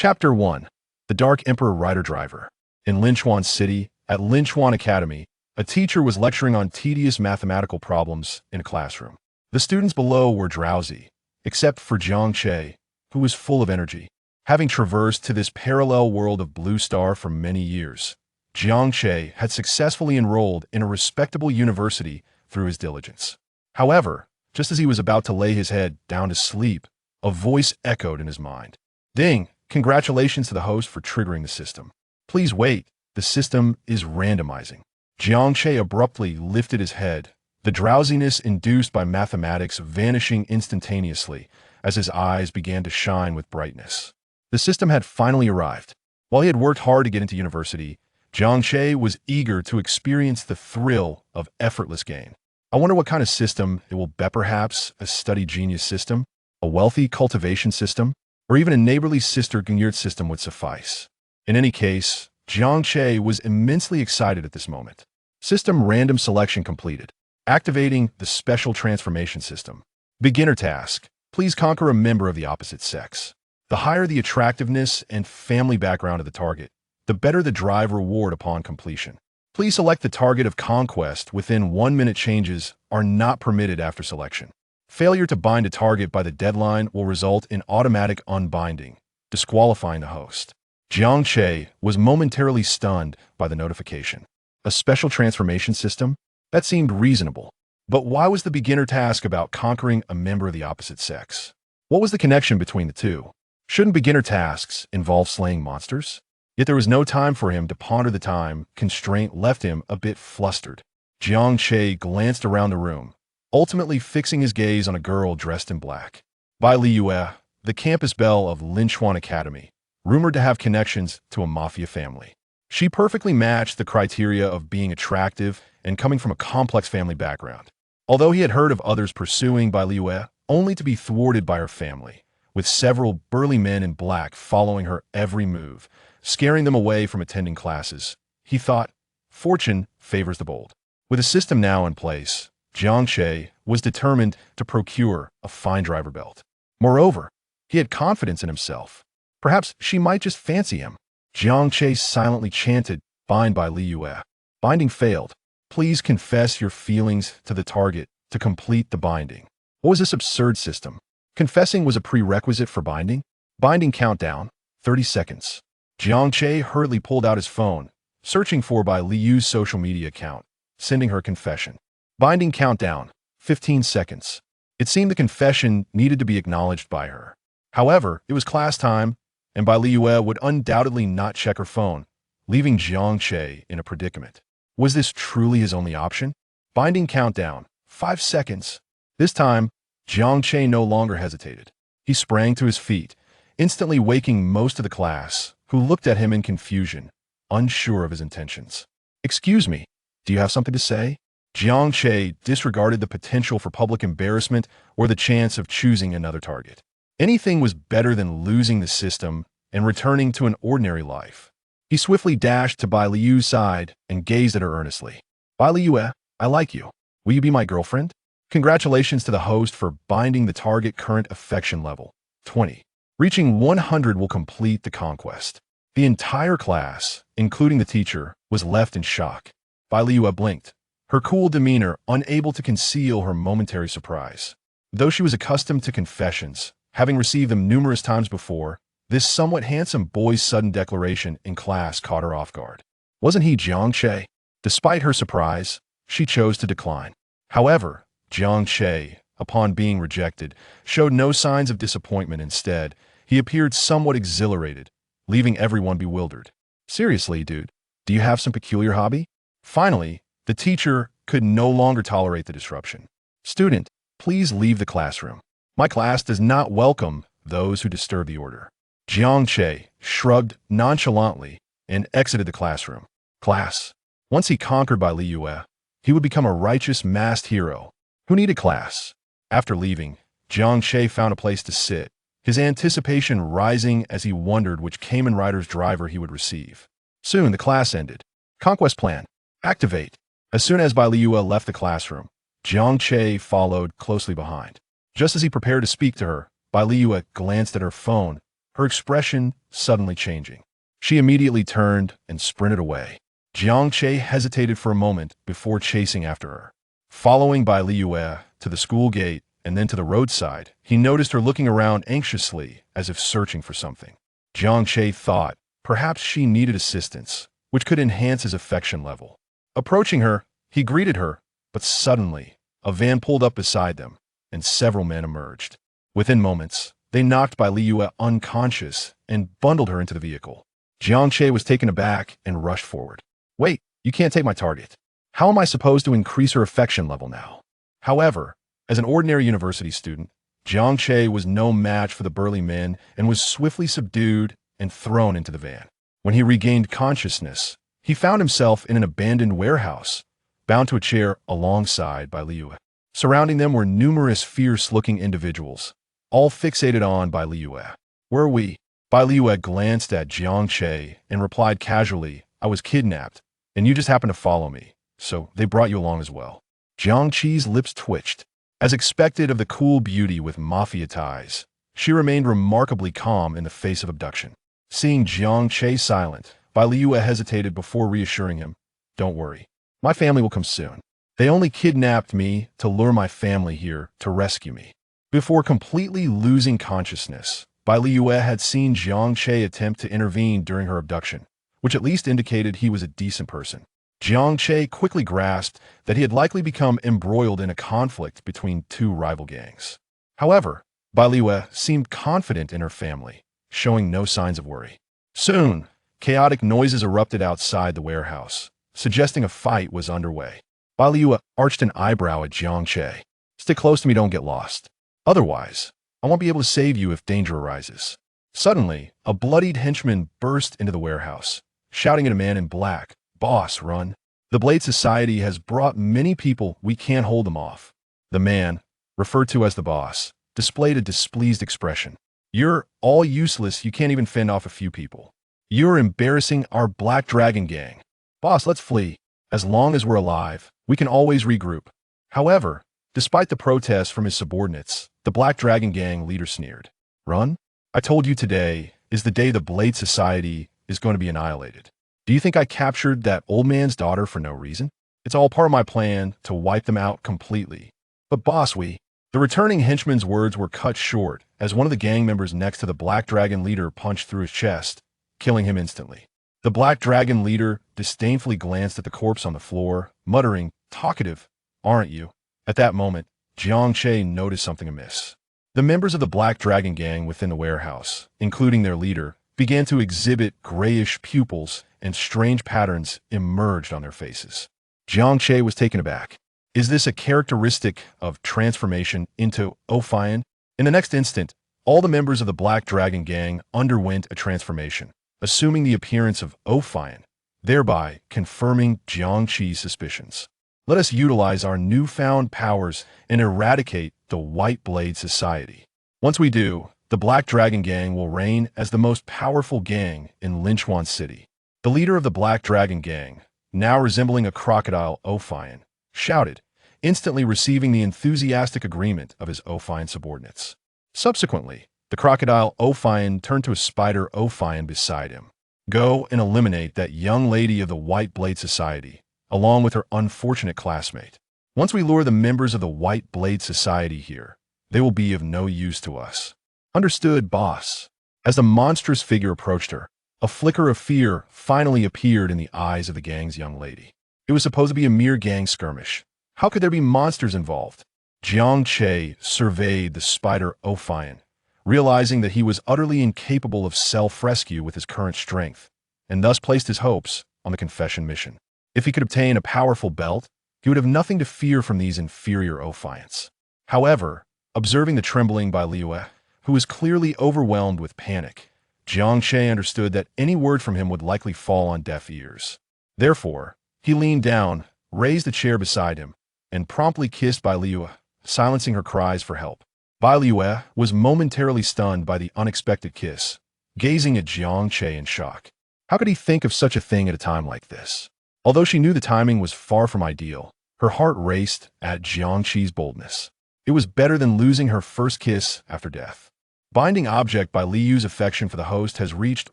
Chapter 1. The Dark Emperor Rider-Driver. In Linchuan City, at Linchuan Academy, a teacher was lecturing on tedious mathematical problems in a classroom. The students below were drowsy, except for Jiang Che, who was full of energy. Having traversed to this parallel world of Blue Star for many years, Jiang Che had successfully enrolled in a respectable university through his diligence. However, just as he was about to lay his head down to sleep, a voice echoed in his mind. Ding! Congratulations to the host for triggering the system. Please wait, the system is randomizing. Jiang Che abruptly lifted his head, the drowsiness induced by mathematics vanishing instantaneously as his eyes began to shine with brightness. The system had finally arrived. While he had worked hard to get into university, Jiang Che was eager to experience the thrill of effortless gain. I wonder what kind of system it will be, perhaps a study genius system, a wealthy cultivation system, or even a neighborly sister Gyurt system would suffice. In any case, Jiang Che was immensely excited at this moment. System random selection completed. Activating the special transformation system. Beginner task. Please conquer a member of the opposite sex. The higher the attractiveness and family background of the target, the better the drive reward upon completion. Please select the target of conquest within 1 minute. Changes are not permitted after selection. Failure to bind a target by the deadline will result in automatic unbinding, disqualifying the host. Jiang Che was momentarily stunned by the notification. A special transformation system? That seemed reasonable. But why was the beginner task about conquering a member of the opposite sex? What was the connection between the two? Shouldn't beginner tasks involve slaying monsters? Yet there was no time for him to ponder. The time constraint left him a bit flustered. Jiang Che glanced around the room, ultimately fixing his gaze on a girl dressed in black. Bai Liyue, the campus belle of Linchuan Academy, rumored to have connections to a mafia family. She perfectly matched the criteria of being attractive and coming from a complex family background. Although he had heard of others pursuing Bai Liyue, only to be thwarted by her family, with several burly men in black following her every move, scaring them away from attending classes, he thought, fortune favors the bold. With a system now in place, Jiang Che was determined to procure a fine driver belt. Moreover, he had confidence in himself. Perhaps she might just fancy him. Jiang Che silently chanted, "Bind by Liyue." Binding failed. Please confess your feelings to the target to complete the binding. What was this absurd system? Confessing was a prerequisite for binding? Binding countdown, 30 seconds. Jiang Che hurriedly pulled out his phone, searching for Bai Liyue's social media account, sending her confession. Binding countdown, 15 seconds. It seemed the confession needed to be acknowledged by her. However, it was class time, and Bai Liyue would undoubtedly not check her phone, leaving Jiang Che in a predicament. Was this truly his only option? Binding countdown, 5 seconds. This time, Jiang Che no longer hesitated. He sprang to his feet, instantly waking most of the class, who looked at him in confusion, unsure of his intentions. "Excuse me, do you have something to say?" Jiang Che disregarded the potential for public embarrassment or the chance of choosing another target. Anything was better than losing the system and returning to an ordinary life. He swiftly dashed to Bai Liyue's side and gazed at her earnestly. "Bai Liyue, I like you. Will you be my girlfriend?" Congratulations to the host for binding the target. Current affection level, 20. Reaching 100 will complete the conquest. The entire class, including the teacher, was left in shock. Bai Liyue blinked, her cool demeanor unable to conceal her momentary surprise. Though she was accustomed to confessions, having received them numerous times before, this somewhat handsome boy's sudden declaration in class caught her off guard. Wasn't he Jiang Che? Despite her surprise, she chose to decline. However, Jiang Che, upon being rejected, showed no signs of disappointment. Instead, he appeared somewhat exhilarated, leaving everyone bewildered. "Seriously, dude, do you have some peculiar hobby?" Finally, the teacher could no longer tolerate the disruption. "Student, please leave the classroom. My class does not welcome those who disturb the order." Jiang Che shrugged nonchalantly and exited the classroom. Class. Once he conquered Bai Liyue, he would become a righteous masked hero. Who needed class? After leaving, Jiang Che found a place to sit, his anticipation rising as he wondered which Kamen Rider's driver he would receive. Soon the class ended. Conquest plan. Activate. As soon as Bai Liyue left the classroom, Jiang Che followed closely behind. Just as he prepared to speak to her, Bai Liyue glanced at her phone, her expression suddenly changing. She immediately turned and sprinted away. Jiang Che hesitated for a moment before chasing after her. Following by Liyue to the school gate and then to the roadside, he noticed her looking around anxiously as if searching for something. Jiang Che thought perhaps she needed assistance, which could enhance his affection level. Approaching her, he greeted her, but suddenly, a van pulled up beside them, and several men emerged. Within moments, they knocked Bai Liyue unconscious and bundled her into the vehicle. Jiang Che was taken aback and rushed forward. Wait, you can't take my target. How am I supposed to increase her affection level now? However, as an ordinary university student, Jiang Che was no match for the burly men and was swiftly subdued and thrown into the van. When he regained consciousness, he found himself in an abandoned warehouse, bound to a chair alongside Bai Liyue. Surrounding them were numerous fierce-looking individuals, all fixated on Bai Liyue. Where are we? Bai Liyue glanced at Jiang Che and replied casually, I was kidnapped, and you just happened to follow me, so they brought you along as well. Jiang Che's lips twitched. As expected of the cool beauty with mafia ties, she remained remarkably calm in the face of abduction. Seeing Jiang Che silent, Bai Liyue hesitated before reassuring him, Don't worry, my family will come soon. They only kidnapped me to lure my family here to rescue me. Before completely losing consciousness, Bai Liyue had seen Jiang Che attempt to intervene during her abduction, which at least indicated he was a decent person. Jiang Che quickly grasped that he had likely become embroiled in a conflict between two rival gangs. However, Bai Liyue seemed confident in her family, showing no signs of worry. Soon, chaotic noises erupted outside the warehouse, suggesting a fight was underway. Bai Liyue arched an eyebrow at Jiang Che. Stick close to me, don't get lost. Otherwise, I won't be able to save you if danger arises. Suddenly, a bloodied henchman burst into the warehouse, shouting at a man in black, Boss, run. The Blade Society has brought many people, we can't hold them off. The man, referred to as the boss, displayed a displeased expression. You're all useless, you can't even fend off a few people. You're embarrassing our Black Dragon gang. Boss, let's flee. As long as we're alive, we can always regroup. However, despite the protests from his subordinates, the Black Dragon gang leader sneered. Run? I told you today is the day the Blade Society is going to be annihilated. Do you think I captured that old man's daughter for no reason? It's all part of my plan to wipe them out completely. But boss, The returning henchman's words were cut short as one of the gang members next to the Black Dragon leader punched through his chest, killing him instantly. The Black Dragon leader disdainfully glanced at the corpse on the floor, muttering, Talkative, aren't you? At that moment, Jiang Che noticed something amiss. The members of the Black Dragon gang within the warehouse, including their leader, began to exhibit grayish pupils and strange patterns emerged on their faces. Jiang Che was taken aback. Is this a characteristic of transformation into Offinor? In the next instant, all the members of the Black Dragon gang underwent a transformation, assuming the appearance of Offinor, thereby confirming Jiang Che's suspicions. Let us utilize our newfound powers and eradicate the White Blade Society. Once we do, the Black Dragon gang will reign as the most powerful gang in Linchuan City. The leader of the Black Dragon gang, now resembling a crocodile Offinor, shouted, instantly receiving the enthusiastic agreement of his Offinor subordinates. Subsequently, the crocodile Offinor turned to a spider Offinor beside him. Go and eliminate that young lady of the White Blade Society, along with her unfortunate classmate. Once we lure the members of the White Blade Society here, they will be of no use to us. Understood, boss. As the monstrous figure approached her, a flicker of fear finally appeared in the eyes of the gang's young lady. It was supposed to be a mere gang skirmish. How could there be monsters involved? Jiang Che surveyed the spider Offinor, realizing that he was utterly incapable of self-rescue with his current strength, and thus placed his hopes on the confession mission. If he could obtain a powerful belt, he would have nothing to fear from these inferior Offinors. However, observing the trembling Bai Liyue, who was clearly overwhelmed with panic, Jiang Che understood that any word from him would likely fall on deaf ears. Therefore, he leaned down, raised a chair beside him, and promptly kissed Bai Liyue, silencing her cries for help. Bai Liyue was momentarily stunned by the unexpected kiss, gazing at Jiang Che in shock. How could he think of such a thing at a time like this? Although she knew the timing was far from ideal, her heart raced at Jiang Che's boldness. It was better than losing her first kiss after death. Binding object by Liu's affection for the host has reached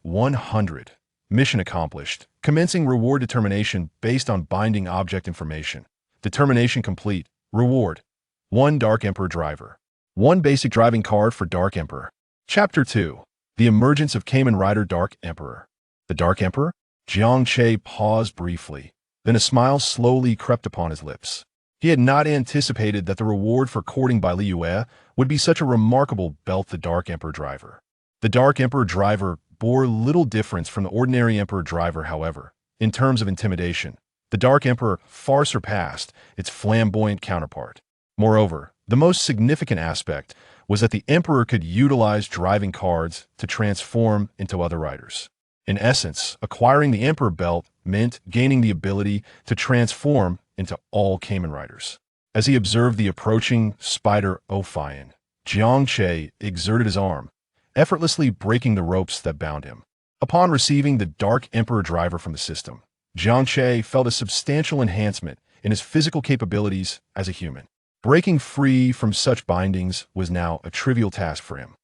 100. Mission accomplished. Commencing reward determination based on binding object information. Determination complete. Reward. 1 Dark Emperor driver. 1 basic driving card for Dark Emperor. Chapter 2. The emergence of Kamen Rider Dark Emperor. The Dark Emperor? Jiang Che paused briefly. Then a smile slowly crept upon his lips. He had not anticipated that the reward for courting by Liu would be such a remarkable belt the Dark Emperor driver. The Dark Emperor driver bore little difference from the ordinary Emperor driver, however. In terms of intimidation, the Dark Emperor far surpassed its flamboyant counterpart. Moreover, the most significant aspect was that the Emperor could utilize driving cards to transform into other riders. In essence, acquiring the Emperor belt meant gaining the ability to transform into all Kamen Riders. As he observed the approaching Spider Offinor, Jiang Che exerted his arm, effortlessly breaking the ropes that bound him. Upon receiving the Dark Emperor driver from the system, Jiang Che felt a substantial enhancement in his physical capabilities as a human. Breaking free from such bindings was now a trivial task for him.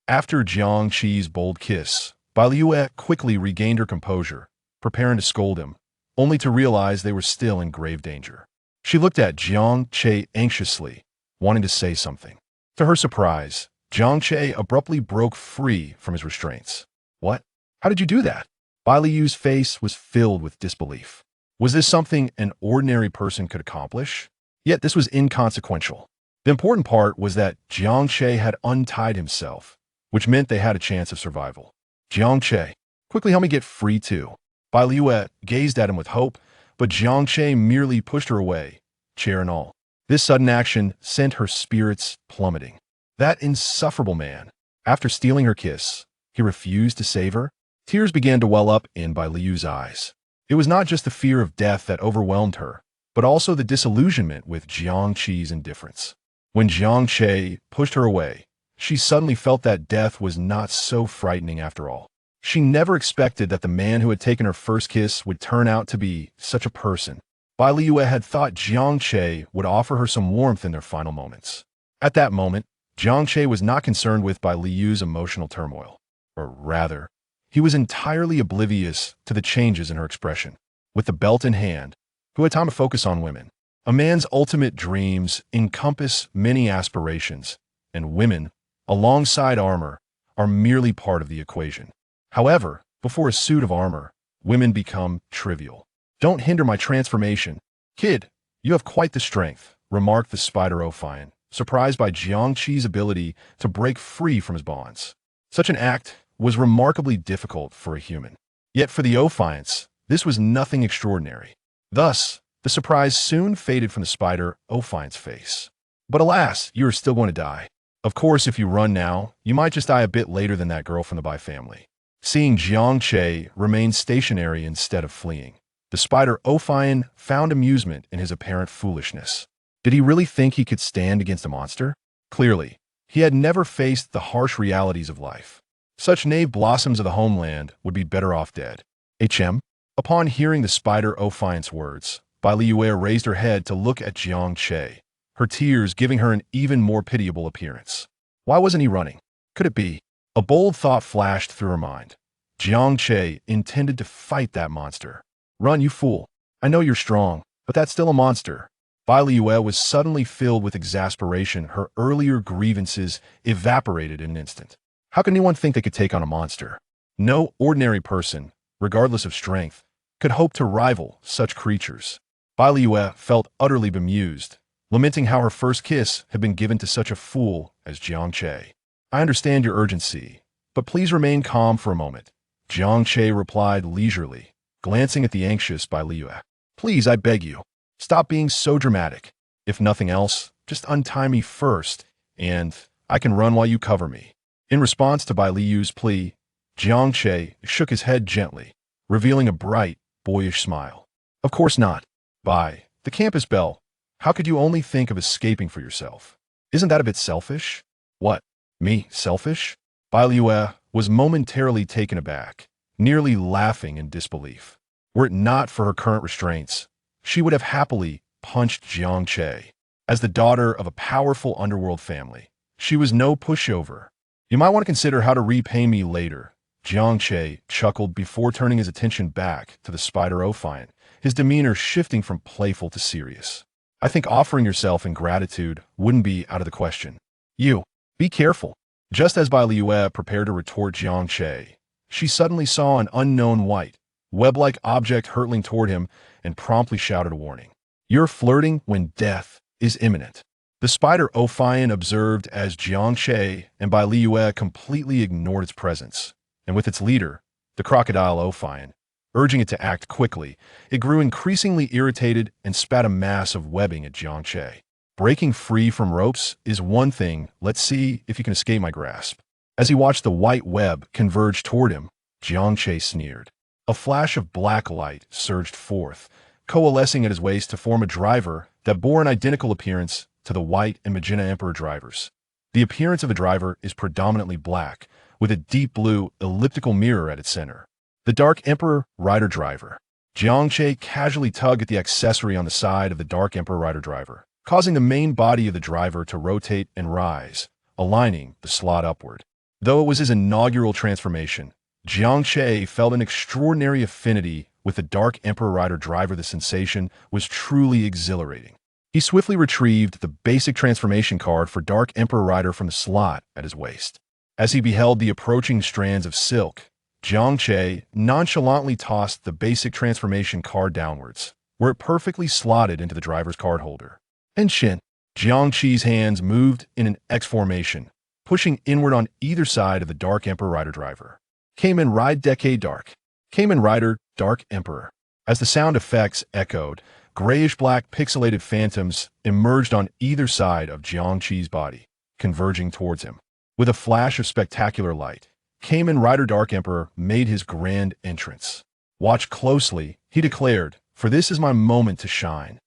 After Jiang Che's bold kiss, Bai Liu quickly regained her composure, preparing to scold him, only to realize they were still in grave danger. She looked at Jiang Che anxiously, wanting to say something. To her surprise, Jiang Che abruptly broke free from his restraints. What? How did you do that? Bai Liu's face was filled with disbelief. Was this something an ordinary person could accomplish? Yet this was inconsequential. The important part was that Jiang Che had untied himself, which meant they had a chance of survival. Jiang Che, quickly help me get free too. Bai Liu gazed at him with hope, but Jiang Che merely pushed her away, chair and all. This sudden action sent her spirits plummeting. That insufferable man, after stealing her kiss, he refused to save her? Tears began to well up in Bai Liu's eyes. It was not just the fear of death that overwhelmed her, but also the disillusionment with Jiang Che's indifference. When Jiang Che pushed her away, she suddenly felt that death was not so frightening after all. She never expected that the man who had taken her first kiss would turn out to be such a person. Bai Liu had thought Jiang Che would offer her some warmth in their final moments. At that moment, Jiang Che was not concerned with Bai Liu's emotional turmoil. Or rather, he was entirely oblivious to the changes in her expression. With the belt in hand, who had time to focus on women? A man's ultimate dreams encompass many aspirations, and women, alongside armor, are merely part of the equation. However, before a suit of armor, women become trivial. Don't hinder my transformation. Kid, you have quite the strength, remarked the Spider Offinor, surprised by Jiang Che's ability to break free from his bonds. Such an act was remarkably difficult for a human. Yet for the Offinors, this was nothing extraordinary. Thus, the surprise soon faded from the Spider Offinor's face. But alas, you are still going to die. Of course, if you run now, you might just die a bit later than that girl from the Bai family. Seeing Jiang Che remain stationary instead of fleeing, the Spider Offinor found amusement in his apparent foolishness. Did he really think he could stand against a monster? Clearly, he had never faced the harsh realities of life. Such naive blossoms of the homeland would be better off dead. HM? Upon hearing the Spider Offinor's words, Bai Liu raised her head to look at Jiang Che, her tears giving her an even more pitiable appearance. Why wasn't he running? Could it be? A bold thought flashed through her mind. Jiang Che intended to fight that monster. Run, you fool. I know you're strong, but that's still a monster. Bai Liu was suddenly filled with exasperation. Her earlier grievances evaporated in an instant. How could anyone think they could take on a monster? No ordinary person, regardless of strength, could hope to rival such creatures. Bai Liu felt utterly bemused, lamenting how her first kiss had been given to such a fool as Jiang Che. I understand your urgency, but please remain calm for a moment. Jiang Che replied leisurely, glancing at the anxious Bai Liu. Please, I beg you, stop being so dramatic. If nothing else, just untie me first, and I can run while you cover me. In response to Bai Liu's plea, Jiang Che shook his head gently, revealing a bright, boyish smile. Of course not. Bai, the campus belle. How could you only think of escaping for yourself? Isn't that a bit selfish? What? Me, selfish? Bai Liu was momentarily taken aback, nearly laughing in disbelief. Were it not for her current restraints, she would have happily punched Jiang Che. As the daughter of a powerful underworld family, she was no pushover. You might want to consider how to repay me later. Jiang Che chuckled before turning his attention back to the spider Offinor, his demeanor shifting from playful to serious. I think offering yourself in gratitude wouldn't be out of the question. You, be careful. Just as Bai Liue prepared to retort Jiang Che, she suddenly saw an unknown white, web-like object hurtling toward him and promptly shouted a warning. You're flirting when death is imminent. The spider Offinor observed as Jiang Che and Bai Liue completely ignored its presence, and with its leader, the crocodile Offinor, urging it to act quickly, it grew increasingly irritated and spat a mass of webbing at Jiang Che. Breaking free from ropes is one thing. Let's see if you can escape my grasp. As he watched the white web converge toward him, Jiang Che sneered. A flash of black light surged forth, coalescing at his waist to form a driver that bore an identical appearance to the white and magenta emperor drivers. The appearance of the driver is predominantly black, with a deep blue elliptical mirror at its center. The Dark Emperor Rider Driver. Jiang Che casually tugged at the accessory on the side of the Dark Emperor Rider Driver, causing the main body of the driver to rotate and rise, aligning the slot upward. Though it was his inaugural transformation, Jiang Che felt an extraordinary affinity with the Dark Emperor Rider Driver. The sensation was truly exhilarating. He swiftly retrieved the basic transformation card for Dark Emperor Rider from the slot at his waist. As he beheld the approaching strands of silk, Jiang Che nonchalantly tossed the basic transformation card downwards, where it perfectly slotted into the driver's card holder. And Shin, Jiang Che's hands moved in an X formation, pushing inward on either side of the Dark Emperor Rider Driver. Kamen Ride Decade Dark. Kamen Rider Dark Emperor. As the sound effects echoed, grayish-black pixelated phantoms emerged on either side of Jiang Che's body, converging towards him. With a flash of spectacular light, Kamen Rider Dark Emperor made his grand entrance. Watch closely, he declared, for this is my moment to shine.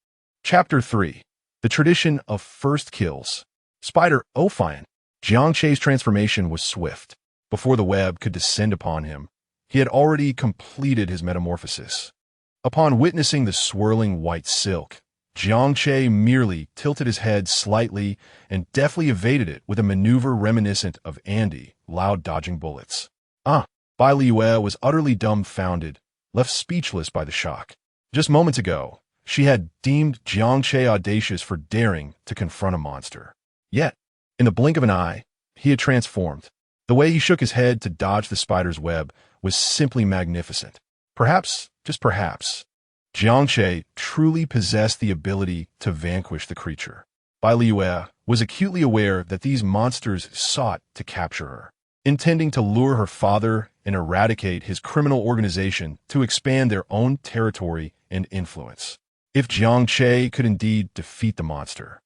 Chapter 3. The Tradition of First Kills. Spider Offinor. Jiang Che's transformation was swift. Before the web could descend upon him, he had already completed his metamorphosis. Upon witnessing the swirling white silk, Jiang Che merely tilted his head slightly and deftly evaded it with a maneuver reminiscent of Andy, loud dodging bullets. Bai Liue was utterly dumbfounded, left speechless by the shock. Just moments ago, she had deemed Jiang Che audacious for daring to confront a monster. Yet, in the blink of an eye, he had transformed. The way he shook his head to dodge the spider's web was simply magnificent. Perhaps, just perhaps, Jiang Che truly possessed the ability to vanquish the creature. Bai Liue was acutely aware that these monsters sought to capture her, intending to lure her father and eradicate his criminal organization to expand their own territory and influence. If Jiang Che could indeed defeat the monster,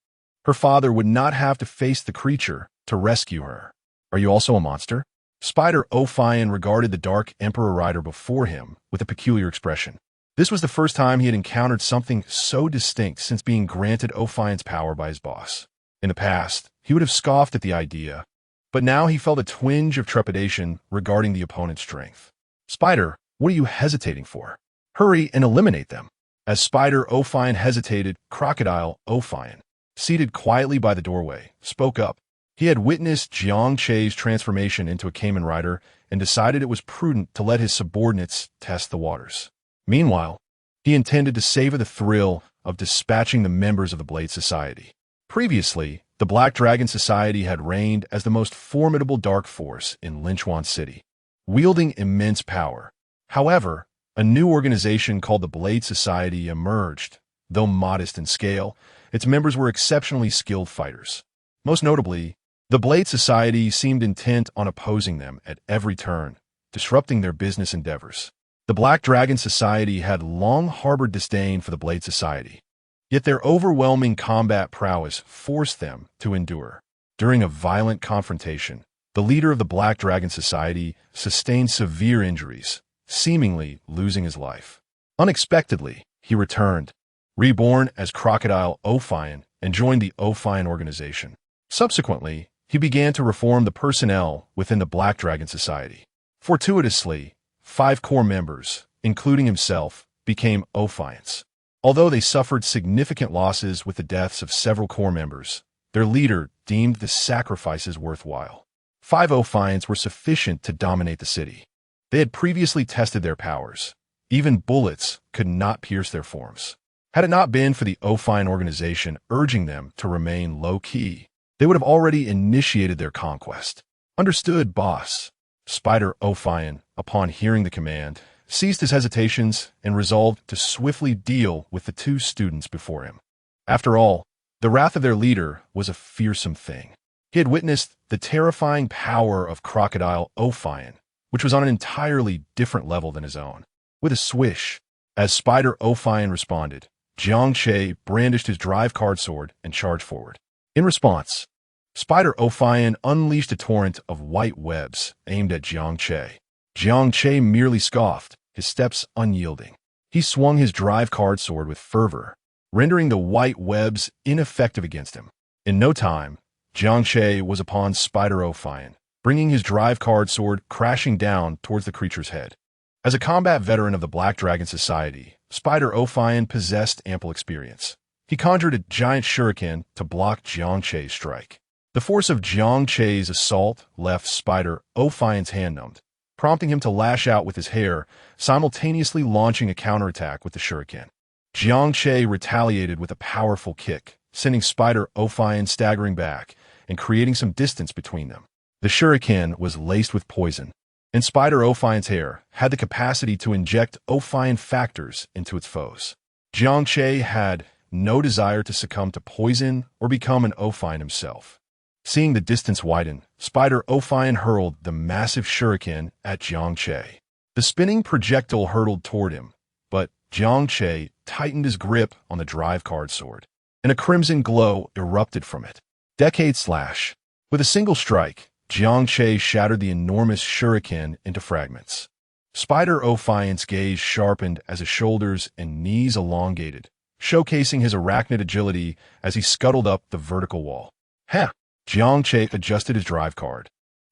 her father would not have to face the creature to rescue her. Are you also a monster? Spider Offinor regarded the Dark Emperor Rider before him with a peculiar expression. This was the first time he had encountered something so distinct since being granted Offinor's power by his boss. In the past, he would have scoffed at the idea, but now he felt a twinge of trepidation regarding the opponent's strength. Spider, what are you hesitating for? Hurry and eliminate them. As Spider Offinor hesitated, Crocodile Offinor, seated quietly by the doorway, spoke up. He had witnessed Jiang Che's transformation into a Kamen Rider and decided it was prudent to let his subordinates test the waters. Meanwhile, he intended to savor the thrill of dispatching the members of the Blade Society. Previously, the Black Dragon Society had reigned as the most formidable dark force in Linchuan City, wielding immense power. However, a new organization called the Blade Society emerged. Though modest in scale, its members were exceptionally skilled fighters. Most notably, the Blade Society seemed intent on opposing them at every turn, disrupting their business endeavors. The Black Dragon Society had long harbored disdain for the Blade Society, yet their overwhelming combat prowess forced them to endure. During a violent confrontation, the leader of the Black Dragon Society sustained severe injuries, seemingly losing his life. Unexpectedly, he returned, reborn as Crocodile Offinor, and joined the Offinor organization. Subsequently, he began to reform the personnel within the Black Dragon Society. Fortuitously, 5 core members, including himself, became Offinors. Although they suffered significant losses with the deaths of several core members, their leader deemed the sacrifices worthwhile. 5 Ophions were sufficient to dominate the city. They had previously tested their powers. Even bullets could not pierce their forms. Had it not been for the Ophine organization urging them to remain low-key, they would have already initiated their conquest. Understood, boss. Spider Ophion, upon hearing the command, ceased his hesitations and resolved to swiftly deal with the 2 students before him. After all, the wrath of their leader was a fearsome thing. He had witnessed the terrifying power of Crocodile Ophion, which was on an entirely different level than his own. With a swish, as Spider Ophion responded, Jiang Che brandished his drive card sword and charged forward. In response, Spider Ophion unleashed a torrent of white webs aimed at Jiang Che. Jiang Che merely scoffed, his steps unyielding. He swung his drive card sword with fervor, rendering the white webs ineffective against him. In no time, Jiang Che was upon Spider Ophion, bringing his drive card sword crashing down towards the creature's head. As a combat veteran of the Black Dragon Society, Spider Ophion possessed ample experience. He conjured a giant shuriken to block Jiang Che's strike. The force of Jiang Che's assault left Spider Ophion's hand numbed, prompting him to lash out with his hair, simultaneously launching a counterattack with the shuriken. Jiang Che retaliated with a powerful kick, sending Spider Ophion staggering back and creating some distance between them. The shuriken was laced with poison, and Spider Ophion's hair had the capacity to inject Ophion factors into its foes. Jiang Che had no desire to succumb to poison or become an Ophion himself. Seeing the distance widen, Spider Ophion hurled the massive shuriken at Jiang Che. The spinning projectile hurtled toward him, but Jiang Che tightened his grip on the drive card sword, and a crimson glow erupted from it. Decade slash. With a single strike, Jiang Che shattered the enormous shuriken into fragments. Spider Ophion's gaze sharpened as his shoulders and knees elongated, showcasing his arachnid agility as he scuttled up the vertical wall. Ha! Jiang Che adjusted his drive card,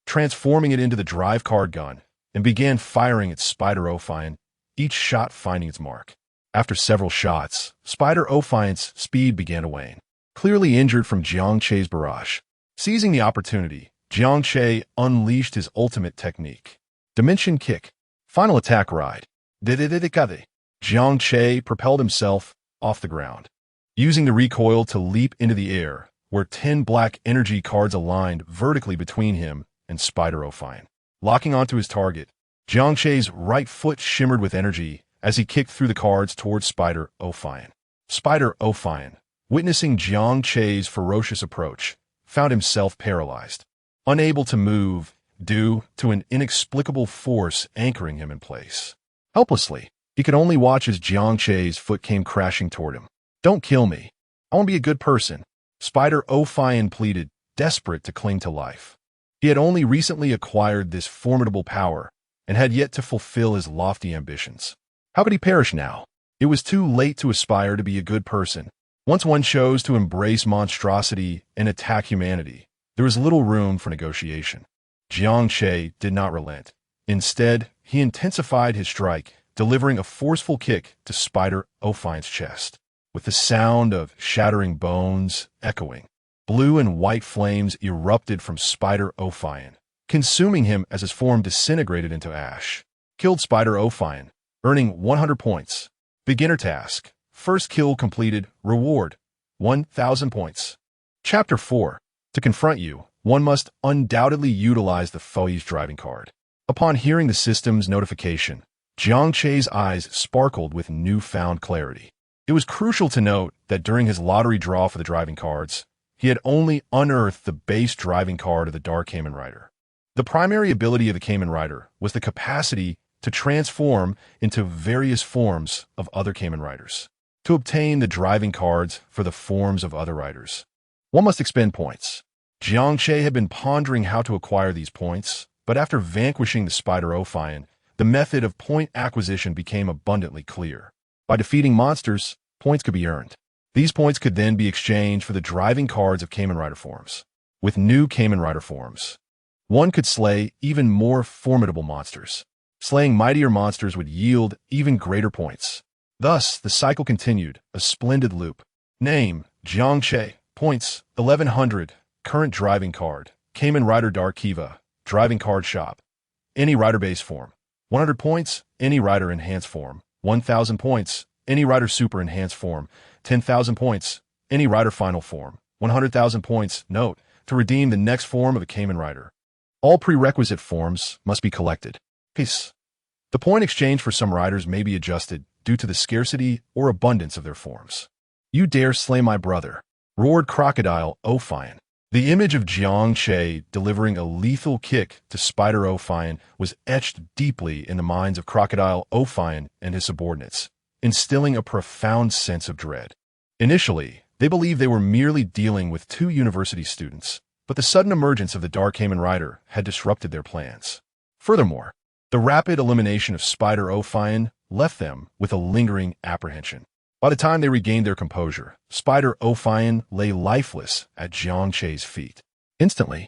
transforming it into the drive card gun, and began firing at Spider Ophion, each shot finding its mark. After several shots, Spider Ophion's speed began to wane, clearly injured from Jiang Che's barrage. Seizing the opportunity, Jiang Che unleashed his ultimate technique. Dimension Kick. Final attack ride. Jiang Che propelled himself off the ground, using the recoil to leap into the air, where 10 black energy cards aligned vertically between him and Spider Ophion. Locking onto his target, Jiang Che's right foot shimmered with energy as he kicked through the cards towards Spider Ophion. Spider Ophion, witnessing Jiang Che's ferocious approach, found himself paralyzed, unable to move due to an inexplicable force anchoring him in place. Helplessly, he could only watch as Jiang Che's foot came crashing toward him. "Don't kill me. I want to be a good person," Spider Ophion pleaded, desperate to cling to life. He had only recently acquired this formidable power and had yet to fulfill his lofty ambitions. How could he perish now? It was too late to aspire to be a good person. Once one chose to embrace monstrosity and attack humanity, there was little room for negotiation. Jiang Che did not relent. Instead, he intensified his strike, delivering a forceful kick to Spider Ophion's chest. With the sound of shattering bones echoing, blue and white flames erupted from Spider Ophion, consuming him as his form disintegrated into ash. Killed Spider Ophion, earning 100 points. Beginner task. First kill completed. Reward, 1,000 points. Chapter 4. To confront you, one must undoubtedly utilize the Foe's driving card. Upon hearing the system's notification, Jiang Che's eyes sparkled with newfound clarity. It was crucial to note that during his lottery draw for the driving cards, he had only unearthed the base driving card of the Dark Kamen Rider. The primary ability of the Kamen Rider was the capacity to transform into various forms of other Kamen Riders. To obtain the driving cards for the forms of other riders, one must expend points. Jiang Che had been pondering how to acquire these points, but after vanquishing the Spider Ophion, the method of point acquisition became abundantly clear. By defeating monsters, points could be earned. These points could then be exchanged for the driving cards of Kamen Rider forms. With new Kamen Rider forms, one could slay even more formidable monsters. Slaying mightier monsters would yield even greater points. Thus, the cycle continued, a splendid loop. Name, Jiang Che. Points, 1100. Current driving card, Kamen Rider Dark Kiva, Driving card shop. Any rider base form. 100 points, any rider enhanced form. 1,000 points, any rider super enhanced form. 10,000 points, any rider final form. 100,000 points, note, to redeem the next form of a Cayman rider. All prerequisite forms must be collected. Peace. The point exchange for some riders may be adjusted due to the scarcity or abundance of their forms. You dare slay my brother, roared Crocodile Offinor. The image of Jiang Che delivering a lethal kick to Spider Offinor was etched deeply in the minds of Crocodile Offinor and his subordinates, instilling a profound sense of dread. Initially, they believed they were merely dealing with two university students, but the sudden emergence of the Dark Cayman Rider had disrupted their plans. Furthermore, the rapid elimination of Spider Offinor left them with a lingering apprehension. By the time they regained their composure, Spider Offinor lay lifeless at Jiang Che's feet. Instantly,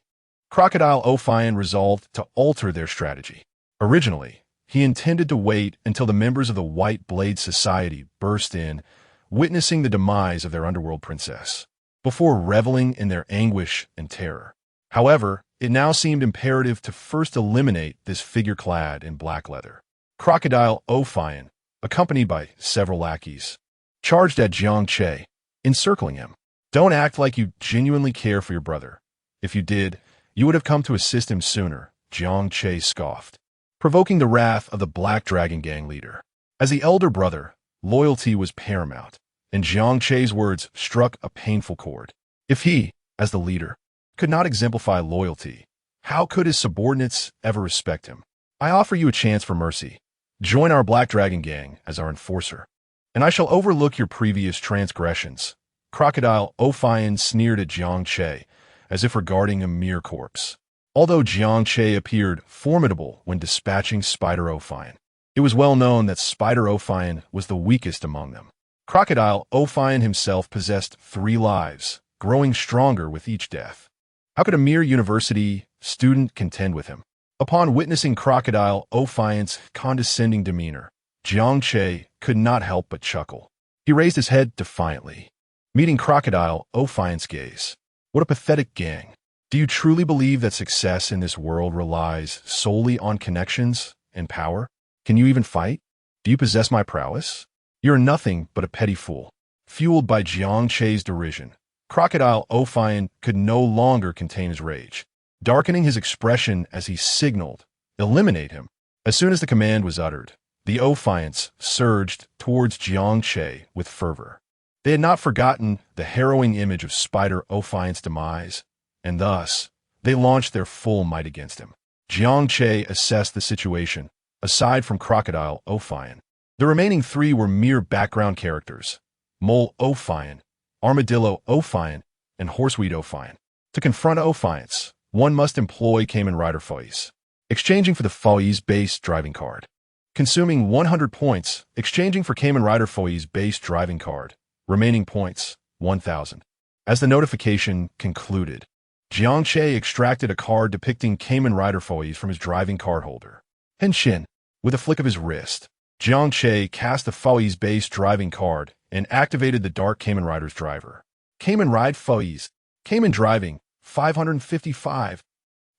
Crocodile Offinor resolved to alter their strategy. Originally, he intended to wait until the members of the White Blade Society burst in, witnessing the demise of their underworld princess, before reveling in their anguish and terror. However, it now seemed imperative to first eliminate this figure clad in black leather. Crocodile Offinor, accompanied by several lackeys, charged at Jiang Che, encircling him. Don't act like you genuinely care for your brother. If you did, you would have come to assist him sooner, Jiang Che scoffed, provoking the wrath of the Black Dragon Gang leader. As the elder brother, loyalty was paramount, and Jiang Che's words struck a painful chord. If he, as the leader, could not exemplify loyalty, how could his subordinates ever respect him? I offer you a chance for mercy. Join our Black Dragon Gang as our enforcer, and I shall overlook your previous transgressions. Crocodile Offinor sneered at Jiang Che, as if regarding a mere corpse. Although Jiang Che appeared formidable when dispatching Spider Offinor, it was well known that Spider Offinor was the weakest among them. Crocodile Offinor himself possessed 3 lives, growing stronger with each death. How could a mere university student contend with him? Upon witnessing Crocodile Offinor's condescending demeanor, Jiang Che could not help but chuckle. He raised his head defiantly, meeting Crocodile Offinor's gaze. What a pathetic gang. Do you truly believe that success in this world relies solely on connections and power? Can you even fight? Do you possess my prowess? You're nothing but a petty fool. Fueled by Jiang Che's derision, Crocodile Offinor could no longer contain his rage, darkening his expression as he signaled, "Eliminate him." As soon as the command was uttered, the Offinors surged towards Jiang Che with fervor. They had not forgotten the harrowing image of Spider Offinor's demise, and thus, they launched their full might against him. Jiang Che assessed the situation. Aside from Crocodile Offinor, the remaining 3 were mere background characters: Mole Offinor, Armadillo Offinor, and Horseweed Offinor. To confront Offinors, one must employ Cayman Rider Foes, exchanging for the Foes base driving card. Consuming 100 points, exchanging for Cayman Rider Foes base driving card. Remaining points, 1,000. As the notification concluded, Jiang Che extracted a card depicting Cayman Rider Foes from his driving card holder. Henshin, with a flick of his wrist, Jiang Che cast the Foes base driving card and activated the Dark Cayman Rider's driver. Cayman Ride Foes, Cayman Driving, 555.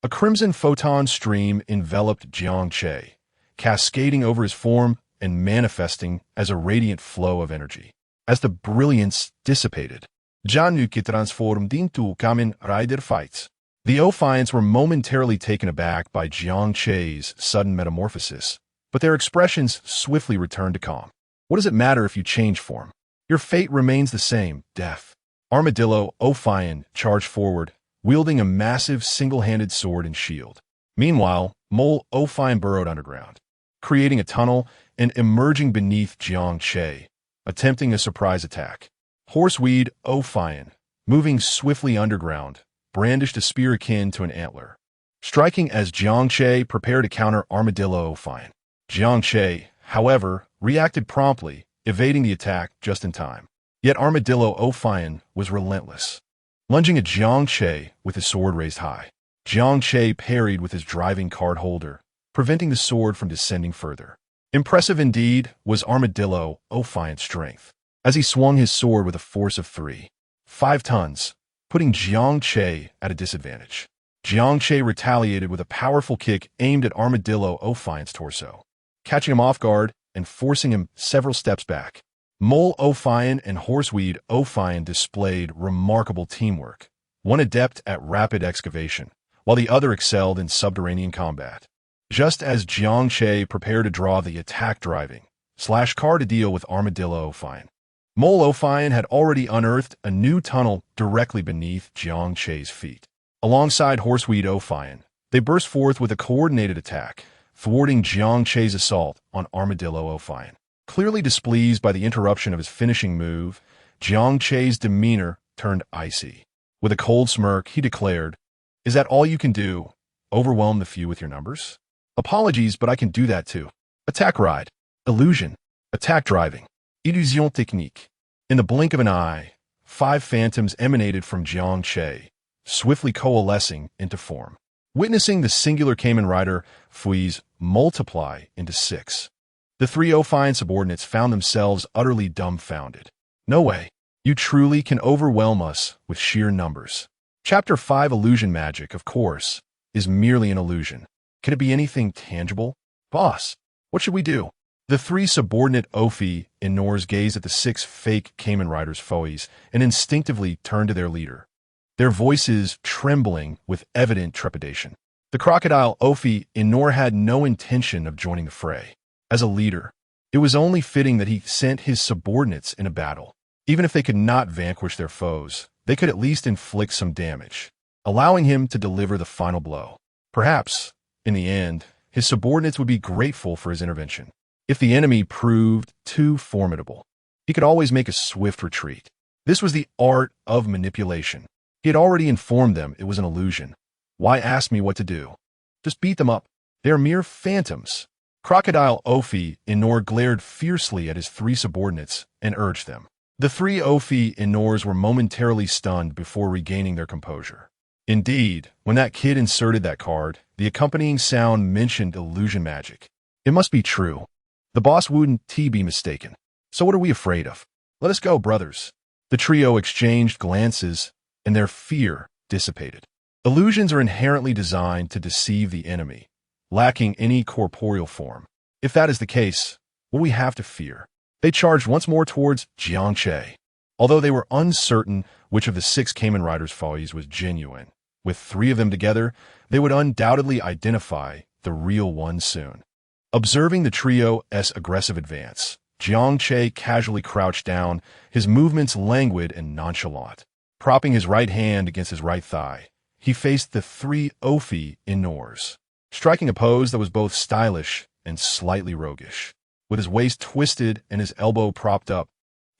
A crimson photon stream enveloped Jiang Che, cascading over his form and manifesting as a radiant flow of energy. As the brilliance dissipated, Januki transformed into Kamen Rider fights. The Offinors were momentarily taken aback by Jiang Che's sudden metamorphosis, but their expressions swiftly returned to calm. What does it matter if you change form? Your fate remains the same, death. Armadillo Offinor charged forward, wielding a massive single-handed sword and shield. Meanwhile, Mole Offinor burrowed underground, creating a tunnel and emerging beneath Jiang Che, attempting a surprise attack. Horseweed Offinor, moving swiftly underground, brandished a spear akin to an antler, striking as Jiang Che prepared to counter Armadillo Offinor. Jiang Che, however, reacted promptly, evading the attack just in time. Yet Armadillo Offinor was relentless, lunging at Jiang Che with his sword raised high. Jiang Che parried with his driving card holder, preventing the sword from descending further. Impressive indeed was Armadillo Offinor's strength, as he swung his sword with a force of 5 tons, putting Jiang Che at a disadvantage. Jiang Che retaliated with a powerful kick aimed at Armadillo Offin's torso, catching him off guard and forcing him several steps back. Mole Ophine and Horseweed Ophine displayed remarkable teamwork, one adept at rapid excavation, while the other excelled in subterranean combat. Just as Jiang Che prepared to draw the attack driving /car to deal with Armadillo Ophine, Mole Ophine had already unearthed a new tunnel directly beneath Jiang Che's feet. Alongside Horseweed Ophine, they burst forth with a coordinated attack, thwarting Jiang Che's assault on Armadillo Ophine. Clearly displeased by the interruption of his finishing move, Jiang Che's demeanor turned icy. With a cold smirk, he declared, "Is that all you can do? Overwhelm the few with your numbers? Apologies, but I can do that too. Attack ride. Illusion. Attack driving. Illusion technique." In the blink of an eye, 5 phantoms emanated from Jiang Che, swiftly coalescing into form. Witnessing the singular Kamen Rider Fui's multiply into 6, the 3 Ophine subordinates found themselves utterly dumbfounded. No way. You truly can overwhelm us with sheer numbers. Chapter 5 Illusion Magic, of course, is merely an illusion. Can it be anything tangible? Boss, what should we do? The 3 subordinate Offinors gazed at the 6 fake Kamen Riders foes and instinctively turned to their leader, their voices trembling with evident trepidation. The crocodile Offinor had no intention of joining the fray. As a leader, it was only fitting that he sent his subordinates in a battle. Even if they could not vanquish their foes, they could at least inflict some damage, allowing him to deliver the final blow. Perhaps, in the end, his subordinates would be grateful for his intervention. If the enemy proved too formidable, he could always make a swift retreat. This was the art of manipulation. He had already informed them it was an illusion. Why ask me what to do? Just beat them up. They are mere phantoms. Crocodile Offinor glared fiercely at his 3 subordinates and urged them. The 3 Offinors were momentarily stunned before regaining their composure. Indeed, when that kid inserted that card, the accompanying sound mentioned illusion magic. It must be true. The boss wouldn't be mistaken. So what are we afraid of? Let us go, brothers. The trio exchanged glances, and their fear dissipated. Illusions are inherently designed to deceive the enemy, lacking any corporeal form. If that is the case, what do we have to fear? They charged once more towards Jiang Che. Although they were uncertain which of the 6 Kamen Riders' foes was genuine, with 3 of them together, they would undoubtedly identify the real one soon. Observing the trio's aggressive advance, Jiang Che casually crouched down, his movements languid and nonchalant. Propping his right hand against his right thigh, he faced the 3 Offinors, striking a pose that was both stylish and slightly roguish. With his waist twisted and his elbow propped up,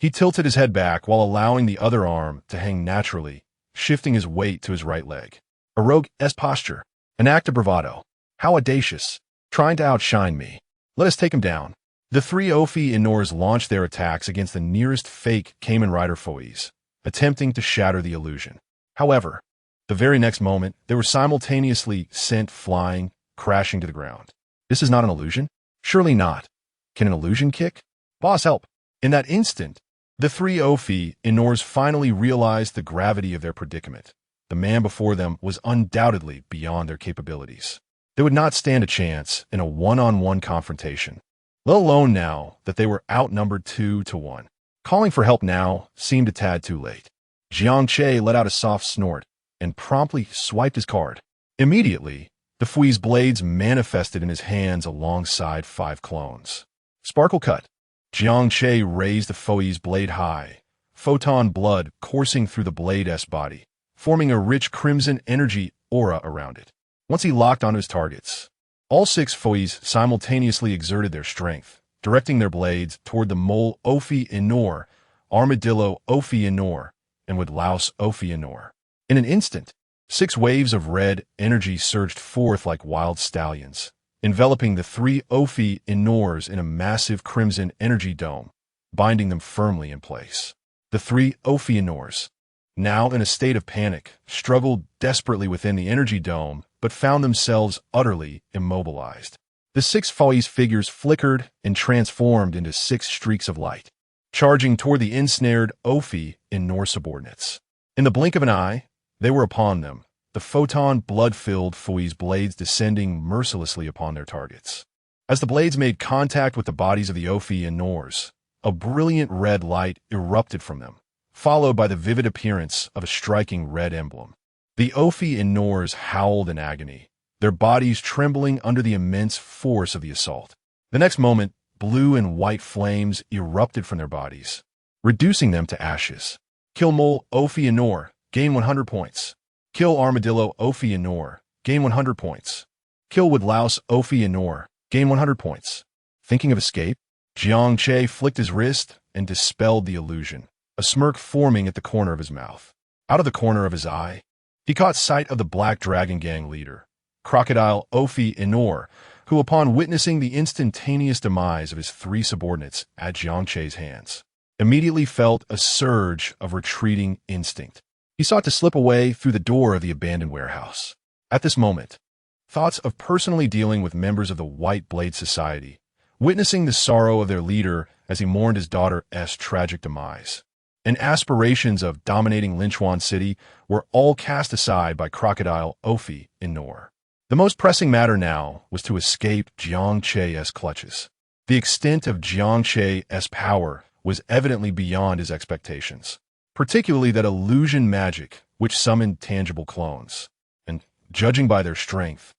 he tilted his head back while allowing the other arm to hang naturally, shifting his weight to his right leg. A rogue's posture, an act of bravado. How audacious, trying to outshine me. Let us take him down. The 3 Offinors launched their attacks against the nearest fake Kamen Rider foes, attempting to shatter the illusion. However, the very next moment, they were simultaneously sent flying, crashing to the ground. This is not an illusion? Surely not. Can an illusion kick? Boss, help. In that instant, the 3 Offinors finally realized the gravity of their predicament. The man before them was undoubtedly beyond their capabilities. They would not stand a chance in a one-on-one confrontation, let alone now that they were outnumbered 2-1. Calling for help now seemed a tad too late. Jiang Che let out a soft snort and promptly swiped his card. Immediately, the Fui's blades manifested in his hands alongside 5 clones. Sparkle cut. Jiang Che raised the Fui's blade high, photon blood coursing through the blade's body, forming a rich crimson energy aura around it. Once he locked onto his targets, all 6 Fui's simultaneously exerted their strength, directing their blades toward the Mole Offinor, Armadillo Offinor, and with Louse Offinor. In an instant, 6 waves of red energy surged forth like wild stallions, enveloping the 3 Offinors in a massive crimson energy dome, binding them firmly in place. The 3 Offinors, now in a state of panic, struggled desperately within the energy dome, but found themselves utterly immobilized. The 6 Fui's figures flickered and transformed into 6 streaks of light, charging toward the ensnared Offinor subordinates. In the blink of an eye, they were upon them, the photon blood-filled Fui's blades descending mercilessly upon their targets. As the blades made contact with the bodies of the Offinors, a brilliant red light erupted from them, followed by the vivid appearance of a striking red emblem. The Offinors howled in agony, their bodies trembling under the immense force of the assault. The next moment, blue and white flames erupted from their bodies, reducing them to ashes. Kill Mole Offinor, gain 100 points. Kill Armadillo Offinor, gain 100 points. Kill Woodlouse Offinor, gain 100 points. Thinking of escape, Jiang Che flicked his wrist and dispelled the illusion, a smirk forming at the corner of his mouth. Out of the corner of his eye, he caught sight of the Black Dragon Gang leader, Crocodile Offinor, who, upon witnessing the instantaneous demise of his 3 subordinates at Jiang Che's hands, immediately felt a surge of retreating instinct. He sought to slip away through the door of the abandoned warehouse. At this moment, thoughts of personally dealing with members of the White Blade Society, witnessing the sorrow of their leader as he mourned his daughter's tragic demise, and aspirations of dominating Linchuan City were all cast aside by Crocodile Offinor. The most pressing matter now was to escape Jiang Che's clutches. The extent of Jiang Che's power was evidently beyond his expectations, particularly that illusion magic which summoned tangible clones. And, judging by their strength,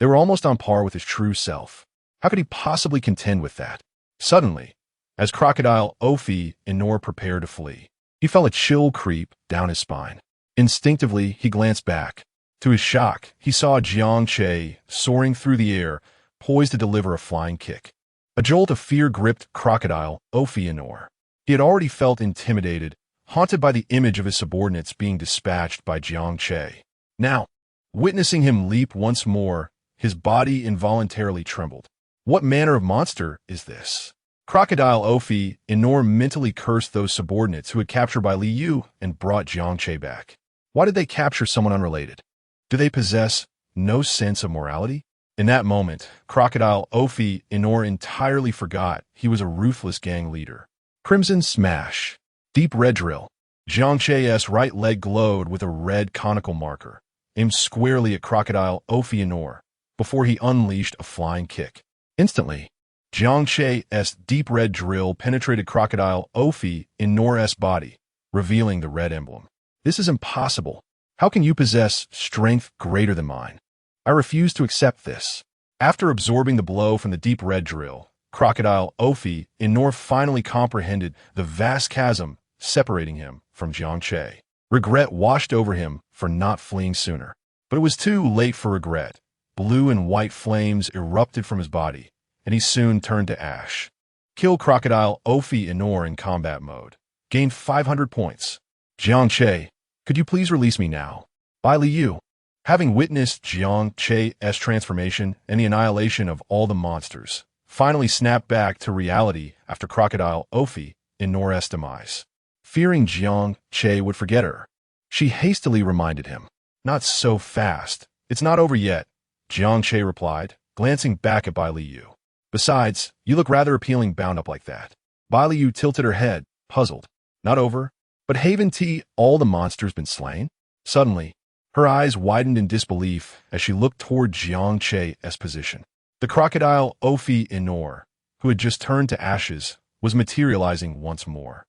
they were almost on par with his true self. How could he possibly contend with that? Suddenly, as Crocodile Offinor prepared to flee, he felt a chill creep down his spine. Instinctively, he glanced back. To his shock, he saw Jiang Che soaring through the air, poised to deliver a flying kick. A jolt of fear gripped Crocodile Offinor. He had already felt intimidated, haunted by the image of his subordinates being dispatched by Jiang Che. Now, witnessing him leap once more, his body involuntarily trembled. What manner of monster is this? Crocodile Offinor mentally cursed those subordinates who had captured by Li Yu and brought Jiang Che back. Why did they capture someone unrelated? Do they possess no sense of morality? In that moment, Crocodile Offinor entirely forgot he was a ruthless gang leader. Crimson Smash. Deep red drill. Jiang Che's right leg glowed with a red conical marker, aimed squarely at Crocodile Offinor, before he unleashed a flying kick. Instantly, Jiang Che's deep red drill penetrated Crocodile Offinor's body, revealing the red emblem. This is impossible. How can you possess strength greater than mine? I refuse to accept this. After absorbing the blow from the deep red drill, Crocodile Offinor finally comprehended the vast chasm separating him from Jiang Che. Regret washed over him for not fleeing sooner. But it was too late for regret. Blue and white flames erupted from his body, and he soon turned to ash. Kill Crocodile Offinor in combat mode. Gained 500 points. Jiang Che, could you please release me now? By Li Yu. Having witnessed Jiang Che's transformation and the annihilation of all the monsters, finally snapped back to reality after Crocodile Offinor's demise. Fearing Jiang Che would forget her, she hastily reminded him. Not so fast. It's not over yet, Jiang Che replied, glancing back at Bai Li Yu. Besides, you look rather appealing bound up like that. Bai Li Yu tilted her head, puzzled. Not over? But haven't all the monsters been slain? Suddenly, her eyes widened in disbelief as she looked toward Jiang Che's position. The Crocodile Offinor, who had just turned to ashes, was materializing once more.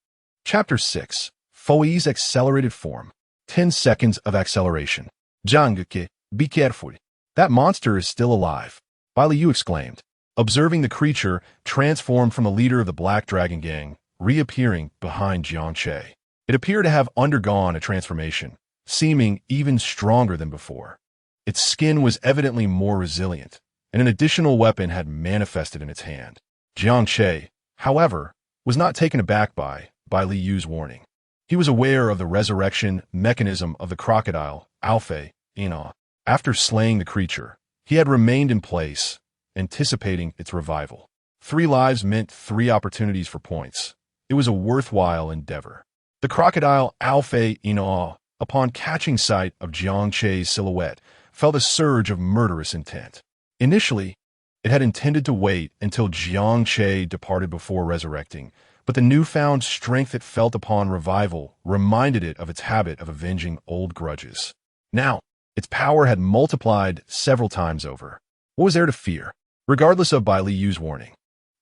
Chapter 6. Fui's Accelerated Form. 10 seconds of acceleration. Jiang Che, be careful. That monster is still alive, Bai Li Yu exclaimed, observing the creature transformed from the leader of the Black Dragon Gang, reappearing behind Jiang Che. It appeared to have undergone a transformation, seeming even stronger than before. Its skin was evidently more resilient, and an additional weapon had manifested in its hand. Jiang Che, however, was not taken aback by Li Yu's warning. He was aware of the resurrection mechanism of the crocodile, Offinor. After slaying the creature, he had remained in place, anticipating its revival. 3 lives meant 3 opportunities for points. It was a worthwhile endeavor. The crocodile Offinor, upon catching sight of Jiang Che's silhouette, felt a surge of murderous intent. Initially, it had intended to wait until Jiang Che departed before resurrecting, but the newfound strength it felt upon revival reminded it of its habit of avenging old grudges. Now, Its power had multiplied several times over. What was there to fear? Regardless of Bai Liyu's warning,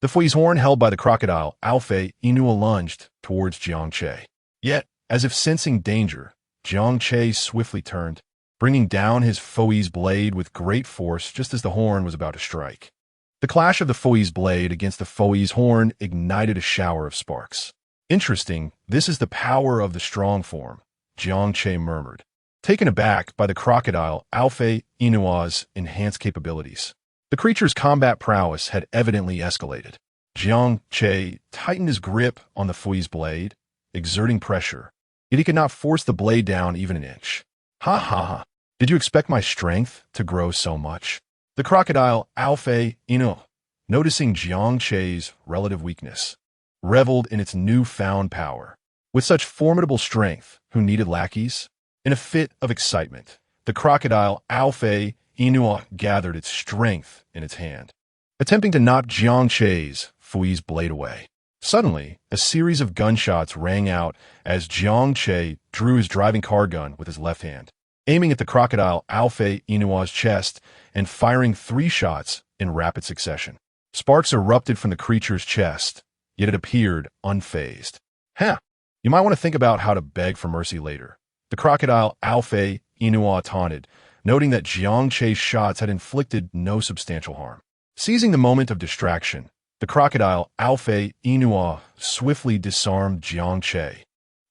the Fui's horn held by the crocodile, Alfei Inua, lunged towards Jiang Che. Yet, as if sensing danger, Jiang Che swiftly turned, bringing down his Fui's blade with great force just as the horn was about to strike. The clash of the Fui's blade against the Fui's horn ignited a shower of sparks. Interesting, this is the power of the strong form, Jiang Che murmured, taken aback by the crocodile Alfei Inua's enhanced capabilities. The creature's combat prowess had evidently escalated. Jiang Che tightened his grip on the Fui's blade, exerting pressure, yet he could not force the blade down even an inch. Ha ha ha! Did you expect my strength to grow so much? The crocodile Alfei Inua, noticing Jiang Che's relative weakness, reveled in its newfound power. With such formidable strength, who needed lackeys? In a fit of excitement, the crocodile Alfei Inua gathered its strength in its hand, attempting to knock Jiang Che's Fui's blade away. Suddenly, a series of gunshots rang out as Jiang Che drew his driving car gun with his left hand, aiming at the crocodile Alfei Inua's chest and firing 3 shots in rapid succession. Sparks erupted from the creature's chest, yet it appeared unfazed. You might want to think about how to beg for mercy later, the crocodile Alfei Inua taunted, noting that Jiang Che's shots had inflicted no substantial harm. Seizing the moment of distraction, the crocodile Alfei Inua swiftly disarmed Jiang Che,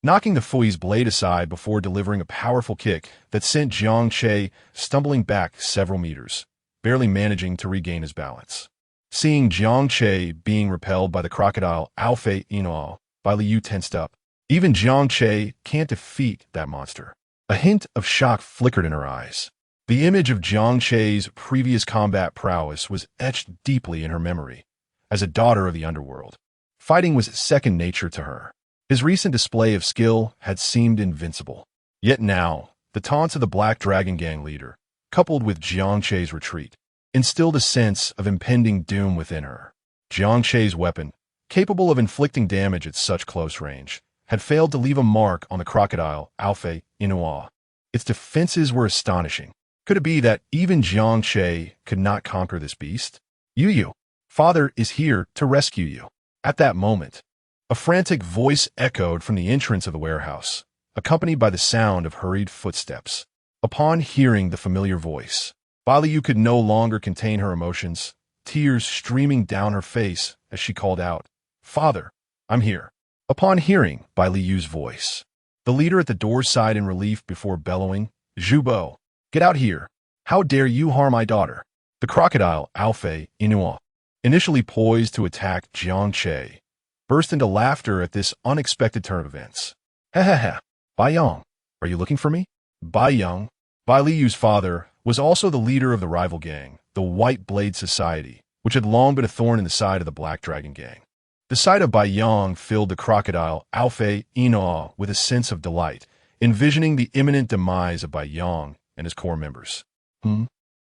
knocking the Fui's blade aside before delivering a powerful kick that sent Jiang Che stumbling back several meters, barely managing to regain his balance. Seeing Jiang Che being repelled by the crocodile Alfei Inua, Bai Liyu tensed up. Even Jiang Che can't defeat that monster. A hint of shock flickered in her eyes. The image of Jiang Che's previous combat prowess was etched deeply in her memory. As a daughter of the underworld, fighting was second nature to her. His recent display of skill had seemed invincible. Yet now, the taunts of the Black Dragon Gang leader, coupled with Jiang Che's retreat, instilled a sense of impending doom within her. Jiang Che's weapon, capable of inflicting damage at such close range, had failed to leave a mark on the crocodile Alfei Inua. Its defenses were astonishing. Could it be that even Jiang Che could not conquer this beast? Yu, father is here to rescue you. At that moment, a frantic voice echoed from the entrance of the warehouse, accompanied by the sound of hurried footsteps. Upon hearing the familiar voice, Bai Liyu could no longer contain her emotions, tears streaming down her face as she called out, "Father, I'm here." Upon hearing Bai Liyu's voice, the leader at the door sighed in relief before bellowing, "Zhubo, get out here. How dare you harm my daughter?" The crocodile Alfei Inua, initially poised to attack Jiang Che, burst into laughter at this unexpected turn of events. "Ha, Bai Yang, are you looking for me?" Bai Yang, Bai Liyu's father, was also the leader of the rival gang, the White Blade Society, which had long been a thorn in the side of the Black Dragon Gang. The sight of Bai Yang filled the crocodile Alfei Inua with a sense of delight, envisioning the imminent demise of Bai Yang and his core members.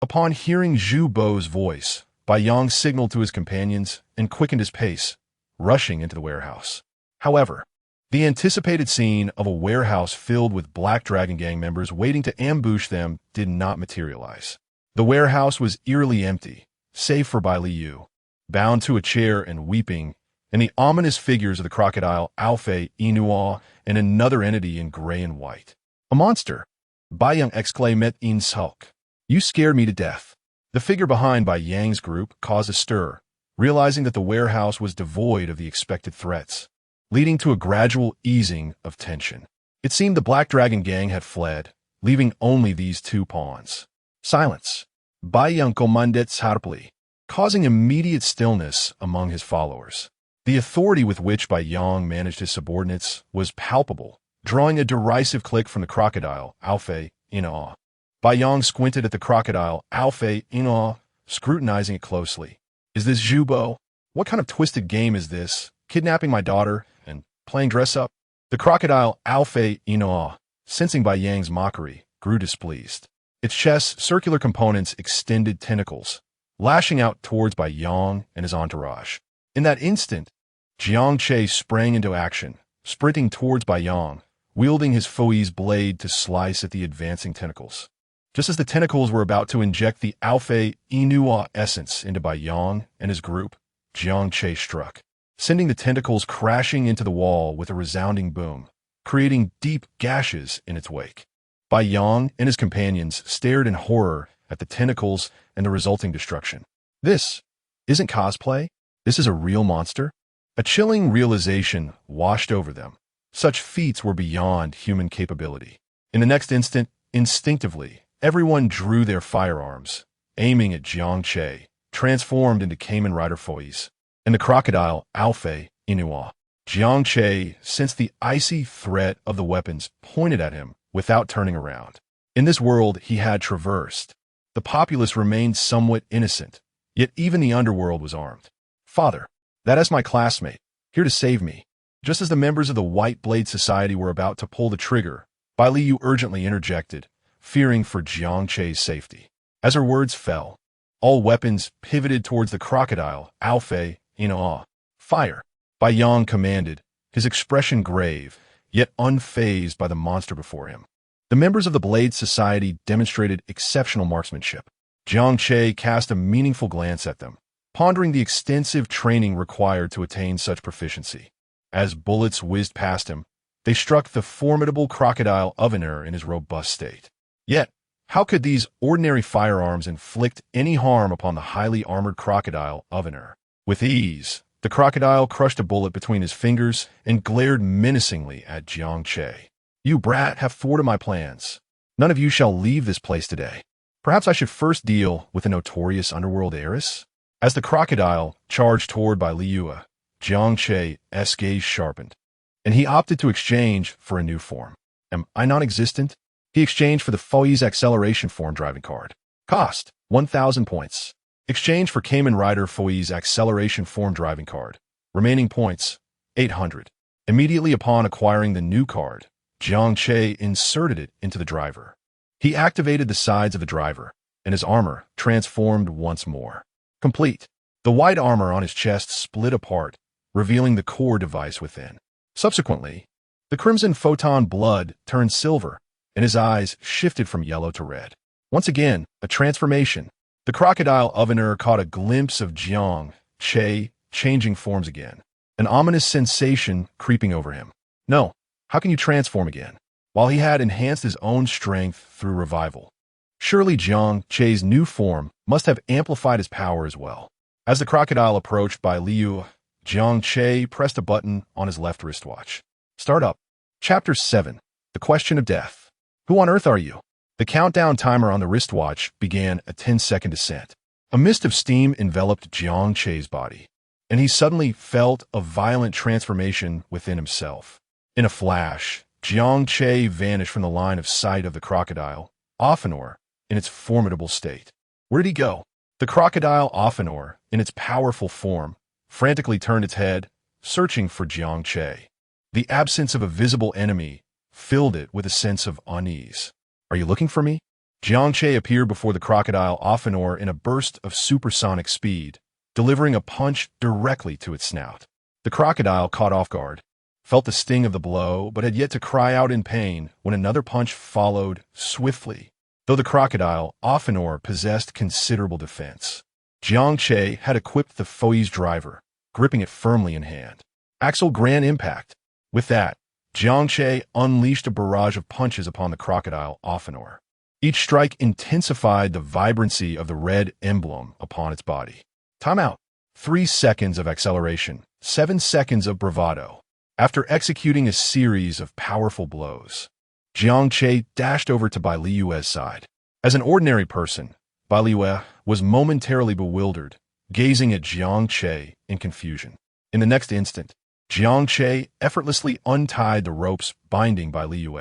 Upon hearing Zhu Bo's voice, Bai Yang signaled to his companions and quickened his pace, rushing into the warehouse. However, the anticipated scene of a warehouse filled with Black Dragon Gang members waiting to ambush them did not materialize. The warehouse was eerily empty, save for Bai Liyu, bound to a chair and weeping, and the ominous figures of the crocodile Alfei Inua and another entity in gray and white. "A monster!" Bai Yang exclaimed in sulk. "You scared me to death." The figure behind Bai Yang's group caused a stir, realizing that the warehouse was devoid of the expected threats, leading to a gradual easing of tension. It seemed the Black Dragon Gang had fled, leaving only these 2 pawns. Silence. Bai Yang commanded sharply, causing immediate stillness among his followers. The authority with which Bai Yang managed his subordinates was palpable, drawing a derisive click from the crocodile Alfei Inua. Bai Yang squinted at the crocodile Alfei Inua, scrutinizing it closely. "Is this Zhubo? What kind of twisted game is this? Kidnapping my daughter and playing dress-up?" The crocodile Alfei Inua, sensing Bai Yang's mockery, grew displeased. Its chest's circular components extended tentacles, lashing out towards Bai Yang and his entourage. In that instant, Jiang Che sprang into action, sprinting towards Bai Yang, wielding his Fui's blade to slice at the advancing tentacles. Just as the tentacles were about to inject the Alpha Inua essence into Bai Yang and his group, Jiang Che struck, sending the tentacles crashing into the wall with a resounding boom, creating deep gashes in its wake. Bai Yang and his companions stared in horror at the tentacles and the resulting destruction. This isn't cosplay. This is a real monster. A chilling realization washed over them. Such feats were beyond human capability. In the next instant, instinctively, everyone drew their firearms, aiming at Jiang Che, transformed into Kamen Rider foes, and the crocodile Alpha Inua. Jiang Che sensed the icy threat of the weapons pointed at him without turning around. In this world he had traversed, the populace remained somewhat innocent, yet even the underworld was armed. Father, that is my classmate, here to save me. Just as the members of the White Blade Society were about to pull the trigger, Bai Liu urgently interjected, fearing for Jiang Che's safety. As her words fell, all weapons pivoted towards the crocodile, Alpha Inua. Fire! Bai Yang commanded, his expression grave, yet unfazed by the monster before him. The members of the Blade Society demonstrated exceptional marksmanship. Jiang Che cast a meaningful glance at them, pondering the extensive training required to attain such proficiency. As bullets whizzed past him, they struck the formidable crocodile Offinor in his robust state. Yet, how could these ordinary firearms inflict any harm upon the highly armored crocodile Offinor? With ease, the crocodile crushed a bullet between his fingers and glared menacingly at Jiang Che. You brat have thwarted my plans. None of you shall leave this place today. Perhaps I should first deal with the notorious underworld heiress? As the crocodile charged toward Bai Liu, Jiang Che's gaze sharpened, and he opted to exchange for a new form. Am I non-existent? He exchanged for the Foy's acceleration form driving card. Cost, 1,000 points. Exchange for Kamen Rider Foy's acceleration form driving card. Remaining points, 800. Immediately upon acquiring the new card, Jiang Che inserted it into the driver. He activated the sides of the driver, and his armor transformed once more. Complete. The white armor on his chest split apart, revealing the core device within. Subsequently, the crimson photon blood turned silver, and his eyes shifted from yellow to red. Once again, a transformation. The crocodile Offinor caught a glimpse of Jiang Che changing forms again, an ominous sensation creeping over him. No, how can you transform again? While he had enhanced his own strength through revival, surely Jiang Che's new form must have amplified his power as well. As the crocodile approached Bai Liu, Jiang Che pressed a button on his left wristwatch. Start up. Chapter 7. The Question of Death. Who on earth are you? The countdown timer on the wristwatch began a 10-second descent. A mist of steam enveloped Jiang Che's body, and he suddenly felt a violent transformation within himself. In a flash, Jiang Che vanished from the line of sight of the crocodile, Offinor, in its formidable state. Where did he go? The crocodile Offinor, in its powerful form, frantically turned its head, searching for Jiang Che. The absence of a visible enemy filled it with a sense of unease. Are you looking for me? Jiang Che appeared before the crocodile Offinor in a burst of supersonic speed, delivering a punch directly to its snout. The crocodile, caught off guard, felt the sting of the blow, but had yet to cry out in pain when another punch followed swiftly. Though the crocodile Offinor possessed considerable defense, Jiang Che had equipped the Foy's driver, gripping it firmly in hand. Axle Grand Impact. With that, Jiang Che unleashed a barrage of punches upon the crocodile Offinor. Each strike intensified the vibrancy of the red emblem upon its body. Timeout. 3 seconds of acceleration, 7 seconds of bravado. After executing a series of powerful blows, Jiang Che dashed over to Bai Liu's side. As an ordinary person, Bai Liu was momentarily bewildered, gazing at Jiang Che in confusion. In the next instant, Jiang Che effortlessly untied the ropes binding Bai Liu.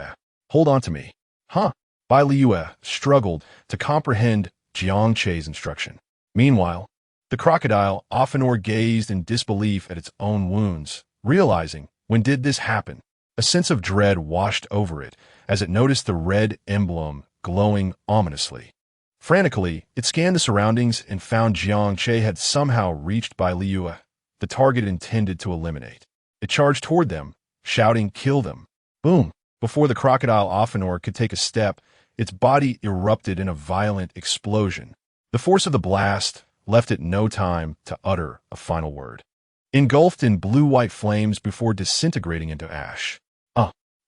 Hold on to me. Huh? Bai Liu struggled to comprehend Jiang Che's instruction. Meanwhile, the crocodile Offinor gazed in disbelief at its own wounds, realizing, when did this happen? A sense of dread washed over it as it noticed the red emblem glowing ominously. Frantically, it scanned the surroundings and found Jiang Che had somehow reached Bai Liu, the target it intended to eliminate. It charged toward them, shouting, "Kill them!" Boom! Before the crocodile Offinor could take a step, its body erupted in a violent explosion. The force of the blast left it no time to utter a final word. Engulfed in blue-white flames before disintegrating into ash.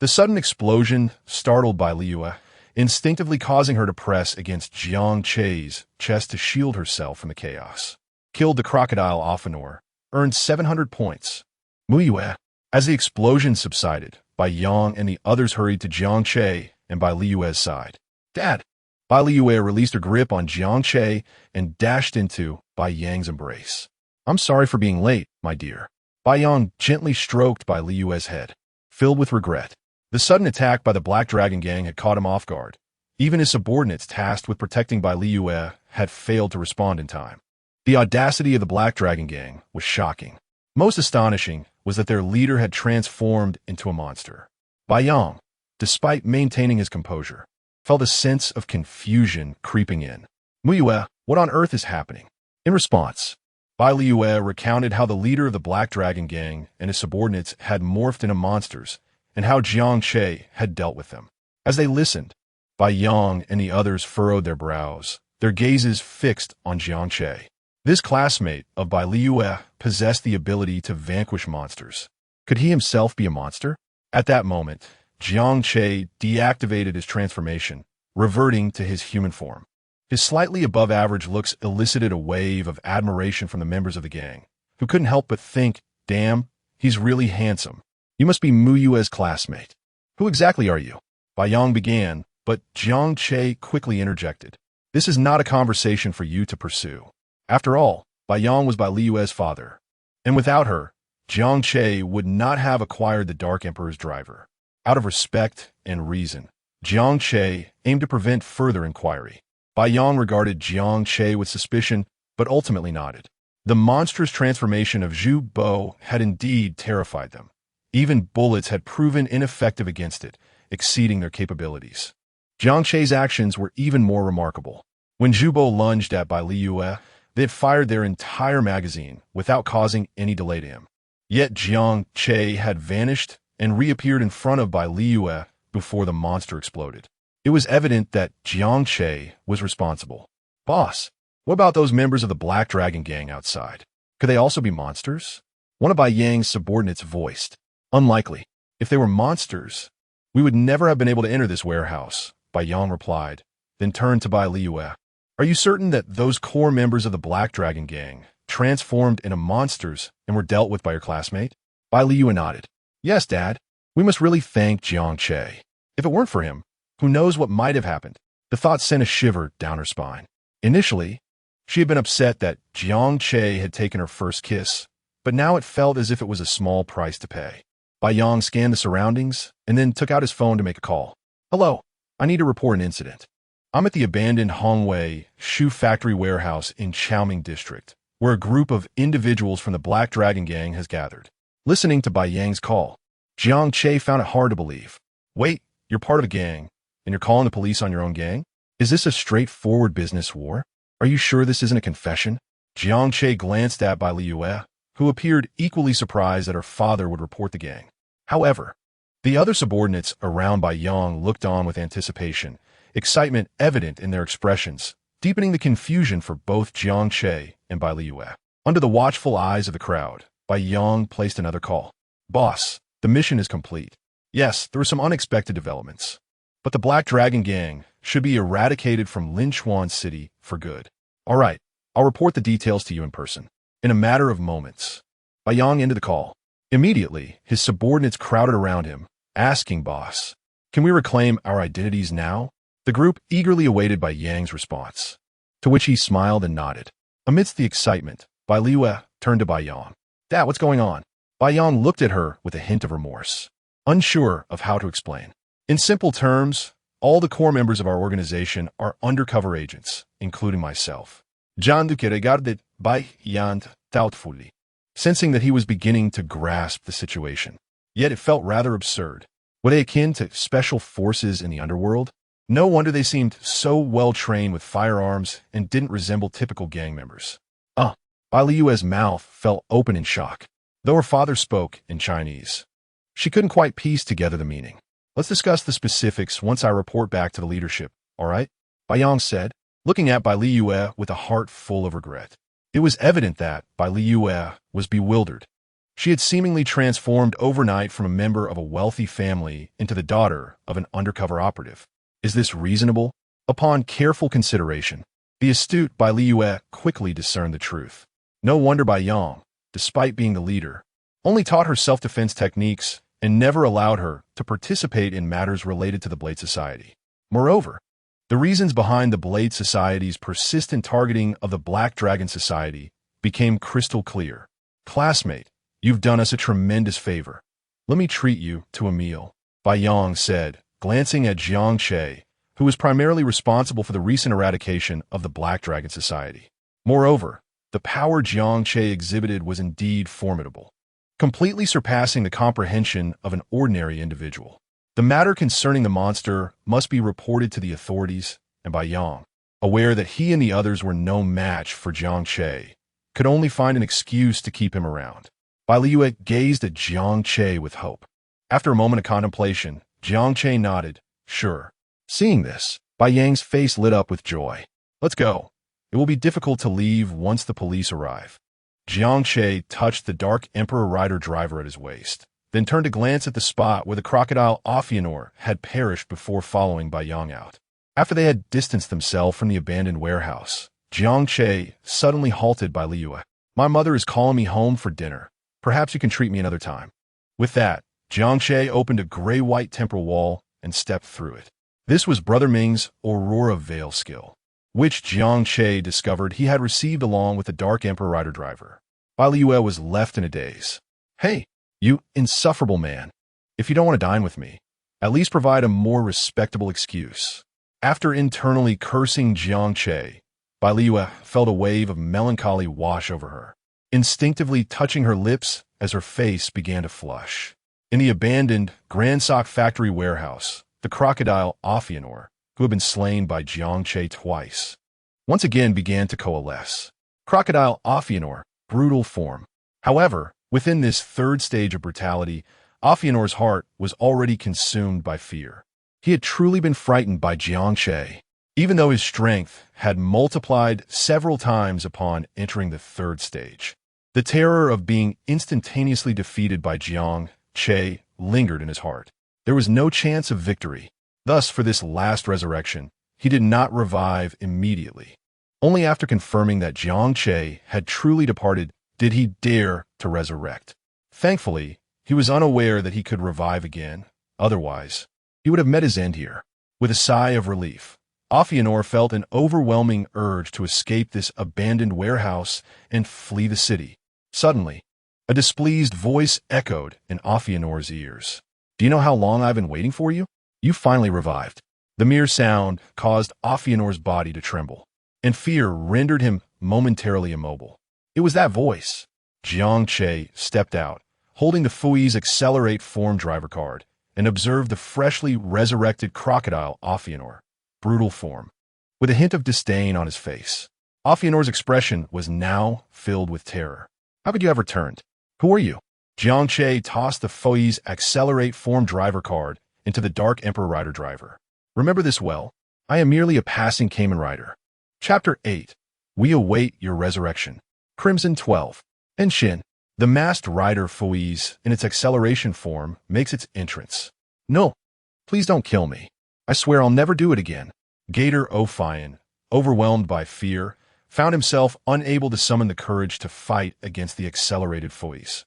The sudden explosion startled Bai Liue, instinctively causing her to press against Jiang Che's chest to shield herself from the chaos. Killed the crocodile Offinor, earned 700 points. Muyue. As the explosion subsided, Bai Yang and the others hurried to Jiang Che and Bai Liue's side. Dad! Bai Liue released her grip on Jiang Che and dashed into Bai Yang's embrace. I'm sorry for being late, my dear. Bai Yang gently stroked Bai Liue's head, filled with regret. The sudden attack by the Black Dragon Gang had caught him off guard. Even his subordinates tasked with protecting Bai Liue had failed to respond in time. The audacity of the Black Dragon Gang was shocking. Most astonishing was that their leader had transformed into a monster. Bai Yang, despite maintaining his composure, felt a sense of confusion creeping in. Muyue, what on earth is happening? In response, Bai Liue recounted how the leader of the Black Dragon Gang and his subordinates had morphed into monsters, and how Jiang Che had dealt with them. As they listened, Bai Yang and the others furrowed their brows, their gazes fixed on Jiang Che. This classmate of Bai Liue possessed the ability to vanquish monsters. Could he himself be a monster? At that moment, Jiang Che deactivated his transformation, reverting to his human form. His slightly above-average looks elicited a wave of admiration from the members of the gang, who couldn't help but think, damn, he's really handsome. You must be Muyue's classmate. Who exactly are you? Bai Yang began, but Jiang Che quickly interjected. This is not a conversation for you to pursue. After all, Bai Yang was Bai Liue's father, and without her, Jiang Che would not have acquired the Dark Emperor's driver. Out of respect and reason, Jiang Che aimed to prevent further inquiry. Bai Yang regarded Jiang Che with suspicion, but ultimately nodded. The monstrous transformation of Zhu Bo had indeed terrified them. Even bullets had proven ineffective against it, exceeding their capabilities. Jiang Che's actions were even more remarkable. When Zhu Bo lunged at Bai Liue, they had fired their entire magazine without causing any delay to him. Yet Jiang Che had vanished and reappeared in front of Bai Liue before the monster exploded. It was evident that Jiang Che was responsible. Boss, what about those members of the Black Dragon Gang outside? Could they also be monsters? One of Bai Yang's subordinates voiced. Unlikely. If they were monsters, we would never have been able to enter this warehouse, Bai Yang replied, then turned to Bai Liue. Are you certain that those core members of the Black Dragon Gang transformed into monsters and were dealt with by your classmate? Bai Liue nodded. Yes, Dad. We must really thank Jiang Che. If it weren't for him, who knows what might have happened? The thought sent a shiver down her spine. Initially, she had been upset that Jiang Che had taken her first kiss, but now it felt as if it was a small price to pay. Bai Yang scanned the surroundings and then took out his phone to make a call. Hello, I need to report an incident. I'm at the abandoned Hongwei shoe factory warehouse in Chaoming District, where a group of individuals from the Black Dragon Gang has gathered. Listening to Bai Yang's call, Jiang Che found it hard to believe. Wait, you're part of a gang, and you're calling the police on your own gang? Is this a straightforward business war? Are you sure this isn't a confession? Jiang Che glanced at Bai Liue, who appeared equally surprised that her father would report the gang. However, the other subordinates around Bai Yang looked on with anticipation, excitement evident in their expressions, deepening the confusion for both Jiang Che and Bai Liue. Under the watchful eyes of the crowd, Bai Yang placed another call. Boss, the mission is complete. Yes, there were some unexpected developments, but the Black Dragon Gang should be eradicated from Linchuan City for good. All right, I'll report the details to you in person. In a matter of moments, Bai Yang ended the call. Immediately, his subordinates crowded around him, asking Boss, can we reclaim our identities now? The group eagerly awaited Bai Yang's response, to which he smiled and nodded. Amidst the excitement, Bai Liue turned to Bai Yang. Dad, what's going on? Bai Yang looked at her with a hint of remorse, unsure of how to explain. In simple terms, all the core members of our organization are undercover agents, including myself. Jiang Che regarded Bai Yang doubtfully, sensing that he was beginning to grasp the situation. Yet it felt rather absurd. Were they akin to special forces in the underworld? No wonder they seemed so well-trained with firearms and didn't resemble typical gang members. Bai Liue's mouth fell open in shock, though her father spoke in Chinese. She couldn't quite piece together the meaning. Let's discuss the specifics once I report back to the leadership, all right? Bai Yang said, looking at Bai Liyue with a heart full of regret. It was evident that Bai Liyue was bewildered. She had seemingly transformed overnight from a member of a wealthy family into the daughter of an undercover operative. Is this reasonable? Upon careful consideration, the astute Bai Liyue quickly discerned the truth. No wonder Bai Yang, despite being the leader, only taught her self-defense techniques and never allowed her to participate in matters related to the Blade Society. Moreover, the reasons behind the Blade Society's persistent targeting of the Black Dragon Society became crystal clear. Classmate, you've done us a tremendous favor. Let me treat you to a meal, Bai Yang said, glancing at Jiang Che, who was primarily responsible for the recent eradication of the Black Dragon Society. Moreover, the power Jiang Che exhibited was indeed formidable, completely surpassing the comprehension of an ordinary individual. The matter concerning the monster must be reported to the authorities, and Bai Yang, aware that he and the others were no match for Jiang Che, could only find an excuse to keep him around. Bai Liyue gazed at Jiang Che with hope. After a moment of contemplation, Jiang Che nodded, sure. Seeing this, Bai Yang's face lit up with joy. Let's go. It will be difficult to leave once the police arrive. Jiang Che touched the Dark Emperor rider driver at his waist, then turned to glance at the spot where the crocodile Offinor had perished before following Bai Yang out. After they had distanced themselves from the abandoned warehouse, Jiang Che suddenly halted Bai Liyue. My mother is calling me home for dinner. Perhaps you can treat me another time. With that, Jiang Che opened a gray-white temporal wall and stepped through it. This was Brother Ming's Aurora Veil skill, which Jiang Che discovered he had received along with the Dark Emperor rider driver. Bai Liyue was left in a daze. Hey, you insufferable man. If you don't want to dine with me, at least provide a more respectable excuse. After internally cursing Jiang Che, Bai Liyue felt a wave of melancholy wash over her, instinctively touching her lips as her face began to flush. In the abandoned Grand Sock factory warehouse, the crocodile Offinor, who had been slain by Jiang Che twice, once again began to coalesce. Crocodile Offinor, brutal form. However, within this third stage of brutality, Offinor's heart was already consumed by fear. He had truly been frightened by Jiang Che, even though his strength had multiplied several times upon entering the third stage. The terror of being instantaneously defeated by Jiang Che lingered in his heart. There was no chance of victory. Thus, for this last resurrection, he did not revive immediately. Only after confirming that Jiang Che had truly departed did he dare to resurrect. Thankfully, he was unaware that he could revive again. Otherwise, he would have met his end here. With a sigh of relief, Offinor felt an overwhelming urge to escape this abandoned warehouse and flee the city. Suddenly, a displeased voice echoed in Offinor's ears. Do you know how long I've been waiting for you? You finally revived. The mere sound caused Offinor's body to tremble, and fear rendered him momentarily immobile. It was that voice. Jiang Che stepped out, holding the Fui's Accelerate Form driver card, and observed the freshly resurrected crocodile Offinor, brutal form, with a hint of disdain on his face. Offinor's expression was now filled with terror. How could you have returned? Who are you? Jiang Che tossed the Fui's Accelerate Form driver card into the Dark Emperor rider driver. Remember this well. I am merely a passing Cayman rider. Chapter 8. We await your resurrection. Crimson 12. Enshin. The masked rider Fui's, in its acceleration form, makes its entrance. No, please don't kill me. I swear I'll never do it again. Gator Ophion, overwhelmed by fear, found himself unable to summon the courage to fight against the accelerated Fui's.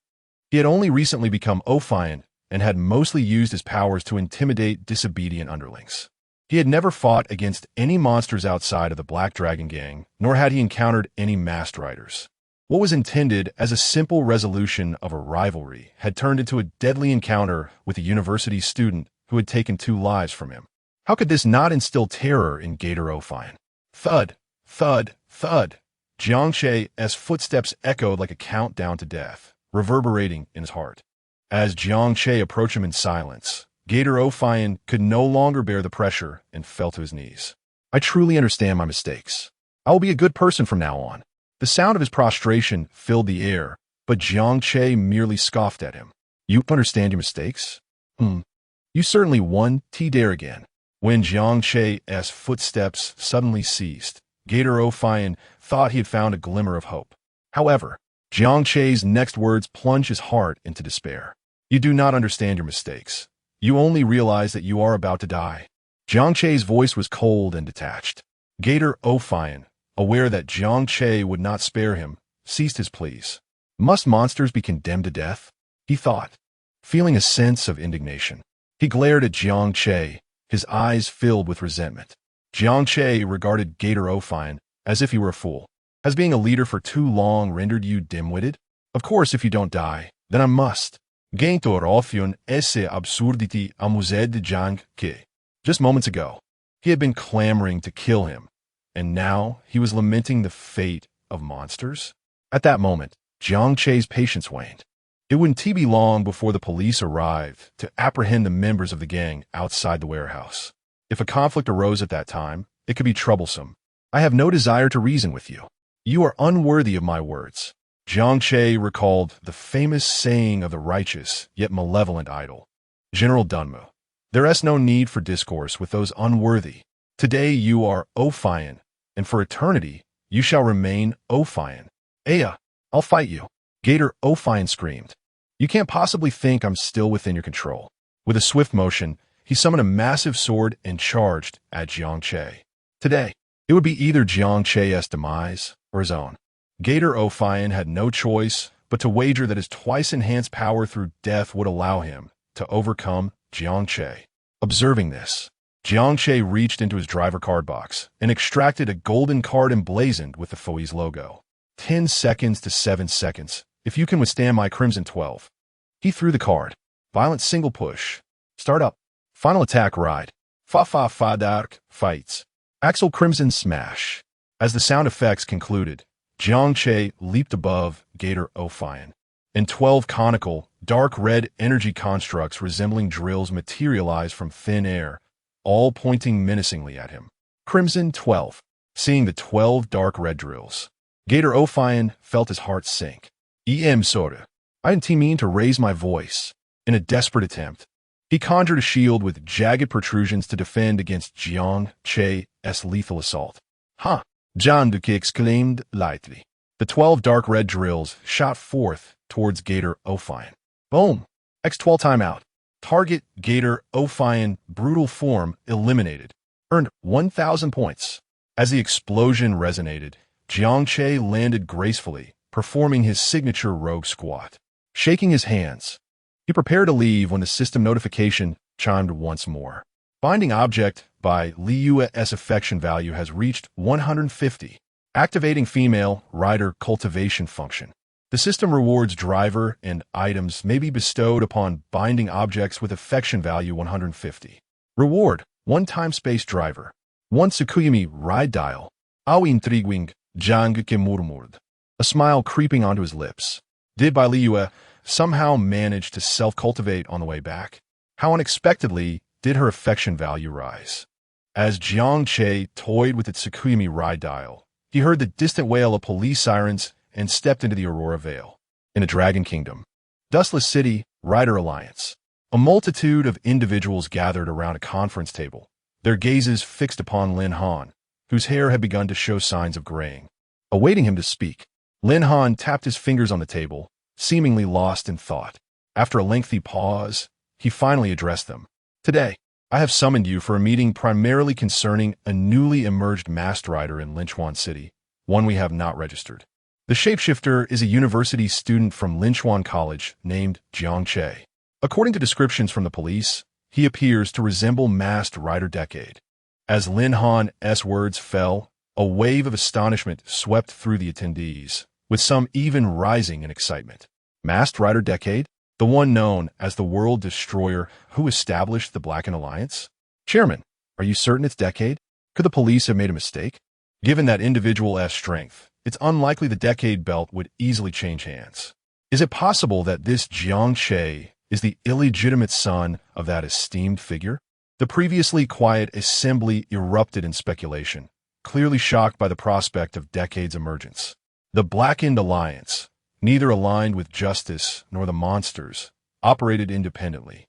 He had only recently become Ophion and had mostly used his powers to intimidate disobedient underlings. He had never fought against any monsters outside of the Black Dragon Gang, nor had he encountered any masked riders. What was intended as a simple resolution of a rivalry had turned into a deadly encounter with a university student who had taken 2 lives from him. How could this not instill terror in Gator Ophion? Thud, thud, thud. Jiang Che's footsteps echoed like a countdown to death, reverberating in his heart. As Jiang Che approached him in silence, Gator Ophion could no longer bear the pressure and fell to his knees. I truly understand my mistakes. I will be a good person from now on. The sound of his prostration filled the air, but Jiang Che merely scoffed at him. You understand your mistakes? You certainly won. Dare again. When Jiang Che's footsteps suddenly ceased, Gator Ophion thought he had found a glimmer of hope. However, Jiang Che's next words plunged his heart into despair. You do not understand your mistakes. You only realize that you are about to die. Jiang Che's voice was cold and detached. Gator Ophion, aware that Jiang Che would not spare him, ceased his pleas. Must monsters be condemned to death? He thought, feeling a sense of indignation. He glared at Jiang Che, his eyes filled with resentment. Jiang Che regarded Gator Ophion as if he were a fool. Has being a leader for too long rendered you dim-witted? Of course, if you don't die, then I must. Gator Ophion esse absurdity amused de Jiang Che. Just moments ago, he had been clamoring to kill him, and now he was lamenting the fate of monsters? At that moment, Jiang Che's patience waned. It wouldn't be long before the police arrived to apprehend the members of the gang outside the warehouse. If a conflict arose at that time, it could be troublesome. I have no desire to reason with you. You are unworthy of my words. Jiang Che recalled the famous saying of the righteous yet malevolent idol, General Dunmu. There is no need for discourse with those unworthy. Today you are Ophion, and for eternity you shall remain Ophion. Aya, I'll fight you. Gator Ophion screamed. You can't possibly think I'm still within your control. With a swift motion, he summoned a massive sword and charged at Jiang Che. Today, it would be either Jiang Che's demise or his own. Gator Ophion had no choice but to wager that his twice-enhanced power through death would allow him to overcome Jiang Che. Observing this, Jiang Che reached into his driver card box and extracted a golden card emblazoned with the Foe's logo. 10 seconds to 7 seconds, if you can withstand my Crimson 12. He threw the card. Violent single push. Start up. Final attack ride. Fa dark fights. Axel Crimson smash. As the sound effects concluded, Jiang Che leaped above Gator Ophion, and 12 conical, dark red energy constructs resembling drills materialized from thin air, all pointing menacingly at him. Crimson 12. Seeing the 12 dark red drills, Gator Ophion felt his heart sink. Soda. I didn't mean to raise my voice. In a desperate attempt, he conjured a shield with jagged protrusions to defend against Jiang Che's lethal assault. Ha! Jiang Che exclaimed lightly. The 12 dark red drills shot forth towards Gator Ophion. Boom! X12 timeout. Target Gator Ophion brutal form eliminated. Earned 1,000 points. As the explosion resonated, Jiang Che landed gracefully, performing his signature rogue squat. Shaking his hands, he prepared to leave when the system notification chimed once more. Binding object by Liu's affection value has reached 150. Activating female rider cultivation function. The system rewards driver and items may be bestowed upon binding objects with affection value 150. Reward, 1 space driver. 1 Tsukuyumi ride dial. Au intriguing, Jiang Che murmured. A smile creeping onto his lips. Did by Liu somehow manage to self-cultivate on the way back? How unexpectedly did her affection value rise? As Jiang Che toyed with its Tsukuyumi ride dial, he heard the distant wail of police sirens and stepped into the Aurora Vale. In a Dragon Kingdom, Dustless City, Rider Alliance. A multitude of individuals gathered around a conference table, their gazes fixed upon Lin Han, whose hair had begun to show signs of graying. Awaiting him to speak, Lin Han tapped his fingers on the table, seemingly lost in thought. After a lengthy pause, he finally addressed them. Today, I have summoned you for a meeting primarily concerning a newly emerged masked rider in Linchuan City, one we have not registered. The shapeshifter is a university student from Linchuan College named Jiang Che. According to descriptions from the police, he appears to resemble masked rider Decade. As Lin Han's words fell, a wave of astonishment swept through the attendees, with some even rising in excitement. Masked Rider Decade? The one known as the World Destroyer who established the Blackened Alliance? Chairman, are you certain it's Decade? Could the police have made a mistake? Given that individual's strength, it's unlikely the Decade belt would easily change hands. Is it possible that this Jiang Che is the illegitimate son of that esteemed figure? The previously quiet assembly erupted in speculation, clearly shocked by the prospect of Decade's emergence. The Blackened Alliance, neither aligned with justice nor the monsters, operated independently,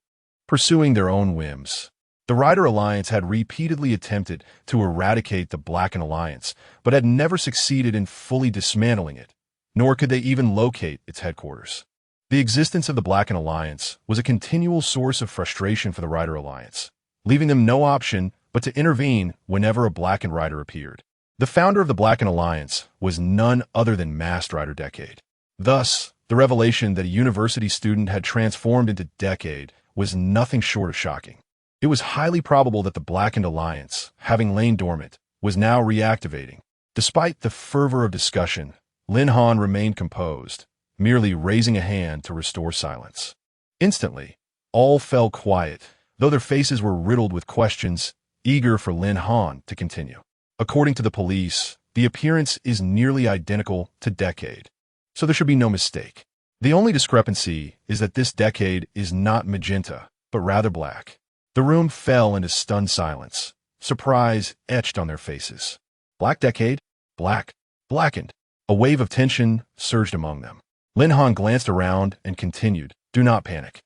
pursuing their own whims. The Rider Alliance had repeatedly attempted to eradicate the Blackened Alliance, but had never succeeded in fully dismantling it, nor could they even locate its headquarters. The existence of the Blackened Alliance was a continual source of frustration for the Rider Alliance, leaving them no option but to intervene whenever a Blackened Rider appeared. The founder of the Blackened Alliance was none other than Masked Rider Decade. Thus, the revelation that a university student had transformed into Decade was nothing short of shocking. It was highly probable that the Blackened Alliance, having lain dormant, was now reactivating. Despite the fervor of discussion, Lin Han remained composed, merely raising a hand to restore silence. Instantly, all fell quiet, though their faces were riddled with questions, eager for Lin Han to continue. According to the police, the appearance is nearly identical to Decade, so there should be no mistake. The only discrepancy is that this Decade is not magenta, but rather black. The room fell into stunned silence, surprise etched on their faces. Black Decade? Black. Blackened. A wave of tension surged among them. Lin Han glanced around and continued, "Do not panic.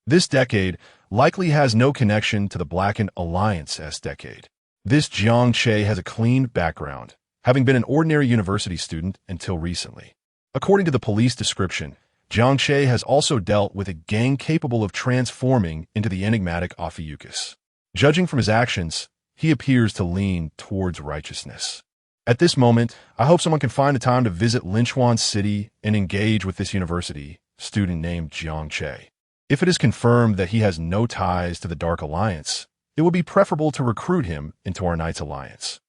This Decade likely has no connection to the Blackened Alliance-S Decade. This Jiang Che has a clean background, having been an ordinary university student until recently. According to the police description, Jiang Che has also dealt with a gang capable of transforming into the enigmatic Offinor. Judging from his actions, he appears to lean towards righteousness. At this moment, I hope someone can find the time to visit Linchuan City and engage with this university student named Jiang Che. If it is confirmed that he has no ties to the Dark Alliance, it would be preferable to recruit him into our Knights Alliance.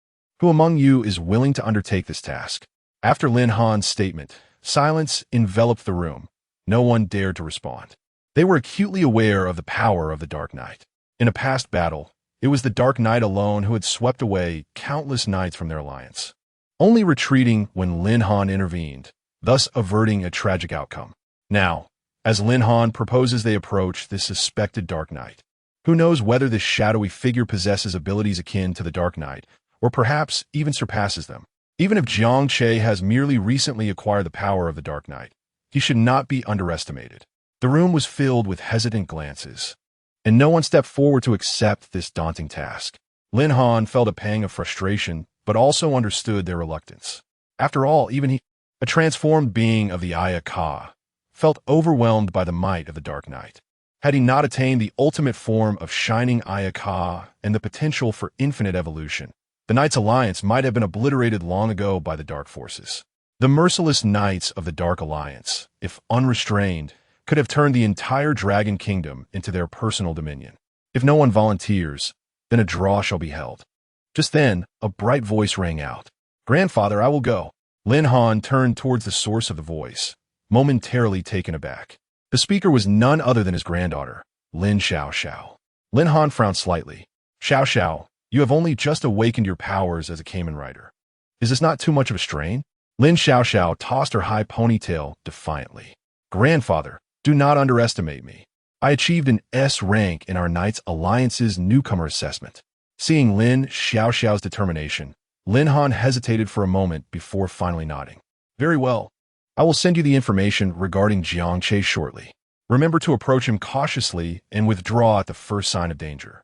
Who among you is willing to undertake this task?" After Lin Han's statement, silence enveloped the room. No one dared to respond. They were acutely aware of the power of the Dark Knight. In a past battle, it was the Dark Knight alone who had swept away countless knights from their alliance, only retreating when Lin Han intervened, thus averting a tragic outcome. Now, as Lin Han proposes they approach this suspected Dark Knight, who knows whether this shadowy figure possesses abilities akin to the Dark Knight, or perhaps even surpasses them. Even if Jiang Che has merely recently acquired the power of the Dark Knight, he should not be underestimated. The room was filled with hesitant glances, and no one stepped forward to accept this daunting task. Lin Han felt a pang of frustration, but also understood their reluctance. After all, even he, a transformed being of the Aya Ka, felt overwhelmed by the might of the Dark Knight. Had he not attained the ultimate form of shining Aya Ka and the potential for infinite evolution, the Knights Alliance might have been obliterated long ago by the Dark Forces. The merciless Knights of the Dark Alliance, if unrestrained, could have turned the entire Dragon Kingdom into their personal dominion. If no one volunteers, then a draw shall be held. Just then, a bright voice rang out. "Grandfather, I will go." Lin Han turned towards the source of the voice, momentarily taken aback. The speaker was none other than his granddaughter, Lin Xiao. Lin Han frowned slightly. Xiao, you have only just awakened your powers as a Kamen Rider. Is this not too much of a strain?" Lin Xiao tossed her high ponytail defiantly. "Grandfather, do not underestimate me. I achieved an S rank in our Knights Alliance's newcomer assessment." Seeing Lin Xiao's determination, Lin Han hesitated for a moment before finally nodding. "Very well. I will send you the information regarding Jiang Che shortly. Remember to approach him cautiously and withdraw at the first sign of danger."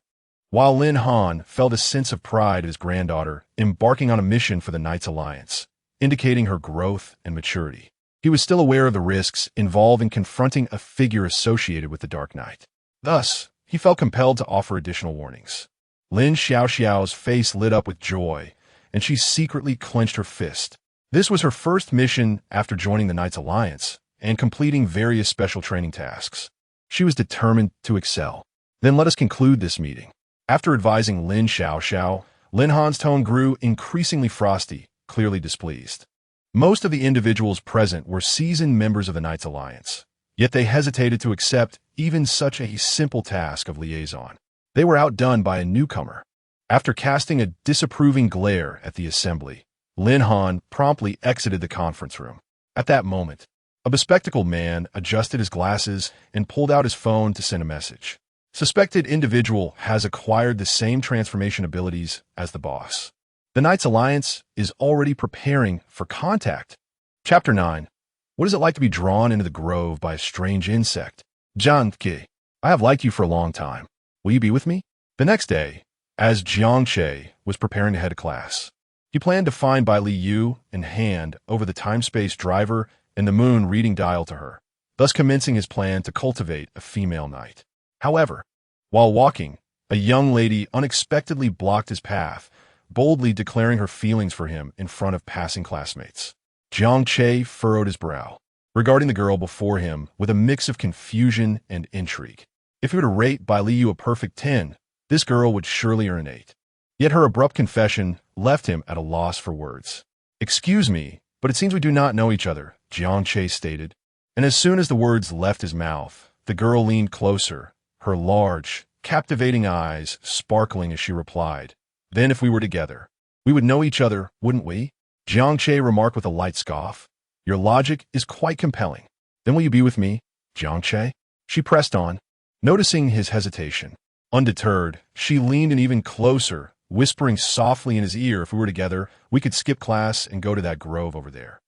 While Lin Han felt a sense of pride at his granddaughter embarking on a mission for the Knights Alliance, indicating her growth and maturity, he was still aware of the risks involved in confronting a figure associated with the Dark Knight. Thus, he felt compelled to offer additional warnings. Lin Xiao's face lit up with joy, and she secretly clenched her fist. This was her first mission after joining the Knights Alliance and completing various special training tasks. She was determined to excel. "Then let us conclude this meeting." After advising Lin Xiao, Lin Han's tone grew increasingly frosty, clearly displeased. Most of the individuals present were seasoned members of the Knights Alliance, yet they hesitated to accept even such a simple task of liaison. They were outdone by a newcomer. After casting a disapproving glare at the assembly, Lin Han promptly exited the conference room. At that moment, a bespectacled man adjusted his glasses and pulled out his phone to send a message. Suspected individual has acquired the same transformation abilities as the boss. The Knights Alliance is already preparing for contact. Chapter 9. What is it like to be drawn into the grove by a strange insect? Jiang Che, I have liked you for a long time. Will you be with me? The next day, as Jiang Che was preparing to head to class, he planned to find Bai Li Yu and hand over the time-space driver and the moon reading dial to her, thus commencing his plan to cultivate a female knight. However, while walking, a young lady unexpectedly blocked his path, boldly declaring her feelings for him in front of passing classmates. Jiang Che furrowed his brow, regarding the girl before him with a mix of confusion and intrigue. If he were to rate Bai Li Yu a perfect 10, this girl would surely earn an 8. Yet her abrupt confession left him at a loss for words. "Excuse me, but it seems we do not know each other," Jiang Che stated. And as soon as the words left his mouth, the girl leaned closer, her large, captivating eyes sparkling as she replied, "Then if we were together, we would know each other, wouldn't we?" Jiang Che remarked with a light scoff. "Your logic is quite compelling. Then will you be with me, Jiang Che?" She pressed on, noticing his hesitation. Undeterred, she leaned in even closer, whispering softly in his ear, "If we were together, we could skip class and go to that grove over there."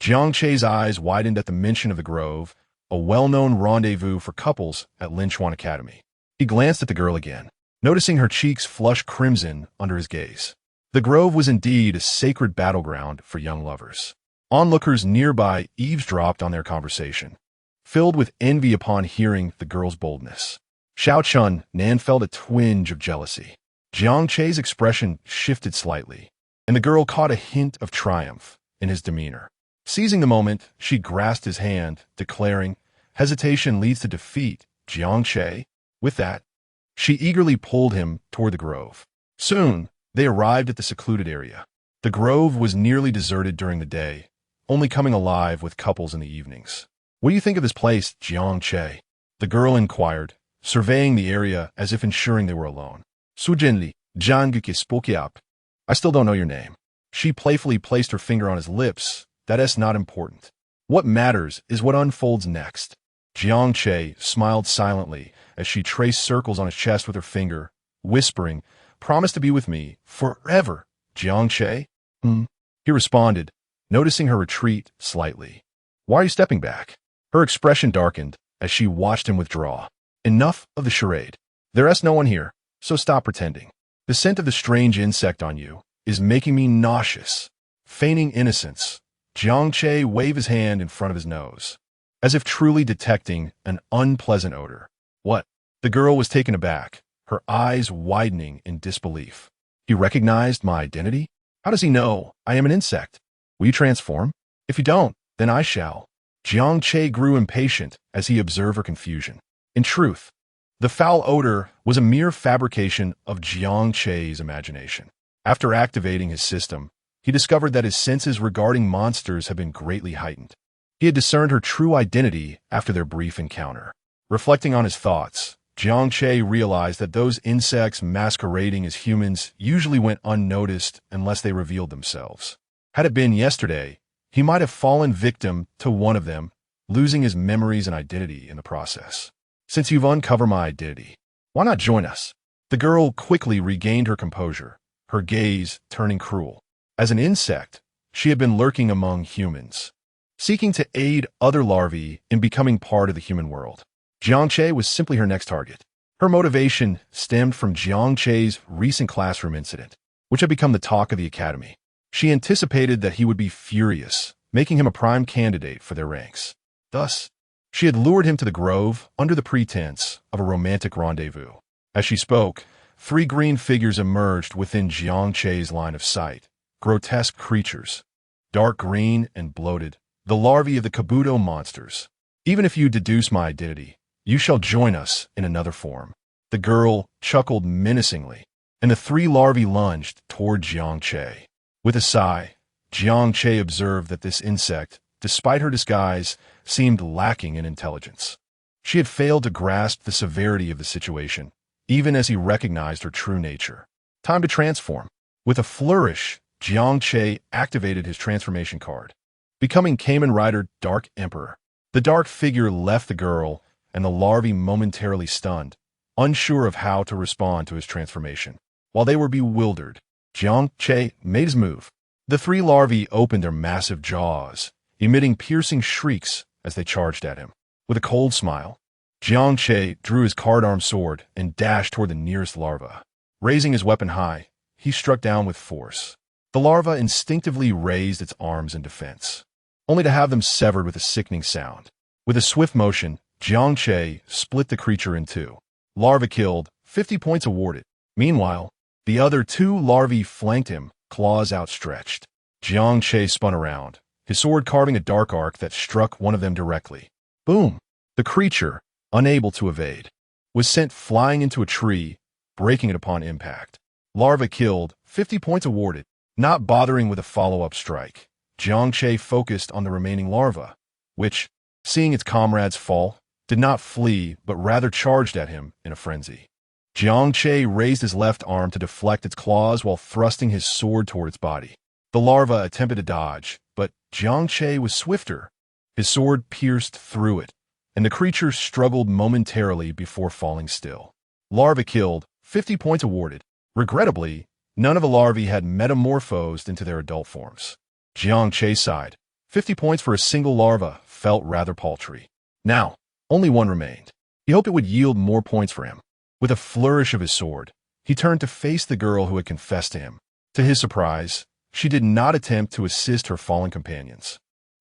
Jiang Che's eyes widened at the mention of the grove, a well-known rendezvous for couples at Linchuan Academy. He glanced at the girl again, noticing her cheeks flush crimson under his gaze. The grove was indeed a sacred battleground for young lovers. Onlookers nearby eavesdropped on their conversation, filled with envy upon hearing the girl's boldness. Xiao Chun Nan felt a twinge of jealousy. Jiang Che's expression shifted slightly, and the girl caught a hint of triumph in his demeanor. Seizing the moment, she grasped his hand, declaring, "Hesitation leads to defeat, Jiang Che." With that, she eagerly pulled him toward the grove. Soon, they arrived at the secluded area. The grove was nearly deserted during the day, only coming alive with couples in the evenings. "What do you think of this place, Jiang Che?" the girl inquired, surveying the area as if ensuring they were alone. "Sujinli, Jianguke spoke up. I still don't know your name." She playfully placed her finger on his lips. "That's not important. What matters is what unfolds next." Jiang Che smiled silently as she traced circles on his chest with her finger, whispering, "Promise to be with me forever, Jiang Che?" He responded, noticing her retreat slightly. "Why are you stepping back?" Her expression darkened as she watched him withdraw. "Enough of the charade. There's no one here, so stop pretending. The scent of the strange insect on you is making me nauseous." Feigning innocence, Jiang Che waved his hand in front of his nose, as if truly detecting an unpleasant odor. "What?" The girl was taken aback, her eyes widening in disbelief. "He recognized my identity? How does he know I am an insect? Will you transform? If you don't, then I shall." Jiang Che grew impatient as he observed her confusion. In truth, the foul odor was a mere fabrication of Jiang Che's imagination. After activating his system, he discovered that his senses regarding monsters had been greatly heightened. He had discerned her true identity after their brief encounter. Reflecting on his thoughts, Jiang Che realized that those insects masquerading as humans usually went unnoticed unless they revealed themselves. Had it been yesterday, he might have fallen victim to one of them, losing his memories and identity in the process. "Since you've uncovered my identity, why not join us?" The girl quickly regained her composure, her gaze turning cruel. As an insect, she had been lurking among humans, seeking to aid other larvae in becoming part of the human world. Jiang Che was simply her next target. Her motivation stemmed from Jiang Che's recent classroom incident, which had become the talk of the academy. She anticipated that he would be furious, making him a prime candidate for their ranks. Thus, she had lured him to the grove under the pretense of a romantic rendezvous. As she spoke, 3 green figures emerged within Jiang Che's line of sight. Grotesque creatures, dark green and bloated, the larvae of the Kabuto monsters. "Even if you deduce my identity, you shall join us in another form." The girl chuckled menacingly, and the 3 larvae lunged toward Jiang Che. With a sigh, Jiang Che observed that this insect, despite her disguise, seemed lacking in intelligence. She had failed to grasp the severity of the situation, even as he recognized her true nature. Time to transform. With a flourish, Jiang Che activated his transformation card, becoming Kamen Rider Dark Emperor. The dark figure left the girl, and the larvae momentarily stunned, unsure of how to respond to his transformation. While they were bewildered, Jiang Che made his move. The 3 larvae opened their massive jaws, emitting piercing shrieks as they charged at him. With a cold smile, Jiang Che drew his card-armed sword and dashed toward the nearest larva. Raising his weapon high, he struck down with force. The larva instinctively raised its arms in defense, only to have them severed with a sickening sound. With a swift motion, Jiang Che split the creature in two. Larva killed, 50 points awarded. Meanwhile, the other two larvae flanked him, claws outstretched. Jiang Che spun around, his sword carving a dark arc that struck one of them directly. Boom! The creature, unable to evade, was sent flying into a tree, breaking it upon impact. Larva killed, 50 points awarded. Not bothering with a follow-up strike, Jiang Che focused on the remaining larva, which, seeing its comrades fall, did not flee but rather charged at him in a frenzy. Jiang Che raised his left arm to deflect its claws while thrusting his sword toward its body. The larva attempted to dodge, but Jiang Che was swifter. His sword pierced through it, and the creature struggled momentarily before falling still. Larva killed, 50 points awarded. Regrettably, none of the larvae had metamorphosed into their adult forms. Jiang Che sighed. 50 points for a single larva felt rather paltry. Now, only one remained. He hoped it would yield more points for him. With a flourish of his sword, he turned to face the girl who had confessed to him. To his surprise, she did not attempt to assist her fallen companions,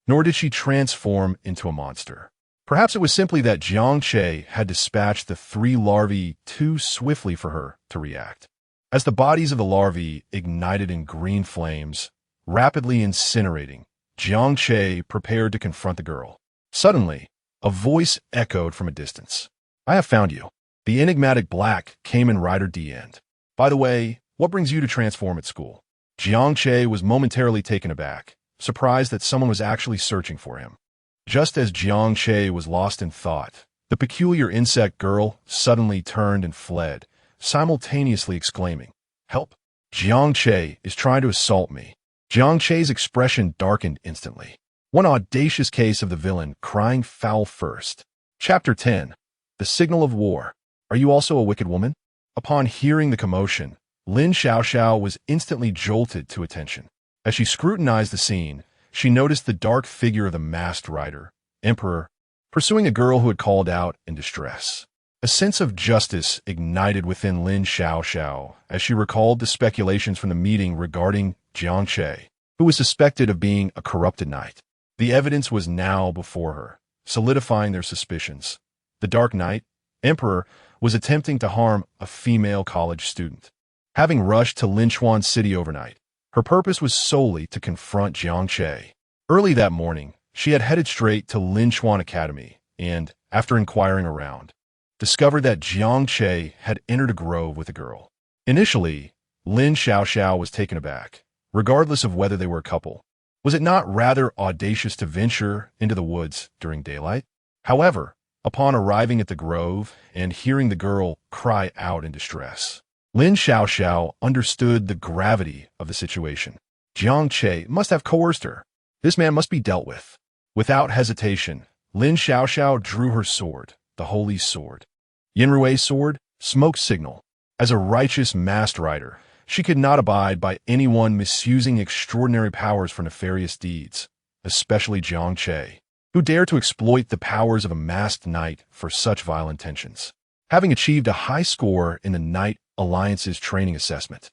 nor did she transform into a monster. Perhaps it was simply that Jiang Che had dispatched the three larvae too swiftly for her to react. As the bodies of the larvae ignited in green flames, rapidly incinerating, Jiang Che prepared to confront the girl. Suddenly, a voice echoed from a distance. "I have found you." The enigmatic black came in Rider D end. "By the way, what brings you to transform at school?" Jiang Che was momentarily taken aback, surprised that someone was actually searching for him. Just as Jiang Che was lost in thought, the peculiar insect girl suddenly turned and fled, simultaneously exclaiming, "Help! Jiang Che is trying to assault me." Jiang Che's expression darkened instantly. One audacious case of the villain crying foul first. Chapter 10. The Signal of War. Are you also a wicked woman? Upon hearing the commotion, Lin Xiaoxiao was instantly jolted to attention. As she scrutinized the scene, she noticed the dark figure of the masked rider, Emperor, pursuing a girl who had called out in distress. A sense of justice ignited within Lin Xiaoxiao as she recalled the speculations from the meeting regarding Jiang Che, who was suspected of being a corrupted knight. The evidence was now before her, solidifying their suspicions. The Dark Knight, Emperor, was attempting to harm a female college student. Having rushed to Linchuan City overnight, her purpose was solely to confront Jiang Che. Early that morning, she had headed straight to Linchuan Academy and, after inquiring around, discovered that Jiang Che had entered a grove with a girl. Initially, Lin Xiaoxiao was taken aback, regardless of whether they were a couple. Was it not rather audacious to venture into the woods during daylight? However, upon arriving at the grove and hearing the girl cry out in distress, Lin Xiaoxiao understood the gravity of the situation. Jiang Che must have coerced her. This man must be dealt with. Without hesitation, Lin Xiaoxiao drew her sword, the holy sword. Yinrui's sword, smoke signal. As a righteous masked rider, she could not abide by anyone misusing extraordinary powers for nefarious deeds, especially Jiang Che, who dared to exploit the powers of a masked knight for such vile intentions. Having achieved a high score in the Knight Alliance's training assessment,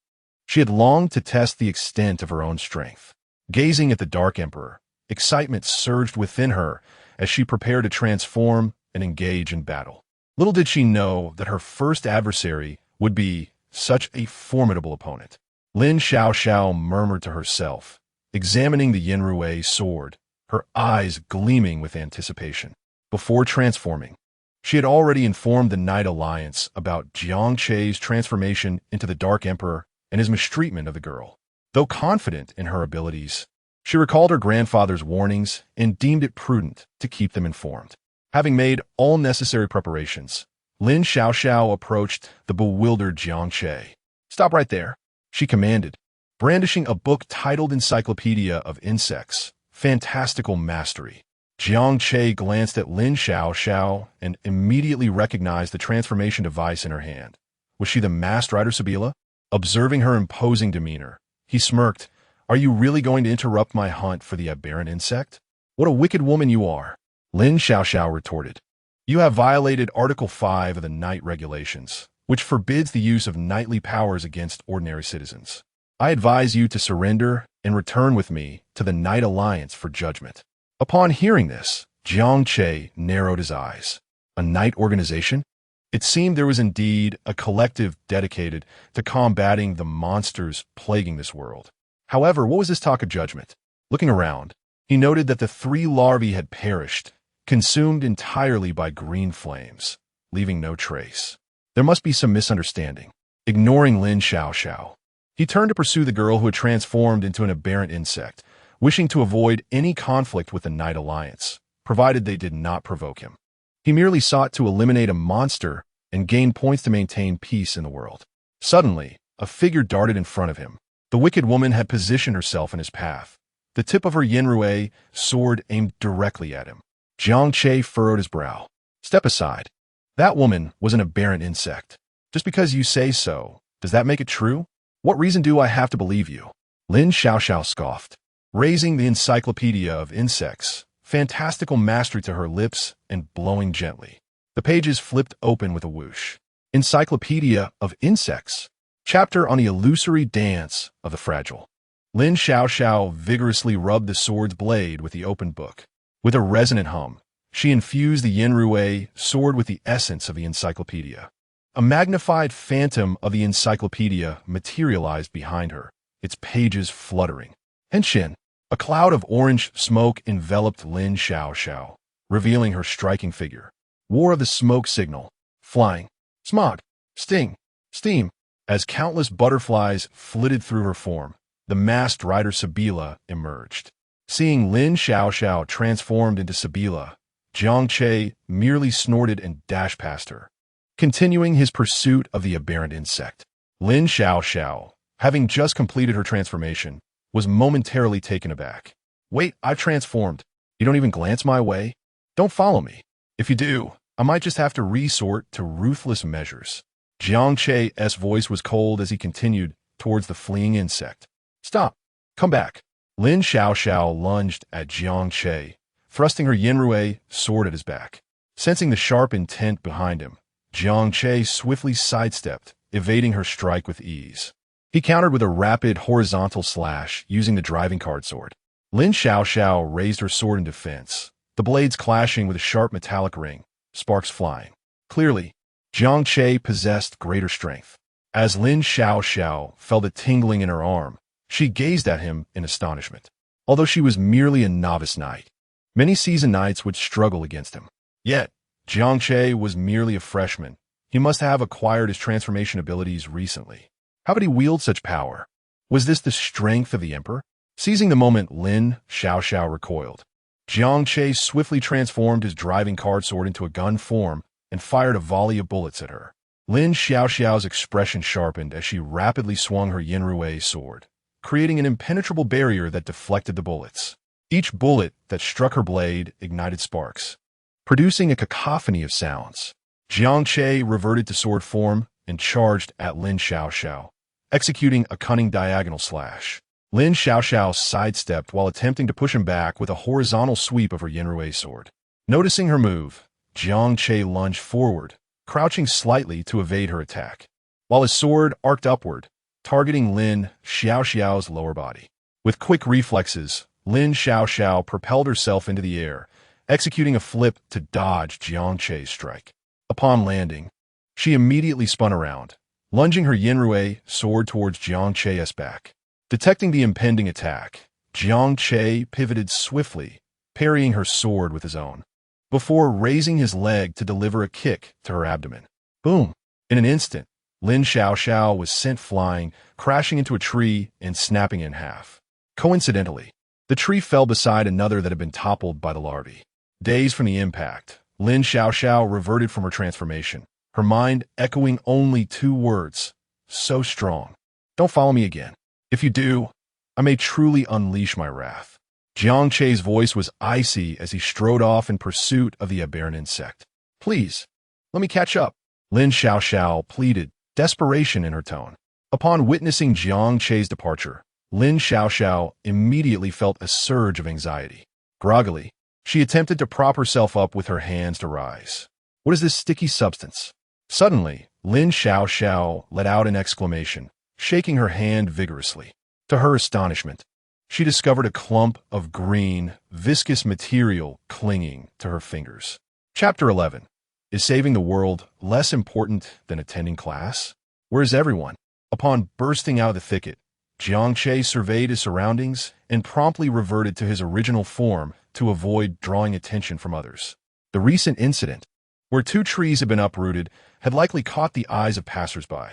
she had longed to test the extent of her own strength. Gazing at the Dark Emperor, excitement surged within her as she prepared to transform and engage in battle. Little did she know that her first adversary would be such a formidable opponent. Lin Xiaoxiao murmured to herself, examining the Yinrui sword, her eyes gleaming with anticipation. Before transforming, she had already informed the Knight Alliance about Jiang Che's transformation into the Dark Emperor and his mistreatment of the girl. Though confident in her abilities, she recalled her grandfather's warnings and deemed it prudent to keep them informed. Having made all necessary preparations, Lin Xiaoxiao approached the bewildered Jiang Che. "Stop right there," she commanded, brandishing a book titled Encyclopedia of Insects, Fantastical Mastery. Jiang Che glanced at Lin Xiaoxiao and immediately recognized the transformation device in her hand. Was she the masked rider Sibila? Observing her imposing demeanor, he smirked. "Are you really going to interrupt my hunt for the aberrant insect? What a wicked woman you are," Lin Xiaoxiao retorted. You have violated Article 5 of the Knight Regulations, which forbids the use of knightly powers against ordinary citizens. I advise you to surrender and return with me to the Knight Alliance for judgment." Upon hearing this, Jiang Che narrowed his eyes. A knight organization? It seemed there was indeed a collective dedicated to combating the monsters plaguing this world. However, what was this talk of judgment? Looking around, he noted that the 3 larvae had perished, consumed entirely by green flames, leaving no trace. There must be some misunderstanding. Ignoring Lin Xiaoxiao, he turned to pursue the girl who had transformed into an aberrant insect, wishing to avoid any conflict with the Knight Alliance, provided they did not provoke him. He merely sought to eliminate a monster and gain points to maintain peace in the world. Suddenly, a figure darted in front of him. The wicked woman had positioned herself in his path, the tip of her Yinrui sword aimed directly at him. Jiang Che furrowed his brow. "Step aside. That woman was an aberrant insect. Just because you say so, does that make it true? What reason do I have to believe you?" Lin Xiaoxiao scoffed, raising the Encyclopedia of Insects, fantastical mastery to her lips and blowing gently. The pages flipped open with a whoosh. Encyclopedia of Insects. Chapter on the illusory dance of the fragile. Lin Xiaoxiao vigorously rubbed the sword's blade with the open book. With a resonant hum, she infused the Yinrui sword with the essence of the encyclopedia. A magnified phantom of the encyclopedia materialized behind her, its pages fluttering. Henshin, a cloud of orange smoke enveloped Lin Xiaoxiao, revealing her striking figure. War of the smoke signal. Flying. Smog. Sting. Steam. As countless butterflies flitted through her form, the masked rider Sabila emerged. Seeing Lin Xiaoxiao transformed into Sabila, Jiang Che merely snorted and dashed past her, continuing his pursuit of the aberrant insect. Lin Xiaoxiao, having just completed her transformation, was momentarily taken aback. "Wait, I've transformed. You don't even glance my way? Don't follow me. If you do, I might just have to resort to ruthless measures." Jiang Che's voice was cold as he continued towards the fleeing insect. "Stop. Come back." Lin Xiaoxiao lunged at Jiang Che, thrusting her Yinrui sword at his back. Sensing the sharp intent behind him, Jiang Che swiftly sidestepped, evading her strike with ease. He countered with a rapid horizontal slash using the driving card sword. Lin Xiaoxiao raised her sword in defense, the blades clashing with a sharp metallic ring, sparks flying. Clearly, Jiang Che possessed greater strength. As Lin Xiaoxiao felt a tingling in her arm, she gazed at him in astonishment. Although she was merely a novice knight, many seasoned knights would struggle against him. Yet, Jiang Che was merely a freshman. He must have acquired his transformation abilities recently. How could he wield such power? Was this the strength of the emperor? Seizing the moment, Lin Xiaoxiao recoiled. Jiang Che swiftly transformed his driving card sword into a gun form and fired a volley of bullets at her. Lin Xiaoxiao's expression sharpened as she rapidly swung her Yinrui sword, creating an impenetrable barrier that deflected the bullets. Each bullet that struck her blade ignited sparks, producing a cacophony of sounds. Jiang Che reverted to sword form and charged at Lin Xiaoxiao, executing a cunning diagonal slash. Lin Xiaoxiao sidestepped while attempting to push him back with a horizontal sweep of her Yinrui sword. Noticing her move, Jiang Che lunged forward, crouching slightly to evade her attack, while his sword arced upward, targeting Lin Xiaoxiao's lower body. With quick reflexes, Lin Xiaoxiao propelled herself into the air, executing a flip to dodge Jiang Che's strike. Upon landing, she immediately spun around, lunging her Yinrui sword towards Jiang Che's back. Detecting the impending attack, Jiang Che pivoted swiftly, parrying her sword with his own, before raising his leg to deliver a kick to her abdomen. Boom! In an instant, Lin Xiaoxiao was sent flying, crashing into a tree and snapping in half. Coincidentally, the tree fell beside another that had been toppled by the larvae. Dazed from the impact, Lin Xiaoxiao reverted from her transformation, her mind echoing only 2 words, so strong. "Don't follow me again. If you do, I may truly unleash my wrath." Jiang Che's voice was icy as he strode off in pursuit of the aberrant insect. "Please, let me catch up," Lin Xiaoxiao pleaded, desperation in her tone. Upon witnessing Jiang Che's departure, Lin Xiaoxiao immediately felt a surge of anxiety. Groggily, she attempted to prop herself up with her hands to rise. What is this sticky substance? Suddenly, Lin Xiao let out an exclamation, shaking her hand vigorously. To her astonishment, she discovered a clump of green, viscous material clinging to her fingers. Chapter 11. Is saving the world less important than attending class? Where is everyone? Upon bursting out of the thicket, Jiang Che surveyed his surroundings and promptly reverted to his original form to avoid drawing attention from others. The recent incident, where 2 trees had been uprooted, had likely caught the eyes of passersby.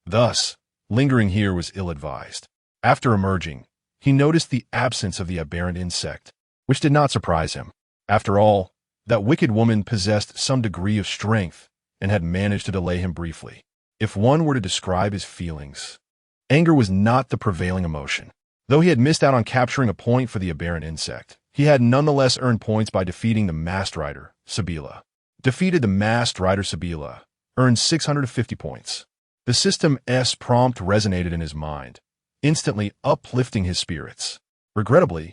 Thus, lingering here was ill-advised. After emerging, he noticed the absence of the aberrant insect, which did not surprise him. After all, that wicked woman possessed some degree of strength and had managed to delay him briefly. If one were to describe his feelings, anger was not the prevailing emotion. Though he had missed out on capturing a point for the aberrant insect, he had nonetheless earned points by defeating the masked rider, Sabila. Defeated the masked rider Sabila, earned 650 points. The system's prompt resonated in his mind, instantly uplifting his spirits. Regrettably,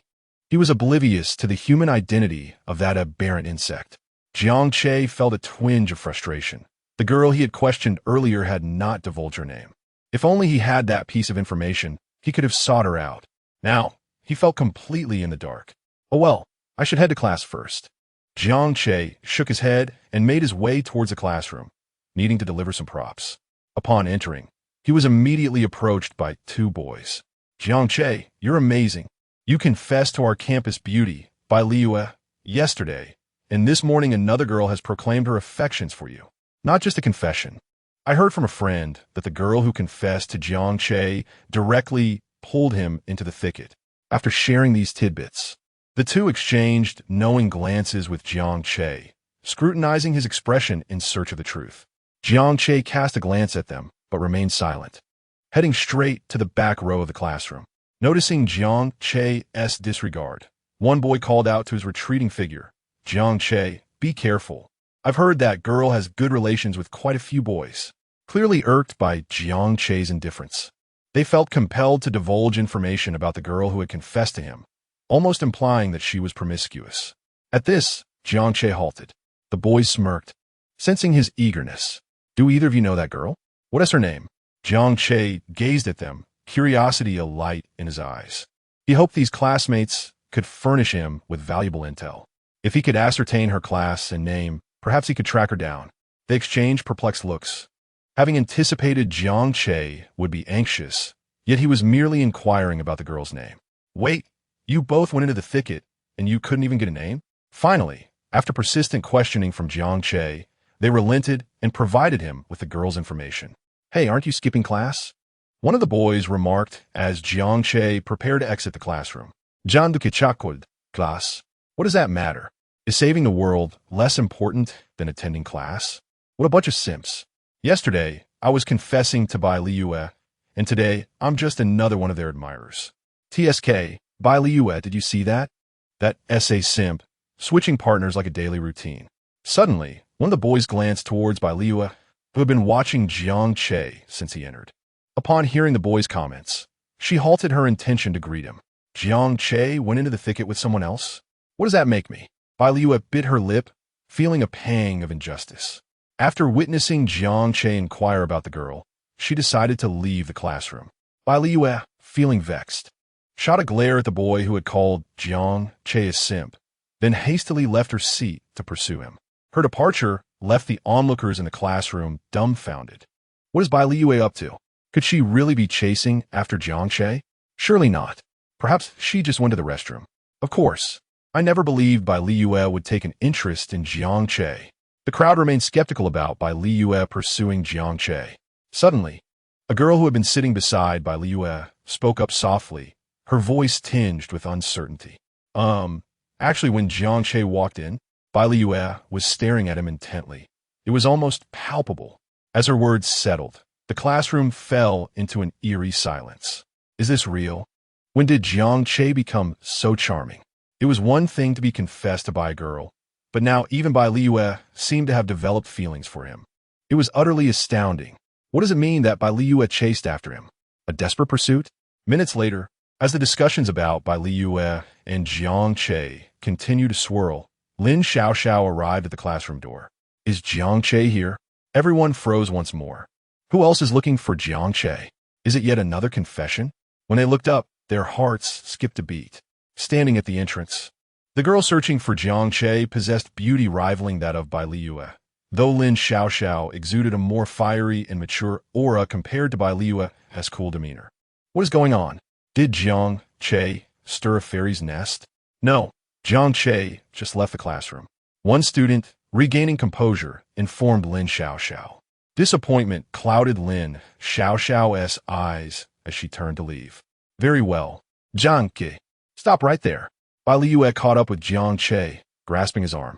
he was oblivious to the human identity of that aberrant insect. Jiang Che felt a twinge of frustration. The girl he had questioned earlier had not divulged her name. If only he had that piece of information, he could have sought her out. Now, he felt completely in the dark. Oh well, I should head to class first. Jiang Che shook his head and made his way towards the classroom, needing to deliver some props. Upon entering, he was immediately approached by 2 boys. Jiang Che, you're amazing. You confessed to our campus beauty by Liu yesterday, and this morning another girl has proclaimed her affections for you. Not just a confession. I heard from a friend that the girl who confessed to Jiang Che directly pulled him into the thicket. After sharing these tidbits, the 2 exchanged knowing glances with Jiang Che, scrutinizing his expression in search of the truth. Jiang Che cast a glance at them, but remained silent, heading straight to the back row of the classroom. Noticing Jiang Che's disregard, one boy called out to his retreating figure, Jiang Che, be careful. I've heard that girl has good relations with quite a few boys. Clearly irked by Jiang Che's indifference, they felt compelled to divulge information about the girl who had confessed to him, almost implying that she was promiscuous. At this, Jiang Che halted. The boys smirked, sensing his eagerness. Do either of you know that girl? What is her name? Jiang Che gazed at them, curiosity alight in his eyes. He hoped these classmates could furnish him with valuable intel. If he could ascertain her class and name, perhaps he could track her down. They exchanged perplexed looks. Having anticipated Jiang Che would be anxious, yet he was merely inquiring about the girl's name. Wait, you both went into the thicket, and you couldn't even get a name? Finally, after persistent questioning from Jiang Che, they relented and provided him with the girl's information. Hey, aren't you skipping class? One of the boys remarked as Jiang Che prepared to exit the classroom. Jan du Kichakud, class. What does that matter? Is saving the world less important than attending class? What a bunch of simps. Yesterday, I was confessing to Bai Liu, and today, I'm just another one of their admirers. TSK, Bai Liu, did you see that? That SA simp, switching partners like a daily routine. Suddenly, one of the boys glanced towards Bai Liu, who had been watching Jiang Che since he entered. Upon hearing the boy's comments, she halted her intention to greet him. Jiang Che went into the thicket with someone else? What does that make me? Bai Liu bit her lip, feeling a pang of injustice. After witnessing Jiang Che inquire about the girl, she decided to leave the classroom. Bai Liu, feeling vexed, shot a glare at the boy who had called Jiang Che a simp, then hastily left her seat to pursue him. Her departure left the onlookers in the classroom dumbfounded. What is Bai Liu up to? Could she really be chasing after Jiang Che? Surely not. Perhaps she just went to the restroom. Of course, I never believed Bai Liu would take an interest in Jiang Che. The crowd remained skeptical about Bai Liu pursuing Jiang Che. Suddenly, a girl who had been sitting beside Bai Liu spoke up softly, her voice tinged with uncertainty. Actually, when Jiang Che walked in, Bai Liu was staring at him intently. It was almost palpable. As her words settled, the classroom fell into an eerie silence. Is this real? When did Jiang Che become so charming? It was one thing to be confessed to by a girl, but now even Bai Liu seemed to have developed feelings for him. It was utterly astounding. What does it mean that Bai Liu chased after him? A desperate pursuit? Minutes later, as the discussions about Bai Liu and Jiang Che continued to swirl, Lin Xiao arrived at the classroom door. Is Jiang Che here? Everyone froze once more. Who else is looking for Jiang Che? Is it yet another confession? When they looked up, their hearts skipped a beat. Standing at the entrance, the girl searching for Jiang Che possessed beauty rivaling that of Bai Liyue. Though Lin Xiaoxiao exuded a more fiery and mature aura compared to Bai Liyue's cool demeanor. What is going on? Did Jiang Che stir a fairy's nest? No, Jiang Che just left the classroom. One student, regaining composure, informed Lin Xiaoxiao. Disappointment clouded Lin Xiaoxiao's eyes as she turned to leave. Very well. Jiang Che, stop right there. Bai Liyue caught up with Jiang Che, grasping his arm.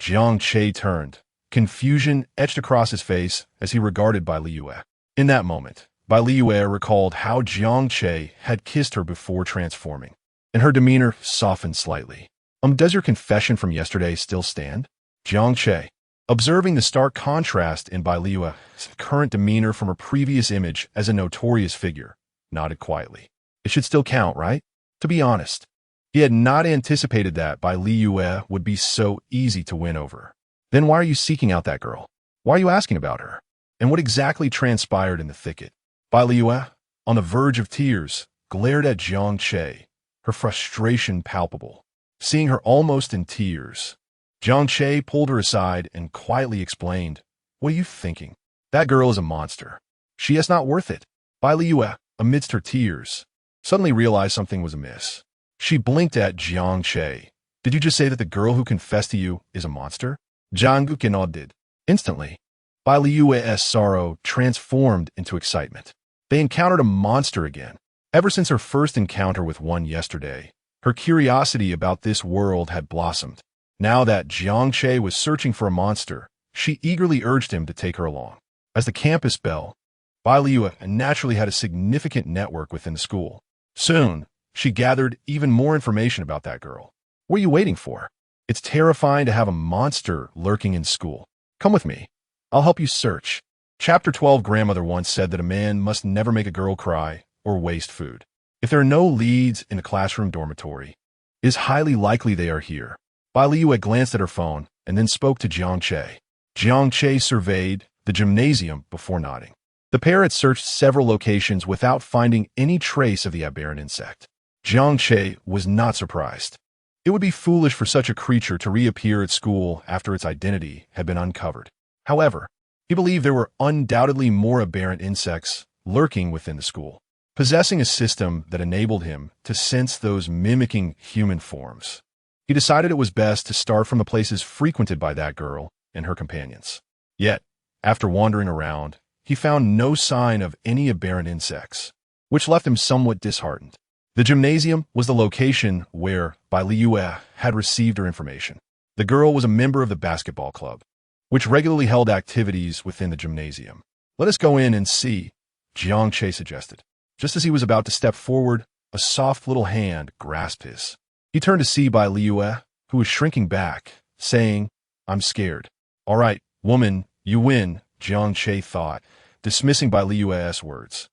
Jiang Che turned. Confusion etched across his face as he regarded Bai Liyue. In that moment, Bai Liyue recalled how Jiang Che had kissed her before transforming, and her demeanor softened slightly. Does your confession from yesterday still stand? Jiang Che, observing the stark contrast in Bai Liyue's current demeanor from her previous image as a notorious figure, nodded quietly. It should still count, right? To be honest, he had not anticipated that Bai Liyue would be so easy to win over. Then why are you seeking out that girl? Why are you asking about her? And what exactly transpired in the thicket? Bai Liyue, on the verge of tears, glared at Jiang Che, her frustration palpable. Seeing her almost in tears, Jiang Che pulled her aside and quietly explained, "What are you thinking? That girl is a monster. She is not worth it." Bai Liyue, amidst her tears, suddenly realized something was amiss. She blinked at Jiang Che. "Did you just say that the girl who confessed to you is a monster?" Jiang Che nodded. Instantly, Bai Liyue's sorrow transformed into excitement. They encountered a monster again. Ever since her first encounter with one yesterday, her curiosity about this world had blossomed. Now that Jiang Che was searching for a monster, she eagerly urged him to take her along. As the campus belle, Bai Liyue naturally had a significant network within the school. Soon, she gathered even more information about that girl. What are you waiting for? It's terrifying to have a monster lurking in school. Come with me. I'll help you search. Chapter 12 Grandmother once said that a man must never make a girl cry or waste food. If there are no leads in a classroom dormitory, it is highly likely they are here. Bai Liyue glanced at her phone and then spoke to Jiang Che. Jiang Che surveyed the gymnasium before nodding. The pair had searched several locations without finding any trace of the aberrant insect. Jiang Che was not surprised. It would be foolish for such a creature to reappear at school after its identity had been uncovered. However, he believed there were undoubtedly more aberrant insects lurking within the school, possessing a system that enabled him to sense those mimicking human forms. He decided it was best to start from the places frequented by that girl and her companions. Yet, after wandering around, he found no sign of any aberrant insects, which left him somewhat disheartened. The gymnasium was the location where Bai Liyue had received her information. The girl was a member of the basketball club, which regularly held activities within the gymnasium. "Let us go in and see," Jiang Che suggested. Just as he was about to step forward, a soft little hand grasped his. He turned to see Bai Liyue, who was shrinking back, saying, "I'm scared." "All right, woman, you win," Jiang Che thought, dismissing Bai Liyue's words.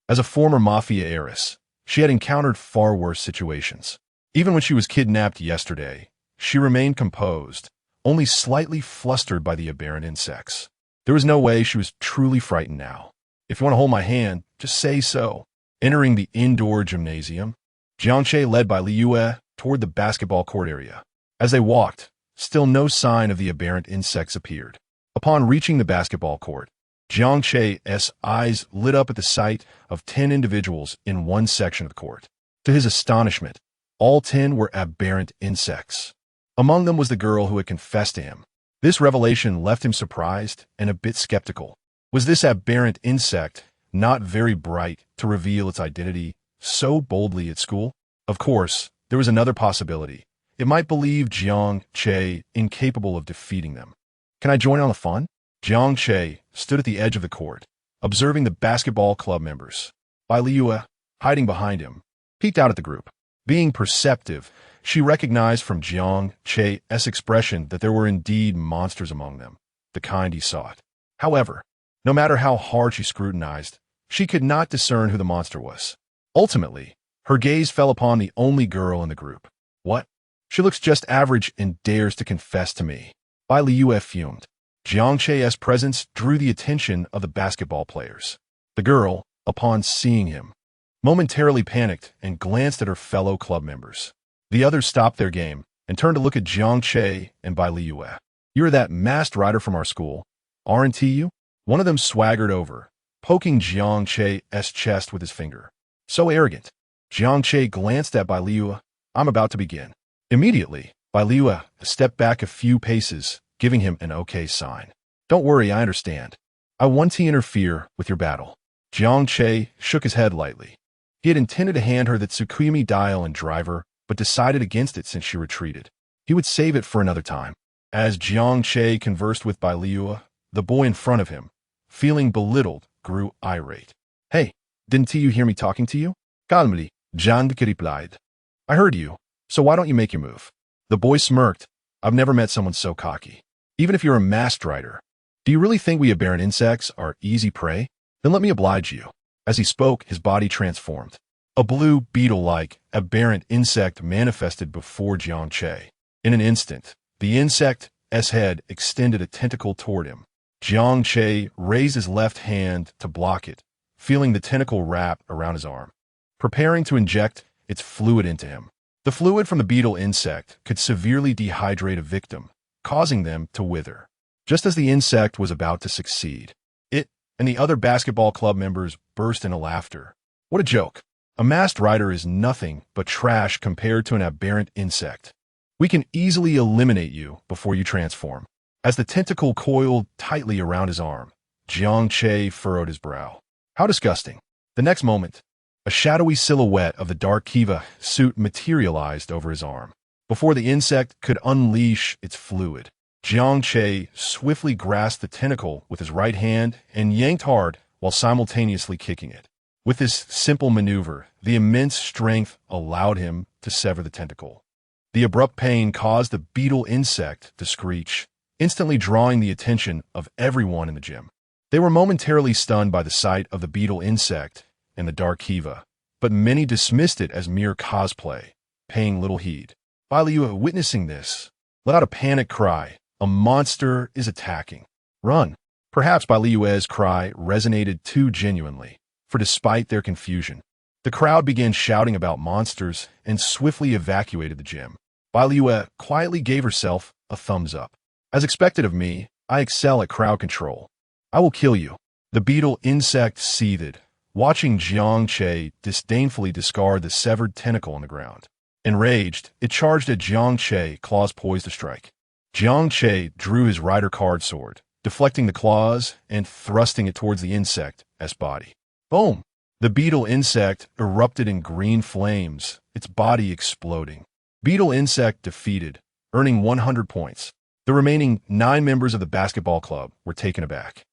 As a former mafia heiress, she had encountered far worse situations. Even when she was kidnapped yesterday, she remained composed, only slightly flustered by the aberrant insects. There was no way she was truly frightened now. "If you want to hold my hand, just say so." Entering the indoor gymnasium, Jiang Che led Bai Liyue toward the basketball court area. As they walked, still no sign of the aberrant insects appeared. Upon reaching the basketball court, Jiang Che's eyes lit up at the sight of 10 individuals in one section of the court. To his astonishment, all 10 were aberrant insects. Among them was the girl who had confessed to him. This revelation left him surprised and a bit skeptical. Was this aberrant insect not very bright to reveal its identity so boldly at school? Of course, there was another possibility. It might believe Jiang Che incapable of defeating them. "Can I join on the fun?" Jiang Che stood at the edge of the court, observing the basketball club members. Bai Liyue, hiding behind him, peeked out at the group. Being perceptive, she recognized from Jiang Che's expression that there were indeed monsters among them, the kind he sought. However, no matter how hard she scrutinized, she could not discern who the monster was. Ultimately, her gaze fell upon the only girl in the group. "What? She looks just average and dares to confess to me." Bai Liyue fumed. Jiang Che's presence drew the attention of the basketball players. The girl, upon seeing him, momentarily panicked and glanced at her fellow club members. The others stopped their game and turned to look at Jiang Che and Bai Liue. "You're that masked rider from our school, aren't you?" One of them swaggered over, poking Jiang Che's chest with his finger. "So arrogant." Jiang Che glanced at Bai Liue. "I'm about to begin." Immediately, Bai Liue stepped back a few paces, giving him an okay sign. "Don't worry, I understand. I won't interfere with your battle." Jiang Che shook his head lightly. He had intended to hand her the Tsukumi dial and driver, but decided against it since she retreated. He would save it for another time. As Jiang Che conversed with Bai Liue, the boy in front of him, feeling belittled, grew irate. "Hey, didn't you hear me talking to you?" "Calmly," Jiang Che replied. "I heard you, so why don't you make your move?" The boy smirked. "I've never met someone so cocky. Even if you're a masked rider. Do you really think we aberrant insects are easy prey? Then let me oblige you." As he spoke, his body transformed. A blue, beetle-like, aberrant insect manifested before Jiang Che. In an instant, the insect's head extended a tentacle toward him. Jiang Che raised his left hand to block it, feeling the tentacle wrap around his arm, preparing to inject its fluid into him. The fluid from the beetle insect could severely dehydrate a victim, causing them to wither. Just as the insect was about to succeed, it and the other basketball club members burst into laughter. What a joke. A masked rider is nothing but trash compared to an aberrant insect. We can easily eliminate you before you transform. As the tentacle coiled tightly around his arm, Jiang Che furrowed his brow. How disgusting. The next moment, a shadowy silhouette of the dark Kiva suit materialized over his arm. Before the insect could unleash its fluid, Jiang Che swiftly grasped the tentacle with his right hand and yanked hard while simultaneously kicking it. With this simple maneuver, the immense strength allowed him to sever the tentacle. The abrupt pain caused the beetle insect to screech, instantly drawing the attention of everyone in the gym. They were momentarily stunned by the sight of the beetle insect and the dark Kiva, but many dismissed it as mere cosplay, paying little heed. Bai Liue, witnessing this, let out a panic cry. A monster is attacking. Run. Perhaps Bai Liue's cry resonated too genuinely, for despite their confusion, the crowd began shouting about monsters and swiftly evacuated the gym. Bai Liue quietly gave herself a thumbs up. As expected of me, I excel at crowd control. I will kill you. The beetle insect seethed, watching Jiang Che disdainfully discard the severed tentacle on the ground. Enraged, it charged at Jiang Che, claws poised to strike. Jiang Che drew his rider card sword, deflecting the claws and thrusting it towards the insect's body. Boom! The beetle insect erupted in green flames, its body exploding. Beetle insect defeated, earning 100 points. The remaining 9 members of the basketball club were taken aback.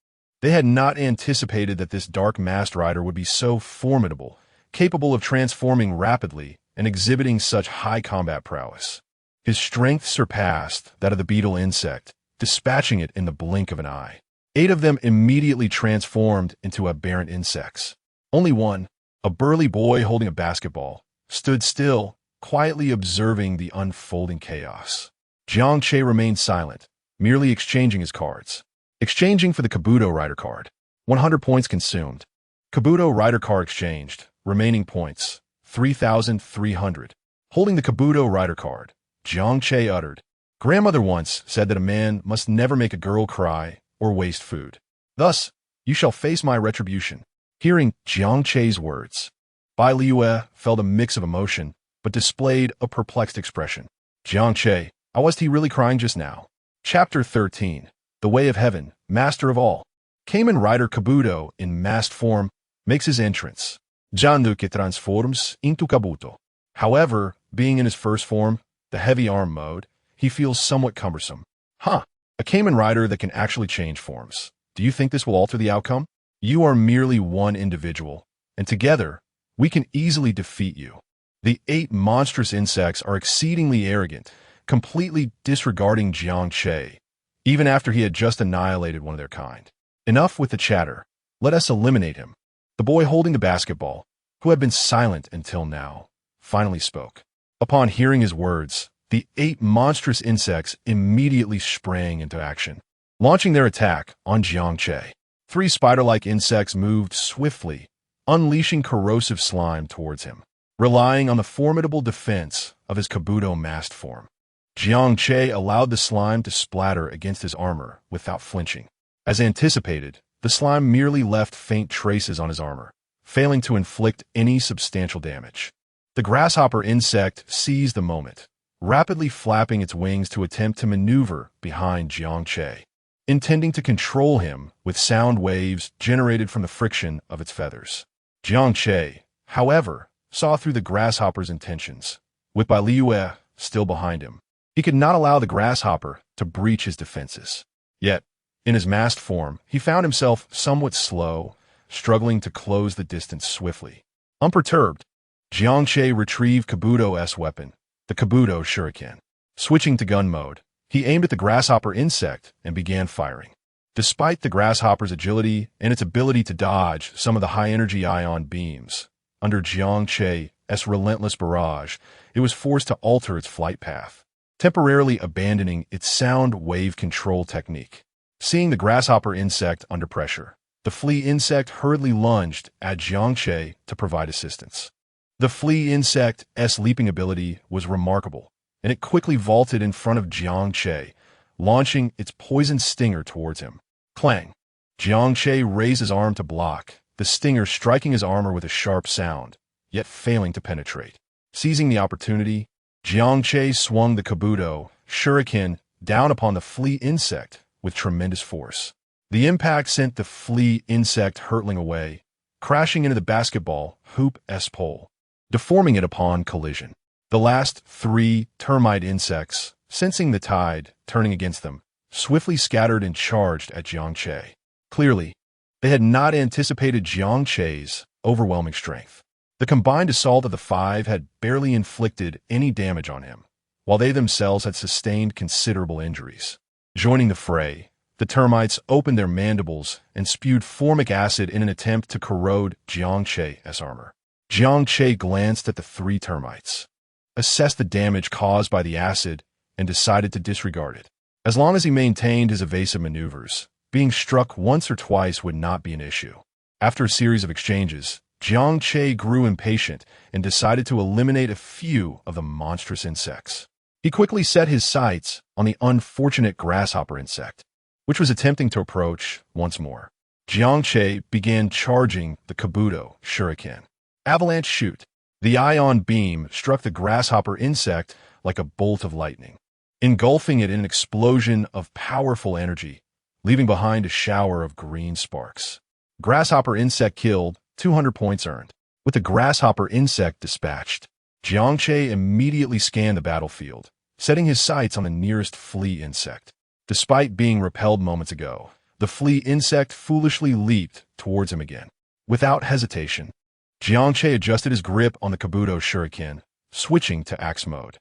They had not anticipated that this dark masked rider would be so formidable, capable of transforming rapidly and exhibiting such high combat prowess. His strength surpassed that of the beetle insect, dispatching it in the blink of an eye. 8 of them immediately transformed into aberrant insects. Only one, a burly boy holding a basketball, stood still, quietly observing the unfolding chaos. Jiang Che remained silent, merely exchanging his cards. Exchanging for the Kabuto rider card. 100 points consumed. Kabuto rider card exchanged. Remaining points, 3,300. Holding the Kabuto rider card, Jiang Che uttered, "Grandmother once said that a man must never make a girl cry or waste food. Thus, you shall face my retribution." Hearing Jiang Che's words, Bai Liue felt a mix of emotion, but displayed a perplexed expression. Jiang Che, was he really crying just now? Chapter 13. The Way of Heaven, Master of All. Kamen Rider Kabuto, in masked form, makes his entrance. Janduke transforms into Kabuto. However, being in his first form, the heavy arm mode, he feels somewhat cumbersome. A Kamen Rider that can actually change forms. Do you think this will alter the outcome? You are merely one individual, and together, we can easily defeat you. The 8 monstrous insects are exceedingly arrogant, completely disregarding Jiang Che, even after he had just annihilated one of their kind. Enough with the chatter. Let us eliminate him. The boy holding the basketball, who had been silent until now, finally spoke. Upon hearing his words, the 8 monstrous insects immediately sprang into action. launching their attack on Jiang Che. Three spider-like insects moved swiftly, unleashing corrosive slime towards him. Relying on the formidable defense of his kabuto masked form, Jiang Che allowed the slime to splatter against his armor without flinching. As anticipated, the slime merely left faint traces on his armor, failing to inflict any substantial damage. The grasshopper insect seized the moment, rapidly flapping its wings to attempt to maneuver behind Jiang Che, intending to control him with sound waves generated from the friction of its feathers. Jiang Che, however, saw through the grasshopper's intentions. With Belle still behind him, he could not allow the grasshopper to breach his defenses. Yet, in his masked form, he found himself somewhat slow, struggling to close the distance swiftly. Unperturbed, Jiang Che retrieved Kabuto's weapon, the Kabuto Shuriken. Switching to gun mode, he aimed at the grasshopper insect and began firing. Despite the grasshopper's agility and its ability to dodge some of the high-energy ion beams, under Jiang Che's relentless barrage, it was forced to alter its flight path, temporarily abandoning its sound wave control technique. Seeing the grasshopper insect under pressure, the flea insect hurriedly lunged at Jiang Che to provide assistance. The flea insect's leaping ability was remarkable, and it quickly vaulted in front of Jiang Che, launching its poison stinger towards him. Clang! Jiang Che raised his arm to block, the stinger striking his armor with a sharp sound, yet failing to penetrate. Seizing the opportunity, Jiang Che swung the Kabuto Shuriken down upon the flea insect with tremendous force. The impact sent the flea insect hurtling away, crashing into the basketball hoop's pole, deforming it upon collision. The last three termite insects, sensing the tide turning against them, swiftly scattered and charged at Jiang Che. Clearly, they had not anticipated Jiang Che's overwhelming strength. The combined assault of the five had barely inflicted any damage on him, while they themselves had sustained considerable injuries. Joining the fray, the termites opened their mandibles and spewed formic acid in an attempt to corrode Jiang Che's armor. Jiang Che glanced at the three termites, assessed the damage caused by the acid, and decided to disregard it. As long as he maintained his evasive maneuvers, being struck once or twice would not be an issue. After a series of exchanges, Jiang Che grew impatient and decided to eliminate a few of the monstrous insects. He quickly set his sights on the unfortunate grasshopper insect, which was attempting to approach once more. Jiang Che began charging the Kabuto Shuriken. Avalanche shoot. The ion beam struck the grasshopper insect like a bolt of lightning, engulfing it in an explosion of powerful energy, leaving behind a shower of green sparks. Grasshopper insect killed, 200 points earned. With the grasshopper insect dispatched, Jiang Che immediately scanned the battlefield, setting his sights on the nearest flea insect. Despite being repelled moments ago, the flea insect foolishly leaped towards him again. Without hesitation, Jiang Che adjusted his grip on the Kabuto Shuriken, switching to axe mode.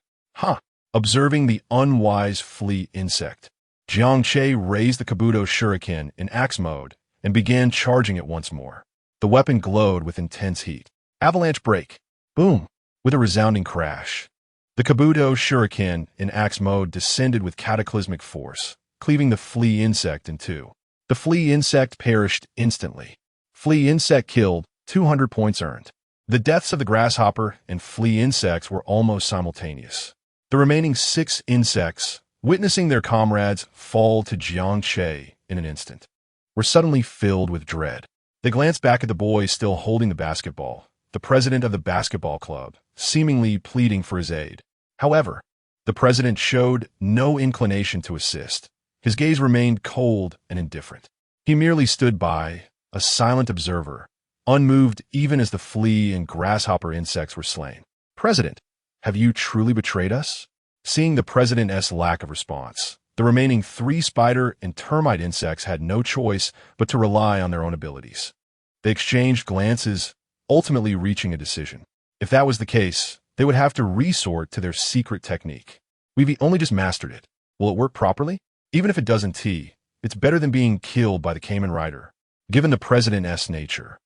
Observing the unwise flea insect, Jiang Che raised the Kabuto Shuriken in axe mode and began charging it once more. The weapon glowed with intense heat. Avalanche break. Boom! With a resounding crash, the Kabuto Shuriken in axe mode descended with cataclysmic force, cleaving the flea insect in two. The flea insect perished instantly. Flea insect killed, 200 points earned. The deaths of the grasshopper and flea insects were almost simultaneous. The remaining 6 insects, witnessing their comrades fall to Jiang Che in an instant, were suddenly filled with dread. They glanced back at the boy still holding the basketball, the president of the basketball club, seemingly pleading for his aid. However, the president showed no inclination to assist. His gaze remained cold and indifferent. He merely stood by, a silent observer, unmoved even as the flea and grasshopper insects were slain. President, have you truly betrayed us? Seeing the president's lack of response, the remaining 3 spider and termite insects had no choice but to rely on their own abilities. They exchanged glances, ultimately reaching a decision. If that was the case, they would have to resort to their secret technique. We've only just mastered it. Will it work properly? Even if it doesn't, it's better than being killed by the Cayman Rider. Given the president's nature,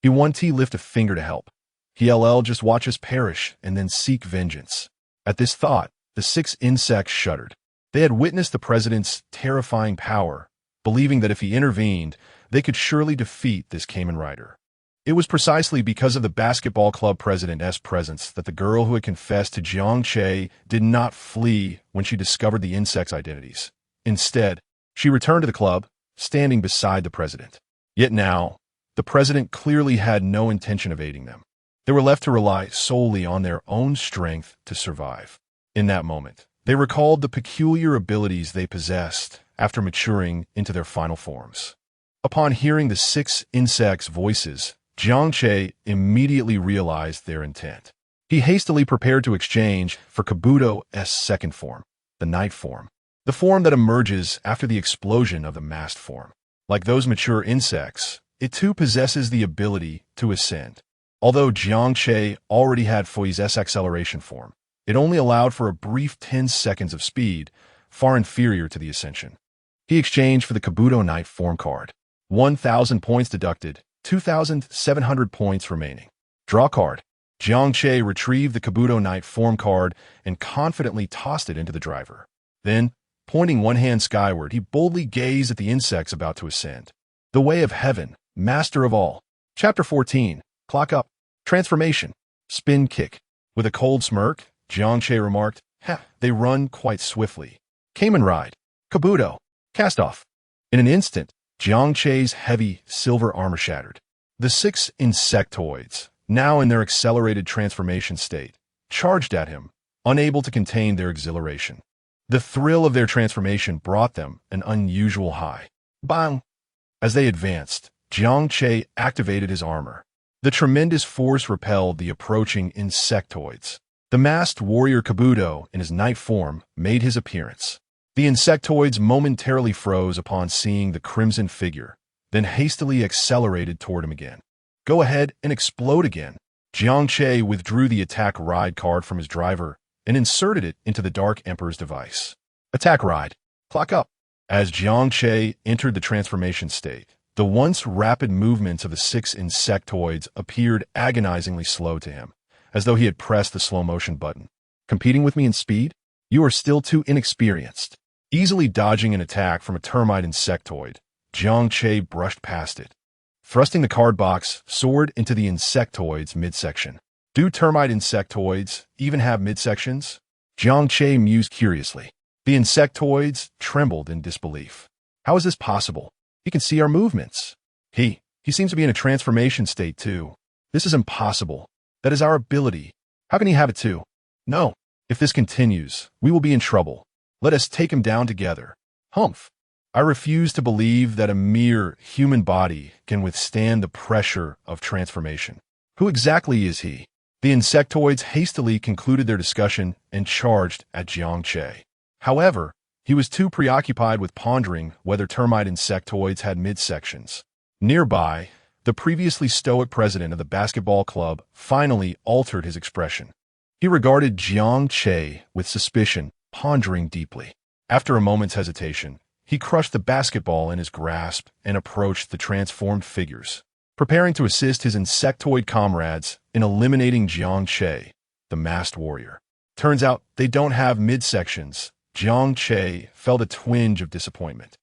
he won't lift a finger to help. He'll just watch us perish and then seek vengeance. At this thought, the 6 insects shuddered. They had witnessed the president's terrifying power believing that if he intervened, they could surely defeat this Kamen Rider. It was precisely because of the basketball club president's presence that the girl who had confessed to Jiang Che did not flee when she discovered the insects' identities. Instead, she returned to the club, standing beside the president. Yet now, the president clearly had no intention of aiding them. They were left to rely solely on their own strength to survive. In that moment, they recalled the peculiar abilities they possessed after maturing into their final forms. Upon hearing the 6 insects' voices, Jiang Che immediately realized their intent. He hastily prepared to exchange for Kabuto's second form, the night form, the form that emerges after the explosion of the masked form. Like those mature insects, it too possesses the ability to ascend. Although Jiang Che already had Fui's acceleration form, it only allowed for a brief 10 seconds of speed, far inferior to the ascension. He exchanged for the Kabuto Night form card. 1,000 points deducted, 2,700 points remaining. Draw card. Jiang Che retrieved the Kabuto Night form card and confidently tossed it into the driver. Then, pointing one hand skyward, he boldly gazed at the insects about to ascend. The way of heaven, master of all. Chapter 14. Clock up. Transformation. Spin kick. With a cold smirk, Jiang Che remarked, they run quite swiftly. Kamen ride. Kabuto. Cast off. In an instant, Jiang Che's heavy silver armor shattered. The 6 insectoids, now in their accelerated transformation state, charged at him, unable to contain their exhilaration. The thrill of their transformation brought them an unusual high. Bang! As they advanced, Jiang Che activated his armor. The tremendous force repelled the approaching insectoids. The masked warrior Kabuto, in his night form, made his appearance. The insectoids momentarily froze upon seeing the crimson figure, then hastily accelerated toward him again. Go ahead and explode again. Jiang Che withdrew the attack ride card from his driver and inserted it into the Dark Emperor's device. Attack ride. Clock up. As Jiang Che entered the transformation state, the once rapid movements of the 6 insectoids appeared agonizingly slow to him, as though he had pressed the slow-motion button. Competing with me in speed? You are still too inexperienced. Easily dodging an attack from a termite insectoid, Jiang Che brushed past it. Thrusting the card box, soared into the insectoid's midsection. Do termite insectoids even have midsections? Jiang Che mused curiously. The insectoids trembled in disbelief. How is this possible? He can see our movements. He seems to be in a transformation state too. This is impossible. That is our ability. How can he have it too? No. If this continues, we will be in trouble. Let us take him down together. Humph. I refuse to believe that a mere human body can withstand the pressure of transformation. Who exactly is he? The insectoids hastily concluded their discussion and charged at Jiang Che. However, he was too preoccupied with pondering whether termite insectoids had midsections. Nearby, the previously stoic president of the basketball club finally altered his expression. He regarded Jiang Che with suspicion, pondering deeply. After a moment's hesitation, he crushed the basketball in his grasp and approached the transformed figures, preparing to assist his insectoid comrades in eliminating Jiang Che, the masked warrior. Turns out they don't have midsections. Jiang Che felt a twinge of disappointment,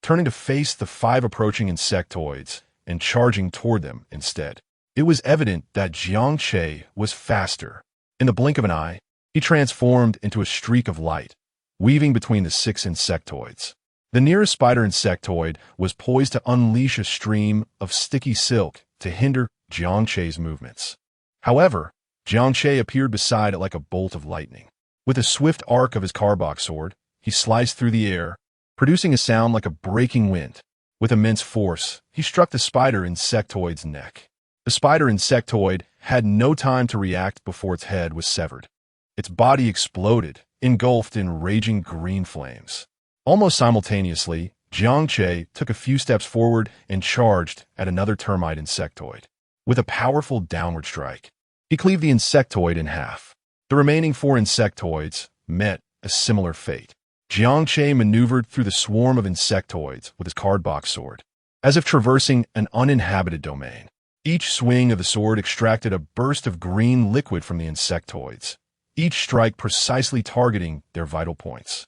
turning to face the 5 approaching insectoids and charging toward them instead. It was evident that Jiang Che was faster. In the blink of an eye, he transformed into a streak of light, weaving between the 6 insectoids. The nearest spider insectoid was poised to unleash a stream of sticky silk to hinder Jiang Che's movements. However, Jiang Che appeared beside it like a bolt of lightning. With a swift arc of his carbach sword, he sliced through the air, producing a sound like a breaking wind. With immense force, he struck the spider insectoid's neck. The spider insectoid had no time to react before its head was severed. Its body exploded, engulfed in raging green flames. Almost simultaneously, Jiang Che took a few steps forward and charged at another termite insectoid. With a powerful downward strike, he cleaved the insectoid in half. The remaining 4 insectoids met a similar fate. Jiang Che maneuvered through the swarm of insectoids with his cardbox sword, as if traversing an uninhabited domain. Each swing of the sword extracted a burst of green liquid from the insectoids, each strike precisely targeting their vital points.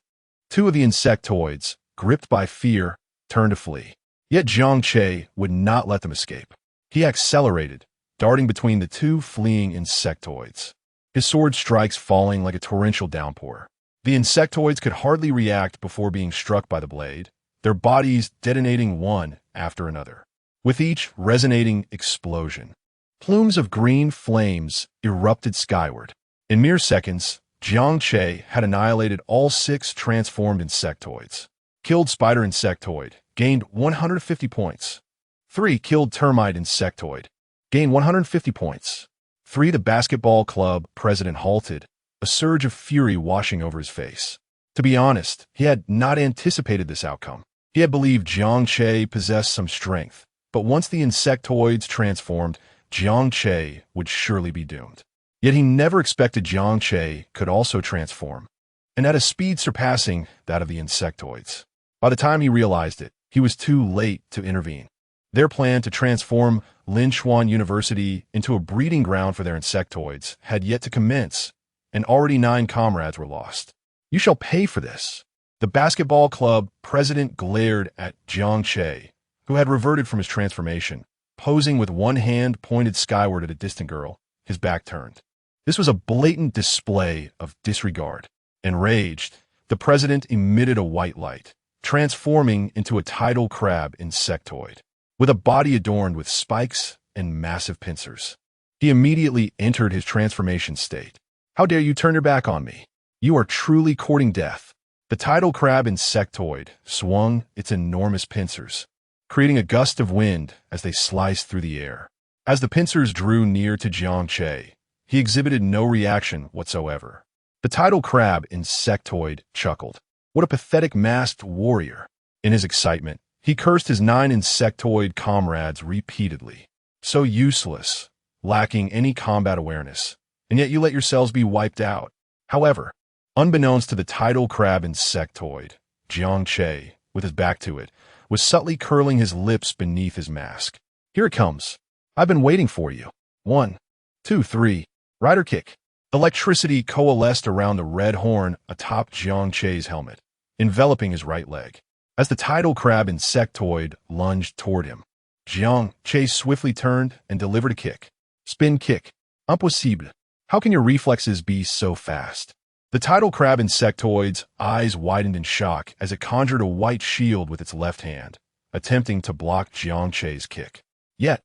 2 of the insectoids, gripped by fear, turned to flee. Yet Jiang Che would not let them escape. He accelerated, darting between the two fleeing insectoids. His sword strikes falling like a torrential downpour. The insectoids could hardly react before being struck by the blade, their bodies detonating one after another, with each resonating explosion. Plumes of green flames erupted skyward. In mere seconds, Jiang Che had annihilated all 6 transformed insectoids. Killed spider insectoid, gained 150 points. 3 killed termite insectoid, gained 150 points. 3 The basketball club president halted, a surge of fury washing over his face. To be honest, he had not anticipated this outcome. He had believed Jiang Che possessed some strength, but once the insectoids transformed, Jiang Che would surely be doomed. Yet he never expected Jiang Che could also transform, and at a speed surpassing that of the insectoids. By the time he realized it, he was too late to intervene. Their plan to transform Linchuan University into a breeding ground for their insectoids had yet to commence, and already 9 comrades were lost. "You shall pay for this." The basketball club president glared at Jiang Che, who had reverted from his transformation, posing with one hand pointed skyward at a distant girl, his back turned. This was a blatant display of disregard. Enraged, the president emitted a white light, transforming into a tidal crab insectoid, with a body adorned with spikes and massive pincers. He immediately entered his transformation state. "How dare you turn your back on me? You are truly courting death." The tidal crab insectoid swung its enormous pincers, creating a gust of wind as they sliced through the air. As the pincers drew near to Jiang Che, he exhibited no reaction whatsoever. The tidal crab insectoid chuckled. What a pathetic masked warrior. In his excitement, he cursed his 9 insectoid comrades repeatedly. So useless, lacking any combat awareness, and yet you let yourselves be wiped out. However, unbeknownst to the tidal crab insectoid, Jiang Che, with his back to it, was subtly curling his lips beneath his mask. "Here it comes. I've been waiting for you. 1, 2, 3. Rider kick." Electricity coalesced around the red horn atop Jiang Che's helmet, enveloping his right leg. As the tidal crab insectoid lunged toward him, Jiang Che swiftly turned and delivered a kick. Spin kick. Impossible. How can your reflexes be so fast? The tidal crab insectoid's eyes widened in shock as it conjured a white shield with its left hand, attempting to block Jiang Che's kick. Yet,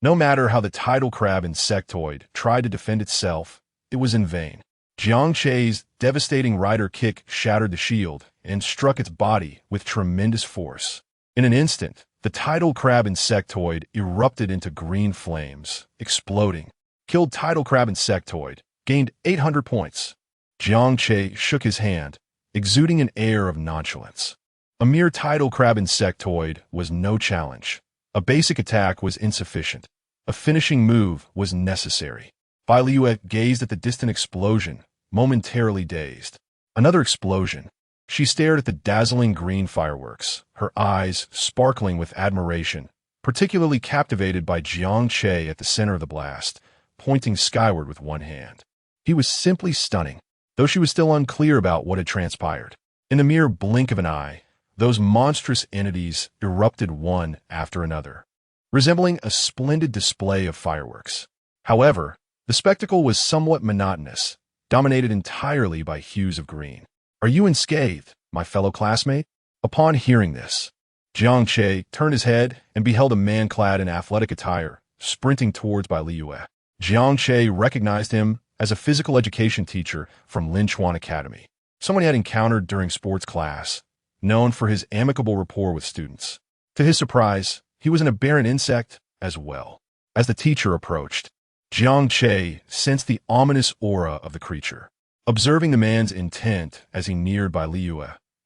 no matter how the tidal crab insectoid tried to defend itself, it was in vain. Jiang Che's devastating rider kick shattered the shield and struck its body with tremendous force. In an instant, the tidal crab insectoid erupted into green flames, exploding. Killed tidal crab insectoid, gained 800 points. Jiang Che shook his hand, exuding an air of nonchalance. A mere tidal crab insectoid was no challenge. A basic attack was insufficient. A finishing move was necessary. Bai Liu gazed at the distant explosion, momentarily dazed. Another explosion. She stared at the dazzling green fireworks, her eyes sparkling with admiration, particularly captivated by Jiang Che at the center of the blast, pointing skyward with one hand. He was simply stunning, though she was still unclear about what had transpired. In the mere blink of an eye, those monstrous entities erupted one after another, resembling a splendid display of fireworks. However, the spectacle was somewhat monotonous, dominated entirely by hues of green. "Are you unscathed, my fellow classmate?" Upon hearing this, Jiang Che turned his head and beheld a man clad in athletic attire, sprinting towards Bai Liu. Jiang Che recognized him as a physical education teacher from Linchuan Academy, someone he had encountered during sports class, known for his amicable rapport with students. To his surprise, he was an aberrant insect as well. As the teacher approached, Jiang Che sensed the ominous aura of the creature. Observing the man's intent as he neared Bai Liu,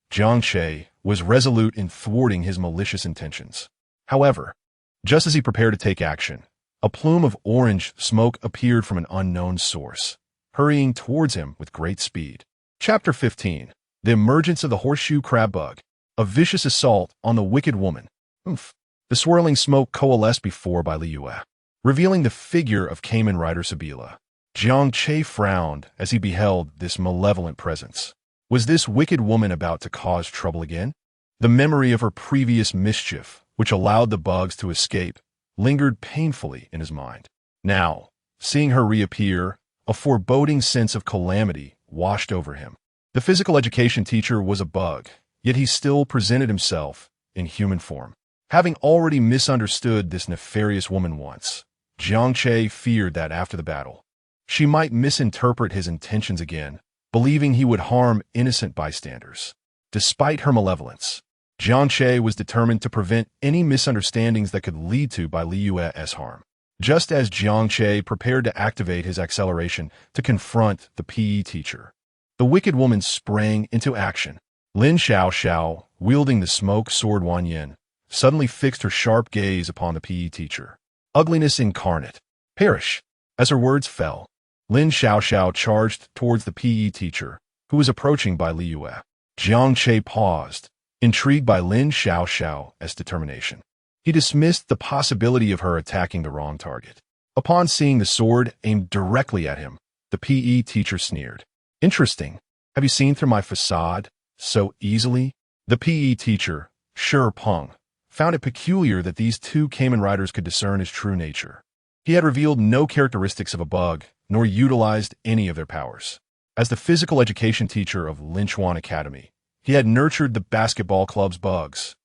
Jiang Che was resolute in thwarting his malicious intentions. However, just as he prepared to take action, a plume of orange smoke appeared from an unknown source, hurrying towards him with great speed. Chapter 15. The Emergence of the Horseshoe Crab Bug. A vicious assault on the wicked woman. Oomph. The swirling smoke coalesced before Bai Liu, revealing the figure of Kamen Rider Sabila. Jiang Che frowned as he beheld this malevolent presence. Was this wicked woman about to cause trouble again? The memory of her previous mischief, which allowed the bugs to escape, lingered painfully in his mind. Now, seeing her reappear, a foreboding sense of calamity washed over him. The physical education teacher was a bug, yet he still presented himself in human form. Having already misunderstood this nefarious woman once, Jiang Che feared that after the battle, she might misinterpret his intentions again, believing he would harm innocent bystanders. Despite her malevolence, Jiang Che was determined to prevent any misunderstandings that could lead to Bai Liyue's harm. Just as Jiang Che prepared to activate his acceleration to confront the PE teacher, the wicked woman sprang into action. Lin Xiaoxiao, wielding the smoke sword Wanyan, suddenly fixed her sharp gaze upon the PE teacher. Ugliness incarnate. Perish. As her words fell, Lin Xiaoxiao charged towards the PE teacher, who was approaching Bai Liyue. Jiang Che paused, intrigued by Lin Xiaoxiao's determination. He dismissed the possibility of her attacking the wrong target. Upon seeing the sword aimed directly at him, the PE teacher sneered. Interesting. Have you seen through my facade so easily? The PE teacher, Shi Peng, found it peculiar that these two Kamen Riders could discern his true nature. He had revealed no characteristics of a bug, nor utilized any of their powers. As the physical education teacher of Linchuan Academy, he had nurtured the basketball club's bugs,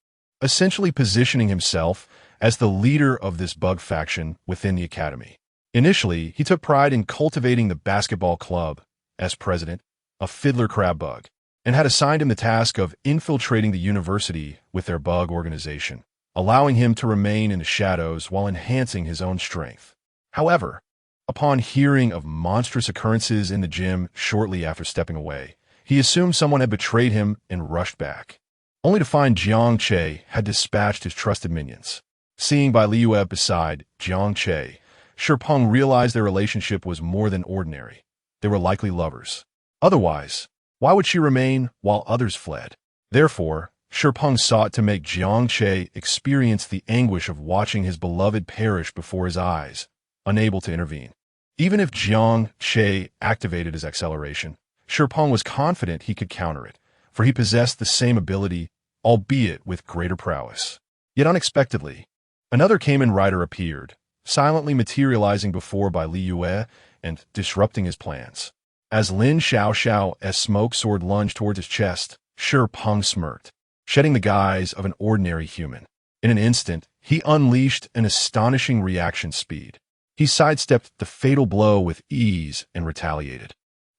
essentially positioning himself as the leader of this bug faction within the academy. Initially, he took pride in cultivating the basketball club as president, a fiddler crab bug, and had assigned him the task of infiltrating the university with their bug organization, allowing him to remain in the shadows while enhancing his own strength. However, upon hearing of monstrous occurrences in the gym shortly after stepping away, he assumed someone had betrayed him and rushed back, only to find Jiang Che had dispatched his trusted minions. Seeing Bai Liyue beside Jiang Che, Shi Peng realized their relationship was more than ordinary. They were likely lovers. Otherwise, why would she remain while others fled? Therefore, Shi Peng sought to make Jiang Che experience the anguish of watching his beloved perish before his eyes, unable to intervene. Even if Jiang Che activated his acceleration, Shi Peng was confident he could counter it, for he possessed the same ability, albeit with greater prowess. Yet unexpectedly, another Kamen Rider appeared, silently materializing before Bai Liyue and disrupting his plans. As Lin Xiaoxiao's smoke sword lunged towards his chest, Shi Peng smirked, shedding the guise of an ordinary human. In an instant, he unleashed an astonishing reaction speed. He sidestepped the fatal blow with ease and retaliated,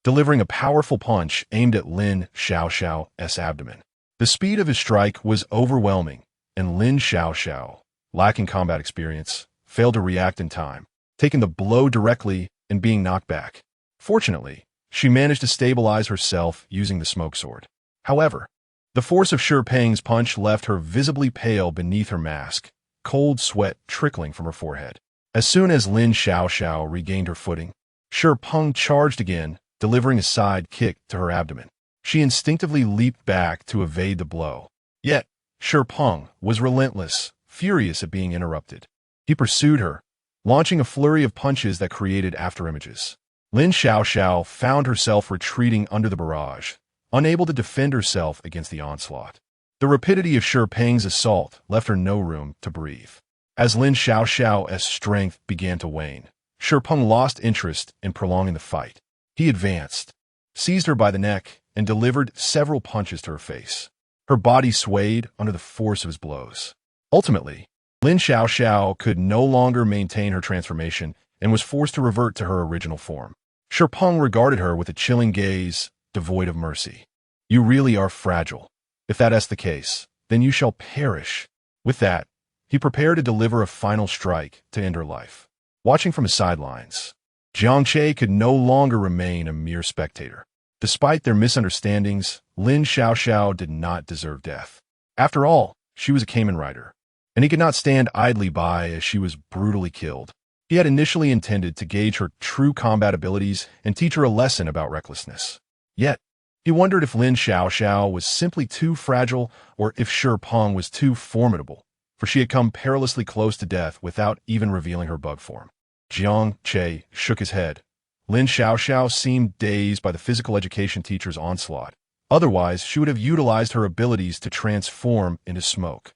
delivering a powerful punch aimed at Lin Xiaoxiao's abdomen. The speed of his strike was overwhelming, and Lin Xiaoxiao, lacking combat experience, failed to react in time, taking the blow directly and being knocked back. Fortunately, she managed to stabilize herself using the smoke sword. However, the force of Shi Peng's punch left her visibly pale beneath her mask, cold sweat trickling from her forehead. As soon as Lin Xiaoxiao regained her footing, Shi Peng charged again, delivering a side kick to her abdomen. She instinctively leaped back to evade the blow. Yet, Shi Peng was relentless, furious at being interrupted. He pursued her, launching a flurry of punches that created afterimages. Lin Xiaoxiao found herself retreating under the barrage, unable to defend herself against the onslaught. The rapidity of Shi Peng's assault left her no room to breathe. As Lin Xiaoxiao's strength began to wane, Shi Peng lost interest in prolonging the fight. He advanced, seized her by the neck, and delivered several punches to her face. Her body swayed under the force of his blows. Ultimately, Lin Xiaoxiao could no longer maintain her transformation and was forced to revert to her original form. Shi Peng regarded her with a chilling gaze, devoid of mercy. You really are fragile. If that is the case, then you shall perish. With that, he prepared to deliver a final strike to end her life. Watching from the sidelines, Jiang Che could no longer remain a mere spectator. Despite their misunderstandings, Lin Xiaoxiao did not deserve death. After all, she was a Kamen Rider, and he could not stand idly by as she was brutally killed. He had initially intended to gauge her true combat abilities and teach her a lesson about recklessness. Yet, he wondered if Lin Xiaoxiao was simply too fragile or if Shi Peng was too formidable, for she had come perilously close to death without even revealing her bug form. Jiang Che shook his head. Lin Xiaoxiao seemed dazed by the physical education teacher's onslaught, Otherwise, she would have utilized her abilities to transform into smoke,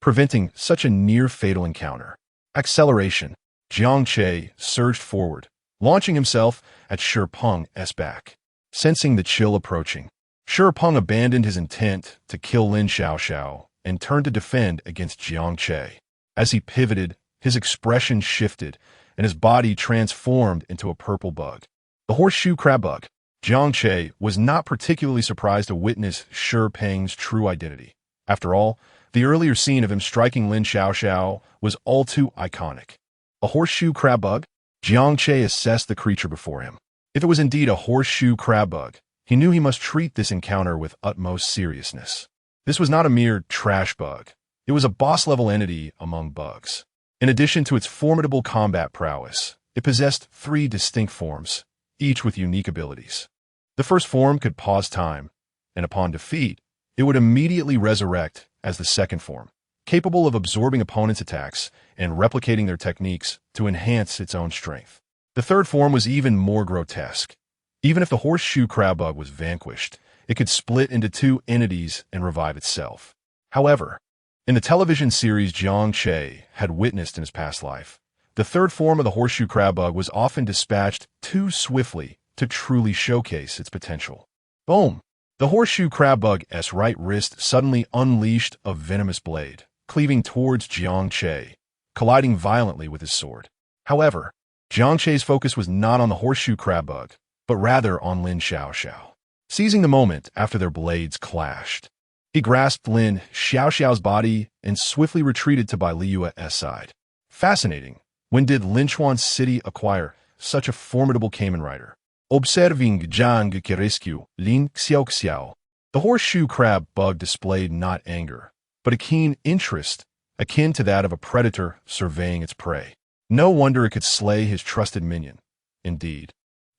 preventing such a near-fatal encounter. Acceleration. Jiang Che surged forward, launching himself at Shi Peng's back. Sensing the chill approaching, Shi Peng abandoned his intent to kill Lin Xiaoxiao and turned to defend against Jiang Che. As he pivoted, his expression shifted, and his body transformed into a purple bug. The horseshoe crab bug. Jiang Che was not particularly surprised to witness Shi Peng's true identity. After all, the earlier scene of him striking Lin Xiaoxiao was all too iconic. A horseshoe crab bug? Jiang Che assessed the creature before him. If it was indeed a horseshoe crab bug, he knew he must treat this encounter with utmost seriousness. This was not a mere trash bug. It was a boss-level entity among bugs. In addition to its formidable combat prowess, it possessed 3 distinct forms, each with unique abilities. The first form could pause time, and upon defeat, it would immediately resurrect as the second form, capable of absorbing opponents' attacks and replicating their techniques to enhance its own strength. The third form was even more grotesque. Even if the horseshoe crab bug was vanquished, it could split into 2 entities and revive itself. However, in the television series Jiang Che had witnessed in his past life, the third form of the horseshoe crab bug was often dispatched too swiftly to truly showcase its potential. Boom! The horseshoe crab bug's right wrist suddenly unleashed a venomous blade, cleaving towards Jiang Che, colliding violently with his sword. However, Jiang Che's focus was not on the horseshoe crab bug, but rather on Lin Xiaoxiao. Seizing the moment after their blades clashed, he grasped Lin Xiaoxiao's body and swiftly retreated to Bai Liyue's side. Fascinating. When did Linchuan City acquire such a formidable Kamen Rider? Observing Jiang Che rescue Lin Xiaoxiao, the horseshoe crab bug displayed not anger, but a keen interest, akin to that of a predator surveying its prey. No wonder it could slay his trusted minion. Indeed,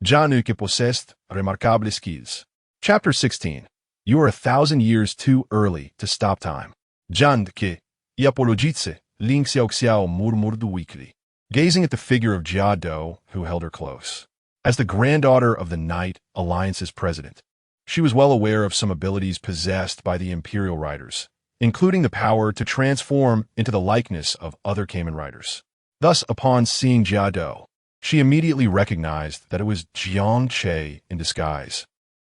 Jiang Che possessed remarkable skills. Chapter 16. You are 1,000 years too early to stop time. Jiang Che, y apologise, Lin Xiaoxiao murmured weakly, gazing at the figure of Jia Do, who held her close. As the granddaughter of the Knight Alliance's president, she was well aware of some abilities possessed by the Imperial Riders, including the power to transform into the likeness of other Kamen Riders. Thus, upon seeing Jia Do, she immediately recognized that it was Jiang Che in disguise.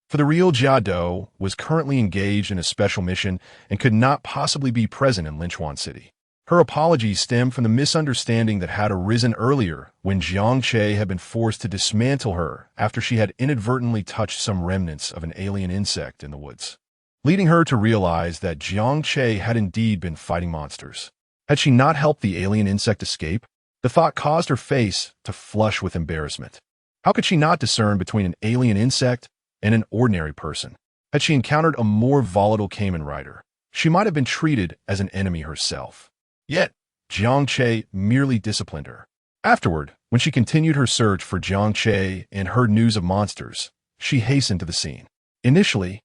For the real Jia Do was currently engaged in a special mission and could not possibly be present in Linchuan City. Her apologies stemmed from the misunderstanding that had arisen earlier when Jiang Che had been forced to dismantle her after she had inadvertently touched some remnants of an alien insect in the woods, leading her to realize that Jiang Che had indeed been fighting monsters. Had she not helped the alien insect escape? The thought caused her face to flush with embarrassment. How could she not discern between an alien insect and an ordinary person? Had she encountered a more volatile Kamen Rider, she might have been treated as an enemy herself. Yet, Jiang Che merely disciplined her. Afterward, when she continued her search for Jiang Che and heard news of monsters, she hastened to the scene. Initially,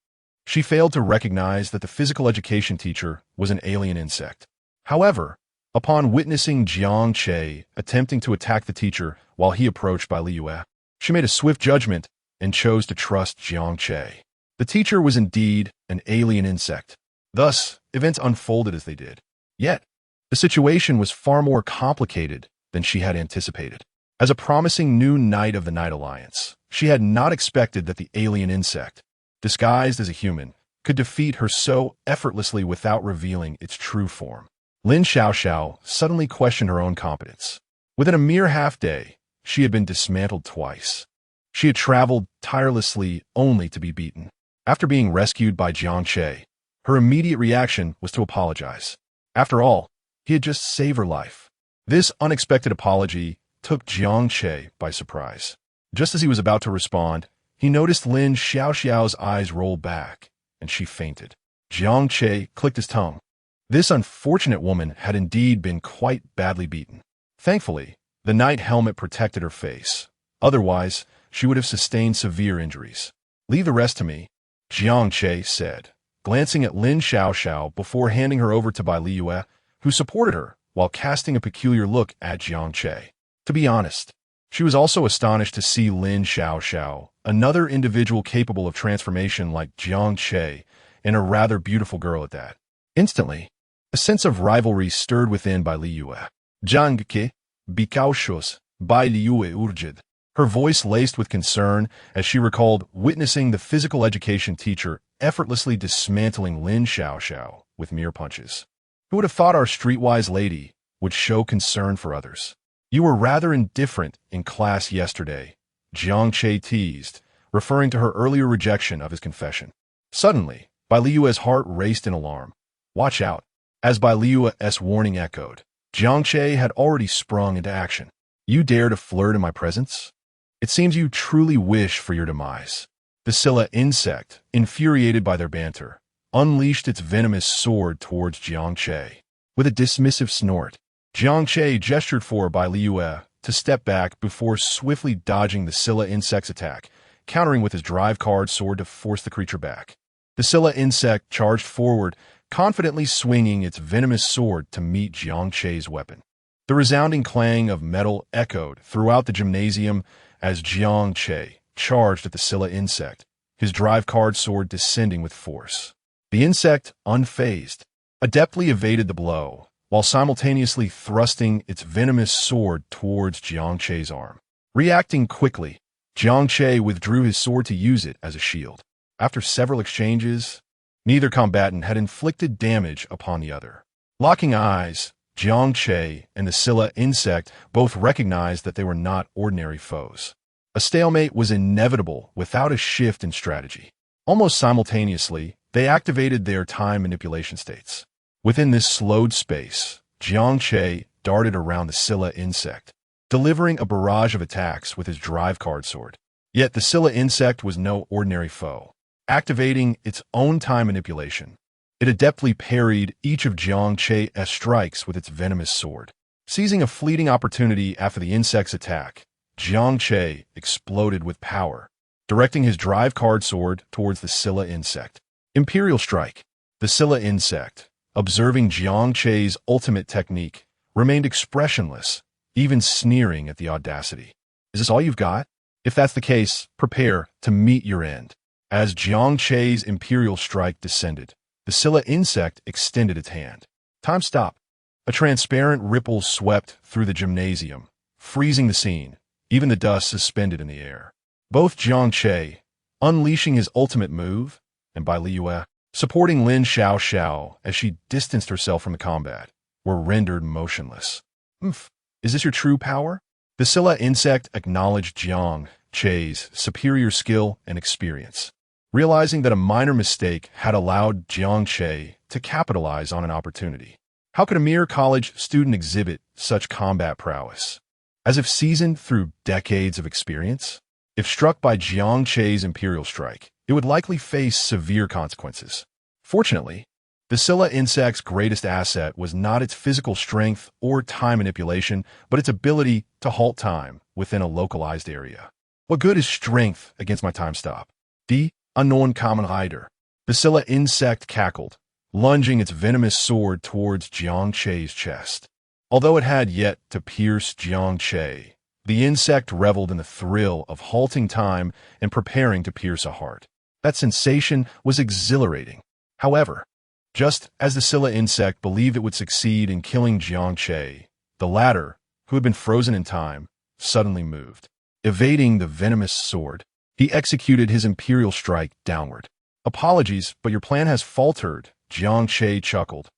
she failed to recognize that the physical education teacher was an alien insect. However, upon witnessing Jiang Che attempting to attack the teacher while he approached Bai Liyue, she made a swift judgment and chose to trust Jiang Che. The teacher was indeed an alien insect. Thus, events unfolded as they did. Yet, the situation was far more complicated than she had anticipated. As a promising new knight of the Knight Alliance, she had not expected that the alien insect, disguised as a human, could defeat her so effortlessly without revealing its true form. Lin Xiaoxiao suddenly questioned her own competence. Within a mere half-day, she had been dismantled twice. She had traveled tirelessly only to be beaten. After being rescued by Jiang Che, her immediate reaction was to apologize. After all, he had just saved her life. This unexpected apology took Jiang Che by surprise. Just as he was about to respond, he noticed Lin Xiaoxiao's eyes roll back, and she fainted. Jiang Che clicked his tongue. This unfortunate woman had indeed been quite badly beaten. Thankfully, the knight helmet protected her face. Otherwise, she would have sustained severe injuries. Leave the rest to me, Jiang Che said, glancing at Lin Xiaoxiao before handing her over to Bai Liyue, who supported her while casting a peculiar look at Jiang Che. To be honest, She was also astonished to see Lin Xiaoxiao, another individual capable of transformation like Jiang Che, and a rather beautiful girl at that. Instantly, a sense of rivalry stirred within by Liyue. Jiang Che, bikaoshus, by Liyue urged. Her voice laced with concern as she recalled witnessing the physical education teacher effortlessly dismantling Lin Xiaoxiao with mere punches. Who would have thought our streetwise lady would show concern for others? You were rather indifferent in class yesterday, Jiang Che teased, referring to her earlier rejection of his confession. Suddenly, Bai Liyue's heart raced in alarm. Watch out. As Bai Liyue's warning echoed, Jiang Che had already sprung into action. You dare to flirt in my presence? It seems you truly wish for your demise. The Scylla insect, infuriated by their banter, unleashed its venomous sword towards Jiang Che. With a dismissive snort, Jiang Che gestured for Bai Liyue to step back before swiftly dodging the Scylla insect's attack, countering with his drive card sword to force the creature back. The Scylla insect charged forward, confidently swinging its venomous sword to meet Jiang Che's weapon. The resounding clang of metal echoed throughout the gymnasium as Jiang Che charged at the Scylla insect, his drive card sword descending with force. The insect, unfazed, adeptly evaded the blow, while simultaneously thrusting its venomous sword towards Jiang Che's arm. Reacting quickly, Jiang Che withdrew his sword to use it as a shield. After several exchanges, neither combatant had inflicted damage upon the other. Locking eyes, Jiang Che and the Scylla insect both recognized that they were not ordinary foes. A stalemate was inevitable without a shift in strategy. Almost simultaneously, they activated their time manipulation states. Within this slowed space, Jiang Che darted around the Scylla insect, delivering a barrage of attacks with his drive card sword. Yet the Scylla insect was no ordinary foe. Activating its own time manipulation, it adeptly parried each of Jiang Che's strikes with its venomous sword. Seizing a fleeting opportunity after the insect's attack, Jiang Che exploded with power, directing his drive card sword towards the Scylla insect. Imperial Strike. The Scylla insect, observing Jiang Che's ultimate technique, remained expressionless, even sneering at the audacity. Is this all you've got? If that's the case, prepare to meet your end. As Jiang Che's Imperial Strike descended, the Scylla insect extended its hand. Time stopped. A transparent ripple swept through the gymnasium, freezing the scene, even the dust suspended in the air. Both Jiang Che, unleashing his ultimate move, and Bai Liyue, supporting Lin Xiaoxiao as she distanced herself from the combat, were rendered motionless. Is this your true power? The Scylla insect acknowledged Jiang Che's superior skill and experience, realizing that a minor mistake had allowed Jiang Che to capitalize on an opportunity. How could a mere college student exhibit such combat prowess? As if seasoned through decades of experience? If struck by Jiang Che's Imperial Strike, it would likely face severe consequences. Fortunately, the Scylla insect's greatest asset was not its physical strength or time manipulation, but its ability to halt time within a localized area. What good is strength against my time stop? The unknown common hider. The Scylla insect cackled, lunging its venomous sword towards Jiang Che's chest. Although it had yet to pierce Jiang Che, the insect reveled in the thrill of halting time and preparing to pierce a heart. That sensation was exhilarating. However, just as the Scylla insect believed it would succeed in killing Jiang Che, the latter, who had been frozen in time, suddenly moved. Evading the venomous sword, he executed his Imperial Strike downward. Apologies, but your plan has faltered, Jiang Che chuckled,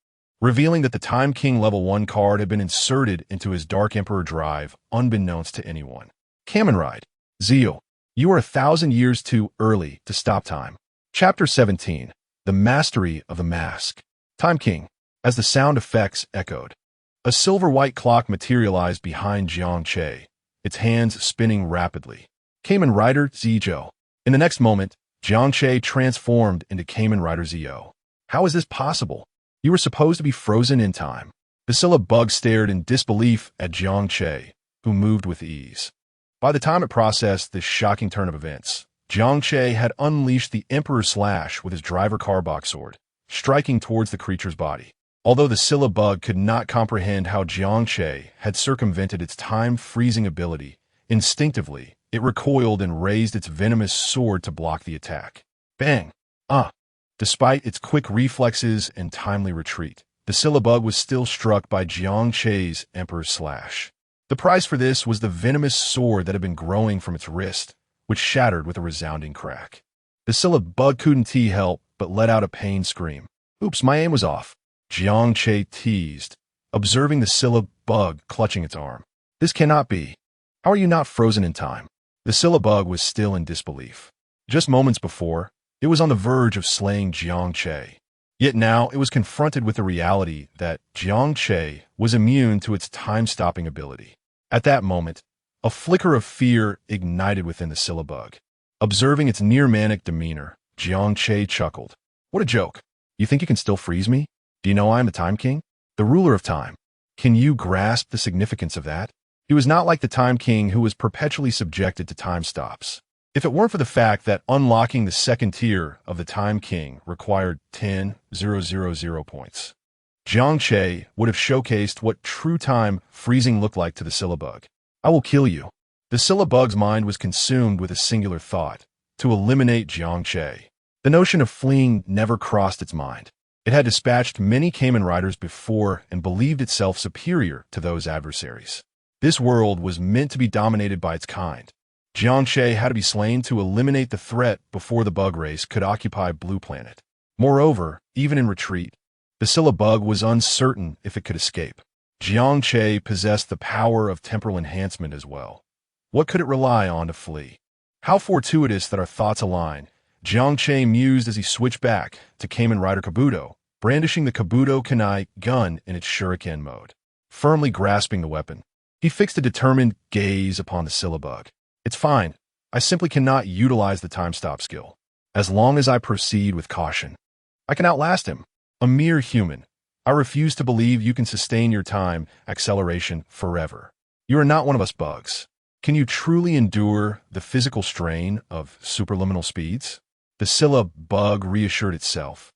revealing that the Time King Level 1 card had been inserted into his Dark Emperor drive unbeknownst to anyone. Kamen Ride. Zio, you are 1,000 years too early to stop time. Chapter 17. The Mastery of the Mask. Time King. As the sound effects echoed, a silver-white clock materialized behind Jiang Che, its hands spinning rapidly. Kamen Rider Zio. In the next moment, Jiang Che transformed into Kamen Rider Zio. How is this possible? You were supposed to be frozen in time. The Scylla bug stared in disbelief at Jiang Che, who moved with ease. By the time it processed this shocking turn of events, Jiang Che had unleashed the Emperor Slash with his driver carbach sword, striking towards the creature's body. Although the Scylla bug could not comprehend how Jiang Che had circumvented its time-freezing ability, Instinctively, it recoiled and raised its venomous sword to block the attack. Bang! Ah! Despite its quick reflexes and timely retreat, the syllabug was still struck by Jiang Che's Emperor's Slash. The price for this was the venomous sword that had been growing from its wrist, which shattered with a resounding crack. The syllabug couldn't help but let out a pained scream. Oops, my aim was off, Jiang Che teased, observing the syllabug clutching its arm. This cannot be. How are you not frozen in time? The syllabug was still in disbelief. Just moments before, it was on the verge of slaying Jiang Che. Yet now it was confronted with the reality that Jiang Che was immune to its time-stopping ability. At that moment, a flicker of fear ignited within the syllabug. Observing its near-manic demeanor, Jiang Che chuckled. What a joke. You think you can still freeze me? Do you know I am the Time King? The ruler of time. Can you grasp the significance of that? He was not like the Time King who was perpetually subjected to time stops. If it weren't for the fact that unlocking the second tier of the Time King required 10,000 points, Jiang Che would have showcased what true time freezing looked like to the syllabug. I will kill you. The syllabug's mind was consumed with a singular thought, to eliminate Jiang Che. The notion of fleeing never crossed its mind. It had dispatched many Kamen Riders before and believed itself superior to those adversaries. This world was meant to be dominated by its kind. Jiang Che had to be slain to eliminate the threat before the bug race could occupy Blue Planet. Moreover, even in retreat, the syllabug was uncertain if it could escape. Jiang Che possessed the power of temporal enhancement as well. What could it rely on to flee? How fortuitous that our thoughts align, Jiang Che mused as he switched back to Kamen Rider Kabuto, brandishing the Kabuto Kunai gun in its shuriken mode. Firmly grasping the weapon, he fixed a determined gaze upon the syllabug. It's fine. I simply cannot utilize the time stop skill. As long as I proceed with caution, I can outlast him. A mere human. I refuse to believe you can sustain your time acceleration forever. You are not one of us bugs. Can you truly endure the physical strain of superliminal speeds? The syllabug reassured itself,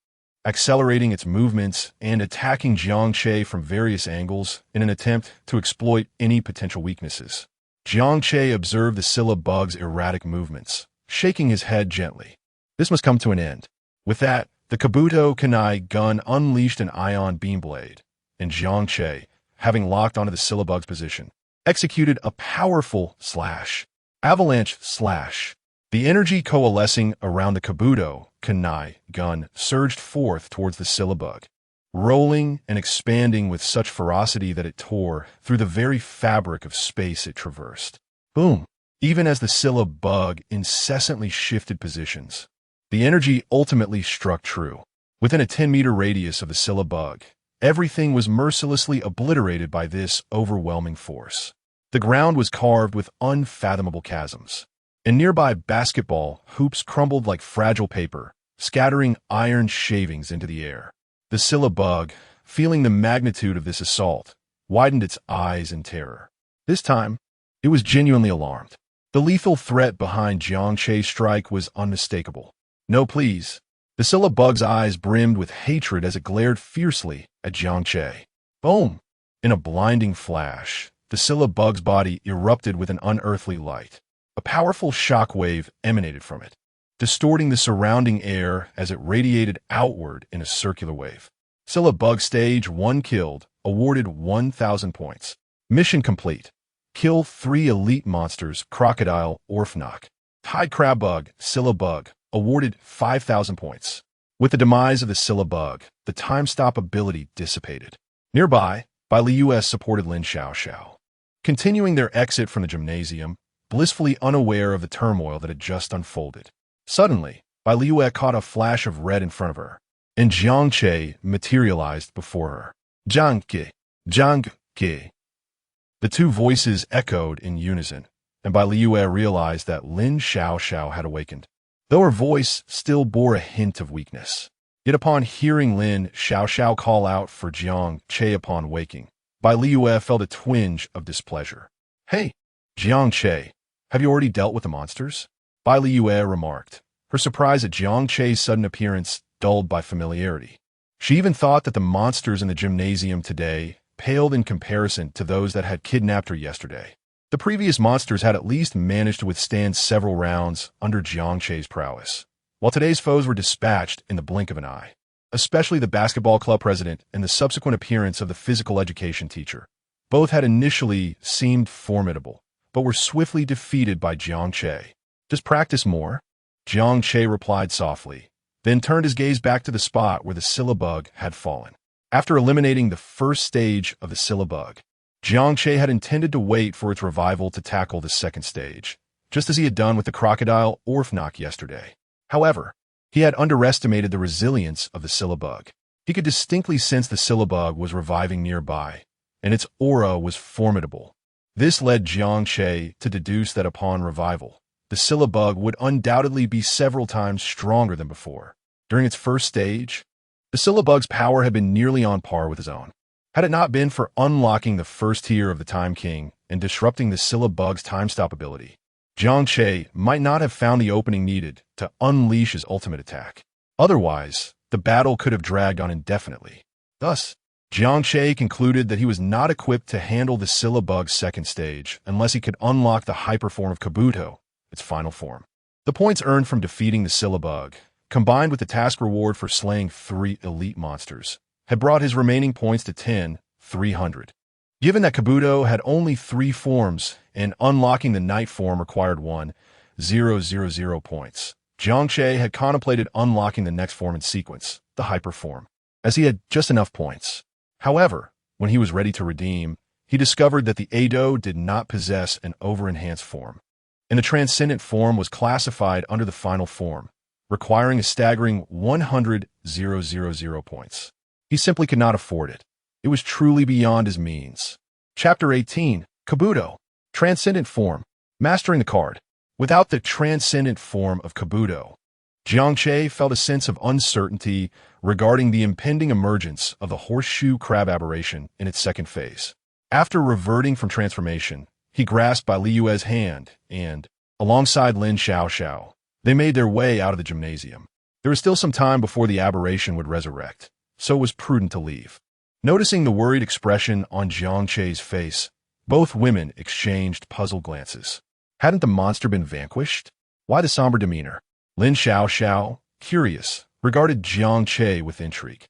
accelerating its movements and attacking Jiang Che from various angles in an attempt to exploit any potential weaknesses. Jiang Che observed the syllabug's erratic movements, shaking his head gently. This must come to an end. With that, the Kabuto Kunai gun unleashed an ion beam blade, and Jiang Che, having locked onto the syllabug's position, executed a powerful avalanche slash. The energy coalescing around the Kabuto Kunai gun surged forth towards the syllabug, rolling and expanding with such ferocity that it tore through the very fabric of space it traversed. Boom! Even as the syllabug incessantly shifted positions, the energy ultimately struck true. Within a 10-meter radius of the syllabug, everything was mercilessly obliterated by this overwhelming force. The ground was carved with unfathomable chasms, and nearby basketball hoops crumbled like fragile paper, scattering iron shavings into the air. The syllabug, feeling the magnitude of this assault, widened its eyes in terror. This time, it was genuinely alarmed. The lethal threat behind Jiang Che's strike was unmistakable. No, please. The syllabug's eyes brimmed with hatred as it glared fiercely at Jiang Che. Boom! In a blinding flash, the syllabug's body erupted with an unearthly light. A powerful shock wave emanated from it, distorting the surrounding air as it radiated outward in a circular wave. Syllabug Stage 1 killed, awarded 1,000 points. Mission complete. Kill 3 elite monsters, Crocodile, Offinor. Tide Crabbug, Syllabug, awarded 5,000 points. With the demise of the syllabug, the time stop ability dissipated. Nearby, Belle supported Lin Xiao. Continuing their exit from the gymnasium, blissfully unaware of the turmoil that had just unfolded. Suddenly, Belle caught a flash of red in front of her, and Jiang Che materialized before her. Jiang Che. The two voices echoed in unison, and Belle realized that Lin Xiao had awakened, though her voice still bore a hint of weakness. Yet upon hearing Lin Xiao call out for Jiang Che upon waking, Belle felt a twinge of displeasure. Hey, Jiang Che, have you already dealt with the monsters? Belle remarked, her surprise at Jiang Che's sudden appearance dulled by familiarity. She even thought that the monsters in the gymnasium today paled in comparison to those that had kidnapped her yesterday. The previous monsters had at least managed to withstand several rounds under Jiang Che's prowess, while today's foes were dispatched in the blink of an eye. Especially the basketball club president and the subsequent appearance of the physical education teacher. Both had initially seemed formidable, but were swiftly defeated by Jiang Che. Just practice more? Jiang Che replied softly, then turned his gaze back to the spot where the syllabug had fallen. After eliminating the first stage of the syllabug, Jiang Che had intended to wait for its revival to tackle the second stage, just as he had done with the crocodile Offinor yesterday. However, he had underestimated the resilience of the syllabug. He could distinctly sense the syllabug was reviving nearby, and its aura was formidable. This led Jiang Che to deduce that upon revival, the syllabug would undoubtedly be several times stronger than before. During its first stage, the syllabug's power had been nearly on par with his own. Had it not been for unlocking the first tier of the Time King and disrupting the syllabug's time-stop ability, Jiang Che might not have found the opening needed to unleash his ultimate attack. Otherwise, the battle could have dragged on indefinitely. Thus, Jiang Che concluded that he was not equipped to handle the syllabug's second stage unless he could unlock the hyperform of Kabuto, its final form. The points earned from defeating the syllabug, combined with the task reward for slaying 3 elite monsters, had brought his remaining points to 10,300. Given that Kabuto had only 3 forms and unlocking the night form required 1,000 points, Jiang Che had contemplated unlocking the next form in sequence, the hyper form, as he had just enough points. However, when he was ready to redeem, he discovered that the Ado did not possess an over-enhanced form, and the transcendent form was classified under the final form, requiring a staggering 100,000 points. He simply could not afford it. It was truly beyond his means. Chapter 18, Kabuto, Transcendent Form, Mastering the Card. Without the transcendent form of Kabuto, Jiang Che felt a sense of uncertainty regarding the impending emergence of the horseshoe crab aberration in its second phase. After reverting from transformation, he grasped by Li Yue's hand and, alongside Lin Xiaoxiao, they made their way out of the gymnasium. There was still some time before the aberration would resurrect, so it was prudent to leave. Noticing the worried expression on Jiang Che's face, both women exchanged puzzled glances. Hadn't the monster been vanquished? Why the somber demeanor? Lin Xiaoxiao, curious, regarded Jiang Che with intrigue.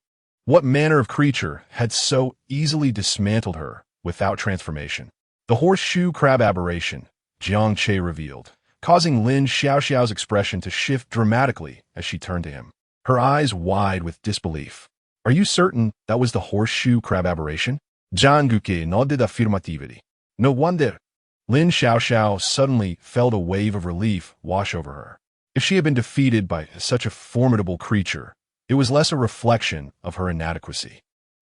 What manner of creature had so easily dismantled her without transformation? The horseshoe crab aberration, Jiang Che revealed, causing Lin Xiaoxiao's expression to shift dramatically as she turned to him, her eyes wide with disbelief. Are you certain that was the horseshoe crab aberration? Jiang Che nodded affirmatively. No wonder. Lin Xiaoxiao suddenly felt a wave of relief wash over her. If she had been defeated by such a formidable creature, it was less a reflection of her inadequacy.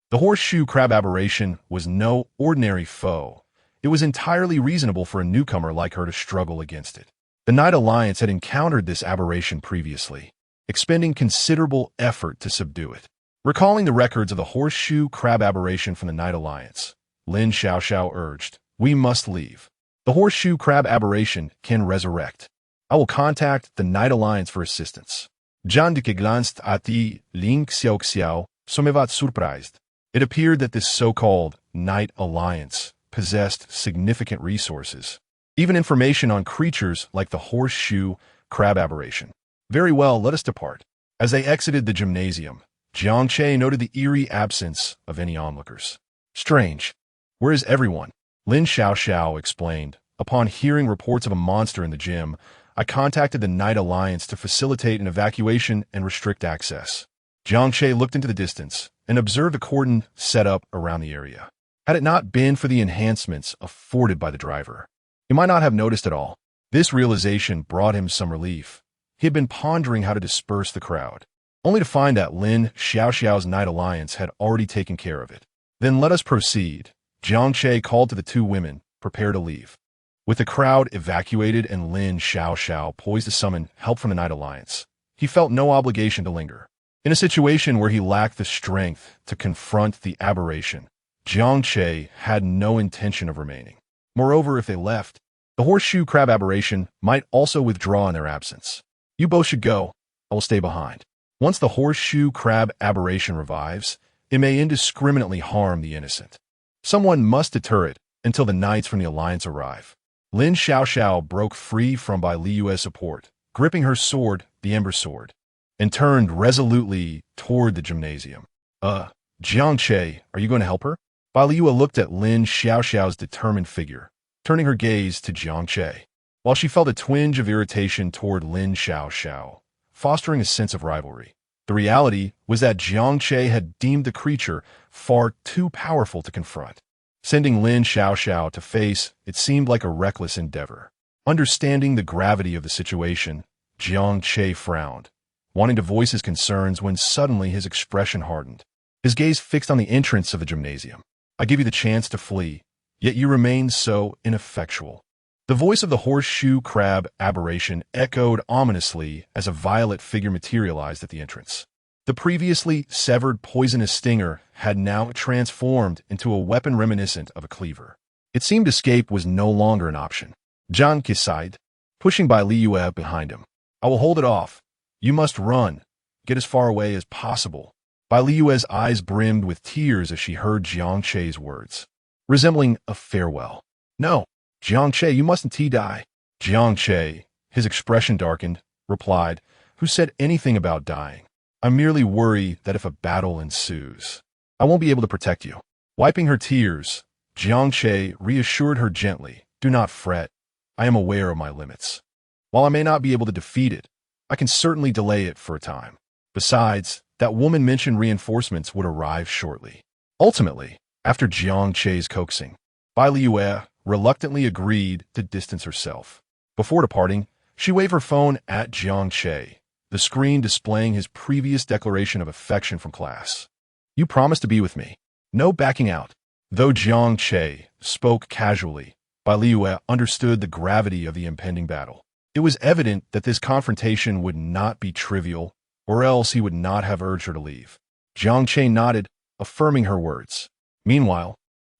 The horseshoe crab aberration was no ordinary foe. It was entirely reasonable for a newcomer like her to struggle against it. The Night Alliance had encountered this aberration previously, expending considerable effort to subdue it. Recalling the records of the horseshoe crab aberration from the Night Alliance, Lin Xiaoxiao urged, "We must leave. The horseshoe crab aberration can resurrect. I will contact the Night Alliance for assistance." Jiang Che glanced at the Ling Xiaoxiao, somewhat surprised. It appeared that this so-called Night Alliance possessed significant resources, even information on creatures like the horseshoe crab aberration. Very well, let us depart. As they exited the gymnasium, Jiang Che noted the eerie absence of any onlookers. Strange. Where is everyone? Lin Xiaoxiao explained. Upon hearing reports of a monster in the gym, I contacted the Night Alliance to facilitate an evacuation and restrict access. Jiang Che looked into the distance and observed a cordon set up around the area. Had it not been for the enhancements afforded by the driver, he might not have noticed at all. This realization brought him some relief. He had been pondering how to disperse the crowd, only to find that Lin Xiaoxiao's Night Alliance had already taken care of it. Then let us proceed. Jiang Che called to the 2 women, prepare to leave. With the crowd evacuated and Lin Xiaoxiao poised to summon help from the Night Alliance, he felt no obligation to linger. In a situation where he lacked the strength to confront the aberration, Jiang Che had no intention of remaining. Moreover, if they left, the horseshoe crab aberration might also withdraw in their absence. You both should go. I will stay behind. Once the horseshoe crab aberration revives, it may indiscriminately harm the innocent. Someone must deter it until the knights from the Alliance arrive. Lin Xiaoxiao broke free from Bai Liyue's support, gripping her sword, the Ember Sword, and turned resolutely toward the gymnasium. Jiang Che, are you going to help her? Bai Liyue looked at Lin Xiaoxiao's determined figure, turning her gaze to Jiang Che. While she felt a twinge of irritation toward Lin Xiaoxiao, fostering a sense of rivalry, the reality was that Jiang Che had deemed the creature far too powerful to confront. Sending Lin Xiaoxiao to face it seemed like a reckless endeavor. Understanding the gravity of the situation, Jiang Che frowned, wanting to voice his concerns when suddenly his expression hardened. His gaze fixed on the entrance of the gymnasium. I give you the chance to flee, yet you remain so ineffectual. The voice of the horseshoe crab aberration echoed ominously as a violet figure materialized at the entrance. The previously severed poisonous stinger had now transformed into a weapon reminiscent of a cleaver. It seemed escape was no longer an option. Jiang Che sighed, pushing Bai Liyue behind him. I will hold it off. You must run. Get as far away as possible. Bai Liyue's eyes brimmed with tears as she heard Jiang Che's words, resembling a farewell. No, Jiang Che, you mustn't die. Jiang Che, his expression darkened, replied, who said anything about dying? I merely worry that if a battle ensues, I won't be able to protect you. Wiping her tears, Jiang Che reassured her gently, do not fret. I am aware of my limits. While I may not be able to defeat it, I can certainly delay it for a time. Besides, that woman mentioned reinforcements would arrive shortly. Ultimately, after Jiang Che's coaxing, Bai Liyue reluctantly agreed to distance herself. Before departing, she waved her phone at Jiang Che, the screen displaying his previous declaration of affection from class. You promised to be with me. No backing out. Though Jiang Che spoke casually, Bai Liyue understood the gravity of the impending battle. It was evident that this confrontation would not be trivial, or else he would not have urged her to leave. Jiang Che nodded, affirming her words. Meanwhile,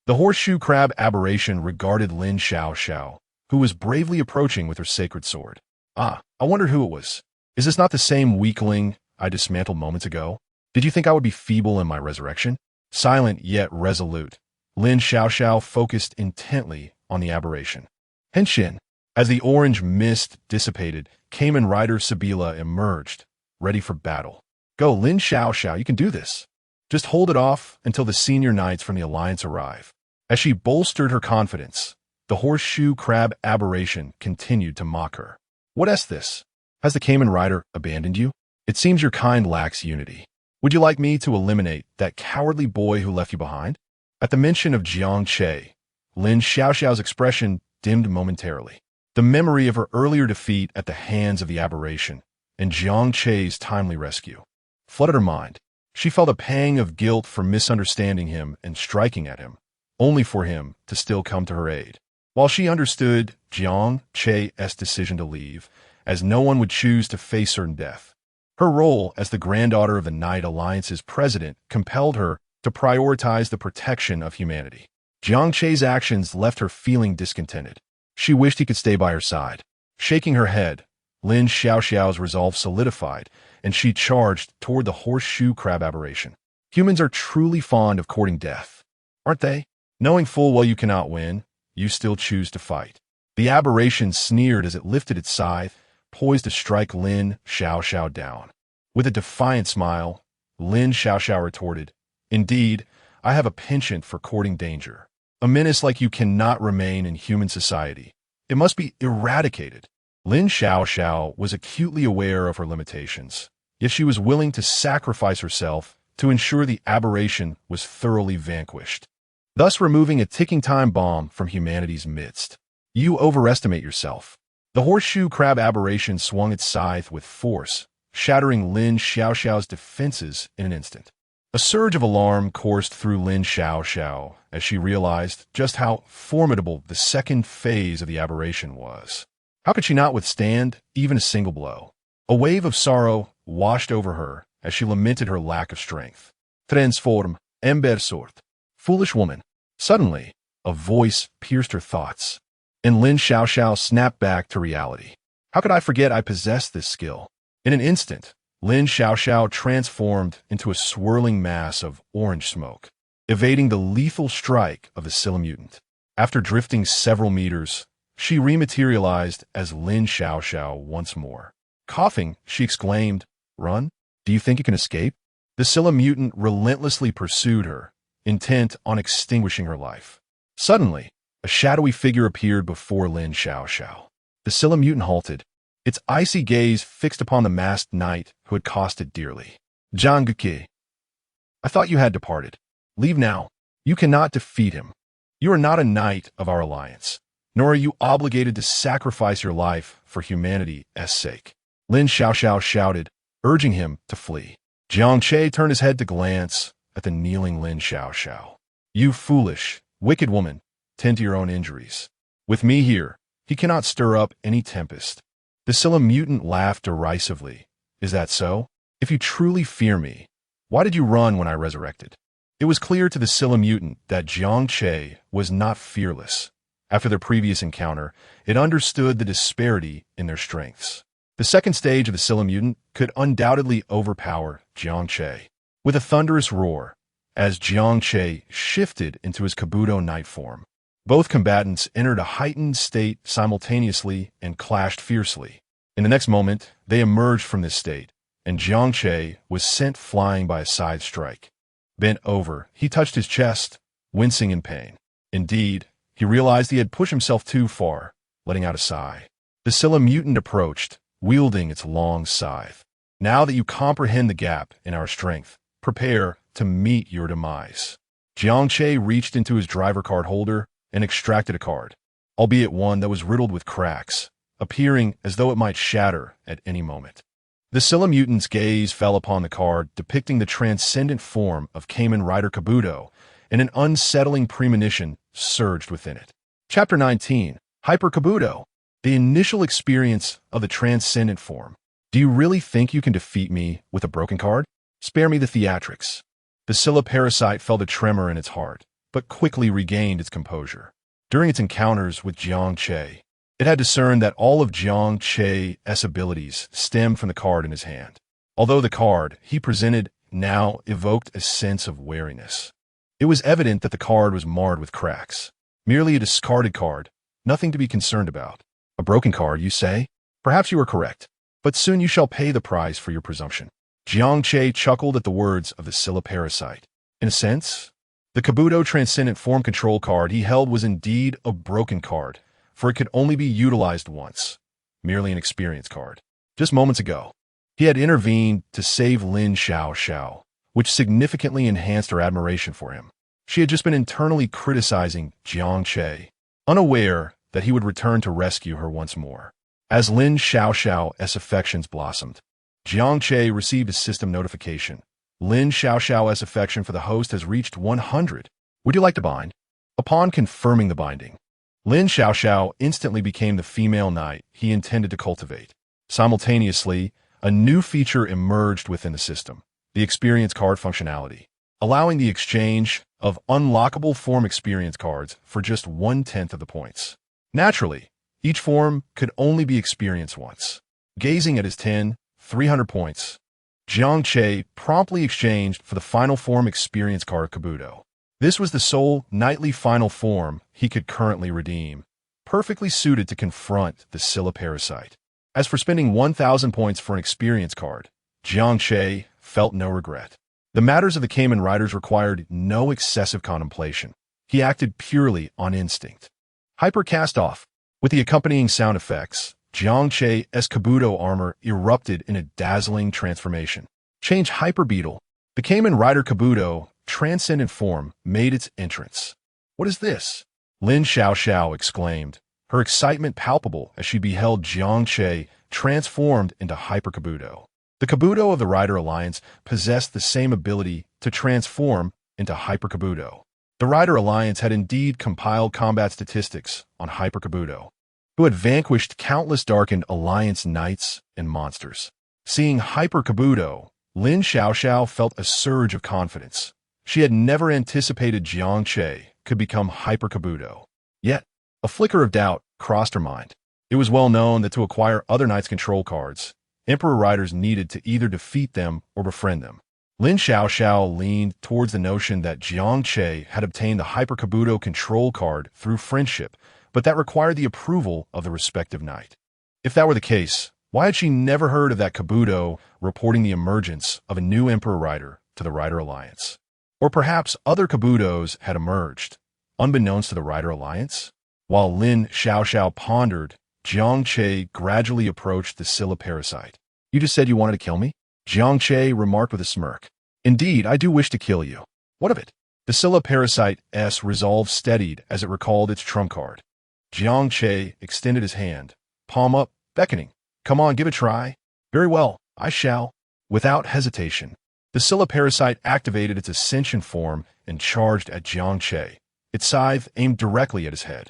the horseshoe crab aberration regarded Lin Xiaoxiao, who was bravely approaching with her sacred sword. I wondered who it was. Is this not the same weakling I dismantled moments ago? Did you think I would be feeble in my resurrection? Silent yet resolute, Lin Xiaoxiao focused intently on the aberration. Henshin. As the orange mist dissipated, Kamen Rider Sabila emerged, ready for battle. Go, Lin Xiaoxiao, you can do this. Just hold it off until the senior knights from the Alliance arrive. As she bolstered her confidence, the horseshoe crab aberration continued to mock her. What is this? Has the Kamen Rider abandoned you? It seems your kind lacks unity. Would you like me to eliminate that cowardly boy who left you behind? At the mention of Jiang Che, Lin Xiaoxiao's expression dimmed momentarily. The memory of her earlier defeat at the hands of the aberration and Jiang Che's timely rescue flooded her mind. She felt a pang of guilt for misunderstanding him and striking at him, only for him to still come to her aid. While she understood Jiang Che's decision to leave, as no one would choose to face certain death, her role as the granddaughter of the Knight Alliance's president compelled her to prioritize the protection of humanity. Jiang Che's actions left her feeling discontented. She wished he could stay by her side. Shaking her head, Lin Xiaoxiao's resolve solidified, and she charged toward the horseshoe crab aberration. Humans are truly fond of courting death, aren't they? Knowing full well you cannot win, you still choose to fight. The aberration sneered as it lifted its scythe, poised to strike Lin Xiaoxiao down. With a defiant smile, Lin Xiaoxiao retorted, Indeed, I have a penchant for courting danger. A menace like you cannot remain in human society. It must be eradicated. Lin Xiaoxiao was acutely aware of her limitations, yet she was willing to sacrifice herself to ensure the aberration was thoroughly vanquished, thus removing a ticking time bomb from humanity's midst. You overestimate yourself. The horseshoe crab aberration swung its scythe with force, shattering Lin Xiaoxiao's defenses in an instant. A surge of alarm coursed through Lin Xiaoxiao as she realized just how formidable the second phase of the aberration was. How could she not withstand even a single blow? A wave of sorrow washed over her as she lamented her lack of strength. Transform, Ember Sword. Foolish woman. Suddenly, a voice pierced her thoughts, and Lin Xiaoxiao snapped back to reality. How could I forget I possessed this skill? In an instant, Lin Xiaoxiao transformed into a swirling mass of orange smoke, evading the lethal strike of the Scylla mutant. After drifting several meters, she rematerialized as Lin Xiaoxiao once more. Coughing, she exclaimed, "Run? Do you think you can escape?" The Scylla mutant relentlessly pursued her, intent on extinguishing her life. Suddenly, a shadowy figure appeared before Lin Xiaoxiao. The Scylla mutant halted, its icy gaze fixed upon the masked knight who had cost it dearly. Jiang Che, I thought you had departed. Leave now. You cannot defeat him. You are not a knight of our alliance, nor are you obligated to sacrifice your life for humanity's sake. Lin Xiaoxiao shouted, urging him to flee. Jiang Che turned his head to glance at the kneeling Lin Xiaoxiao. You foolish, wicked woman, tend to your own injuries. With me here, he cannot stir up any tempest. The Scylla mutant laughed derisively. Is that so? If you truly fear me, why did you run when I resurrected? It was clear to the Scylla mutant that Jiang Che was not fearless. After their previous encounter, it understood the disparity in their strengths. The second stage of the Scylla mutant could undoubtedly overpower Jiang Che. With a thunderous roar, as Jiang Che shifted into his Kabuto knight form, both combatants entered a heightened state simultaneously and clashed fiercely. In the next moment, they emerged from this state, and Jiang Che was sent flying by a side strike. Bent over, he touched his chest, wincing in pain. Indeed, he realized he had pushed himself too far, letting out a sigh. The Scylla mutant approached, wielding its long scythe. Now that you comprehend the gap in our strength, prepare to meet your demise. Jiang Che reached into his driver card holder and extracted a card, albeit one that was riddled with cracks, appearing as though it might shatter at any moment. The Scylla mutant's gaze fell upon the card depicting the transcendent form of Kamen Rider Kabuto, and an unsettling premonition surged within it. Chapter 19, Hyper Kabuto, the initial experience of the transcendent form. Do you really think you can defeat me with a broken card? Spare me the theatrics. The Scylla parasite felt a tremor in its heart, but quickly regained its composure. During its encounters with Jiang Che, it had discerned that all of Jiang Che's abilities stemmed from the card in his hand. Although the card he presented now evoked a sense of wariness. It was evident that the card was marred with cracks. Merely a discarded card, nothing to be concerned about. A broken card, you say? Perhaps you are correct, but soon you shall pay the price for your presumption. Jiang Che chuckled at the words of the Scylla parasite. In a sense, the Kabuto Transcendent Form Control card he held was indeed a broken card, for it could only be utilized once, merely an experience card. Just moments ago, he had intervened to save Lin Xiaoxiao, which significantly enhanced her admiration for him. She had just been internally criticizing Jiang Che, unaware that he would return to rescue her once more. As Lin Xiaoxiao's affections blossomed, Jiang Che received a system notification. Lin Xiaoxiao's affection for the host has reached 100. Would you like to bind? Upon confirming the binding, Lin Xiaoxiao instantly became the female knight he intended to cultivate. Simultaneously, a new feature emerged within the system, the experience card functionality, allowing the exchange of unlockable form experience cards for just 1/10 of the points. Naturally, each form could only be experienced once. Gazing at his 300 points, Jiang Che promptly exchanged for the final form experience card Kabuto. This was the sole knightly final form he could currently redeem, perfectly suited to confront the Scylla parasite. As for spending 1,000 points for an experience card, Jiang Che felt no regret. The matters of the Kamen Riders required no excessive contemplation. He acted purely on instinct. Hyper cast off. With the accompanying sound effects, Jiang Che's Kabuto armor erupted in a dazzling transformation. Change Hyper Beetle. The Kamen Rider Kabuto transcendent form made its entrance. What is this? Lin Xiaoxiao exclaimed, her excitement palpable as she beheld Jiang Che transformed into Hyper Kabuto. The Kabuto of the Rider Alliance possessed the same ability to transform into Hyper Kabuto. The Rider Alliance had indeed compiled combat statistics on Hyper Kabuto, who had vanquished countless darkened Alliance knights and monsters. Seeing Hyper Kabuto, Lin Xiaoxiao felt a surge of confidence. She had never anticipated Jiang Che could become Hyper Kabuto. Yet, a flicker of doubt crossed her mind. It was well known that to acquire other knights' control cards, Emperor Riders needed to either defeat them or befriend them. Lin Xiaoxiao leaned towards the notion that Jiang Che had obtained the Hyper Kabuto control card through friendship, but that required the approval of the respective knight. If that were the case, why had she never heard of that Kabuto reporting the emergence of a new Emperor Rider to the Rider Alliance? Or perhaps other Kabutos had emerged, unbeknownst to the Rider Alliance? While Lin Xiaoxiao pondered, Jiang Che gradually approached the Scylla parasite. "You just said you wanted to kill me?" Jiang Che remarked with a smirk. "Indeed, I do wish to kill you." "What of it?" The Scylla parasite's resolve steadied as it recalled its trump card. Jiang Che extended his hand, palm up, beckoning. "Come on, give it a try." "Very well, I shall." Without hesitation, the Scylla parasite activated its ascension form and charged at Jiang Che, its scythe aimed directly at his head.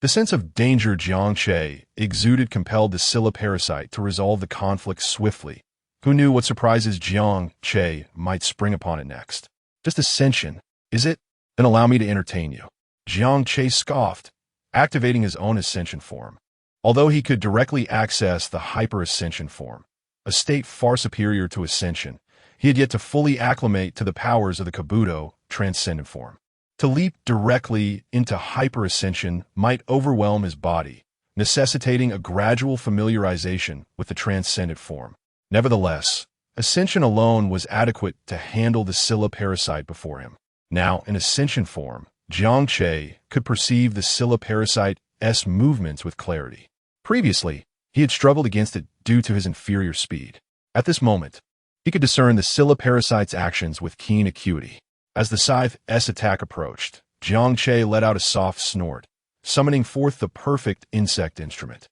The sense of danger Jiang Che exuded compelled the Scylla parasite to resolve the conflict swiftly. Who knew what surprises Jiang Che might spring upon it next? "Just ascension, is it? Then allow me to entertain you." Jiang Che scoffed, activating his own ascension form. Although he could directly access the hyper-ascension form, a state far superior to ascension, he had yet to fully acclimate to the powers of the Kabuto transcendent form. To leap directly into hyper-ascension might overwhelm his body, necessitating a gradual familiarization with the transcendent form. Nevertheless, ascension alone was adequate to handle the Scylla parasite before him. Now, in ascension form, Jiang Che could perceive the Scylla parasite's movements with clarity. Previously, he had struggled against it due to his inferior speed. At this moment, he could discern the Scylla parasite's actions with keen acuity. As the scythe's attack approached, Jiang Che let out a soft snort, summoning forth the perfect insect instrument.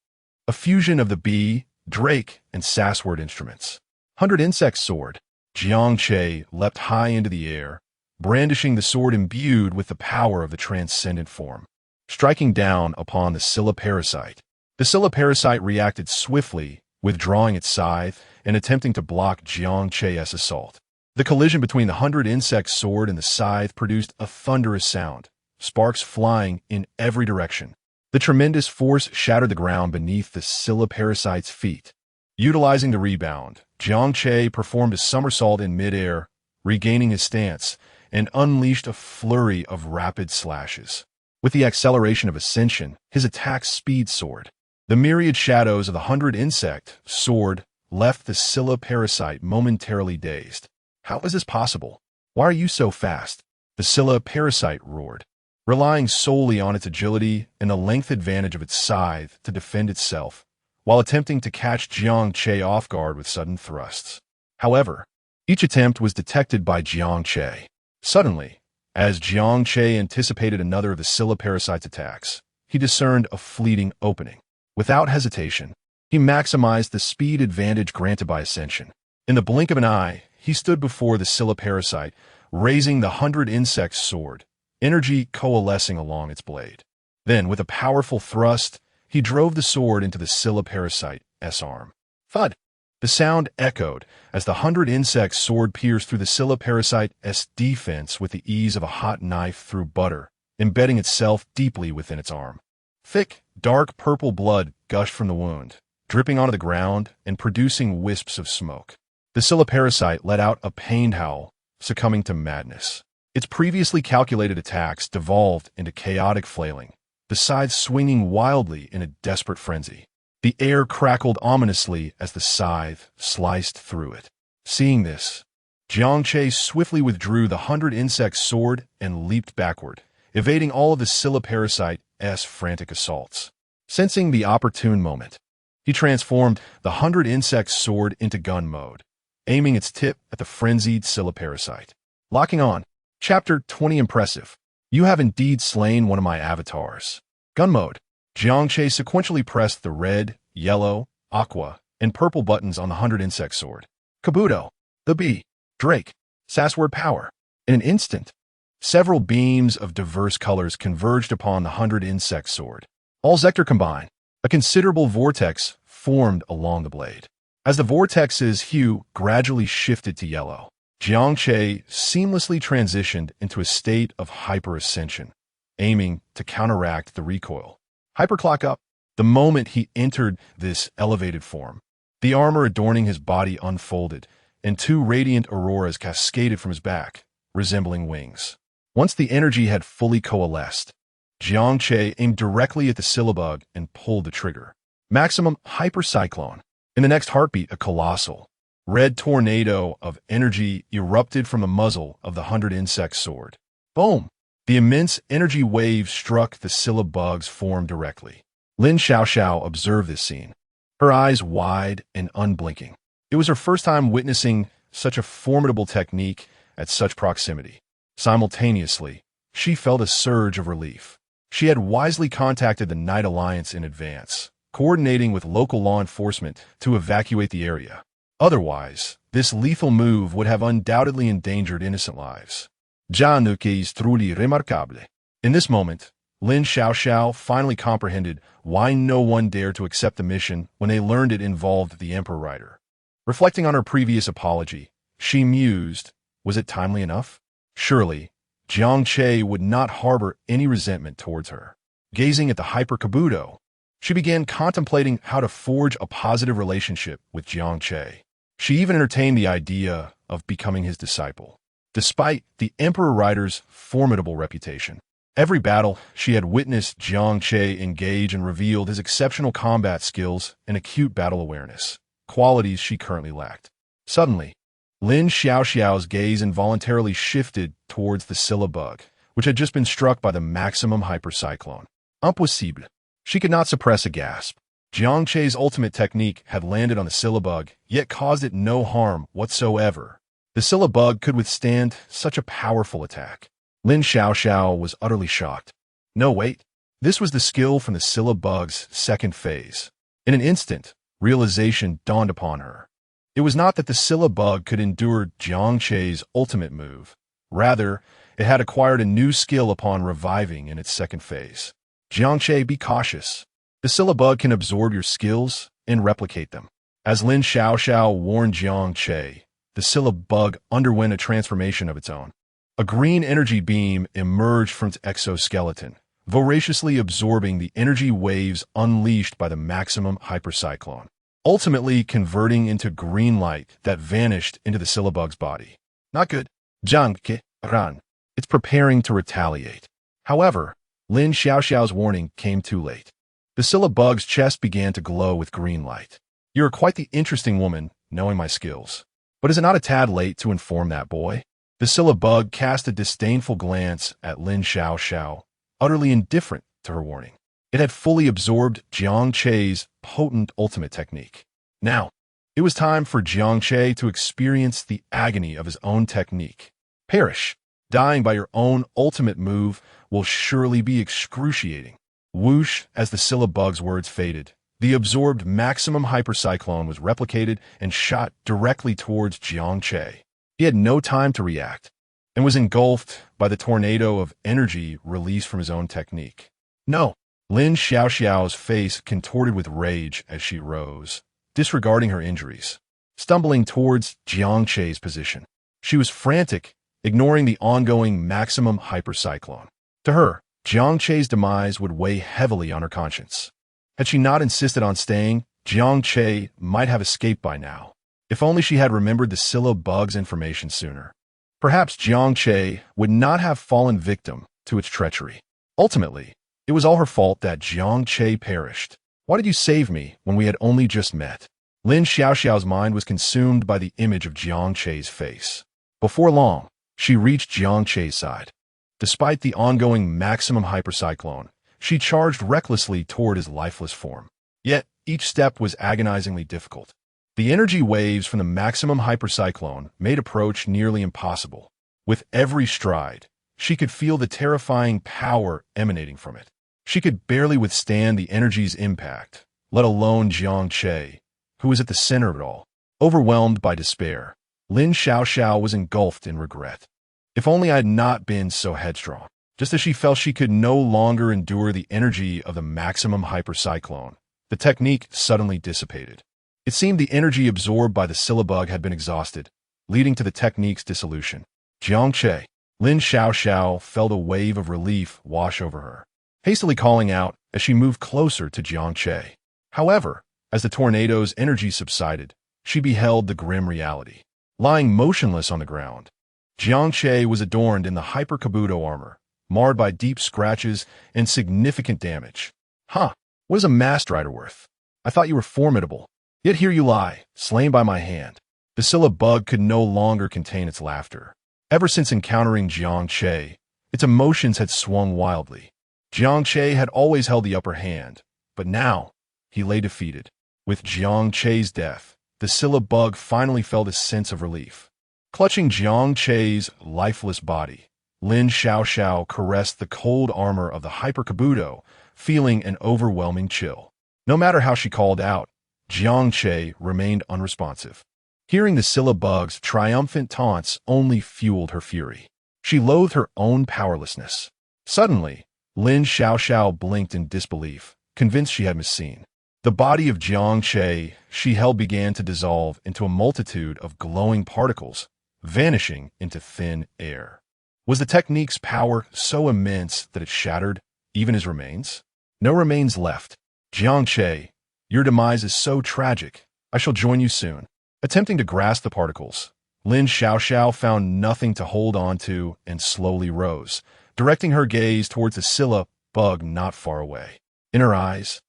A fusion of the bee, drake, and sassword instruments. 100 Insect Sword. Jiang Che leapt high into the air, brandishing the sword imbued with the power of the transcendent form. Striking down upon the Scylla parasite, the Scylla parasite reacted swiftly, withdrawing its scythe and attempting to block Jiang Che's assault. The collision between the 100 Insect Sword and the scythe produced a thunderous sound, sparks flying in every direction. The tremendous force shattered the ground beneath the Scylla parasite's feet. Utilizing the rebound, Jiang Che performed a somersault in midair, regaining his stance, and unleashed a flurry of rapid slashes. With the acceleration of ascension, his attack speed soared. The myriad shadows of the 100 Insect Sword left the Scylla parasite momentarily dazed. "How is this possible? Why are you so fast?" the Scylla parasite roared, relying solely on its agility and the length advantage of its scythe to defend itself, while attempting to catch Jiang Che off guard with sudden thrusts. However, each attempt was detected by Jiang Che. Suddenly, as Jiang Che anticipated another of the Scylla parasite's attacks, he discerned a fleeting opening. Without hesitation, he maximized the speed advantage granted by ascension. In the blink of an eye, he stood before the Scylla parasite, raising the 100 Insect Sword, energy coalescing along its blade. Then, with a powerful thrust, he drove the sword into the Scylla parasite's arm. Thud! The sound echoed as the 100 Insect Sword pierced through the Scylla parasite's defense with the ease of a hot knife through butter, embedding itself deeply within its arm. Thick, dark purple blood gushed from the wound, dripping onto the ground and producing wisps of smoke. The Scylla parasite let out a pained howl, succumbing to madness. Its previously calculated attacks devolved into chaotic flailing, the scythe swinging wildly in a desperate frenzy. The air crackled ominously as the scythe sliced through it. Seeing this, Jiang Che swiftly withdrew the 100 Insect Sword and leaped backward, evading all of the Scylla parasite's frantic assaults. Sensing the opportune moment, he transformed the 100 Insect Sword into gun mode, aiming its tip at the frenzied Scylla parasite. Locking on. Chapter 20 Impressive. You have indeed slain one of my avatars. Gun mode. Jiang Che sequentially pressed the red, yellow, aqua, and purple buttons on the 100 Insect Sword. Kabuto, the bee, drake, sassword power. In an instant, several beams of diverse colors converged upon the 100 Insect Sword. All Zector combined. A considerable vortex formed along the blade. As the vortex's hue gradually shifted to yellow, Jiang Che seamlessly transitioned into a state of hyper-ascension, aiming to counteract the recoil. Hyperclock up. The moment he entered this elevated form, the armor adorning his body unfolded, and two radiant auroras cascaded from his back, resembling wings. Once the energy had fully coalesced, Jiang Che aimed directly at the syllabug and pulled the trigger. Maximum hypercyclone. In the next heartbeat, a colossal, red tornado of energy erupted from the muzzle of the 100-insect sword. Boom! The immense energy wave struck the syllabug's form directly. Lin Xiaoxiao observed this scene, her eyes wide and unblinking. It was her first time witnessing such a formidable technique at such proximity. Simultaneously, she felt a surge of relief. She had wisely contacted the Night Alliance in advance, coordinating with local law enforcement to evacuate the area. Otherwise, this lethal move would have undoubtedly endangered innocent lives. Gianluca is truly remarkable. In this moment, Lin Xiaoxiao finally comprehended why no one dared to accept the mission when they learned it involved the Emperor Rider. Reflecting on her previous apology, she mused, was it timely enough? Surely, Jiang Che would not harbor any resentment towards her. Gazing at the hyper-kabuto, she began contemplating how to forge a positive relationship with Jiang Che. She even entertained the idea of becoming his disciple. Despite the Emperor Rider's formidable reputation, every battle she had witnessed Jiang Che engage and revealed his exceptional combat skills and acute battle awareness, qualities she currently lacked. Suddenly, Lin Xiaoxiao's gaze involuntarily shifted towards the syllabug, which had just been struck by the maximum hypercyclone. Impossible. She could not suppress a gasp. Jiang Che's ultimate technique had landed on the syllabug, yet caused it no harm whatsoever. The syllabug could withstand such a powerful attack. Lin Xiaoxiao was utterly shocked. No, wait. This was the skill from the syllabug's second phase. In an instant, realization dawned upon her. It was not that the syllabug could endure Jiang Che's ultimate move. Rather, it had acquired a new skill upon reviving in its second phase. Jiang Che, be cautious. The syllabug can absorb your skills and replicate them. As Lin Xiaoxiao warned Jiang Che, the syllabug underwent a transformation of its own. A green energy beam emerged from its exoskeleton, voraciously absorbing the energy waves unleashed by the maximum hypercyclone, ultimately converting into green light that vanished into the syllabug's body. Not good. Jiang Che, run. It's preparing to retaliate. However, Lin Xiaoxiao's warning came too late. The syllabug's chest began to glow with green light. You're quite the interesting woman, knowing my skills. But is it not a tad late to inform that boy? The syllabug cast a disdainful glance at Lin Xiaoxiao, utterly indifferent to her warning. It had fully absorbed Jiang Che's potent ultimate technique. Now, it was time for Jiang Che to experience the agony of his own technique. Perish. Dying by your own ultimate move will surely be excruciating. Whoosh, as the syllabug's words faded, the absorbed maximum hypercyclone was replicated and shot directly towards Jiang Che. He had no time to react, and was engulfed by the tornado of energy released from his own technique. No! Lin Xiaoxiao's face contorted with rage as she rose, disregarding her injuries, stumbling towards Jiang Che's position. She was frantic, ignoring the ongoing maximum hypercyclone. To her, Jiang Che's demise would weigh heavily on her conscience. Had she not insisted on staying, Jiang Che might have escaped by now. If only she had remembered the syllabug's information sooner. Perhaps Jiang Che would not have fallen victim to its treachery. Ultimately, it was all her fault that Jiang Che perished. Why did you save me when we had only just met? Lin Xiaoxiao's mind was consumed by the image of Jiang Che's face. Before long, she reached Jiang Che's side. Despite the ongoing maximum hypercyclone, she charged recklessly toward his lifeless form. Yet, each step was agonizingly difficult. The energy waves from the maximum hypercyclone made approach nearly impossible. With every stride, she could feel the terrifying power emanating from it. She could barely withstand the energy's impact, let alone Jiang Che, who was at the center of it all. Overwhelmed by despair, Lin Xiaoxiao was engulfed in regret. If only I had not been so headstrong. Just as she felt she could no longer endure the energy of the maximum hypercyclone, the technique suddenly dissipated. It seemed the energy absorbed by the syllabug had been exhausted, leading to the technique's dissolution. Jiang Che, Lin Xiaoxiao felt a wave of relief wash over her, hastily calling out as she moved closer to Jiang Che. However, as the tornado's energy subsided, she beheld the grim reality. Lying motionless on the ground, Jiang Che was adorned in the hyper-kabuto armor, marred by deep scratches and significant damage. Huh, what is a masked rider worth? I thought you were formidable. Yet here you lie, slain by my hand. The Scylla bug could no longer contain its laughter. Ever since encountering Jiang Che, its emotions had swung wildly. Jiang Che had always held the upper hand, but now he lay defeated. With Jiang Che's death, the Scylla bug finally felt a sense of relief. Clutching Jiang Che's lifeless body, Lin Xiaoxiao caressed the cold armor of the Hyperkabuto, feeling an overwhelming chill. No matter how she called out, Jiang Che remained unresponsive. Hearing the Scylla bug's triumphant taunts only fueled her fury. She loathed her own powerlessness. Suddenly, Lin Xiaoxiao blinked in disbelief, convinced she had misseen. The body of Jiang Che she held began to dissolve into a multitude of glowing particles, vanishing into thin air. Was the technique's power so immense that it shattered even his remains? No remains left. Jiang Che, your demise is so tragic. I shall join you soon. Attempting to grasp the particles, Lin Xiaoxiao found nothing to hold on to and slowly rose, directing her gaze towards the Scylla bug not far away. In her eyes,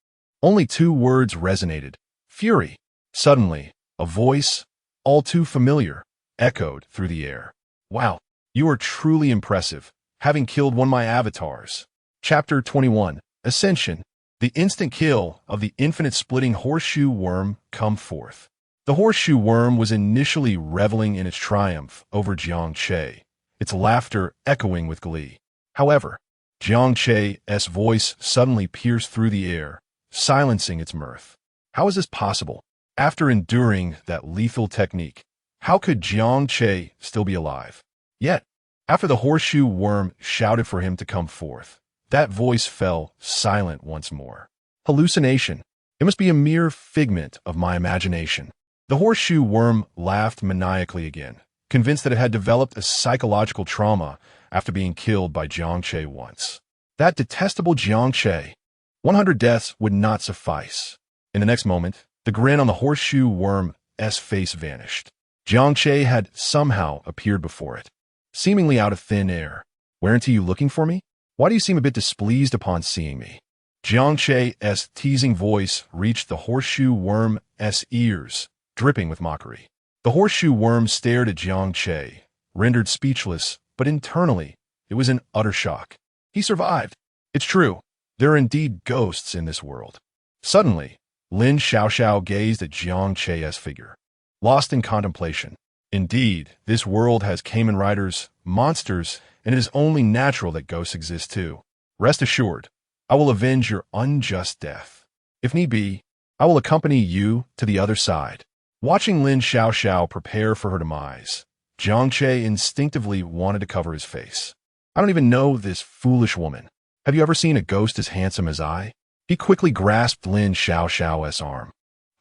only two words resonated: fury. Suddenly, a voice, all too familiar, echoed through the air. Wow, you are truly impressive, having killed one of my avatars. Chapter 21, Ascension. The instant kill of the infinite-splitting horseshoe worm come forth. The horseshoe worm was initially reveling in its triumph over Jiang Che, its laughter echoing with glee. However, Jiang Che's voice suddenly pierced through the air, silencing its mirth. How is this possible? After enduring that lethal technique, how could Jiang Che still be alive? Yet, after the horseshoe worm shouted for him to come forth, that voice fell silent once more. Hallucination. It must be a mere figment of my imagination. The horseshoe worm laughed maniacally again, convinced that it had developed a psychological trauma after being killed by Jiang Che once. That detestable Jiang Che. 100 deaths would not suffice. In the next moment, the grin on the horseshoe worm's face vanished. Jiang Che had somehow appeared before it, seemingly out of thin air. Weren't you looking for me? Why do you seem a bit displeased upon seeing me? Jiang Che's teasing voice reached the horseshoe worm's ears, dripping with mockery. The horseshoe worm stared at Jiang Che, rendered speechless, but internally, it was in utter shock. He survived. It's true. There are indeed ghosts in this world. Suddenly, Lin Xiaoxiao gazed at Jiang Che's figure, lost in contemplation. Indeed, this world has Kamen Riders, monsters, and it is only natural that ghosts exist too. Rest assured, I will avenge your unjust death. If need be, I will accompany you to the other side. Watching Lin Xiaoxiao prepare for her demise, Jiang Che instinctively wanted to cover his face. I don't even know this foolish woman. Have you ever seen a ghost as handsome as I? He quickly grasped Lin Xiaoxiao's arm,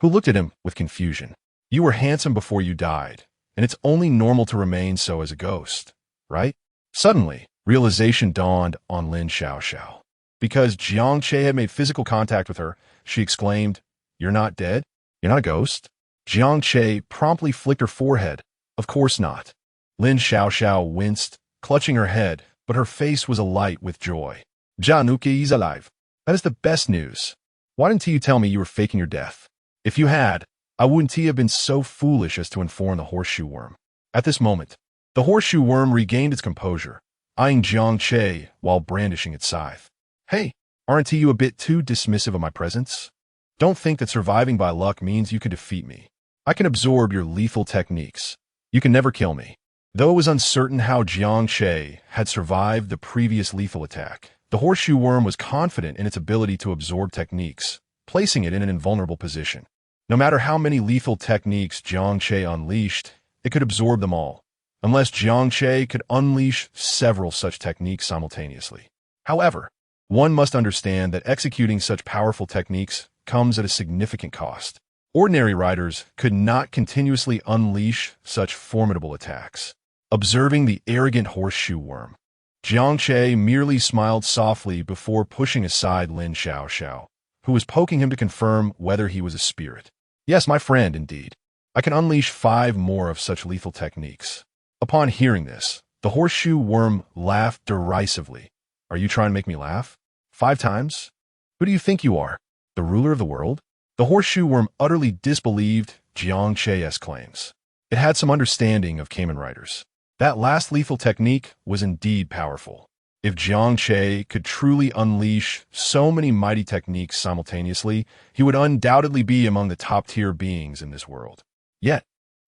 who looked at him with confusion. You were handsome before you died, and it's only normal to remain so as a ghost, right? Suddenly, realization dawned on Lin Xiaoxiao. Because Jiang Che had made physical contact with her, she exclaimed, "You're not dead? You're not a ghost?" Jiang Che promptly flicked her forehead. Of course not. Lin Xiaoxiao winced, clutching her head, but her face was alight with joy. Januki is alive. That is the best news. Why didn't you tell me you were faking your death? If you had, I wouldn't have been so foolish as to inform the horseshoe worm. At this moment, the horseshoe worm regained its composure, eyeing Jiang Che while brandishing its scythe. Hey, aren't you a bit too dismissive of my presence? Don't think that surviving by luck means you can defeat me. I can absorb your lethal techniques. You can never kill me. Though it was uncertain how Jiang Che had survived the previous lethal attack, the horseshoe worm was confident in its ability to absorb techniques, placing it in an invulnerable position. No matter how many lethal techniques Jiang Che unleashed, it could absorb them all, unless Jiang Che could unleash several such techniques simultaneously. However, one must understand that executing such powerful techniques comes at a significant cost. Ordinary riders could not continuously unleash such formidable attacks. Observing the arrogant horseshoe worm, Jiang Che merely smiled softly before pushing aside Lin Xiaoxiao, who was poking him to confirm whether he was a spirit. Yes, my friend, indeed. I can unleash 5 more of such lethal techniques. Upon hearing this, the horseshoe worm laughed derisively, Are you trying to make me laugh? 5 times? Who do you think you are? The ruler of the world? The horseshoe worm utterly disbelieved Jiang Che's claims. It had some understanding of Kamen Riders. That last lethal technique was indeed powerful. If Jiang Che could truly unleash so many mighty techniques simultaneously, he would undoubtedly be among the top-tier beings in this world. Yet,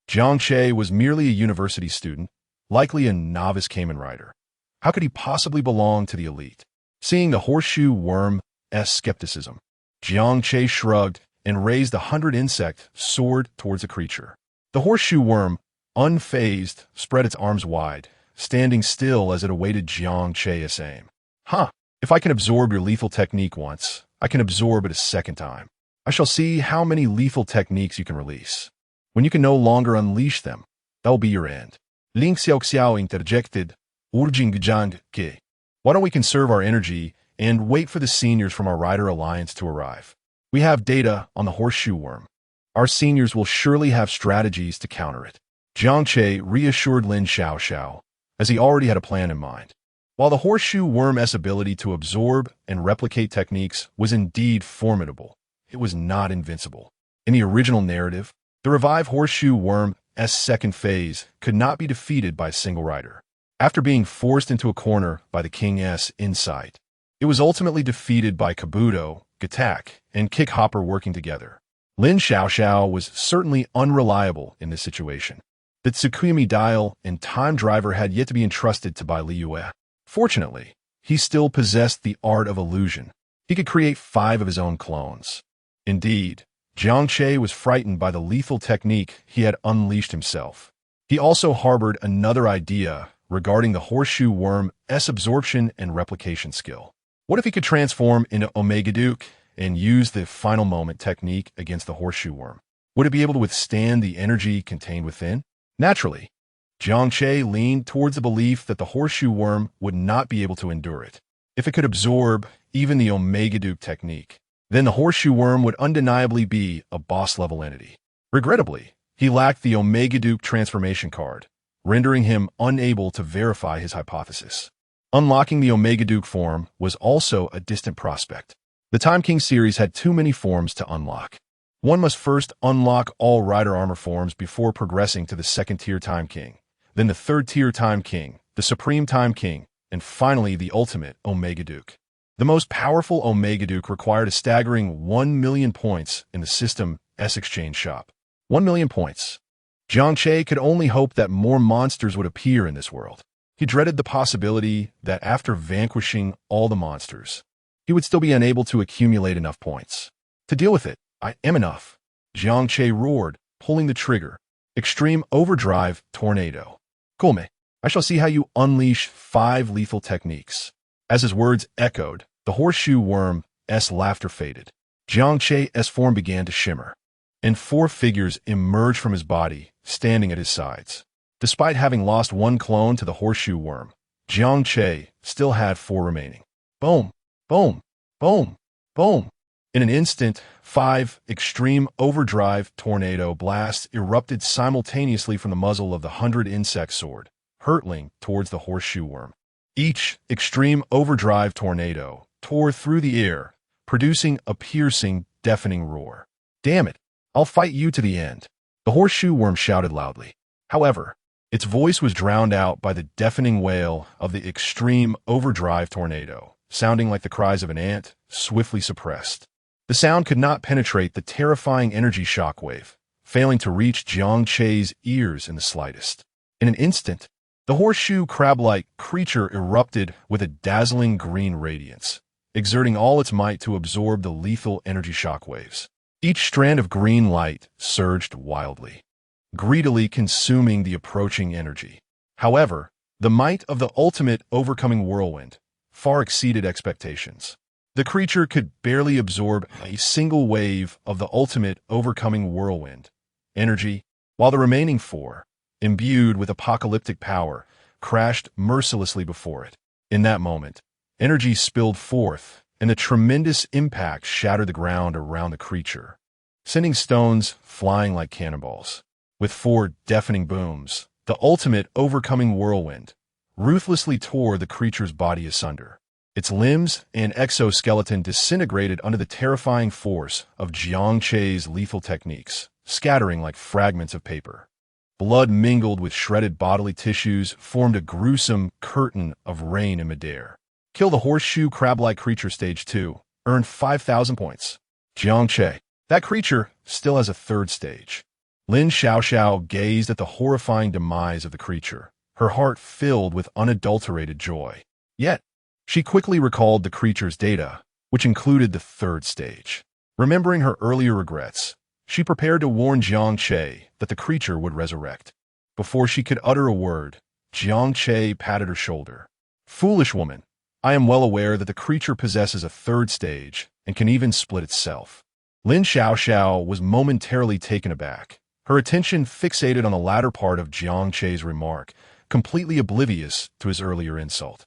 Jiang Che was merely a university student, likely a novice Kamen Rider. How could he possibly belong to the elite? Seeing the horseshoe worm's skepticism, Jiang Che shrugged and raised the 100-insect sword towards the creature. The horseshoe worm, unfazed, spread its arms wide, standing still as it awaited Jiang Che's aim. If I can absorb your lethal technique once, I can absorb it a second time. I shall see how many lethal techniques you can release. When you can no longer unleash them, that will be your end. Ling Xiaoxiao interjected, urging Jiang Che. Why don't we conserve our energy and wait for the seniors from our Rider Alliance to arrive? We have data on the horseshoe worm. Our seniors will surely have strategies to counter it. Jiang Che reassured Lin Xiaoxiao, as he already had a plan in mind. While the horseshoe worm's ability to absorb and replicate techniques was indeed formidable, it was not invincible. In the original narrative, the revived horseshoe worm's second phase could not be defeated by a single rider. After being forced into a corner by the King's insight, it was ultimately defeated by Kabuto, Gatak, and Kickhopper working together. Lin Xiaoxiao was certainly unreliable in this situation. The Tsukumi dial and time driver had yet to be entrusted to Bai Liyue. Fortunately, he still possessed the art of illusion. He could create 5 of his own clones. Indeed, Jiang Che was frightened by the lethal technique he had unleashed himself. He also harbored another idea regarding the horseshoe worm's absorption and replication skill. What if he could transform into Omagatoki and use the final moment technique against the horseshoe worm? Would it be able to withstand the energy contained within? Naturally, Jiang Che leaned towards the belief that the horseshoe worm would not be able to endure it. If it could absorb even the Omagatoki technique, then the horseshoe worm would undeniably be a boss-level entity. Regrettably, he lacked the Omagatoki transformation card, rendering him unable to verify his hypothesis. Unlocking the Omagatoki form was also a distant prospect. The Time King series had too many forms to unlock. One must first unlock all Rider Armor forms before progressing to the second-tier Time King, then the third-tier Time King, the Supreme Time King, and finally the ultimate Omagatoki. The most powerful Omagatoki required a staggering 1 million points in the system's exchange shop. 1 million points. Jiang Che could only hope that more monsters would appear in this world. He dreaded the possibility that after vanquishing all the monsters, he would still be unable to accumulate enough points. To deal with it, I am enough. Jiang Che roared, pulling the trigger. Extreme Overdrive Tornado. Kulme, I shall see how you unleash 5 lethal techniques. As his words echoed, the horseshoe worm's laughter faded. Jiang Che's form began to shimmer, and 4 figures emerged from his body, standing at his sides. Despite having lost 1 clone to the horseshoe worm, Jiang Che still had 4 remaining. Boom, boom, boom, boom. In an instant, 5 extreme overdrive tornado blasts erupted simultaneously from the muzzle of the 100-insect sword, hurtling towards the horseshoe worm. Each extreme overdrive tornado tore through the air, producing a piercing, deafening roar. Damn it, I'll fight you to the end, the horseshoe worm shouted loudly. However, its voice was drowned out by the deafening wail of the extreme overdrive tornado, sounding like the cries of an ant, swiftly suppressed. The sound could not penetrate the terrifying energy shockwave, failing to reach Jiang Che's ears in the slightest. In an instant, the horseshoe crab-like creature erupted with a dazzling green radiance, exerting all its might to absorb the lethal energy shockwaves. Each strand of green light surged wildly, greedily consuming the approaching energy. However, the might of the ultimate overcoming whirlwind far exceeded expectations. The creature could barely absorb a single wave of the ultimate overcoming whirlwind energy, while the remaining 4, imbued with apocalyptic power, crashed mercilessly before it. In that moment, energy spilled forth, and the tremendous impact shattered the ground around the creature, sending stones flying like cannonballs. With 4 deafening booms, the ultimate overcoming whirlwind ruthlessly tore the creature's body asunder. Its limbs and exoskeleton disintegrated under the terrifying force of Jiang Che's lethal techniques, scattering like fragments of paper. Blood mingled with shredded bodily tissues formed a gruesome curtain of rain in midair. Kill the horseshoe crab-like creature stage 2. Earned 5,000 points. Jiang Che. That creature still has a third stage. Lin Xiaoxiao gazed at the horrifying demise of the creature, her heart filled with unadulterated joy. Yet, she quickly recalled the creature's data, which included the third stage. Remembering her earlier regrets, she prepared to warn Jiang Che that the creature would resurrect. Before she could utter a word, Jiang Che patted her shoulder. Foolish woman, I am well aware that the creature possesses a third stage and can even split itself. Lin Xiaoxiao was momentarily taken aback, her attention fixated on the latter part of Jiang Che's remark, completely oblivious to his earlier insult.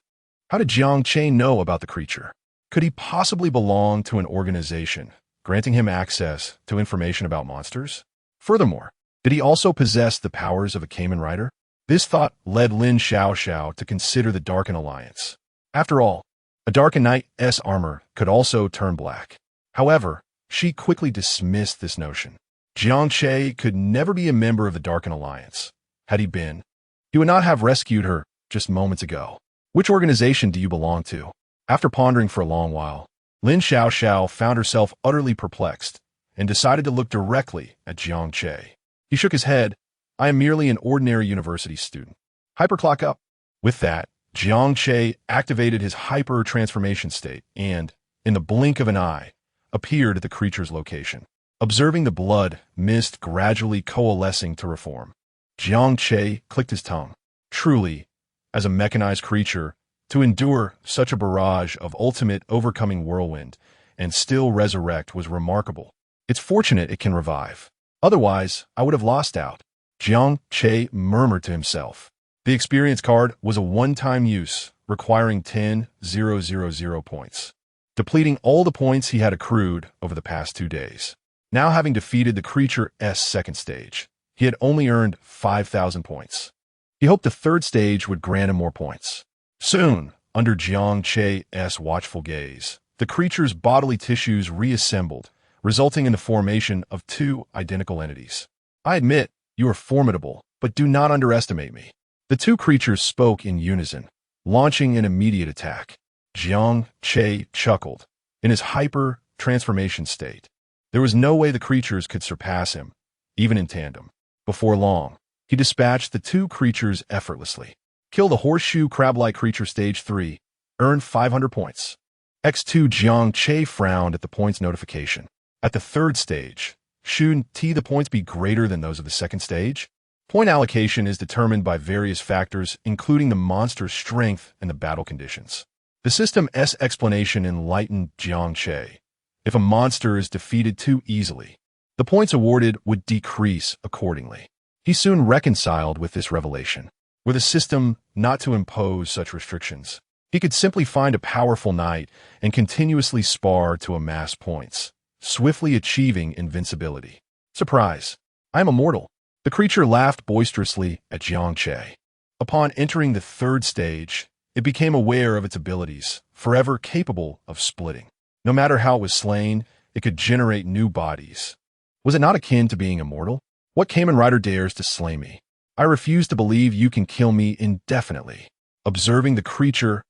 How did Jiang Che know about the creature? Could he possibly belong to an organization, granting him access to information about monsters? Furthermore, did he also possess the powers of a Kamen Rider? This thought led Lin Xiaoxiao to consider the Darken Alliance. After all, a Darken Knight's armor could also turn black. However, she quickly dismissed this notion. Jiang Che could never be a member of the Darken Alliance. Had he been, he would not have rescued her just moments ago. Which organization do you belong to? After pondering for a long while, Lin Xiaoxiao found herself utterly perplexed and decided to look directly at Jiang Che. He shook his head. I am merely an ordinary university student. Hyperclock up. With that, Jiang Che activated his hyper-transformation state and, in the blink of an eye, appeared at the creature's location. Observing the blood mist gradually coalescing to reform, Jiang Che clicked his tongue. Truly, as a mechanized creature, to endure such a barrage of ultimate overcoming whirlwind and still resurrect was remarkable. It's fortunate it can revive. Otherwise, I would have lost out. Jiang Che murmured to himself. The experience card was a one-time use, requiring 10,000 points, depleting all the points he had accrued over the past 2 days. Now having defeated the creature's second stage, he had only earned 5,000 points. He hoped the third stage would grant him more points. Soon, under Jiang Che's watchful gaze, the creature's bodily tissues reassembled, resulting in the formation of 2 identical entities. I admit, you are formidable, but do not underestimate me. The 2 creatures spoke in unison, launching an immediate attack. Jiang Che chuckled. In his hyper-transformation state, there was no way the creatures could surpass him, even in tandem. Before long, he dispatched the 2 creatures effortlessly. Kill the horseshoe crab-like creature stage 3. Earn 500 points. X2 Jiang Che frowned at the points notification. At the third stage, shouldn't the points be greater than those of the second stage? Point allocation is determined by various factors, including the monster's strength and the battle conditions. The system's explanation enlightened Jiang Che. If a monster is defeated too easily, the points awarded would decrease accordingly. He soon reconciled with this revelation. With a system not to impose such restrictions, he could simply find a powerful knight and continuously spar to amass points, swiftly achieving invincibility. Surprise! I am immortal. The creature laughed boisterously at Jiang Che. Upon entering the third stage, it became aware of its abilities, forever capable of splitting. No matter how it was slain, it could generate new bodies. Was it not akin to being immortal? What Kamen Rider dares to slay me? I refuse to believe you can kill me indefinitely. Observing the creature's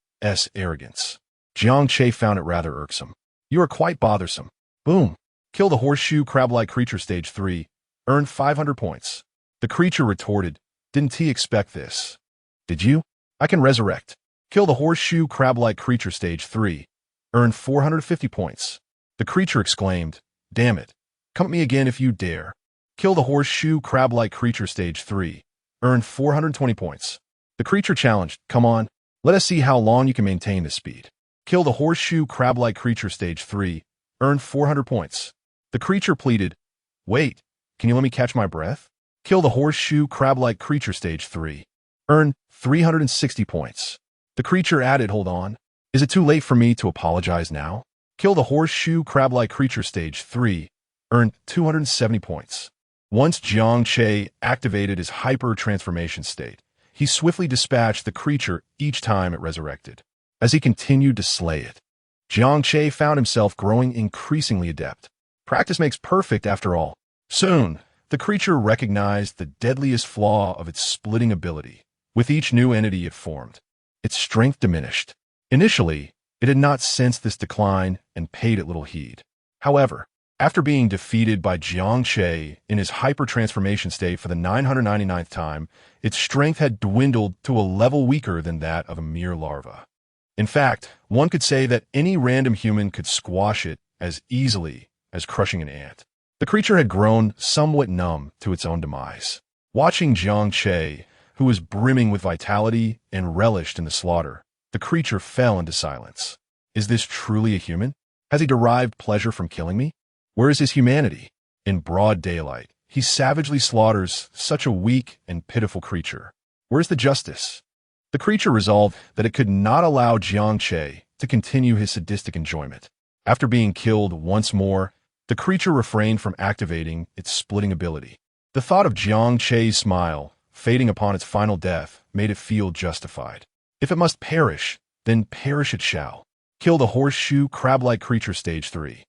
arrogance, Jiang Che found it rather irksome. You are quite bothersome. Boom. Kill the horseshoe crab-like creature stage 3. Earn 500 points. The creature retorted, didn't he expect this? Did you? I can resurrect. Kill the horseshoe crab-like creature stage 3. Earn 450 points. The creature exclaimed, damn it. Come at me again if you dare. Kill the horseshoe crab-like creature stage 3. Earn 420 points. The creature challenged, come on, let us see how long you can maintain this speed. Kill the horseshoe crab-like creature stage 3. Earn 400 points. The creature pleaded, wait, can you let me catch my breath? Kill the horseshoe crab-like creature stage 3. Earn 360 points. The creature added, hold on. Is it too late for me to apologize now? Kill the horseshoe crab-like creature stage 3. Earn 270 points. Once Jiang Che activated his hyper-transformation state, he swiftly dispatched the creature each time it resurrected. as he continued to slay it. Jiang Che found himself growing increasingly adept. Practice makes perfect, after all. Soon, the creature recognized the deadliest flaw of its splitting ability. With each new entity it formed, its strength diminished. Initially, it had not sensed this decline and paid it little heed. However, after being defeated by Jiang Che in his hyper-transformation state for the 999th time, its strength had dwindled to a level weaker than that of a mere larva. In fact, one could say that any random human could squash it as easily as crushing an ant. The creature had grown somewhat numb to its own demise. Watching Jiang Che, who was brimming with vitality and relished in the slaughter, the creature fell into silence. Is this truly a human? Has he derived pleasure from killing me? Where is his humanity? In broad daylight, he savagely slaughters such a weak and pitiful creature. Where's the justice? The creature resolved that it could not allow Jiang Che to continue his sadistic enjoyment. After being killed once more, the creature refrained from activating its splitting ability. The thought of Jiang Che's smile, fading upon its final death, made it feel justified. If it must perish, then perish it shall. Kill the horseshoe crab-like creature stage 3.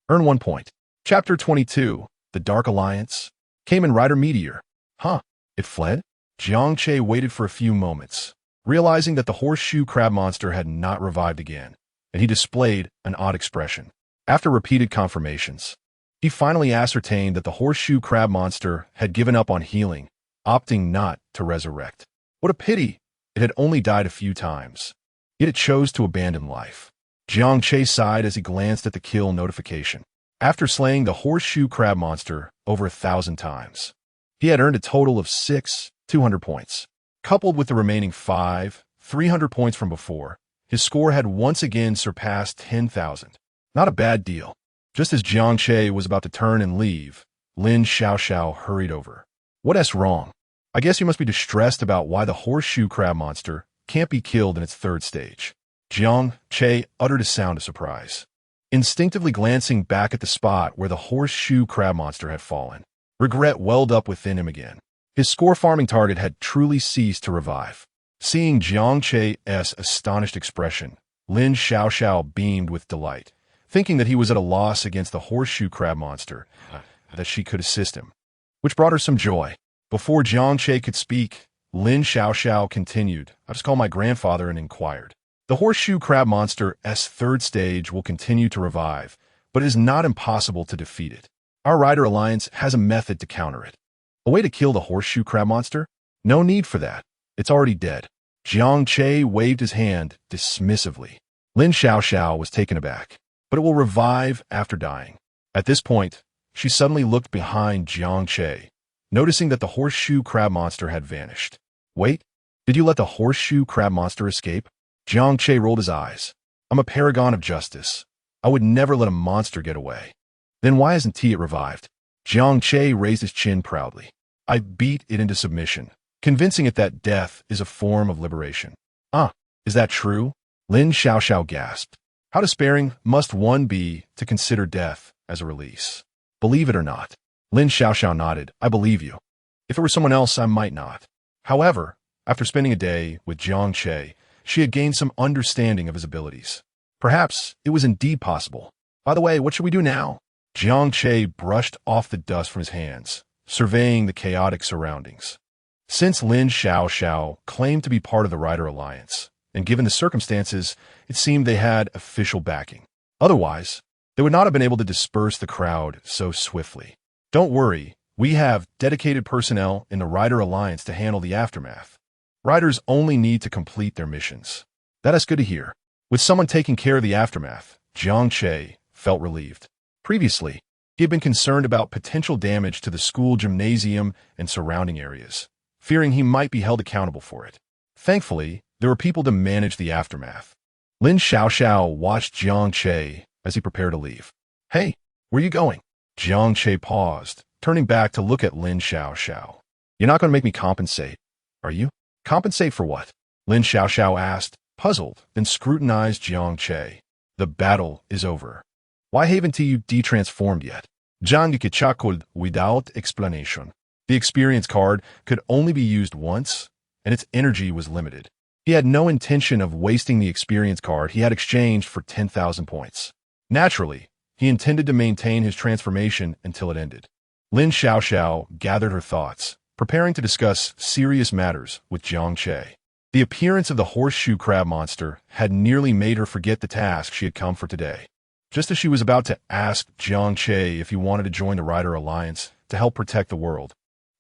Earn 1 point. Chapter 22, The Dark Alliance. Kamen Rider Meteor. Huh, it fled? Jiang Che waited for a few moments, realizing that the horseshoe crab monster had not revived again, and he displayed an odd expression. After repeated confirmations, he finally ascertained that the horseshoe crab monster had given up on healing, opting not to resurrect. What a pity! It had only died a few times, yet it chose to abandon life. Jiang Che sighed as he glanced at the kill notification. After slaying the horseshoe crab monster over 1,000 times, he had earned a total of 200 points. Coupled with the remaining 300 points from before, his score had once again surpassed 10,000. Not a bad deal. Just as Jiang Che was about to turn and leave, Lin Xiaoxiao hurried over. What's wrong? I guess you must be distressed about why the horseshoe crab monster can't be killed in its 3rd stage. Jiang Che uttered a sound of surprise, instinctively glancing back at the spot where the horseshoe crab monster had fallen. Regret welled up within him again. His score farming target had truly ceased to revive. Seeing Jiang Che's astonished expression, Lin Xiaoxiao beamed with delight, thinking that he was at a loss against the horseshoe crab monster, that she could assist him, which brought her some joy. Before Jiang Che could speak, Lin Xiaoxiao continued, I just called my grandfather and inquired. The horseshoe crab monster's 3rd stage will continue to revive, but it is not impossible to defeat it. Our Rider Alliance has a method to counter it. A way to kill the horseshoe crab monster? No need for that. It's already dead. Jiang Che waved his hand dismissively. Lin Xiaoxiao was taken aback. But it will revive after dying. At this point, she suddenly looked behind Jiang Che, noticing that the horseshoe crab monster had vanished. Wait, did you let the horseshoe crab monster escape? Jiang Che rolled his eyes. I'm a paragon of justice. I would never let a monster get away. Then why hasn't it revived? Jiang Che raised his chin proudly. I beat it into submission, convincing it that death is a form of liberation. Is that true? Lin Xiaoxiao gasped. How despairing must one be to consider death as a release? Believe it or not. Lin Xiaoxiao nodded. I believe you. If it were someone else, I might not. However, after spending a day with Jiang Che, she had gained some understanding of his abilities. Perhaps it was indeed possible. By the way, what should we do now? Jiang Che brushed off the dust from his hands, surveying the chaotic surroundings. Since Lin Xiaoxiao claimed to be part of the Rider Alliance, and given the circumstances, it seemed they had official backing. Otherwise, they would not have been able to disperse the crowd so swiftly. Don't worry, we have dedicated personnel in the Rider Alliance to handle the aftermath. Riders only need to complete their missions. That is good to hear. With someone taking care of the aftermath, Jiang Che felt relieved. Previously, he had been concerned about potential damage to the school gymnasium and surrounding areas, fearing he might be held accountable for it. Thankfully, there were people to manage the aftermath. Lin Xiaoxiao watched Jiang Che as he prepared to leave. Hey, where are you going? Jiang Che paused, turning back to look at Lin Xiaoxiao. You're not going to make me compensate, are you? Compensate for what? Lin Xiaoxiao asked, puzzled, then scrutinized Jiang Che. The battle is over. Why haven't you de-transformed yet? Jiang Che without explanation. The experience card could only be used once, and its energy was limited. He had no intention of wasting the experience card he had exchanged for 10,000 points. Naturally, he intended to maintain his transformation until it ended. Lin Xiaoxiao gathered her thoughts, preparing to discuss serious matters with Jiang Che. The appearance of the horseshoe crab monster had nearly made her forget the task she had come for today. Just as she was about to ask Jiang Che if he wanted to join the Rider Alliance to help protect the world,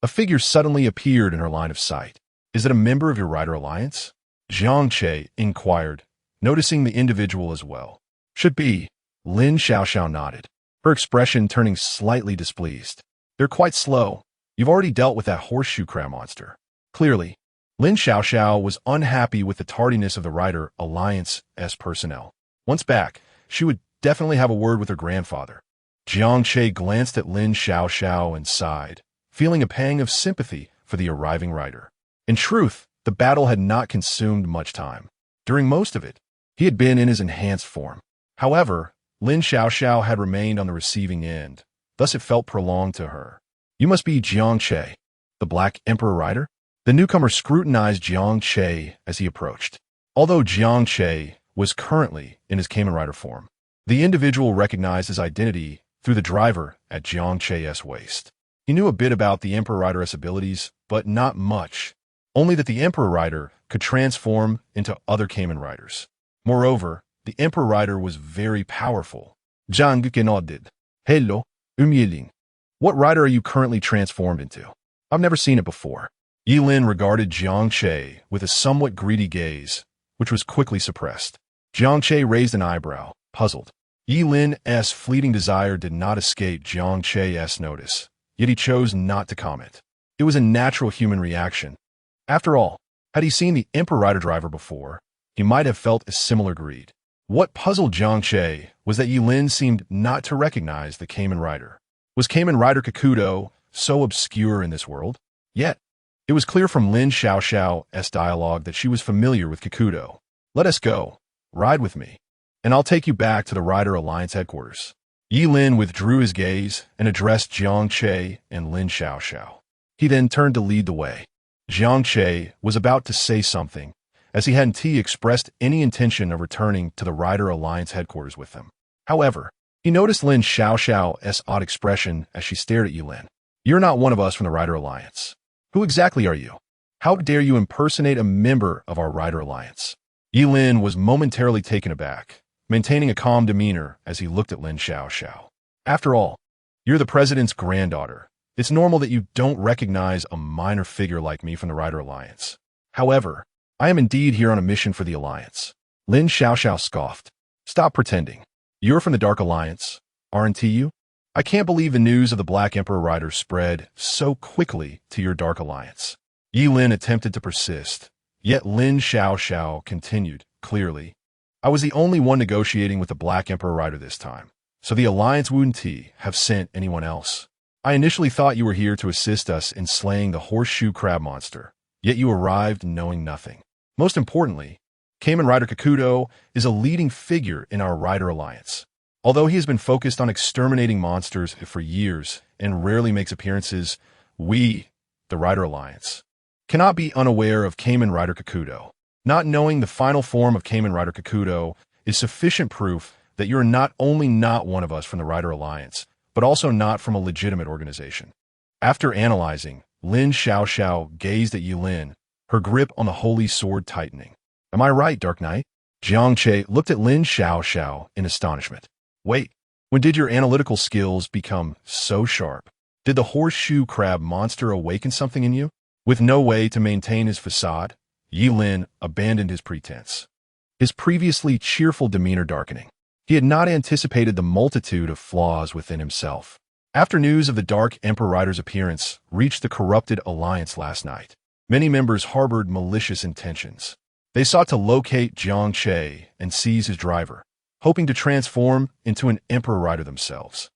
a figure suddenly appeared in her line of sight. "Is it a member of your Rider Alliance?" Jiang Che inquired, noticing the individual as well. "Should be." Lin Xiaoxiao nodded, her expression turning slightly displeased. "They're quite slow. You've already dealt with that horseshoe crab monster." Clearly, Lin Xiaoxiao was unhappy with the tardiness of the Rider Alliance's personnel. Once back, she would definitely have a word with her grandfather. Jiang Che glanced at Lin Xiaoxiao and sighed, feeling a pang of sympathy for the arriving rider. In truth, the battle had not consumed much time. During most of it, he had been in his enhanced form. However, Lin Xiaoxiao had remained on the receiving end, thus it felt prolonged to her. "You must be Jiang Che, the Black Emperor Rider?" The newcomer scrutinized Jiang Che as he approached. Although Jiang Che was currently in his Kamen Rider form, the individual recognized his identity through the driver at Jiang Che's waist. He knew a bit about the Emperor Rider's abilities, but not much. Only that the Emperor Rider could transform into other Kamen Riders. Moreover, the Emperor Rider was very powerful. Zhang nodded. "Hello, Yilin. What rider are you currently transformed into? I've never seen it before." Yilin regarded Jiang Che with a somewhat greedy gaze, which was quickly suppressed. Jiang Che raised an eyebrow, puzzled. Yilin's fleeting desire did not escape Jiang Che's notice, yet he chose not to comment. It was a natural human reaction. After all, had he seen the Emperor Rider driver before, he might have felt a similar greed. What puzzled Jiang Che was that Yilin seemed not to recognize the Kamen Rider. Was Kamen Rider Kakudo so obscure in this world? Yet, it was clear from Lin Xiaoxiao's dialogue that she was familiar with Kakudo. "Let us go. Ride with me, and I'll take you back to the Rider Alliance headquarters." Yilin withdrew his gaze and addressed Jiang Che and Lin Xiaoxiao. He then turned to lead the way. Jiang Che was about to say something, as he hadn't expressed any intention of returning to the Rider Alliance headquarters with them. However, he noticed Lin Xiaoxiao's odd expression as she stared at Yilin. "You're not one of us from the Rider Alliance. Who exactly are you? How dare you impersonate a member of our Rider Alliance?" Yilin was momentarily taken aback, maintaining a calm demeanor as he looked at Lin Xiaoxiao. "After all, you're the president's granddaughter. It's normal that you don't recognize a minor figure like me from the Rider Alliance. However, I am indeed here on a mission for the Alliance." Lin Xiaoxiao scoffed. "Stop pretending. You're from the Dark Alliance, aren't you? I can't believe the news of the Black Emperor Rider spread so quickly to your Dark Alliance." Yilin attempted to persist, yet Lin Xiaoxiao continued, clearly, "I was the only one negotiating with the Black Emperor Rider this time, so the Alliance wouldn't have sent anyone else. I initially thought you were here to assist us in slaying the horseshoe crab monster, yet you arrived knowing nothing. Most importantly, Kamen Rider Kakudo is a leading figure in our Rider Alliance. Although he has been focused on exterminating monsters for years and rarely makes appearances, we, the Rider Alliance, cannot be unaware of Kamen Rider Kakudo. Not knowing the final form of Kamen Rider Kakudo is sufficient proof that you are not only not one of us from the Rider Alliance, but also not from a legitimate organization." After analyzing, Lin Xiaoxiao gazed at Yilin, her grip on the holy sword tightening. "Am I right, Dark Knight?" Jiang Che looked at Lin Xiaoxiao in astonishment. "Wait, when did your analytical skills become so sharp? Did the horseshoe crab monster awaken something in you?" With no way to maintain his facade, Yilin abandoned his pretense, his previously cheerful demeanor darkening. He had not anticipated the multitude of flaws within himself. After news of the Dark Emperor Rider's appearance reached the corrupted Alliance last night, many members harbored malicious intentions. They sought to locate Jiang Che and seize his driver, hoping to transform into an Emperor Rider themselves.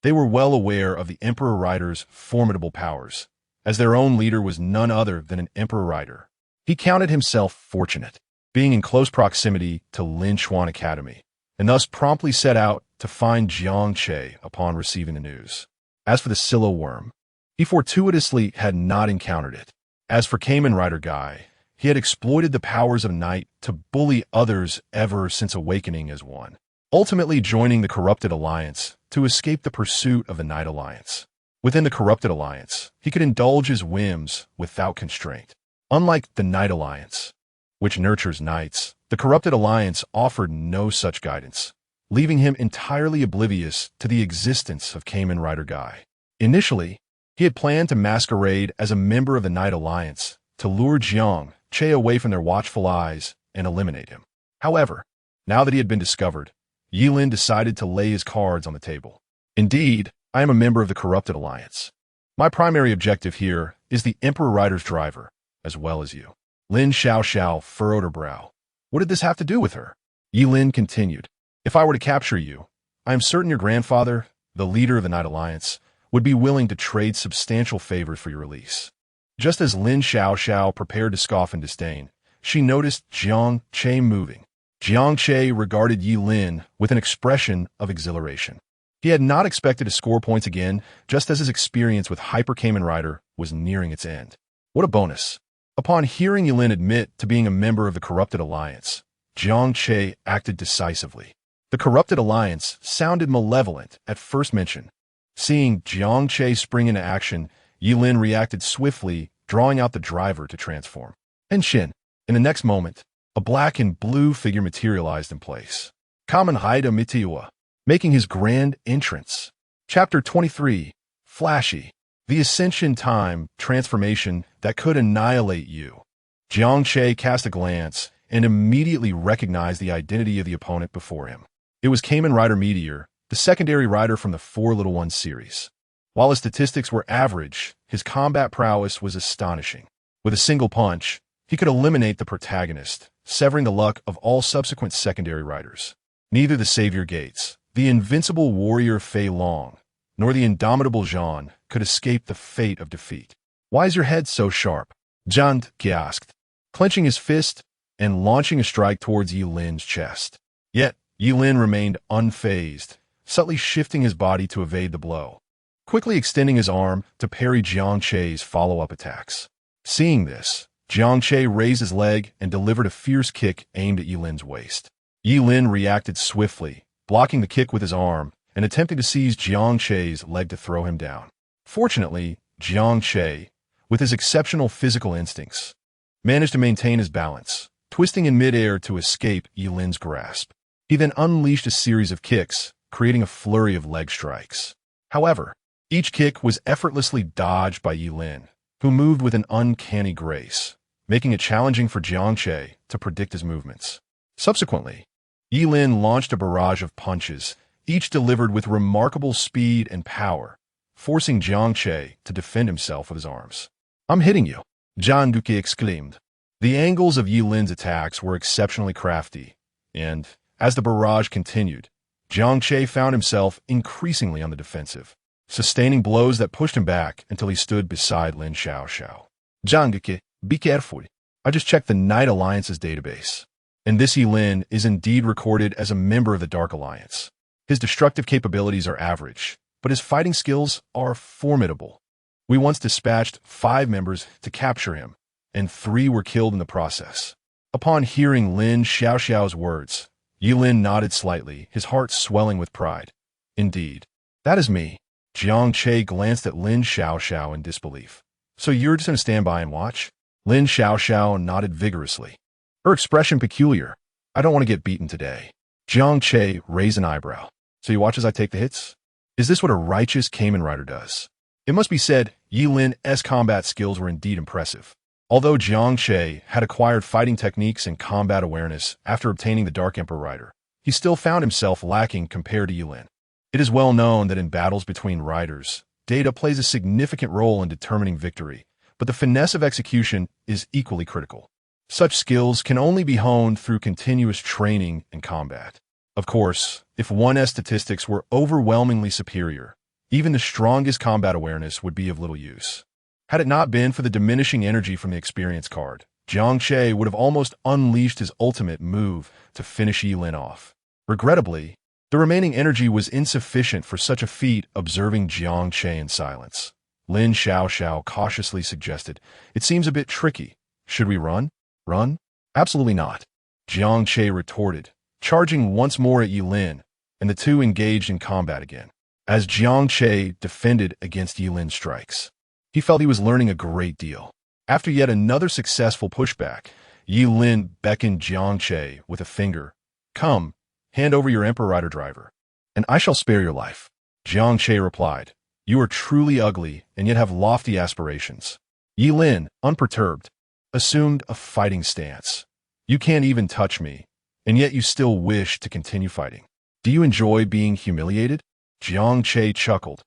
They were well aware of the Emperor Rider's formidable powers, as their own leader was none other than an Emperor Rider. He counted himself fortunate, being in close proximity to Linchuan Academy, and thus promptly set out to find Jiang Che upon receiving the news. As for the Silo Worm, he fortuitously had not encountered it. As for Kamen Rider Guy, he had exploited the powers of night to bully others ever since awakening as one, ultimately joining the Corrupted Alliance to escape the pursuit of the Night Alliance. Within the Corrupted Alliance, he could indulge his whims without constraint. Unlike the Night Alliance, which nurtures knights, the Corrupted Alliance offered no such guidance, leaving him entirely oblivious to the existence of Kamen Rider Guy. Initially, he had planned to masquerade as a member of the Night Alliance to lure Jiang Che away from their watchful eyes and eliminate him. However, now that he had been discovered, Yilin decided to lay his cards on the table. Indeed, I am a member of the Corrupted Alliance. My primary objective here is the Emperor Rider's driver, as well as you. Lin Xiaoxiao furrowed her brow. What did this have to do with her? Yilin continued. If I were to capture you, I am certain your grandfather, the leader of the Night Alliance, would be willing to trade substantial favors for your release. Just as Lin Xiaoxiao prepared to scoff in disdain, she noticed Jiang Che moving. Jiang Che regarded Yilin with an expression of exhilaration. He had not expected to score points again, just as his experience with Hyper Kamen Rider was nearing its end. What a bonus. Upon hearing Yilin admit to being a member of the Corrupted Alliance, Jiang Che acted decisively. The Corrupted Alliance sounded malevolent at first mention. Seeing Jiang Che spring into action, Yilin reacted swiftly, drawing out the driver to transform. Henshin. In the next moment, a black and blue figure materialized in place. Kamen Rider Mitiwa, making his grand entrance. Chapter 23. Flashy. The Ascension Time transformation that could annihilate you. Jiang Che cast a glance and immediately recognized the identity of the opponent before him. It was Kamen Rider Meteor, the secondary rider from the Four Little Ones series. While his statistics were average, his combat prowess was astonishing. With a single punch, he could eliminate the protagonist, severing the luck of all subsequent secondary riders. Neither the Savior Gates, the invincible warrior Fei Long, nor the indomitable Zhan could escape the fate of defeat. Why is your head so sharp? Jiang Che asked, clenching his fist and launching a strike towards Yilin's chest. Yet, Yilin remained unfazed, subtly shifting his body to evade the blow, quickly extending his arm to parry Jiang Che's follow-up attacks. Seeing this, Jiang Che raised his leg and delivered a fierce kick aimed at Yilin's waist. Yilin reacted swiftly, blocking the kick with his arm and attempting to seize Jiang Che's leg to throw him down. Fortunately, Jiang Che, with his exceptional physical instincts, managed to maintain his balance, twisting in midair to escape Yilin's grasp. He then unleashed a series of kicks, creating a flurry of leg strikes. However, each kick was effortlessly dodged by Yilin, who moved with an uncanny grace, making it challenging for Jiang Che to predict his movements. Subsequently, Yilin launched a barrage of punches, each delivered with remarkable speed and power, forcing Jiang Che to defend himself with his arms. I'm hitting you, Jiang Che exclaimed. The angles of Yilin's attacks were exceptionally crafty, and, as the barrage continued, Jiang Che found himself increasingly on the defensive, sustaining blows that pushed him back until he stood beside Lin Xiaoxiao. Jiang Che, be careful. I just checked the Night Alliance's database, and this Yilin is indeed recorded as a member of the Dark Alliance. His destructive capabilities are average, but his fighting skills are formidable. We once dispatched 5 members to capture him, and 3 were killed in the process. Upon hearing Lin Xiaoxiao's words, Yilin nodded slightly, his heart swelling with pride. Indeed, that is me. Jiang Che glanced at Lin Xiaoxiao in disbelief. So you're just going to stand by and watch? Lin Xiaoxiao nodded vigorously, her expression peculiar. I don't want to get beaten today. Jiang Che raised an eyebrow. So you watch as I take the hits? Is this what a righteous Kamen Rider does? It must be said, Yilin's combat skills were indeed impressive. Although Jiang Che had acquired fighting techniques and combat awareness after obtaining the Dark Emperor Rider, he still found himself lacking compared to Yilin. It is well known that in battles between riders, data plays a significant role in determining victory, but the finesse of execution is equally critical. Such skills can only be honed through continuous training and combat. Of course, if one's statistics were overwhelmingly superior, even the strongest combat awareness would be of little use. Had it not been for the diminishing energy from the experience card, Jiang Che would have almost unleashed his ultimate move to finish Yilin off. Regrettably, the remaining energy was insufficient for such a feat. Observing Jiang Che in silence, Lin Xiaoxiao cautiously suggested, "It seems a bit tricky. Should we run?" Run? Absolutely not. Jiang Che retorted, charging once more at Yi Lin, and the two engaged in combat again. As Jiang Che defended against Yi Lin's strikes, he felt he was learning a great deal. After yet another successful pushback, Yi Lin beckoned Jiang Che with a finger. Come, hand over your Emperor Rider driver, and I shall spare your life. Jiang Che replied, You are truly ugly and yet have lofty aspirations. Yi Lin, unperturbed, assumed a fighting stance. You can't even touch me, and yet you still wish to continue fighting. Do you enjoy being humiliated? Jiang Che chuckled.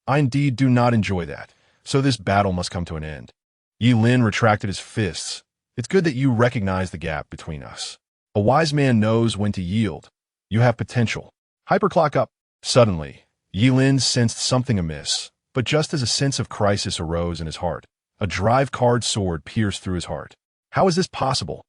I indeed do not enjoy that, so this battle must come to an end. Yi Lin retracted his fists. It's good that you recognize the gap between us. A wise man knows when to yield. You have potential. Hyperclock up. Suddenly, Yi Lin sensed something amiss, but just as a sense of crisis arose in his heart, a drive card sword pierced through his heart. How is this possible?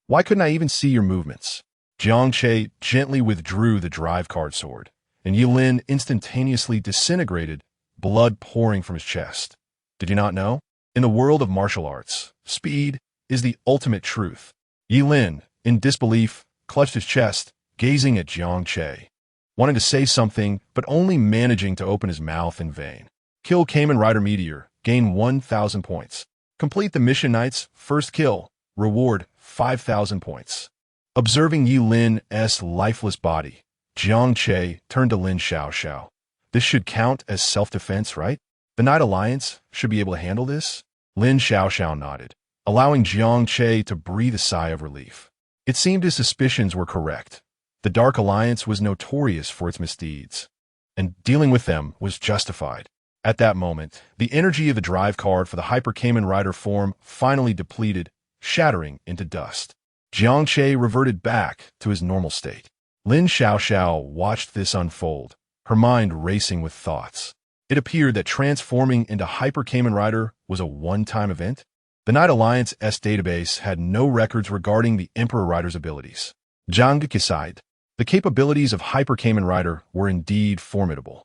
Why couldn't I even see your movements? Jiang Che gently withdrew the drive card sword, and Yi Lin instantaneously disintegrated, blood pouring from his chest. Did you not know? In the world of martial arts, speed is the ultimate truth. Yi Lin, in disbelief, clutched his chest, gazing at Jiang Che, wanting to say something, but only managing to open his mouth in vain. Kill Kamen Rider Meteor, gain 1,000 points. Complete the Mission Knight's first kill, reward 5,000 points. Observing Yi Lin's lifeless body, Jiang Che turned to Lin Xiaoxiao. This should count as self-defense, right? The Knight Alliance should be able to handle this? Lin Xiaoxiao nodded, allowing Jiang Che to breathe a sigh of relief. It seemed his suspicions were correct. The Dark Alliance was notorious for its misdeeds, and dealing with them was justified. At that moment, the energy of the drive card for the Hyper Kamen Rider form finally depleted, shattering into dust. Jiang Che reverted back to his normal state. Lin Xiaoxiao watched this unfold, her mind racing with thoughts. It appeared that transforming into Hyper Kamen Rider was a one-time event. The Knight Alliance's database had no records regarding the Emperor Rider's abilities. Jiang Che sighed. The capabilities of Hyper Kamen Rider were indeed formidable.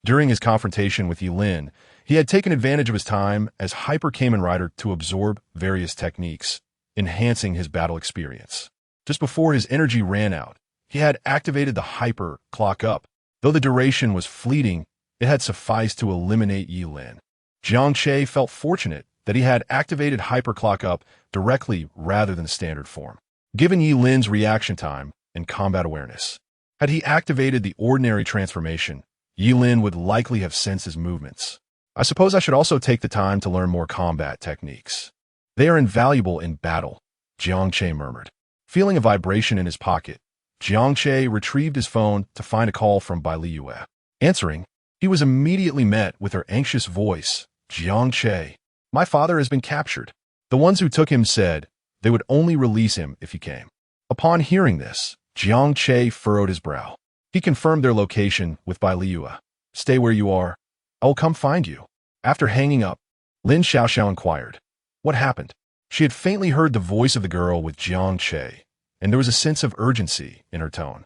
During his confrontation with Yi Lin, he had taken advantage of his time as Hyper Kamen Rider to absorb various techniques, enhancing his battle experience. Just before his energy ran out, he had activated the Hyper Clock Up. Though the duration was fleeting, it had sufficed to eliminate Yi Lin. Jiang Che felt fortunate that he had activated Hyper Clock Up directly rather than standard form. Given Yi Lin's reaction time and combat awareness, had he activated the ordinary transformation, Yi Lin would likely have sensed his movements. I suppose I should also take the time to learn more combat techniques. They are invaluable in battle, Jiang Che murmured. Feeling a vibration in his pocket, Jiang Che retrieved his phone to find a call from Bai Liyue. Answering, he was immediately met with her anxious voice. Jiang Che, my father has been captured. The ones who took him said they would only release him if he came. Upon hearing this, Jiang Che furrowed his brow. He confirmed their location with Bai Liyue. Stay where you are. I will come find you. After hanging up, Lin Xiaoxiao inquired, what happened? She had faintly heard the voice of the girl with Jiang Che, and there was a sense of urgency in her tone.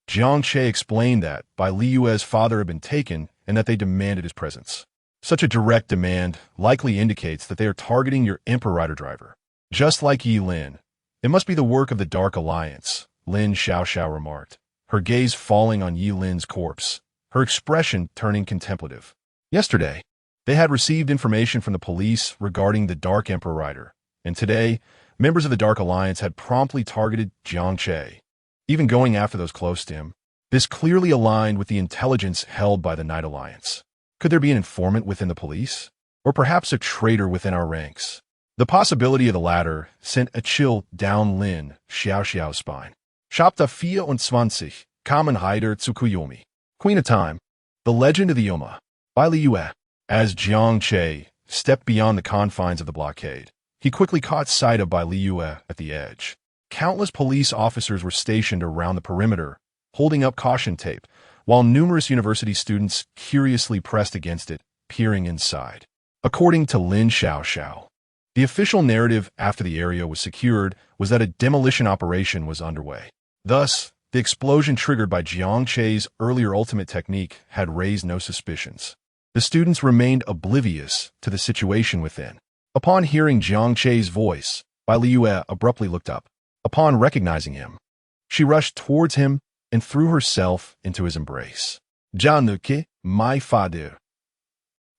Jiang Che explained that Bai Liyue's father had been taken and that they demanded his presence. Such a direct demand likely indicates that they are targeting your Emperor Rider driver. Just like Yi Lin, it must be the work of the Dark Alliance, Lin Xiaoxiao remarked, her gaze falling on Yi Lin's corpse, her expression turning contemplative. Yesterday, they had received information from the police regarding the Dark Emperor Rider, and today, members of the Dark Alliance had promptly targeted Jiang Che, even going after those close to him. This clearly aligned with the intelligence held by the Knight Alliance. Could there be an informant within the police? Or perhaps a traitor within our ranks? The possibility of the latter sent a chill down Lin Xiaoxiao's spine. Chapter 24, Kamen Rider Tsukuyomi. Queen of Time. The Legend of the Yoma. Bai Liyue. As Jiang Che stepped beyond the confines of the blockade, he quickly caught sight of Bai Liyue at the edge. Countless police officers were stationed around the perimeter, holding up caution tape, while numerous university students curiously pressed against it, peering inside. According to Lin Xiaoxiao, the official narrative after the area was secured was that a demolition operation was underway. Thus, the explosion triggered by Jiang Che's earlier ultimate technique had raised no suspicions. The students remained oblivious to the situation within. Upon hearing Jiang Che's voice, Bai Liyue abruptly looked up. Upon recognizing him, she rushed towards him and threw herself into his embrace. Jiang Che, my father.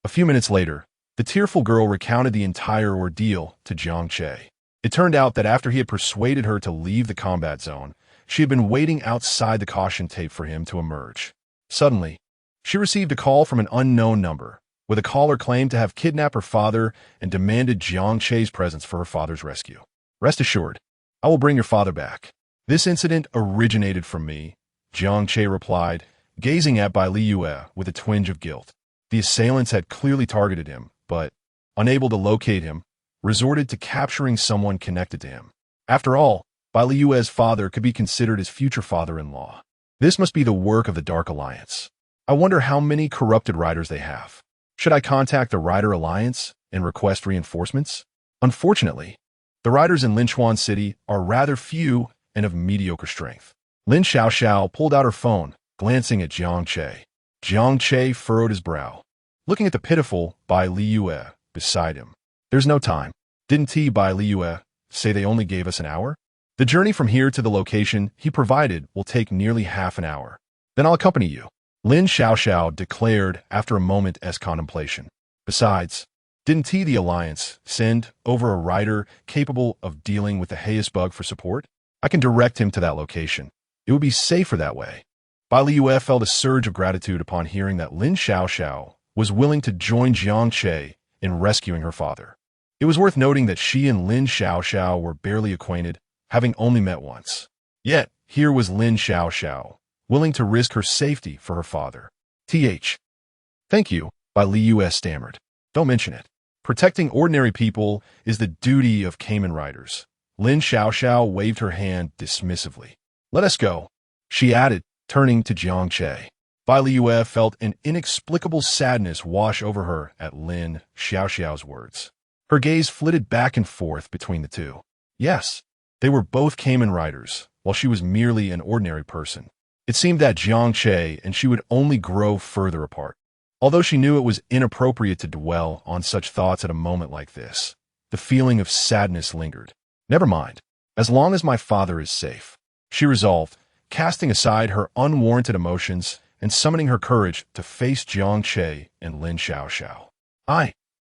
A few minutes later, the tearful girl recounted the entire ordeal to Jiang Che. It turned out that after he had persuaded her to leave the combat zone, she had been waiting outside the caution tape for him to emerge. Suddenly, she received a call from an unknown number, where the caller claimed to have kidnapped her father and demanded Jiang Che's presence for her father's rescue. Rest assured, I will bring your father back. This incident originated from me, Jiang Che replied, gazing at Bai Liyue with a twinge of guilt. The assailants had clearly targeted him, but, unable to locate him, resorted to capturing someone connected to him. After all, Bai Liyue's father could be considered his future father-in-law. This must be the work of the Dark Alliance. I wonder how many corrupted riders they have. Should I contact the Rider Alliance and request reinforcements? Unfortunately, the riders in Linchuan City are rather few and of mediocre strength. Lin Xiaoxiao pulled out her phone, glancing at Jiang Che. Jiang Che furrowed his brow, looking at the pitiful Bai Liyue beside him. There's no time. Didn't Bai Liyue say they only gave us an hour? The journey from here to the location he provided will take nearly half an hour. Then I'll accompany you, Lin Xiaoxiao declared after a moment's contemplation. Besides, didn't the Alliance send over a rider capable of dealing with the Hayes bug for support? I can direct him to that location. It would be safer that way. Bai Liyue felt a surge of gratitude upon hearing that Lin Xiaoxiao was willing to join Jiang Che in rescuing her father. It was worth noting that she and Lin Xiaoxiao were barely acquainted, having only met once. Yet, here was Lin Xiaoxiao, willing to risk her safety for her father. Thank you, Bai Liyue stammered. Don't mention it. Protecting ordinary people is the duty of Cayman riders. Lin Xiaoxiao waved her hand dismissively. Let us go, she added, turning to Jiang Che. Bai Liyue felt an inexplicable sadness wash over her at Lin Xiaoxiao's words. Her gaze flitted back and forth between the two. Yes, they were both Cayman riders, while she was merely an ordinary person. It seemed that Jiang Che and she would only grow further apart. Although she knew it was inappropriate to dwell on such thoughts at a moment like this, the feeling of sadness lingered. Never mind, as long as my father is safe, she resolved, casting aside her unwarranted emotions and summoning her courage to face Jiang Che and Lin Xiaoxiao. I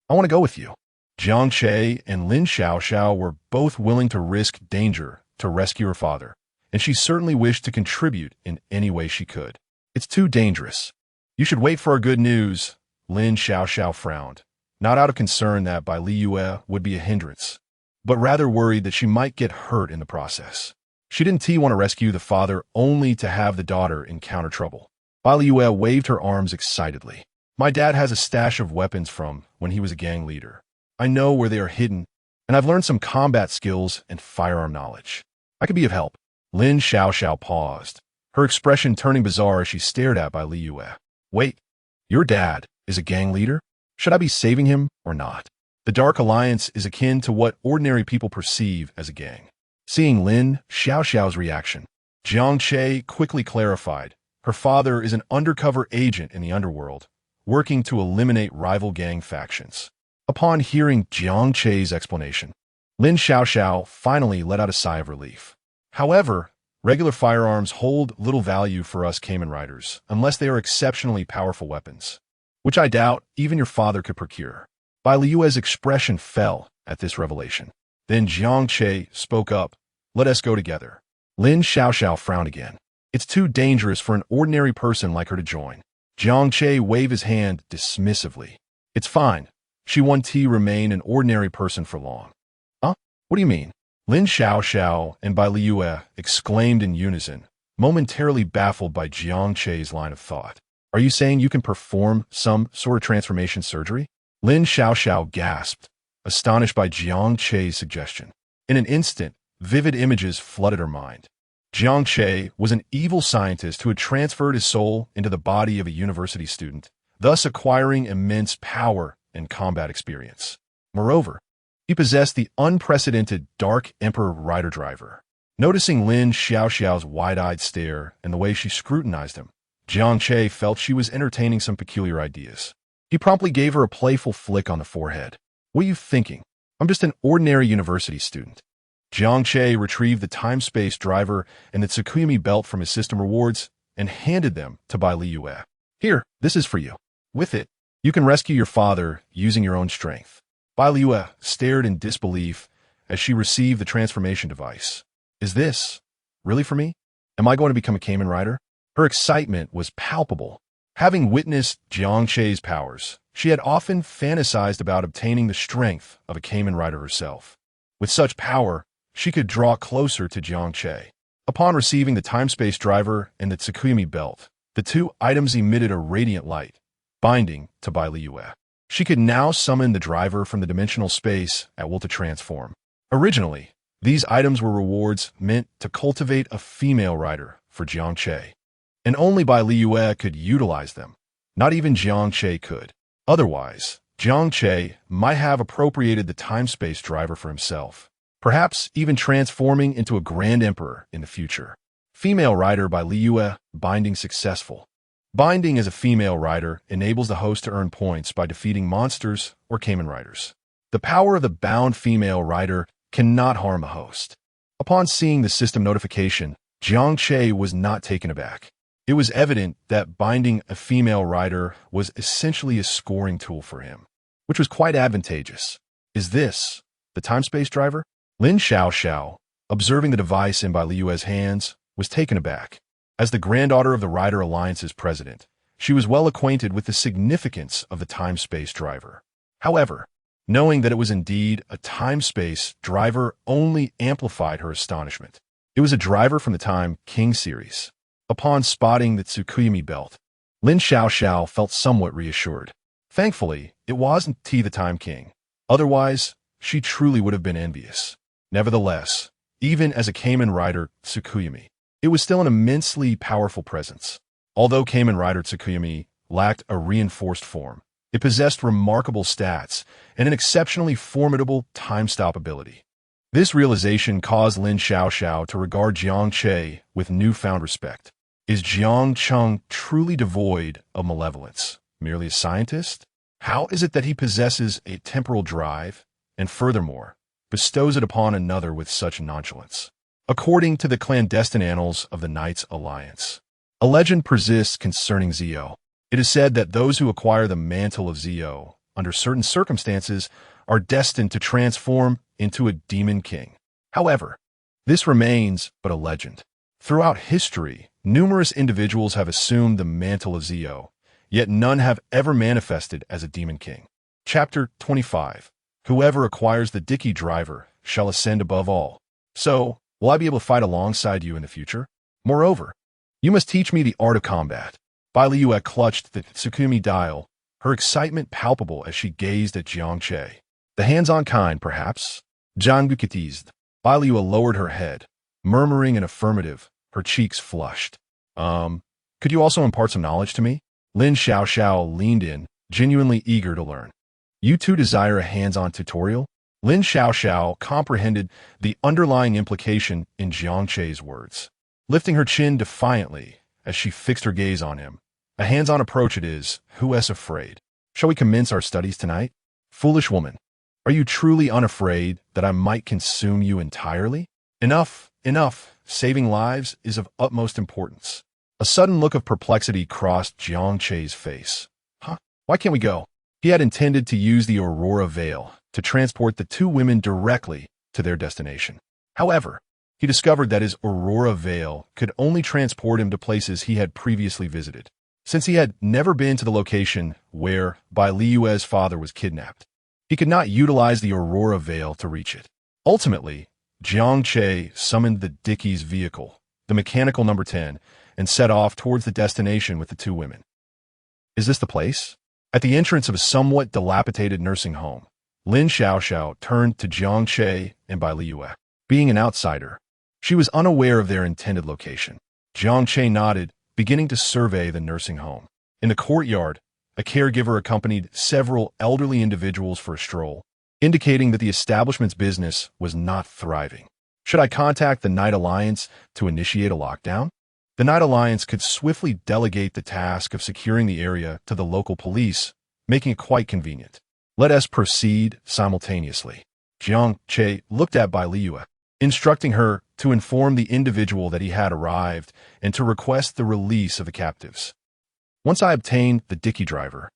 want to go with you. Jiang Che and Lin Xiaoxiao were both willing to risk danger to rescue her father, and she certainly wished to contribute in any way she could. It's too dangerous. You should wait for our good news, Lin Xiaoxiao frowned, not out of concern that Bai Liyue would be a hindrance, but rather worried that she might get hurt in the process. She didn't want to rescue the father only to have the daughter encounter trouble. Bai Liyue waved her arms excitedly. My dad has a stash of weapons from when he was a gang leader. I know where they are hidden, and I've learned some combat skills and firearm knowledge. I could be of help. Lin Xiaoxiao paused, her expression turning bizarre as she stared at Bai Liyue. Wait, your dad is a gang leader? Should I be saving him or not? The Dark Alliance is akin to what ordinary people perceive as a gang. Seeing Lin Xiaoxiao's reaction, Jiang Che quickly clarified, her father is an undercover agent in the underworld, working to eliminate rival gang factions. Upon hearing Jiang Che's explanation, Lin Xiaoxiao finally let out a sigh of relief. However, regular firearms hold little value for us Cayman riders, unless they are exceptionally powerful weapons, which I doubt even your father could procure. Bai Liyue's expression fell at this revelation. Then Jiang Che spoke up, let us go together. Lin Xiaoxiao frowned again. It's too dangerous for an ordinary person like her to join. Jiang Che waved his hand dismissively. It's fine. She won't remain an ordinary person for long. Huh? What do you mean? Lin Xiaoxiao and Bai Liyue exclaimed in unison, momentarily baffled by Jiang Che's line of thought. Are you saying you can perform some sort of transformation surgery? Lin Xiaoxiao gasped, astonished by Jiang Che's suggestion. In an instant, vivid images flooded her mind. Jiang Che was an evil scientist who had transferred his soul into the body of a university student, thus acquiring immense power and combat experience. Moreover, he possessed the unprecedented Dark Emperor Rider Driver. Noticing Lin Xiaoxiao's wide-eyed stare and the way she scrutinized him, Jiang Che felt she was entertaining some peculiar ideas. He promptly gave her a playful flick on the forehead. What are you thinking? I'm just an ordinary university student. Jiang Che retrieved the time-space driver and the Tsukuyumi belt from his system rewards and handed them to Bai Liyue. Here, this is for you. With it, you can rescue your father using your own strength. Bai Liyue stared in disbelief as she received the transformation device. Is this really for me? Am I going to become a Kamen Rider? Her excitement was palpable. Having witnessed Jiang Che's powers, she had often fantasized about obtaining the strength of a Kamen Rider herself. With such power, she could draw closer to Jiang Che. Upon receiving the time-space driver and the Tsukuyumi belt, the two items emitted a radiant light, binding to Bai Liyue. She could now summon the driver from the dimensional space at will to transform. Originally, these items were rewards meant to cultivate a female rider for Jiang Che, and only Bai Liyue could utilize them. Not even Jiang Che could. Otherwise, Jiang Che might have appropriated the time-space driver for himself, perhaps even transforming into a Grand Emperor in the future. Female rider Bai Liyue, binding successful. Binding as a female rider enables the host to earn points by defeating monsters or Kamen Riders. The power of the bound female rider cannot harm a host. Upon seeing the system notification, Jiang Che was not taken aback. It was evident that binding a female rider was essentially a scoring tool for him, which was quite advantageous. Is this the time-space driver? Lin Xiaoxiao, observing the device in Bai Liyue's hands, was taken aback. As the granddaughter of the Rider Alliance's president, she was well acquainted with the significance of the time-space driver. However, knowing that it was indeed a time-space driver only amplified her astonishment. It was a driver from the Time King series. Upon spotting the Tsukuyumi belt, Lin Xiaoxiao felt somewhat reassured. Thankfully, it wasn't T the Time King. Otherwise, she truly would have been envious. Nevertheless, even as a Kamen Rider Tsukuyumi, it was still an immensely powerful presence. Although Kamen Rider Tsukuyumi lacked a reinforced form, it possessed remarkable stats and an exceptionally formidable time-stop ability. This realization caused Lin Xiaoxiao to regard Jiang Che with newfound respect. Is Jiang Che truly devoid of malevolence, merely a scientist? How is it that he possesses a temporal drive, and furthermore, bestows it upon another with such nonchalance? According to the clandestine annals of the Knights Alliance, a legend persists concerning Zio. It is said that those who acquire the mantle of Zio, under certain circumstances, are destined to transform into a demon king. However, this remains but a legend. Throughout history, numerous individuals have assumed the mantle of Zio, yet none have ever manifested as a demon king. Chapter 25. Whoever acquires the Dicky driver shall ascend above all. So, will I be able to fight alongside you in the future? Moreover, you must teach me the art of combat. Bai Liyue clutched the Tsukuyumi dial, her excitement palpable as she gazed at Jiang Che. The hands-on kind, perhaps? Jiang teased. Bai Liyue lowered her head, murmuring an affirmative, her cheeks flushed. Could you also impart some knowledge to me? Lin Xiaoxiao leaned in, genuinely eager to learn. You two desire a hands-on tutorial? Lin Xiaoxiao comprehended the underlying implication in Jiang Che's words, lifting her chin defiantly as she fixed her gaze on him. A hands-on approach it is, who is afraid? Shall we commence our studies tonight? Foolish woman, are you truly unafraid that I might consume you entirely? Enough, enough. Saving lives is of utmost importance. A sudden look of perplexity crossed Jiang Che's face. Huh? Why can't we go? He had intended to use the Aurora Veil to transport the two women directly to their destination. However, he discovered that his Aurora Veil could only transport him to places he had previously visited, since he had never been to the location where Bai Liyue's father was kidnapped. He could not utilize the Aurora Veil to reach it. Ultimately, Jiang Che summoned the Dickie's vehicle, the mechanical number 10, and set off towards the destination with the two women. Is this the place? At the entrance of a somewhat dilapidated nursing home, Lin Xiaoxiao turned to Jiang Che and Bai Liyue. Being an outsider, she was unaware of their intended location. Jiang Che nodded, beginning to survey the nursing home. In the courtyard, a caregiver accompanied several elderly individuals for a stroll, indicating that the establishment's business was not thriving. Should I contact the Knight Alliance to initiate a lockdown? The Knight Alliance could swiftly delegate the task of securing the area to the local police, making it quite convenient. Let us proceed simultaneously. Jiang Che looked at Bai Liu, instructing her to inform the individual that he had arrived and to request the release of the captives. Once I obtain the dicky driver,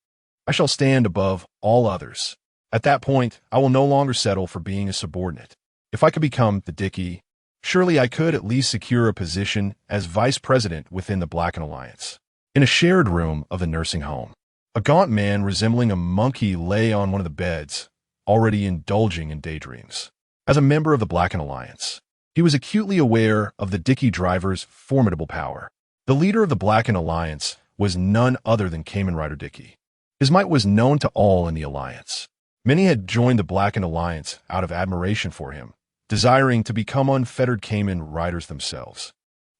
I shall stand above all others. At that point, I will no longer settle for being a subordinate. If I could become the dicky, surely I could at least secure a position as vice president within the Blacken Alliance. In a shared room of the nursing home, a gaunt man resembling a monkey lay on one of the beds, already indulging in daydreams. As a member of the Blacken Alliance, he was acutely aware of the dicky driver's formidable power. The leader of the Blacken Alliance was none other than Kamen Rider Dicky. His might was known to all in the Alliance. Many had joined the Blacken Alliance out of admiration for him, desiring to become unfettered Kamen Riders themselves.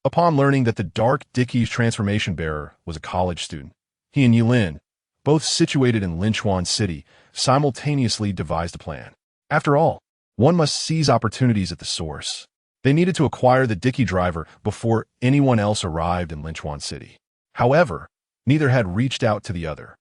Upon learning that the Dark Dicky's transformation bearer was a college student, he and Yulin, both situated in Linchuan City, simultaneously devised a plan. After all, one must seize opportunities at the source. They needed to acquire the dicky driver before anyone else arrived in Linchuan City. However, neither had reached out to the other,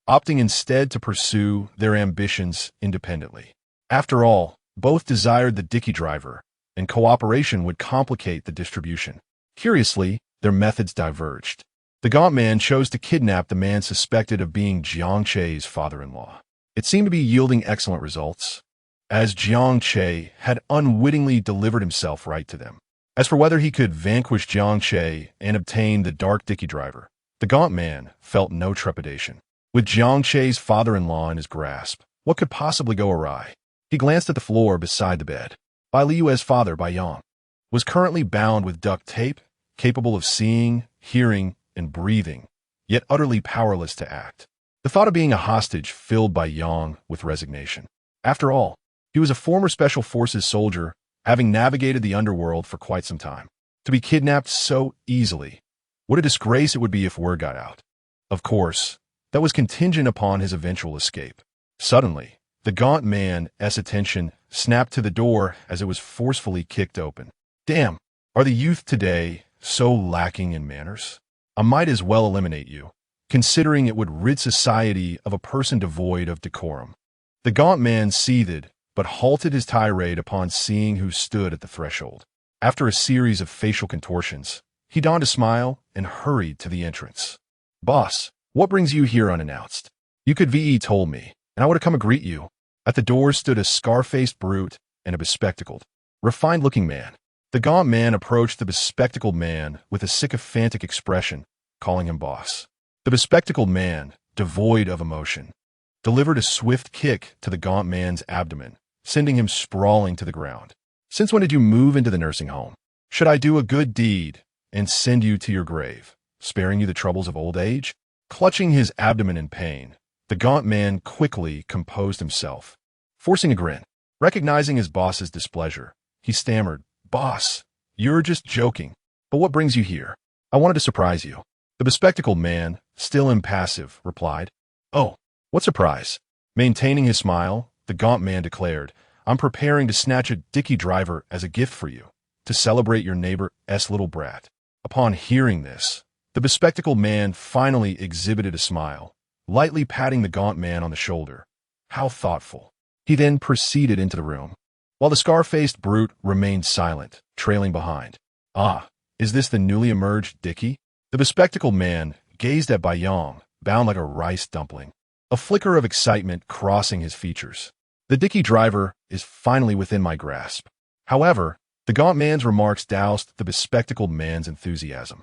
opting instead to pursue their ambitions independently. After all, both desired the dicky driver, and cooperation would complicate the distribution. Curiously, their methods diverged. The gaunt man chose to kidnap the man suspected of being Jiang Che's father-in-law. It seemed to be yielding excellent results, as Jiang Che had unwittingly delivered himself right to them. As for whether he could vanquish Jiang Che and obtain the dark dicky driver, the gaunt man felt no trepidation. With Jiang Che's father-in-law in his grasp, what could possibly go awry? He glanced at the floor beside the bed. Bai Liu's father, Bai Yang, was currently bound with duct tape, capable of seeing, hearing, and breathing, yet utterly powerless to act. The thought of being a hostage filled Bai Yang with resignation. After all, he was a former Special Forces soldier, having navigated the underworld for quite some time. To be kidnapped so easily, what a disgrace it would be if word got out. Of course, that was contingent upon his eventual escape. Suddenly, the gaunt man's attention snapped to the door as it was forcefully kicked open. Damn, are the youth today so lacking in manners? I might as well eliminate you, considering it would rid society of a person devoid of decorum. The gaunt man seethed, but halted his tirade upon seeing who stood at the threshold. After a series of facial contortions, he donned a smile and hurried to the entrance. Boss, what brings you here unannounced? You could VE told me, and I would have come to greet you. At the door stood a scar-faced brute and a bespectacled, refined-looking man. The gaunt man approached the bespectacled man with a sycophantic expression, calling him boss. The bespectacled man, devoid of emotion, delivered a swift kick to the gaunt man's abdomen, sending him sprawling to the ground. Since when did you move into the nursing home? Should I do a good deed and send you to your grave, sparing you the troubles of old age? Clutching his abdomen in pain, the gaunt man quickly composed himself, forcing a grin. Recognizing his boss's displeasure, he stammered, Boss, you're just joking, but what brings you here? I wanted to surprise you. The bespectacled man, still impassive, replied, Oh, what surprise? Maintaining his smile, the gaunt man declared, I'm preparing to snatch a dicky driver as a gift for you, to celebrate your neighbor's little brat. Upon hearing this, the bespectacled man finally exhibited a smile, lightly patting the gaunt man on the shoulder. How thoughtful. He then proceeded into the room, while the scar-faced brute remained silent, trailing behind. Ah, is this the newly emerged dicky? The bespectacled man gazed at Bai Yang, bound like a rice dumpling, a flicker of excitement crossing his features. The dicky driver is finally within my grasp. However, the gaunt man's remarks doused the bespectacled man's enthusiasm.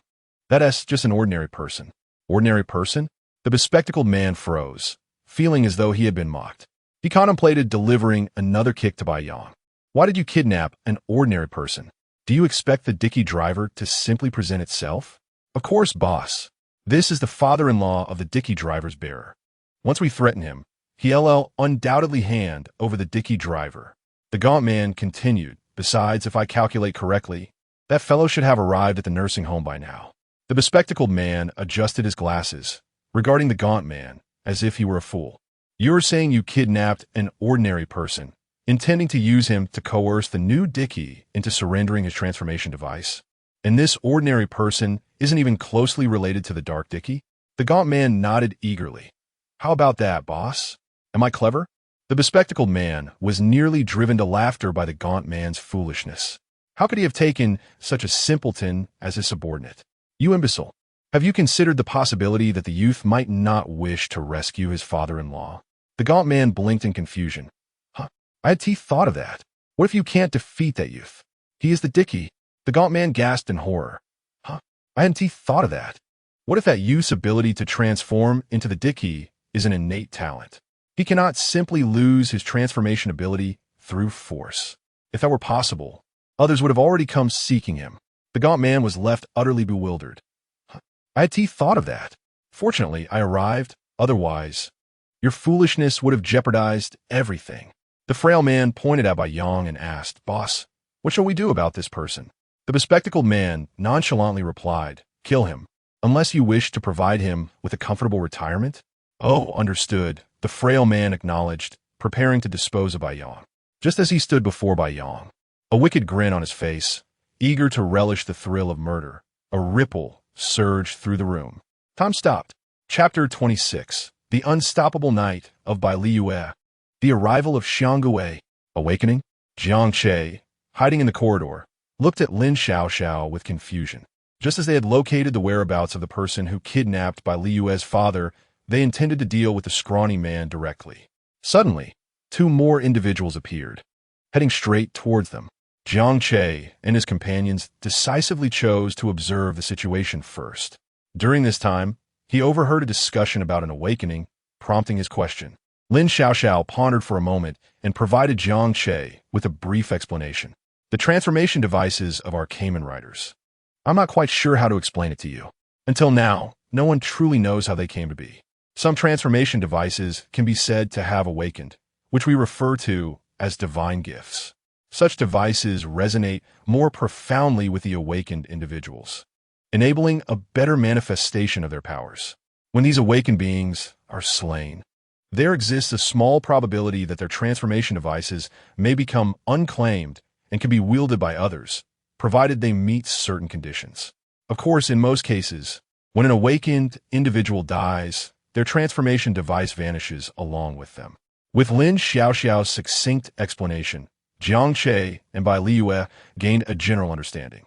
That's just an ordinary person. Ordinary person? The bespectacled man froze, feeling as though he had been mocked. He contemplated delivering another kick to Bai Yang. Why did you kidnap an ordinary person? Do you expect the dicky driver to simply present itself? Of course, boss. This is the father-in-law of the dicky driver's bearer. Once we threaten him, he'll undoubtedly hand over the dicky driver. The gaunt man continued, Besides, if I calculate correctly, that fellow should have arrived at the nursing home by now. The bespectacled man adjusted his glasses, regarding the gaunt man, as if he were a fool. You're saying you kidnapped an ordinary person, intending to use him to coerce the new Dicky into surrendering his transformation device? And this ordinary person isn't even closely related to the Dark Dicky? The gaunt man nodded eagerly. How about that, boss? Am I clever? The bespectacled man was nearly driven to laughter by the gaunt man's foolishness. How could he have taken such a simpleton as his subordinate? You imbecile! Have you considered the possibility that the youth might not wish to rescue his father-in-law? The gaunt man blinked in confusion. Huh? I had thought of that. What if you can't defeat that youth? He is the Dicky. The gaunt man gasped in horror. Huh? I hadn't thought of that. What if that youth's ability to transform into the Dicky is an innate talent? He cannot simply lose his transformation ability through force. If that were possible, others would have already come seeking him. The gaunt man was left utterly bewildered. Huh? I had thought of that. Fortunately, I arrived. Otherwise, your foolishness would have jeopardized everything. The frail man pointed at Bai Yang and asked, Boss, what shall we do about this person? The bespectacled man nonchalantly replied, Kill him, unless you wish to provide him with a comfortable retirement. Oh, understood, the frail man acknowledged, preparing to dispose of Bai Yang. Just as he stood before Bai Yang, a wicked grin on his face, eager to relish the thrill of murder, a ripple surged through the room. Time stopped. Chapter 26. The Unstoppable Night of Bai Liyue. The Arrival of Xianggui. Awakening? Jiang Che, hiding in the corridor, looked at Lin Xiaoxiao with confusion. Just as they had located the whereabouts of the person who kidnapped Bai Liyue's father, they intended to deal with the scrawny man directly. Suddenly, two more individuals appeared, heading straight towards them. Jiang Che and his companions decisively chose to observe the situation first. During this time, he overheard a discussion about an awakening, prompting his question. Lin Xiaoxiao pondered for a moment and provided Jiang Che with a brief explanation. The transformation devices of our Kamen Riders. I'm not quite sure how to explain it to you. Until now, no one truly knows how they came to be. Some transformation devices can be said to have awakened, which we refer to as divine gifts. Such devices resonate more profoundly with the awakened individuals, enabling a better manifestation of their powers. When these awakened beings are slain, there exists a small probability that their transformation devices may become unclaimed and can be wielded by others, provided they meet certain conditions. Of course, in most cases, when an awakened individual dies, their transformation device vanishes along with them. With Lin Xiaoxiao's succinct explanation, Jiang Che and Bai Liyue gained a general understanding.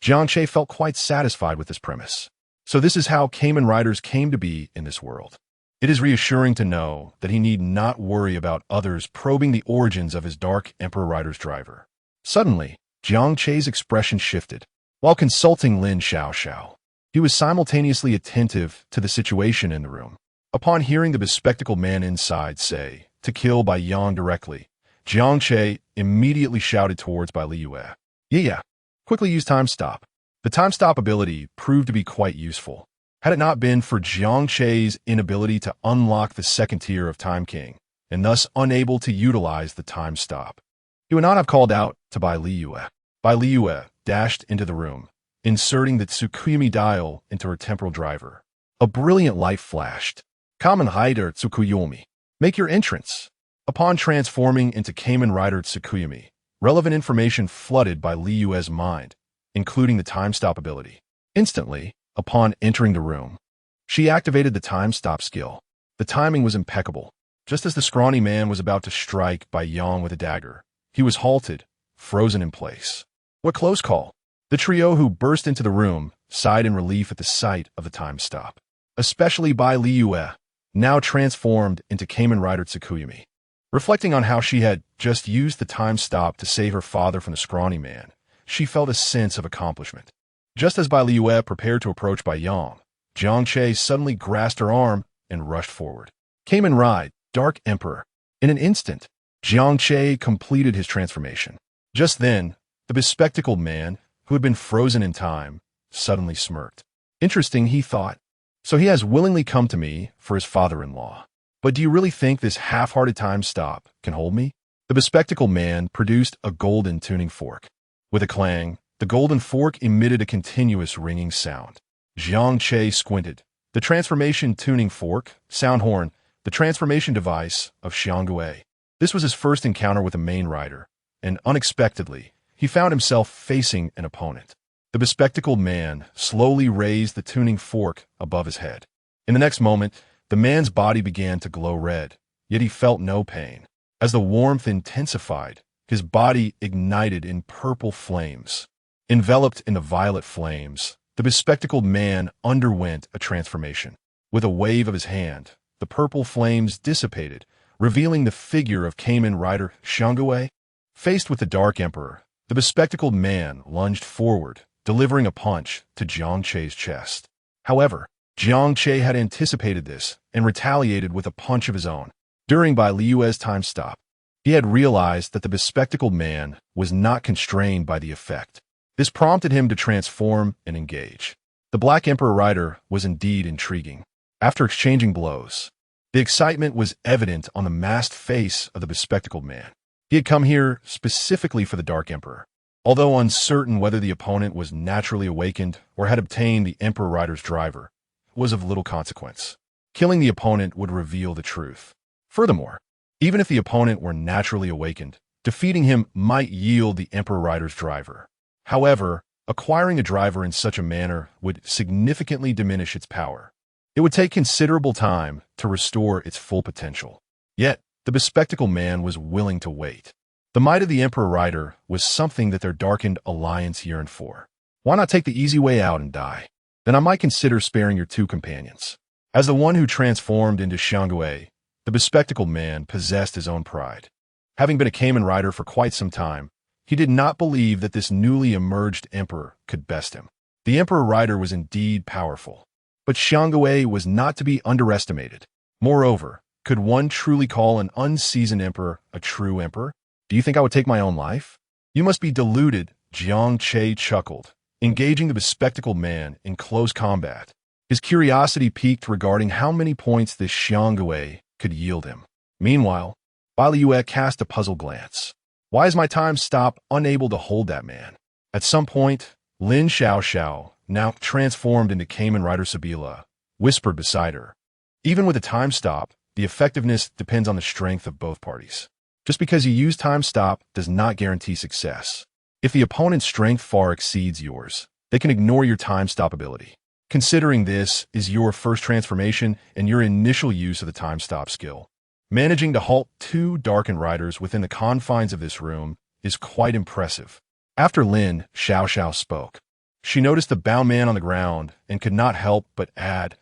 Jiang Che felt quite satisfied with this premise. So this is how Kamen Riders came to be in this world. It is reassuring to know that he need not worry about others probing the origins of his Dark Emperor Rider's driver. Suddenly, Jiang Che's expression shifted. While consulting Lin Xiaoxiao, he was simultaneously attentive to the situation in the room. Upon hearing the bespectacled man inside say, to kill Bai Yang directly, Jiang Che immediately shouted towards Bai Liyue. Yeah. Quickly use time stop. The time stop ability proved to be quite useful. Had it not been for Jiang Che's inability to unlock the second tier of Time King, and thus unable to utilize the time stop, he would not have called out to Bai Liyue. Bai Liyue dashed into the room, inserting the Tsukuyomi dial into her temporal driver. A brilliant light flashed. Kamen Rider Tsukuyomi, make your entrance. Upon transforming into Kamen Rider Tsukuyomi, relevant information flooded Bai Liyue's mind, including the time stop ability. Instantly, upon entering the room, she activated the time stop skill. The timing was impeccable. Just as the scrawny man was about to strike Bai Yang with a dagger, he was halted, frozen in place. What close call! The trio who burst into the room sighed in relief at the sight of the time stop. Especially Bai Liyue, now transformed into Kamen Rider Tsukuyomi. Reflecting on how she had just used the time stop to save her father from the scrawny man, she felt a sense of accomplishment. Just as Bai Liyue prepared to approach Bai Yang, Jiang Che suddenly grasped her arm and rushed forward. Kamen Ride, Dark Emperor. In an instant, Jiang Che completed his transformation. Just then, the bespectacled man, who had been frozen in time, suddenly smirked. Interesting, he thought. So he has willingly come to me for his father-in-law. But do you really think this half-hearted time stop can hold me? The bespectacled man produced a golden tuning fork. With a clang, the golden fork emitted a continuous ringing sound. Jiang Che squinted. The transformation tuning fork, sound horn, the transformation device of Xianggui. This was his first encounter with a main rider, and unexpectedly, he found himself facing an opponent. The bespectacled man slowly raised the tuning fork above his head. In the next moment, the man's body began to glow red, yet he felt no pain. As the warmth intensified, his body ignited in purple flames. Enveloped in the violet flames, the bespectacled man underwent a transformation. With a wave of his hand, the purple flames dissipated, revealing the figure of Kamen Rider Xiangwei. Faced with the Dark Emperor, the bespectacled man lunged forward, delivering a punch to Jiang Che's chest. However, Jiang Che had anticipated this and retaliated with a punch of his own. During Bai Liu's time stop, he had realized that the bespectacled man was not constrained by the effect. This prompted him to transform and engage. The Black Emperor Rider was indeed intriguing. After exchanging blows, the excitement was evident on the masked face of the bespectacled man. He had come here specifically for the Dark Emperor. Although uncertain whether the opponent was naturally awakened or had obtained the Emperor Rider's driver, was of little consequence. Killing the opponent would reveal the truth. Furthermore, even if the opponent were naturally awakened, defeating him might yield the Emperor Rider's driver. However, acquiring a driver in such a manner would significantly diminish its power. It would take considerable time to restore its full potential. Yet, the bespectacled man was willing to wait. The might of the Emperor Rider was something that their darkened alliance yearned for. Why not take the easy way out and die? Then I might consider sparing your two companions. As the one who transformed into Xiangwei, the bespectacled man possessed his own pride. Having been a Kamen Rider for quite some time, he did not believe that this newly emerged emperor could best him. The Emperor Rider was indeed powerful, but Xiangwei was not to be underestimated. Moreover, could one truly call an unseasoned emperor a true emperor? Do you think I would take my own life? You must be deluded, Jiang Che chuckled, engaging the bespectacled man in close combat. His curiosity piqued regarding how many points this Xiangwei could yield him. Meanwhile, Bai Liu cast a puzzled glance. Why is my time stop unable to hold that man? At some point, Lin Xiaoxiao, now transformed into Kamen Rider Sabila, whispered beside her. Even with a time stop, the effectiveness depends on the strength of both parties. Just because you use time stop does not guarantee success. If the opponent's strength far exceeds yours, they can ignore your time stop ability. Considering this is your first transformation and your initial use of the time stop skill, managing to halt two darkened riders within the confines of this room is quite impressive. After Lin Xiaoxiao spoke, she noticed the bound man on the ground and could not help but add,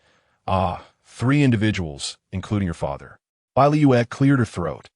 three individuals, including your father. Bai Liu cleared her throat,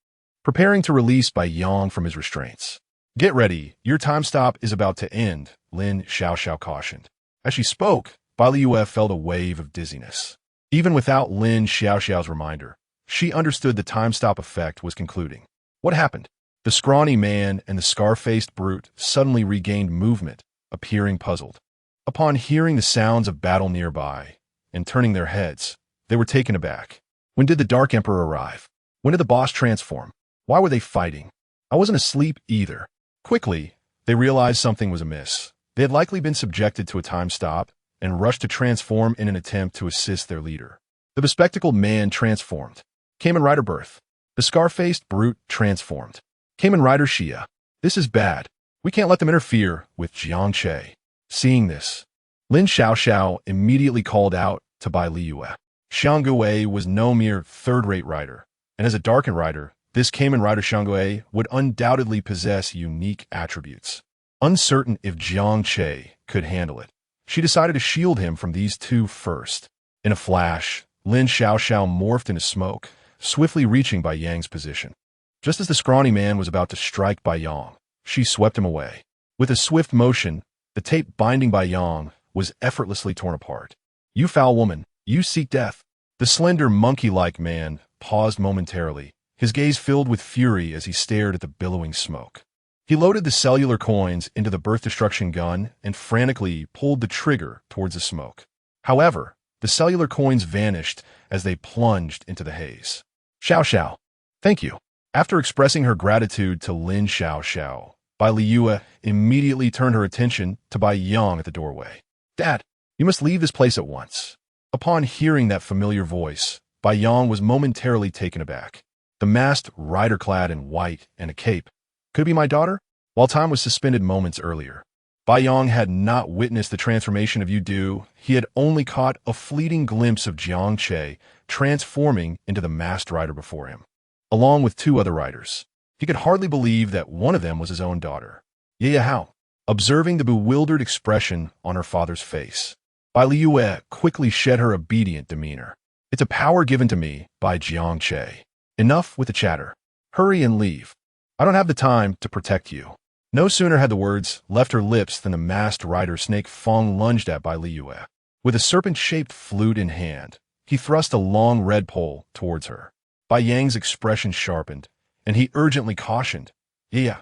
preparing to release Bai Yang from his restraints. Get ready, your time stop is about to end, Lin Xiaoxiao cautioned. As she spoke, Bai Liu felt a wave of dizziness. Even without Lin Xiaoxiao's reminder, she understood the time stop effect was concluding. What happened? The scrawny man and the scar-faced brute suddenly regained movement, appearing puzzled. Upon hearing the sounds of battle nearby and turning their heads, they were taken aback. When did the Dark Emperor arrive? When did the boss transform? Why were they fighting? I wasn't asleep either. Quickly, they realized something was amiss. They had likely been subjected to a time stop and rushed to transform in an attempt to assist their leader. The bespectacled man transformed. Kamen Rider Birth. The scar-faced brute transformed. Kamen Rider Xia. This is bad. We can't let them interfere with Jiang Che. Seeing this, Lin Xiaoxiao immediately called out to Bai Liu. Xiangwei was no mere third-rate rider, and as a darkened rider, this Kamen Rider Xiangwei would undoubtedly possess unique attributes. Uncertain if Jiang Che could handle it, she decided to shield him from these two first. In a flash, Lin Xiaoxiao morphed into smoke, swiftly reaching Bai Yang's position. Just as the scrawny man was about to strike Bai Yang, she swept him away. With a swift motion, the tape binding Bai Yang was effortlessly torn apart. You foul woman, you seek death. The slender monkey-like man paused momentarily, his gaze filled with fury as he stared at the billowing smoke. He loaded the cellular coins into the birth destruction gun and frantically pulled the trigger towards the smoke. However, the cellular coins vanished as they plunged into the haze. Xiao, thank you. After expressing her gratitude to Lin Xiaoxiao, Bai Liu immediately turned her attention to Bai Yang at the doorway. Dad, you must leave this place at once. Upon hearing that familiar voice, Bai Yang was momentarily taken aback. The masked rider clad in white and a cape. Could it be my daughter? While time was suspended moments earlier, Bai Yang had not witnessed the transformation of Yudu. He had only caught a fleeting glimpse of Jiang Che transforming into the masked rider before him. along with two other riders. He could hardly believe that one of them was his own daughter. Yeah, how? Observing the bewildered expression on her father's face, Bai Liyue quickly shed her obedient demeanor. It's a power given to me by Jiang Che. Enough with the chatter. Hurry and leave. I don't have the time to protect you. No sooner had the words left her lips than the masked rider Snake Fong lunged at Bai Liyue. With a serpent-shaped flute in hand, he thrust a long red pole towards her. Bai Yang's expression sharpened, and he urgently cautioned, Yeah,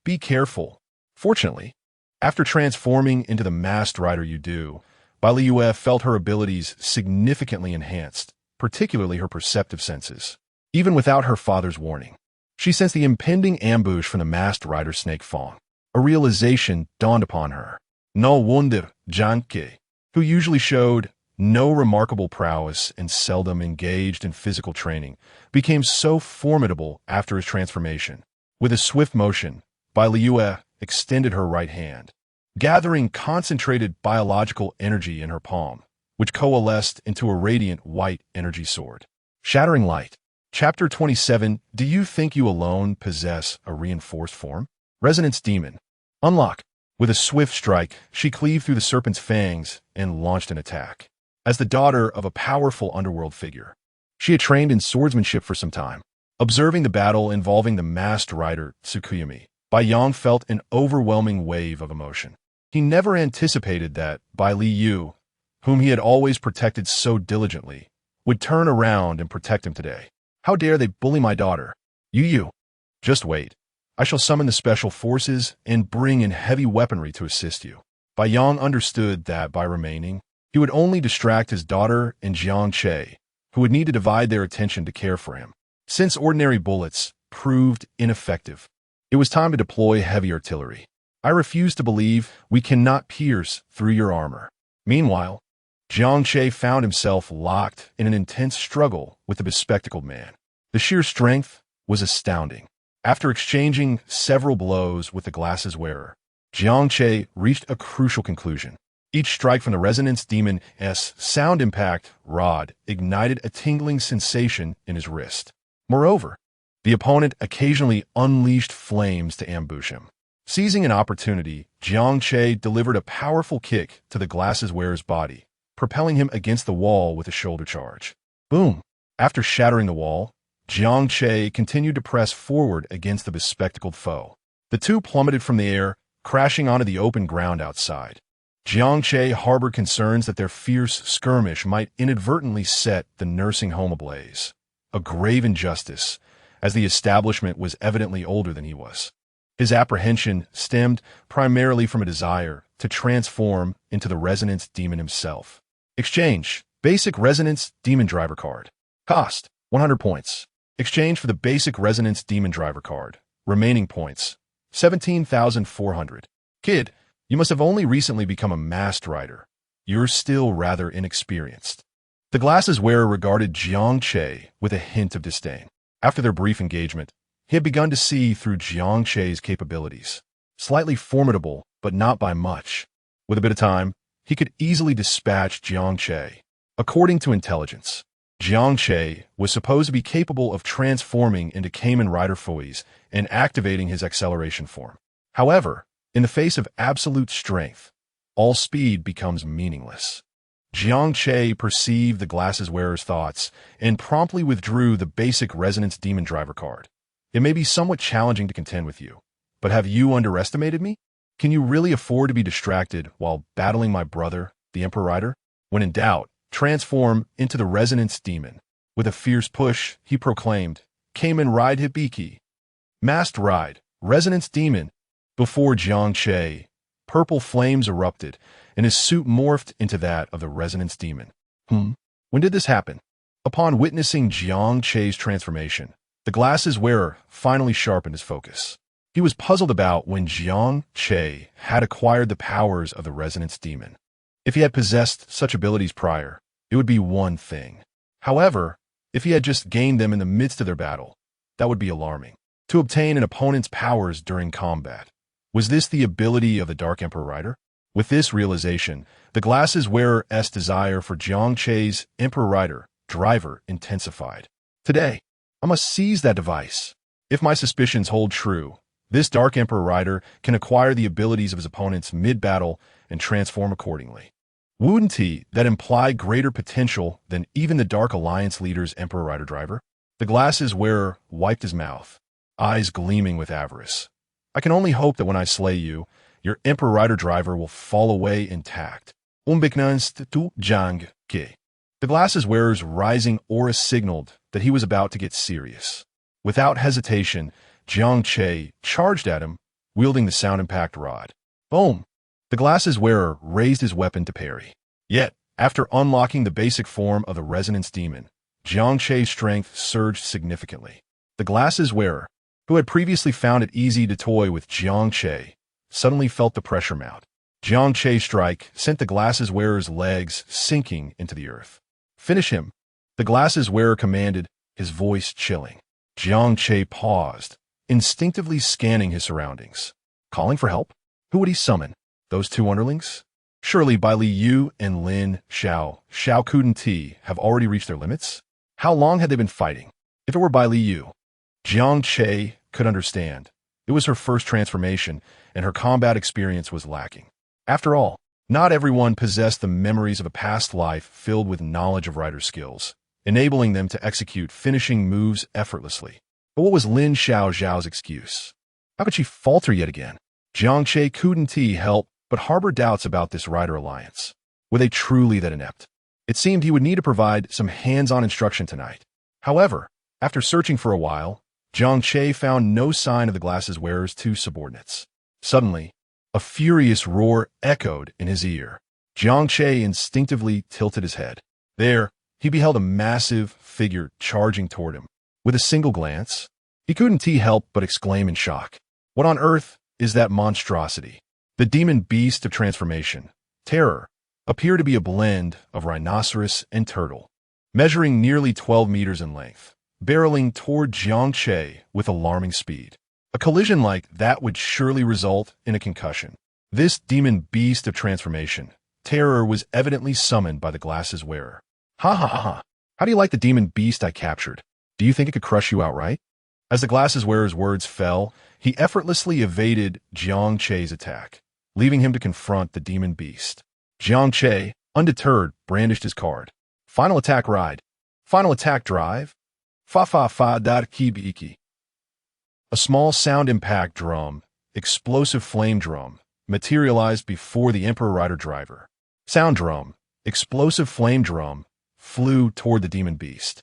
be careful. Fortunately, after transforming into the masked rider Bai Liyue felt her abilities significantly enhanced, particularly her perceptive senses. Even without her father's warning, she sensed the impending ambush from the masked rider Snake Fong. A realization dawned upon her. No wonder Jiang Che, who usually showed no remarkable prowess and seldom engaged in physical training, became so formidable after his transformation. With a swift motion, Bai Liyue extended her right hand, gathering concentrated biological energy in her palm, which coalesced into a radiant white energy sword. Shattering light. Chapter 27. Do you think you alone possess a reinforced form? Resonance Demon. Unlock. With a swift strike, she cleaved through the serpent's fangs and launched an attack. As the daughter of a powerful underworld figure, she had trained in swordsmanship for some time. Observing the battle involving the masked rider Tsukuyami, Bai Yang felt an overwhelming wave of emotion. He never anticipated that Bai Liyu, whom he had always protected so diligently, would turn around and protect him today. How dare they bully my daughter? You. Just wait. I shall summon the special forces and bring in heavy weaponry to assist you. Bai Yang understood that by remaining, he would only distract his daughter and Jiang Che, who would need to divide their attention to care for him. Since ordinary bullets proved ineffective, it was time to deploy heavy artillery. I refuse to believe we cannot pierce through your armor. Meanwhile, Jiang Che found himself locked in an intense struggle with the bespectacled man. The sheer strength was astounding. After exchanging several blows with the glasses wearer, Jiang Che reached a crucial conclusion. Each strike from the Resonance Demon's sound impact rod ignited a tingling sensation in his wrist. Moreover, the opponent occasionally unleashed flames to ambush him. Seizing an opportunity, Jiang Che delivered a powerful kick to the glasses wearer's body, propelling him against the wall with a shoulder charge. Boom! After shattering the wall, Jiang Che continued to press forward against the bespectacled foe. The two plummeted from the air, crashing onto the open ground outside. Jiang Che harbored concerns that their fierce skirmish might inadvertently set the nursing home ablaze. A grave injustice, as the establishment was evidently older than he was. His apprehension stemmed primarily from a desire to transform into the Resonance Demon himself. Exchange. Basic Resonance Demon Driver Card. Cost. 100 points. Exchange for the basic Resonance Demon Driver Card. Remaining points. 17,400. Kid, you must have only recently become a masked rider. You're still rather inexperienced. The glasses wearer regarded Jiang Che with a hint of disdain. After their brief engagement, he had begun to see through Jiang Che's capabilities. Slightly formidable, but not by much. With a bit of time, he could easily dispatch Jiang Che. According to intelligence, Jiang Che was supposed to be capable of transforming into Kamen Rider Fui's and activating his acceleration form. However, in the face of absolute strength, all speed becomes meaningless. Jiang Che perceived the glasses wearer's thoughts and promptly withdrew the basic Resonance Demon Driver card. It may be somewhat challenging to contend with you, but have you underestimated me? Can you really afford to be distracted while battling my brother, the Emperor Rider? When in doubt, transform into the Resonance Demon. With a fierce push, he proclaimed, Kamen Ride Hibiki. Masked Ride, Resonance Demon. Before Jiang Che, purple flames erupted, and his suit morphed into that of the Resonance Demon. When did this happen? Upon witnessing Jiang Che's transformation, the glasses wearer finally sharpened his focus. He was puzzled about when Jiang Che had acquired the powers of the Resonance Demon. If he had possessed such abilities prior, it would be one thing. However, if he had just gained them in the midst of their battle, that would be alarming. To obtain an opponent's powers during combat. Was this the ability of the Dark Emperor Rider? With this realization, the glasses wearer's desire for Jiang Che's Emperor Rider driver intensified. Today, I must seize that device. If my suspicions hold true, this Dark Emperor rider can acquire the abilities of his opponents mid-battle and transform accordingly. Wouldn't he that imply greater potential than even the Dark Alliance leader's Emperor rider driver? The glasses wearer wiped his mouth, eyes gleaming with avarice. I can only hope that when I slay you, your Emperor rider driver will fall away intact. Awakens to Jiang Che. The glasses wearer's rising aura signaled that he was about to get serious. Without hesitation, Jiang Che charged at him, wielding the sound impact rod. Boom! The glasses wearer raised his weapon to parry. Yet, after unlocking the basic form of the resonance demon, Jiang Che's strength surged significantly. The glasses wearer, who had previously found it easy to toy with Jiang Che, suddenly felt the pressure mount. Jiang Che's strike sent the glasses wearer's legs sinking into the earth. Finish him, the glasses wearer commanded, his voice chilling. Jiang Che paused, instinctively scanning his surroundings. Calling for help? Who would he summon? Those two underlings? Surely Bai Li Yu and Lin Xiao couldn't have already reached their limits? How long had they been fighting? If it were Bai Li Yu, Jiang Che could understand. It was her first transformation, and her combat experience was lacking. After all, not everyone possessed the memories of a past life filled with knowledge of rider skills, enabling them to execute finishing moves effortlessly. But what was Lin Xiao's excuse? How could she falter yet again? Jiang Che couldn't help but harbor doubts about this rider alliance. Were they truly that inept? It seemed he would need to provide some hands-on instruction tonight. However, after searching for a while, Jiang Che found no sign of the glasses wearer's two subordinates. Suddenly, a furious roar echoed in his ear. Jiang Che instinctively tilted his head. There, he beheld a massive figure charging toward him. With a single glance, he couldn't help but exclaim in shock. What on earth is that monstrosity? The demon beast of transformation, Terror, appeared to be a blend of rhinoceros and turtle, measuring nearly 12 meters in length, barreling toward Jiang Che with alarming speed. A collision like that would surely result in a concussion. This demon beast of transformation, Terror, was evidently summoned by the glasses wearer. Ha ha ha ha! How do you like the demon beast I captured? Do you think it could crush you outright? As the glasses wearer's words fell, he effortlessly evaded Jiang Che's attack, leaving him to confront the demon beast. Jiang Che, undeterred, brandished his card. Final attack ride. Final attack drive. Fa-fa-fa-da-ki-bi-ki. A small sound impact drum, explosive flame drum, materialized before the Emperor rider driver. Sound drum, explosive flame drum, flew toward the demon beast,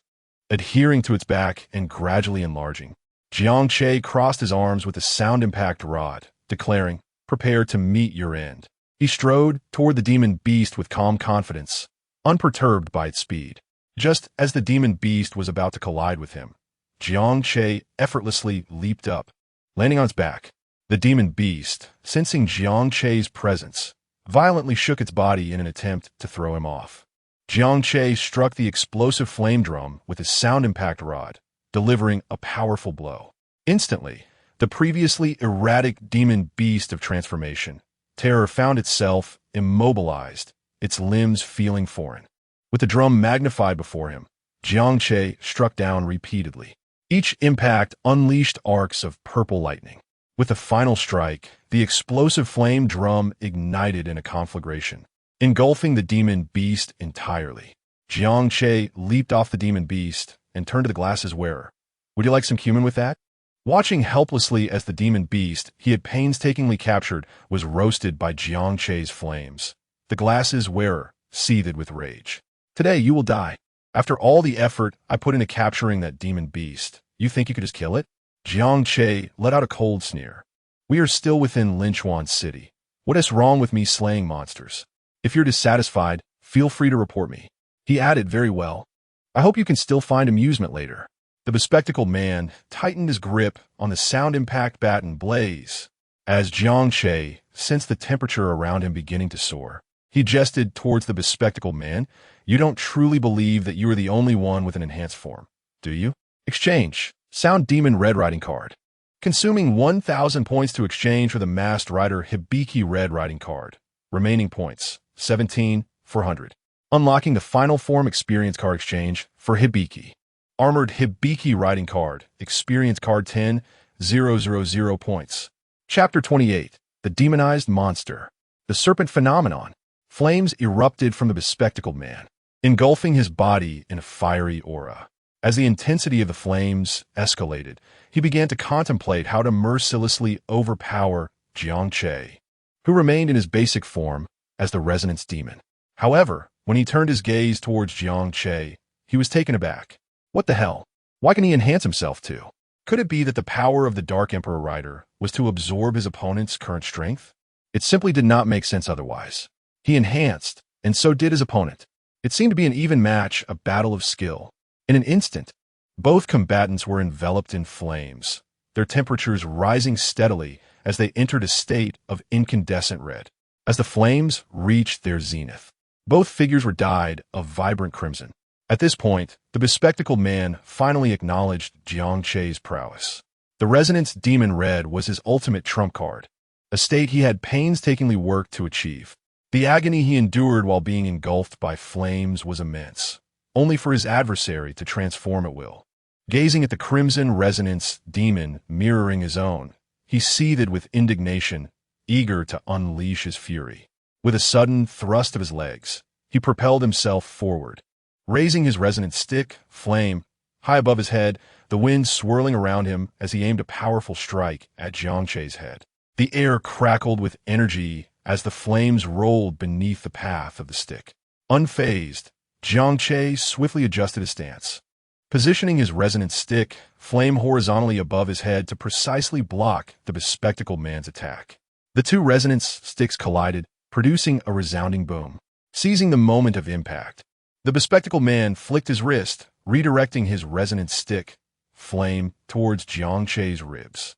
adhering to its back and gradually enlarging. Jiang Che crossed his arms with a sound impact rod, declaring, "Prepare to meet your end." He strode toward the demon beast with calm confidence, unperturbed by its speed. Just as the demon beast was about to collide with him, Jiang Che effortlessly leaped up, landing on its back. The demon beast, sensing Jiang Che's presence, violently shook its body in an attempt to throw him off. Jiang Che struck the explosive flame drum with his sound impact rod, delivering a powerful blow. Instantly, the previously erratic demon beast of transformation, Terror, found itself immobilized, its limbs feeling foreign. With the drum magnified before him, Jiang Che struck down repeatedly. Each impact unleashed arcs of purple lightning. With the final strike, the explosive flame drum ignited in a conflagration, engulfing the demon beast entirely. Jiang Che leaped off the demon beast and turned to the glasses wearer. Would you like some cumin with that? Watching helplessly as the demon beast he had painstakingly captured was roasted by Jiang Che's flames, the glasses wearer seethed with rage. Today you will die. After all the effort I put into capturing that demon beast, you think you could just kill it? Jiang Che let out a cold sneer. We are still within Linchuan City. What is wrong with me slaying monsters? If you're dissatisfied, feel free to report me. He added, very well. I hope you can still find amusement later. The bespectacled man tightened his grip on the sound impact baton blaze. As Jiang Che sensed the temperature around him beginning to soar, he gestured towards the bespectacled man. You don't truly believe that you are the only one with an enhanced form, do you? Exchange. Sound Demon Red Riding Card. Consuming 1,000 points to exchange for the Masked Rider Hibiki Red Riding Card. Remaining points, 17 for 100. Unlocking the final form experience card exchange for Hibiki. Armored Hibiki Riding Card. Experience card 10,000 points. Chapter 28. The Demonized Monster. The Serpent Phenomenon. Flames erupted from the bespectacled man, engulfing his body in a fiery aura. As the intensity of the flames escalated, he began to contemplate how to mercilessly overpower Jiang Che, who remained in his basic form as the Resonance Demon. However, when he turned his gaze towards Jiang Che, he was taken aback. What the hell? Why can he enhance himself too? Could it be that the power of the Dark Emperor Rider was to absorb his opponent's current strength? It simply did not make sense otherwise. He enhanced, and so did his opponent. It seemed to be an even match, a battle of skill. In an instant, both combatants were enveloped in flames, their temperatures rising steadily as they entered a state of incandescent red. As the flames reached their zenith, both figures were dyed a vibrant crimson. At this point, the bespectacled man finally acknowledged Jiang Che's prowess. The Resonance Demon Red was his ultimate trump card, a state he had painstakingly worked to achieve. The agony he endured while being engulfed by flames was immense, only for his adversary to transform at will. Gazing at the crimson Resonance Demon mirroring his own, he seethed with indignation, eager to unleash his fury. With a sudden thrust of his legs, he propelled himself forward, raising his resonant stick, Flame, high above his head, the wind swirling around him as he aimed a powerful strike at Jiang Che's head. The air crackled with energy as the flames rolled beneath the path of the stick. Unfazed, Jiang Che swiftly adjusted his stance, positioning his resonant stick, Flame, horizontally above his head to precisely block the bespectacled man's attack. The two resonance sticks collided, producing a resounding boom. Seizing the moment of impact, the bespectacled man flicked his wrist, redirecting his resonant stick, Flame, towards Jiang Che's ribs.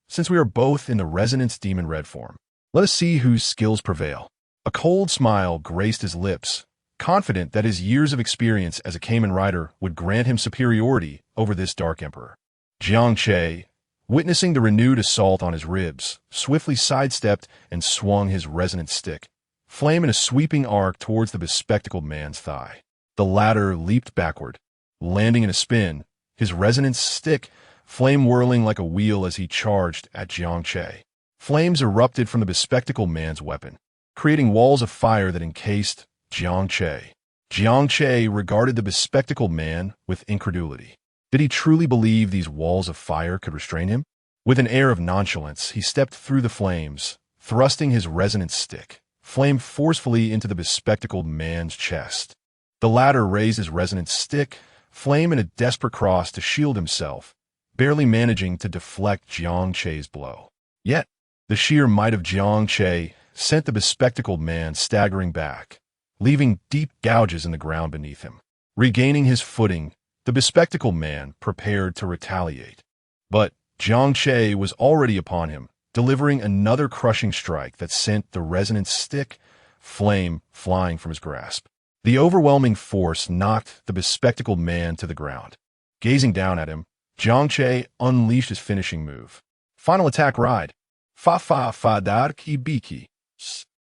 Since we are both in the Resonance Demon Red form, let us see whose skills prevail. A cold smile graced his lips, confident that his years of experience as a Kamen Rider would grant him superiority over this Dark Emperor. Jiang Che, witnessing the renewed assault on his ribs, swiftly sidestepped and swung his resonant stick, Flame, in a sweeping arc towards the bespectacled man's thigh. The latter leaped backward, landing in a spin, his resonance stick, Flame, whirling like a wheel as he charged at Jiang Che. Flames erupted from the bespectacled man's weapon, creating walls of fire that encased Jiang Che. Jiang Che regarded the bespectacled man with incredulity. Did he truly believe these walls of fire could restrain him? With an air of nonchalance, he stepped through the flames, thrusting his resonant stick, Flame, forcefully into the bespectacled man's chest. The latter raised his resonant stick, Flame, in a desperate cross to shield himself, barely managing to deflect Jiang Che's blow. Yet, the sheer might of Jiang Che sent the bespectacled man staggering back, leaving deep gouges in the ground beneath him. Regaining his footing, the bespectacled man prepared to retaliate. But Jiang Che was already upon him, delivering another crushing strike that sent the resonant stick, Flame, flying from his grasp. The overwhelming force knocked the bespectacled man to the ground. Gazing down at him, Jiang Che unleashed his finishing move. Final attack ride. Fa-fa-fa-dar ki-biki.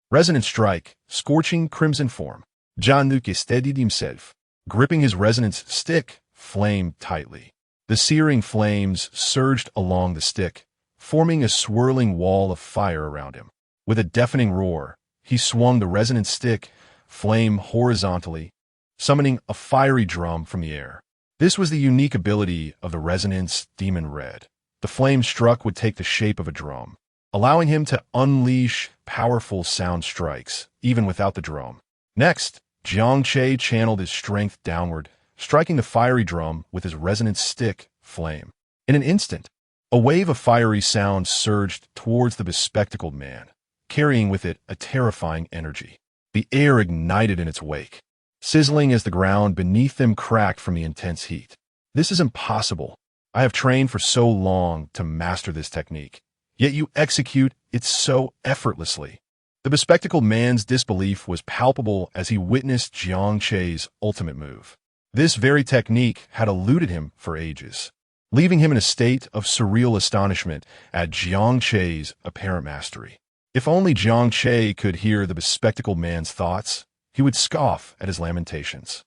Resonant strike, scorching crimson form. Januke steadied himself, gripping his resonance stick, Flame, tightly. The searing flames surged along the stick, forming a swirling wall of fire around him. With a deafening roar, he swung the resonant stick, Flame, horizontally, summoning a fiery drum from the air. This was the unique ability of the Resonance Demon Red. The flame struck would take the shape of a drum, allowing him to unleash powerful sound strikes, even without the drum. Next, Jiang Che channeled his strength downward, striking the fiery drum with his resonant stick, Flame. In an instant, a wave of fiery sound surged towards the bespectacled man, carrying with it a terrifying energy. The air ignited in its wake, sizzling as the ground beneath them cracked from the intense heat. This is impossible. I have trained for so long to master this technique, yet you execute it so effortlessly. The bespectacled man's disbelief was palpable as he witnessed Jiang Che's ultimate move. This very technique had eluded him for ages, leaving him in a state of surreal astonishment at Jiang Che's apparent mastery. If only Jiang Che could hear the bespectacled man's thoughts, he would scoff at his lamentations.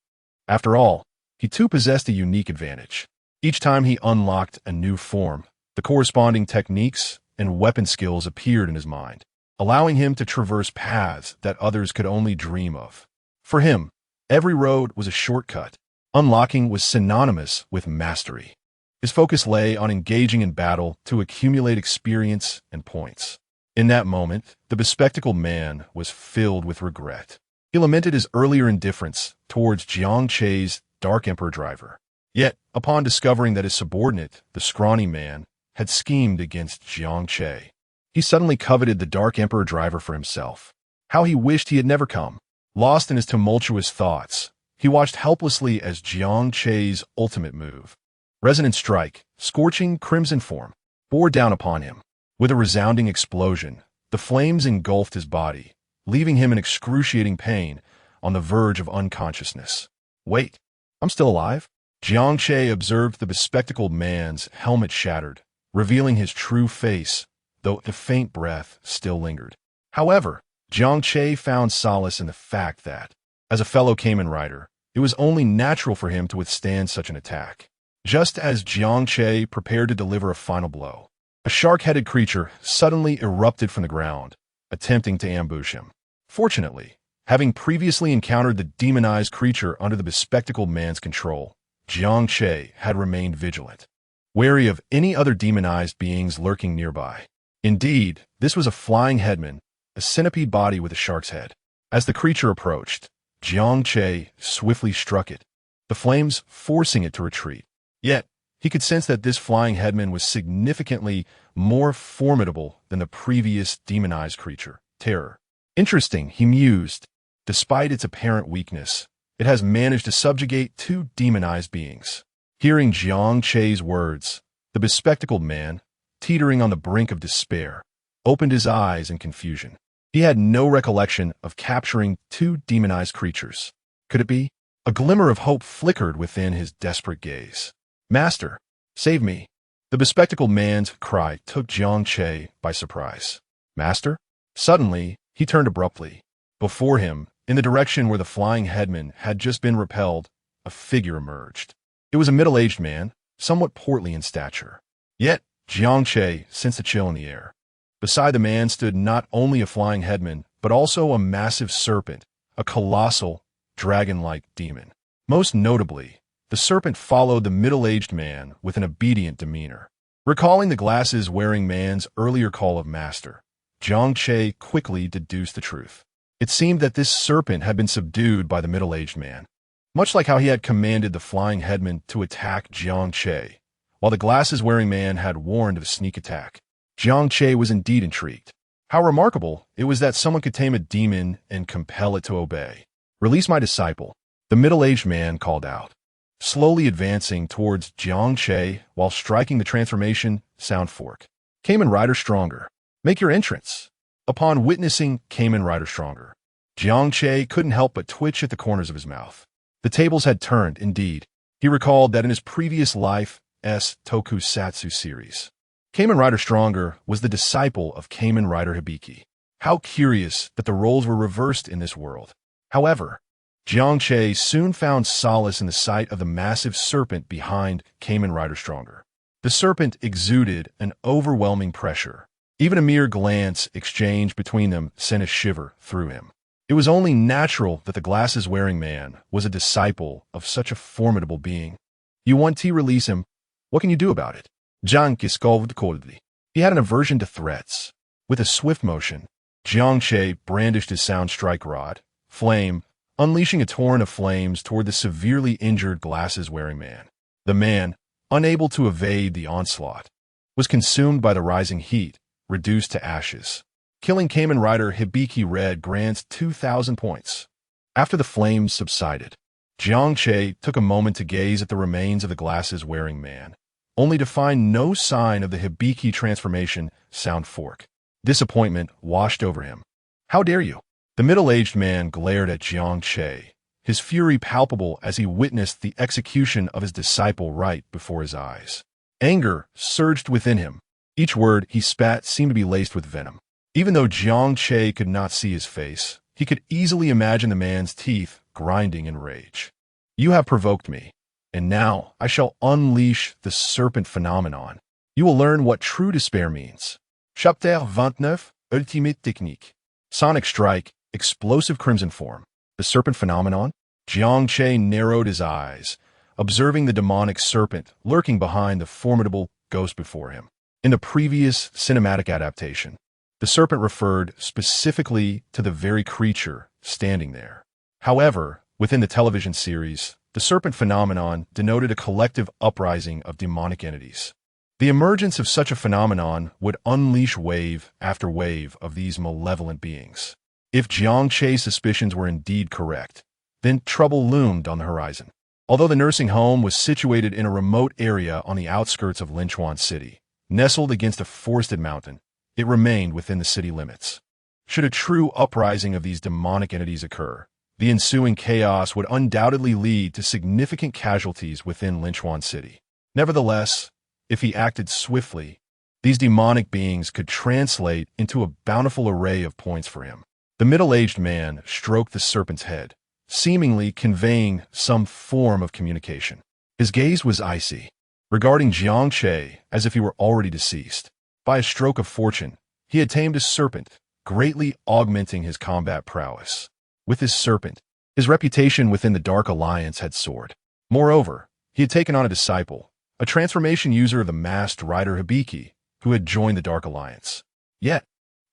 After all, he too possessed a unique advantage. Each time he unlocked a new form, the corresponding techniques and weapon skills appeared in his mind, allowing him to traverse paths that others could only dream of. For him, every road was a shortcut. Unlocking was synonymous with mastery. His focus lay on engaging in battle to accumulate experience and points. In that moment, the bespectacled man was filled with regret. He lamented his earlier indifference towards Jiang Che's Dark Emperor driver. Yet, upon discovering that his subordinate, the scrawny man, had schemed against Jiang Che, he suddenly coveted the Dark Emperor driver for himself. How he wished he had never come. Lost in his tumultuous thoughts, he watched helplessly as Jiang Che's ultimate move, Resonant Strike, scorching crimson form, bore down upon him. With a resounding explosion, the flames engulfed his body, leaving him in excruciating pain on the verge of unconsciousness. Wait, I'm still alive? Jiang Che observed the bespectacled man's helmet shattered, revealing his true face, though the faint breath still lingered. However, Jiang Che found solace in the fact that, as a fellow Kamen Rider, it was only natural for him to withstand such an attack. Just as Jiang Che prepared to deliver a final blow, a shark-headed creature suddenly erupted from the ground, attempting to ambush him. Fortunately, having previously encountered the demonized creature under the bespectacled man's control, Jiang Che had remained vigilant, wary of any other demonized beings lurking nearby. Indeed, this was a flying headman, a centipede body with a shark's head. As the creature approached, Jiang Che swiftly struck it, the flames forcing it to retreat. Yet, he could sense that this flying headman was significantly more formidable than the previous demonized creature, Terror. Interesting, he mused. Despite its apparent weakness, it has managed to subjugate two demonized beings. Hearing Jiang Che's words, the bespectacled man, teetering on the brink of despair, opened his eyes in confusion. He had no recollection of capturing two demonized creatures. Could it be? A glimmer of hope flickered within his desperate gaze. Master, save me. The bespectacled man's cry took Jiang Che by surprise. Master? Suddenly, he turned abruptly. Before him, in the direction where the flying headman had just been repelled, a figure emerged. It was a middle-aged man, somewhat portly in stature. Yet, Jiang Che sensed a chill in the air. Beside the man stood not only a flying headman, but also a massive serpent, a colossal, dragon-like demon. Most notably, the serpent followed the middle-aged man with an obedient demeanor. Recalling the glasses-wearing man's earlier call of master, Jiang Che quickly deduced the truth. It seemed that this serpent had been subdued by the middle-aged man, much like how he had commanded the flying headman to attack Jiang Che, while the glasses-wearing man had warned of a sneak attack. Jiang Che was indeed intrigued. How remarkable it was that someone could tame a demon and compel it to obey. Release my disciple, the middle-aged man called out, slowly advancing towards Jiang Che while striking the transformation sound fork. Kamen Rider Stronger, make your entrance. Upon witnessing Kamen Rider Stronger, Jiang Che couldn't help but twitch at the corners of his mouth. The tables had turned, indeed. He recalled that in his previous life's tokusatsu series, Kamen Rider Stronger was the disciple of Kamen Rider Hibiki. How curious that the roles were reversed in this world. However, Jiang Che soon found solace in the sight of the massive serpent behind Kamen Rider Stronger. The serpent exuded an overwhelming pressure. Even a mere glance exchanged between them sent a shiver through him. It was only natural that the glasses-wearing man was a disciple of such a formidable being. You want to release him? What can you do about it? Jiang Che scolded coldly. He had an aversion to threats. With a swift motion, Jiang Che brandished his sound strike rod, Flame, unleashing a torrent of flames toward the severely injured glasses-wearing man. The man, unable to evade the onslaught, was consumed by the rising heat, reduced to ashes. Killing Kamen Rider Hibiki Red grants 2,000 points. After the flames subsided, Jiang Che took a moment to gaze at the remains of the glasses-wearing man, only to find no sign of the Hibiki transformation sound fork. Disappointment washed over him. How dare you? The middle-aged man glared at Jiang Che, his fury palpable as he witnessed the execution of his disciple right before his eyes. Anger surged within him. Each word he spat seemed to be laced with venom. Even though Jiang Che could not see his face, he could easily imagine the man's teeth grinding in rage. You have provoked me. And now I shall unleash the serpent phenomenon. You will learn what true despair means. Chapter 29, Ultimate Technique. Sonic Strike, Explosive Crimson Form. The serpent phenomenon? Jiang Che narrowed his eyes, observing the demonic serpent lurking behind the formidable ghost before him. In the previous cinematic adaptation, the serpent referred specifically to the very creature standing there. However, within the television series, the serpent phenomenon denoted a collective uprising of demonic entities. The emergence of such a phenomenon would unleash wave after wave of these malevolent beings. If Jiang Che's suspicions were indeed correct, then trouble loomed on the horizon. Although the nursing home was situated in a remote area on the outskirts of Linchuan City, nestled against a forested mountain, it remained within the city limits. Should a true uprising of these demonic entities occur, the ensuing chaos would undoubtedly lead to significant casualties within Linchuan City. Nevertheless, if he acted swiftly, these demonic beings could translate into a bountiful array of points for him. The middle-aged man stroked the serpent's head, seemingly conveying some form of communication. His gaze was icy, regarding Jiang Che as if he were already deceased. By a stroke of fortune, he had tamed a serpent, greatly augmenting his combat prowess. With his serpent, his reputation within the Dark Alliance had soared. Moreover, he had taken on a disciple, a transformation user of the masked rider Hibiki, who had joined the Dark Alliance. Yet,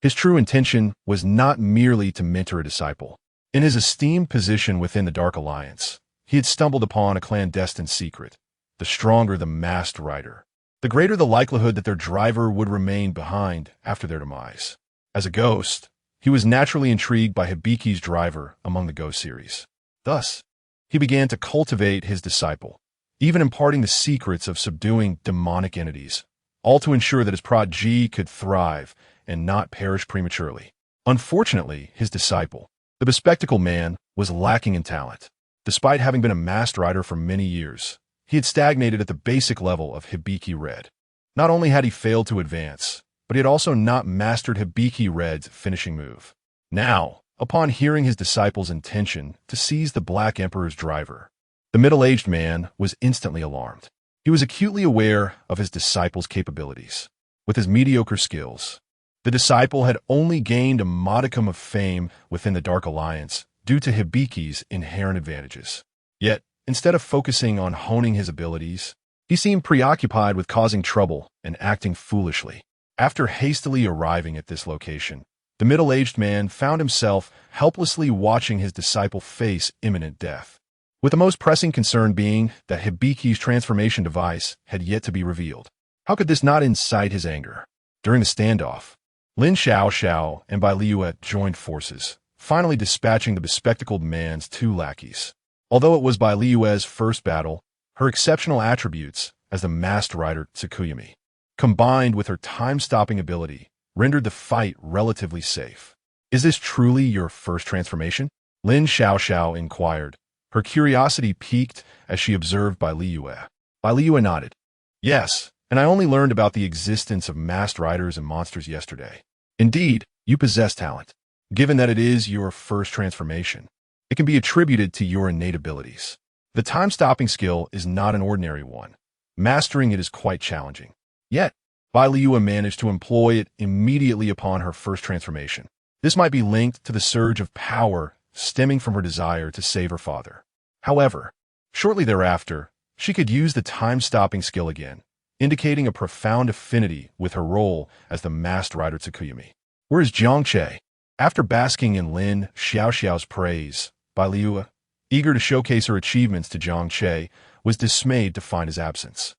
his true intention was not merely to mentor a disciple. In his esteemed position within the Dark Alliance, he had stumbled upon a clandestine secret. The stronger the masked rider, the greater the likelihood that their driver would remain behind after their demise. As a ghost, he was naturally intrigued by Hibiki's driver among the Ghost series. Thus, he began to cultivate his disciple, even imparting the secrets of subduing demonic entities, all to ensure that his prodigy could thrive and not perish prematurely. Unfortunately, his disciple, the bespectacled man, was lacking in talent. Despite having been a masked rider for many years, he had stagnated at the basic level of Hibiki Red. Not only had he failed to advance, but he had also not mastered Hibiki Red's finishing move. Now, upon hearing his disciple's intention to seize the Black Emperor's driver, the middle-aged man was instantly alarmed. He was acutely aware of his disciple's capabilities. With his mediocre skills, the disciple had only gained a modicum of fame within the Dark Alliance due to Hibiki's inherent advantages. Yet, instead of focusing on honing his abilities, he seemed preoccupied with causing trouble and acting foolishly. After hastily arriving at this location, the middle-aged man found himself helplessly watching his disciple face imminent death, with the most pressing concern being that Hibiki's transformation device had yet to be revealed. How could this not incite his anger? During the standoff, Lin Xiao and Bai Liue joined forces, finally dispatching the bespectacled man's two lackeys. Although it was Bai Liue's first battle, her exceptional attributes as the masked rider Tsukuyami, combined with her time-stopping ability, rendered the fight relatively safe. "Is this truly your first transformation?" Lin Xiao inquired, her curiosity piqued as she observed Bai Liue. Bai Liue nodded. "Yes, and I only learned about the existence of masked riders and monsters yesterday." "Indeed, you possess talent. Given that it is your first transformation, it can be attributed to your innate abilities. The time-stopping skill is not an ordinary one. Mastering it is quite challenging. Yet, Bai Liue managed to employ it immediately upon her first transformation. This might be linked to the surge of power stemming from her desire to save her father. However, shortly thereafter, she could use the time-stopping skill again, indicating a profound affinity with her role as the masked rider Tsukuyami. Where is Jiang Che? After basking in Lin Xiao's praise, Bai Liue, eager to showcase her achievements to Jiang Che, was dismayed to find his absence.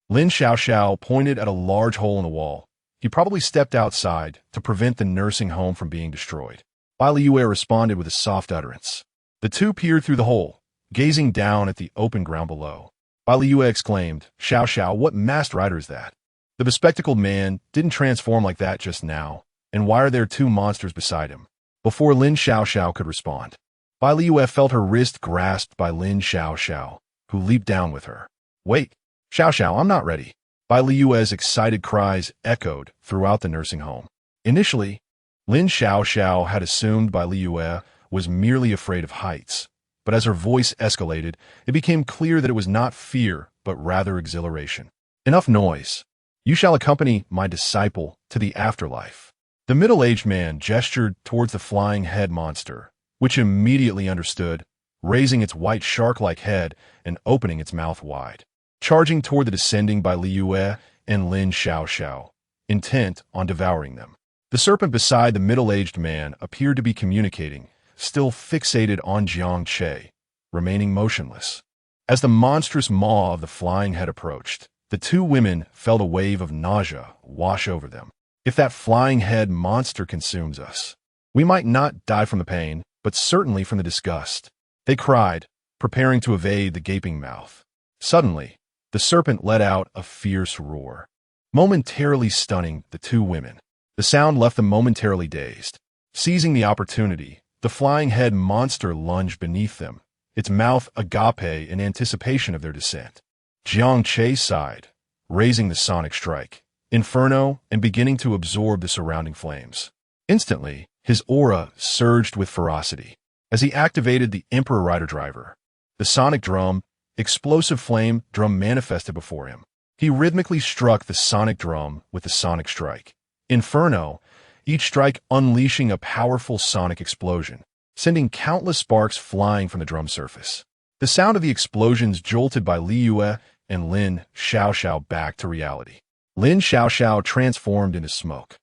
Lin Xiao pointed at a large hole in the wall. He probably stepped outside to prevent the nursing home from being destroyed. Bai Liue responded with a soft utterance. The two peered through the hole, gazing down at the open ground below. Bai Liue exclaimed, Xiao, what masked rider is that? The bespectacled man didn't transform like that just now, and why are there two monsters beside him? Before Lin Xiao could respond, Bai Liue felt her wrist grasped by Lin Xiao, who leaped down with her. Wait, Xiao, I'm not ready. Bai Liue's excited cries echoed throughout the nursing home. Initially, Lin Xiao had assumed Bai Liue was merely afraid of heights, But as her voice escalated, it became clear that it was not fear, but rather exhilaration. Enough noise. You shall accompany my disciple to the afterlife. The middle-aged man gestured towards the flying head monster, which immediately understood, raising its white shark-like head and opening its mouth wide, charging toward the descending by Liu and Lin Xiaoxiao, intent on devouring them. The serpent beside the middle-aged man appeared to be communicating, still fixated on Jiang Che, remaining motionless. As the monstrous maw of the flying head approached, the two women felt a wave of nausea wash over them. If that flying head monster consumes us, we might not die from the pain, but certainly from the disgust. They cried, preparing to evade the gaping mouth. Suddenly, the serpent let out a fierce roar, momentarily stunning the two women. The sound left them momentarily dazed. Seizing the opportunity, the flying head monster lunged beneath them, its mouth agape in anticipation of their descent. Jiang Che sighed, raising the sonic strike, Inferno, and beginning to absorb the surrounding flames. Instantly, his aura surged with ferocity. As he activated the Emperor Rider Driver, the sonic drum, explosive flame drum manifested before him. He rhythmically struck the sonic drum with the sonic strike. Inferno, each strike unleashing a powerful sonic explosion, sending countless sparks flying from the drum surface. The sound of the explosions jolted by Liu and Lin Xiaoxiao back to reality. Lin Xiaoxiao transformed into smoke,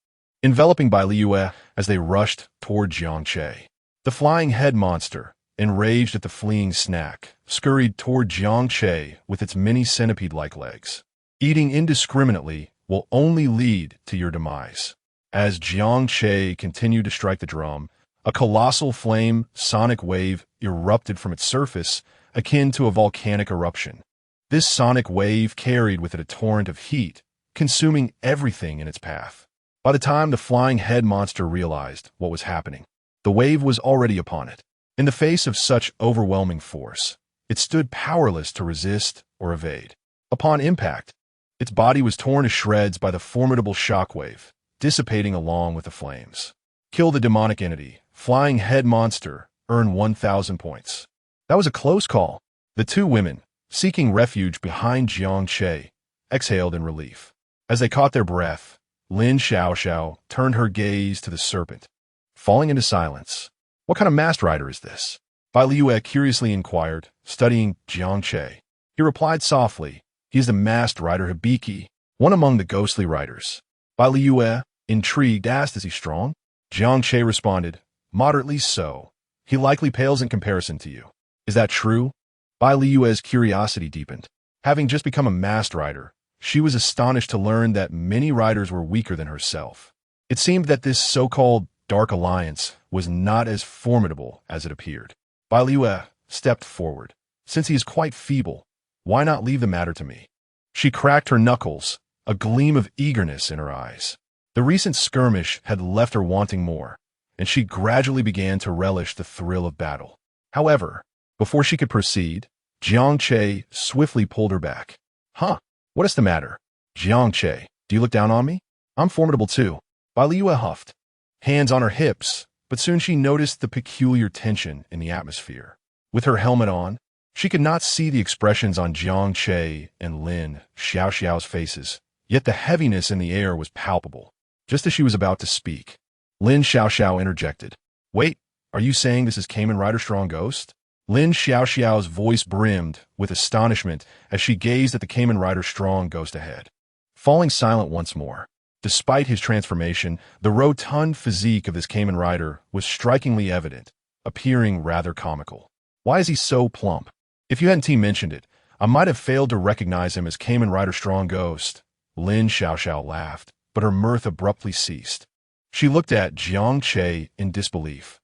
enveloping by Liu as they rushed toward Jiang Che. The flying head monster, enraged at the fleeing snack, scurried toward Jiang Che with its many centipede-like legs. Eating indiscriminately will only lead to your demise. As Jiang Che continued to strike the drum, a colossal flame sonic wave erupted from its surface, akin to a volcanic eruption. This sonic wave carried with it a torrent of heat, consuming everything in its path. By the time the flying head monster realized what was happening, the wave was already upon it. In the face of such overwhelming force, it stood powerless to resist or evade. Upon impact, its body was torn to shreds by the formidable shockwave, dissipating along with the flames. Kill the demonic entity. Flying head monster. Earn 1,000 points. That was a close call. The two women, seeking refuge behind Jiang Che, exhaled in relief. As they caught their breath, Lin Xiaoxiao turned her gaze to the serpent, falling into silence. What kind of masked rider is this? Bai Liu curiously inquired, studying Jiang Che. He replied softly, he is the masked rider Hibiki, one among the ghostly riders. Bai Liu, intrigued, asked, is he strong? Jiang Che responded, moderately so. He likely pales in comparison to you. Is that true? Bai Liu's curiosity deepened. Having just become a masked rider, she was astonished to learn that many riders were weaker than herself. It seemed that this so-called Dark Alliance was not as formidable as it appeared. Bai Liu stepped forward. Since he is quite feeble, why not leave the matter to me? She cracked her knuckles, a gleam of eagerness in her eyes. The recent skirmish had left her wanting more, and she gradually began to relish the thrill of battle. However, before she could proceed, Jiang Che swiftly pulled her back. Huh? What is the matter? Jiang Che, do you look down on me? I'm formidable too. Bai Liu huffed, hands on her hips, but soon she noticed the peculiar tension in the atmosphere. With her helmet on, she could not see the expressions on Jiang Che and Lin Xiaoxiao's faces, yet the heaviness in the air was palpable. Just as she was about to speak, Lin Xiaoxiao interjected. Wait, are you saying this is Kamen Rider Strong Ghost? Lin Xiaoxiao's voice brimmed with astonishment as she gazed at the Kamen Rider Strong Ghost ahead. Falling silent once more, despite his transformation, the rotund physique of this Kamen Rider was strikingly evident, appearing rather comical. Why is he so plump? If you hadn't mentioned it, I might have failed to recognize him as Kamen Rider Strong Ghost. Lin Xiaoxiao laughed, but her mirth abruptly ceased. She looked at Jiang Che in disbelief.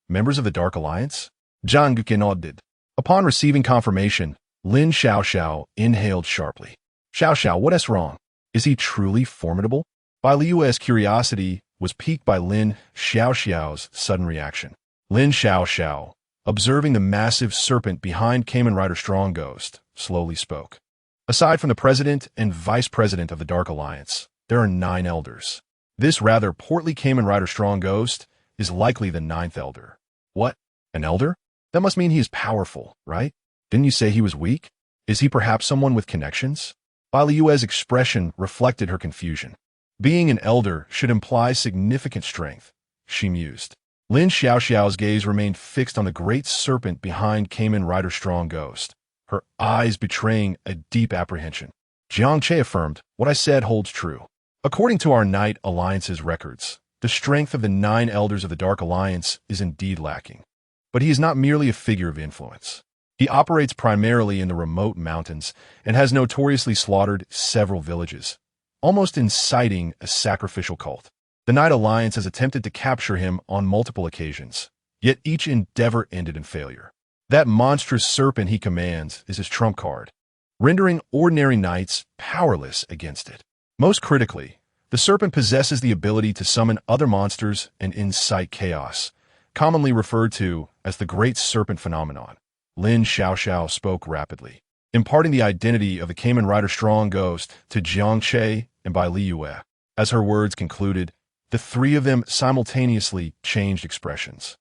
Members of the Dark Alliance? Zhang Ge nodded. Upon receiving confirmation, Lin Xiaoxiao inhaled sharply. Xiaoxiao, what is wrong? Is he truly formidable? Bai Liu's curiosity was piqued by Lin Xiaoxiao's sudden reaction. Lin Xiaoxiao, observing the massive serpent behind Kamen Rider Strong Ghost, slowly spoke. Aside from the president and vice president of the Dark Alliance, there are 9 elders. This rather portly Kamen Rider Strong Ghost is likely the 9th elder. What? An elder? That must mean he is powerful, right? Didn't you say he was weak? Is he perhaps someone with connections? Bai Liyue's expression reflected her confusion. Being an elder should imply significant strength, she mused. Lin Xiaoxiao's gaze remained fixed on the great serpent behind Kamen Rider's strong ghost, her eyes betraying a deep apprehension. Jiang Che affirmed, "What I said holds true. According to our Knight Alliance's records, the strength of the 9 elders of the Dark Alliance is indeed lacking. But he is not merely a figure of influence. He operates primarily in the remote mountains and has notoriously slaughtered several villages, almost inciting a sacrificial cult. The Knight Alliance has attempted to capture him on multiple occasions, yet each endeavor ended in failure. That monstrous serpent he commands is his trump card, rendering ordinary knights powerless against it. Most critically, the serpent possesses the ability to summon other monsters and incite chaos, commonly referred to as the Great Serpent Phenomenon." Lin Xiaoxiao spoke rapidly, imparting the identity of the Kamen Rider Strong Ghost to Jiang Che and Bai Liyue. As her words concluded, the 3 of them simultaneously changed expressions.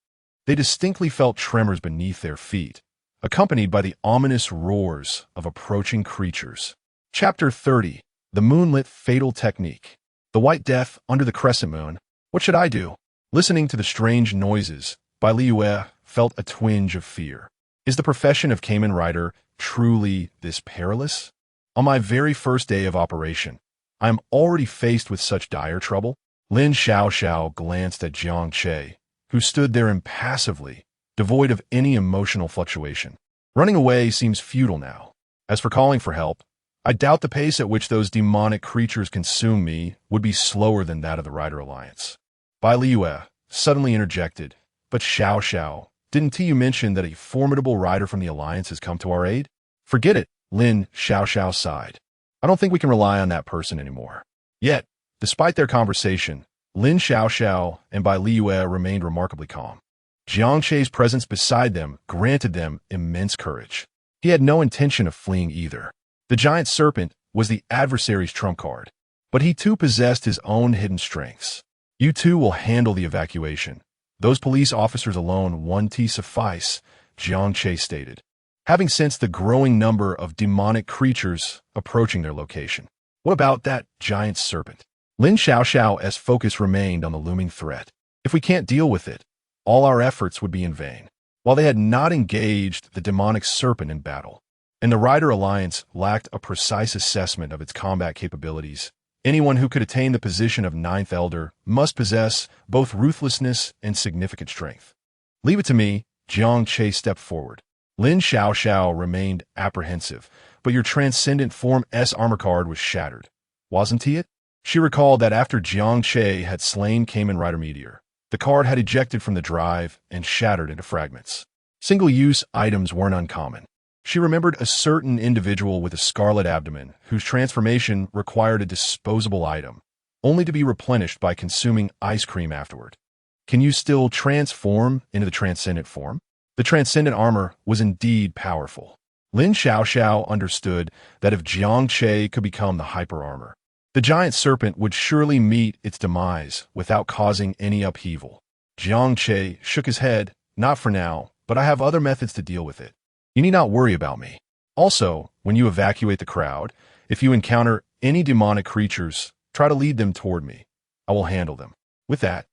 They distinctly felt tremors beneath their feet, accompanied by the ominous roars of approaching creatures. Chapter 30. The Moonlit Fatal Technique. The White Death under the Crescent Moon. What should I do? Listening to the strange noises, Bai Liyue felt a twinge of fear. Is the profession of Kamen Rider truly this perilous? On my very first day of operation, I am already faced with such dire trouble? Lin Xiaoxiao glanced at Jiang Che, who stood there impassively, devoid of any emotional fluctuation. Running away seems futile now. As for calling for help, I doubt the pace at which those demonic creatures consume me would be slower than that of the Rider Alliance. Bai Liyue suddenly interjected, "But Xiaoxiao, didn't you mention that a formidable rider from the Alliance has come to our aid?" "Forget it," Lin Xiaoxiao sighed. "I don't think we can rely on that person anymore." Yet, despite their conversation, Lin Xiaoxiao and Bai Liyue remained remarkably calm. Jiang Che's presence beside them granted them immense courage. He had no intention of fleeing either. The giant serpent was the adversary's trump card, but he too possessed his own hidden strengths. "You two will handle the evacuation. Those police officers alone won't suffice," Jiang Che stated, having sensed the growing number of demonic creatures approaching their location. "What about that giant serpent?" Lin Xiaoxiao's focus remained on the looming threat. "If we can't deal with it, all our efforts would be in vain." While they had not engaged the demonic serpent in battle, and the Rider Alliance lacked a precise assessment of its combat capabilities, anyone who could attain the position of 9th Elder must possess both ruthlessness and significant strength. "Leave it to me," Jiang Che stepped forward. Lin Xiaoxiao remained apprehensive, "But your Transcendent Form S armor card was shattered, wasn't it?" She recalled that after Jiang Che had slain Kamen Rider Meteor, the card had ejected from the drive and shattered into fragments. Single-use items weren't uncommon. She remembered a certain individual with a scarlet abdomen whose transformation required a disposable item, only to be replenished by consuming ice cream afterward. Can you still transform into the Transcendent form? The Transcendent armor was indeed powerful. Lin Xiaoxiao understood that if Jiang Che could become the hyper armor, the giant serpent would surely meet its demise without causing any upheaval. Jiang Che shook his head. "Not for now, but I have other methods to deal with it. You need not worry about me. Also, when you evacuate the crowd, if you encounter any demonic creatures, try to lead them toward me. I will handle them." With that,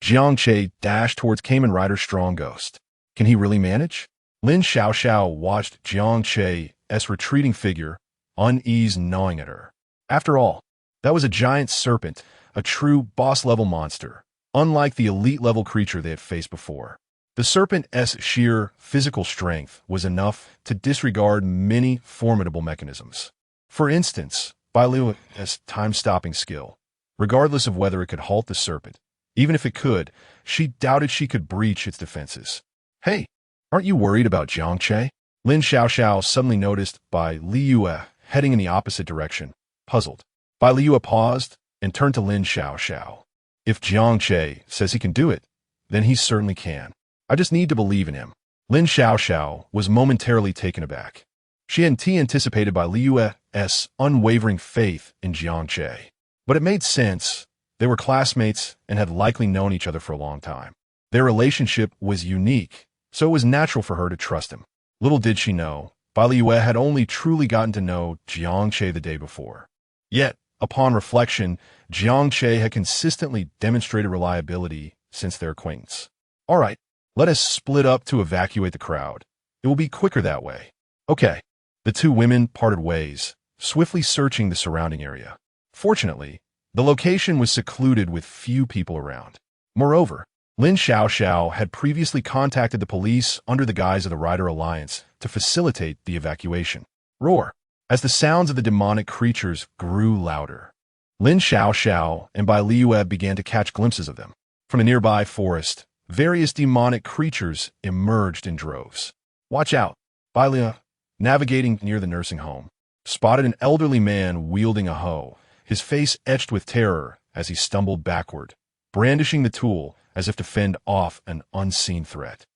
Jiang Che dashed towards Kamen Rider's strong ghost. Can he really manage? Lin Xiaoxiao watched Jiang Che's retreating figure, unease gnawing at her. After all, that was a giant serpent, a true boss-level monster, unlike the elite-level creature they had faced before. The serpent's sheer physical strength was enough to disregard many formidable mechanisms. For instance, Bai Liyue's time-stopping skill. Regardless of whether it could halt the serpent, even if it could, she doubted she could breach its defenses. "Hey, aren't you worried about Jiang Che?" Lin Xiaoxiao suddenly noticed Bai Liyue heading in the opposite direction, puzzled. Bai Liyue paused and turned to Lin Xiaoxiao. "If Jiang Che says he can do it, then he certainly can. I just need to believe in him." Lin Xiaoxiao was momentarily taken aback. She hadn't anticipated Bai Liyue's unwavering faith in Jiang Che. But it made sense. They were classmates and had likely known each other for a long time. Their relationship was unique, so it was natural for her to trust him. Little did she know, Bai Liyue had only truly gotten to know Jiang Che the day before. Yet, upon reflection, Jiang Che had consistently demonstrated reliability since their acquaintance. All right, let us split up to evacuate the crowd. It will be quicker that way. Okay. The two women parted ways, swiftly searching the surrounding area. Fortunately, the location was secluded with few people around. Moreover, Lin Xiaoxiao had previously contacted the police under the guise of the Rider Alliance to facilitate the evacuation. Roar! As the sounds of the demonic creatures grew louder, Lin Xiaoxiao and Bai Liyue began to catch glimpses of them. From a nearby forest, various demonic creatures emerged in droves. Watch out! Bai Liyue, navigating near the nursing home, spotted an elderly man wielding a hoe, his face etched with terror as he stumbled backward, brandishing the tool as if to fend off an unseen threat.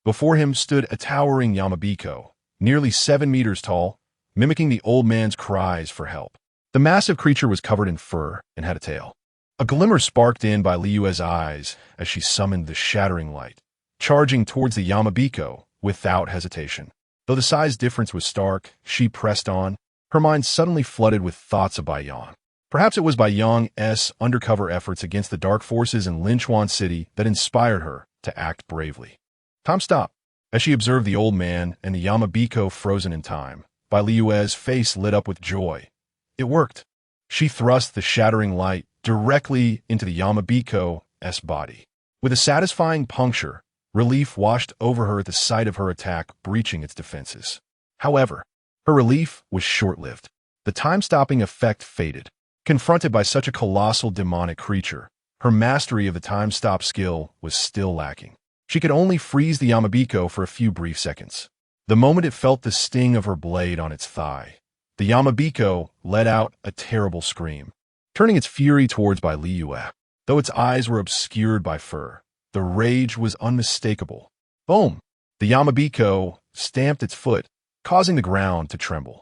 Before him stood a towering Yamabiko, nearly 7 meters tall, mimicking the old man's cries for help. The massive creature was covered in fur and had a tail. A glimmer sparked in Bai Liyue's eyes as she summoned the shattering light, charging towards the Yamabiko without hesitation. Though the size difference was stark, she pressed on, her mind suddenly flooded with thoughts of Bai Yang. Perhaps it was Bai Yang's undercover efforts against the dark forces in Linchuan City that inspired her to act bravely. Time stopped. As she observed the old man and the Yamabiko frozen in time, Bai Liyue's face lit up with joy. It worked. She thrust the shattering light directly into the Yamabiko's body. With a satisfying puncture, relief washed over her at the sight of her attack breaching its defenses. However, her relief was short-lived. The time-stopping effect faded. Confronted by such a colossal demonic creature, her mastery of the time-stop skill was still lacking. She could only freeze the Yamabiko for a few brief seconds. The moment it felt the sting of her blade on its thigh, the Yamabiko let out a terrible scream, turning its fury towards Bai Liyue. Though its eyes were obscured by fur, the rage was unmistakable. Boom! The Yamabiko stamped its foot, causing the ground to tremble.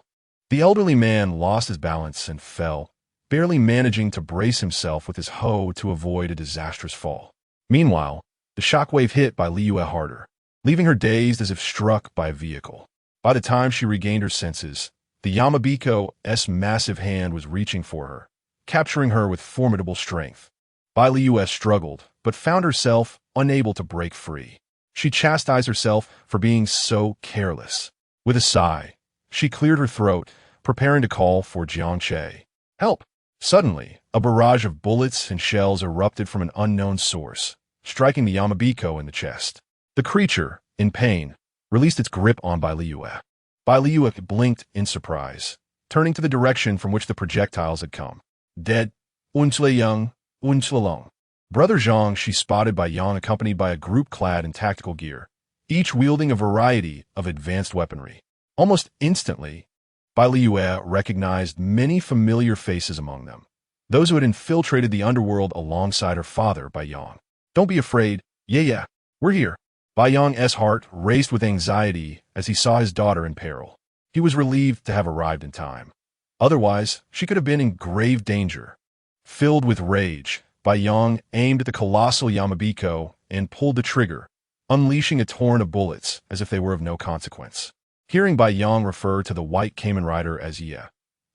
The elderly man lost his balance and fell, barely managing to brace himself with his hoe to avoid a disastrous fall. Meanwhile, the shockwave hit Bai Liyue harder, leaving her dazed as if struck by a vehicle. By the time she regained her senses, the Yamabiko's massive hand was reaching for her, capturing her with formidable strength. Bai Liyue struggled, but found herself unable to break free. She chastised herself for being so careless. With a sigh, she cleared her throat, preparing to call for Jiang Che. Help! Suddenly, a barrage of bullets and shells erupted from an unknown source, striking the Yamabiko in the chest. The creature, in pain, released its grip on Bai Liyue. Bai Liyue blinked in surprise, turning to the direction from which the projectiles had come. Dead, Uncle Yang, Uncle Long. Brother Zhang she spotted Bai Yang accompanied by a group clad in tactical gear, each wielding a variety of advanced weaponry. Almost instantly, Bai Liyue recognized many familiar faces among them, those who had infiltrated the underworld alongside her father, Bai Yang. Don't be afraid. Yeah, we're here. Bai Yang's heart raced with anxiety as he saw his daughter in peril. He was relieved to have arrived in time. Otherwise, she could have been in grave danger. Filled with rage, Bai Yang aimed at the colossal Yamabiko and pulled the trigger, unleashing a torrent of bullets as if they were of no consequence. Hearing Bai Yang refer to the white Kamen Rider as Ye,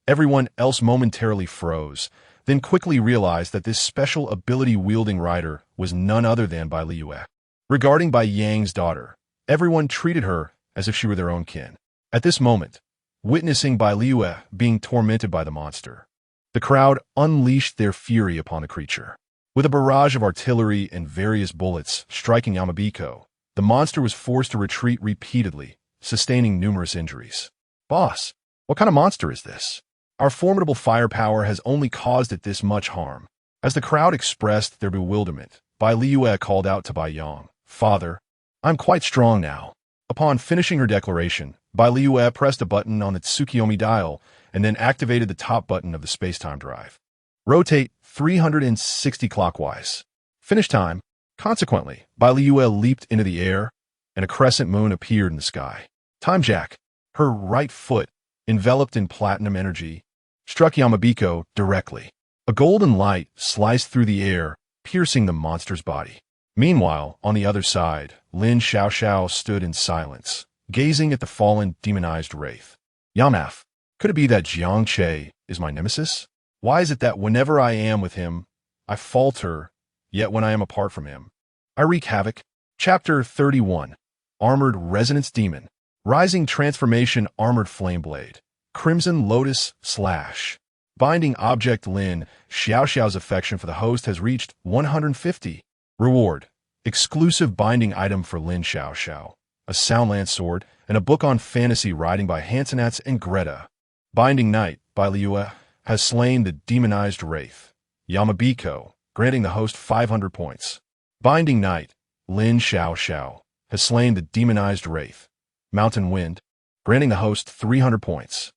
everyone else momentarily froze, then quickly realized that this special ability-wielding rider was none other than Bai Liyue. Regarding Bai Yang's daughter, everyone treated her as if she were their own kin. At this moment, witnessing Bai Liyue being tormented by the monster, the crowd unleashed their fury upon the creature. With a barrage of artillery and various bullets striking Yamabiko, the monster was forced to retreat repeatedly, sustaining numerous injuries. Boss, what kind of monster is this? Our formidable firepower has only caused it this much harm. As the crowd expressed their bewilderment, Bai Liyue called out to Bai Yang, Father, I'm quite strong now. Upon finishing her declaration, Bai Liyue pressed a button on the Tsukiyomi dial and then activated the top button of the space-time drive. Rotate 360 clockwise. Finish time. Consequently, Bai Liyue leaped into the air, and a crescent moon appeared in the sky. Time Jack, her right foot, enveloped in platinum energy, struck Yamabiko directly. A golden light sliced through the air, piercing the monster's body. Meanwhile, on the other side, Lin Xiaoxiao stood in silence, gazing at the fallen, demonized wraith. Yamaf, could it be that Jiang Che is my nemesis? Why is it that whenever I am with him, I falter, yet when I am apart from him, I wreak havoc? Chapter 31. Armored Resonance Demon. Rising Transformation Armored Flameblade. Crimson Lotus Slash. Binding Object Lin Xiaoxiao's affection for the host has reached 150. Reward. Exclusive binding item for Lin Xiaoxiao. A Soundland sword and a book on fantasy writing by Hansenatz and Greta. Binding Knight by Liua has slain the demonized wraith. Yamabiko, granting the host 500 points. Binding Knight, Lin Xiaoxiao, has slain the demonized wraith. Mountain Wind, granting the host 300 points.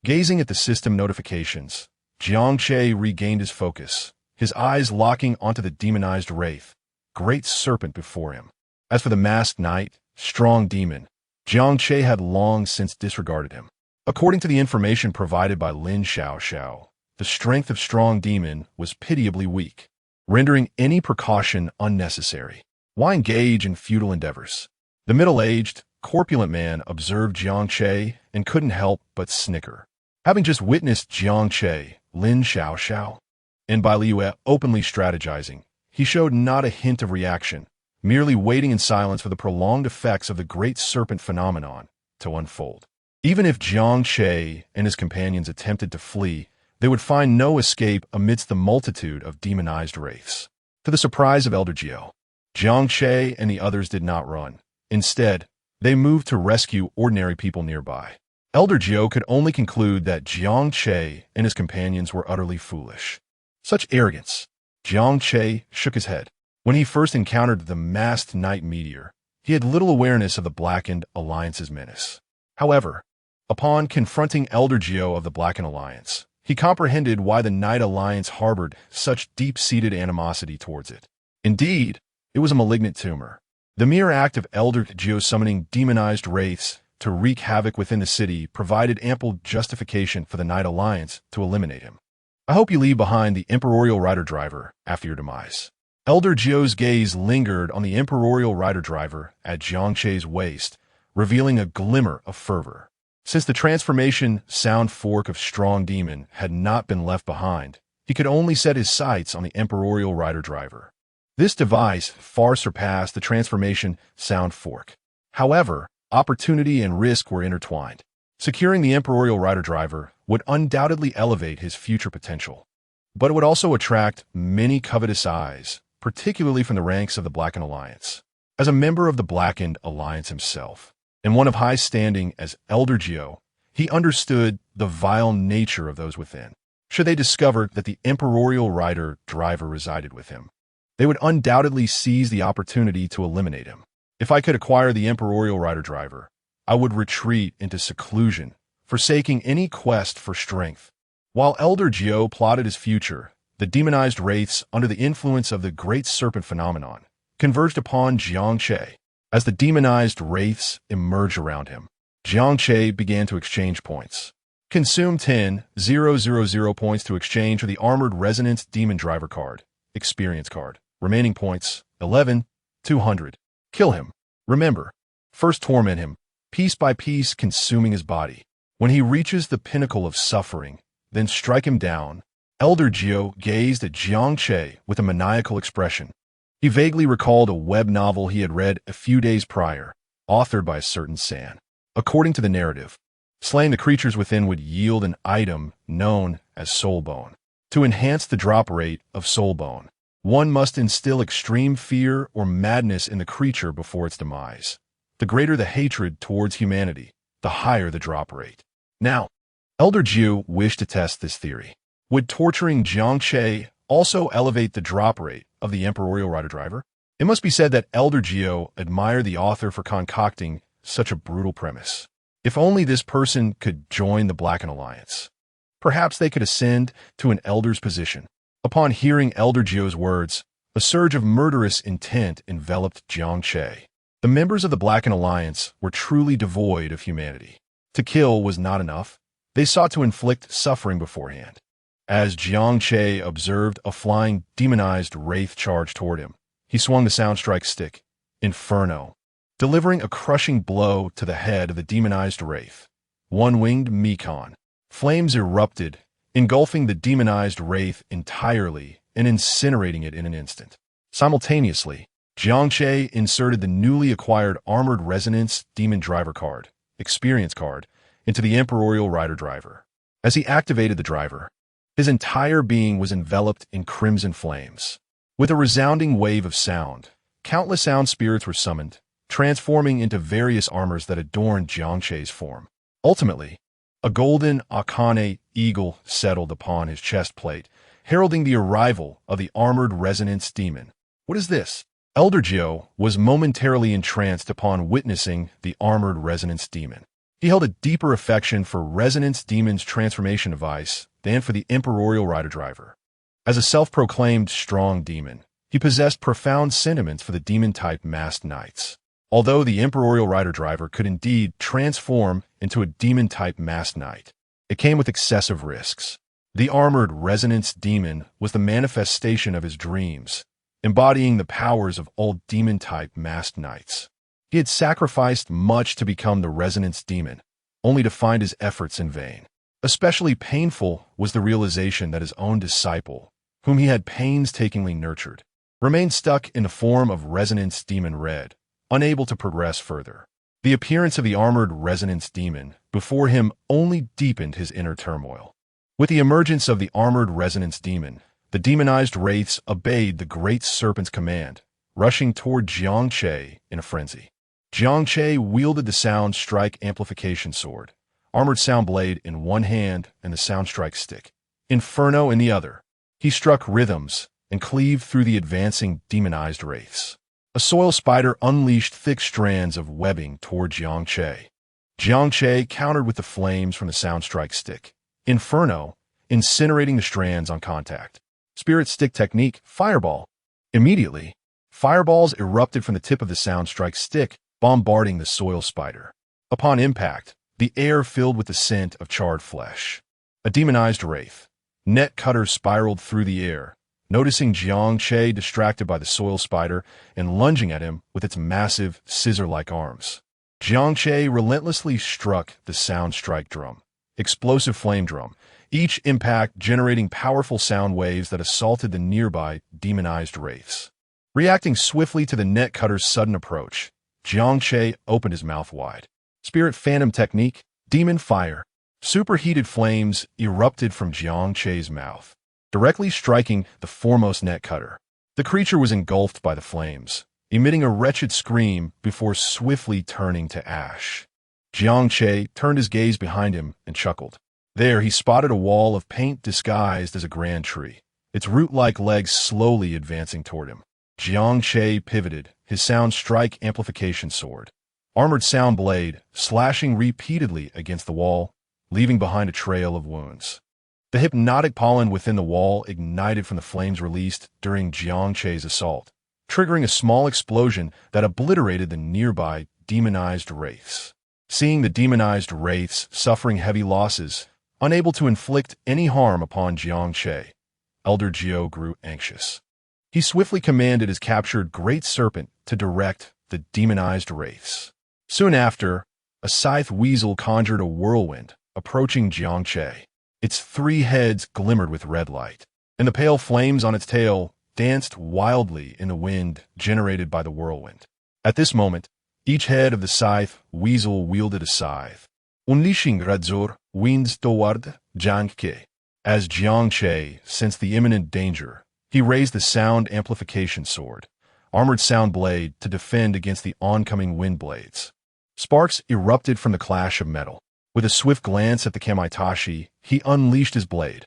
Gazing at the system notifications, Jiang Che regained his focus, his eyes locking onto the demonized wraith, great serpent before him. As for the masked knight, strong demon, Jiang Che had long since disregarded him. According to the information provided by Lin Xiaoxiao, the strength of strong demon was pitiably weak, rendering any precaution unnecessary. Why engage in futile endeavors? The middle-aged, corpulent man observed Jiang Che and couldn't help but snicker. Having just witnessed Jiang Che, Lin Xiaoxiao, and Bai Liue openly strategizing, he showed not a hint of reaction, merely waiting in silence for the prolonged effects of the great serpent phenomenon to unfold. Even if Jiang Che and his companions attempted to flee, they would find no escape amidst the multitude of demonized wraiths. To the surprise of Elder Jiao, Jiang Che and the others did not run. Instead, they moved to rescue ordinary people nearby. Elder Jiao could only conclude that Jiang Che and his companions were utterly foolish. Such arrogance! Jiang Che shook his head. When he first encountered the masked night meteor, he had little awareness of the Blackened Alliance's menace. However, upon confronting Elder Jiao of the Blackened Alliance, he comprehended why the Night Alliance harbored such deep-seated animosity towards it. Indeed, it was a malignant tumor. The mere act of Elder Jiao summoning demonized wraiths to wreak havoc within the city provided ample justification for the Night Alliance to eliminate him. I hope you leave behind the Imperial Rider Driver after your demise. Elder Jiao's gaze lingered on the Imperial Rider Driver at Jiang Che's waist, revealing a glimmer of fervor. Since the transformation sound fork of Strong Demon had not been left behind, he could only set his sights on the Imperial Rider Driver. This device far surpassed the transformation sound fork. However, opportunity and risk were intertwined. Securing the Imperial Rider Driver would undoubtedly elevate his future potential, but it would also attract many covetous eyes, particularly from the ranks of the Blackened Alliance. As a member of the Blackened Alliance himself, and one of high standing as Elder Jiao, he understood the vile nature of those within. Should they discover that the Imperial Rider Driver resided with him, they would undoubtedly seize the opportunity to eliminate him. If I could acquire the Imperial Rider Driver, I would retreat into seclusion, forsaking any quest for strength. While Elder Jiao plotted his future, the demonized wraiths, under the influence of the Great Serpent phenomenon, converged upon Jiang Che. As the demonized wraiths emerged around him, Jiang Che began to exchange points. Consume 10,000 points to exchange for the Armored Resonance Demon Driver card, Experience card. Remaining points, 11,200. Kill him. Remember, first torment him, piece by piece consuming his body. When he reaches the pinnacle of suffering, then strike him down. Elder Jiao gazed at Jiang Che with a maniacal expression. He vaguely recalled a web novel he had read a few days prior, authored by a certain San. According to the narrative, slaying the creatures within would yield an item known as soul bone. To enhance the drop rate of soul bone, one must instill extreme fear or madness in the creature before its demise. The greater the hatred towards humanity, the higher the drop rate. Now, Elder Jiao wished to test this theory. Would torturing Jiang Che also elevate the drop rate of the Imperial Rider Driver? It must be said that Elder Jiao admired the author for concocting such a brutal premise. If only this person could join the Blackened Alliance. Perhaps they could ascend to an elder's position. Upon hearing Elder Jiao's words, a surge of murderous intent enveloped Jiang Che. The members of the Blackened Alliance were truly devoid of humanity. To kill was not enough. They sought to inflict suffering beforehand. As Jiang Che observed a flying, demonized wraith charge toward him, he swung the soundstrike stick, Inferno, delivering a crushing blow to the head of the demonized wraith. One-winged Mekon. Flames erupted, engulfing the demonized wraith entirely and incinerating it in an instant. Simultaneously, Jiang Che inserted the newly acquired Armored Resonance Demon Driver card, Experience card, into the Imperial Rider Driver. As he activated the driver, his entire being was enveloped in crimson flames. With a resounding wave of sound, countless sound spirits were summoned, transforming into various armors that adorned Jiang Che's form. Ultimately, a golden Akane eagle settled upon his chest plate, heralding the arrival of the Armored Resonance Demon. What is this? Elder Jiao was momentarily entranced upon witnessing the Armored Resonance Demon. He held a deeper affection for Resonance Demon's transformation device than for the Imperial Rider Driver. As a self-proclaimed strong demon, he possessed profound sentiments for the demon-type masked knights. Although the Imperial Rider Driver could indeed transform into a demon-type masked knight, it came with excessive risks. The Armored Resonance Demon was the manifestation of his dreams, embodying the powers of old demon-type masked knights. He had sacrificed much to become the Resonance Demon, only to find his efforts in vain. Especially painful was the realization that his own disciple, whom he had painstakingly nurtured, remained stuck in the form of Resonance Demon Red, unable to progress further. The appearance of the Armored Resonance Demon before him only deepened his inner turmoil. With the emergence of the Armored Resonance Demon, the demonized wraiths obeyed the Great Serpent's command, rushing toward Jiang Che in a frenzy. Jiang Che wielded the Sound Strike Amplification Sword, Armored Sound Blade in one hand and the Soundstrike Stick, Inferno in the other. He struck rhythms and cleaved through the advancing demonized wraiths. A soil spider unleashed thick strands of webbing toward Jiang Che. Jiang Che countered with the flames from the Soundstrike Stick, Inferno, incinerating the strands on contact. Spirit Stick Technique, Fireball. Immediately, fireballs erupted from the tip of the Soundstrike Stick, bombarding the soil spider. Upon impact, the air filled with the scent of charred flesh. A demonized wraith. Net cutters spiraled through the air, noticing Jiang Che distracted by the soil spider and lunging at him with its massive, scissor-like arms. Jiang Che relentlessly struck the sound strike drum, explosive flame drum, each impact generating powerful sound waves that assaulted the nearby demonized wraiths. Reacting swiftly to the net cutter's sudden approach, Jiang Che opened his mouth wide. Spirit Phantom Technique, Demon Fire. Superheated flames erupted from Jiang Che's mouth, directly striking the foremost net cutter. The creature was engulfed by the flames, emitting a wretched scream before swiftly turning to ash. Jiang Che turned his gaze behind him and chuckled. There he spotted a wall of paint disguised as a grand tree, its root-like legs slowly advancing toward him. Jiang Che pivoted, his sound strike amplification sword, Armored Sound Blade, slashing repeatedly against the wall, leaving behind a trail of wounds. The hypnotic pollen within the wall ignited from the flames released during Jiang Che's assault, triggering a small explosion that obliterated the nearby demonized wraiths. Seeing the demonized wraiths suffering heavy losses, unable to inflict any harm upon Jiang Che, Elder Jiao grew anxious. He swiftly commanded his captured Great Serpent to direct the demonized wraiths. Soon after, a scythe weasel conjured a whirlwind, approaching Jiang Che. Its 3 heads glimmered with red light, and the pale flames on its tail danced wildly in the wind generated by the whirlwind. At this moment, each head of the scythe weasel wielded a scythe. Unleashing Radzor winds toward Jiang Che. As Jiang Che sensed the imminent danger, he raised the sound amplification sword, Armored Sound Blade, to defend against the oncoming wind blades. Sparks erupted from the clash of metal. With a swift glance at the Kamaitachi, he unleashed his blade.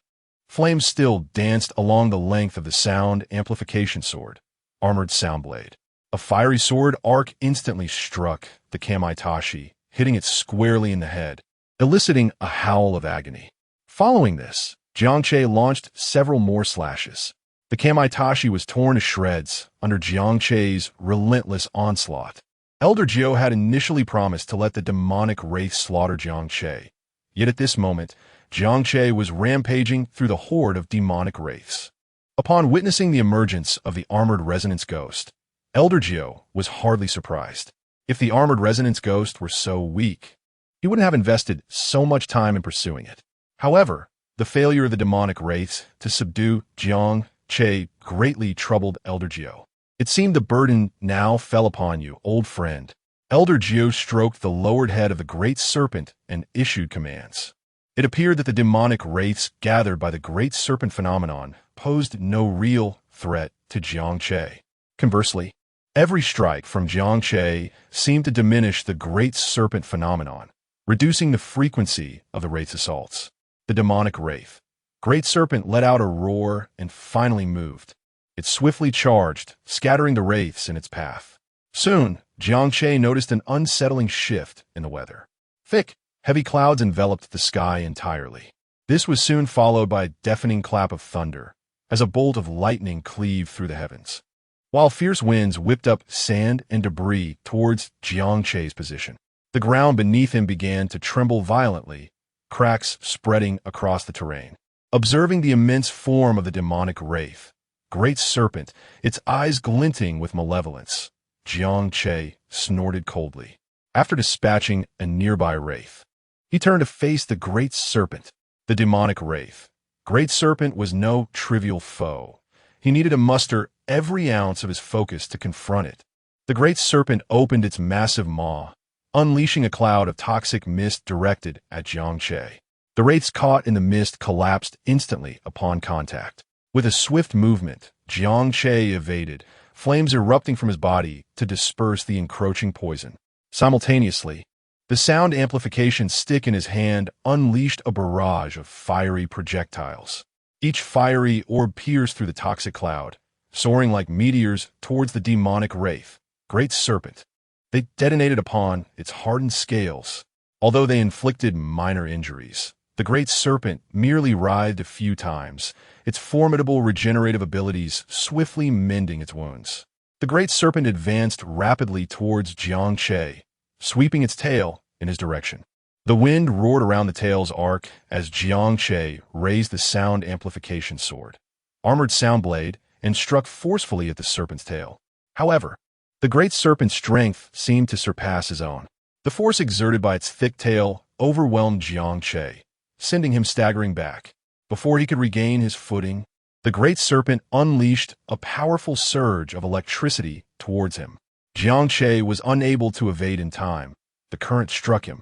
Flames still danced along the length of the sound amplification sword, Armored Sound Blade. A fiery sword arc instantly struck the Kamaitachi, hitting it squarely in the head, eliciting a howl of agony. Following this, Jiang Che launched several more slashes. The Kamaitachi was torn to shreds under Jiang Che's relentless onslaught. Elder Jiao had initially promised to let the demonic wraith slaughter Jiang Che. Yet at this moment, Jiang Che was rampaging through the horde of demonic wraiths. Upon witnessing the emergence of the armored resonance ghost, Elder Gio was hardly surprised. If the armored resonance ghost were so weak, he wouldn't have invested so much time in pursuing it. However, the failure of the demonic wraiths to subdue Jiang Che greatly troubled Elder Gio. It seemed the burden now fell upon you, old friend. Elder Gio stroked the lowered head of the great serpent and issued commands. It appeared that the demonic wraiths gathered by the great serpent phenomenon posed no real threat to Jiang Che. Conversely, every strike from Jiang Che seemed to diminish the great serpent phenomenon, reducing the frequency of the wraith's assaults. The demonic wraith, great serpent, let out a roar and finally moved. It swiftly charged, scattering the wraiths in its path. Soon, Jiang Che noticed an unsettling shift in the weather. Thick, heavy clouds enveloped the sky entirely. This was soon followed by a deafening clap of thunder, as a bolt of lightning cleaved through the heavens, while fierce winds whipped up sand and debris towards Jiang Che's position. The ground beneath him began to tremble violently, cracks spreading across the terrain. Observing the immense form of the demonic wraith, great serpent, its eyes glinting with malevolence, Jiang Che snorted coldly. After dispatching a nearby wraith, he turned to face the great serpent, the demonic wraith. Great serpent was no trivial foe. He needed to muster every ounce of his focus to confront it. The great serpent opened its massive maw, unleashing a cloud of toxic mist directed at Jiang Che. The wraiths caught in the mist collapsed instantly upon contact. With a swift movement, Jiang Che evaded, flames erupting from his body to disperse the encroaching poison. Simultaneously, the sound amplification stick in his hand unleashed a barrage of fiery projectiles. Each fiery orb pierced through the toxic cloud, soaring like meteors towards the demonic wraith, great serpent. They detonated upon its hardened scales. Although they inflicted minor injuries, the great serpent merely writhed a few times, its formidable regenerative abilities swiftly mending its wounds. The great serpent advanced rapidly towards Jiang Che, sweeping its tail in his direction. The wind roared around the tail's arc as Jiang Che raised the sound amplification sword, armored sound blade, and struck forcefully at the serpent's tail. However, the great serpent's strength seemed to surpass his own. The force exerted by its thick tail overwhelmed Jiang Che, sending him staggering back. Before he could regain his footing, the great serpent unleashed a powerful surge of electricity towards him. Jiang Che was unable to evade in time. The current struck him,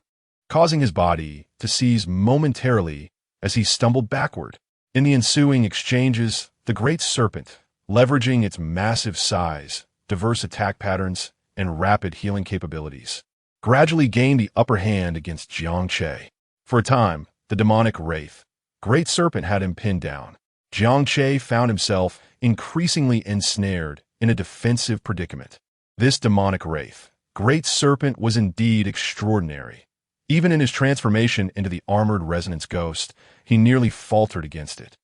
causing his body to seize momentarily as he stumbled backward. In the ensuing exchanges, the great serpent, leveraging its massive size, diverse attack patterns, and rapid healing capabilities, gradually gained the upper hand against Jiang Che. For a time, the demonic wraith, great serpent, had him pinned down. Jiang Che found himself increasingly ensnared in a defensive predicament. This demonic wraith, great serpent, was indeed extraordinary. Even in his transformation into the armored resonance ghost, he nearly faltered against it.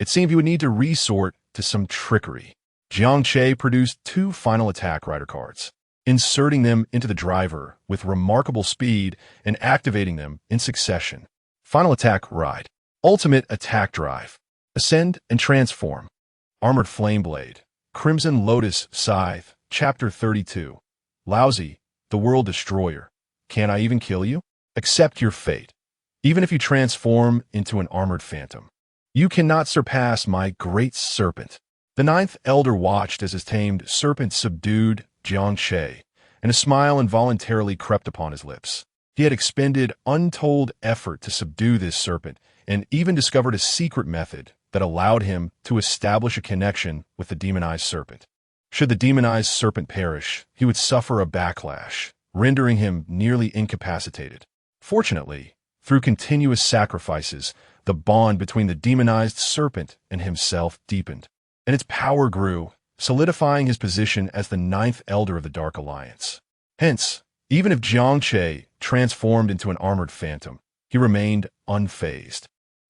It seemed he would need to resort to some trickery. Jiang Che produced 2 final attack rider cards, inserting them into the driver with remarkable speed and activating them in succession. Final attack ride, ultimate attack drive, ascend and transform, armored flame blade, crimson lotus scythe, chapter 32, lousy, the world destroyer. Can I even kill you? Accept your fate. Even if you transform into an armored phantom, you cannot surpass my great serpent. The 9th elder watched as his tamed serpent subdued Jiang Che, and a smile involuntarily crept upon his lips. He had expended untold effort to subdue this serpent, and even discovered a secret method that allowed him to establish a connection with the demonized serpent. Should the demonized serpent perish, he would suffer a backlash, rendering him nearly incapacitated. Fortunately, through continuous sacrifices, the bond between the demonized serpent and himself deepened, and its power grew, solidifying his position as the 9th elder of the Dark Alliance. Hence, even if Jiang Che transformed into an armored phantom, he remained unfazed.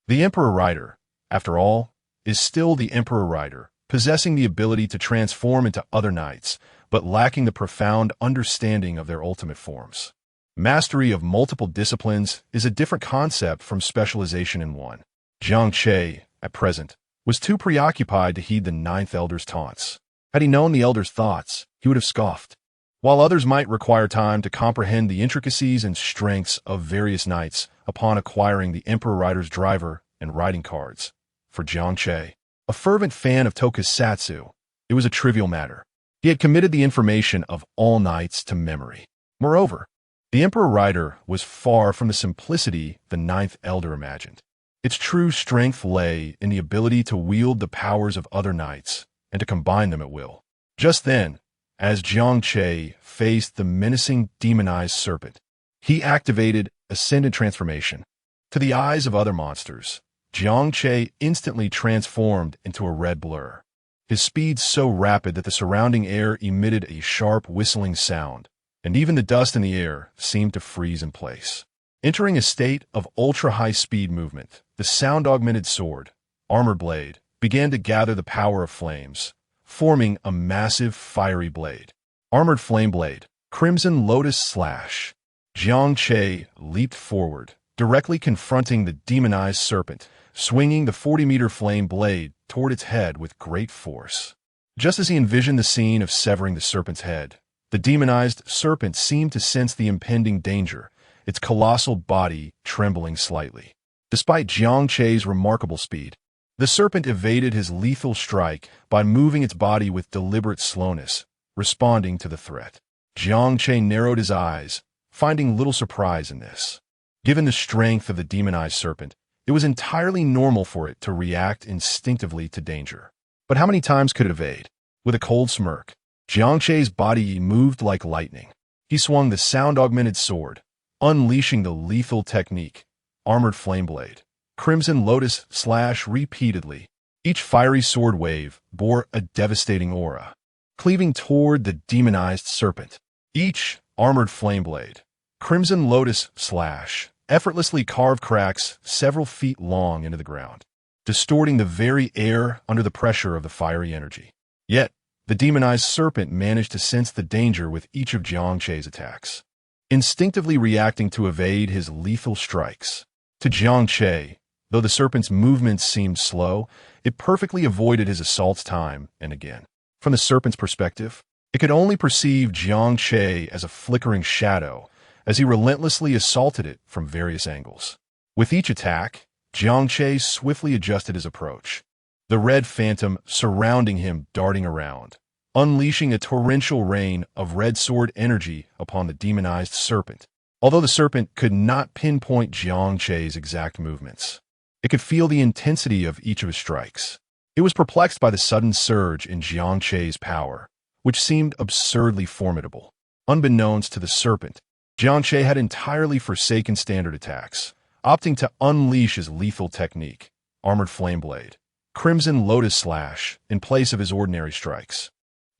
The Emperor Rider, after all, is still the Emperor Rider, possessing the ability to transform into other knights, but lacking the profound understanding of their ultimate forms. Mastery of multiple disciplines is a different concept from specialization in one. Jiang Che, at present, was too preoccupied to heed the ninth elder's taunts. Had he known the elder's thoughts, he would have scoffed. While others might require time to comprehend the intricacies and strengths of various knights upon acquiring the Emperor Rider's driver and riding cards, for Jiang Che, a fervent fan of tokusatsu, it was a trivial matter. He had committed the information of all knights to memory. Moreover, the Emperor Rider was far from the simplicity the ninth elder imagined. Its true strength lay in the ability to wield the powers of other knights and to combine them at will. Just then, as Jiang Che faced the menacing demonized serpent, he activated Ascendant Transformation. To the eyes of other monsters, Jiang Che instantly transformed into a red blur, his speed so rapid that the surrounding air emitted a sharp whistling sound, and even the dust in the air seemed to freeze in place. Entering a state of ultra-high speed movement, the sound-augmented sword, armored blade, began to gather the power of flames, forming a massive fiery blade. Armored flame blade, crimson lotus slash. Jiang Che leaped forward, directly confronting the demonized serpent, swinging the 40-meter flame blade toward its head with great force. Just as he envisioned the scene of severing the serpent's head, the demonized serpent seemed to sense the impending danger, its colossal body trembling slightly. Despite Jiang Che's remarkable speed, the serpent evaded his lethal strike by moving its body with deliberate slowness, responding to the threat. Jiang Che narrowed his eyes, finding little surprise in this. Given the strength of the demonized serpent, it was entirely normal for it to react instinctively to danger. But how many times could it evade? With a cold smirk, Jiang Che's body moved like lightning. He swung the sound-augmented sword, unleashing the lethal technique, armored flame blade, crimson lotus slash repeatedly. Each fiery sword wave bore a devastating aura, cleaving toward the demonized serpent. Each armored flame blade, crimson lotus slash, effortlessly carved cracks several feet long into the ground, distorting the very air under the pressure of the fiery energy. Yet, the demonized serpent managed to sense the danger with each of Jiang Che's attacks, instinctively reacting to evade his lethal strikes. To Jiang Che, though the serpent's movements seemed slow, it perfectly avoided his assaults time and again. From the serpent's perspective, it could only perceive Jiang Che as a flickering shadow as he relentlessly assaulted it from various angles. With each attack, Jiang Che swiftly adjusted his approach, the red phantom surrounding him darting around, unleashing a torrential rain of red sword energy upon the demonized serpent. Although the serpent could not pinpoint Jiang Che's exact movements, it could feel the intensity of each of his strikes. It was perplexed by the sudden surge in Jiang Che's power, which seemed absurdly formidable. Unbeknownst to the serpent, Jiang Che had entirely forsaken standard attacks, opting to unleash his lethal technique, armored flame blade, crimson lotus slash, in place of his ordinary strikes.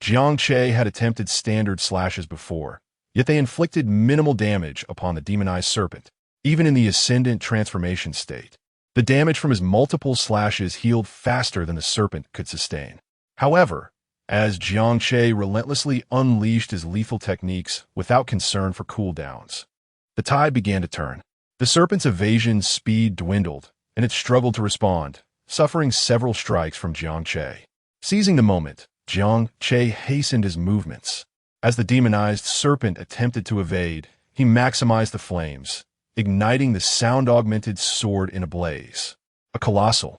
Jiang Che had attempted standard slashes before, yet they inflicted minimal damage upon the demonized serpent, even in the Ascendant Transformation state. The damage from his multiple slashes healed faster than the serpent could sustain. However, as Jiang Che relentlessly unleashed his lethal techniques without concern for cooldowns, the tide began to turn. The serpent's evasion speed dwindled, and it struggled to respond, suffering several strikes from Jiang Che. Seizing the moment, Jiang Che hastened his movements. As the demonized serpent attempted to evade, he maximized the flames, igniting the sound-augmented sword in a blaze. A colossal,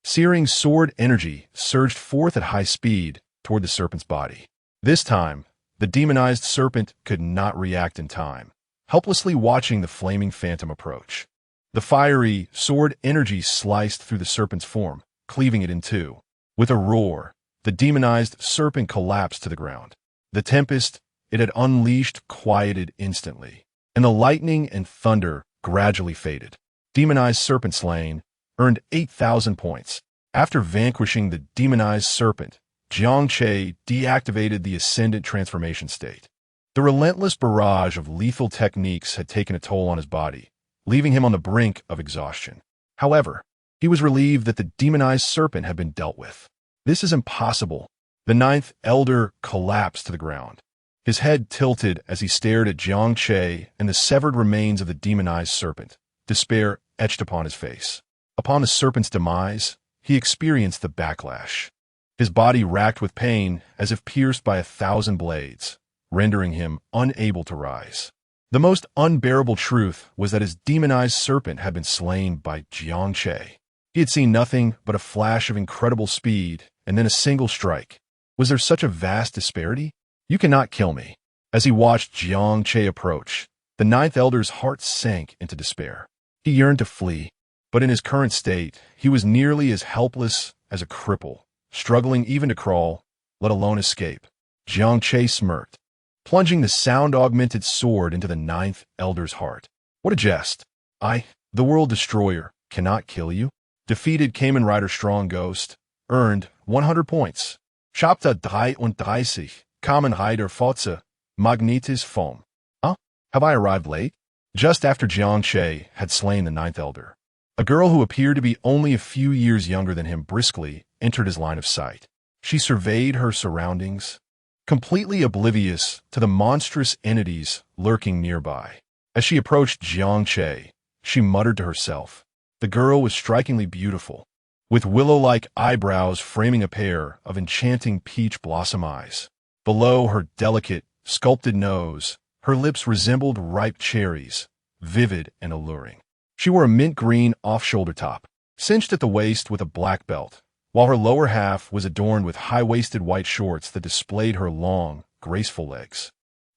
searing sword energy surged forth at high speed toward the serpent's body. This time, the demonized serpent could not react in time, helplessly watching the flaming phantom approach. The fiery sword energy sliced through the serpent's form, cleaving it in two. With a roar, the demonized serpent collapsed to the ground. The tempest it had unleashed quieted instantly, and the lightning and thunder gradually faded. Demonized Serpent Slain earned 8,000 points. After vanquishing the demonized serpent, Jiang Che deactivated the Ascendant Transformation state. The relentless barrage of lethal techniques had taken a toll on his body, leaving him on the brink of exhaustion. However, he was relieved that the demonized serpent had been dealt with. This is impossible. The ninth elder collapsed to the ground. His head tilted as he stared at Jiang Che and the severed remains of the demonized serpent, despair etched upon his face. Upon the serpent's demise, he experienced the backlash. His body racked with pain as if pierced by 1,000 blades, rendering him unable to rise. The most unbearable truth was that his demonized serpent had been slain by Jiang Che. He had seen nothing but a flash of incredible speed and then a single strike. Was there such a vast disparity? You cannot kill me. As he watched Jiang Che approach, the ninth elder's heart sank into despair. He yearned to flee, but in his current state, he was nearly as helpless as a cripple, struggling even to crawl, let alone escape. Jiang Che smirked, plunging the sound-augmented sword into the ninth elder's heart. What a jest! I, the world destroyer, cannot kill you? Defeated Kamen Rider Strong Ghost, earned 100 points. Chapter 33, Kamen Rider Fotze, Magnetis Foam. Huh? Have I arrived late? Just after Jiang Che had slain the ninth elder, a girl who appeared to be only a few years younger than him briskly entered his line of sight. She surveyed her surroundings, completely oblivious to the monstrous entities lurking nearby. As she approached Jiang Che, she muttered to herself. The girl was strikingly beautiful, with willow-like eyebrows framing a pair of enchanting peach blossom eyes. Below her delicate, sculpted nose, her lips resembled ripe cherries, vivid and alluring. She wore a mint-green off-shoulder top, cinched at the waist with a black belt, while her lower half was adorned with high-waisted white shorts that displayed her long, graceful legs.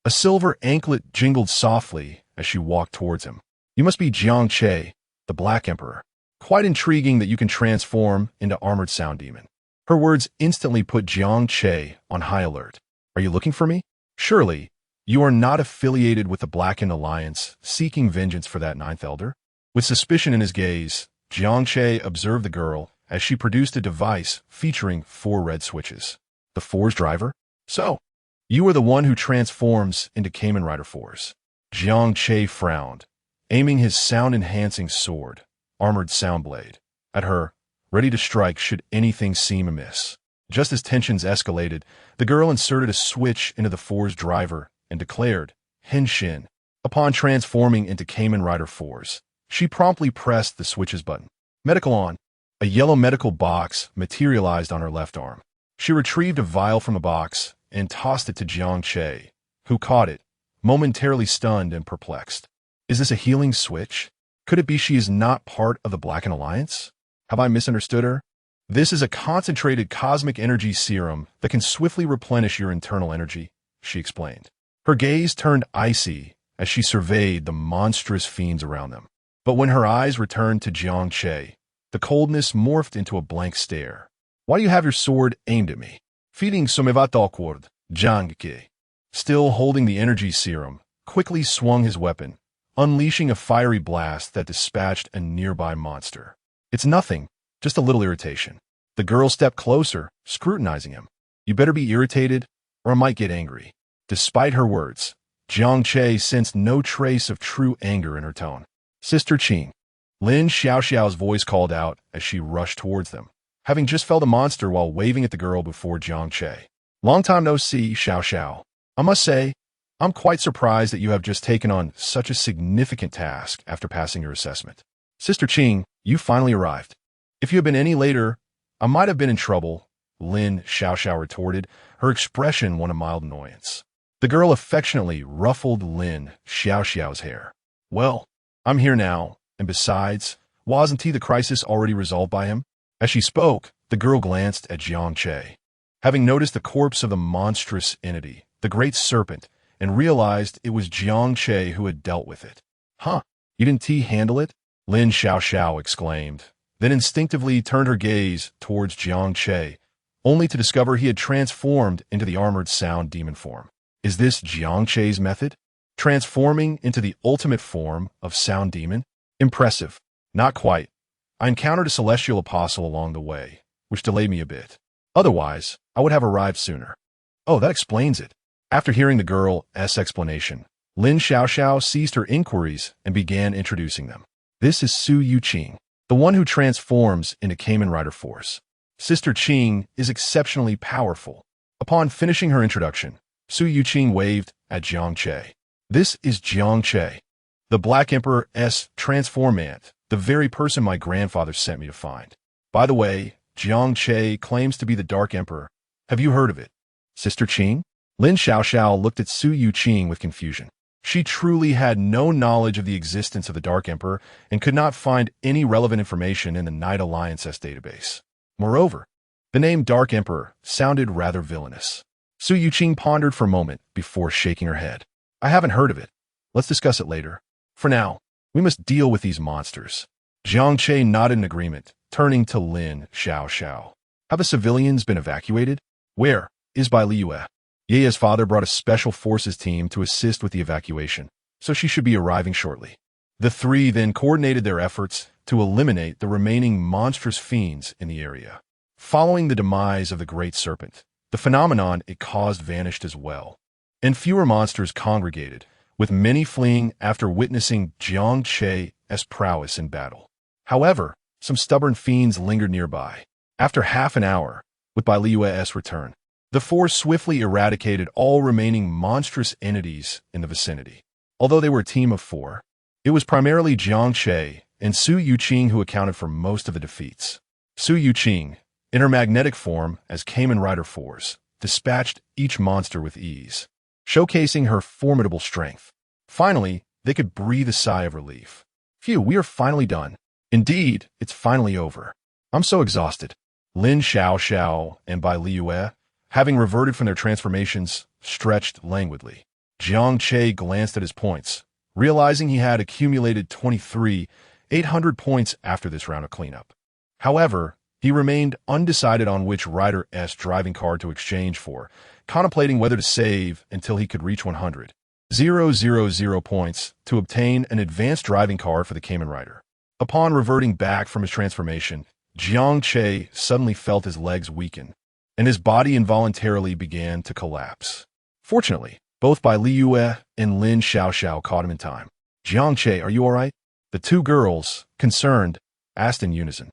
A silver anklet jingled softly as she walked towards him. You must be Jiang Che, the Black Emperor. Quite intriguing that you can transform into armored sound demon. Her words instantly put Jiang Che on high alert. Are you looking for me? Surely, you are not affiliated with the Blackened Alliance, seeking vengeance for that ninth elder? With suspicion in his gaze, Jiang Che observed the girl as she produced a device featuring 4 red switches. The Force driver? So, you are the one who transforms into Kamen Rider Force. Jiang Che frowned, aiming his sound-enhancing sword, Armored Sound Blade, at her, ready to strike should anything seem amiss. Just as tensions escalated, the girl inserted a switch into the Force driver and declared, Henshin. Upon transforming into Kamen Rider Force, she promptly pressed the switches button. Medical on. A yellow medical box materialized on her left arm. She retrieved a vial from the box and tossed it to Jiang Che, who caught it, momentarily stunned and perplexed. Is this a healing switch? Could it be she is not part of the Blackened Alliance? Have I misunderstood her? This is a concentrated cosmic energy serum that can swiftly replenish your internal energy, she explained. Her gaze turned icy as she surveyed the monstrous fiends around them. But when her eyes returned to Jiang Che, the coldness morphed into a blank stare. Why do you have your sword aimed at me? Feeding somevat awkward, Jiang Che, still holding the energy serum, quickly swung his weapon, unleashing a fiery blast that dispatched a nearby monster. It's nothing, just a little irritation. The girl stepped closer, scrutinizing him. You better be irritated, or I might get angry. Despite her words, Jiang Che sensed no trace of true anger in her tone. Sister Qing. Lin Xiaoxiao's voice called out as she rushed towards them, having just felled a monster while waving at the girl before Jiang Che. Long time no see, Xiaoxiao. I must say, I'm quite surprised that you have just taken on such a significant task after passing your assessment. Sister Qing, you finally arrived. If you had been any later, I might have been in trouble, Lin Xiaoxiao retorted, her expression one of mild annoyance. The girl affectionately ruffled Lin Xiaoxiao's hair. Well, I'm here now, and besides, wasn't the crisis already resolved by him? As she spoke, the girl glanced at Jiang Che. Having noticed the corpse of the monstrous entity, the great serpent, and realized it was Jiang Che who had dealt with it. Huh, you didn't handle it? Lin Xiaoxiao exclaimed, then instinctively turned her gaze towards Jiang Che, only to discover he had transformed into the armored sound demon form. Is this Jiang Che's method? Transforming into the ultimate form of sound demon? Impressive. Not quite. I encountered a celestial apostle along the way, which delayed me a bit. Otherwise, I would have arrived sooner. Oh, that explains it. After hearing the girl's explanation, Lin Xiaoxiao ceased her inquiries and began introducing them. This is Su Yuqing, the one who transforms into Kamen Rider Force. Sister Qing is exceptionally powerful. Upon finishing her introduction, Su Yuqing waved at Jiang Che. This is Jiang Che, the Black Emperor's transformant, the very person my grandfather sent me to find. By the way, Jiang Che claims to be the Dark Emperor. Have you heard of it? Sister Qing? Lin Xiaoxiao looked at Su Yuqing with confusion. She truly had no knowledge of the existence of the Dark Emperor and could not find any relevant information in the Night Alliance's database. Moreover, the name Dark Emperor sounded rather villainous. Su Yuqing pondered for a moment before shaking her head. I haven't heard of it. Let's discuss it later. For now, we must deal with these monsters. Jiang Che nodded in agreement, turning to Lin Xiaoxiao. Have the civilians been evacuated? Where is Bai Liyue? Ye's father brought a special forces team to assist with the evacuation, so she should be arriving shortly. The three then coordinated their efforts to eliminate the remaining monstrous fiends in the area. Following the demise of the Great Serpent, the phenomenon it caused vanished as well, and fewer monsters congregated, with many fleeing after witnessing Jiang Che's prowess in battle. However, some stubborn fiends lingered nearby. After half an hour, with Bai Liyue's return, the force swiftly eradicated all remaining monstrous entities in the vicinity. Although they were a team of 4, it was primarily Jiang Che and Su Yuqing who accounted for most of the defeats. Su Yuqing, in her magnetic form as Kamen Rider 4s, dispatched each monster with ease, showcasing her formidable strength. Finally, they could breathe a sigh of relief. Phew, we are finally done. Indeed, it's finally over. I'm so exhausted. Lin Xiaoxiao and Bai Liyue, having reverted from their transformations, stretched languidly. Jiang Che glanced at his points, realizing he had accumulated 800 points after this round of cleanup. However, he remained undecided on which Rider's driving card to exchange for, contemplating whether to save until he could reach 100,000 points to obtain an advanced driving card for the Kamen Rider. Upon reverting back from his transformation, Jiang Che suddenly felt his legs weaken, and his body involuntarily began to collapse. Fortunately, both Bai Liyue and Lin Xiaoxiao caught him in time. Jiang Che, are you all right? The two girls, concerned, asked in unison.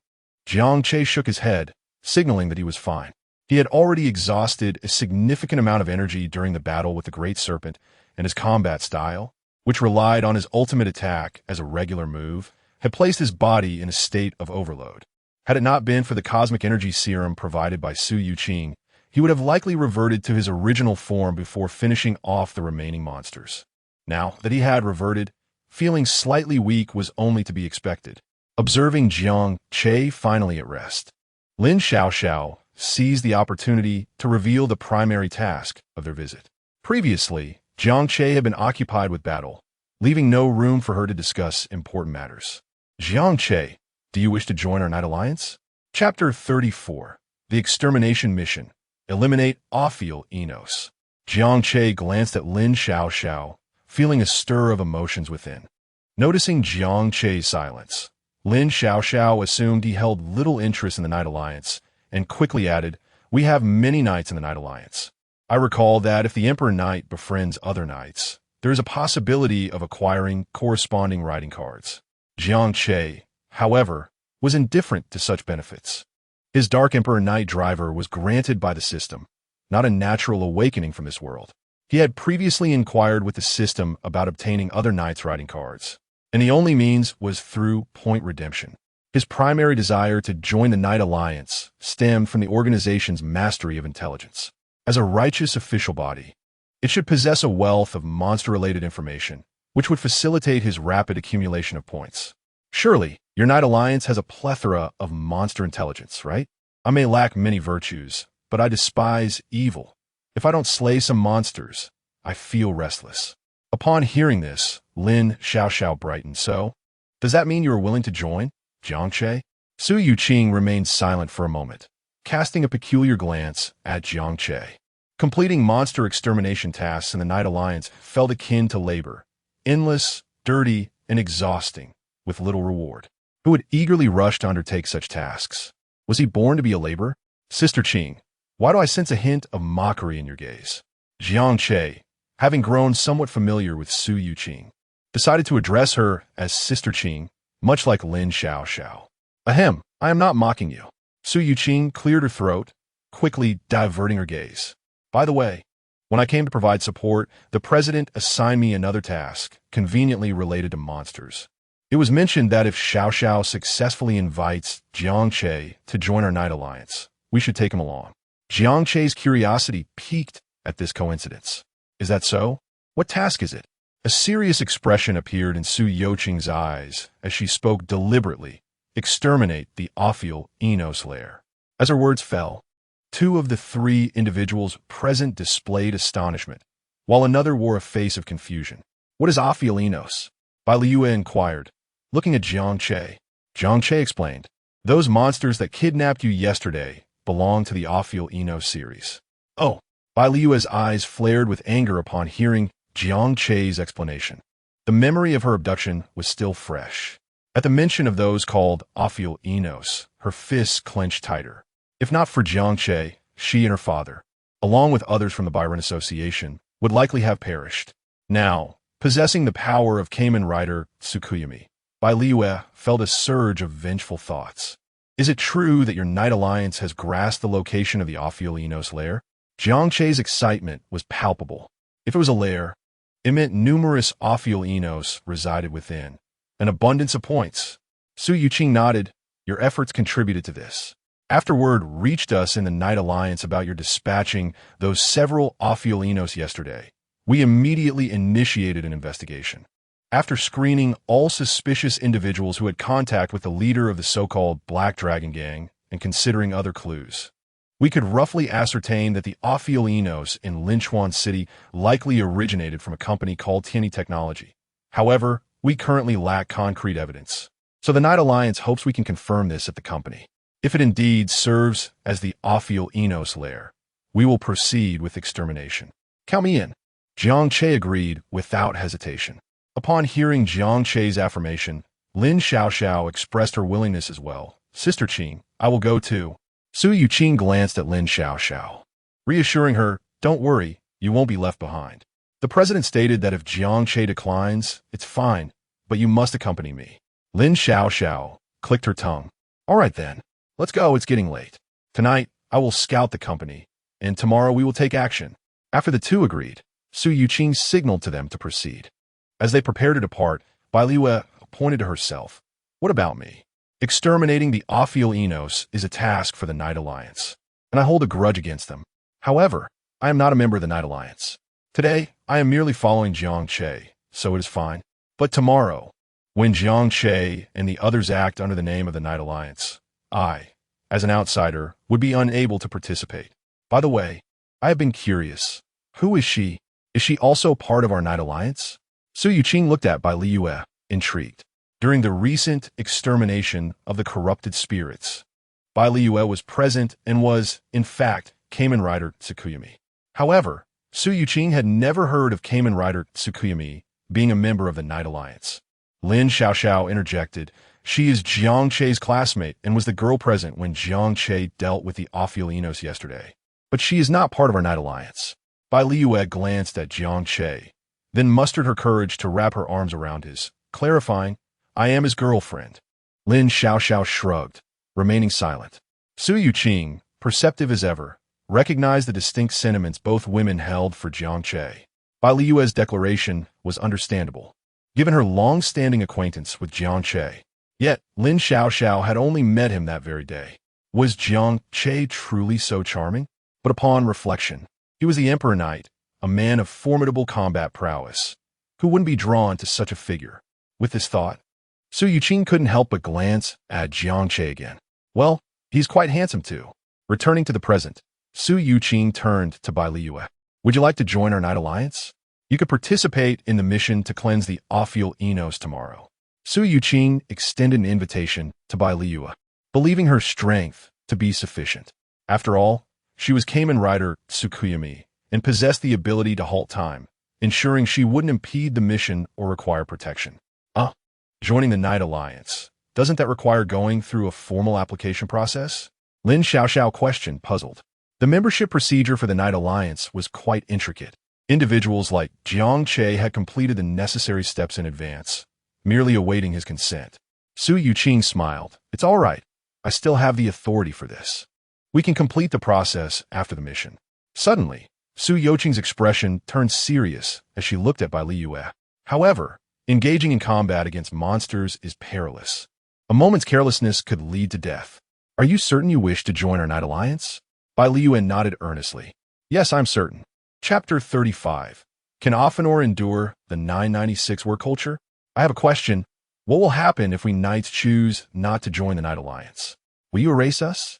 Jiang Che shook his head, signaling that he was fine. He had already exhausted a significant amount of energy during the battle with the Great Serpent, and his combat style, which relied on his ultimate attack as a regular move, had placed his body in a state of overload. Had it not been for the cosmic energy serum provided by Su Yuqing, he would have likely reverted to his original form before finishing off the remaining monsters. Now that he had reverted, feeling slightly weak was only to be expected. Observing Jiang Che finally at rest, Lin Xiaoxiao seized the opportunity to reveal the primary task of their visit. Previously, Jiang Che had been occupied with battle, leaving no room for her to discuss important matters. Jiang Che, do you wish to join our Night Alliance? Chapter 34. The Extermination Mission. Eliminate Offinor. Jiang Che glanced at Lin Xiaoxiao, feeling a stir of emotions within. Noticing Jiang Che's silence, Lin Xiaoxiao assumed he held little interest in the Night Alliance, and quickly added, we have many knights in the Night Alliance. I recall that if the Emperor Knight befriends other knights, there is a possibility of acquiring corresponding riding cards. Jiang Che, however, was indifferent to such benefits. His Dark Emperor Knight driver was granted by the system, not a natural awakening from this world. He had previously inquired with the system about obtaining other knights' riding cards, and the only means was through point redemption. His primary desire to join the Night Alliance stemmed from the organization's mastery of intelligence. As a righteous official body, it should possess a wealth of monster-related information, which would facilitate his rapid accumulation of points. Surely, your Night Alliance has a plethora of monster intelligence, right? I may lack many virtues, but I despise evil. If I don't slay some monsters, I feel restless. Upon hearing this, Lin Xiaoxiao brightened. So, does that mean you are willing to join, Jiang Che? Su Yuqing remained silent for a moment, casting a peculiar glance at Jiang Che. Completing monster extermination tasks in the Night Alliance felt akin to labor, endless, dirty, and exhausting, with little reward. Who would eagerly rush to undertake such tasks? Was he born to be a laborer? Sister Qing, why do I sense a hint of mockery in your gaze? Jiang Che, having grown somewhat familiar with Su Yuqing, decided to address her as Sister Qing, much like Lin Xiaoxiao. Ahem, I am not mocking you. Su Yuqing cleared her throat, quickly diverting her gaze. By the way, when I came to provide support, the president assigned me another task, conveniently related to monsters. It was mentioned that if Xiao Xiao successfully invites Jiang Che to join our Night Alliance, we should take him along. Jiang Che's curiosity piqued at this coincidence. Is that so? What task is it? A serious expression appeared in Su Youqing's eyes as she spoke deliberately. Exterminate the Offinor lair. As her words fell, two of the three individuals present displayed astonishment, while another wore a face of confusion. What is Offinor? Bai Liu inquired, looking at Jiang Che. Jiang Che explained, those monsters that kidnapped you yesterday belong to the Offinor series. Oh, Bai Liu's eyes flared with anger upon hearing Jiang Che's explanation. The memory of her abduction was still fresh. At the mention of those called Offinor, her fists clenched tighter. If not for Jiang Che, she and her father, along with others from the Byron Association, would likely have perished. Now, possessing the power of Kamen Rider Tsukuyami, Bai Liu felt a surge of vengeful thoughts. Is it true that your Night Alliance has grasped the location of the Offinor lair? Jiang Che's excitement was palpable. If it was a lair, it meant numerous Offinor resided within. An abundance of points. Su Youqing nodded. Your efforts contributed to this. After word reached us in the Night Alliance about your dispatching those several Offinor yesterday, we immediately initiated an investigation. After screening all suspicious individuals who had contact with the leader of the so-called Black Dragon Gang and considering other clues, we could roughly ascertain that the Offinor in Linchuan City likely originated from a company called Tianyi Technology. However, we currently lack concrete evidence, so the Night Alliance hopes we can confirm this at the company. If it indeed serves as the Offinor lair, we will proceed with extermination. Count me in. Jiang Che agreed without hesitation. Upon hearing Jiang Che's affirmation, Lin Xiaoxiao expressed her willingness as well. Sister Qing, I will go too. Su Youqing glanced at Lin Xiaoxiao, reassuring her, don't worry, you won't be left behind. The president stated that if Jiang Che declines, it's fine, but you must accompany me. Lin Xiaoxiao clicked her tongue. All right then, let's go, it's getting late. Tonight, I will scout the company, and tomorrow we will take action. After the two agreed, Su Youqing signaled to them to proceed. As they prepared to depart, Bai Liu pointed to herself. What about me? Exterminating the Offinor is a task for the Night Alliance, and I hold a grudge against them. However, I am not a member of the Night Alliance. Today, I am merely following Jiang Che, so it is fine. But tomorrow, when Jiang Che and the others act under the name of the Night Alliance, I, as an outsider, would be unable to participate. By the way, I have been curious. Who is she? Is she also part of our Night Alliance? Su Youqing looked at Bai Liu, intrigued. During the recent extermination of the corrupted spirits, Bai Liu was present and was, in fact, Kamen Rider Tsukuyami. However, Su Youqing had never heard of Kamen Rider Tsukuyami being a member of the Night Alliance. Lin Xiaoxiao interjected, she is Jiang Che's classmate and was the girl present when Jiang Che dealt with the Offinor yesterday. But she is not part of our Night Alliance. Bai Liu glanced at Jiang Che, then mustered her courage to wrap her arms around his, clarifying, I am his girlfriend. Lin Xiaoxiao shrugged, remaining silent. Su Youqing, perceptive as ever, recognized the distinct sentiments both women held for Jiang Che. Bai Liu's declaration was understandable, given her long-standing acquaintance with Jiang Che. Yet, Lin Xiaoxiao had only met him that very day. Was Jiang Che truly so charming? But upon reflection, he was the Emperor Knight, a man of formidable combat prowess. Who wouldn't be drawn to such a figure? With this thought, Su Youqing couldn't help but glance at Jiang Che again. Well, he's quite handsome too. Returning to the present, Su Youqing turned to Bai Liu. Would you like to join our Night Alliance? You could participate in the mission to cleanse the Offinor tomorrow. Su Youqing extended an invitation to Bai Liu, believing her strength to be sufficient. After all, she was Kamen Rider Tsukuyami and possessed the ability to halt time, ensuring she wouldn't impede the mission or require protection. Joining the Night Alliance, doesn't that require going through a formal application process? Lin Xiaoxiao questioned, puzzled. The membership procedure for the Night Alliance was quite intricate. Individuals like Jiang Che had completed the necessary steps in advance, merely awaiting his consent. Su Youqing smiled. It's all right. I still have the authority for this. We can complete the process after the mission. Suddenly, Su Youqing's expression turned serious as she looked at Bai Liu. However, Engaging in combat against monsters is perilous. A moment's carelessness could lead to death. Are you certain you wish to join our Knight Alliance? Bai Liuan nodded earnestly. Yes, I'm certain. Chapter 35. Can Offinor endure the 996 war culture? I have a question. What will happen if we knights choose not to join the Knight Alliance? Will you erase us?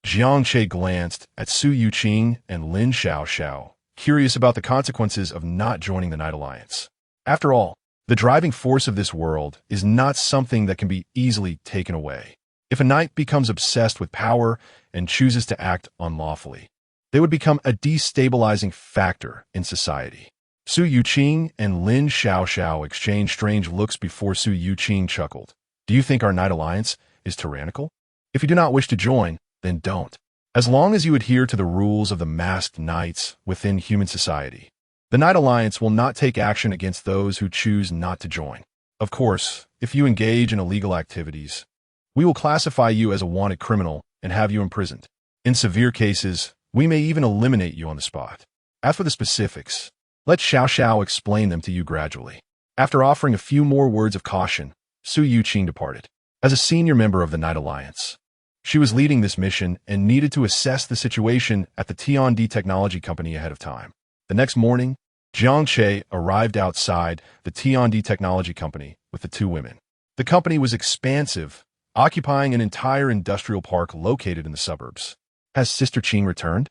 Jiang Che glanced at Su Yuqing and Lin Xiaoxiao, curious about the consequences of not joining the Knight Alliance. After all, the driving force of this world is not something that can be easily taken away. If a knight becomes obsessed with power and chooses to act unlawfully, they would become a destabilizing factor in society. Su Yuqing and Lin Xiaoxiao exchanged strange looks before Su Yuqing chuckled. Do you think our Knight Alliance is tyrannical? If you do not wish to join, then don't. As long as you adhere to the rules of the masked knights within human society, the Knight Alliance will not take action against those who choose not to join. Of course, if you engage in illegal activities, we will classify you as a wanted criminal and have you imprisoned. In severe cases, we may even eliminate you on the spot. As for the specifics, let Xiaoxiao explain them to you gradually. After offering a few more words of caution, Su Yuqing departed. As a senior member of the Knight Alliance, she was leading this mission and needed to assess the situation at the T&D Technology Company ahead of time. The next morning, Jiang Che arrived outside the T&D Technology Company with the two women. The company was expansive, occupying an entire industrial park located in the suburbs. Has Sister Qing returned?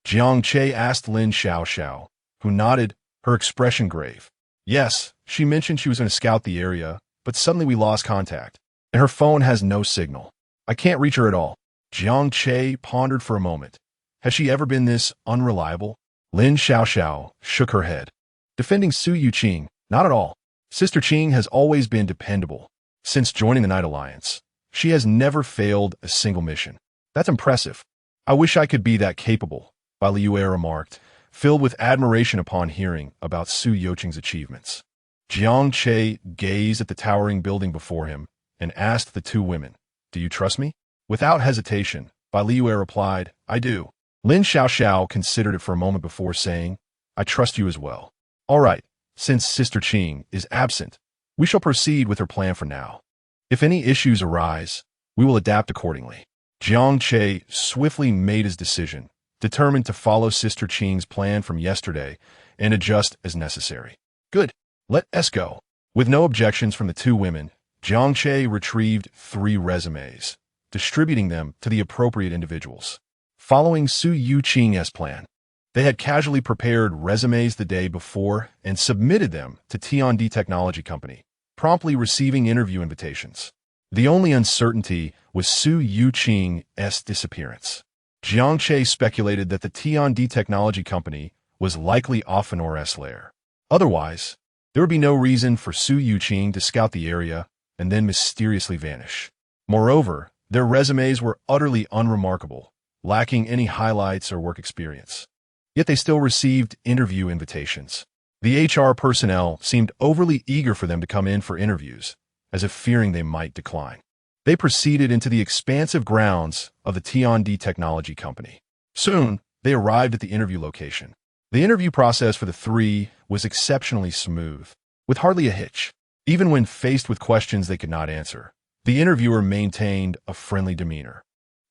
Jiang Che asked Lin Xiaoxiao, who nodded, her expression grave. Yes, she mentioned she was going to scout the area, but suddenly we lost contact, and her phone has no signal. I can't reach her at all. Jiang Che pondered for a moment. Has she ever been this unreliable? Lin Xiaoxiao shook her head. Defending Su Yuqing, not at all. Sister Qing has always been dependable. Since joining the Knight Alliance, she has never failed a single mission. That's impressive. I wish I could be that capable, Bai Liuan remarked, filled with admiration upon hearing about Su Yuqing's achievements. Jiang Che gazed at the towering building before him and asked the two women, Do you trust me? Without hesitation, Bai Liuan replied, I do. Lin Xiaoxiao considered it for a moment before saying, I trust you as well. All right, since Sister Qing is absent, we shall proceed with her plan for now. If any issues arise, we will adapt accordingly. Jiang Che swiftly made his decision, determined to follow Sister Qing's plan from yesterday and adjust as necessary. Good, let us go. With no objections from the two women, Jiang Che retrieved 3 resumes, distributing them to the appropriate individuals. Following Su Yuqing's plan, they had casually prepared resumes the day before and submitted them to T&D Technology Company, promptly receiving interview invitations. The only uncertainty was Su Yuqing's disappearance. Jiang Che speculated that the T&D Technology Company was likely Offinor's lair. Otherwise, there would be no reason for Su Yuqing to scout the area and then mysteriously vanish. Moreover, their resumes were utterly unremarkable, lacking any highlights or work experience. Yet they still received interview invitations. The HR personnel seemed overly eager for them to come in for interviews, as if fearing they might decline. They proceeded into the expansive grounds of the T&D Technology Company. Soon, they arrived at the interview location. The interview process for the 3 was exceptionally smooth, with hardly a hitch. Even when faced with questions they could not answer, the interviewer maintained a friendly demeanor.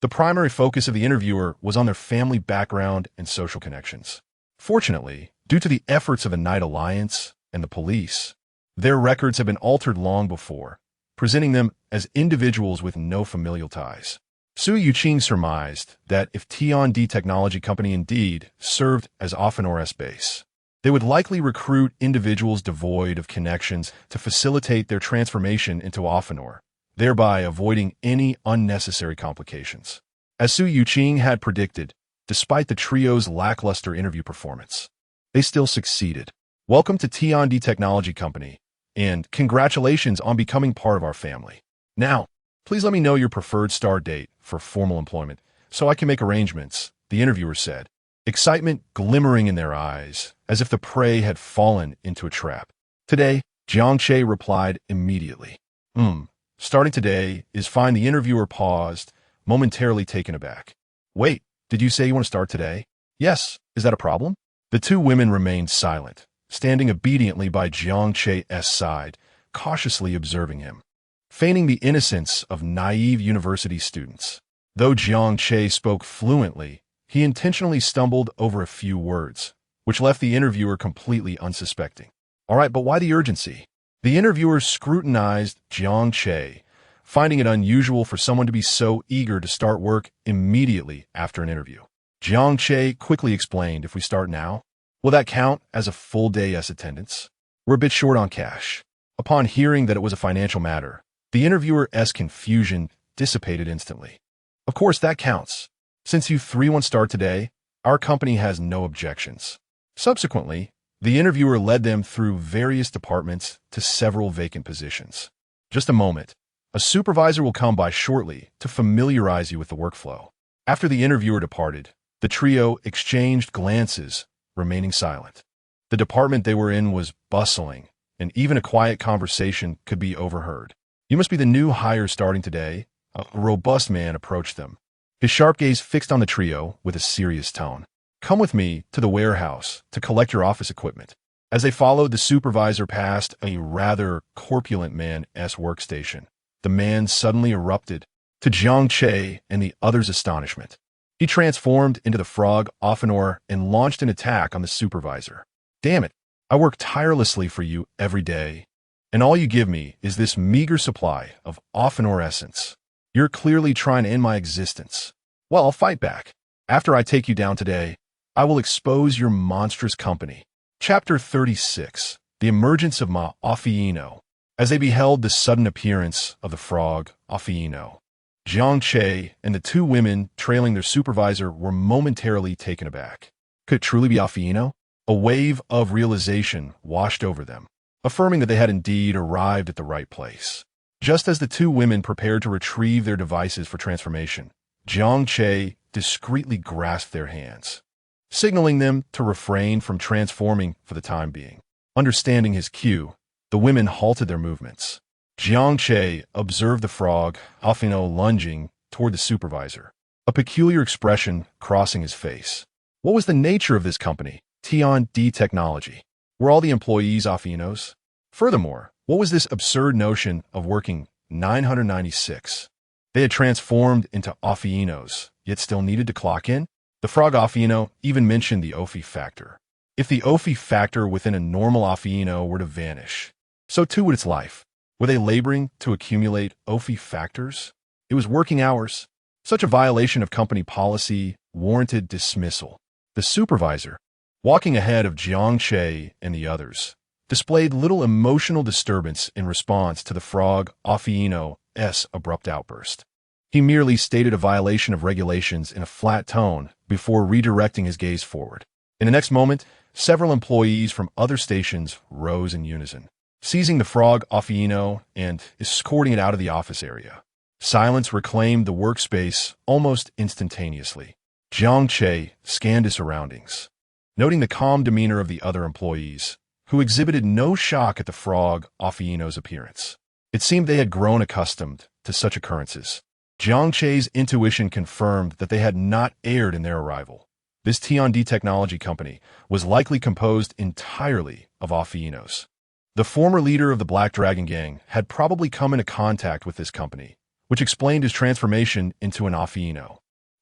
The primary focus of the interviewer was on their family background and social connections. Fortunately, due to the efforts of the Knight Alliance and the police, their records have been altered long before, presenting them as individuals with no familial ties. Su Yuqing surmised that if T&D Technology Company indeed served as Offinor's base, they would likely recruit individuals devoid of connections to facilitate their transformation into Offinor, thereby avoiding any unnecessary complications. As Su Yuqing had predicted, despite the trio's lackluster interview performance, they still succeeded. Welcome to T&D Technology Company, and congratulations on becoming part of our family. Now, please let me know your preferred start date for formal employment, so I can make arrangements, the interviewer said, excitement glimmering in their eyes, as if the prey had fallen into a trap. Today, Jiang Che replied immediately. Starting today is fine. The interviewer paused, momentarily taken aback. Wait, did you say you want to start today? Yes, is that a problem? The two women remained silent, standing obediently by Jiang Che's side, cautiously observing him, feigning the innocence of naive university students. Though Jiang Che spoke fluently, he intentionally stumbled over a few words, which left the interviewer completely unsuspecting. All right, but why the urgency? The interviewer scrutinized Jiang Che, finding it unusual for someone to be so eager to start work immediately after an interview. Jiang Che quickly explained, if we start now, will that count as a full day's attendance? We're a bit short on cash. Upon hearing that it was a financial matter, the interviewer's confusion dissipated instantly. Of course, that counts. Since you 3 won't start today, our company has no objections. Subsequently, the interviewer led them through various departments to several vacant positions. Just a moment. A supervisor will come by shortly to familiarize you with the workflow. After the interviewer departed, the trio exchanged glances, remaining silent. The department they were in was bustling, and even a quiet conversation could be overheard. You must be the new hire starting today. A robust man approached them, his sharp gaze fixed on the trio with a serious tone. Come with me to the warehouse to collect your office equipment. As they followed the supervisor past a rather corpulent man's workstation, the man suddenly erupted, to Jiang Che and the others' astonishment. He transformed into the frog Offinor and launched an attack on the supervisor. Damn it, I work tirelessly for you every day, and all you give me is this meager supply of Offinor essence. You're clearly trying to end my existence. Well, I'll fight back. After I take you down today, I will expose your monstrous company. Chapter 36. The Emergence of Ma Offinor. As they beheld the sudden appearance of the frog Offinor, Jiang Che and the 2 women trailing their supervisor were momentarily taken aback. Could it truly be Offinor? A wave of realization washed over them, affirming that they had indeed arrived at the right place. Just as the 2 women prepared to retrieve their devices for transformation, Jiang Che discreetly grasped their hands, signaling them to refrain from transforming for the time being. Understanding his cue, the women halted their movements. Jiang Che observed the frog Offinor lunging toward the supervisor, a peculiar expression crossing his face. What was the nature of this company, T&D Technology? Were all the employees Offinors? Furthermore, what was this absurd notion of working 996? They had transformed into Offinors, yet still needed to clock in? The frog Offinor even mentioned the Ophi factor. If the Ophi factor within a normal Offinor were to vanish, so too would its life. Were they laboring to accumulate Ophi factors? It was working hours. Such a violation of company policy warranted dismissal. The supervisor, walking ahead of Jiang Che and the others, displayed little emotional disturbance in response to the frog Offinor's abrupt outburst. He merely stated a violation of regulations in a flat tone before redirecting his gaze forward. In the next moment, several employees from other stations rose in unison, seizing the frog Offinor and escorting it out of the office area. Silence reclaimed the workspace almost instantaneously. Jiang Che scanned his surroundings, noting the calm demeanor of the other employees, who exhibited no shock at the frog Offinor's appearance. It seemed they had grown accustomed to such occurrences. Jiang Che's intuition confirmed that they had not erred in their arrival. This T&D Technology company was likely composed entirely of Offinors. The former leader of the Black Dragon Gang had probably come into contact with this company, which explained his transformation into an Offinor.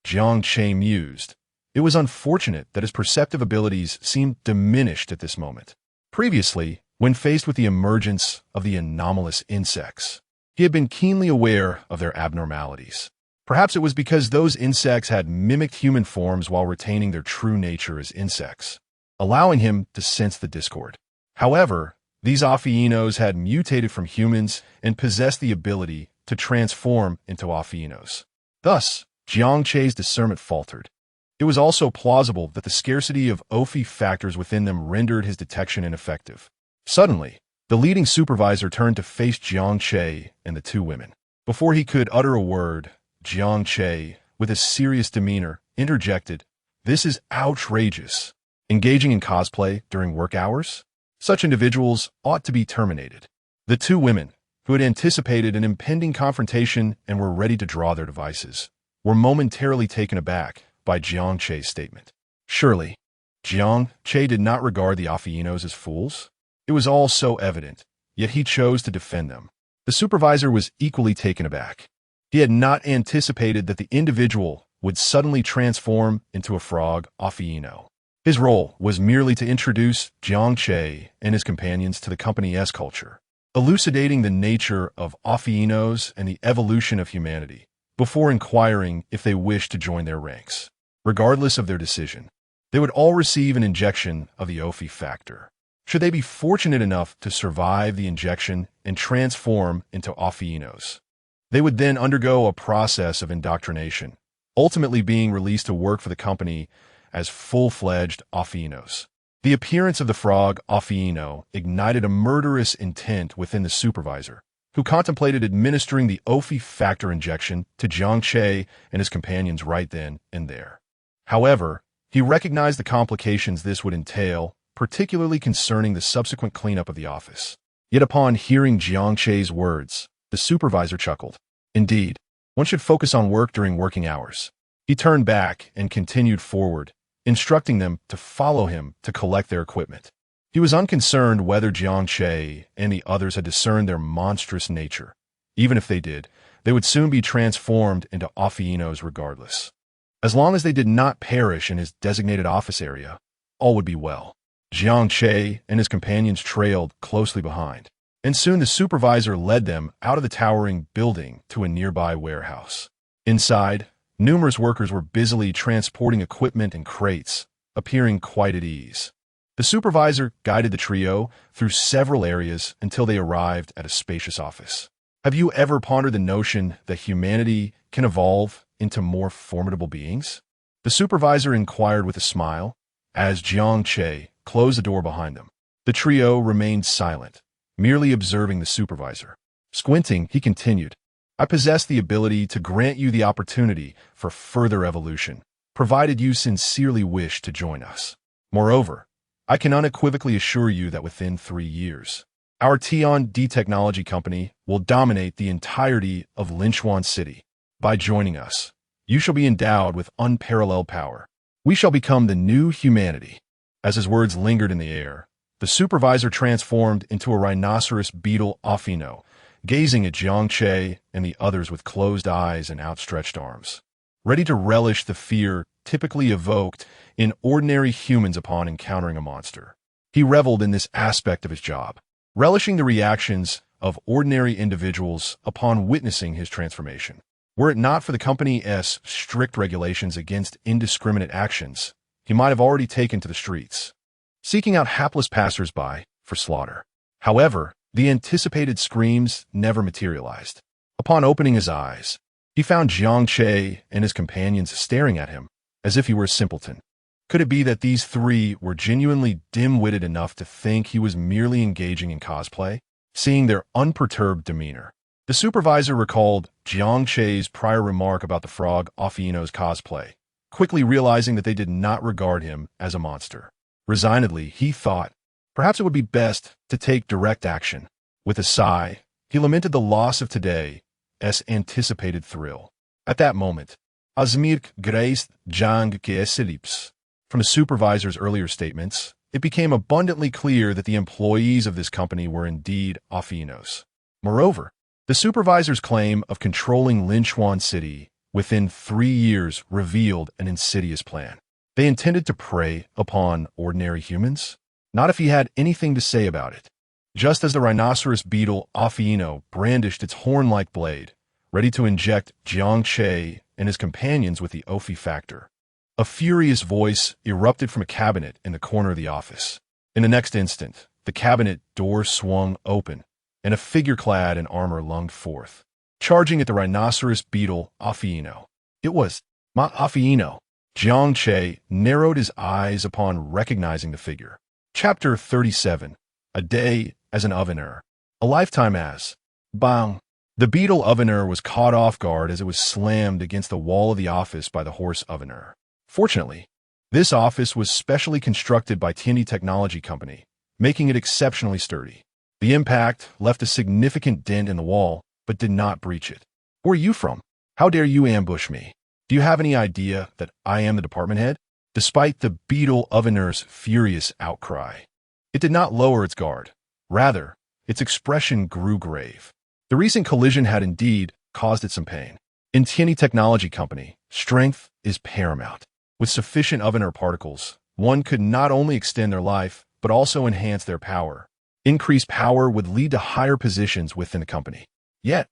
Jiang Che mused. It was unfortunate that his perceptive abilities seemed diminished at this moment. Previously, when faced with the emergence of the anomalous insects, he had been keenly aware of their abnormalities. Perhaps it was because those insects had mimicked human forms while retaining their true nature as insects, allowing him to sense the discord. However, these Offinors had mutated from humans and possessed the ability to transform into Offinors. Thus, Jiang Che's discernment faltered. It was also plausible that the scarcity of Ophi factors within them rendered his detection ineffective. Suddenly, the leading supervisor turned to face Jiang Che and the 2 women. Before he could utter a word, Jiang Che, with a serious demeanor, interjected, "This is outrageous. Engaging in cosplay during work hours? Such individuals ought to be terminated." The 2 women, who had anticipated an impending confrontation and were ready to draw their devices, were momentarily taken aback by Jiang Che's statement. Surely, Jiang Che did not regard the Offinors as fools? It was all so evident. yet he chose to defend them. The supervisor was equally taken aback. He had not anticipated that the individual would suddenly transform into a frog, Offinor. His role was merely to introduce Jiang Che and his companions to the company's culture, elucidating the nature of Offinors and the evolution of humanity, before inquiring if they wished to join their ranks. Regardless of their decision, they would all receive an injection of the Ophi factor. Should they be fortunate enough to survive the injection and transform into Offinors, they would then undergo a process of indoctrination, ultimately being released to work for the company as full-fledged Offinors. The appearance of the frog Offinor ignited a murderous intent within the supervisor, who contemplated administering the Ophi factor injection to Jiang Che and his companions right then and there. However, he recognized the complications this would entail, particularly concerning the subsequent cleanup of the office. Yet upon hearing Jiang Che's words, the supervisor chuckled. Indeed, one should focus on work during working hours. He turned back and continued forward, instructing them to follow him to collect their equipment. He was unconcerned whether Jiang Che and the others had discerned their monstrous nature. Even if they did, they would soon be transformed into Offinors regardless. As long as they did not perish in his designated office area, all would be well. Jiang Che and his companions trailed closely behind, and soon the supervisor led them out of the towering building to a nearby warehouse. Inside, numerous workers were busily transporting equipment in crates, appearing quite at ease. The supervisor guided the trio through several areas until they arrived at a spacious office. Have you ever pondered the notion that humanity can evolve into more formidable beings? The supervisor inquired with a smile as Jiang Che closed the door behind them. The trio remained silent, merely observing the supervisor. Squinting, he continued, I possess the ability to grant you the opportunity for further evolution, provided you sincerely wish to join us. Moreover, I can unequivocally assure you that within 3 years, our T&D technology company will dominate the entirety of Linchuan City. By joining us, you shall be endowed with unparalleled power. We shall become the new humanity. As his words lingered in the air, the supervisor transformed into a rhinoceros beetle Offinor, gazing at Jiang Che and the others with closed eyes and outstretched arms, ready to relish the fear typically evoked in ordinary humans upon encountering a monster. He reveled in this aspect of his job, relishing the reactions of ordinary individuals upon witnessing his transformation. Were it not for the company's strict regulations against indiscriminate actions, he might have already taken to the streets, seeking out hapless passers-by for slaughter. However, the anticipated screams never materialized. Upon opening his eyes, he found Jiang Che and his companions staring at him, as if he were a simpleton. Could it be that these three were genuinely dim-witted enough to think he was merely engaging in cosplay? Seeing their unperturbed demeanor, the supervisor recalled Jiang Che's prior remark about the frog Offinor's cosplay, quickly realizing that they did not regard him as a monster. Resignedly, he thought, perhaps it would be best to take direct action. With a sigh, he lamented the loss of today's anticipated thrill. At that moment, Azmirk graced Jiang Che's lips. From the supervisor's earlier statements, it became abundantly clear that the employees of this company were indeed Offinors. Moreover, the supervisor's claim of controlling Linchuan City within 3 years revealed an insidious plan. They intended to prey upon ordinary humans? Not if he had anything to say about it. Just as the rhinoceros beetle Offinor brandished its horn-like blade, ready to inject Jiang Che and his companions with the Ophi factor, a furious voice erupted from a cabinet in the corner of the office. In the next instant, the cabinet door swung open, and a figure clad in armor lunged forth, charging at the rhinoceros beetle Offinor. It was Ma Offinor. Jiang Che narrowed his eyes upon recognizing the figure. Chapter 37. A Day as an Offinor. A Lifetime as. Bang! The beetle Offinor was caught off guard as it was slammed against the wall of the office by the horse Offinor. Fortunately, this office was specially constructed by T&D Technology Company, making it exceptionally sturdy. The impact left a significant dent in the wall, but did not breach it. Where are you from? How dare you ambush me? Do you have any idea that I am the department head? Despite the beetle Offinor's furious outcry, it did not lower its guard. Rather, Its expression grew grave. The recent collision had indeed caused it some pain. In Tianyi Technology Company, strength is paramount. With sufficient Offinor particles, one could not only extend their life, but also enhance their power. Increased power would lead to higher positions within the company. Yet,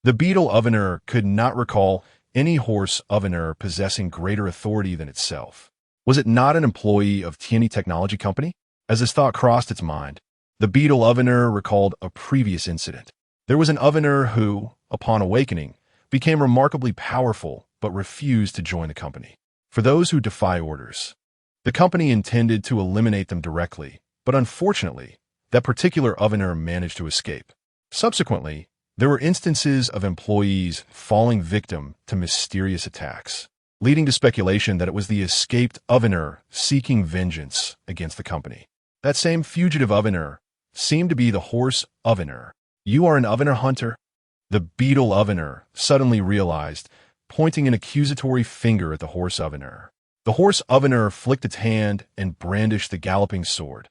the beetle Offinor could not recall any horse Offinor possessing greater authority than itself. Was it not an employee of Tianyi Technology Company? As this thought crossed its mind, the beetle Offinor recalled a previous incident. There was an Offinor who, upon awakening, became remarkably powerful but refused to join the company. For those who defy orders, the company intended to eliminate them directly, but unfortunately, that particular Offinor managed to escape. Subsequently, there were instances of employees falling victim to mysterious attacks, leading to speculation that it was the escaped Offinor seeking vengeance against the company. That same fugitive Offinor seemed to be the horse Offinor. "You are an Offinor hunter?" The beetle Offinor suddenly realized, pointing an accusatory finger at the horse Offinor. The horse Offinor flicked its hand and brandished the galloping sword.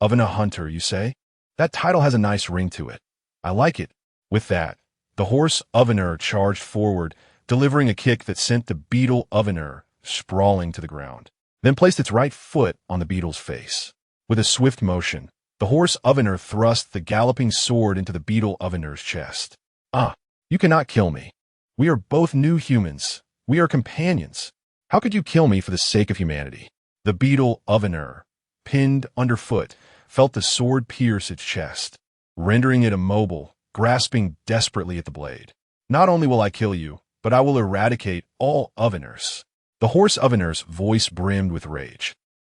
"Offinor hunter, you say? That title has a nice ring to it. I like it." With that, the horse Offinor charged forward, delivering a kick that sent the beetle Offinor sprawling to the ground, then placed its right foot on the beetle's face. With a swift motion, the horse Offinor thrust the galloping sword into the beetle Offinor's chest. "Ah, you cannot kill me. We are both new humans. We are companions. How could you kill me for the sake of humanity?" The beetle Offinor, pinned underfoot, felt the sword pierce its chest, rendering it immobile, grasping desperately at the blade. "Not only will I kill you, but I will eradicate all Offinors." The horse Offinor's voice brimmed with rage,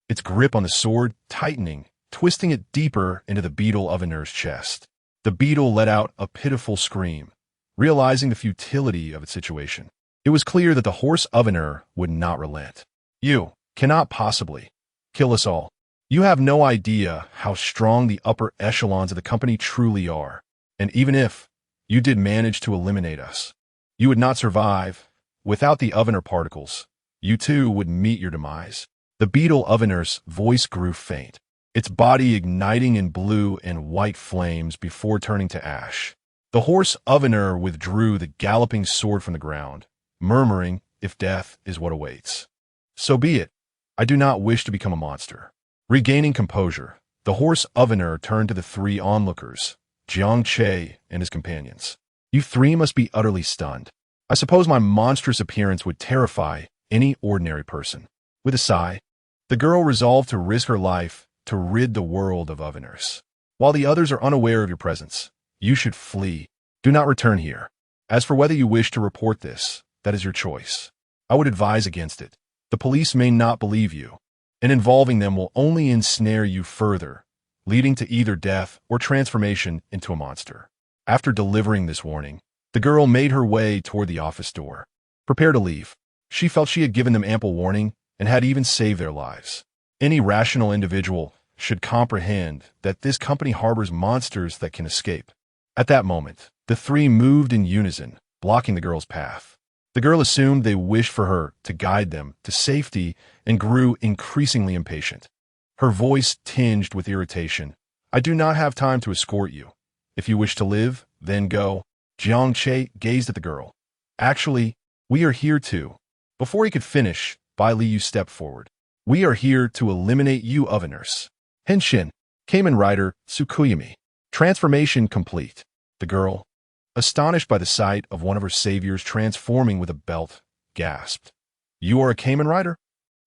its grip on the sword tightening, twisting it deeper into the beetle Offinor's chest. The beetle let out a pitiful scream, realizing the futility of its situation. It was clear that the horse Offinor would not relent. "You cannot possibly kill us all. You have no idea how strong the upper echelons of the company truly are. And even if you did manage to eliminate us, you would not survive. Without the Offinor particles, you too would meet your demise." The beetle Offinor's voice grew faint, its body igniting in blue and white flames before turning to ash. The horse Offinor withdrew the galloping sword from the ground, murmuring, "If death is what awaits, so be it. I do not wish to become a monster." Regaining composure, the horse Offinor turned to the three onlookers, Jiang Che and his companions. "You three must be utterly stunned. I suppose my monstrous appearance would terrify any ordinary person." With a sigh, the girl resolved to risk her life to rid the world of Offinors. "While the others are unaware of your presence, you should flee. Do not return here. As for whether you wish to report this, that is your choice. I would advise against it. The police may not believe you, and involving them will only ensnare you further, leading to either death or transformation into a monster." After delivering this warning, the girl made her way toward the office door. Prepared to leave, she felt she had given them ample warning and had even saved their lives. Any rational individual should comprehend that this company harbors monsters that can escape. At that moment, the three moved in unison, blocking the girl's path. The girl assumed they wished for her to guide them to safety and grew increasingly impatient. Her voice tinged with irritation. "I do not have time to escort you. If you wish to live, then go." Jiang Che gazed at the girl. "Actually, we are here to..." Before he could finish, Bai Liu stepped forward. "We are here to eliminate you Offinors. Henshin, Kamen Rider Tsukuyami. Transformation complete." The girl, astonished by the sight of one of her saviors transforming with a belt, gasped. "You are a Kamen Rider?"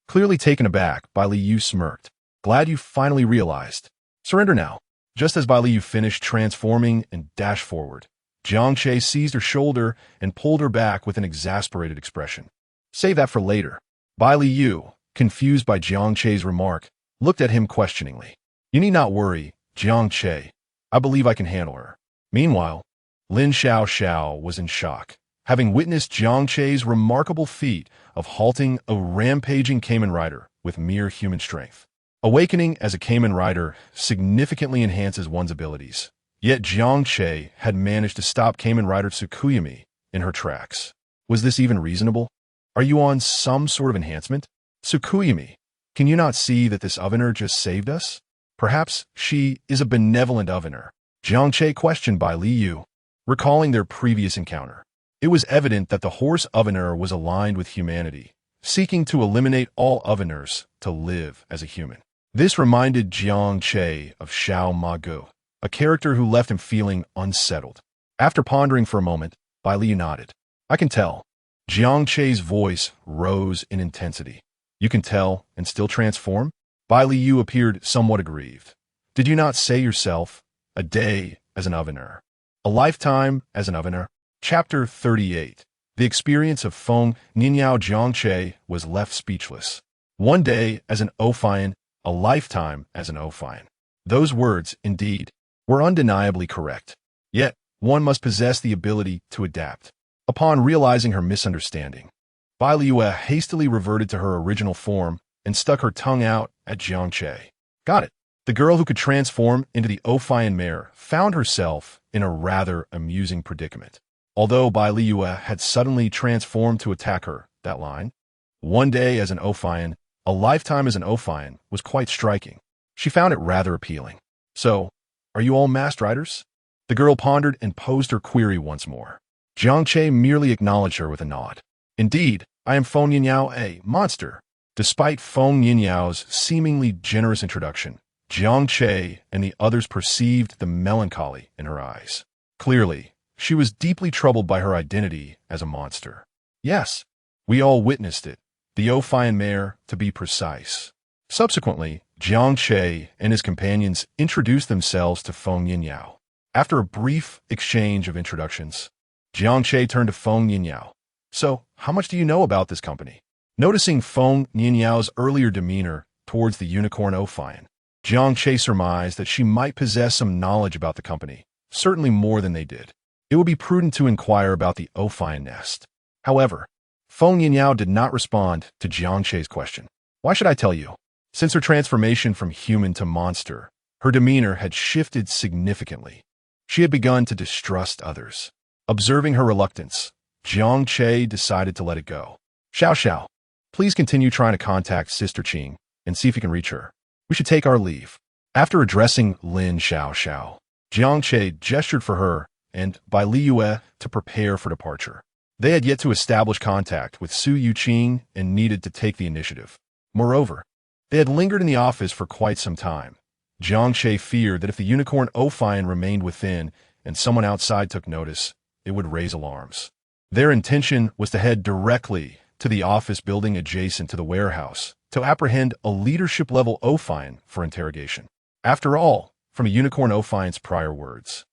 Clearly taken aback, Bai Liu smirked. "Glad you finally realized. Surrender now." Just as Bai Liu finished transforming and dashed forward, Jiang Che seized her shoulder and pulled her back with an exasperated expression. "Save that for later." Bai Liu, confused by Jiang Che's remark, looked at him questioningly. "You need not worry, Jiang Che. I believe I can handle her." Meanwhile, Lin Xiao was in shock, having witnessed Jiang Che's remarkable feat of halting a rampaging Kamen Rider with mere human strength. Awakening as a Kamen Rider significantly enhances one's abilities, yet Jiang Che had managed to stop Kamen Rider Tsukuyami in her tracks. Was this even reasonable? Are you on some sort of enhancement? Tsukuyami, can you not see that this Offinor just saved us? Perhaps she is a benevolent Offinor. Jiang Che questioned by Li Yu, recalling their previous encounter. It was evident that the horse Offinor was aligned with humanity, seeking to eliminate all Offinors to live as a human. This reminded Jiang Che of Xiao Magu, a character who left him feeling unsettled. After pondering for a moment, Bai Liu nodded. I can tell. Jiang Che's voice rose in intensity. You can tell and still transform? Bai Liu appeared somewhat aggrieved. Did you not say yourself, a day as an Offinor, a lifetime as an Offinor? Chapter 38. The experience of Feng Ninyao. Jiang Che was left speechless. One day as an Offian, a lifetime as an Offian. Those words, indeed, were undeniably correct. Yet, one must possess the ability to adapt. Upon realizing her misunderstanding, Bai Liu hastily reverted to her original form and stuck her tongue out at Jiang Che. Got it. The girl who could transform into the Offian mare found herself in a rather amusing predicament. Although Bai Liu had suddenly transformed to attack her, that line, one day as an Offian, a lifetime as an Offian, was quite striking. She found it rather appealing. So, are you all masked riders? The girl pondered and posed her query once more. Jiang Che merely acknowledged her with a nod. Indeed, I am Feng Ninyao, a monster. Despite Feng Ninyao's seemingly generous introduction, Jiang Che and the others perceived the melancholy in her eyes. Clearly, she was deeply troubled by her identity as a monster. Yes, we all witnessed it, the Offian mare, to be precise. Subsequently, Jiang Che and his companions introduced themselves to Feng Ninyao. After a brief exchange of introductions, Jiang Che turned to Feng Ninyao. So, how much do you know about this company? Noticing Feng Ninyao's earlier demeanor towards the unicorn Offian, Jiang Che surmised that she might possess some knowledge about the company, certainly more than they did. It would be prudent to inquire about the Offian nest. However, Feng Ninyao did not respond to Jiang Che's question. Why should I tell you? Since her transformation from human to monster, her demeanor had shifted significantly. She had begun to distrust others. Observing her reluctance, Jiang Che decided to let it go. Xiao Xiao, please continue trying to contact Sister Qing and see if you can reach her. We should take our leave. After addressing Lin Xiao Xiao, Jiang Che gestured for her and Bai Liu to prepare for departure. They had yet to establish contact with Su Yuqing and needed to take the initiative. Moreover, they had lingered in the office for quite some time. Jiang Che feared that if the unicorn Offian remained within and someone outside took notice, it would raise alarms. Their intention was to head directly to the office building adjacent to the warehouse to apprehend a leadership-level Offian for interrogation. After all, from a unicorn Offian's prior words,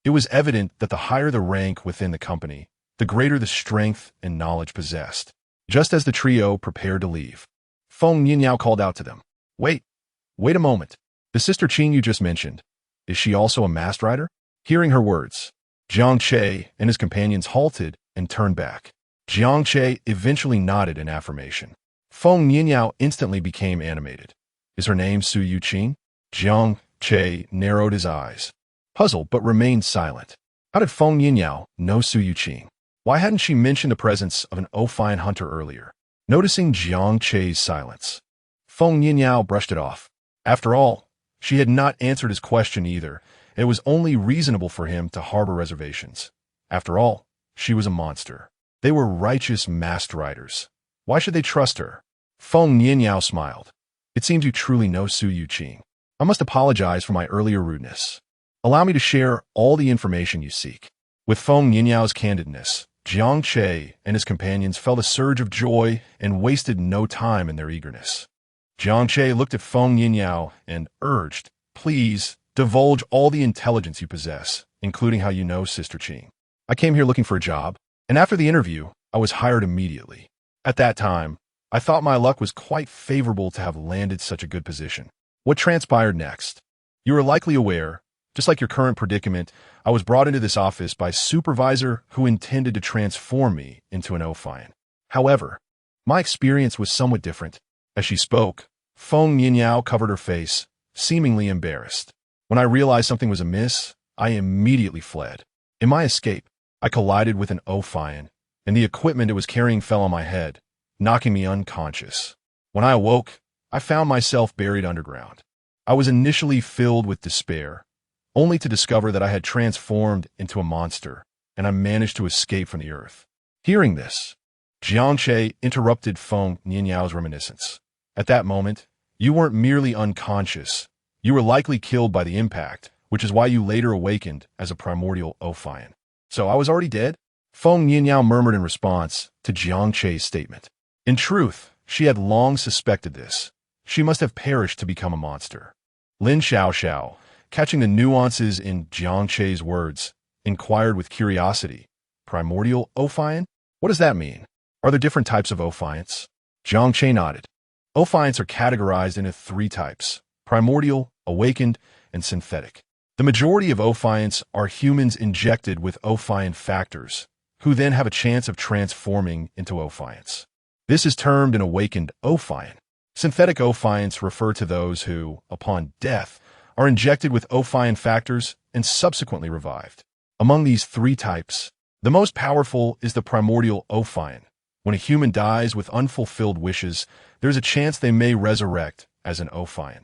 it was evident that the higher the rank within the company, the greater the strength and knowledge possessed. Just as the trio prepared to leave, Feng Ninyao called out to them. Wait a moment. The Sister Qing you just mentioned, is she also a masked rider? Hearing her words, Jiang Che and his companions halted and turned back. Jiang Che eventually nodded in affirmation. Feng Ninyao instantly became animated. Is her name Su Yuqing? Jiang Che narrowed his eyes, puzzled but remained silent. How did Feng Ninyao know Su Yuqing? Why hadn't she mentioned the presence of an Offian hunter earlier? Noticing Jiang Che's silence, Feng Ninyao brushed it off. After all, she had not answered his question either. It was only reasonable for him to harbor reservations. After all, she was a monster. They were righteous masked riders. Why should they trust her? Feng Ninyao smiled. It seems you truly know Su Yuqing. I must apologize for my earlier rudeness. Allow me to share all the information you seek. With Feng Ninyao's candidness, Jiang Che and his companions felt a surge of joy and wasted no time in their eagerness. Jiang Che looked at Feng Ninyao and urged, please, divulge all the intelligence you possess, including how you know Sister Qing. I came here looking for a job, and after the interview, I was hired immediately. At that time, I thought my luck was quite favorable to have landed such a good position. What transpired next? You are likely aware, just like your current predicament, I was brought into this office by a supervisor who intended to transform me into an Offian. However, my experience was somewhat different. As she spoke, Feng Ninyao covered her face, seemingly embarrassed. When I realized something was amiss, I immediately fled. In my escape, I collided with an Offian, and the equipment it was carrying fell on my head, knocking me unconscious. When I awoke, I found myself buried underground. I was initially filled with despair, only to discover that I had transformed into a monster, and I managed to escape from the earth. Hearing this, Jiang Che interrupted Feng Nianyao's reminiscence. At that moment, you weren't merely unconscious. You were likely killed by the impact, which is why you later awakened as a primordial Offinor. So I was already dead? Feng Nianyao murmured in response to Jiang Che's statement. In truth, she had long suspected this. She must have perished to become a monster. Lin Xiaoxiao, catching the nuances in Jiang Che's words, inquired with curiosity. Primordial Offinor? What does that mean? Are there different types of Offinors? Jiang Che nodded. Offinors are categorized into 3 types: primordial, awakened, and synthetic. The majority of Offinors are humans injected with Offinor factors, who then have a chance of transforming into Offinors. This is termed an awakened Offinor. Synthetic Offinors refer to those who, upon death, are injected with Offinor factors and subsequently revived. Among these 3 types, the most powerful is the primordial Offinor. When a human dies with unfulfilled wishes, there's a chance they may resurrect as an Offinor,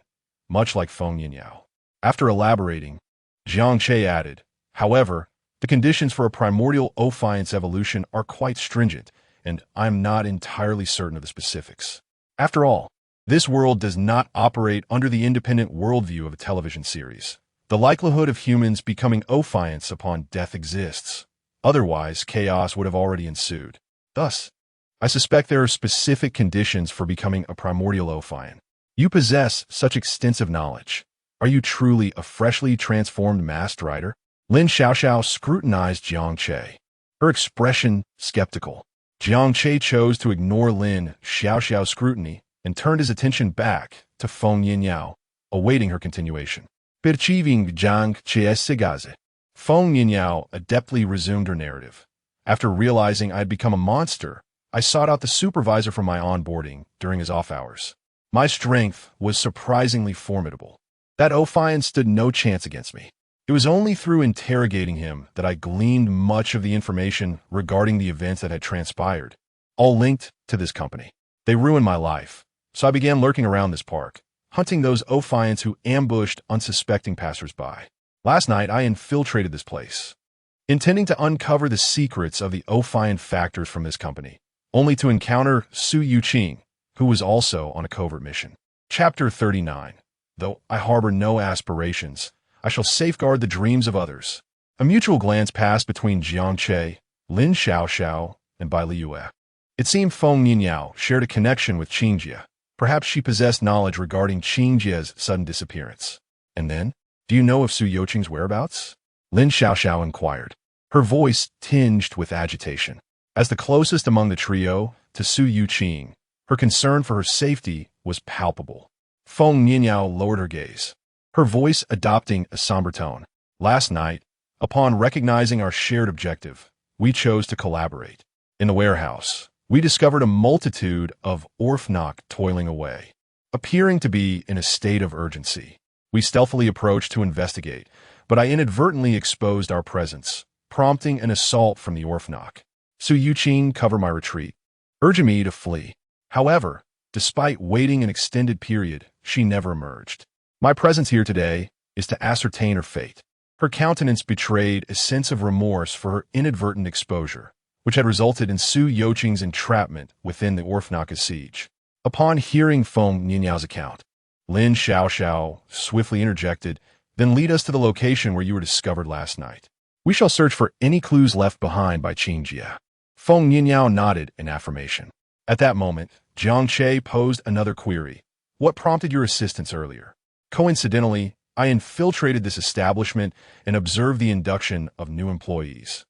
much like Feng Nianyao. After elaborating, Jiang Che added, however, the conditions for a primordial Offinor's evolution are quite stringent, and I'm not entirely certain of the specifics. After all, this world does not operate under the independent worldview of a television series. The likelihood of humans becoming Offinors upon death exists. Otherwise, chaos would have already ensued. Thus, I suspect there are specific conditions for becoming a primordial Offinor. You possess such extensive knowledge. Are you truly a freshly transformed masked rider? Lin Xiaoxiao scrutinized Jiang Che, her expression skeptical. Jiang Che chose to ignore Lin Xiaoxiao's scrutiny and turned his attention back to Feng Nianyao, awaiting her continuation. Perceiving Jiang Che's segaze, Feng Nianyao adeptly resumed her narrative. After realizing I had become a monster, I sought out the supervisor for my onboarding during his off hours. My strength was surprisingly formidable. That Offinor stood no chance against me. It was only through interrogating him that I gleaned much of the information regarding the events that had transpired, all linked to this company. They ruined my life, so I began lurking around this park, hunting those Offinors who ambushed unsuspecting passersby. Last night, I infiltrated this place, intending to uncover the secrets of the Offinor factors from this company, only to encounter Su Yuqing, who was also on a covert mission. Chapter 39. Though I harbor no aspirations, I shall safeguard the dreams of others. A mutual glance passed between Jiang Che, Lin Xiaoxiao, and Bai Liyue. It seemed Feng Nianyao shared a connection with Qingjie. Perhaps she possessed knowledge regarding Qingjie's sudden disappearance. And then, do you know of Su Yuqing's whereabouts? Lin Xiaoxiao inquired, her voice tinged with agitation. As the closest among the trio to Su Yuqing, her concern for her safety was palpable. Feng Nianyao lowered her gaze, her voice adopting a somber tone. Last night, upon recognizing our shared objective, we chose to collaborate. In the warehouse, we discovered a multitude of Offinor toiling away, appearing to be in a state of urgency. We stealthily approached to investigate, but I inadvertently exposed our presence, prompting an assault from the Offinor. Su Yuqing covered my retreat, urging me to flee. However, despite waiting an extended period, she never emerged. My presence here today is to ascertain her fate. Her countenance betrayed a sense of remorse for her inadvertent exposure, which had resulted in Su Yuqing's entrapment within the Offinor's siege. Upon hearing Feng Nianyao's account, Lin Xiaoxiao swiftly interjected, "Then lead us to the location where you were discovered last night. We shall search for any clues left behind by Qingjie." Feng Nianyao nodded in affirmation. At that moment, Jiang Che posed another query. What prompted your assistance earlier? Coincidentally, I infiltrated this establishment and observed the induction of new employees.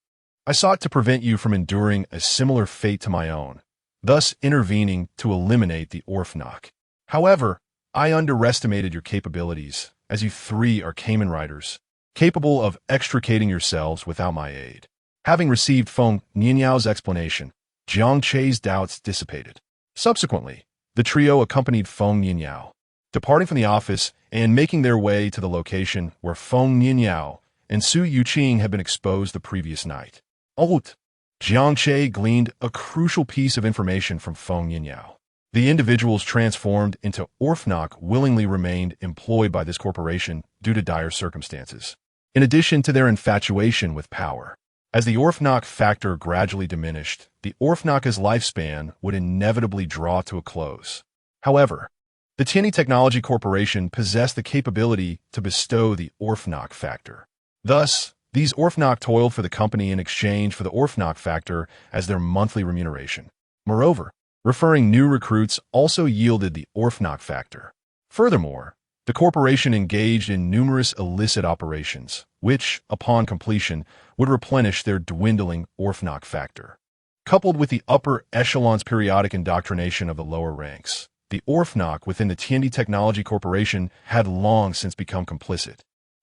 I sought to prevent you from enduring a similar fate to my own, thus intervening to eliminate the Offinor. However, I underestimated your capabilities, as you 3 are Cayman riders, capable of extricating yourselves without my aid. Having received Feng Nianyao's explanation, Jiang Che's doubts dissipated. Subsequently, the trio accompanied Feng Nianyao, departing from the office and making their way to the location where Feng Nianyao and Su Yuqing had been exposed the previous night. Jiang Che gleaned a crucial piece of information from Feng Nianyao. The individuals transformed into Offinor willingly remained employed by this corporation due to dire circumstances. in addition to their infatuation with power. As the Offinor factor gradually diminished, the Offinor's lifespan would inevitably draw to a close. However, the Tianyi Technology Corporation possessed the capability to bestow the Offinor factor. Thus, these Offinor toiled for the company in exchange for the Offinor factor as their monthly remuneration. Moreover, referring new recruits also yielded the Offinor factor. Furthermore, the corporation engaged in numerous illicit operations, which, upon completion, would replenish their dwindling Offinor factor. Coupled with the upper echelon's periodic indoctrination of the lower ranks, the Offinor within the Tianyi Technology Corporation had long since become complicit,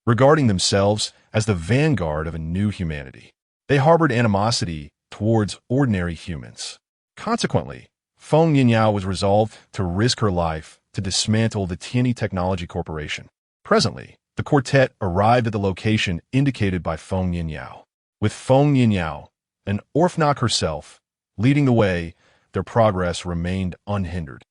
regarding themselves as the vanguard of a new humanity. They harbored animosity towards ordinary humans. Consequently, Feng Yinyao was resolved to risk her life to dismantle the Tianyi Technology Corporation. Presently, the quartet arrived at the location indicated by Feng Yinyao. With Feng Yinyao, and Offinor herself, leading the way, their progress remained unhindered,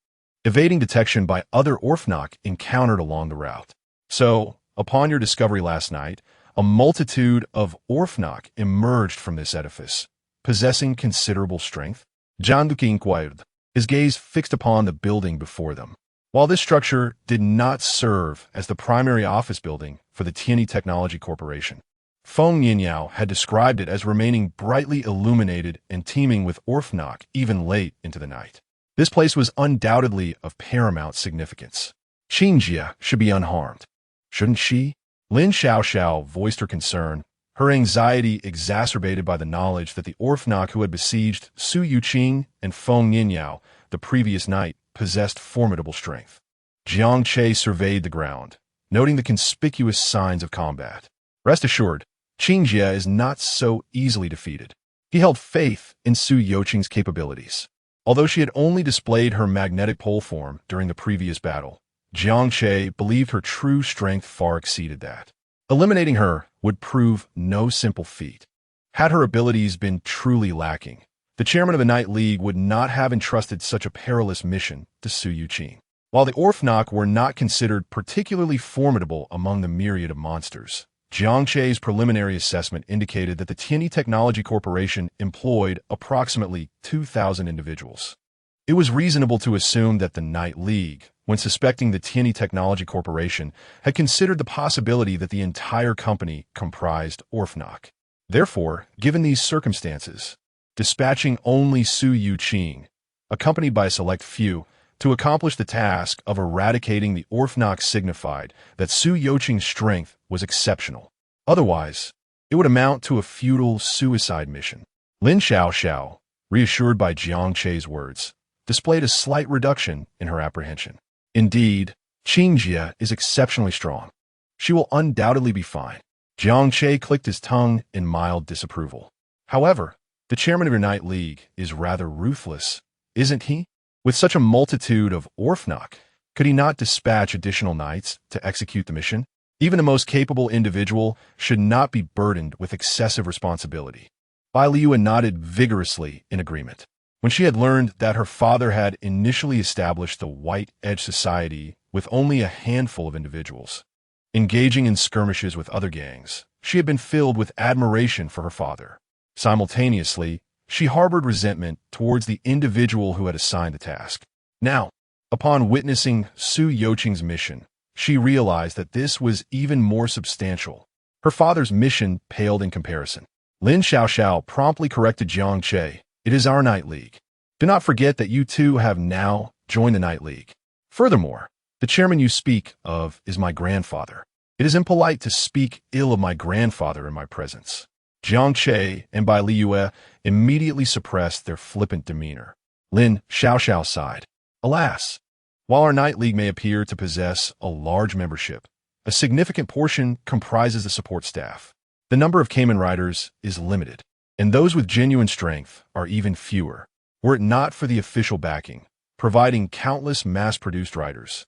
evading detection by other Offinor encountered along the route. So, upon your discovery last night, a multitude of Offinor emerged from this edifice, possessing considerable strength. Jiang Che inquired, his gaze fixed upon the building before them. While this structure did not serve as the primary office building for the Tianyi Technology Corporation, Feng Yinyao had described it as remaining brightly illuminated and teeming with Offinor even late into the night. This place was undoubtedly of paramount significance. Qingjia should be unharmed, shouldn't she? Lin Xiaoxiao voiced her concern, her anxiety exacerbated by the knowledge that the Offinor who had besieged Su Yuqing and Feng Yinyao the previous night possessed formidable strength. Jiang Che surveyed the ground, noting the conspicuous signs of combat. Rest assured, Qingjia is not so easily defeated. He held faith in Su Yuqing's capabilities. Although she had only displayed her magnetic pole form during the previous battle, Jiang Che believed her true strength far exceeded that. Eliminating her would prove no simple feat. Had her abilities been truly lacking, the chairman of the Night League would not have entrusted such a perilous mission to Su Yuqing. While the Offinor were not considered particularly formidable among the myriad of monsters, Jiang Che's preliminary assessment indicated that the Tianyi Technology Corporation employed approximately 2,000 individuals. It was reasonable to assume that the Night League, when suspecting the Tianyi Technology Corporation, had considered the possibility that the entire company comprised Offinor. Therefore, given these circumstances, dispatching only Su Yuqing, accompanied by a select few, to accomplish the task of eradicating the Offinor signified that Su Yuqing's strength was exceptional. Otherwise, it would amount to a futile suicide mission. Lin Xiaoxiao, reassured by Jiang Che's words, displayed a slight reduction in her apprehension. Indeed, Qingjia is exceptionally strong. She will undoubtedly be fine. Jiang Che clicked his tongue in mild disapproval. However, the chairman of your Night League is rather ruthless, isn't he? With such a multitude of Offinor, could he not dispatch additional knights to execute the mission? Even the most capable individual should not be burdened with excessive responsibility. Bai Liu nodded vigorously in agreement. When she had learned that her father had initially established the White Edge Society with only a handful of individuals, engaging in skirmishes with other gangs, she had been filled with admiration for her father. Simultaneously, she harbored resentment towards the individual who had assigned the task. Now, upon witnessing Su Yuqing's mission, she realized that this was even more substantial. Her father's mission paled in comparison. Lin Xiaoxiao promptly corrected Jiang Che. It is our Night League. Do not forget that you two have now joined the Night League. Furthermore, the chairman you speak of is my grandfather. It is impolite to speak ill of my grandfather in my presence. Jiang Che and Bai Liu immediately suppressed their flippant demeanor. Lin Xiaoxiao sighed. Alas, while our Night League may appear to possess a large membership, a significant portion comprises the support staff. The number of Kamen Riders is limited, and those with genuine strength are even fewer. Were it not for the official backing, providing countless mass-produced riders,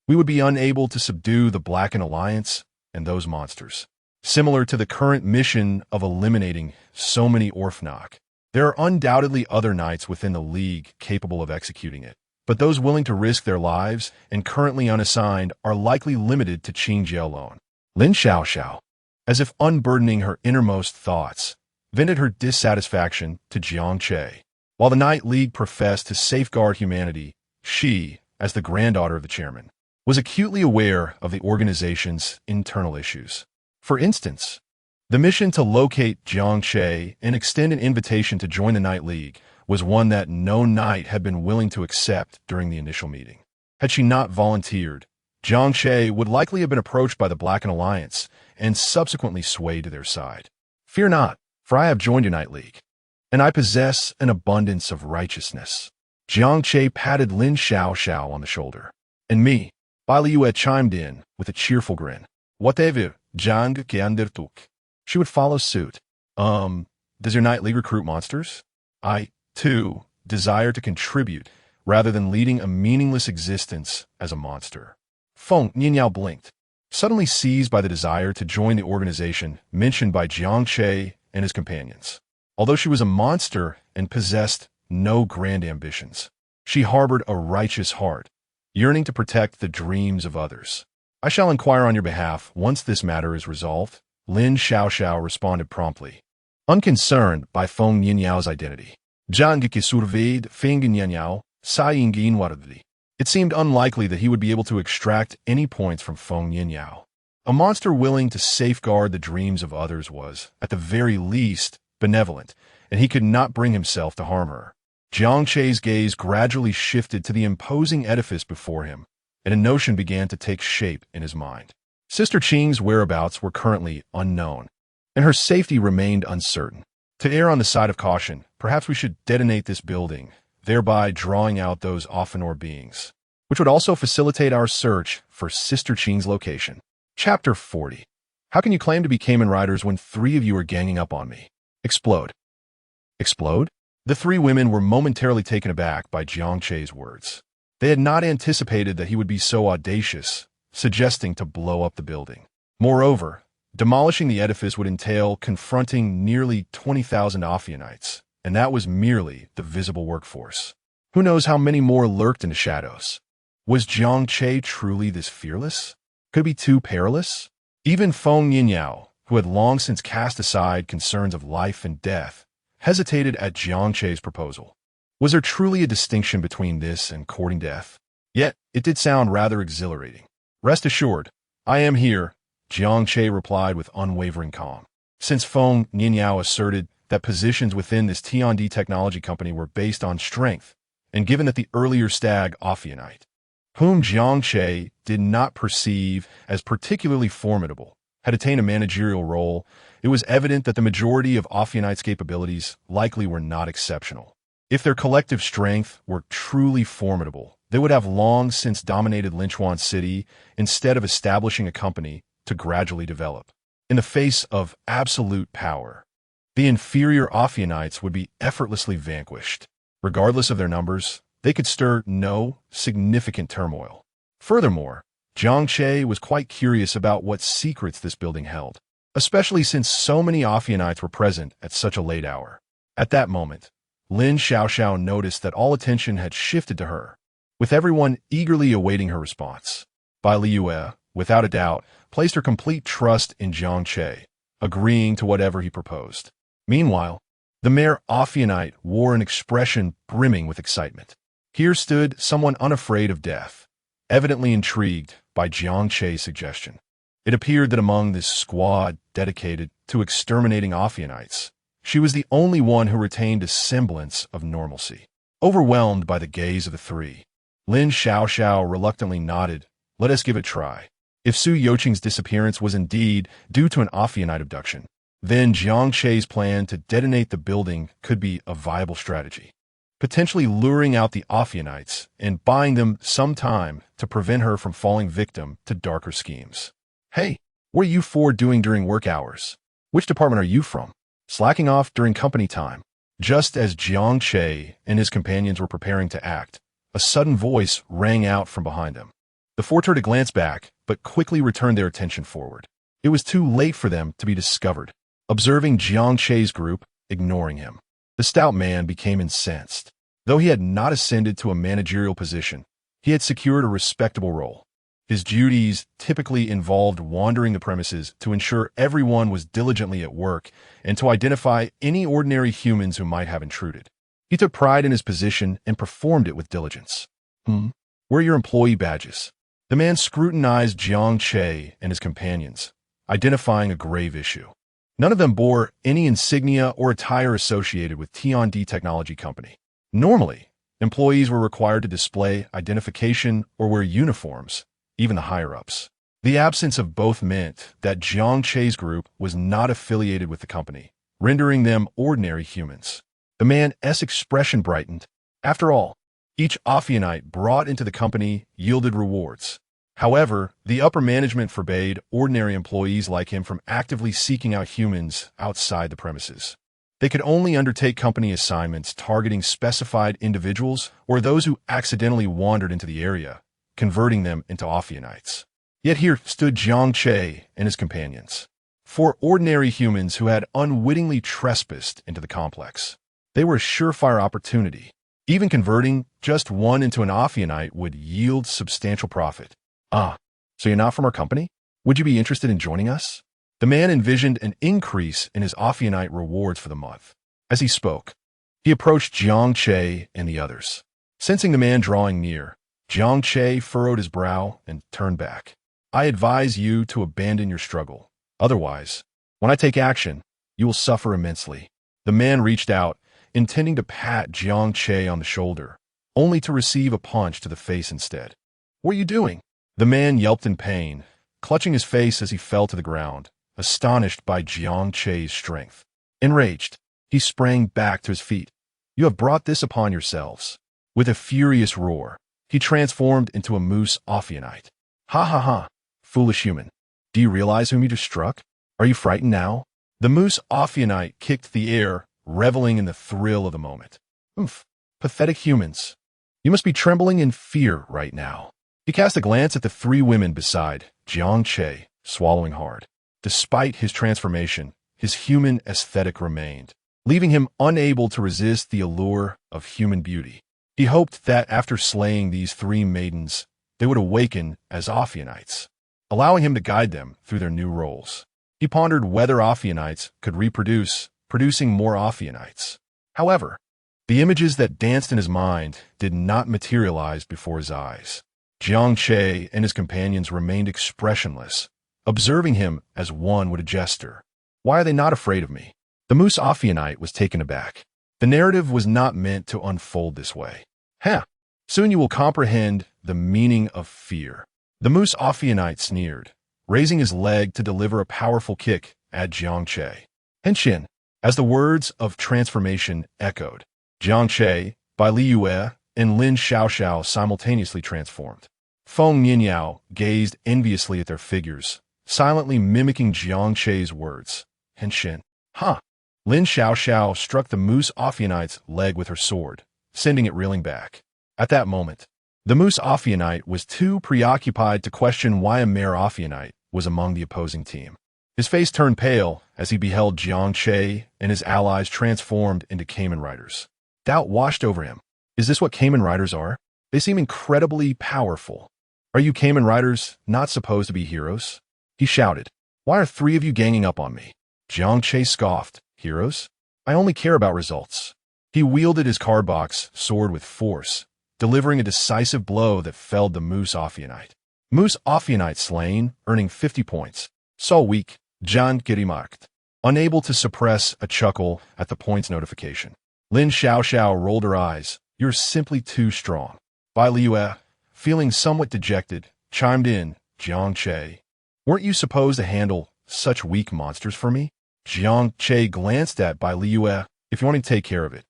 we would be unable to subdue the Blackened Alliance and those monsters. Similar to the current mission of eliminating so many Offinor, there are undoubtedly other knights within the League capable of executing it, but those willing to risk their lives and currently unassigned are likely limited to Qingjia alone. Lin Xiaoxiao. as if unburdening her innermost thoughts, vented her dissatisfaction to Jiang Che. While the Night League professed to safeguard humanity, she, as the granddaughter of the chairman, was acutely aware of the organization's internal issues. For instance, the mission to locate Jiang Che and extend an invitation to join the Night League was one that no knight had been willing to accept during the initial meeting. Had she not volunteered, Jiang Che would likely have been approached by the Blackened Alliance and subsequently swayed to their side. Fear not, for I have joined your Night League, and I possess an abundance of righteousness. Jiang Che patted Lin Xiao on the shoulder. And me, Bai Liyue chimed in with a cheerful grin. Whatever, Jiang Che. She would follow suit. Does your Night League recruit monsters? I, too, desire to contribute rather than leading a meaningless existence as a monster. Feng Nianyao blinked, suddenly seized by the desire to join the organization mentioned by Jiang Che and his companions. Although she was a monster and possessed no grand ambitions, she harbored a righteous heart, yearning to protect the dreams of others. I shall inquire on your behalf once this matter is resolved, Lin Xiao responded promptly, unconcerned by Feng Nianyao's identity. Zhang Ge surveyed Feng Nianyao, Sai Yingin Wadadi. It seemed unlikely that he would be able to extract any points from Feng Nianyao. A monster willing to safeguard the dreams of others was, at the very least, benevolent, and he could not bring himself to harm her. Jiang Che's gaze gradually shifted to the imposing edifice before him, and a notion began to take shape in his mind. Sister Qing's whereabouts were currently unknown, and her safety remained uncertain. To err on the side of caution, perhaps we should detonate this building, thereby drawing out those Offinor beings, which would also facilitate our search for Sister Qing's location. Chapter 40. How can you claim to be Kamen Riders when 3 of you are ganging up on me? Explode. Explode? The 3 women were momentarily taken aback by Jiang Che's words. They had not anticipated that he would be so audacious, suggesting to blow up the building. Moreover, demolishing the edifice would entail confronting nearly 20,000 Offionites, and that was merely the visible workforce. Who knows how many more lurked in the shadows? Was Jiang Che truly this fearless? Could it be too perilous? Even Feng Nianyao, who had long since cast aside concerns of life and death, hesitated at Jiang Che's proposal. Was there truly a distinction between this and courting death? Yet, it did sound rather exhilarating. Rest assured, I am here, Jiang Che replied with unwavering calm. Since Feng Nianyao asserted that positions within this T&D technology company were based on strength, and given that the earlier stag Offinite, whom Jiang Che did not perceive as particularly formidable, had attained a managerial role, it was evident that the majority of Offinite's capabilities likely were not exceptional. If their collective strength were truly formidable, they would have long since dominated Linchuan City instead of establishing a company to gradually develop. In the face of absolute power, the inferior Offionites would be effortlessly vanquished. Regardless of their numbers, they could stir no significant turmoil. Furthermore, Jiang Che was quite curious about what secrets this building held, especially since so many Offionites were present at such a late hour. At that moment, Lin Xiao noticed that all attention had shifted to her, with everyone eagerly awaiting her response. Bai Liyue, without a doubt, placed her complete trust in Jiang Che, agreeing to whatever he proposed. Meanwhile, the Mayor Offinite wore an expression brimming with excitement. Here stood someone unafraid of death, evidently intrigued by Jiang Che's suggestion. It appeared that among this squad dedicated to exterminating Offionites, she was the only one who retained a semblance of normalcy. Overwhelmed by the gaze of the 3, Lin Xiao reluctantly nodded. Let us give it a try. If Su Youqing's disappearance was indeed due to an Offinite abduction, then Jiang Che's plan to detonate the building could be a viable strategy, potentially luring out the Offionites and buying them some time to prevent her from falling victim to darker schemes. Hey, what are you 4 doing during work hours? Which department are you from? Slacking off during company time. Just as Jiang Che and his companions were preparing to act, a sudden voice rang out from behind them. The 4 turned to glance back, but quickly returned their attention forward. It was too late for them to be discovered. Observing Jiang Che's group, ignoring him, the stout man became incensed. Though he had not ascended to a managerial position, he had secured a respectable role. His duties typically involved wandering the premises to ensure everyone was diligently at work and to identify any ordinary humans who might have intruded. He took pride in his position and performed it with diligence. Where are your employee badges? The man scrutinized Jiang Che and his companions, identifying a grave issue. None of them bore any insignia or attire associated with T&D Technology Company. Normally, employees were required to display identification or wear uniforms, even the higher-ups. The absence of both meant that Jiang Che's group was not affiliated with the company, rendering them ordinary humans. The man's expression brightened. After all, each Offinite brought into the company yielded rewards. However, the upper management forbade ordinary employees like him from actively seeking out humans outside the premises. They could only undertake company assignments targeting specified individuals or those who accidentally wandered into the area, converting them into Offinites. Yet here stood Jiang Che and his companions, 4 ordinary humans who had unwittingly trespassed into the complex. They were a surefire opportunity. Even converting just one into an Offinite would yield substantial profit. So you're not from our company? Would you be interested in joining us? The man envisioned an increase in his Offinite rewards for the month. As he spoke, he approached Jiang Che and the others. Sensing the man drawing near, Jiang Che furrowed his brow and turned back. I advise you to abandon your struggle. Otherwise, when I take action, you will suffer immensely. The man reached out, intending to pat Jiang Che on the shoulder, only to receive a punch to the face instead. What are you doing? The man yelped in pain, clutching his face as he fell to the ground, astonished by Jiang Che's strength. Enraged, he sprang back to his feet. You have brought this upon yourselves. With a furious roar, he transformed into a moose Offinite. Ha ha ha, foolish human. Do you realize whom you just struck? Are you frightened now? The moose Offinite kicked the air, reveling in the thrill of the moment. Pathetic humans. You must be trembling in fear right now. He cast a glance at the 3 women beside Jiang Che, swallowing hard. Despite his transformation, his human aesthetic remained, leaving him unable to resist the allure of human beauty. He hoped that after slaying these 3 maidens, they would awaken as Offinites, allowing him to guide them through their new roles. He pondered whether Offinites could reproduce, producing more Offinites. However, the images that danced in his mind did not materialize before his eyes. Jiang Che and his companions remained expressionless, observing him as one would a jester. Why are they not afraid of me? The moose Offinite was taken aback. The narrative was not meant to unfold this way. Soon you will comprehend the meaning of fear. The moose Offinite sneered, raising his leg to deliver a powerful kick at Jiang Che. Henshin, as the words of transformation echoed, Jiang Che, Bai Liu, and Lin Xiaoxiao simultaneously transformed. Feng Yinyao gazed enviously at their figures, silently mimicking Jiang Che's words. Henshin. Lin Xiaoxiao struck the moose Offinite's leg with her sword, sending it reeling back. At that moment, the moose Offinite was too preoccupied to question why a mare Offinite was among the opposing team. His face turned pale as he beheld Jiang Che and his allies transformed into Kamen Riders. Doubt washed over him. Is this what Kamen Riders are? They seem incredibly powerful. Are you Kamen Riders not supposed to be heroes? He shouted. Why are 3 of you ganging up on me? Jiang Che scoffed. Heroes? I only care about results. He wielded his card box sword with force, delivering a decisive blow that felled the moose Offinite. Moose Offinite slain, earning 50 points. So weak, Jiang Che remarked, unable to suppress a chuckle at the points notification. Lin Xiaoxiao rolled her eyes. You're simply too strong. Bai Liu, feeling somewhat dejected, chimed in, Jiang Che. Weren't you supposed to handle such weak monsters for me? Jiang Che glanced at Bai Liu. If you want to take care of it,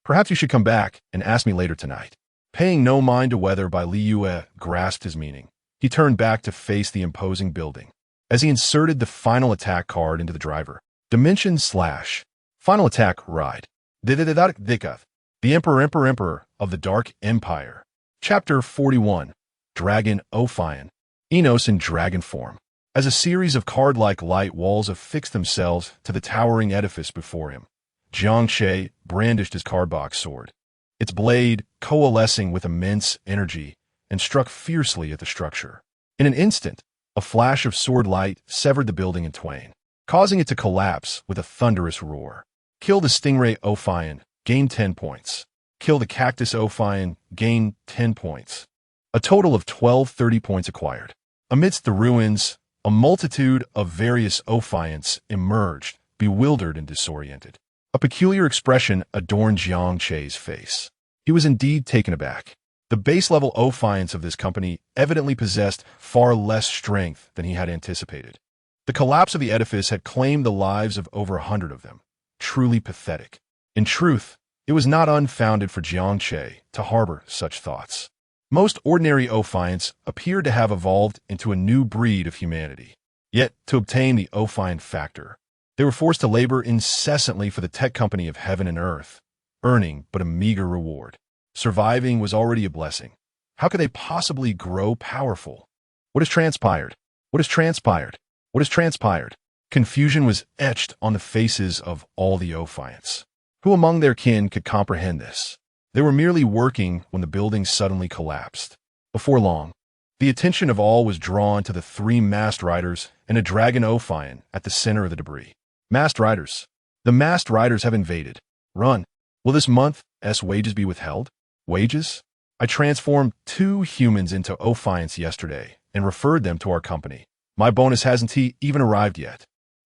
perhaps you should come back and ask me later tonight. Paying no mind to whether Bai Liu grasped his meaning, he turned back to face the imposing building. As he inserted the final attack card into the driver, Dimension Slash, final attack ride. The Emperor of the Dark Empire. Chapter 41. Dragon Ophion. Enos in dragon form. As a series of card-like light walls affixed themselves to the towering edifice before him, Jiang Che brandished his card box sword, its blade coalescing with immense energy, and struck fiercely at the structure. In an instant, a flash of sword light severed the building in twain, causing it to collapse with a thunderous roar. Kill the Stingray Offion, gain 10 points. Kill the Cactus Offion, gain 10 points. A total of 30 points acquired. Amidst the ruins, a multitude of various Ophions emerged, bewildered and disoriented. A peculiar expression adorned Jiang Che's face. He was indeed taken aback. The base-level Ophions of this company evidently possessed far less strength than he had anticipated. The collapse of the edifice had claimed the lives of over 100 of them. Truly pathetic. In truth, it was not unfounded for Jiang Che to harbor such thoughts. Most ordinary Ophions appeared to have evolved into a new breed of humanity. Yet, to obtain the Ophion factor, they were forced to labor incessantly for the tech company of heaven and earth, earning but a meager reward. Surviving was already a blessing. How could they possibly grow powerful? What has transpired? What has transpired? What has transpired? Confusion was etched on the faces of all the Ophions. Who among their kin could comprehend this? They were merely working when the building suddenly collapsed. Before long, the attention of all was drawn to the 3 masked riders and a dragon Ophion at the center of the debris. Masked riders. The masked riders have invaded. Run. Will this month's wages be withheld? Wages? I transformed 2 humans into Ophions yesterday and referred them to our company. My bonus hasn't even arrived yet.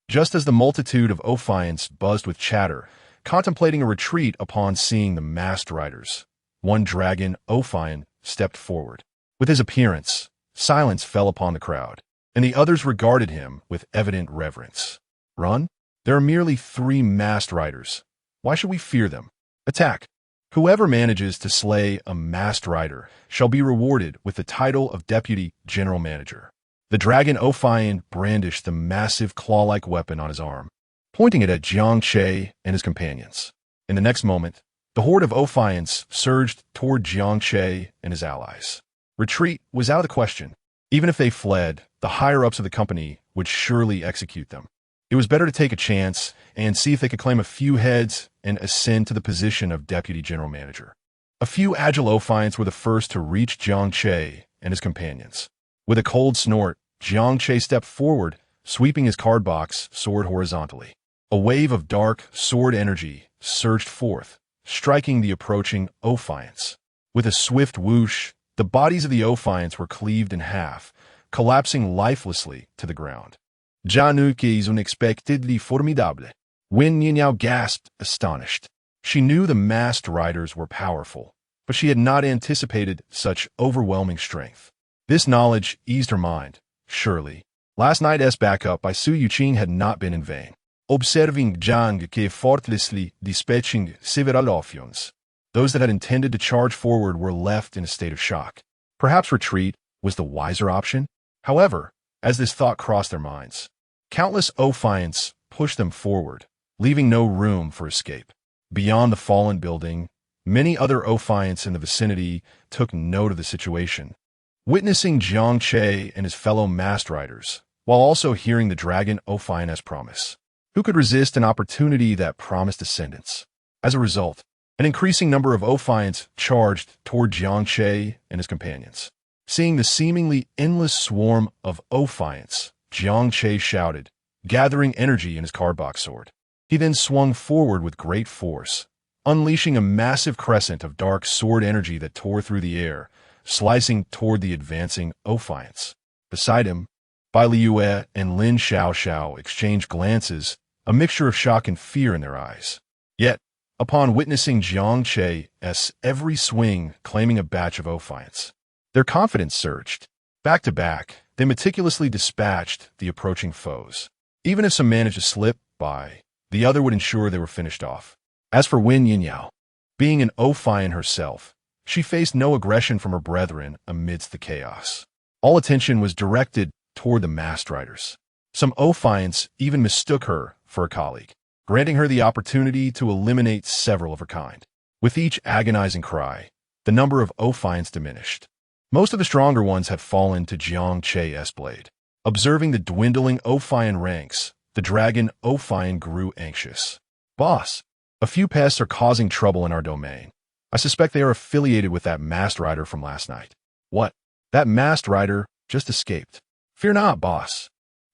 Just as the multitude of Ophions buzzed with chatter, contemplating a retreat upon seeing the masked riders, one dragon Ophion stepped forward. With his appearance, silence fell upon the crowd, and the others regarded him with evident reverence. Run? There are merely 3 masked riders. Why should we fear them? Attack! Whoever manages to slay a masked rider shall be rewarded with the title of Deputy General Manager. The dragon Ophion brandished the massive claw-like weapon on his arm, pointing it at Jiang Che and his companions. In the next moment, the horde of Ophions surged toward Jiang Che and his allies. Retreat was out of the question. Even if they fled, the higher-ups of the company would surely execute them. It was better to take a chance and see if they could claim a few heads and ascend to the position of Deputy General Manager. A few agile Ophions were the first to reach Jiang Che and his companions. With a cold snort, Jiang Che stepped forward, sweeping his card box sword horizontally. A wave of dark sword energy surged forth, striking the approaching Ophions. With a swift whoosh, the bodies of the Ophions were cleaved in half, collapsing lifelessly to the ground. Januque is unexpectedly formidable. Wen Yinyao gasped, astonished. She knew the masked riders were powerful, but she had not anticipated such overwhelming strength. This knowledge eased her mind. Surely, last night's backup by Su Yuqing had not been in vain. Observing Jiang Che effortlessly dispatching several Ophions, those that had intended to charge forward were left in a state of shock. Perhaps retreat was the wiser option? However, as this thought crossed their minds, countless Ophions pushed them forward, leaving no room for escape. Beyond the fallen building, many other Ophions in the vicinity took note of the situation. Witnessing Jiang Che and his fellow masked riders, while also hearing the dragon Ophion as promise. Who could resist an opportunity that promised ascendance? As a result, an increasing number of Ophions charged toward Jiang Che and his companions. Seeing the seemingly endless swarm of Ophions, Jiang Che shouted, gathering energy in his card box sword. He then swung forward with great force, unleashing a massive crescent of dark sword energy that tore through the air, slicing toward the advancing Ophions. Beside him, Bai Liue and Lin Xiaoxiao exchanged glances, a mixture of shock and fear in their eyes. Yet, upon witnessing Jiang Che's every swing claiming a batch of Ophions, their confidence surged. Back to back, they meticulously dispatched the approaching foes. Even if some managed to slip by, the other would ensure they were finished off. As for Wen Yinyao, being an Ophion herself, she faced no aggression from her brethren amidst the chaos. All attention was directed toward the masked riders. Some Ophions even mistook her for a colleague, granting her the opportunity to eliminate several of her kind. With each agonizing cry, the number of Ophions diminished. Most of the stronger ones had fallen to Jiang Che's blade. Observing the dwindling Ophion ranks, the dragon Ophion grew anxious. Boss, a few pests are causing trouble in our domain. I suspect they are affiliated with that masked rider from last night. What? That masked rider? just escaped. Fear not, boss.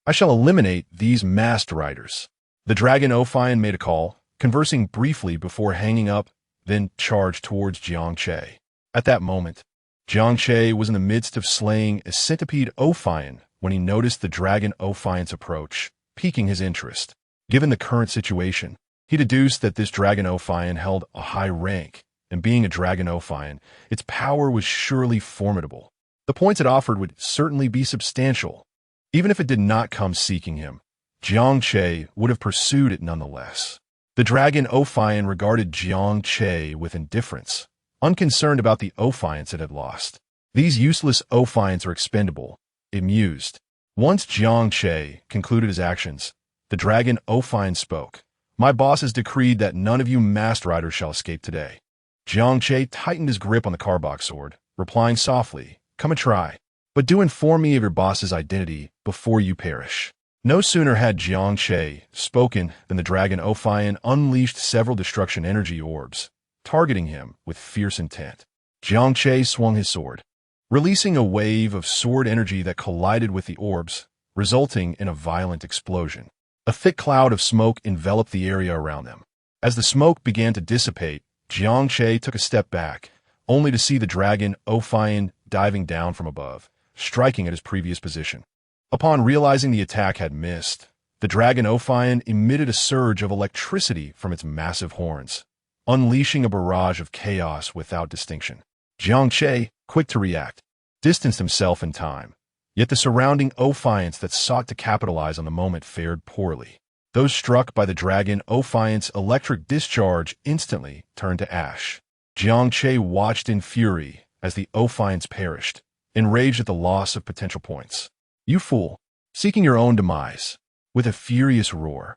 I shall eliminate these masked riders. The dragon Offinor made a call, conversing briefly before hanging up, then charged towards Jiang Che. At that moment, Jiang Che was in the midst of slaying a centipede Offinor when he noticed the dragon Offinor's approach, piquing his interest. Given the current situation, he deduced that this dragon Offinor held a high rank, and being a dragon Offinor, its power was surely formidable. The points it offered would certainly be substantial. Even if it did not come seeking him, Jiang Che would have pursued it nonetheless. The dragon Offinor regarded Jiang Che with indifference, unconcerned about the Offinors it had lost. These useless Offinors are expendable, it mused. Once Jiang Che concluded his actions, the dragon Offinor spoke. My boss has decreed that none of you masked riders shall escape today. Jiang Che tightened his grip on the carbach sword, replying softly, come and try. But do inform me of your boss's identity before you perish. No sooner had Jiang Che spoken than the dragon Offinor unleashed several destruction energy orbs, targeting him with fierce intent. Jiang Che swung his sword, releasing a wave of sword energy that collided with the orbs, resulting in a violent explosion. A thick cloud of smoke enveloped the area around them. As the smoke began to dissipate, Jiang Che took a step back, only to see the dragon Offinor diving down from above, striking at his previous position. Upon realizing the attack had missed, the dragon Offinor emitted a surge of electricity from its massive horns, unleashing a barrage of chaos without distinction. Jiang Che, quick to react, distanced himself in time. Yet the surrounding Offinors that sought to capitalize on the moment fared poorly. Those struck by the dragon Offinor's electric discharge instantly turned to ash. Jiang Che watched in fury as the Offinors perished, enraged at the loss of potential points. You fool, seeking your own demise. With a furious roar,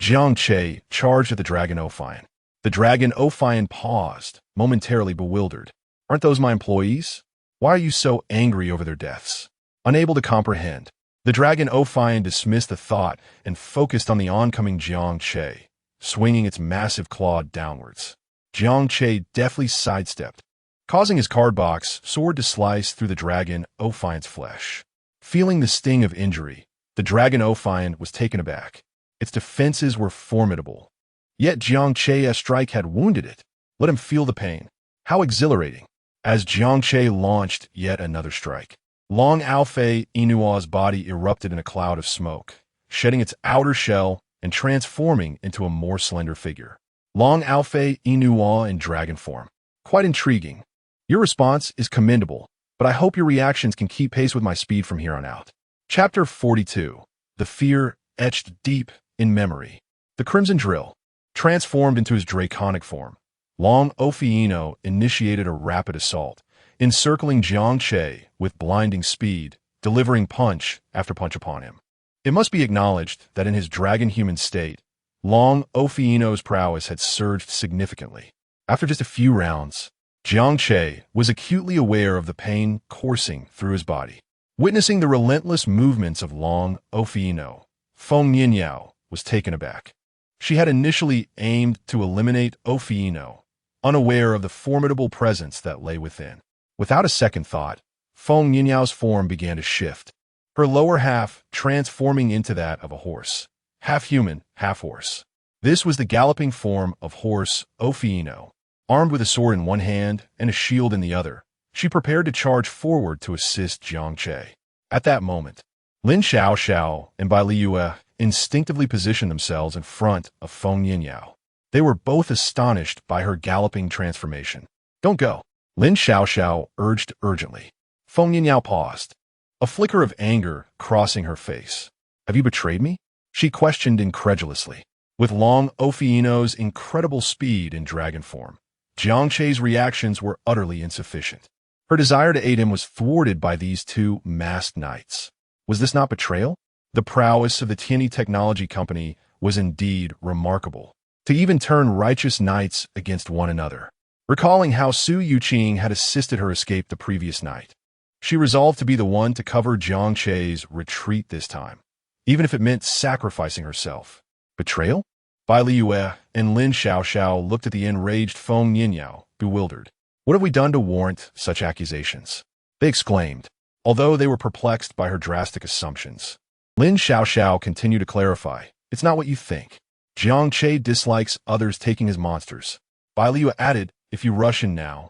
Jiang Che charged at the dragon Offinor. The dragon Offinor paused, momentarily bewildered. Aren't those my employees? Why are you so angry over their deaths? Unable to comprehend, the dragon Offinor dismissed the thought and focused on the oncoming Jiang Che, swinging its massive claw downwards. Jiang Che deftly sidestepped, causing his cardbox sword to slice through the dragon Offinor's flesh. Feeling the sting of injury, the dragon Offinor was taken aback. Its defenses were formidable. Yet Jiang Che's strike had wounded it. Let him feel the pain. How exhilarating. As Jiang Che launched yet another strike, Long Alfei Inua's body erupted in a cloud of smoke, shedding its outer shell and transforming into a more slender figure. Long Alfei Inua in dragon form. Quite intriguing. Your response is commendable, but I hope your reactions can keep pace with my speed from here on out. Chapter 42. The Fear Etched Deep in Memory. The Crimson Drill. Transformed into his draconic form, Long Offinor initiated a rapid assault, encircling Jiang Che with blinding speed, delivering punch after punch upon him. It must be acknowledged that in his dragon-human state, Long Offinor's prowess had surged significantly. After just a few rounds, Jiang Che was acutely aware of the pain coursing through his body. Witnessing the relentless movements of Long Offinor, Feng Yinyao was taken aback. She had initially aimed to eliminate Offinor, unaware of the formidable presence that lay within. Without a second thought, Feng Yinyao's form began to shift, her lower half transforming into that of a horse, half human, half horse. This was the galloping form of horse Offinor. Armed with a sword in one hand and a shield in the other, she prepared to charge forward to assist Jiang Che. At that moment, Lin Xiaoxiao and Bai Liyue instinctively positioned themselves in front of Feng Yinyao. They were both astonished by her galloping transformation. Don't go, Lin Xiaoxiao urged urgently. Feng Yinyao paused, a flicker of anger crossing her face. Have you betrayed me? She questioned incredulously. With Long Offinor's incredible speed in dragon form, Jiang Che's reactions were utterly insufficient. Her desire to aid him was thwarted by these two masked knights. Was this not betrayal? The prowess of the Tianyi Technology Company was indeed remarkable, to even turn righteous knights against one another. Recalling how Su Yuqing had assisted her escape the previous night, she resolved to be the one to cover Jiang Che's retreat this time, even if it meant sacrificing herself. Betrayal? Bai Liyue and Lin Xiaoxiao looked at the enraged Feng Yinyao, bewildered. What have we done to warrant such accusations? They exclaimed. although they were perplexed by her drastic assumptions. Lin Xiaoxiao continued to clarify, "It's not what you think. Jiang Che dislikes others taking his monsters." Bai Liu added, "If you rush in now,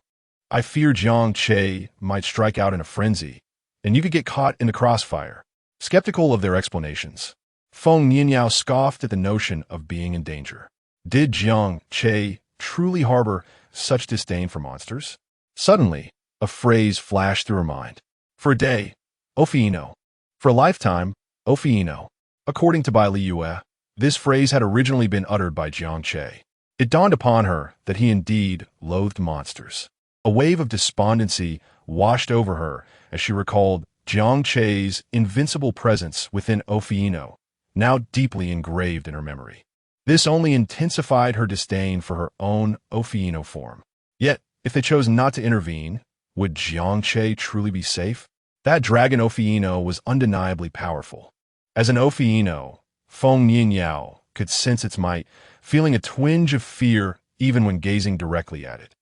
I fear Jiang Che might strike out in a frenzy, and you could get caught in the crossfire." Skeptical of their explanations, Feng Nianyao scoffed at the notion of being in danger. Did Jiang Che truly harbor such disdain for monsters? Suddenly, a phrase flashed through her mind. For a day, Offinor. For a lifetime, Offinor. According to Bai Liu, this phrase had originally been uttered by Jiang Che. It dawned upon her that he indeed loathed monsters. A wave of despondency washed over her as she recalled Jiang Che's invincible presence within Offinor, now deeply engraved in her memory. This only intensified her disdain for her own Offinor form. Yet, if they chose not to intervene, would Jiang Che truly be safe? That dragon Offinor was undeniably powerful. As an Offinor, Feng Nianyao could sense its might, feeling a twinge of fear even when gazing directly at it.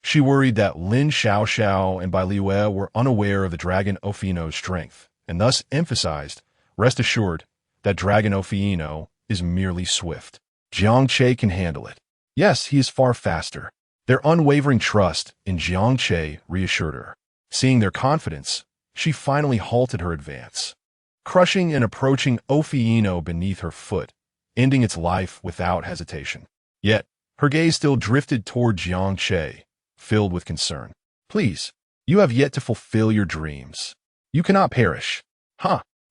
She worried that Lin Xiaoxiao and Bai Liu were unaware of the dragon Offinor's strength, and thus emphasized, "Rest assured, that dragon Offinor is merely swift. Jiang Che can handle it." Yes, he is far faster. Their unwavering trust in Jiang Che reassured her. Seeing their confidence, she finally halted her advance, crushing an approaching Offinor beneath her foot, ending its life without hesitation. Yet, her gaze still drifted toward Jiang Che, filled with concern. "Please, you have yet to fulfill your dreams. You cannot perish.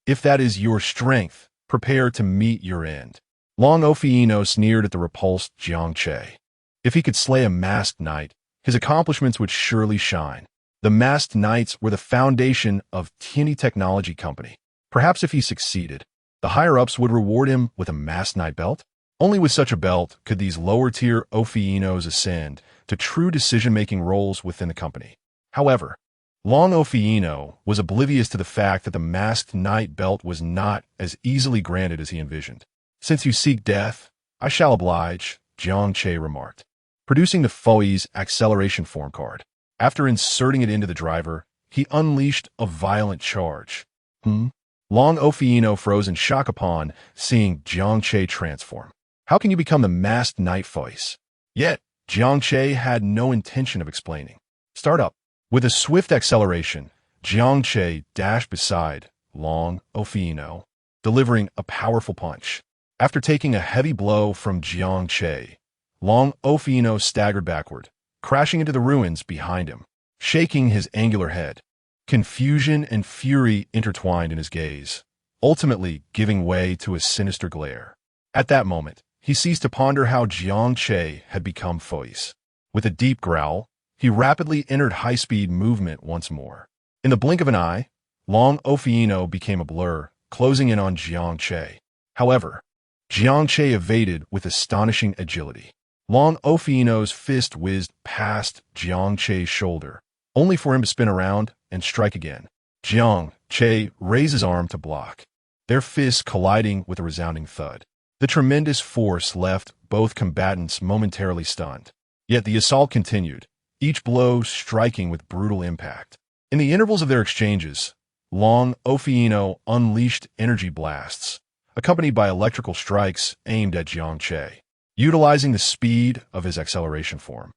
If that is your strength, prepare to meet your end." Long Offinor sneered at the repulsed Jiang Che. If he could slay a masked knight, his accomplishments would surely shine. The masked knights were the foundation of Tianyi Technology Company. Perhaps if he succeeded, the higher-ups would reward him with a masked knight belt? Only with such a belt could these lower-tier Offinors ascend to true decision-making roles within the company. However, Long Offinor was oblivious to the fact that the masked knight belt was not as easily granted as he envisioned. "Since you seek death, I shall oblige," Jiang Che remarked, producing the Foi's acceleration form card. After inserting it into the driver, he unleashed a violent charge. Long Offinor froze in shock upon seeing Jiang Che transform. "How can you become the masked knight voice?" Yet, Jiang Che had no intention of explaining. "Start up." With a swift acceleration, Jiang Che dashed beside Long Offinor, delivering a powerful punch. After taking a heavy blow from Jiang Che, Long Offinor staggered backward, crashing into the ruins behind him, shaking his angular head. Confusion and fury intertwined in his gaze, ultimately giving way to a sinister glare. At that moment, he ceased to ponder how Jiang Che had become voice. With a deep growl, he rapidly entered high-speed movement once more. In the blink of an eye, Long Offinor became a blur, closing in on Jiang Che. However, Jiang Che evaded with astonishing agility. Long Offinor's fist whizzed past Jiang Che's shoulder, only for him to spin around and strike again. Jiang Che raised his arm to block, their fists colliding with a resounding thud. The tremendous force left both combatants momentarily stunned. Yet the assault continued, each blow striking with brutal impact. In the intervals of their exchanges, Long Offinor unleashed energy blasts, accompanied by electrical strikes aimed at Jiang Che. Utilizing the speed of his acceleration form,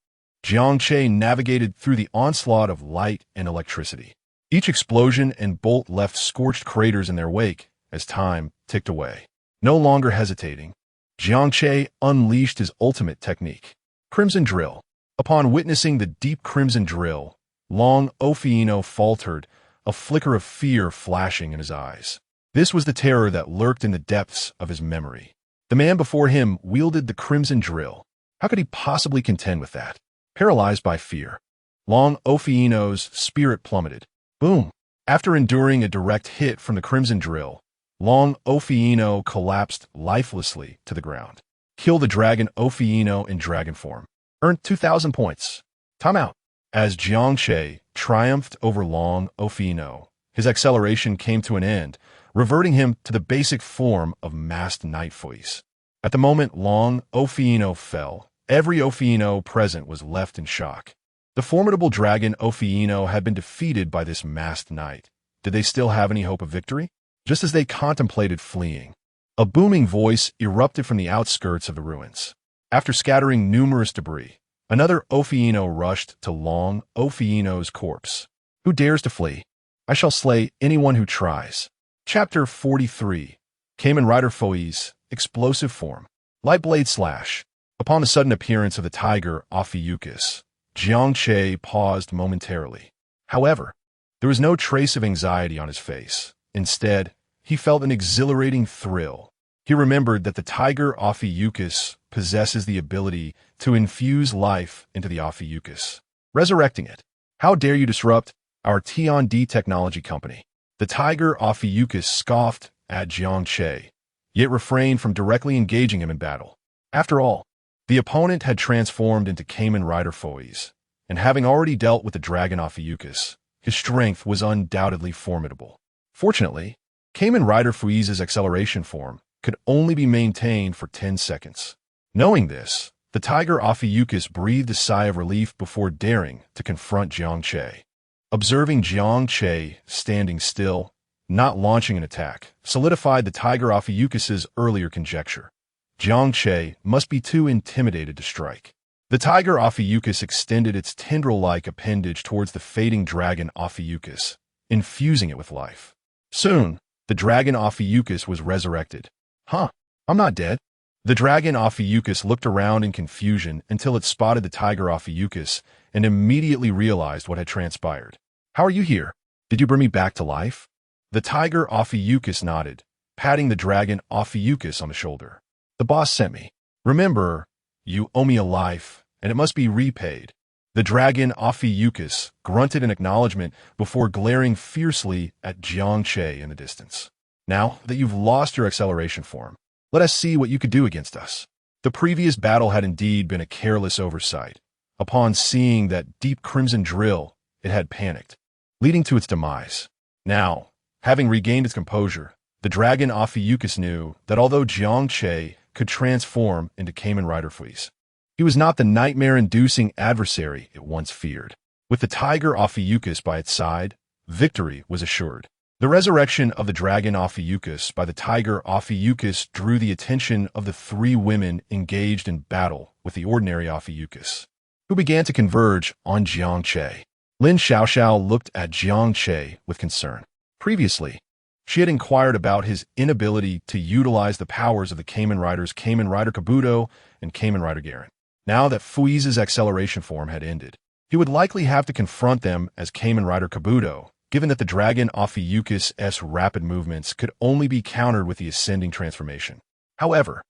Jiang Che navigated through the onslaught of light and electricity. Each explosion and bolt left scorched craters in their wake as time ticked away. No longer hesitating, Jiang Che unleashed his ultimate technique, Crimson Drill. Upon witnessing the deep crimson drill, Long Offinor faltered, a flicker of fear flashing in his eyes. This was the terror that lurked in the depths of his memory. The man before him wielded the crimson drill. How could he possibly contend with that? Paralyzed by fear, Long Offinor's spirit plummeted. Boom! After enduring a direct hit from the crimson drill, Long Offinor collapsed lifelessly to the ground. Kill the dragon Offinor in dragon form. Earned 2,000 points. Timeout. As Jiang Che triumphed over Long Offinor, his acceleration came to an end, reverting him to the basic form of masked knight voice. At the moment Long Offinor fell, every Offinor present was left in shock. The formidable dragon Offinor had been defeated by this masked knight, Did they still have any hope of victory? Just as they contemplated fleeing, a booming voice erupted from the outskirts of the ruins. After scattering numerous debris, another Offinor rushed to Long Offinor's corpse. Who dares to flee? I shall slay anyone who tries. Chapter 43. Kamen Rider Foi's explosive form. Light blade slash. Upon the sudden appearance of the tiger Ophiuchus, Jiang Che paused momentarily. However, there was no trace of anxiety on his face. Instead, he felt an exhilarating thrill. He remembered that the tiger Ophiuchus possesses the ability to infuse life into the Ophiuchus, resurrecting it. How dare you disrupt our T&D technology company? The tiger Ophiuchus scoffed at Jiang Che, yet refrained from directly engaging him in battle. After all, the opponent had transformed into Kamen Rider Foi's, and having already dealt with the dragon Ophiuchus, his strength was undoubtedly formidable. Fortunately, Kamen Rider Foi's acceleration form could only be maintained for 10 seconds. Knowing this, the tiger Ophiuchus breathed a sigh of relief before daring to confront Jiang Che. Observing Jiang Che standing still, not launching an attack, solidified the tiger Ophiuchus's earlier conjecture. Jiang Che must be too intimidated to strike. The tiger Ophiuchus extended its tendril-like appendage towards the fading dragon Ophiuchus, infusing it with life. Soon, the dragon Ophiuchus was resurrected. Huh, I'm not dead. The dragon Ophiuchus looked around in confusion until it spotted the tiger Ophiuchus and immediately realized what had transpired. How are you here? Did you bring me back to life? The tiger Ophiuchus nodded, patting the dragon Ophiuchus on the shoulder. The boss sent me. Remember, you owe me a life, and it must be repaid. The dragon Ophiuchus grunted in acknowledgement before glaring fiercely at Jiang Che in the distance. Now that you've lost your acceleration form, let us see what you could do against us. The previous battle had indeed been a careless oversight. Upon seeing that deep crimson drill, it had panicked, leading to its demise. Now, having regained its composure, the dragon Ophiuchus knew that although Jiang Che could transform into Kamen Rider Foi's, he was not the nightmare-inducing adversary it once feared. With the tiger Ophiuchus by its side, victory was assured. The resurrection of the dragon Ophiuchus by the tiger Ophiuchus drew the attention of the three women engaged in battle with the ordinary Ophiuchus, who began to converge on Jiang Che. Lin Xiaoxiao looked at Jiang Che with concern. Previously, she had inquired about his inability to utilize the powers of the Kamen Riders Kamen Rider Kabuto and Kamen Rider Garen. Now that Foi's acceleration form had ended, he would likely have to confront them as Kamen Rider Kabuto, given that the dragon Ophiuchus' rapid movements could only be countered with the ascending transformation. However,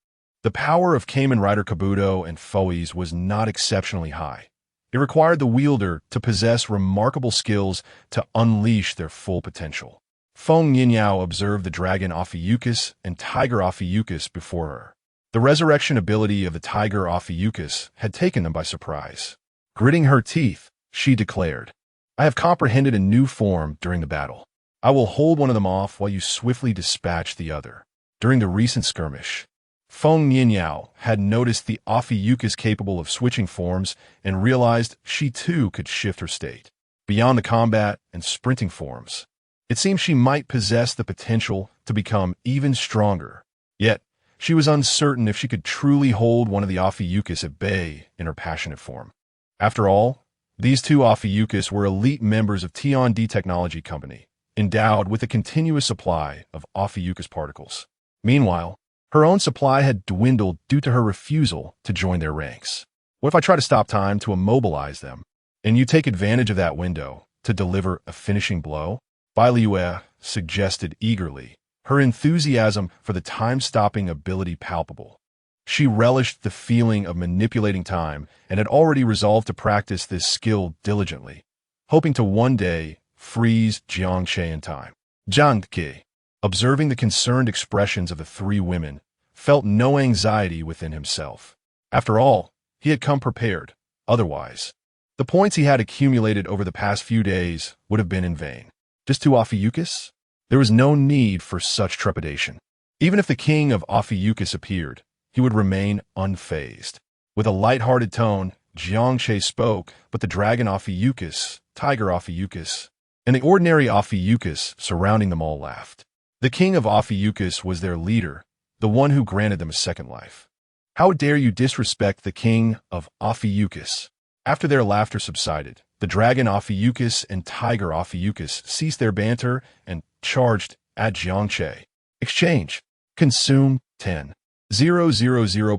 the power of Kamen Rider Kabuto and Foi's was not exceptionally high. It required the wielder to possess remarkable skills to unleash their full potential. Feng Yinyao observed the dragon Ophiuchus and tiger Ophiuchus before her. The resurrection ability of the tiger Ophiuchus had taken them by surprise. Gritting her teeth, she declared, I have comprehended a new form during the battle. I will hold one of them off while you swiftly dispatch the other. During the recent skirmish, Feng Yinyao had noticed the Ophiuchus capable of switching forms and realized she too could shift her state. Beyond the combat and sprinting forms, it seemed she might possess the potential to become even stronger. Yet, she was uncertain if she could truly hold one of the Ophiuchus at bay in her passionate form. After all, these two Ophiuchus were elite members of T&D Technology Company, endowed with a continuous supply of Ophiuchus particles. Meanwhile, her own supply had dwindled due to her refusal to join their ranks. What if I try to stop time to immobilize them, and you take advantage of that window to deliver a finishing blow? Bai Liue suggested eagerly, her enthusiasm for the time-stopping ability palpable. She relished the feeling of manipulating time and had already resolved to practice this skill diligently, hoping to one day freeze Jiang Che in time. Jiang Che, observing the concerned expressions of the three women, felt no anxiety within himself. After all, he had come prepared. Otherwise, the points he had accumulated over the past few days would have been in vain. Just two Ophiuchus? There was no need for such trepidation. Even if the king of Ophiuchus appeared, he would remain unfazed. With a light-hearted tone, Jiang Che spoke, but the dragon Ophiuchus, tiger Ophiuchus, and the ordinary Ophiuchus surrounding them all laughed. The king of Ophiuchus was their leader, the one who granted them a second life. How dare you disrespect the king of Ophiuchus? After their laughter subsided, the dragon Ophiuchus and tiger Ophiuchus ceased their banter and charged at Jiang Che. Exchange. Consume 10,000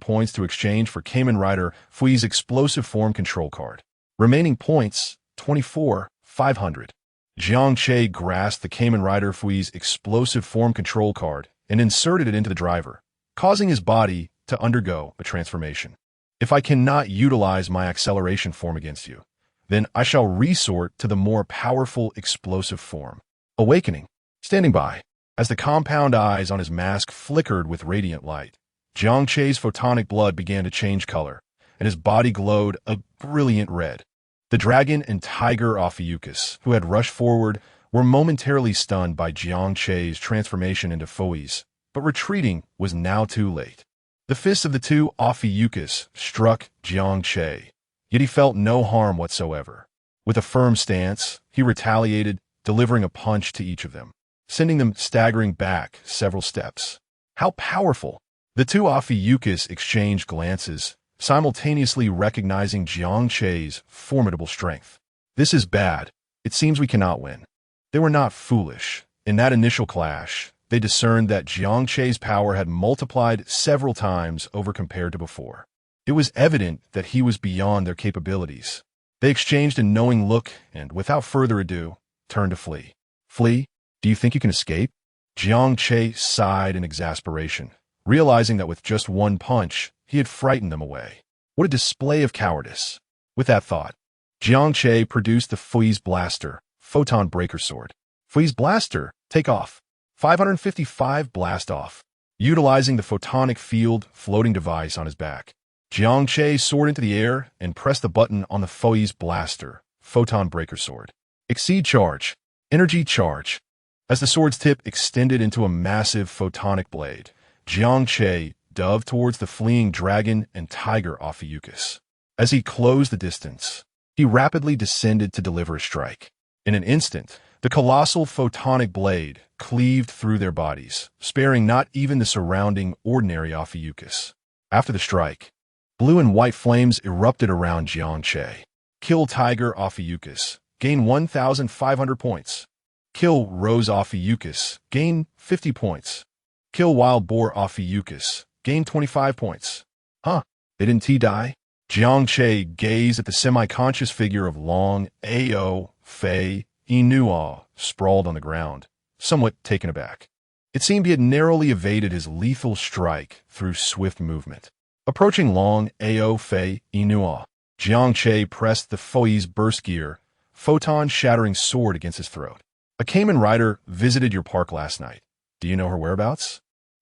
points to exchange for Kamen Rider Fui's explosive form control card. Remaining points, 24,500. Jiang Che grasped the Kamen Rider Fui's explosive form control card and inserted it into the driver, causing his body to undergo a transformation. If I cannot utilize my acceleration form against you, then I shall resort to the more powerful explosive form. Awakening. Standing by. As the compound eyes on his mask flickered with radiant light, Jiang Che's photonic blood began to change color, and his body glowed a brilliant red. The dragon and tiger Ophiuchus, who had rushed forward, were momentarily stunned by Jiang Che's transformation into Fui's, but retreating was now too late. The fists of the two Ophiuchus struck Jiang Che, yet he felt no harm whatsoever. With a firm stance, he retaliated, delivering a punch to each of them, sending them staggering back several steps. How powerful! The two Ophiuchus exchanged glances, simultaneously recognizing Jiang Che's formidable strength. This is bad. It seems we cannot win. They were not foolish. In that initial clash, they discerned that Jiang Che's power had multiplied several times over compared to before. It was evident that he was beyond their capabilities. They exchanged a knowing look and, without further ado, turned to flee. Flee? Do you think you can escape? Jiang Che sighed in exasperation, realizing that with just one punch, he had frightened them away. What a display of cowardice. With that thought, Jiang Che produced the Fui's blaster, Photon Breaker Sword. Fui's blaster, take off. 555 blast off. Utilizing the photonic field floating device on his back, Jiang Che soared into the air and pressed the button on the Fui's blaster, Photon Breaker Sword. Exceed charge. Energy charge. As the sword's tip extended into a massive photonic blade, Jiang Che dove towards the fleeing dragon and tiger Ophiuchus. As he closed the distance, he rapidly descended to deliver a strike. In an instant, the colossal photonic blade cleaved through their bodies, sparing not even the surrounding ordinary Ophiuchus. After the strike, blue and white flames erupted around Jiang Che. Kill Tiger Ophiuchus. Gain 1,500 points. Kill Rose Ophiuchus. Gain 50 points. Kill Wild Boar Ophiuchus. Gain 25 points. Huh? Didn't he die? Jiang Che gazed at the semi-conscious figure of Long Ao Fei Inua sprawled on the ground, somewhat taken aback. It seemed he had narrowly evaded his lethal strike through swift movement. Approaching Long Ao Fei Inua, Jiang Che pressed the Fui's burst gear, photon-shattering sword against his throat. A Kamen Rider visited your park last night. Do you know her whereabouts?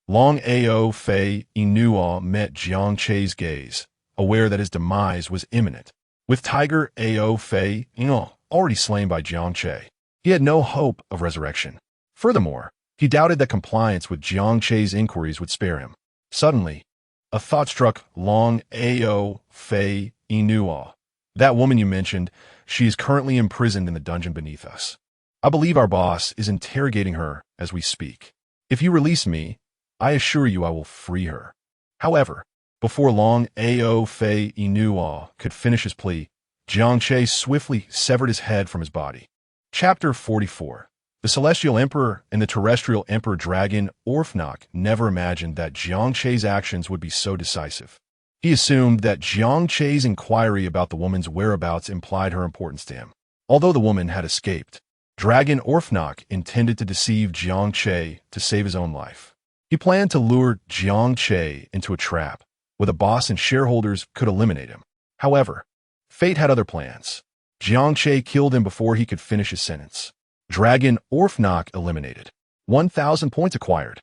Long Ao Fei Inua met Jiang Che's gaze, aware that his demise was imminent. With Tiger Ao Fei Inua already slain by Jiang Che, he had no hope of resurrection. Furthermore, he doubted that compliance with Jiang Che's inquiries would spare him. Suddenly, a thought struck Long Ao Fei Inua. That woman you mentioned, she is currently imprisoned in the dungeon beneath us. I believe our boss is interrogating her as we speak. If you release me, I assure you I will free her. However, before Long Ao Fei Inua could finish his plea, Jiang Che swiftly severed his head from his body. Chapter 44. The Celestial Emperor and the Terrestrial Emperor Dragon Offinor never imagined that Jiang Che's actions would be so decisive. He assumed that Jiang Che's inquiry about the woman's whereabouts implied her importance to him. Although the woman had escaped, Dragon Offinor intended to deceive Jiang Che to save his own life. He planned to lure Jiang Che into a trap, where the boss and shareholders could eliminate him. However, fate had other plans. Jiang Che killed him before he could finish his sentence. Dragon Offinor eliminated. 1,000 points acquired.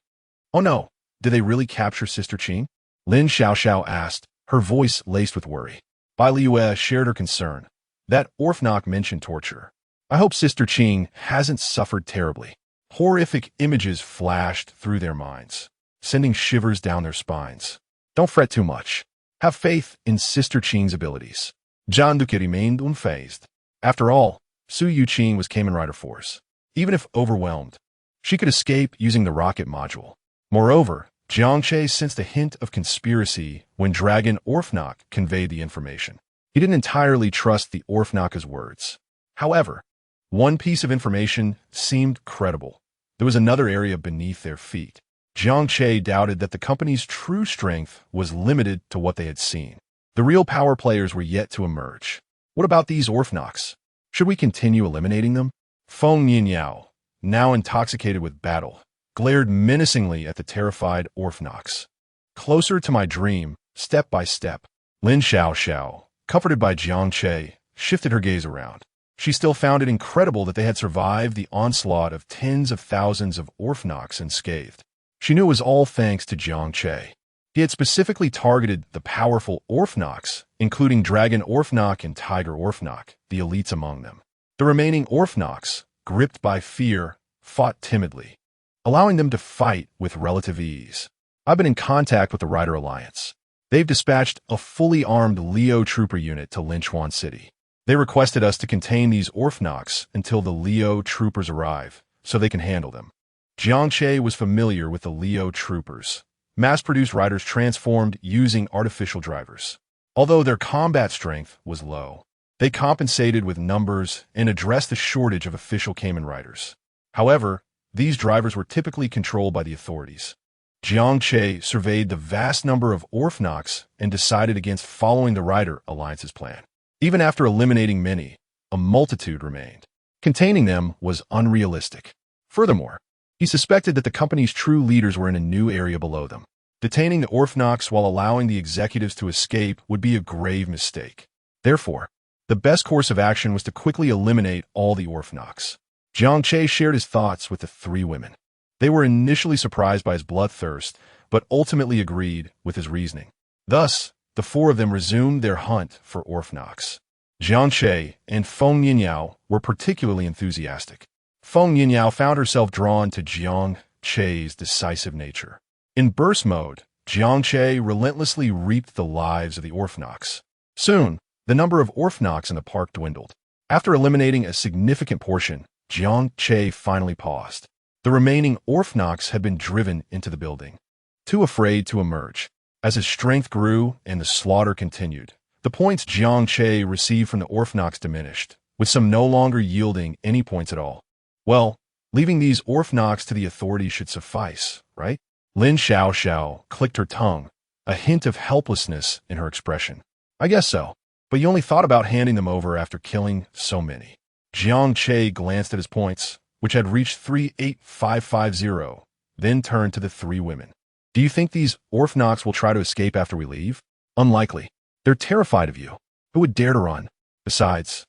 Oh no, did they really capture Sister Qing? Lin Xiaoxiao asked, her voice laced with worry. Bai Liue shared her concern. That Offinor mentioned torture. I hope Sister Qing hasn't suffered terribly. Horrific images flashed through their minds, sending shivers down their spines. Don't fret too much. Have faith in Sister Qing's abilities. Jiang Duque remained unfazed. After all, Su Yuqing was Kamen Rider Force. Even if overwhelmed, she could escape using the rocket module. Moreover, Jiang Che sensed a hint of conspiracy when Dragon Offinor conveyed the information. He didn't entirely trust the Offinor's words. However, one piece of information seemed credible. There was another area beneath their feet. Jiang Che doubted that the company's true strength was limited to what they had seen. The real power players were yet to emerge. What about these Offinors? Should we continue eliminating them? Feng Yinyao, now intoxicated with battle, glared menacingly at the terrified Offinors. Closer to my dream, step by step. Lin Xiao, comforted by Jiang Che, shifted her gaze around. She still found it incredible that they had survived the onslaught of tens of thousands of Offinors unscathed. She knew it was all thanks to Jiang Che. He had specifically targeted the powerful Offinors, including Dragon Offinor and Tiger Offinor, the elites among them. The remaining Offinors, gripped by fear, fought timidly, allowing them to fight with relative ease. I've been in contact with the Rider Alliance. They've dispatched a fully armed Leo trooper unit to Linchuan City. They requested us to contain these Offinors until the Leo troopers arrive, so they can handle them. Jiang Che was familiar with the Leo troopers, mass-produced riders transformed using artificial drivers. Although their combat strength was low, they compensated with numbers and addressed the shortage of official Kamen riders. However, these drivers were typically controlled by the authorities. Jiang Che surveyed the vast number of Offinors and decided against following the Rider Alliance's plan. Even after eliminating many, a multitude remained. Containing them was unrealistic. Furthermore, he suspected that the company's true leaders were in a new area below them. Detaining the Offinors while allowing the executives to escape would be a grave mistake. Therefore, the best course of action was to quickly eliminate all the Offinors. Jiang Che shared his thoughts with the three women. They were initially surprised by his bloodthirst, but ultimately agreed with his reasoning. Thus, the four of them resumed their hunt for Offinors. Jiang Che and Feng Yinyao were particularly enthusiastic. Feng Yinyao found herself drawn to Jiang Che's decisive nature. In burst mode, Jiang Che relentlessly reaped the lives of the Offinors. Soon, the number of Offinors in the park dwindled. After eliminating a significant portion, Jiang Che finally paused. The remaining Offinors had been driven into the building, too afraid to emerge. As his strength grew and the slaughter continued, the points Jiang Che received from the Offinors diminished, with some no longer yielding any points at all. Well, leaving these Offinors to the authorities should suffice, right? Lin Xiao clicked her tongue, a hint of helplessness in her expression. I guess so, but you only thought about handing them over after killing so many. Jiang Che glanced at his points, which had reached 38550, then turned to the three women. Do you think these Offinors will try to escape after we leave? Unlikely. They're terrified of you. Who would dare to run? Besides,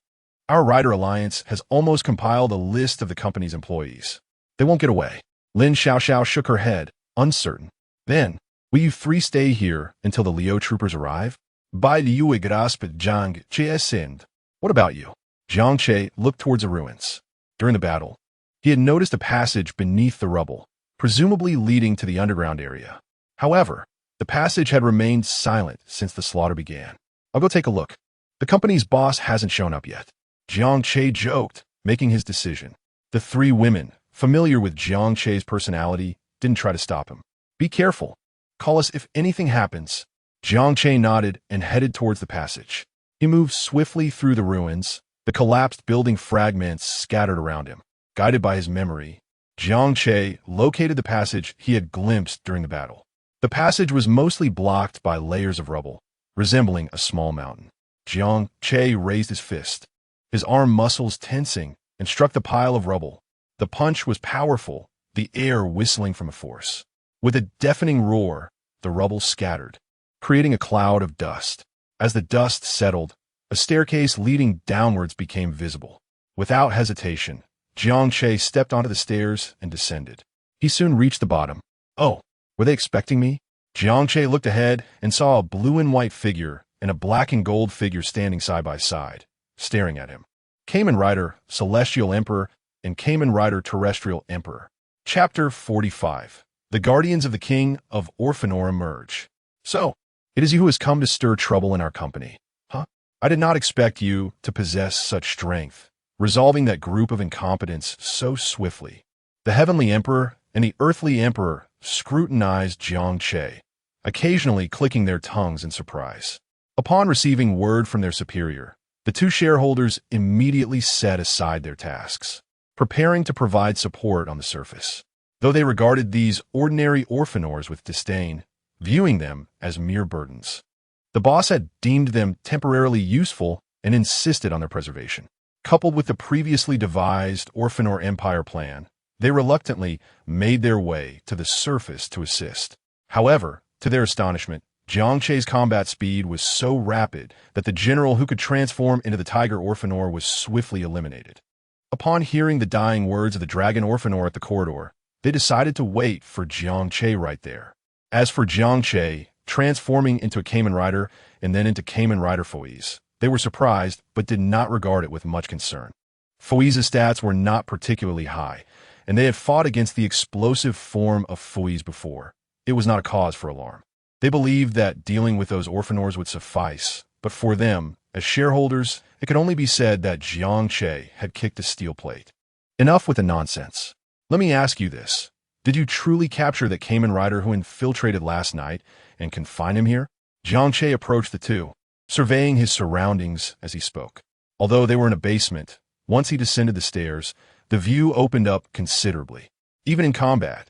our Rider Alliance has almost compiled a list of the company's employees. They won't get away. Lin Xiao shook her head, uncertain. Then, will you three stay here until the Leo troopers arrive? By the Uigrasp Jiang Che Sind. What about you? Jiang Che looked towards the ruins. During the battle, he had noticed a passage beneath the rubble, presumably leading to the underground area. However, the passage had remained silent since the slaughter began. I'll go take a look. The company's boss hasn't shown up yet. Jiang Che joked, making his decision. The three women, familiar with Jiang Che's personality, didn't try to stop him. Be careful. Call us if anything happens. Jiang Che nodded and headed towards the passage. He moved swiftly through the ruins, the collapsed building fragments scattered around him. Guided by his memory, Jiang Che located the passage he had glimpsed during the battle. The passage was mostly blocked by layers of rubble, resembling a small mountain. Jiang Che raised his fist, his arm muscles tensing, and struck the pile of rubble. The punch was powerful, the air whistling from a force. With a deafening roar, the rubble scattered, creating a cloud of dust. As the dust settled, a staircase leading downwards became visible. Without hesitation, Jiang Che stepped onto the stairs and descended. He soon reached the bottom. Oh, were they expecting me? Jiang Che looked ahead and saw a blue and white figure and a black and gold figure standing side by side, staring at him. Kamen Rider Celestial Emperor and Kamen Rider Terrestrial Emperor. Chapter 45. The Guardians of the King of Offinor emerge. So, it is you who has come to stir trouble in our company, huh? I did not expect you to possess such strength. resolving that group of incompetents so swiftly. The Heavenly Emperor and the Earthly Emperor scrutinized Jiang Che, occasionally clicking their tongues in surprise. Upon receiving word from their superior, the two shareholders immediately set aside their tasks, preparing to provide support on the surface. Though they regarded these ordinary Offinors with disdain, viewing them as mere burdens. The boss had deemed them temporarily useful and insisted on their preservation. Coupled with the previously devised Offinor Empire plan, they reluctantly made their way to the surface to assist. However, to their astonishment, Jiang Che's combat speed was so rapid that the general who could transform into the Tiger Offinor was swiftly eliminated. Upon hearing the dying words of the Dragon Offinor at the corridor, they decided to wait for Jiang Che right there. As for Jiang Che, transforming into a Kamen Rider and then into Kamen Rider Foi's, they were surprised but did not regard it with much concern. Foi's stats were not particularly high, and they had fought against the explosive form of Foi's before. It was not a cause for alarm. They believed that dealing with those Offinors would suffice, but for them, as shareholders, it could only be said that Jiang Che had kicked a steel plate. Enough with the nonsense. Let me ask you this. Did you truly capture that Kamen Rider who infiltrated last night and confine him here? Jiang Che approached the two, surveying his surroundings as he spoke. Although they were in a basement, once he descended the stairs, the view opened up considerably. Even in combat,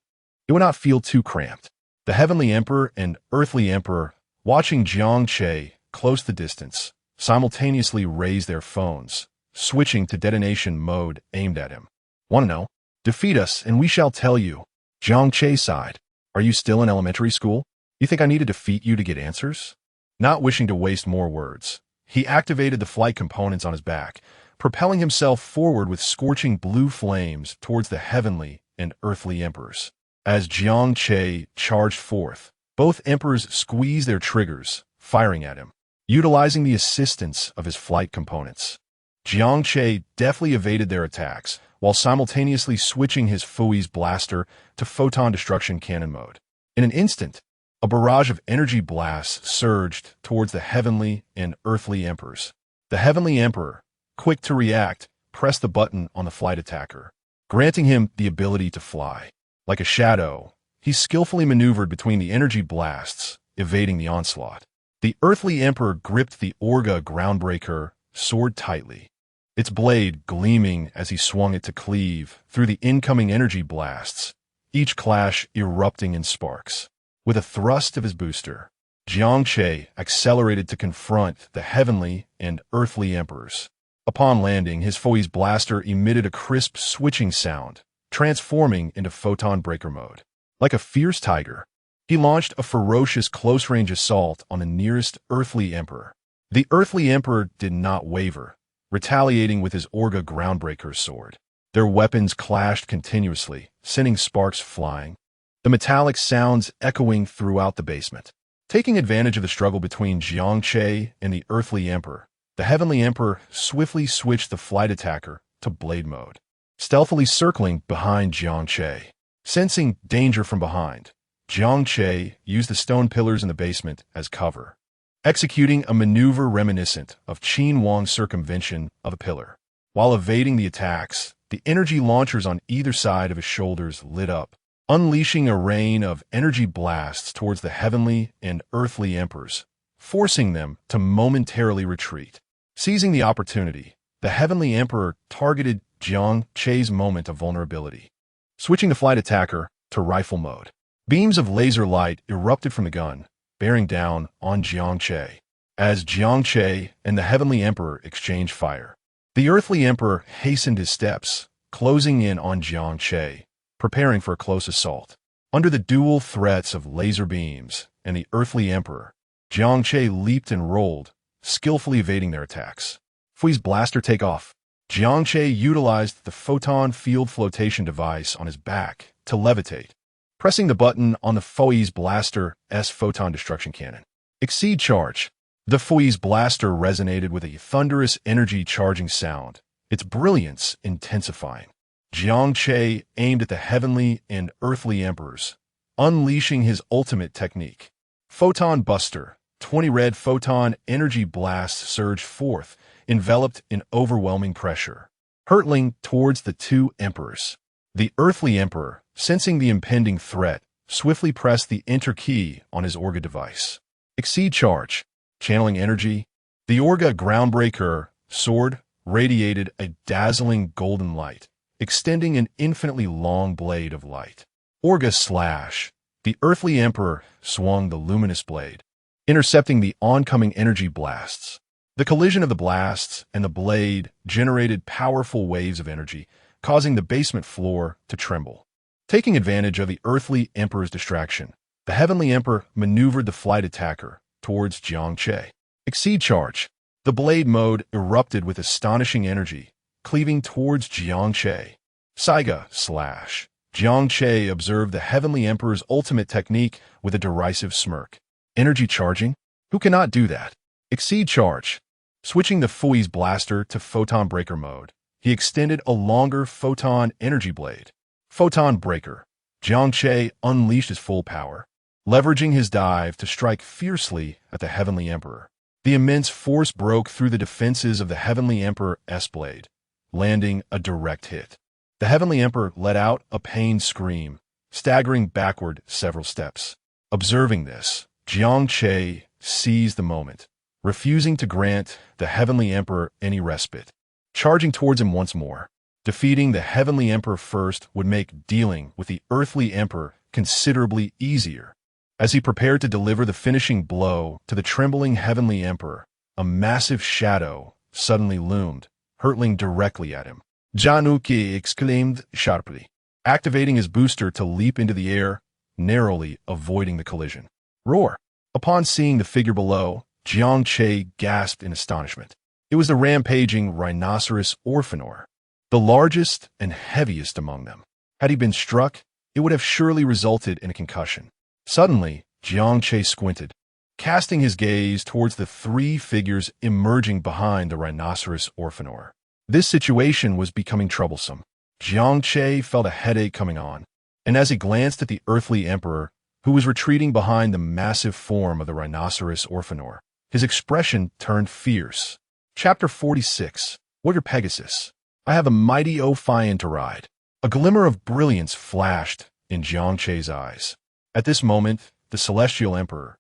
it would not feel too cramped. The Heavenly Emperor and Earthly Emperor, watching Jiang Che close the distance, simultaneously raised their phones, switching to detonation mode aimed at him. Want to know? Defeat us and we shall tell you. Jiang Che sighed. Are you still in elementary school? You think I need to defeat you to get answers? Not wishing to waste more words, he activated the flight components on his back, propelling himself forward with scorching blue flames towards the Heavenly and Earthly Emperors. As Jiang Che charged forth, both emperors squeezed their triggers, firing at him, utilizing the assistance of his flight components. Jiang Che deftly evaded their attacks, while simultaneously switching his Foi's blaster to photon destruction cannon mode. In an instant, a barrage of energy blasts surged towards the Heavenly and Earthly Emperors. The Heavenly Emperor, quick to react, pressed the button on the flight attacker, granting him the ability to fly. Like a shadow, he skillfully maneuvered between the energy blasts, evading the onslaught. The Earthly Emperor gripped the Orga Groundbreaker sword tightly, its blade gleaming as he swung it to cleave through the incoming energy blasts, each clash erupting in sparks. With a thrust of his booster, Jiang Che accelerated to confront the Heavenly and Earthly Emperors. Upon landing, his Foi's blaster emitted a crisp switching sound, transforming into photon breaker mode. Like a fierce tiger, he launched a ferocious close-range assault on the nearest Earthly Emperor. The Earthly Emperor did not waver, retaliating with his Orga Groundbreaker sword. Their weapons clashed continuously, sending sparks flying, the metallic sounds echoing throughout the basement. Taking advantage of the struggle between Jiang Che and the Earthly Emperor, the Heavenly Emperor swiftly switched the flight attacker to blade mode, stealthily circling behind Jiang Che. Sensing danger from behind, Jiang Che used the stone pillars in the basement as cover, executing a maneuver reminiscent of Qin Wang's circumvention of a pillar. While evading the attacks, the energy launchers on either side of his shoulders lit up, unleashing a rain of energy blasts towards the Heavenly and Earthly Emperors, forcing them to momentarily retreat. Seizing the opportunity, the Heavenly Emperor targeted Jiang Che's moment of vulnerability, switching the flight attacker to rifle mode. Beams of laser light erupted from the gun, bearing down on Jiang Che. As Jiang Che and the Heavenly Emperor exchanged fire, the Earthly Emperor hastened his steps, closing in on Jiang Che, preparing for a close assault. Under the dual threats of laser beams and the Earthly Emperor, Jiang Che leaped and rolled, skillfully evading their attacks. Foi's blaster take off. Jiang Che utilized the photon field flotation device on his back to levitate, pressing the button on the Foi's blaster's photon destruction cannon. Exceed charge. The Foi's blaster resonated with a thunderous energy charging sound, its brilliance intensifying. Jiang Che aimed at the Heavenly and Earthly Emperors, unleashing his ultimate technique. Photon Buster. 20 red photon energy blasts surged forth, enveloped in overwhelming pressure. hurtling towards the two emperors. The earthly emperor, sensing the impending threat, swiftly pressed the enter key on his Orga device. Exceed charge. Channeling energy. The Orga groundbreaker sword radiated a dazzling golden light, extending an infinitely long blade of light. Orga slash. The earthly emperor swung the luminous blade, intercepting the oncoming energy blasts. The collision of the blasts and the blade generated powerful waves of energy, causing the basement floor to tremble. Taking advantage of the earthly emperor's distraction, the heavenly emperor maneuvered the flight attacker towards Jiang Che. Exceed charge. The blade mode erupted with astonishing energy, cleaving towards Jiang Che. Saiga slash. Jiang Che observed the heavenly emperor's ultimate technique with a derisive smirk. Energy charging? Who cannot do that? Exceed charge. Switching the Fui's blaster to photon breaker mode, he extended a longer photon energy blade. Photon breaker. Jiang Che unleashed his full power, leveraging his dive to strike fiercely at the heavenly emperor. The immense force broke through the defenses of the heavenly emperor's blade, landing a direct hit. The heavenly emperor let out a pained scream, staggering backward several steps. Observing this, Jiang Che seized the moment, refusing to grant the heavenly emperor any respite. Charging towards him once more, defeating the heavenly emperor first would make dealing with the earthly emperor considerably easier. As he prepared to deliver the finishing blow to the trembling heavenly emperor, a massive shadow suddenly loomed, hurtling directly at him. Jiang Che exclaimed sharply, activating his booster to leap into the air, narrowly avoiding the collision. Roar! Upon seeing the figure below, Jiang Che gasped in astonishment. It was the rampaging rhinoceros Offinor, the largest and heaviest among them. Had he been struck, it would have surely resulted in a concussion. Suddenly, Jiang Che squinted, casting his gaze towards the three figures emerging behind the rhinoceros Offinor. This situation was becoming troublesome. Jiang Che felt a headache coming on, and as he glanced at the earthly emperor, who was retreating behind the massive form of the rhinoceros Offinor, his expression turned fierce. Chapter 46. Warrior Pegasus. I have a mighty Offinor to ride. A glimmer of brilliance flashed in Jiang Che's eyes. At this moment, the celestial emperor,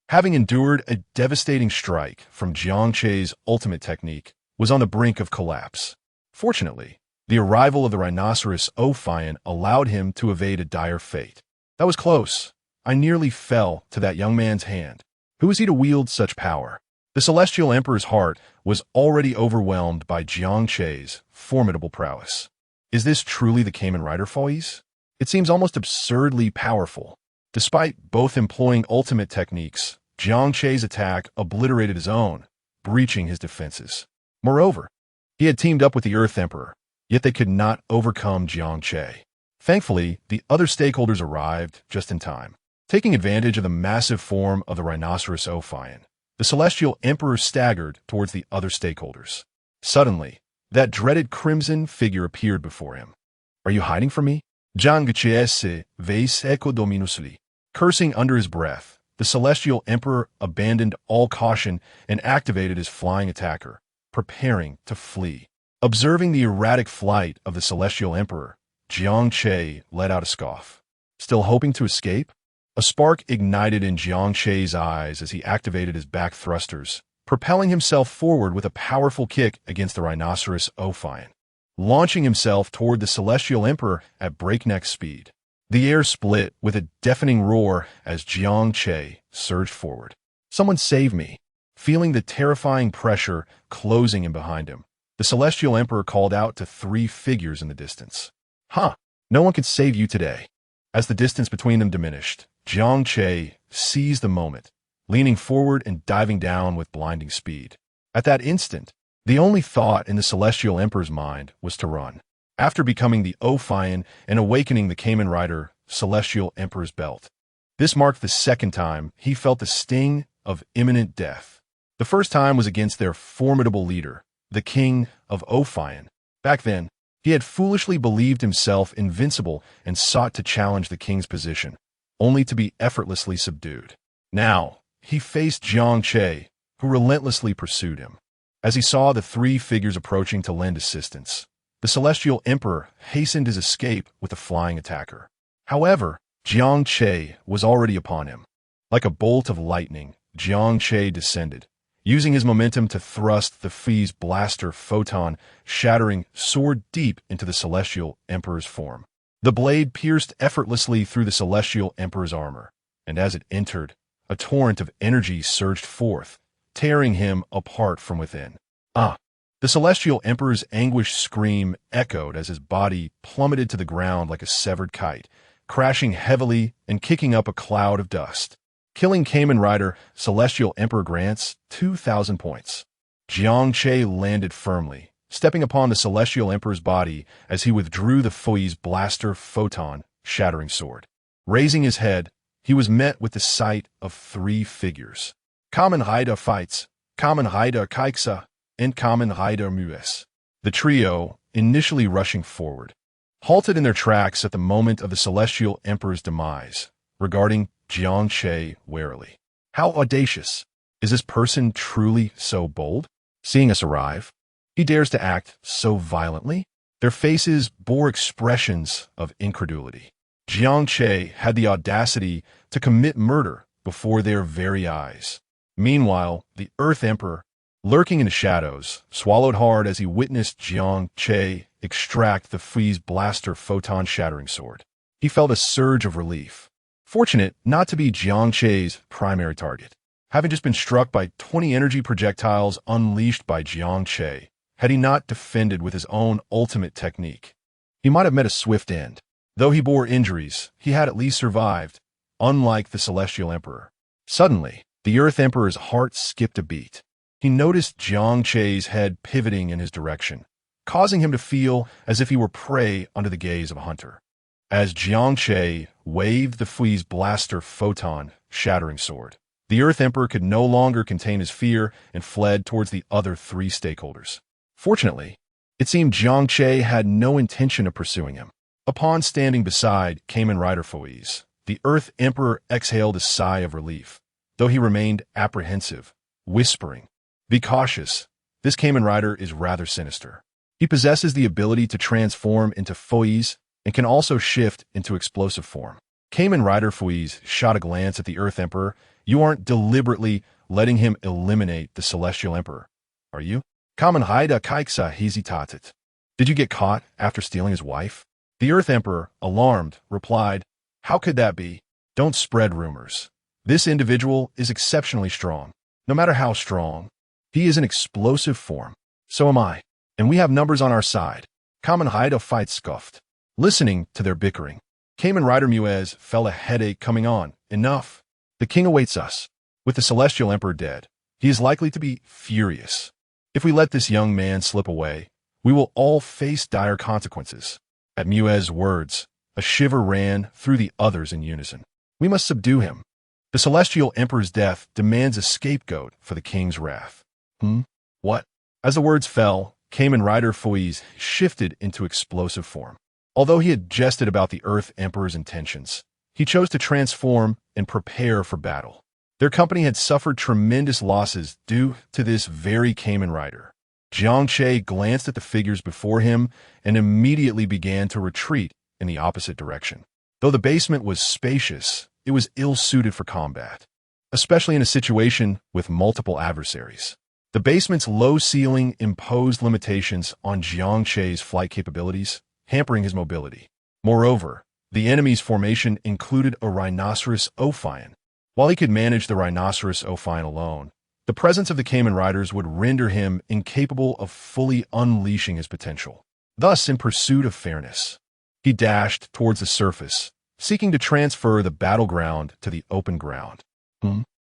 having endured a devastating strike from Jiang Che's ultimate technique, was on the brink of collapse. Fortunately, the arrival of the rhinoceros Offinor allowed him to evade a dire fate. That was close. I nearly fell to that young man's hand. Who is he to wield such power? The celestial emperor's heart was already overwhelmed by Jiang Che's formidable prowess. Is this truly the Kamen Rider Fui's? It seems almost absurdly powerful. Despite both employing ultimate techniques, Jiang Che's attack obliterated his own, breaching his defenses. Moreover, he had teamed up with the Earth Emperor, yet they could not overcome Jiang Che. Thankfully, the other stakeholders arrived just in time. Taking advantage of the massive form of the rhinoceros Offinor, the celestial emperor staggered towards the other stakeholders. Suddenly, that dreaded crimson figure appeared before him. Are you hiding from me? Jiang Che vase echo dominously. Cursing under his breath, the celestial emperor abandoned all caution and activated his flying attacker, preparing to flee. Observing the erratic flight of the celestial emperor, Jiang Che let out a scoff. Still hoping to escape? A spark ignited in Jiang Che's eyes as he activated his back thrusters, propelling himself forward with a powerful kick against the rhinoceros Offinor, launching himself toward the celestial emperor at breakneck speed. The air split with a deafening roar as Jiang Che surged forward. Someone save me! Feeling the terrifying pressure closing in behind him, the celestial emperor called out to three figures in the distance. Huh! No one can save you today. As the distance between them diminished, Jiang Che seized the moment, leaning forward and diving down with blinding speed. At that instant, the only thought in the celestial emperor's mind was to run. After becoming the Offinor and awakening the Kamen Rider celestial emperor's belt, this marked the second time he felt the sting of imminent death. The first time was against their formidable leader, the king of Offinor. Back then, he had foolishly believed himself invincible and sought to challenge the king's position, only to be effortlessly subdued. Now, he faced Jiang Che, who relentlessly pursued him. As he saw the three figures approaching to lend assistance, the Celestial Emperor hastened his escape with a flying attacker. However, Jiang Che was already upon him. Like a bolt of lightning, Jiang Che descended, using his momentum to thrust the Fee's blaster photon, shattering sword deep into the Celestial Emperor's form. The blade pierced effortlessly through the Celestial Emperor's armor, and as it entered, a torrent of energy surged forth, tearing him apart from within. The Celestial Emperor's anguished scream echoed as his body plummeted to the ground like a severed kite, crashing heavily and kicking up a cloud of dust. Killing Kamen Rider, Celestial Emperor grants 2,000 points. Jiang Che landed firmly, stepping upon the Celestial Emperor's body as he withdrew the Fee's blaster photon, shattering sword. Raising his head, he was met with the sight of 3 figures. Kamen Rider fights, Kamen Rider Kaiksa, and Kamen Rider Mues. The trio, initially rushing forward, halted in their tracks at the moment of the Celestial Emperor's demise, regarding Jiang Che warily. How audacious! Is this person truly so bold? Seeing us arrive, he dares to act so violently? Their faces bore expressions of incredulity. Jiang Che had the audacity to commit murder before their very eyes. Meanwhile, the Earth Emperor, lurking in the shadows, swallowed hard as he witnessed Jiang Che extract the Fee's blaster photon-shattering sword. He felt a surge of relief. Fortunate not to be Jiang Che's primary target. Having just been struck by 20 energy projectiles unleashed by Jiang Che, had he not defended with his own ultimate technique, he might have met a swift end. Though he bore injuries, he had at least survived, unlike the Celestial Emperor. Suddenly, the Earth Emperor's heart skipped a beat. He noticed Jiang Che's head pivoting in his direction, causing him to feel as if he were prey under the gaze of a hunter. As Jiang Che waved the Fee's blaster photon, shattering sword, the Earth Emperor could no longer contain his fear and fled towards the other 3 stakeholders. Fortunately, it seemed Jiang Che had no intention of pursuing him. Upon standing beside Kamen Rider Fee's, the Earth Emperor exhaled a sigh of relief, though he remained apprehensive, whispering, "Be cautious, this Kamen Rider is rather sinister. He possesses the ability to transform into Fee's and can also shift into explosive form." Kamen Rider Fee's shot a glance at the Earth Emperor. "You aren't deliberately letting him eliminate the Celestial Emperor, are you?" Kamen Rider Kaiksa hesitated. "Did you get caught after stealing his wife?" The Earth Emperor, alarmed, replied, "How could that be? Don't spread rumors. This individual is exceptionally strong. No matter how strong, he is an explosive form. So am I. And we have numbers on our side." Kamen Rider Fight scoffed. Listening to their bickering, Kamen Rider Mues felt a headache coming on. "Enough. The king awaits us. With the Celestial Emperor dead, he is likely to be furious. If we let this young man slip away, we will all face dire consequences." At Mues' words, a shiver ran through the others in unison. "We must subdue him. The Celestial Emperor's death demands a scapegoat for the king's wrath." What? As the words fell, Kamen Rider Fee's shifted into explosive form. Although he had jested about the Earth Emperor's intentions, he chose to transform and prepare for battle. Their company had suffered tremendous losses due to this very Kamen Rider. Jiang Che glanced at the figures before him and immediately began to retreat in the opposite direction. Though the basement was spacious, it was ill-suited for combat, especially in a situation with multiple adversaries. The basement's low ceiling imposed limitations on Jiang Che's flight capabilities, hampering his mobility. Moreover, the enemy's formation included a rhinoceros Offinor. While he could manage the rhinoceros Offinor alone, the presence of the Kamen Riders would render him incapable of fully unleashing his potential. Thus, in pursuit of fairness, he dashed towards the surface, seeking to transfer the battleground to the open ground.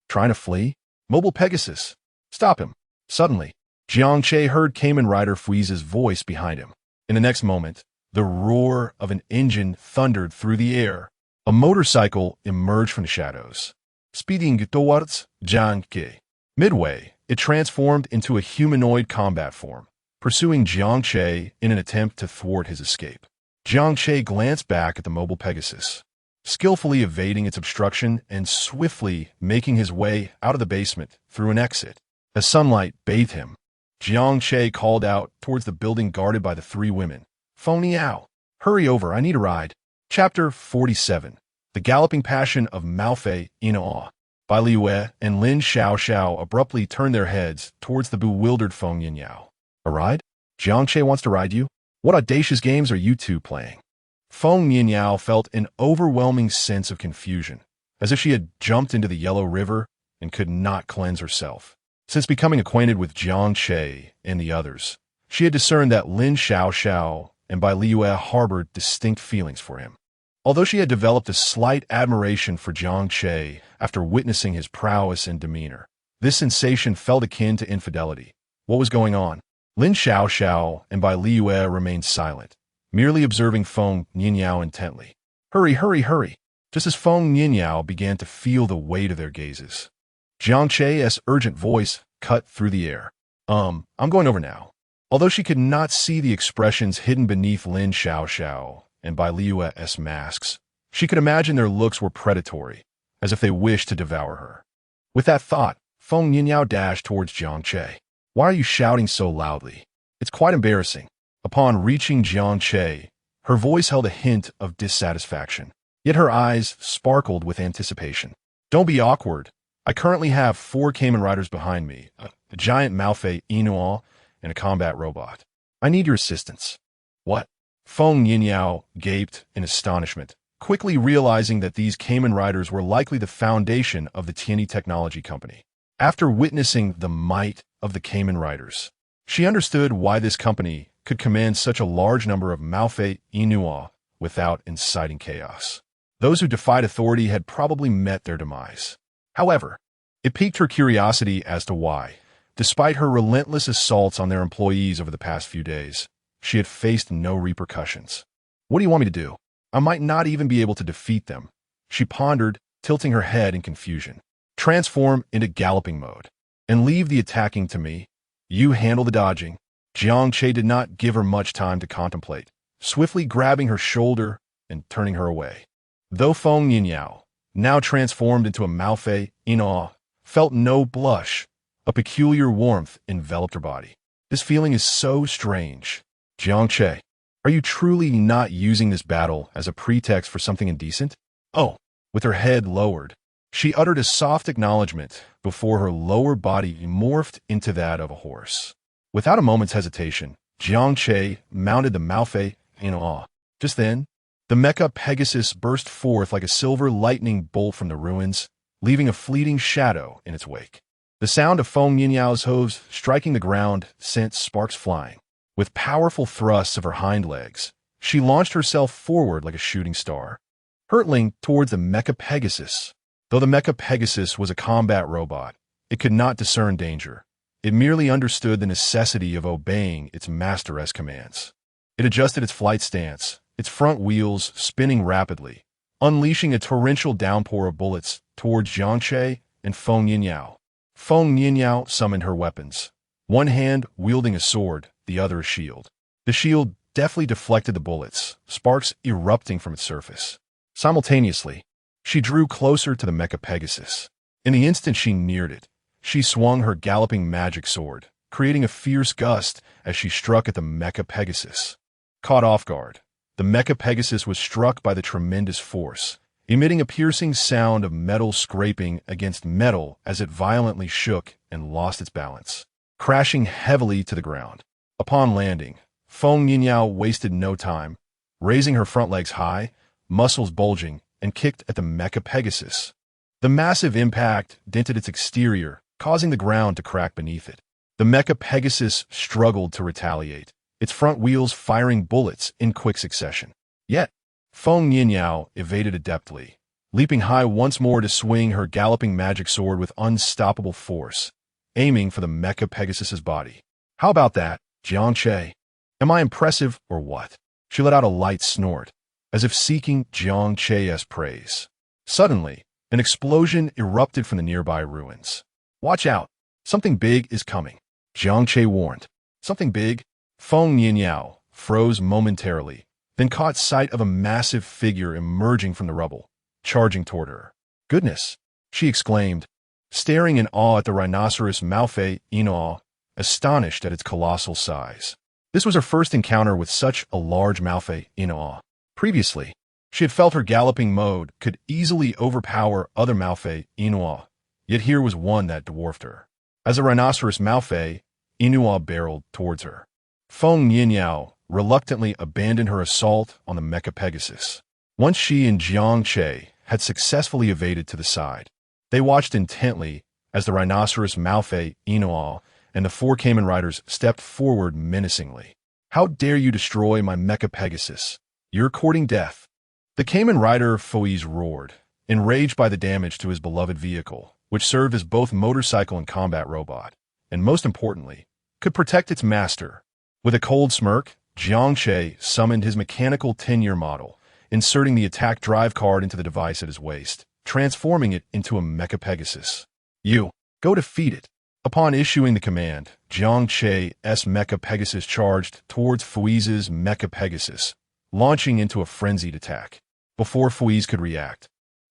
Trying to flee? Mobile Pegasus! Stop him! Suddenly, Jiang Che heard Kamen Rider Fee's voice behind him. In the next moment, the roar of an engine thundered through the air. A motorcycle emerged from the shadows, speeding towards Jiang Che. Midway, it transformed into a humanoid combat form, pursuing Jiang Che in an attempt to thwart his escape. Jiang Che glanced back at the mobile Pegasus, skillfully evading its obstruction and swiftly making his way out of the basement through an exit. As sunlight bathed him, Jiang Che called out towards the building guarded by the three women. Feng Niao, hurry over, I need a ride. Chapter 47. The Galloping Passion of Maofei in Awe. Bai Liue and Lin Xiaoxiao abruptly turned their heads towards the bewildered Feng Yinyao. A ride? Jiang Che wants to ride you? What audacious games are you two playing? Feng Yinyao felt an overwhelming sense of confusion, as if she had jumped into the Yellow River and could not cleanse herself. Since becoming acquainted with Jiang Che and the others, she had discerned that Lin Xiaoxiao and Bai Liue harbored distinct feelings for him. Although she had developed a slight admiration for Jiang Che after witnessing his prowess and demeanor, this sensation felt akin to infidelity. What was going on? Lin Xiaoxiao and Bai Liue remained silent, merely observing Feng Yinyao intently. Hurry, hurry, hurry! Just as Feng Yinyao began to feel the weight of their gazes, Jiang Che's urgent voice cut through the air. I'm going over now. Although she could not see the expressions hidden beneath Lin Xiaoxiao and Bai Liue's masks, she could imagine their looks were predatory, as if they wished to devour her. With that thought, Feng Yinyao dashed towards Jiang Che. Why are you shouting so loudly? It's quite embarrassing. Upon reaching Jiang Che, her voice held a hint of dissatisfaction, yet her eyes sparkled with anticipation. Don't be awkward. I currently have 4 Kamen Riders behind me, a giant Maofei Inual, and a combat robot. I need your assistance. What? Feng Yinyao gaped in astonishment, quickly realizing that these Kamen Riders were likely the foundation of the Tianyi Technology Company. After witnessing the might of the Kamen Riders, she understood why this company could command such a large number of Maofei Inual without inciting chaos. Those who defied authority had probably met their demise. However, it piqued her curiosity as to why, despite her relentless assaults on their employees over the past few days, she had faced no repercussions. What do you want me to do? I might not even be able to defeat them, she pondered, tilting her head in confusion. Transform into galloping mode, and leave the attacking to me. You handle the dodging. Jiang Che did not give her much time to contemplate, swiftly grabbing her shoulder and turning her away. Though Feng Yinyao, now transformed into a Maofei Inual, felt no blush, a peculiar warmth enveloped her body. This feeling is so strange. Jiang Che, are you truly not using this battle as a pretext for something indecent? Oh, with her head lowered, she uttered a soft acknowledgement before her lower body morphed into that of a horse. Without a moment's hesitation, Jiang Che mounted the Maofei Inual. Just then, the Mecha Pegasus burst forth like a silver lightning bolt from the ruins, leaving a fleeting shadow in its wake. The sound of Feng Yinyao's hooves striking the ground sent sparks flying. With powerful thrusts of her hind legs, she launched herself forward like a shooting star, hurtling towards the Mecha Pegasus. Though the Mecha Pegasus was a combat robot, it could not discern danger. It merely understood the necessity of obeying its master's commands. It adjusted its flight stance, its front wheels spinning rapidly, unleashing a torrential downpour of bullets towards Jiang Che and Feng Yinyao. Feng Yinyao summoned her weapons, one hand wielding a sword, the other a shield. The shield deftly deflected the bullets, sparks erupting from its surface. Simultaneously, she drew closer to the Mecha Pegasus. In the instant she neared it, she swung her galloping magic sword, creating a fierce gust as she struck at the Mecha Pegasus. Caught off guard, the Mecha Pegasus was struck by the tremendous force, emitting a piercing sound of metal scraping against metal as it violently shook and lost its balance, crashing heavily to the ground. Upon landing, Feng Yinyao wasted no time, raising her front legs high, muscles bulging, and kicked at the Mecha Pegasus. The massive impact dented its exterior, causing the ground to crack beneath it. The Mecha Pegasus struggled to retaliate, its front wheels firing bullets in quick succession. Yet, Feng Yinyao evaded adeptly, leaping high once more to swing her galloping magic sword with unstoppable force, aiming for the Mecha Pegasus's body. How about that, Jiang Che? Am I impressive or what? She let out a light snort, as if seeking Jiang Che's praise. Suddenly, an explosion erupted from the nearby ruins. Watch out! Something big is coming, Jiang Che warned. Something big? Feng Yinyao froze momentarily, then caught sight of a massive figure emerging from the rubble, charging toward her. Goodness! She exclaimed, staring in awe at the rhinoceros Maofei Inual. astonished at its colossal size. This was her first encounter with such a large Malfei in awe. Previously, she had felt her galloping mode could easily overpower other Malfei Inua, yet here was one that dwarfed her. As a rhinoceros Malfei, Inua barreled towards her. Feng Yinyao reluctantly abandoned her assault on the Mecha Pegasus. Once she and Jiang Che had successfully evaded to the side, they watched intently as the rhinoceros Malfei Inua and the 4 Cayman riders stepped forward menacingly. "How dare you destroy my Mecha Pegasus? You're courting death." The Cayman rider Foiz roared, enraged by the damage to his beloved vehicle, which served as both motorcycle and combat robot, and most importantly, could protect its master. With a cold smirk, Jiang Che summoned his mechanical 10-year model, inserting the attack drive card into the device at his waist, transforming it into a Mecha Pegasus. "You, go defeat it." Upon issuing the command, Jiang Che's Mecha Pegasus charged towards Foiz's Mecha Pegasus, launching into a frenzied attack. Before Foiz could react,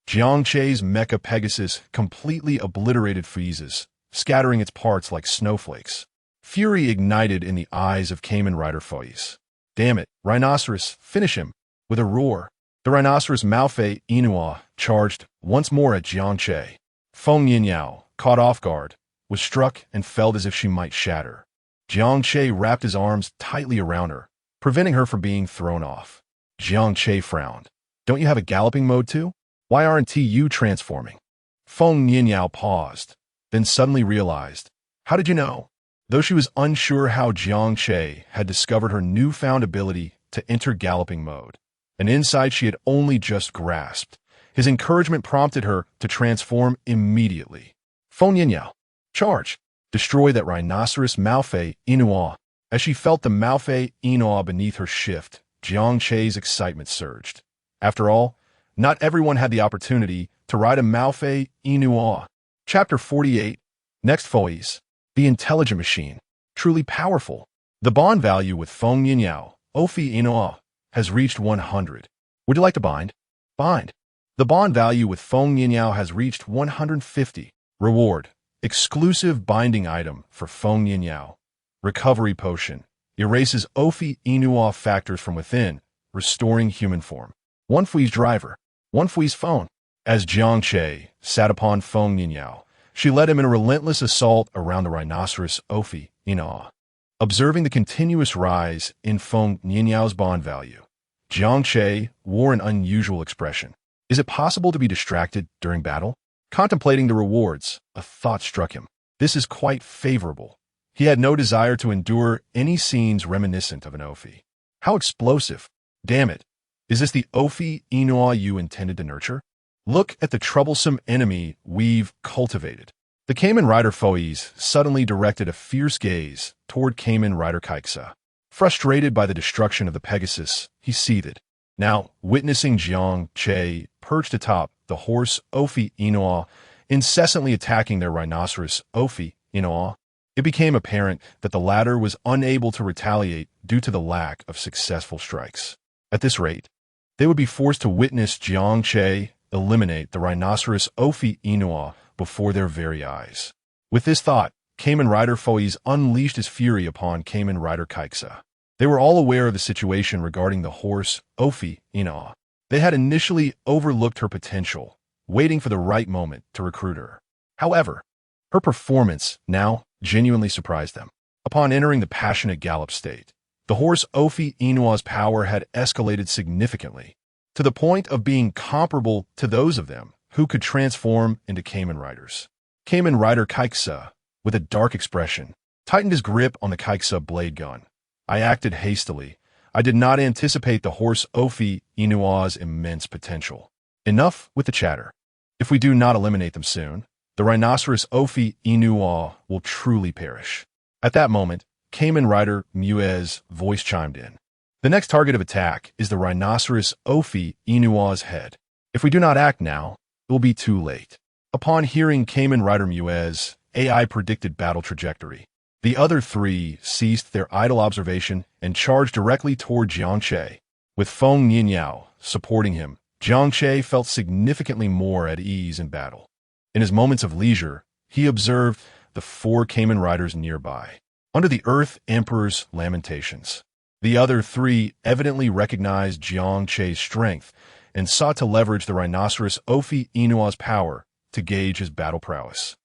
Jiang Che's Mecha Pegasus completely obliterated Foiz's, scattering its parts like snowflakes. Fury ignited in the eyes of Cayman rider Foiz. "Damn it, Rhinoceros, finish him!" With a roar, the rhinoceros Malfei Inua charged once more at Jiang Che. Feng Yinyao, caught off guard, was struck and felt as if she might shatter. Jiang Che wrapped his arms tightly around her, preventing her from being thrown off. Jiang Che frowned. "Don't you have a galloping mode too? Why aren't you transforming?" Feng Yinyao paused, then suddenly realized. "How did you know?" Though she was unsure how Jiang Che had discovered her newfound ability to enter galloping mode, an insight she had only just grasped, his encouragement prompted her to transform immediately. "Feng Yinyao, charge! Destroy that rhinoceros Malfei Inua." As she felt the Malfei Inua beneath her shift, Jiang Che's excitement surged. After all, not everyone had the opportunity to ride a Malfei Inua. Chapter 48. Next Foiz. The intelligent machine. Truly powerful. The bond value with Feng Yinyao, Ofi Inua, has reached 100. Would you like to bind? Bind. The bond value with Feng Yinyao has reached 150. Reward. Exclusive binding item for Feng Yinyao. Recovery potion. Erases Ofi Inua factors from within, restoring human form. One Fui's driver. One Fui's phone. As Jiang Che sat upon Feng Yinyao, she led him in a relentless assault around the rhinoceros Ofi Inua. Observing the continuous rise in Feng Yinyao's bond value, Jiang Che wore an unusual expression. Is it possible to be distracted during battle? Contemplating the rewards, a thought struck him. This is quite favorable. He had no desire to endure any scenes reminiscent of an Ofi. How explosive. Damn it. Is this the Ofi Inua you intended to nurture? Look at the troublesome enemy we've cultivated. The Cayman rider Foiz suddenly directed a fierce gaze toward Cayman rider Kaiksa. Frustrated by the destruction of the Pegasus, he seethed. Now, witnessing Jiang Che perched atop the horse Ofi Inua, incessantly attacking their rhinoceros Ofi Inua, it became apparent that the latter was unable to retaliate due to the lack of successful strikes. At this rate, they would be forced to witness Jiang Che eliminate the rhinoceros Ofi Inua before their very eyes. With this thought, Cayman rider Foiz unleashed his fury upon Cayman rider Kaiksa. They were all aware of the situation regarding the horse Ofi Inua. They had initially overlooked her potential, waiting for the right moment to recruit her. However, her performance now genuinely surprised them. Upon entering the passionate gallop state, the horse Ofi Inua's power had escalated significantly, to the point of being comparable to those of them who could transform into Cayman riders. Cayman rider Kaiksa, with a dark expression, tightened his grip on the Kaiksa blade gun. I acted hastily. I did not anticipate the horse Ofi Inua's immense potential. Enough with the chatter. If we do not eliminate them soon, the rhinoceros Ofi Inua will truly perish. At that moment, Cayman rider Muez's voice chimed in. The next target of attack is the rhinoceros Ofi Inua's head. If we do not act now, it will be too late. Upon hearing Cayman rider Muez's AI predicted battle trajectory, the other three ceased their idle observation and charged directly toward Jiang Che. With Feng Yinyao supporting him, Jiang Che felt significantly more at ease in battle. In his moments of leisure, he observed the 4 Cayman riders nearby. under the Earth Emperor's lamentations. The other three evidently recognized Jiang Che's strength and sought to leverage the rhinoceros Offinor's power to gauge his battle prowess.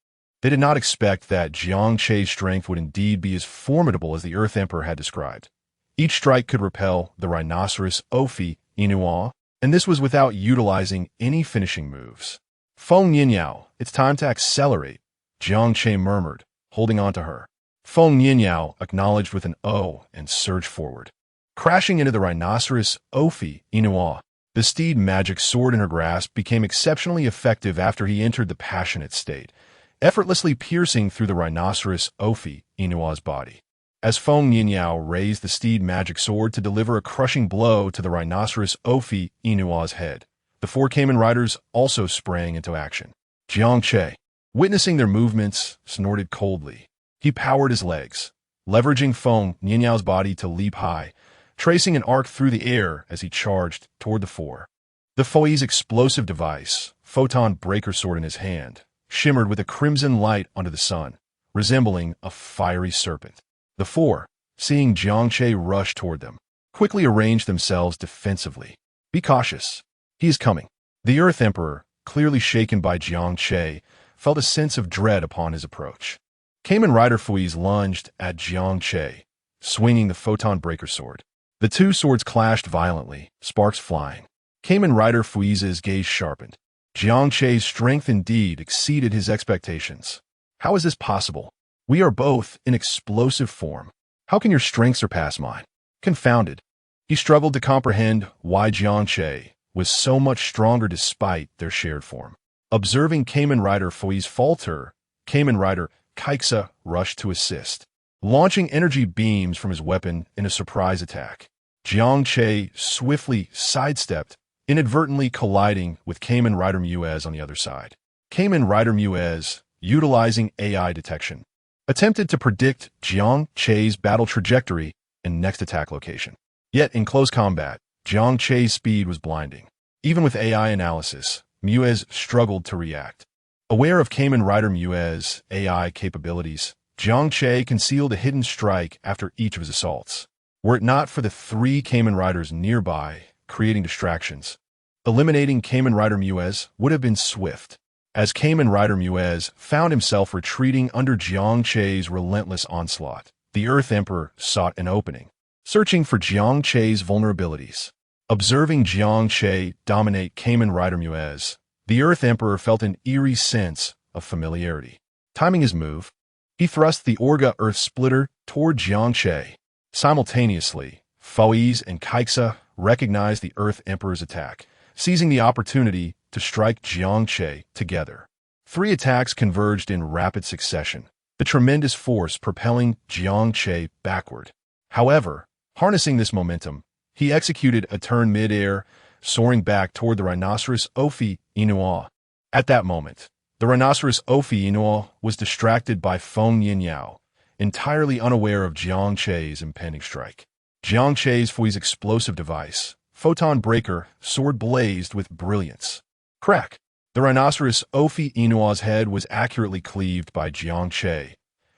They did not expect that Jiang Che's strength would indeed be as formidable as the Earth Emperor had described. Each strike could repel the rhinoceros Offinor, and this was without utilizing any finishing moves. Feng Yinyao, it's time to accelerate, Jiang Che murmured, holding on to her. Feng Yinyao acknowledged with an "oh" and surged forward. Crashing into the rhinoceros Offinor, the steed magic sword in her grasp became exceptionally effective after he entered the passionate state, effortlessly piercing through the rhinoceros Offinor's body. As Feng Yinyao raised the steed magic sword to deliver a crushing blow to the rhinoceros Offinor's head, the four Cayman riders also sprang into action. Jiang Che, witnessing their movements, snorted coldly. He powered his legs, leveraging Feng Yinyao's body to leap high, tracing an arc through the air as he charged toward the four. The Foi's explosive device, photon breaker sword in his hand, shimmered with a crimson light under the sun, resembling a fiery serpent. The four, seeing Jiang Che rush toward them, quickly arranged themselves defensively. Be cautious. He is coming. The Earth Emperor, clearly shaken by Jiang Che, felt a sense of dread upon his approach. Cayman Rider Fui's lunged at Jiang Che, swinging the photon breaker sword. The two swords clashed violently, sparks flying. Cayman Rider Fui's gaze sharpened. Jiang Che's strength indeed exceeded his expectations. How is this possible? We are both in explosive form. How can your strength surpass mine? Confounded. He struggled to comprehend why Jiang Che was so much stronger despite their shared form. Observing Cayman Rider Fui's falter, Cayman Rider Kaiksa rushed to assist, launching energy beams from his weapon in a surprise attack. Jiang Che swiftly sidestepped, inadvertently colliding with Cayman Rider Muez on the other side. Cayman Rider Muez, utilizing AI detection, attempted to predict Jiang Che's battle trajectory and next attack location. Yet in close combat, Jiang Che's speed was blinding. Even with AI analysis, Muez struggled to react. Aware of Cayman Rider Muez's AI capabilities, Jiang Che concealed a hidden strike after each of his assaults. Were it not for the three Cayman Riders nearby, creating distractions, eliminating Cayman Rider Muez would have been swift. As Cayman Rider Muez found himself retreating under Jiang Che's relentless onslaught, the Earth Emperor sought an opening, searching for Jiang Che's vulnerabilities. Observing Jiang Che dominate Cayman Rider Muez, the Earth Emperor felt an eerie sense of familiarity. Timing his move, he thrust the Orga Earth Splitter toward Jiang Che. Simultaneously, Foi's and Kaiksa recognized the Earth Emperor's attack, seizing the opportunity to strike Jiang Che together. Three attacks converged in rapid succession, the tremendous force propelling Jiang Che backward. However, harnessing this momentum, he executed a turn mid-air, soaring back toward the rhinoceros Offinor. At that moment, the rhinoceros Offinor was distracted by Feng Yinyao, entirely unaware of Jiang Che's impending strike. Jiang Che's Fui's explosive device, photon breaker, sword blazed with brilliance. Crack! The rhinoceros Offinor's head was accurately cleaved by Jiang Che,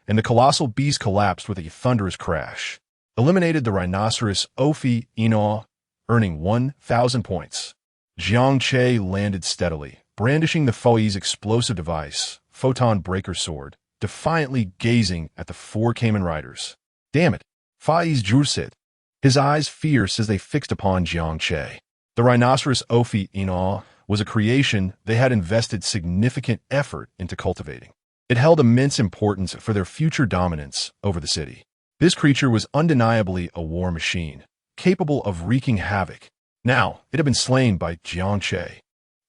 and the colossal beast collapsed with a thunderous crash. Eliminated the rhinoceros Offinor, earning 1,000 points. Jiang Che landed steadily, brandishing the Foi's explosive device, photon breaker sword, defiantly gazing at the four Cayman riders. Damn it! Foi's said, his eyes fierce as they fixed upon Jiang Che. The rhinoceros Offinor was a creation they had invested significant effort into cultivating. It held immense importance for their future dominance over the city. This creature was undeniably a war machine, capable of wreaking havoc. Now, it had been slain by Jiang Che.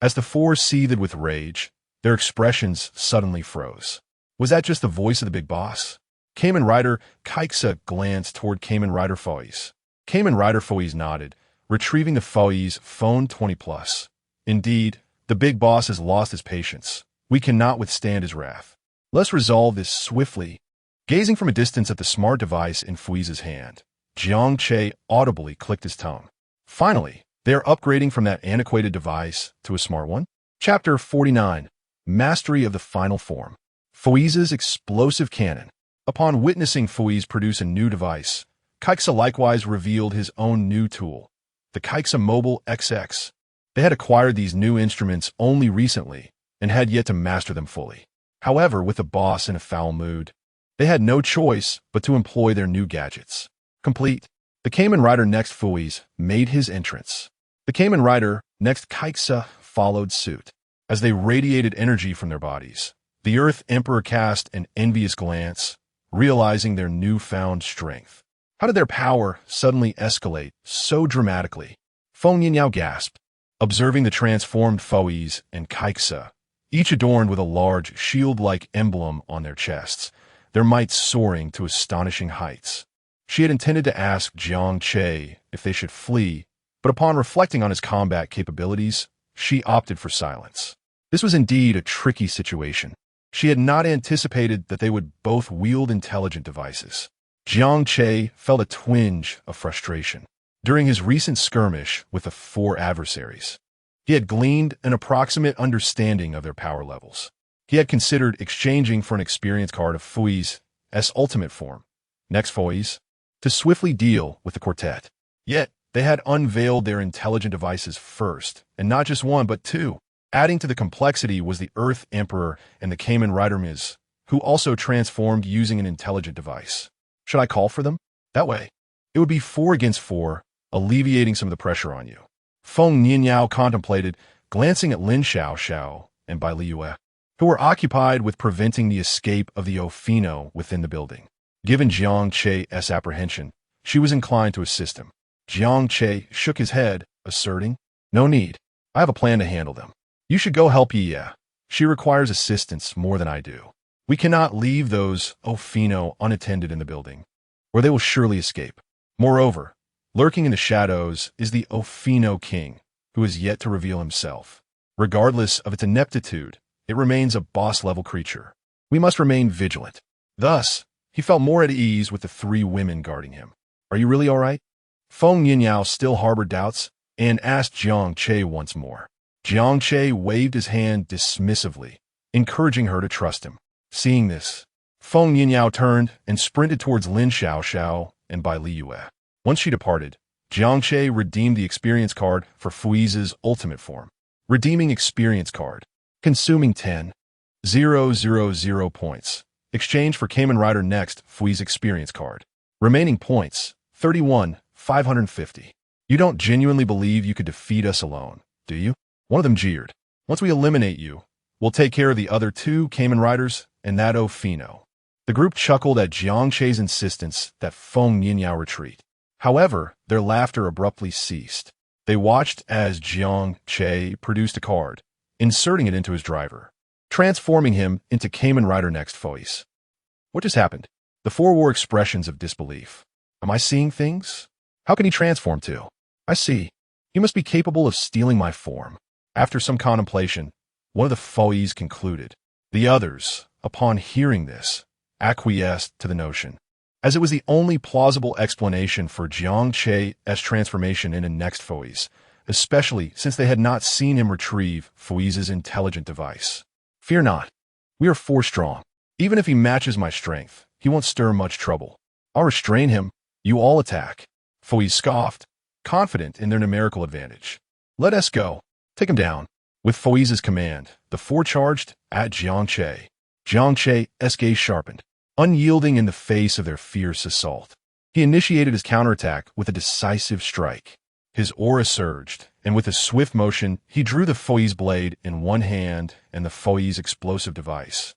As the four seethed with rage, their expressions suddenly froze. Was that just the voice of the big boss? Cayman Rider Kaiksa glanced toward Cayman Rider Foi's. Cayman Rider Foi's nodded, retrieving the Foi's phone 20+. Indeed, the big boss has lost his patience. We cannot withstand his wrath. Let's resolve this swiftly. Gazing from a distance at the smart device in Fui's hand, Jiang Che audibly clicked his tongue. Finally, they are upgrading from that antiquated device to a smart one. Chapter 49. Mastery of the Final Form. Fui's explosive cannon. Upon witnessing Fui's produce a new device, Kaixa likewise revealed his own new tool, the Kaixa Mobile XX. They had acquired these new instruments only recently and had yet to master them fully. However, with the boss in a foul mood, they had no choice but to employ their new gadgets. Complete. The Kamen Rider next Fui's made his entrance. The Kamen Rider next Kaixa followed suit. As they radiated energy from their bodies, the Earth Emperor cast an envious glance, realizing their newfound strength. How did their power suddenly escalate so dramatically? Feng Yinyao gasped, observing the transformed Fuis and Kaixa, each adorned with a large shield-like emblem on their chests, their might soaring to astonishing heights. She had intended to ask Jiang Che if they should flee, but upon reflecting on his combat capabilities, she opted for silence. This was indeed a tricky situation. She had not anticipated that they would both wield intelligent devices. Jiang Che felt a twinge of frustration. During his recent skirmish with the 4 adversaries, he had gleaned an approximate understanding of their power levels. He had considered exchanging for an experience card of Fui's ultimate form, next Fui's, to swiftly deal with the quartet. Yet, they had unveiled their intelligent devices first, and not just one, but 2. Adding to the complexity was the Earth Emperor and the Kamen Rider Ms, who also transformed using an intelligent device. Should I call for them? That way, it would be 4 against 4, alleviating some of the pressure on you. Feng Nianyao contemplated, glancing at Lin Xiao and Bai Liyue, who were occupied with preventing the escape of the Offinor within the building. Given Jiang Che's apprehension, she was inclined to assist him. Jiang Che shook his head, asserting, "No need. I have a plan to handle them. You should go help Yi. She requires assistance more than I do. We cannot leave those Offinor unattended in the building, or they will surely escape. Moreover, lurking in the shadows is the Offinor King, who is yet to reveal himself. Regardless of its ineptitude, it remains a boss-level creature. We must remain vigilant." Thus, he felt more at ease with the 3 women guarding him. "Are you really all right?" Feng Yinyao still harbored doubts and asked Jiang Che once more. Jiang Che waved his hand dismissively, encouraging her to trust him. Seeing this, Feng Yinyao turned and sprinted towards Lin Xiao and Bai Liyue. Once she departed, Jiang Che redeemed the experience card for Fui's ultimate form. Redeeming experience card. Consuming 10,000 points. Exchange for Kamen Rider next Fui's experience card. Remaining points, 31,550. "You don't genuinely believe you could defeat us alone, do you?" One of them jeered. "Once we eliminate you, we'll take care of the other 2 Kamen Riders and that Offinor." The group chuckled at Jiang Che's insistence that Feng Yinyao retreat. However, their laughter abruptly ceased. They watched as Jiang Che produced a card, inserting it into his driver, transforming him into Kamen Rider next Fui's. What just happened? The 4 wore expressions of disbelief. Am I seeing things? How can he transform to? I see. He must be capable of stealing my form. After some contemplation, one of the Fui's concluded. The others, upon hearing this, acquiesced to the notion, as it was the only plausible explanation for Jiang Che's transformation into next Fui's, especially since they had not seen him retrieve Fui's intelligent device. "Fear not. We are 4 strong. Even if he matches my strength, he won't stir much trouble. I'll restrain him. You all attack." Fui's scoffed, confident in their numerical advantage. "Let us go. Take him down." With Fui's command, the 4 charged at Jiang Che. Jiang Che's gaze sharpened, unyielding in the face of their fierce assault. He initiated his counterattack with a decisive strike. His aura surged, and with a swift motion, he drew the Fui's blade in one hand and the Fui's explosive device,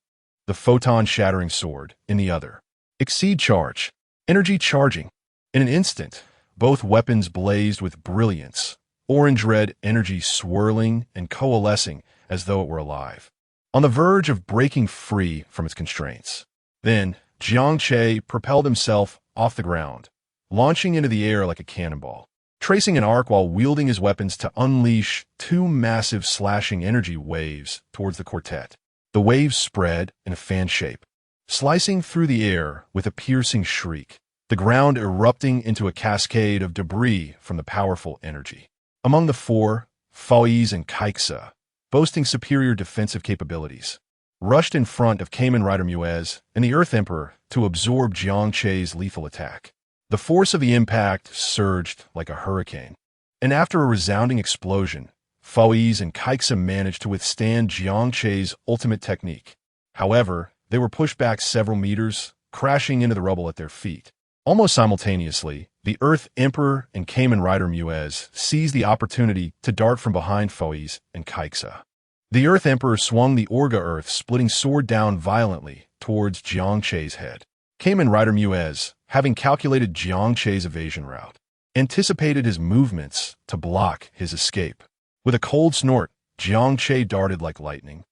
the photon-shattering sword, in the other. Exceed charge. Energy charging. In an instant, both weapons blazed with brilliance, orange-red energy swirling and coalescing as though it were alive, on the verge of breaking free from its constraints. Then, Jiang Che propelled himself off the ground, launching into the air like a cannonball, tracing an arc while wielding his weapons to unleash 2 massive slashing energy waves towards the quartet. The waves spread in a fan shape, slicing through the air with a piercing shriek, the ground erupting into a cascade of debris from the powerful energy. Among the 4, Fui's and Kaixa, boasting superior defensive capabilities, rushed in front of Kamen Rider Muez and the Earth Emperor to absorb Jiang Che's lethal attack. The force of the impact surged like a hurricane, and after a resounding explosion, Foi's and Kaiksa managed to withstand Jiang Che's ultimate technique. However, they were pushed back several meters, crashing into the rubble at their feet. Almost simultaneously, the Earth Emperor and Kamen Rider Muez seized the opportunity to dart from behind Foi's and Kaiksa. The Earth Emperor swung the Orga Earth-splitting sword down violently towards Jiang Che's head. Kamen Rider Muez, having calculated Jiang Che's evasion route, anticipated his movements to block his escape. With a cold snort, Jiang Che darted like lightning,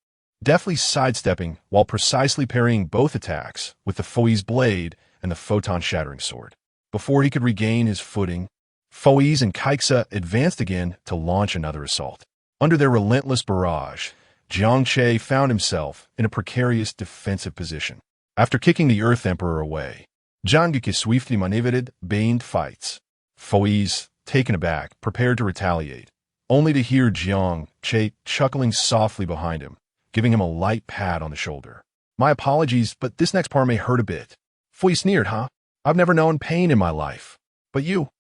deftly sidestepping while precisely parrying both attacks with the Foi's blade and the photon-shattering sword. Before he could regain his footing, Foi's and Kaiksa advanced again to launch another assault. Under their relentless barrage, Jiang Che found himself in a precarious defensive position. After kicking the Earth Emperor away, Jiang Che swiftly maneuvered beined fights. Foi's, taken aback, prepared to retaliate, only to hear Jiang Che chuckling softly behind him, giving him a light pat on the shoulder. "My apologies, but this next part may hurt a bit." Foi sneered, "Huh? I've never known pain in my life. But you,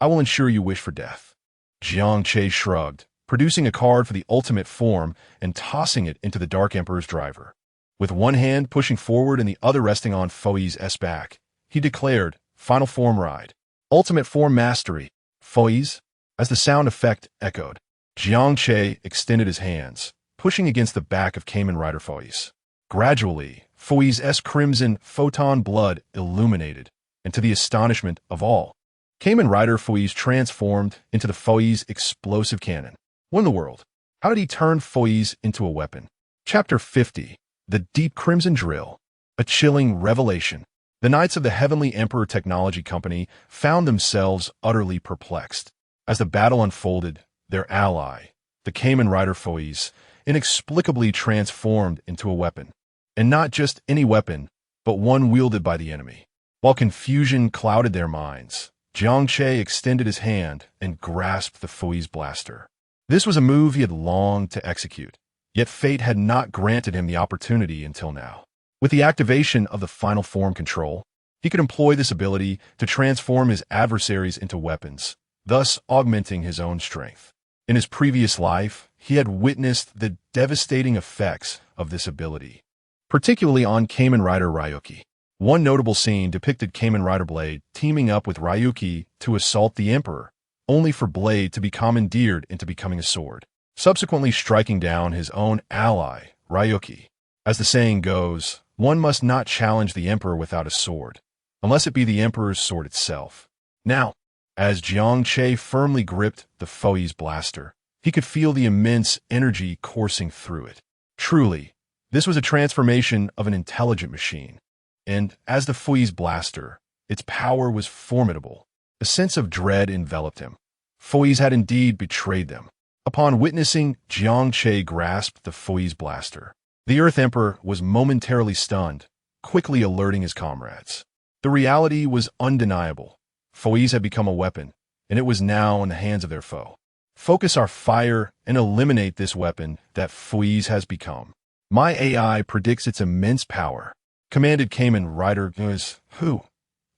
I will ensure you wish for death." Jiang Che shrugged, producing a card for the ultimate form and tossing it into the Dark Emperor's driver. With one hand pushing forward and the other resting on Foi's back, he declared, "Final form ride. Ultimate form mastery. Foi's." As the sound effect echoed, Jiang Che extended his hands, pushing against the back of Kamen Rider Foi's. Gradually, Foi's crimson photon blood illuminated, and to the astonishment of all, Kamen Rider Foi's transformed into the Foi's explosive cannon. What in the world? How did he turn Foi's into a weapon? Chapter 50. The Deep Crimson Drill. A chilling revelation. The Knights of the Heavenly Emperor Technology Company found themselves utterly perplexed. As the battle unfolded, their ally, the Kamen Rider Foi's, inexplicably transformed into a weapon. And not just any weapon, but one wielded by the enemy. While confusion clouded their minds, Jiang Che extended his hand and grasped the Foi's blaster. This was a move he had longed to execute, yet fate had not granted him the opportunity until now. With the activation of the final form control, he could employ this ability to transform his adversaries into weapons, thus augmenting his own strength. In his previous life, he had witnessed the devastating effects of this ability, particularly on Kamen Rider Ryuki. One notable scene depicted Kamen Rider Blade teaming up with Ryuki to assault the Emperor, only for Blade to be commandeered into becoming a sword, subsequently striking down his own ally, Ryuki. As the saying goes, one must not challenge the Emperor without a sword, unless it be the Emperor's sword itself. Now, as Jiang Che firmly gripped the Foi's blaster, he could feel the immense energy coursing through it. Truly, this was a transformation of an intelligent machine. And as the Foi's blaster, its power was formidable. A sense of dread enveloped him. Foi's had indeed betrayed them. Upon witnessing Jiang Che grasp the Foi's blaster, the Earth Emperor was momentarily stunned, quickly alerting his comrades. The reality was undeniable. Foi's had become a weapon, and it was now in the hands of their foe. Focus our fire and eliminate this weapon that Foi's has become. My AI predicts its immense power, commanded Kamen Rider Muez, who,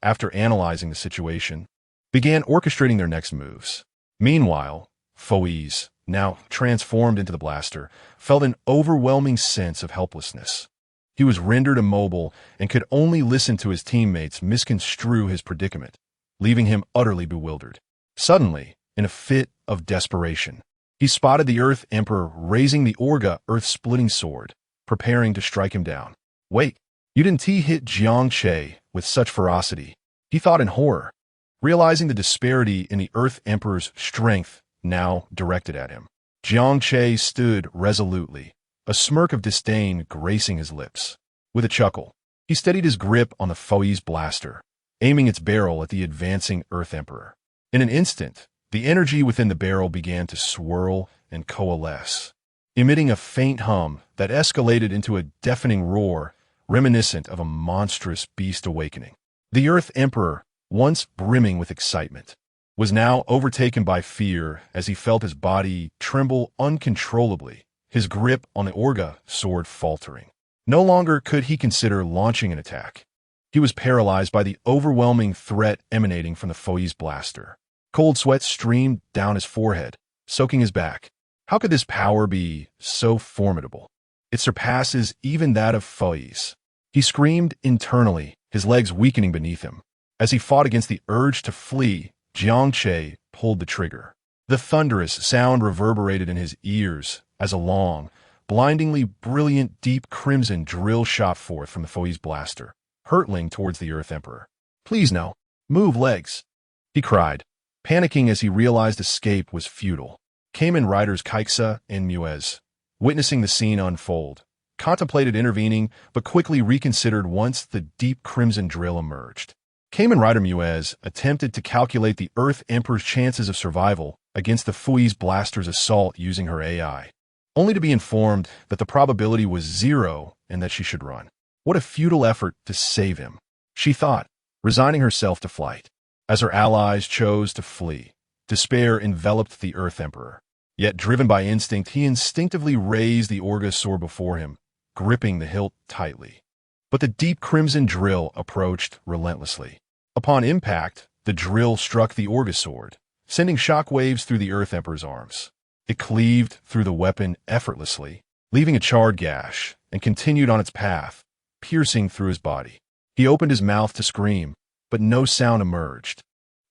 after analyzing the situation, began orchestrating their next moves. Meanwhile, Foi's, now transformed into the blaster, felt an overwhelming sense of helplessness. He was rendered immobile and could only listen to his teammates misconstrue his predicament, leaving him utterly bewildered. Suddenly, in a fit of desperation, he spotted the Earth Emperor raising the Orga Earth-splitting sword, preparing to strike him down. "Wait, you didn't hit Jiang Che with such ferocity," he thought in horror, realizing the disparity in the Earth Emperor's strength now directed at him. Jiang Che stood resolutely, a smirk of disdain gracing his lips. With a chuckle, he steadied his grip on the Foi's blaster, aiming its barrel at the advancing Earth Emperor. In an instant, the energy within the barrel began to swirl and coalesce, emitting a faint hum that escalated into a deafening roar reminiscent of a monstrous beast awakening. The Earth Emperor, once brimming with excitement, was now overtaken by fear as he felt his body tremble uncontrollably, his grip on the Orga sword faltering. No longer could he consider launching an attack. He was paralyzed by the overwhelming threat emanating from the Foy's blaster. Cold sweat streamed down his forehead, soaking his back. How could this power be so formidable? It surpasses even that of Foy's. He screamed internally, his legs weakening beneath him. As he fought against the urge to flee, Jiang Che pulled the trigger. The thunderous sound reverberated in his ears as a long, blindingly brilliant deep crimson drill shot forth from the Foy's blaster, hurtling towards the Earth Emperor. "Please no. Move, legs," he cried, panicking as he realized escape was futile. Kamen Riders Kaiksa and Muez, witnessing the scene unfold, contemplated intervening but quickly reconsidered once the deep crimson drill emerged. Kamen Rider Muez attempted to calculate the Earth Emperor's chances of survival against the Foy's blaster's assault using her AI, only to be informed that the probability was 0 and that she should run. What a futile effort to save him, she thought, resigning herself to flight. As her allies chose to flee, despair enveloped the Earth Emperor. Yet, driven by instinct, he instinctively raised the Orga sword before him, gripping the hilt tightly. But the deep crimson drill approached relentlessly. Upon impact, the drill struck the Orga sword, sending shockwaves through the Earth Emperor's arms. It cleaved through the weapon effortlessly, leaving a charred gash, and continued on its path, piercing through his body. He opened his mouth to scream, but no sound emerged,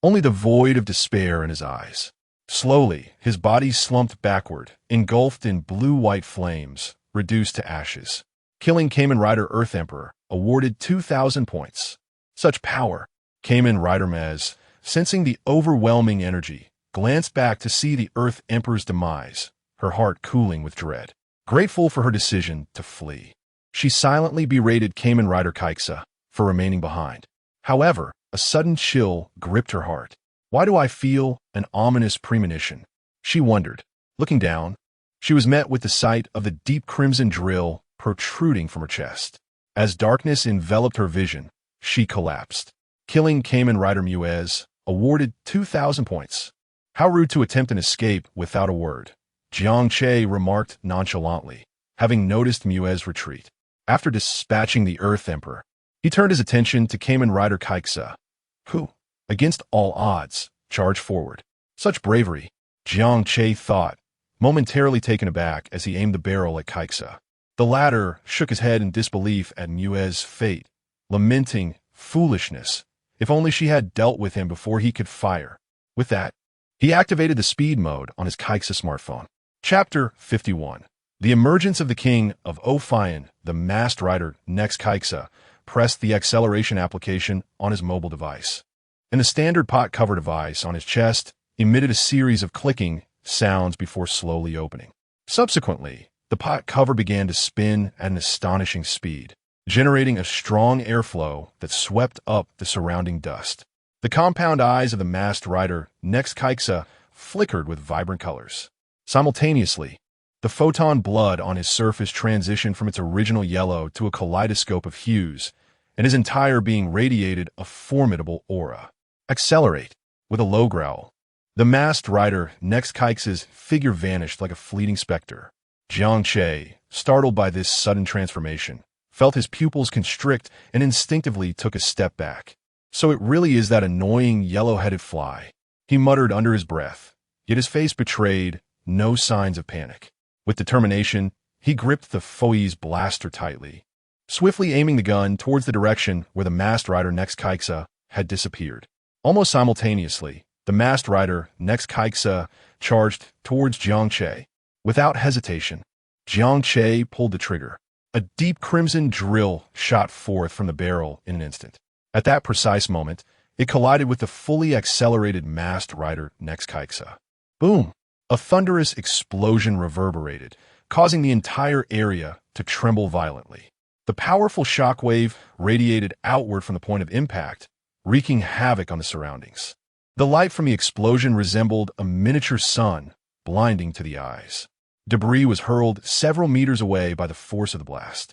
only the void of despair in his eyes. Slowly, his body slumped backward, engulfed in blue-white flames, reduced to ashes. Killing Kamen Rider Earth Emperor, awarded 2,000 points. Such power! Kamen Rider Mez, sensing the overwhelming energy, glanced back to see the Earth Emperor's demise, her heart cooling with dread. Grateful for her decision to flee, she silently berated Kamen Rider Kaiksa for remaining behind. However, a sudden chill gripped her heart. Why do I feel an ominous premonition? She wondered. Looking down, she was met with the sight of the deep crimson drill protruding from her chest. As darkness enveloped her vision, she collapsed. Killing Kamen Rider Muez, awarded 2,000 points. How rude to attempt an escape without a word, Jiang Che remarked nonchalantly, having noticed Muez's retreat. After dispatching the Earth Emperor, he turned his attention to Kamen Rider Kaiksa, who, against all odds, charged forward. Such bravery, Jiang Che thought, momentarily taken aback as he aimed the barrel at Kaiksa. The latter shook his head in disbelief at Muez's fate, lamenting foolishness. If only she had dealt with him before he could fire. With that, he activated the speed mode on his Kaiksa smartphone. Chapter 51. The emergence of the king of Offinor, the masked rider next Kaiksa, pressed the acceleration application on his mobile device. And the standard pot cover device on his chest emitted a series of clicking sounds before slowly opening. Subsequently, the pot cover began to spin at an astonishing speed, generating a strong airflow that swept up the surrounding dust. The compound eyes of the masked rider next Kaiksa flickered with vibrant colors. Simultaneously, the photon blood on his surface transitioned from its original yellow to a kaleidoscope of hues, and his entire being radiated a formidable aura. Accelerate! With a low growl, the masked rider next Kaiksa's figure vanished like a fleeting specter. Jiang Che, startled by this sudden transformation, felt his pupils constrict and instinctively took a step back. So it really is that annoying yellow-headed fly, he muttered under his breath, yet his face betrayed no signs of panic. With determination, he gripped the Foy's blaster tightly, swiftly aiming the gun towards the direction where the masked rider next Kaiksa had disappeared. Almost simultaneously, the masked rider next Kaiksa charged towards Jiang Che. Without hesitation, Jiang Che pulled the trigger. A deep crimson drill shot forth from the barrel in an instant. At that precise moment, it collided with the fully accelerated masked rider next Kaiksa. Boom! A thunderous explosion reverberated, causing the entire area to tremble violently. The powerful shockwave radiated outward from the point of impact, wreaking havoc on the surroundings. The light from the explosion resembled a miniature sun, blinding to the eyes. Debris was hurled several meters away by the force of the blast.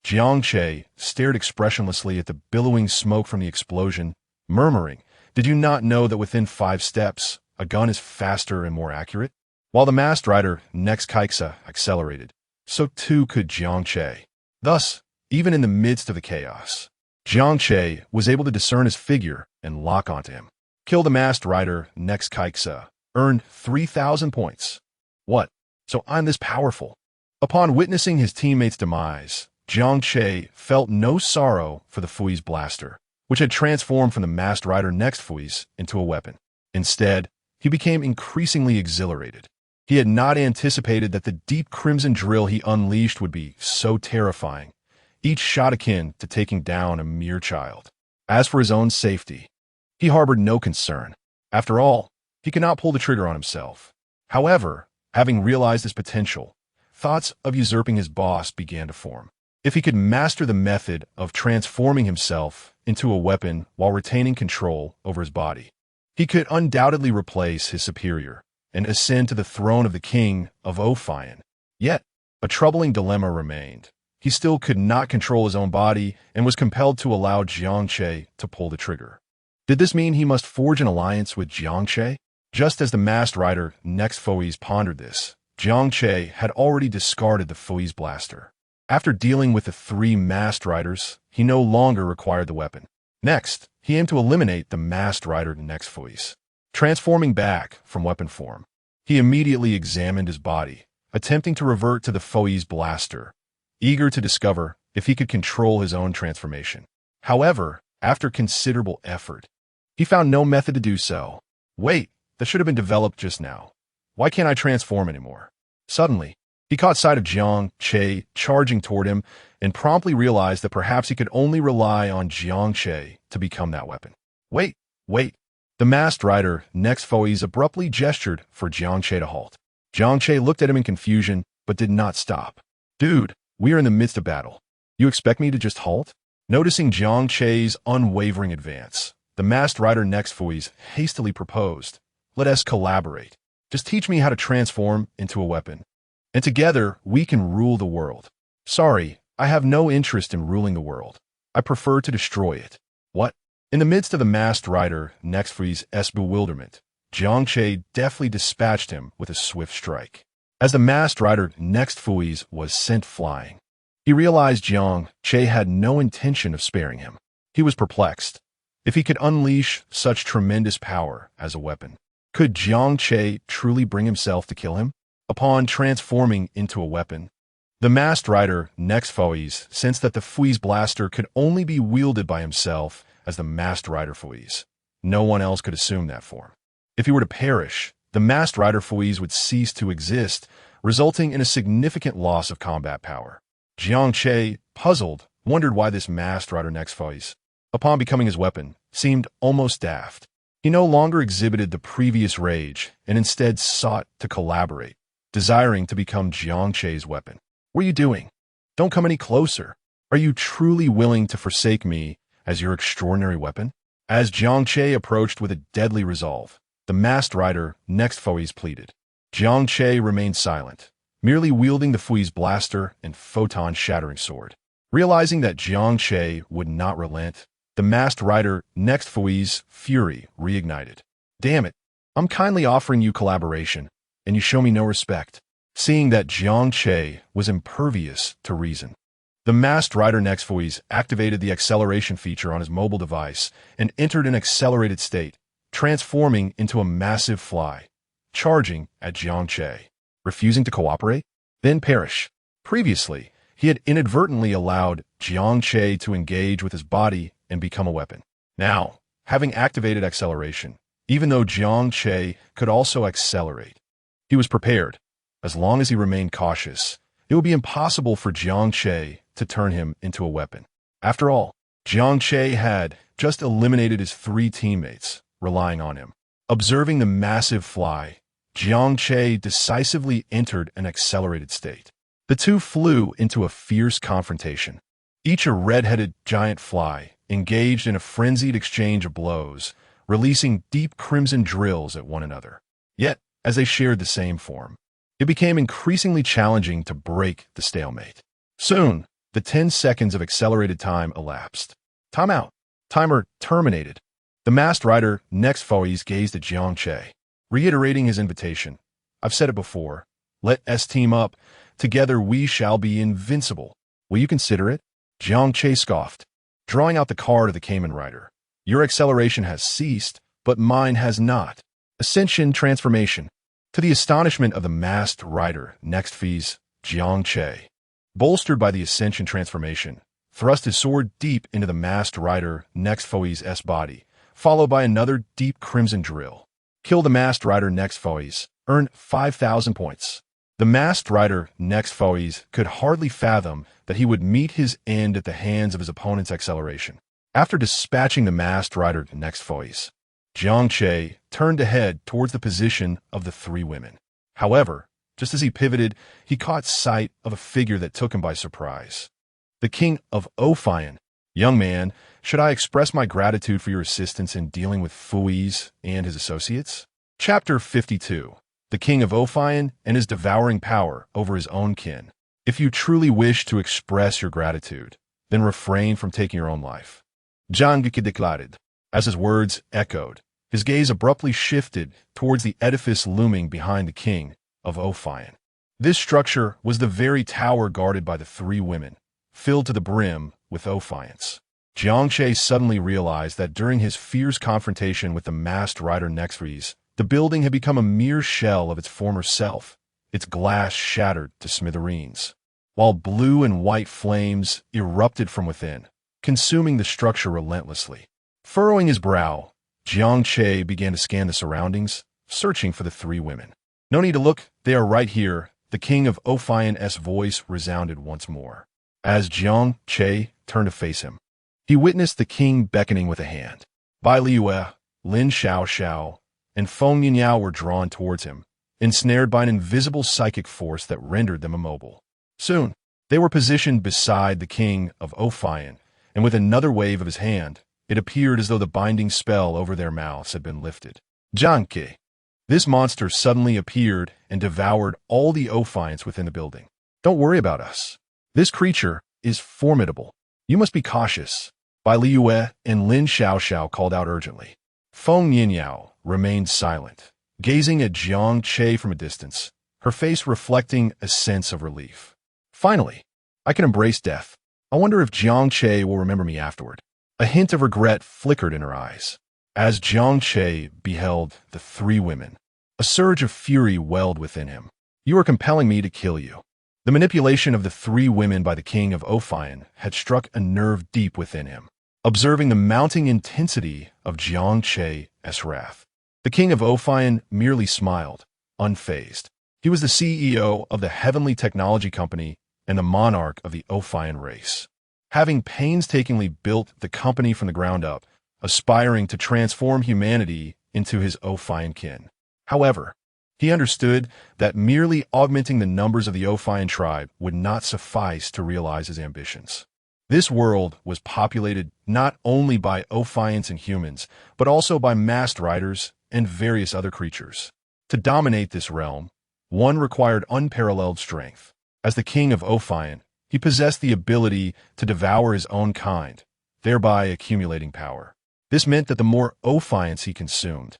Jiang Che stared expressionlessly at the billowing smoke from the explosion, murmuring, "Did you not know that within 5 steps, a gun is faster and more accurate?" While the masked rider next Kaiksa accelerated, so too could Jiang Che. Thus, even in the midst of the chaos. Jiang Che was able to discern his figure and lock onto him. Kill the masked rider next Kaiksa. Earned 3,000 points. What? So I'm this powerful? Upon witnessing his teammate's demise, Jiang Che felt no sorrow for the Fui's blaster, which had transformed from the masked rider next Fui's into a weapon. Instead, he became increasingly exhilarated. He had not anticipated that the deep crimson drill he unleashed would be so terrifying, each shot akin to taking down a mere child. As for his own safety, he harbored no concern. After all, he could not pull the trigger on himself. However, having realized his potential, thoughts of usurping his boss began to form. If he could master the method of transforming himself into a weapon while retaining control over his body, he could undoubtedly replace his superior and ascend to the throne of the king of Offinor. Yet, a troubling dilemma remained. He still could not control his own body and was compelled to allow Jiang Che to pull the trigger. Did this mean he must forge an alliance with Jiang Che? Just as the masked rider next Fui's pondered this, Jiang Che had already discarded the Fui's blaster. After dealing with the 3 masked riders, he no longer required the weapon. Next, he aimed to eliminate the masked rider next Fui's. Transforming back from weapon form, he immediately examined his body, attempting to revert to the Fui's blaster, eager to discover if he could control his own transformation. However, after considerable effort, he found no method to do so. Wait, that should have been developed just now. Why can't I transform anymore? Suddenly, he caught sight of Jiang Che charging toward him and promptly realized that perhaps he could only rely on Jiang Che to become that weapon. Wait. The masked rider next Fui's abruptly gestured for Jiang Che to halt. Jiang Che looked at him in confusion, but did not stop. Dude, we are in the midst of battle. You expect me to just halt? Noticing Jiang Che's unwavering advance, the masked rider next Fui's hastily proposed, "Let us collaborate. Just teach me how to transform into a weapon, and together we can rule the world." Sorry, I have no interest in ruling the world. I prefer to destroy it. What? In the midst of the masked rider next Fui's bewilderment, Jiang Che deftly dispatched him with a swift strike. As the masked rider next Fui's was sent flying, he realized Jiang Che had no intention of sparing him. He was perplexed. If he could unleash such tremendous power as a weapon, could Jiang Che truly bring himself to kill him? Upon transforming into a weapon, the masked rider next Fui's sensed that the Fui's blaster could only be wielded by himself as the masked rider Fui's. No one else could assume that form. If he were to perish, the masked rider Fui's would cease to exist, resulting in a significant loss of combat power. Jiang Che, puzzled, wondered why this masked rider next Fui's, upon becoming his weapon, seemed almost daft. He no longer exhibited the previous rage and instead sought to collaborate, desiring to become Jiang Che's weapon. What are you doing? Don't come any closer. Are you truly willing to forsake me as your extraordinary weapon? As Jiang Che approached with a deadly resolve, the masked rider next Fui's pleaded. Jiang Che remained silent, merely wielding the Fui's blaster and photon-shattering sword. Realizing that Jiang Che would not relent, the masked rider next Fui's fury reignited. Damn it, I'm kindly offering you collaboration, and you show me no respect. Seeing that Jiang Che was impervious to reason, the masked rider next Fui's activated the acceleration feature on his mobile device and entered an accelerated state, transforming into a massive fly, charging at Jiang Che. Refusing to cooperate? Then perish. Previously, he had inadvertently allowed Jiang Che to engage with his body and become a weapon. Now, having activated acceleration, even though Jiang Che could also accelerate, he was prepared. As long as he remained cautious, it would be impossible for Jiang Che to turn him into a weapon. After all, Jiang Che had just eliminated his 3 teammates, relying on him. Observing the massive fly, Jiang Che decisively entered an accelerated state. The two flew into a fierce confrontation. Each a red-headed giant fly, engaged in a frenzied exchange of blows, releasing deep crimson drills at one another. Yet, as they shared the same form, it became increasingly challenging to break the stalemate. Soon, the 10 seconds of accelerated time elapsed. Time out. Timer terminated. The masked rider next Fui's gazed at Jiang Che, reiterating his invitation. I've said it before. Let us team up. Together we shall be invincible. Will you consider it? Jiang Che scoffed, drawing out the card of the Cayman rider. Your acceleration has ceased, but mine has not. Ascension transformation. To the astonishment of the masked rider, next phase, Jiang Che, bolstered by the ascension transformation, thrust his sword deep into the masked rider, next phase body, followed by another deep crimson drill. Kill the masked rider, next phase. Earn 5,000 points. The masked rider, next phase, could hardly fathom that he would meet his end at the hands of his opponent's acceleration. After dispatching the masked rider, next phase, Jiang Che turned to head towards the position of the three women. However, just as he pivoted, he caught sight of a figure that took him by surprise. The king of Offinor. Young man, should I express my gratitude for your assistance in dealing with Fui's and his associates? Chapter 52. The king of Offinor and his devouring power over his own kin. If you truly wish to express your gratitude, then refrain from taking your own life. Jiang Che declared. As his words echoed, his gaze abruptly shifted towards the edifice looming behind the king of Offinor. This structure was the very tower guarded by the three women, filled to the brim with Offinors. Jiang Che suddenly realized that during his fierce confrontation with the masked rider Nextries, the building had become a mere shell of its former self, its glass shattered to smithereens, while blue and white flames erupted from within, consuming the structure relentlessly. Furrowing his brow, Jiang Che began to scan the surroundings, searching for the three women. No need to look, they are right here, the king of Offinor's voice resounded once more. As Jiang Che turned to face him, he witnessed the king beckoning with a hand. Bai Liue, Lin Xiao, and Feng Yinyao were drawn towards him, ensnared by an invisible psychic force that rendered them immobile. Soon, they were positioned beside the king of Offinor, and with another wave of his hand, it appeared as though the binding spell over their mouths had been lifted. Jiang Che. This monster suddenly appeared and devoured all the Offinors within the building. Don't worry about us. This creature is formidable. You must be cautious. Bai Liue and Lin Xiao called out urgently. Feng Yinyao remained silent, gazing at Jiang Che from a distance, her face reflecting a sense of relief. Finally, I can embrace death. I wonder if Jiang Che will remember me afterward. A hint of regret flickered in her eyes. As Jiang Che beheld the three women, a surge of fury welled within him. You are compelling me to kill you. The manipulation of the three women by the king of Offinor had struck a nerve deep within him. Observing the mounting intensity of Jiang Che's wrath, the king of Offinor merely smiled, unfazed. He was the CEO of the Heavenly Technology Company and the monarch of the Offinor race. Having painstakingly built the company from the ground up, aspiring to transform humanity into his Offinor kin. However, he understood that merely augmenting the numbers of the Offinor tribe would not suffice to realize his ambitions. This world was populated not only by Offinors and humans, but also by masked riders and various other creatures. To dominate this realm, one required unparalleled strength. As the king of Offinor, he possessed the ability to devour his own kind, thereby accumulating power. This meant that the more Offinors he consumed,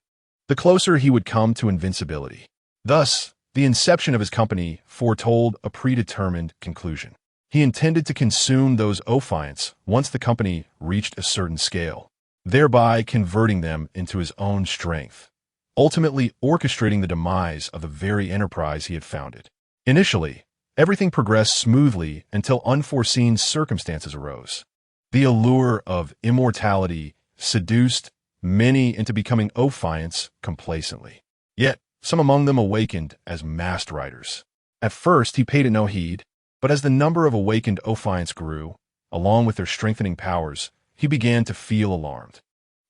the closer he would come to invincibility. Thus, the inception of his company foretold a predetermined conclusion. He intended to consume those Offinors once the company reached a certain scale, thereby converting them into his own strength, ultimately orchestrating the demise of the very enterprise he had founded. Initially, everything progressed smoothly until unforeseen circumstances arose. The allure of immortality seduced many into becoming Offinors complacently. Yet, some among them awakened as masked riders. At first, he paid it no heed, but as the number of awakened Offinors grew, along with their strengthening powers, he began to feel alarmed.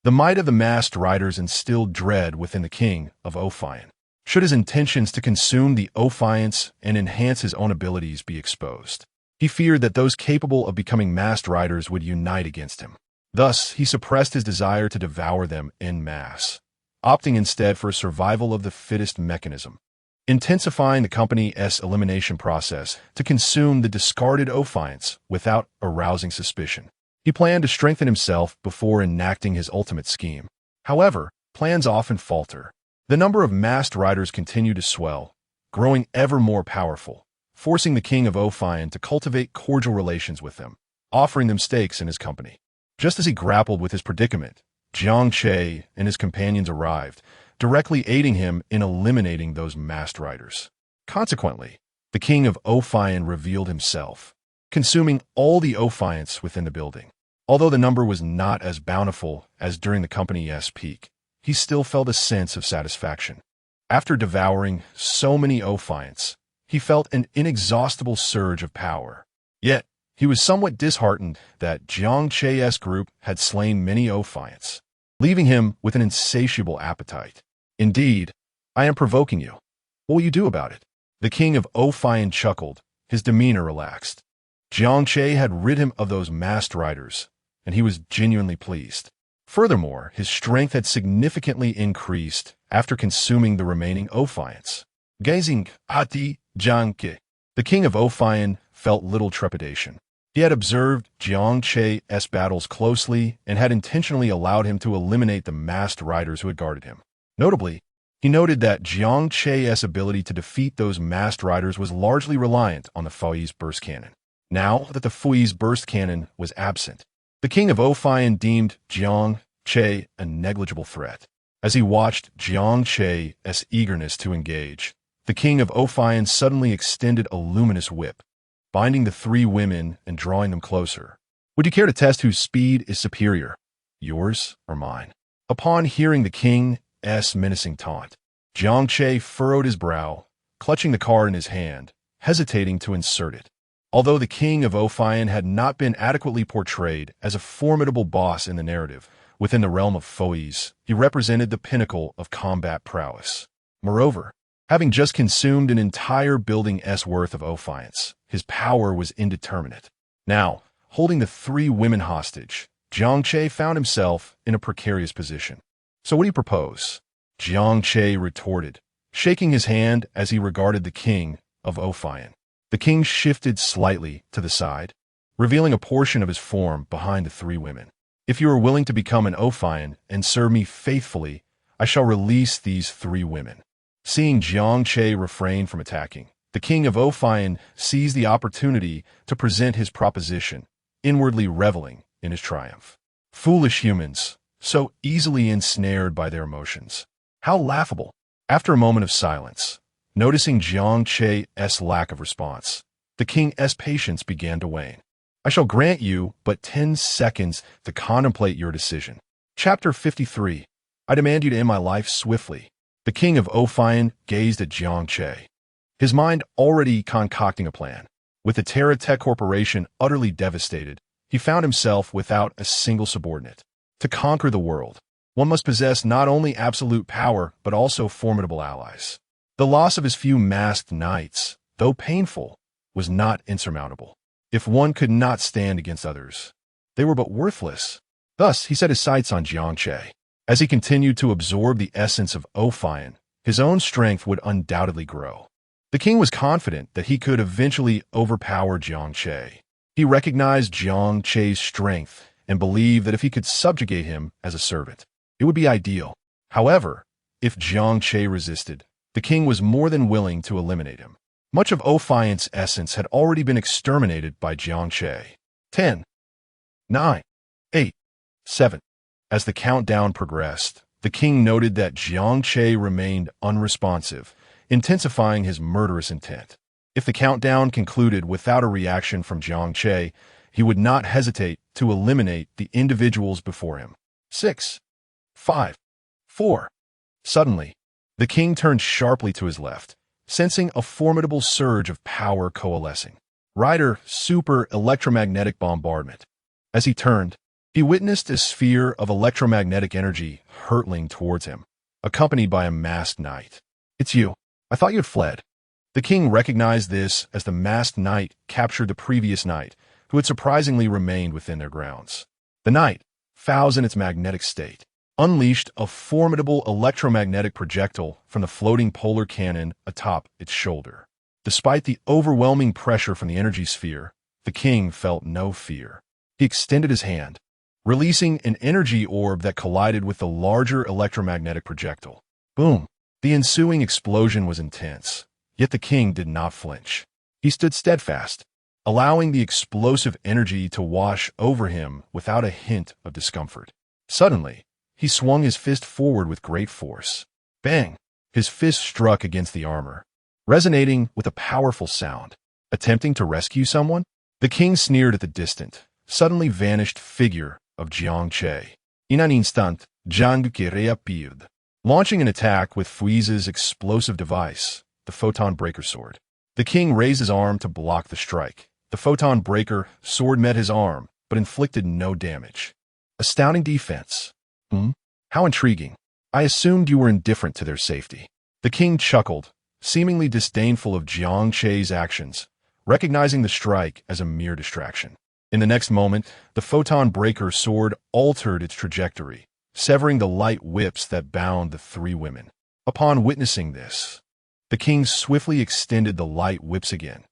The might of the masked riders instilled dread within the king of Offinor. Should his intentions to consume the Offinors and enhance his own abilities be exposed, he feared that those capable of becoming masked riders would unite against him. Thus, he suppressed his desire to devour them en masse, opting instead for a survival of the fittest mechanism, intensifying the company's elimination process to consume the discarded Offinors without arousing suspicion. He planned to strengthen himself before enacting his ultimate scheme. However, plans often falter. The number of masked riders continued to swell, growing ever more powerful, forcing the king of Offinor to cultivate cordial relations with them. offering them stakes in his company. Just as he grappled with his predicament, Jiang Che and his companions arrived, directly aiding him in eliminating those masked riders. Consequently, the king of Offinor revealed himself, consuming all the Offiants within the building. Although the number was not as bountiful as during the company's peak, he still felt a sense of satisfaction. After devouring so many Offiants, he felt an inexhaustible surge of power. Yet, he was somewhat disheartened that Jiang Che's group had slain many Offiants, leaving him with an insatiable appetite. Indeed, I am provoking you. What will you do about it? The king of Offinor chuckled, his demeanor relaxed. Jiang Che had rid him of those masked riders, and he was genuinely pleased. Furthermore, his strength had significantly increased after consuming the remaining Offiants. Gazing at the Jiang Che, the king of Offinor felt little trepidation. He had observed Jiang Che's battles closely and had intentionally allowed him to eliminate the masked riders who had guarded him. Notably, he noted that Jiang Che's ability to defeat those masked riders was largely reliant on the Fui's burst cannon. Now that the Fui's burst cannon was absent, the king of Offinor deemed Jiang Che a negligible threat. As he watched Jiang Che's eagerness to engage, the king of Offinor suddenly extended a luminous whip, binding the three women and drawing them closer. Would you care to test whose speed is superior, yours or mine? Upon hearing the king's menacing taunt, Jiang Che furrowed his brow, clutching the card in his hand, hesitating to insert it. Although the king of Offinor had not been adequately portrayed as a formidable boss in the narrative, within the realm of Fui's, he represented the pinnacle of combat prowess. Moreover, having just consumed an entire building's worth of Offiants, his power was indeterminate. Now, holding the three women hostage, Jiang Che found himself in a precarious position. So what do you propose? Jiang Che retorted, shaking his hand as he regarded the king of Offinor. The king shifted slightly to the side, revealing a portion of his form behind the three women. If you are willing to become an Offinor and serve me faithfully, I shall release these three women. Seeing Jiang Che refrain from attacking, the king of Offinor seized the opportunity to present his proposition, inwardly reveling in his triumph. Foolish humans, so easily ensnared by their emotions. How laughable! After a moment of silence, noticing Jiang Che's lack of response, the king's patience began to wane. I shall grant you but 10 seconds to contemplate your decision. Chapter 53. I demand you to end my life swiftly. The king of Offinor gazed at Jiang Che, his mind already concocting a plan. With the Terra Tech Corporation utterly devastated, he found himself without a single subordinate. To conquer the world, one must possess not only absolute power but also formidable allies. The loss of his few masked knights, though painful, was not insurmountable. If one could not stand against others, they were but worthless. Thus, he set his sights on Jiang Che. As he continued to absorb the essence of Offinor, his own strength would undoubtedly grow. The king was confident that he could eventually overpower Jiang Che. He recognized Jiang Che's strength and believed that if he could subjugate him as a servant, it would be ideal. However, if Jiang Che resisted, the king was more than willing to eliminate him. Much of Offinor's essence had already been exterminated by Jiang Che. 10, 9, 8, 7. As the countdown progressed, the king noted that Jiang Che remained unresponsive, intensifying his murderous intent. If the countdown concluded without a reaction from Jiang Che, he would not hesitate to eliminate the individuals before him. 6, 5, 4. Suddenly, the king turned sharply to his left, sensing a formidable surge of power coalescing. Rider super electromagnetic bombardment. As he turned, he witnessed a sphere of electromagnetic energy hurtling towards him, accompanied by a masked knight. It's you. I thought you had fled. The king recognized this as the masked knight captured the previous knight, who had surprisingly remained within their grounds. The knight, fouls in its magnetic state, unleashed a formidable electromagnetic projectile from the floating polar cannon atop its shoulder. Despite the overwhelming pressure from the energy sphere, the king felt no fear. He extended his hand, releasing an energy orb that collided with the larger electromagnetic projectile. Boom! The ensuing explosion was intense, yet the king did not flinch. He stood steadfast, allowing the explosive energy to wash over him without a hint of discomfort. Suddenly, he swung his fist forward with great force. Bang! His fist struck against the armor, resonating with a powerful sound. Attempting to rescue someone? The king sneered at the distant, suddenly vanished figure of Jiang Che. In an instant, Jiang Che reappeared, launching an attack with Fuize's explosive device, the photon breaker sword. The king raised his arm to block the strike. The photon breaker sword met his arm, but inflicted no damage. Astounding defense. How intriguing. I assumed you were indifferent to their safety. The king chuckled, seemingly disdainful of Jiang Che's actions, recognizing the strike as a mere distraction. In the next moment, the photon breaker sword altered its trajectory, severing the light whips that bound the three women. Upon witnessing this, the king swiftly extended the light whips again.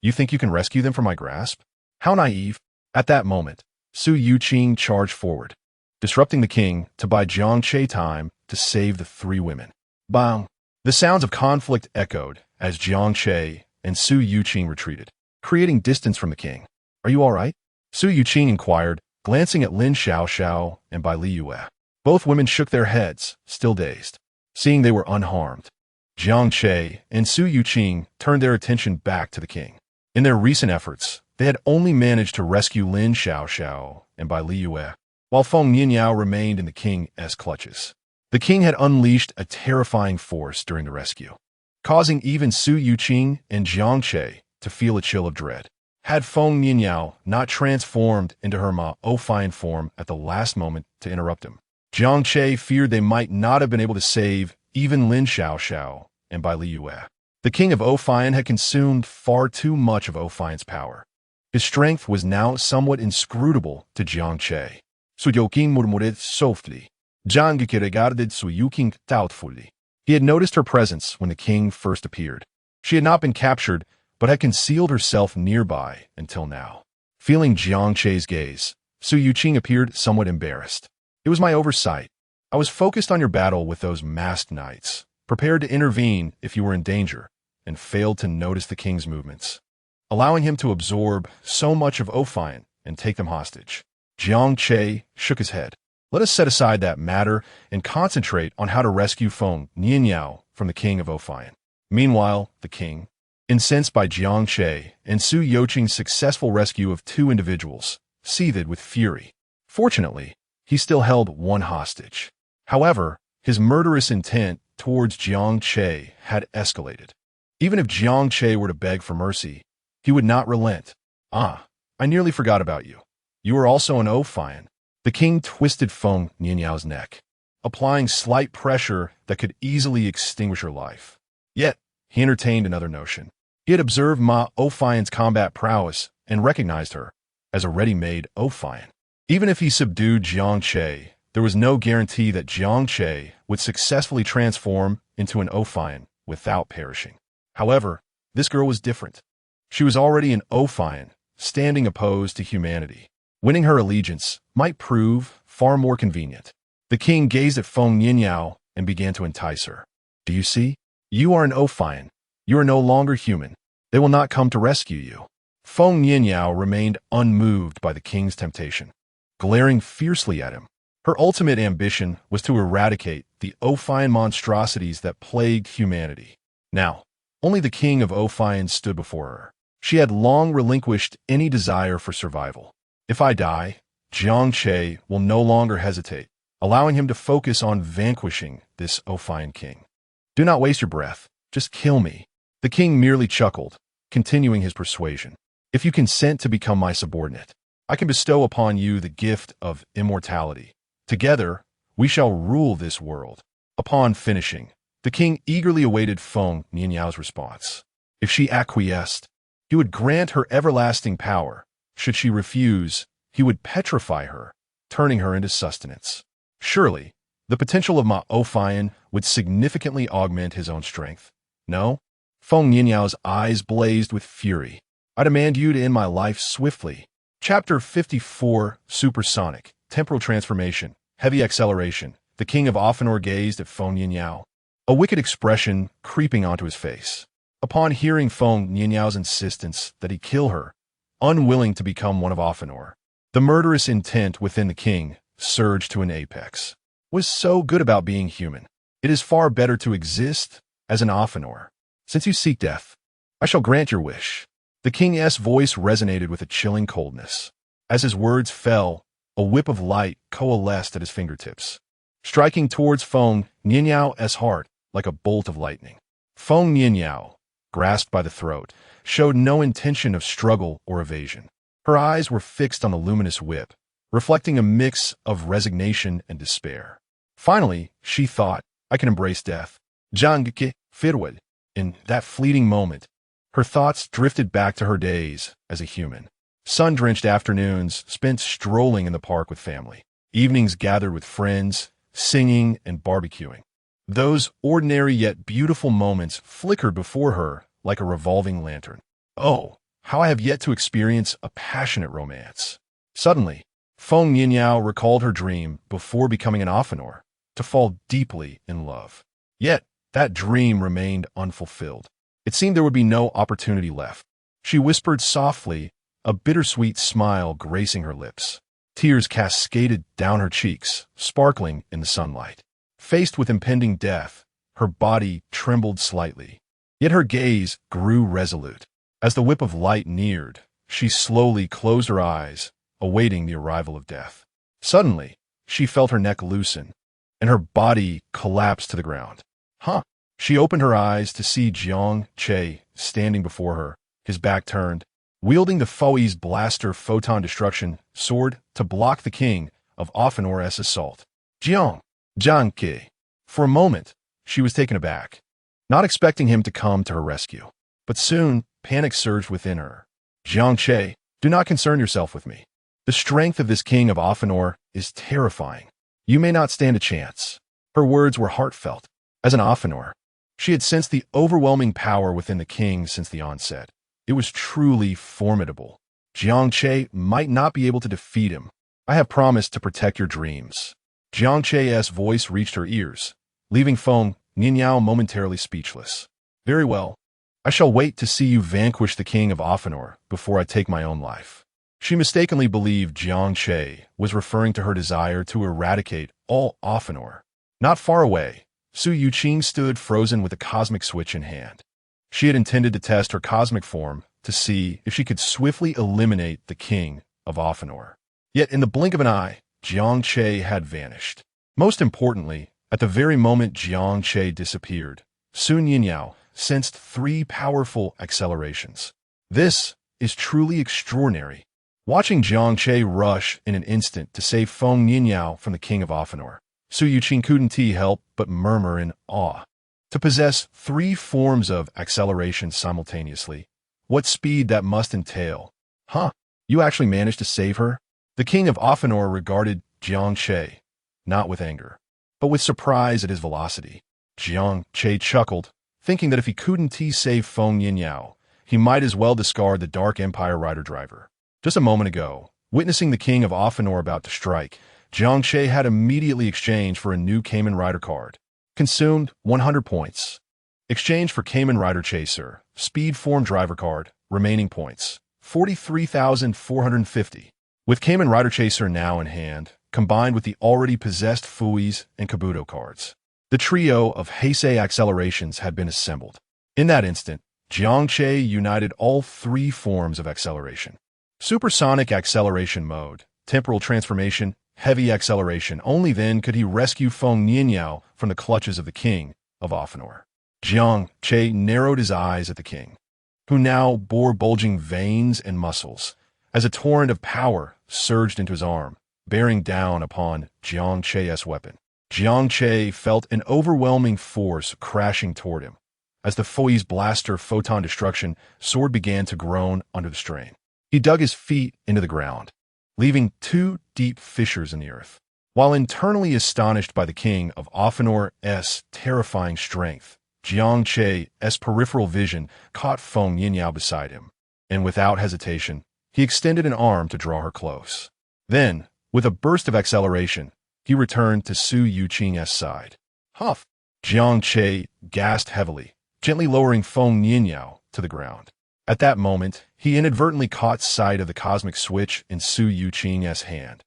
You think you can rescue them from my grasp? How naive. At that moment, Su Yuqing charged forward, disrupting the king to buy Jiang Che time to save the three women. Bang! The sounds of conflict echoed as Jiang Che and Su Yuqing retreated, creating distance from the king. Are you all right? Su Yuqing inquired, glancing at Lin Xiaoxiao and Bai Liyue. Both women shook their heads, still dazed. Seeing they were unharmed, Jiang Che and Su Yuqing turned their attention back to the king. In their recent efforts, they had only managed to rescue Lin Xiaoxiao and Bai Liyue, while Feng Nianyao remained in the king's clutches. The king had unleashed a terrifying force during the rescue, causing even Su Yuqing and Jiang Che to feel a chill of dread. Had Feng Nianyao not transformed into her Offinor form at the last moment to interrupt him, Jiang Che feared they might not have been able to save even Lin Xiaoxiao and Bai Liyue. The king of Offinor had consumed far too much of Offinor's power. His strength was now somewhat inscrutable to Jiang Che. Su Yuqing murmured softly. Jiang Che regarded Su Yuqing doubtfully. He had noticed her presence when the king first appeared. She had not been captured, but had concealed herself nearby until now. Feeling Jiang Che's gaze, Su Yuqing appeared somewhat embarrassed. It was my oversight. I was focused on your battle with those masked knights, prepared to intervene if you were in danger, and failed to notice the king's movements, allowing him to absorb so much of Offinor and take them hostage. Jiang Che shook his head. Let us set aside that matter and concentrate on how to rescue Feng Nianyao from the king of Offinor. Meanwhile, the king, incensed by Jiang Che and Su Yuqing's successful rescue of two individuals, seethed with fury. Fortunately, he still held one hostage. However, his murderous intent towards Jiang Che had escalated. Even if Jiang Che were to beg for mercy, he would not relent. I nearly forgot about you. You are also an Offinor. The king twisted Feng Nianyao's neck, applying slight pressure that could easily extinguish her life. Yet, he entertained another notion. He had observed Offinor's combat prowess and recognized her as a ready-made Offinor. Even if he subdued Jiang Che, there was no guarantee that Jiang Che would successfully transform into an Offinor without perishing. However, this girl was different. She was already an Offinor, standing opposed to humanity. Winning her allegiance might prove far more convenient. The king gazed at Feng Nianyao and began to entice her. Do you see? You are an Offinor. You are no longer human. They will not come to rescue you. Feng Nianyao remained unmoved by the king's temptation, glaring fiercely at him. Her ultimate ambition was to eradicate the Offinor monstrosities that plagued humanity. Now, only the king of Offinor stood before her. She had long relinquished any desire for survival. If I die, Jiang Che will no longer hesitate, allowing him to focus on vanquishing this Offinor king. Do not waste your breath. Just kill me. The king merely chuckled, continuing his persuasion. If you consent to become my subordinate, I can bestow upon you the gift of immortality. Together, we shall rule this world. Upon finishing, the king eagerly awaited Feng Nianyao's response. If she acquiesced, he would grant her everlasting power. Should she refuse, he would petrify her, turning her into sustenance. Surely, the potential of Offinor would significantly augment his own strength. No? Feng Nianyao's eyes blazed with fury. I demand you to end my life swiftly. Chapter 54, Supersonic, Temporal Transformation, Heavy Acceleration. The king of Offinor gazed at Feng Nianyao, a wicked expression creeping onto his face. Upon hearing Feng Nianyao's insistence that he kill her, unwilling to become one of Offinor. The murderous intent within the king surged to an apex. Was so good about being human. It is far better to exist as an Offinor. Since you seek death, I shall grant your wish. The king's voice resonated with a chilling coldness. As his words fell, a whip of light coalesced at his fingertips, striking towards Feng Nianyao's heart like a bolt of lightning. Feng Nianyao, grasped by the throat, showed no intention of struggle or evasion. Her eyes were fixed on the luminous whip, reflecting a mix of resignation and despair. Finally, she thought, I can embrace death. Jiang Che, Firwad. In that fleeting moment, her thoughts drifted back to her days as a human. Sun-drenched afternoons spent strolling in the park with family. Evenings gathered with friends, singing and barbecuing. Those ordinary yet beautiful moments flickered before her like a revolving lantern. Oh, how I have yet to experience a passionate romance. Suddenly, Feng Nianyao recalled her dream before becoming an Offinor, to fall deeply in love. Yet, that dream remained unfulfilled. It seemed there would be no opportunity left. She whispered softly, a bittersweet smile gracing her lips. Tears cascaded down her cheeks, sparkling in the sunlight. Faced with impending death, her body trembled slightly. Yet her gaze grew resolute. As the whip of light neared, she slowly closed her eyes, awaiting the arrival of death. Suddenly, she felt her neck loosen, and her body collapsed to the ground. She opened her eyes to see Jiang Che standing before her, his back turned, wielding the Foe's blaster photon destruction sword to block the king of Offinor's assault. Jiang Che. For a moment, she was taken aback, not expecting him to come to her rescue. But soon, panic surged within her. Jiang Che, do not concern yourself with me. The strength of this king of Offinor is terrifying. You may not stand a chance. Her words were heartfelt. As an Offinor, she had sensed the overwhelming power within the king since the onset. It was truly formidable. Jiang Che might not be able to defeat him. I have promised to protect your dreams. Jiang Che's voice reached her ears, leaving Feng Nianyao momentarily speechless. Very well. I shall wait to see you vanquish the king of Offinor before I take my own life. She mistakenly believed Jiang Che was referring to her desire to eradicate all Offinor. Not far away, Su Yuqing stood frozen with a cosmic switch in hand. She had intended to test her cosmic form to see if she could swiftly eliminate the king of Offinor. Yet in the blink of an eye, Jiang Che had vanished. Most importantly, at the very moment Jiang Che disappeared, Su Nianyao sensed 3 powerful accelerations. This is truly extraordinary. Watching Jiang Che rush in an instant to save Feng Nianyao from the king of Offinor, Su Yuqing couldn't help but murmur in awe. To possess 3 forms of acceleration simultaneously, what speed that must entail. You actually managed to save her? The king of Offinor regarded Jiang Che, not with anger, but with surprise at his velocity. Jiang Che chuckled, thinking that if he couldn't save Feng Nianyao, he might as well discard the Dark Empire rider driver. Just a moment ago, witnessing the king of Offinor about to strike, Jiang Che had immediately exchanged for a new Cayman Rider card. Consumed 100 points. Exchange for Cayman Rider Chaser, Speed Form Driver card, remaining points, 43,450. With Cayman Rider Chaser now in hand, combined with the already possessed Fuis and Kabuto cards, the trio of Heisei accelerations had been assembled. In that instant, Jiang Che united all 3 forms of acceleration. Supersonic acceleration mode, temporal transformation, heavy acceleration. Only then could he rescue Feng Nianyao from the clutches of the king of Offinor. Jiang Che narrowed his eyes at the king, who now bore bulging veins and muscles, as a torrent of power surged into his arm, bearing down upon Jiang Che's weapon. Jiang Che felt an overwhelming force crashing toward him, as the Foe's blaster photon destruction sword began to groan under the strain. He dug his feet into the ground, leaving 2 deep fissures in the earth. While internally astonished by the king of Offinor's terrifying strength, Jiang Che's peripheral vision caught Feng Nianyao beside him, and without hesitation, he extended an arm to draw her close. Then, with a burst of acceleration, he returned to Su Yuqing's side. Huff! Jiang Che gasped heavily, gently lowering Feng Nianyao to the ground. At that moment, he inadvertently caught sight of the cosmic switch in Su Yuqing's hand,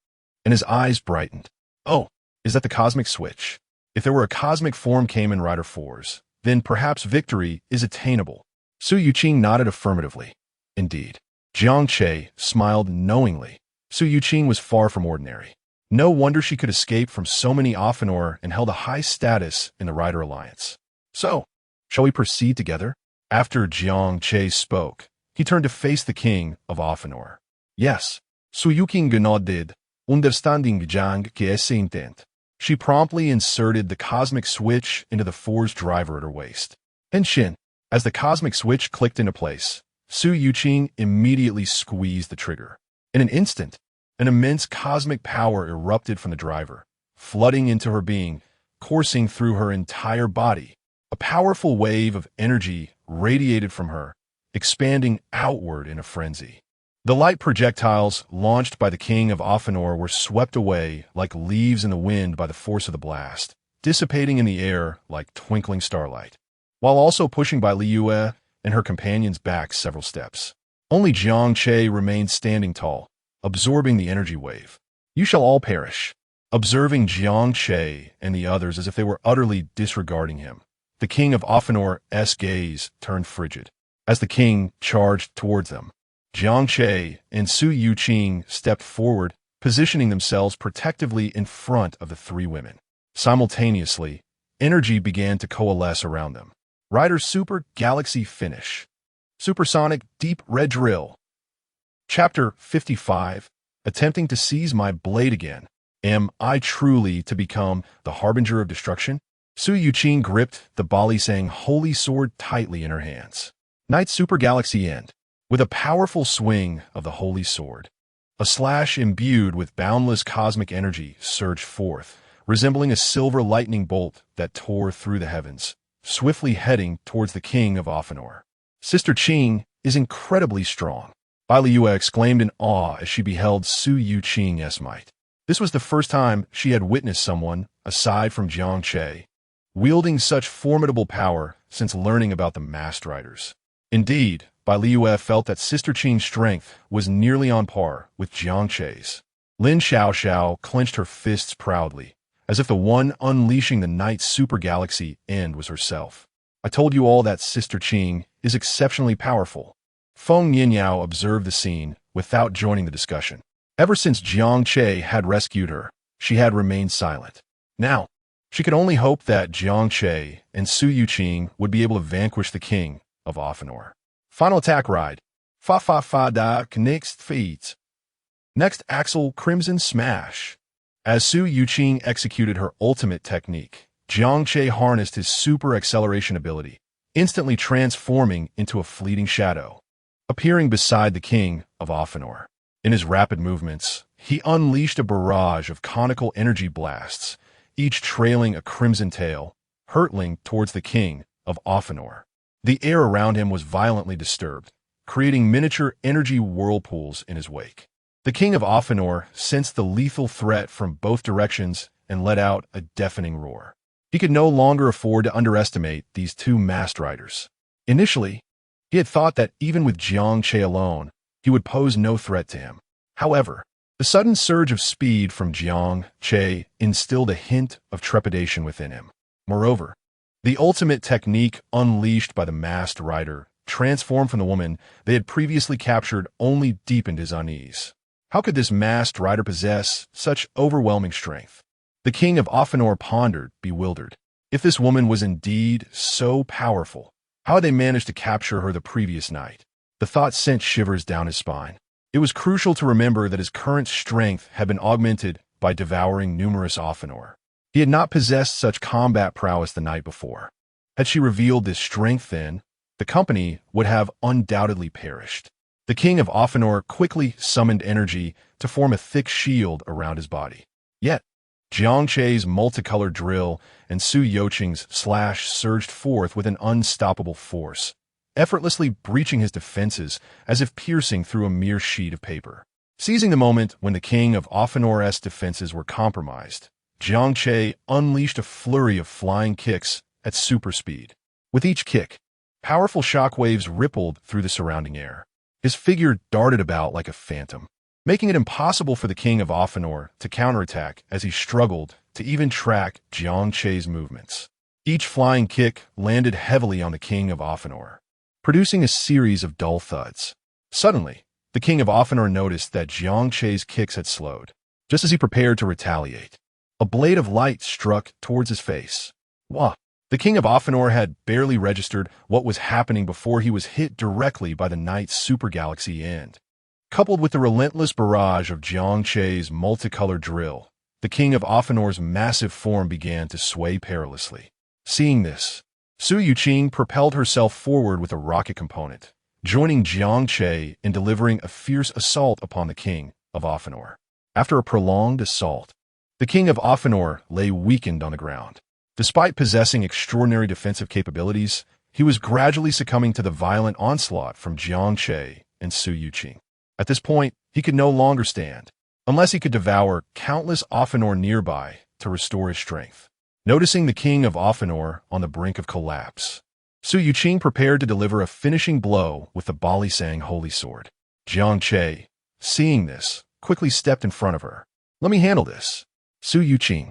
and his eyes brightened. Oh, is that the cosmic switch? If there were a cosmic form Kamen Rider 4's, then perhaps victory is attainable. Su Yuqing nodded affirmatively. Indeed. Jiang Che smiled knowingly. Su Yuqing was far from ordinary. No wonder she could escape from so many Offinor and held a high status in the Rider Alliance. So, shall we proceed together? After Jiang Che spoke, he turned to face the king of Offinor. Yes, Su Yuqing nodded, understanding Jiang Che's intent. She promptly inserted the cosmic switch into the force driver at her waist. Henshin, as the cosmic switch clicked into place, Su Yuqing immediately squeezed the trigger. In an instant, an immense cosmic power erupted from the driver, flooding into her being, coursing through her entire body. A powerful wave of energy radiated from her, expanding outward in a frenzy. The light projectiles launched by the king of Offinor were swept away like leaves in the wind by the force of the blast, dissipating in the air like twinkling starlight, while also pushing by Liu and her companions back several steps. Only Jiang Che remained standing tall, absorbing the energy wave. You shall all perish. Observing Jiang Che and the others as if they were utterly disregarding him, the king of Offinor's gaze turned frigid. As the king charged towards them, Jiang Che and Su Yuqing stepped forward, positioning themselves protectively in front of the three women. Simultaneously, energy began to coalesce around them. Rider Super Galaxy Finish. Supersonic Deep Red Drill. Chapter 55. Attempting to seize my blade again. Am I truly to become the harbinger of destruction? Su Yuqing gripped the Balisang holy sword tightly in her hands. Night Super Galaxy End. With a powerful swing of the holy sword, a slash imbued with boundless cosmic energy surged forth, resembling a silver lightning bolt that tore through the heavens, swiftly heading towards the king of Offinor. Sister Qing is incredibly strong. Bai Liu exclaimed in awe as she beheld Su Yuqing's might. This was the first time she had witnessed someone, aside from Jiang Che, wielding such formidable power since learning about the Masked Riders. Indeed, Bai Liu felt that Sister Qing's strength was nearly on par with Jiang Che's. Lin Xiaoxiao clenched her fists proudly, as if the one unleashing the night super galaxy end was herself. I told you all that Sister Qing is exceptionally powerful. Feng Yinyao observed the scene without joining the discussion. Ever since Jiang Che had rescued her, she had remained silent. Now, she could only hope that Jiang Che and Su Yuqing would be able to vanquish the king of Offinor. Final attack ride. Fa next feeds. Next Axel Crimson Smash. As Su Yuqing executed her ultimate technique, Jiang Che harnessed his super acceleration ability, instantly transforming into a fleeting shadow, appearing beside the king of Offinor. In his rapid movements, he unleashed a barrage of conical energy blasts, each trailing a crimson tail, hurtling towards the king of Offinor. The air around him was violently disturbed, creating miniature energy whirlpools in his wake. The king of Offinor sensed the lethal threat from both directions and let out a deafening roar. He could no longer afford to underestimate these two Masked Riders. Initially, he had thought that even with Jiang Che alone, he would pose no threat to him. However, the sudden surge of speed from Jiang Che instilled a hint of trepidation within him. Moreover, the ultimate technique unleashed by the Masked Rider, transformed from the woman they had previously captured, only deepened his unease. How could this Masked Rider possess such overwhelming strength? The king of Offinor pondered, bewildered. If this woman was indeed so powerful, how had they managed to capture her the previous night? The thought sent shivers down his spine. It was crucial to remember that his current strength had been augmented by devouring numerous Offinor. He had not possessed such combat prowess the night before. Had she revealed this strength then, the company would have undoubtedly perished. The king of Offinor quickly summoned energy to form a thick shield around his body. Yet, Jiang Che's multicolored drill and Su Yuqing's slash surged forth with an unstoppable force, effortlessly breaching his defenses as if piercing through a mere sheet of paper. Seizing the moment when the king of Offinor's defenses were compromised, Jiang Che unleashed a flurry of flying kicks at super speed. With each kick, Powerful shockwaves rippled through the surrounding air. His figure darted about like a phantom, making it impossible for the king of Offinor to counterattack as he struggled to even track Jiang Che's movements. Each flying kick landed heavily on the king of Offinor, producing a series of dull thuds. Suddenly, the king of Offinor noticed that Jiang Che's kicks had slowed. Just as he prepared to retaliate, a blade of light struck towards his face. Wah! The king of Offinor had barely registered what was happening before he was hit directly by the night's supergalaxy end. Coupled with the relentless barrage of Jiang Che's multicolored drill, the king of Offinor's massive form began to sway perilously. Seeing this, Su Yuqing propelled herself forward with a rocket component, joining Jiang Che in delivering a fierce assault upon the king of Offinor. After a prolonged assault, the king of Offinor lay weakened on the ground. Despite possessing extraordinary defensive capabilities, he was gradually succumbing to the violent onslaught from Jiang Che and Su Yuqing. At this point, he could no longer stand, unless he could devour countless Offinor nearby to restore his strength. Noticing the king of Offinor on the brink of collapse, Su Yuqing prepared to deliver a finishing blow with the Balisang holy sword. Jiang Che, seeing this, quickly stepped in front of her. "Let me handle this." Su Yuqing,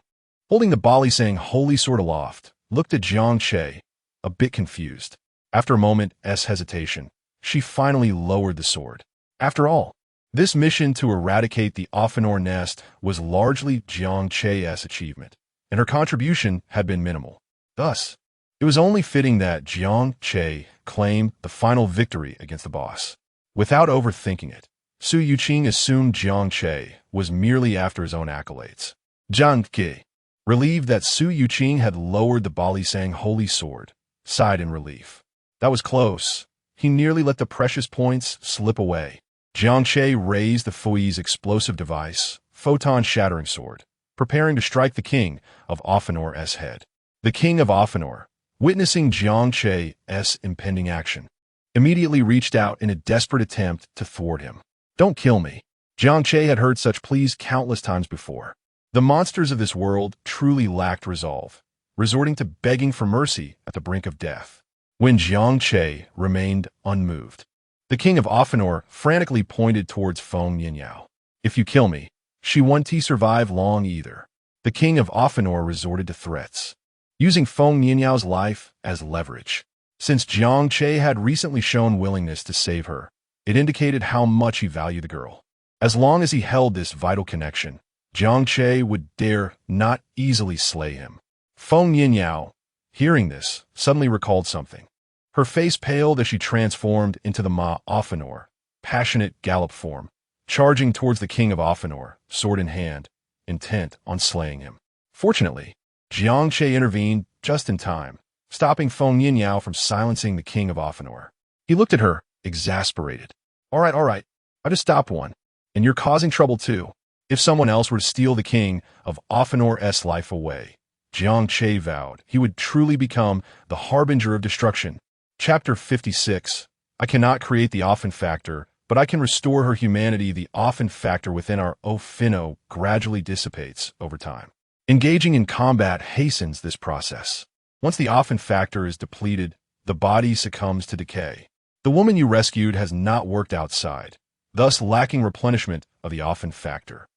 holding the Balisang holy sword aloft, looked at Jiang Che, a bit confused. After a moment's hesitation, she finally lowered the sword. After all, this mission to eradicate the Offinor nest was largely Jiang Che's achievement, and her contribution had been minimal. Thus, it was only fitting that Jiang Che claim the final victory against the boss. Without overthinking it, Su Yuqing assumed Jiang Che was merely after his own accolades. Jiang Che, relieved that Su Yuqing had lowered the Balisang holy sword, sighed in relief. That was close. He nearly let the precious points slip away. Jiang Che raised the Fui's explosive device, photon-shattering sword, preparing to strike the king of Offinor's head. The king of Offinor, witnessing Jiang Che's impending action, immediately reached out in a desperate attempt to thwart him. "Don't kill me." Jiang Che had heard such pleas countless times before. The monsters of this world truly lacked resolve, resorting to begging for mercy at the brink of death. When Jiang Che remained unmoved, the king of Offinor frantically pointed towards Feng Yinyao. "If you kill me, she won't survive long either." The king of Offinor resorted to threats, using Feng Yinyao's life as leverage. Since Jiang Che had recently shown willingness to save her, it indicated how much he valued the girl. As long as he held this vital connection, Jiang Che would dare not easily slay him. Feng Yinyao, hearing this, suddenly recalled something. Her face paled as she transformed into the Ma Offinor, passionate gallop form, charging towards the king of Offinor, sword in hand, intent on slaying him. Fortunately, Jiang Che intervened just in time, stopping Feng Yinyao from silencing the king of Offinor. He looked at her, exasperated. All right, I just stopped one. And you're causing trouble too. If someone else were to steal the king of Offinor's life away, Jiang Che vowed he would truly become the harbinger of destruction. Chapter 56. I cannot create the Offen factor, but I can restore her humanity. The Offen factor within our Offinor gradually dissipates over time. Engaging in combat hastens this process. Once the Offen factor is depleted, the body succumbs to decay. The woman you rescued has not worked outside, thus lacking replenishment of the Offen factor,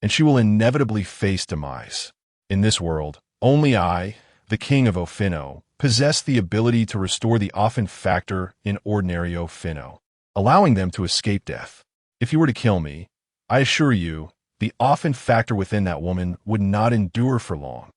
and she will inevitably face demise. In this world, only I, the king of Offinor, possess the ability to restore the Offen factor in ordinary Offinor, allowing them to escape death. If you were to kill me, I assure you, the Offen factor within that woman would not endure for long.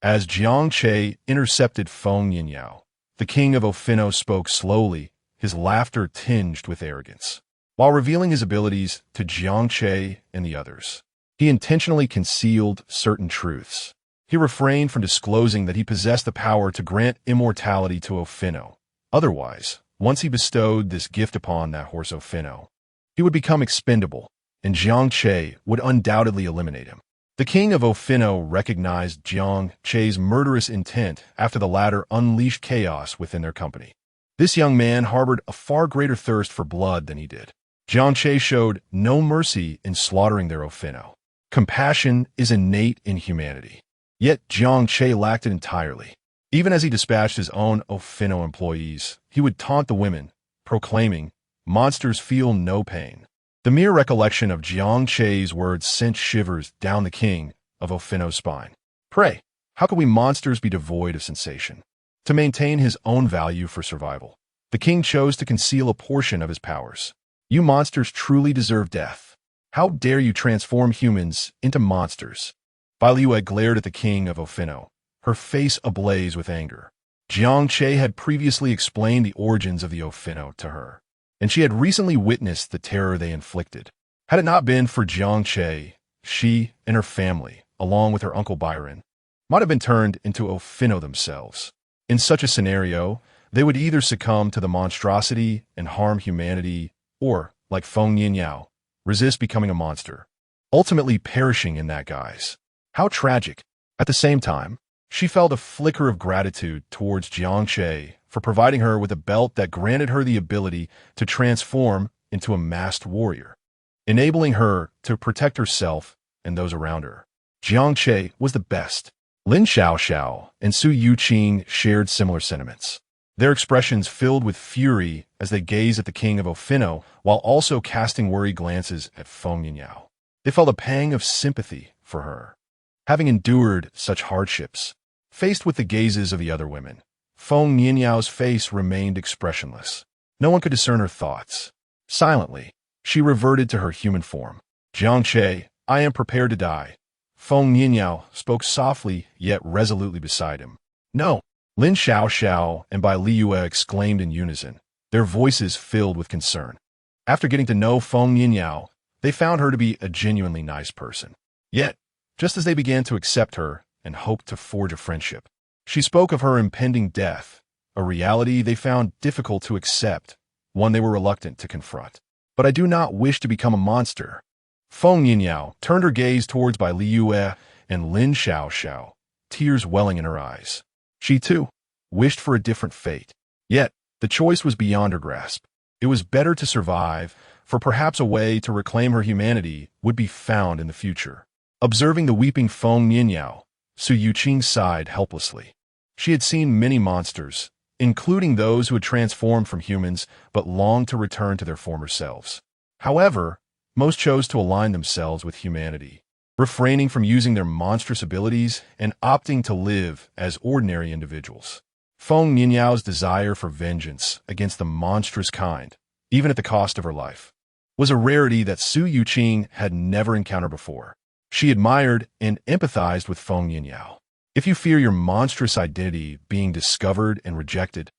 As Jiang Che intercepted Feng Yinyao, the king of Offinor spoke slowly, his laughter tinged with arrogance. While revealing his abilities to Jiang Che and the others, he intentionally concealed certain truths. He refrained from disclosing that he possessed the power to grant immortality to Offinor. Otherwise, once he bestowed this gift upon that horse Offinor, he would become expendable, and Jiang Che would undoubtedly eliminate him. The king of Offinor recognized Jiang Che's murderous intent after the latter unleashed chaos within their company. This young man harbored a far greater thirst for blood than he did. Jiang Che showed no mercy in slaughtering their Offinor. Compassion is innate in humanity. Yet Jiang Che lacked it entirely. Even as he dispatched his own Offinor employees, he would taunt the women, proclaiming, "Monsters feel no pain." The mere recollection of Jiang Che's words sent shivers down the king of Offinor's spine. Pray, how could we monsters be devoid of sensation? To maintain his own value for survival, the king chose to conceal a portion of his powers. You monsters truly deserve death. How dare you transform humans into monsters? Belle glared at the king of Offinor, her face ablaze with anger. Jiang Che had previously explained the origins of the Offinor to her, and she had recently witnessed the terror they inflicted. Had it not been for Jiang Che, she and her family, along with her uncle Byron, might have been turned into Offinor themselves. In such a scenario, they would either succumb to the monstrosity and harm humanity, or, like Feng Yinyao, resist becoming a monster, ultimately perishing in that guise. How tragic. At the same time, she felt a flicker of gratitude towards Jiang Che for providing her with a belt that granted her the ability to transform into a masked warrior, enabling her to protect herself and those around her. Jiang Che was the best. Lin Xiaoxiao and Su Yuqing shared similar sentiments, their expressions filled with fury as they gazed at the king of Offinor while also casting worried glances at Feng Yinyao. They felt a pang of sympathy for her. Having endured such hardships, faced with the gazes of the other women, Feng Yinyao's face remained expressionless. No one could discern her thoughts. Silently, she reverted to her human form. Jiang Che, I am prepared to die. Feng Yinyao spoke softly yet resolutely beside him. No! Lin Xiaoxiao and Bai Liyue exclaimed in unison, their voices filled with concern. After getting to know Feng Yinyao, they found her to be a genuinely nice person. Yet, just as they began to accept her and hoped to forge a friendship, she spoke of her impending death, a reality they found difficult to accept, one they were reluctant to confront. But I do not wish to become a monster. Feng Yinyao turned her gaze towards Bai Liyue and Lin Xiaoxiao, tears welling in her eyes. She, too, wished for a different fate. Yet, the choice was beyond her grasp. It was better to survive, for perhaps a way to reclaim her humanity would be found in the future. Observing the weeping Feng Yinyao, Su Yuqing sighed helplessly. She had seen many monsters, including those who had transformed from humans but longed to return to their former selves. However, most chose to align themselves with humanity, refraining from using their monstrous abilities and opting to live as ordinary individuals. Feng Yinyao's desire for vengeance against the monstrous kind, even at the cost of her life, was a rarity that Su Yuqing had never encountered before. She admired and empathized with Feng Yinyao. If you fear your monstrous identity being discovered and rejected,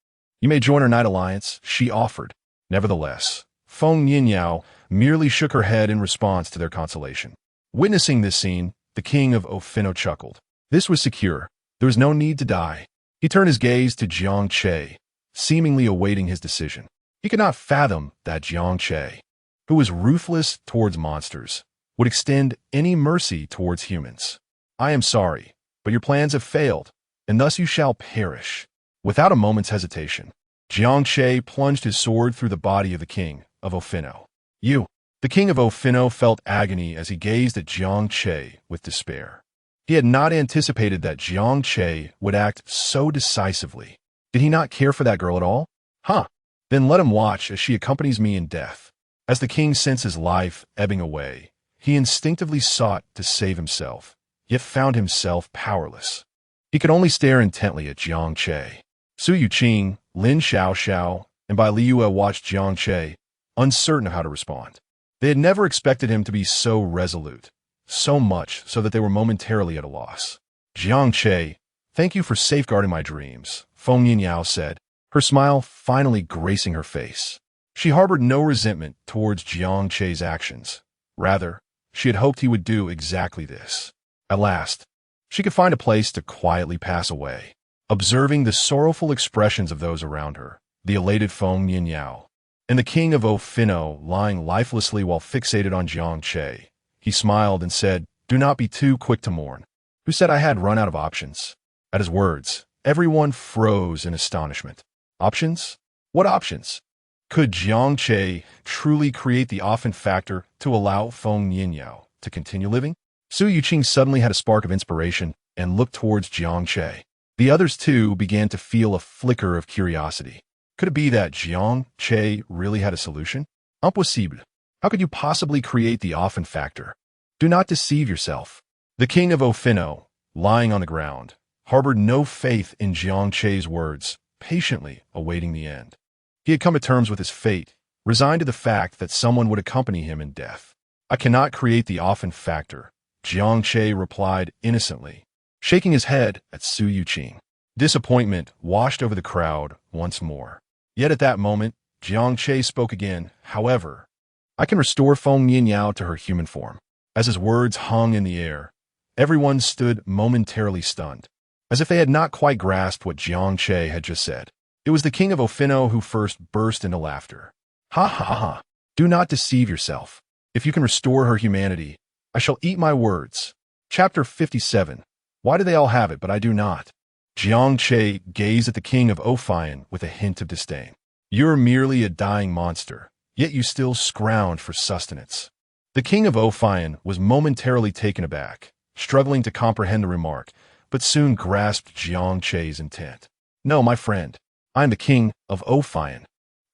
you may join our Night Alliance, she offered. Nevertheless, Feng Yinyao merely shook her head in response to their consolation. Witnessing this scene, the king of Offinor chuckled. This was secure. There was no need to die. He turned his gaze to Jiang Che, seemingly awaiting his decision. He could not fathom that Jiang Che, who was ruthless towards monsters, would extend any mercy towards humans. I am sorry, but your plans have failed, and thus you shall perish. Without a moment's hesitation, Jiang Che plunged his sword through the body of the king of Offinor. You! The king of Offinor felt agony as he gazed at Jiang Che with despair. He had not anticipated that Jiang Che would act so decisively. Did he not care for that girl at all? Huh! Then let him watch as she accompanies me in death. As the king sensed his life ebbing away, he instinctively sought to save himself, yet found himself powerless. He could only stare intently at Jiang Che. Su Yuqing, Lin Xiaoxiao, and Bai Liyue watched Jiang Che, uncertain of how to respond. They had never expected him to be so resolute, so much so that they were momentarily at a loss. Jiang Che, thank you for safeguarding my dreams, Feng Yinyao said, her smile finally gracing her face. She harbored no resentment towards Jiang Che's actions. Rather, she had hoped he would do exactly this. At last, she could find a place to quietly pass away. Observing the sorrowful expressions of those around her, the elated Feng Yinyao, and the king of Offinor lying lifelessly while fixated on Jiang Che, he smiled and said, Do not be too quick to mourn. Who said I had run out of options? At his words, everyone froze in astonishment. Options? What options? Could Jiang Che truly create the often factor to allow Feng Yinyao to continue living? Su Yuqing suddenly had a spark of inspiration and looked towards Jiang Che. The others, too, began to feel a flicker of curiosity. Could it be that Jiang Che really had a solution? Impossible. How could you possibly create the often factor? Do not deceive yourself. The king of Offinor, lying on the ground, harbored no faith in Jiang Che's words, patiently awaiting the end. He had come to terms with his fate, resigned to the fact that someone would accompany him in death. I cannot create the often factor, Jiang Che replied innocently, shaking his head at Su Yuqing. Disappointment washed over the crowd once more. Yet at that moment, Jiang Che spoke again. However, I can restore Feng Yinyao to her human form. As his words hung in the air, everyone stood momentarily stunned, as if they had not quite grasped what Jiang Che had just said. It was the king of Offinor who first burst into laughter. Ha ha ha! Do not deceive yourself. If you can restore her humanity, I shall eat my words. Chapter 57. Why do they all have it, but I do not? Jiang Che gazed at the king of Offinor with a hint of disdain. You're merely a dying monster, yet you still scrounge for sustenance. The king of Offinor was momentarily taken aback, struggling to comprehend the remark, but soon grasped Jiang Che's intent. No, my friend, I am the king of Offinor,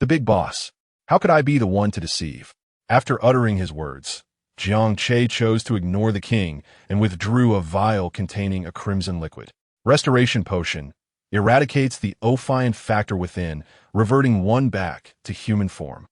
the big boss. How could I be the one to deceive? After uttering his words, Jiang Che chose to ignore the king and withdrew a vial containing a crimson liquid. Restoration potion eradicates the Offinor factor within, reverting one back to human form.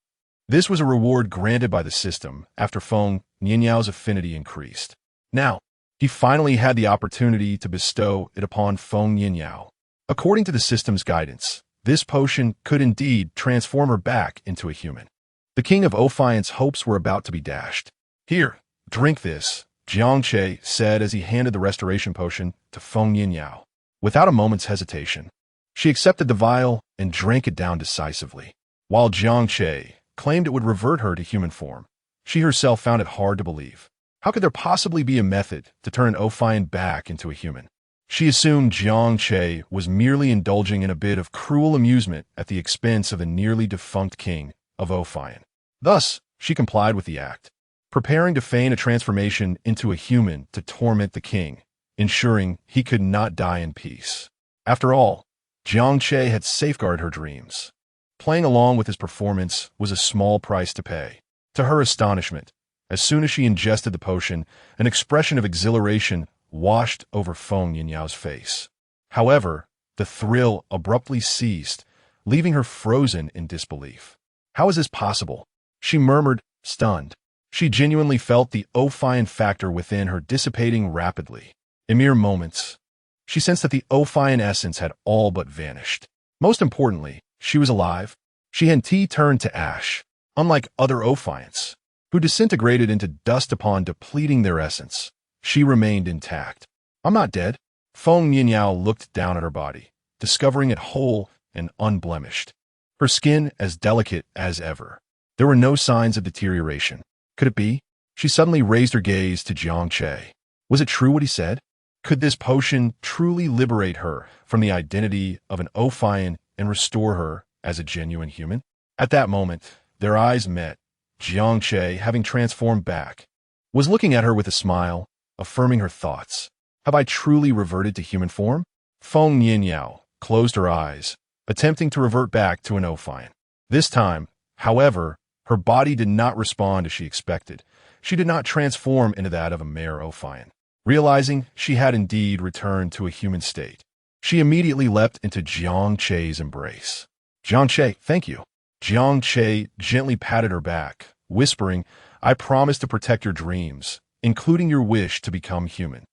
This was a reward granted by the system after Feng Yinyao's affinity increased. Now, he finally had the opportunity to bestow it upon Feng Yinyao. According to the system's guidance, this potion could indeed transform her back into a human. The king of Offinor's hopes were about to be dashed. Here, drink this, Jiang Che said as he handed the restoration potion to Feng Yinyao. Without a moment's hesitation, she accepted the vial and drank it down decisively. While Jiang Che claimed it would revert her to human form, she herself found it hard to believe. How could there possibly be a method to turn an Offinor back into a human? She assumed Jiang Che was merely indulging in a bit of cruel amusement at the expense of the nearly defunct king of Offinor. Thus, she complied with the act, preparing to feign a transformation into a human to torment the king, ensuring he could not die in peace. After all, Jiang Che had safeguarded her dreams. Playing along with his performance was a small price to pay. To her astonishment, as soon as she ingested the potion, an expression of exhilaration washed over Feng Yinyao's face. However, the thrill abruptly ceased, leaving her frozen in disbelief. How is this possible? She murmured, stunned. She genuinely felt the Offinor factor within her dissipating rapidly. In mere moments, she sensed that the Offinor essence had all but vanished. Most importantly, she was alive. She had turned to ash, unlike other Offinors, who disintegrated into dust upon depleting their essence. She remained intact. I'm not dead. Feng Yinyao looked down at her body, discovering it whole and unblemished. Her skin as delicate as ever. There were no signs of deterioration. Could it be? She suddenly raised her gaze to Jiang Che. Was it true what he said? Could this potion truly liberate her from the identity of an Offinor and restore her as a genuine human? At that moment, their eyes met. Jiang Che, having transformed back, was looking at her with a smile, affirming her thoughts. Have I truly reverted to human form? Feng Yinyao closed her eyes, attempting to revert back to an Offinor. This time, however, her body did not respond as she expected. She did not transform into that of a mere Offinor. Realizing she had indeed returned to a human state, she immediately leapt into Jiang Che's embrace. Jiang Che, thank you. Jiang Che gently patted her back, whispering, I promise to protect your dreams, including your wish to become human.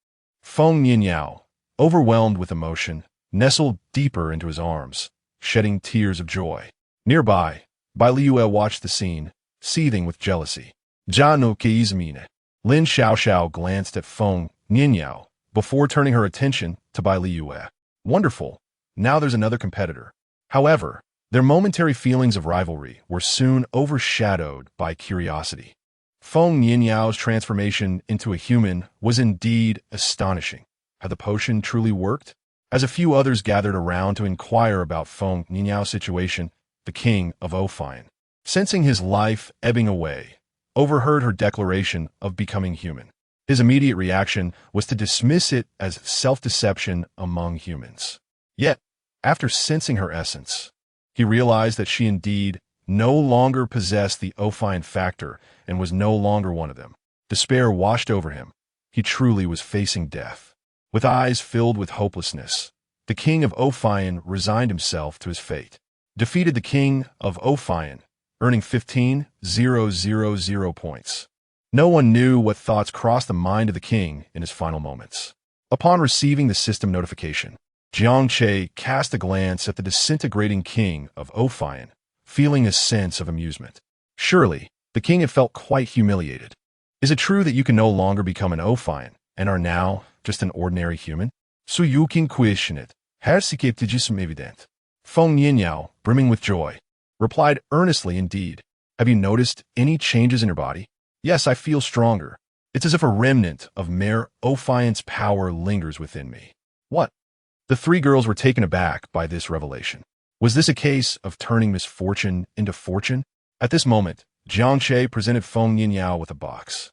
Feng Yinyao, overwhelmed with emotion, nestled deeper into his arms, shedding tears of joy. Nearby, Bai Liue watched the scene, seething with jealousy. Jia no Keizmine. Lin Xiaoxiao glanced at Feng Yinyao before turning her attention to Bai Liue. Wonderful. Now there's another competitor. However, their momentary feelings of rivalry were soon overshadowed by curiosity. Feng Yinyao's transformation into a human was indeed astonishing. Had the potion truly worked? As a few others gathered around to inquire about Feng Yinyao's situation, the king of Offinor, sensing his life ebbing away, overheard her declaration of becoming human. His immediate reaction was to dismiss it as self-deception among humans. Yet, after sensing her essence, he realized that she indeed no longer possessed the Offinor factor and was no longer one of them. Despair washed over him. He truly was facing death. With eyes filled with hopelessness, the king of Offinor resigned himself to his fate. Defeated the king of Offinor, earning 15,000 points. No one knew what thoughts crossed the mind of the king in his final moments. Upon receiving the system notification, Jiang Che cast a glance at the disintegrating king of Offinor, feeling a sense of amusement. Surely, the king had felt quite humiliated. Is it true that you can no longer become an Offinor and are now just an ordinary human? So you can question it. Her skepticism evident. Feng Yinyao, brimming with joy, replied earnestly, indeed. Have you noticed any changes in your body? Yes, I feel stronger. It's as if a remnant of Mare Ophine's power lingers within me. What? The three girls were taken aback by this revelation. Was this a case of turning misfortune into fortune? At this moment, Jiang Che presented Feng Yinyao with a box.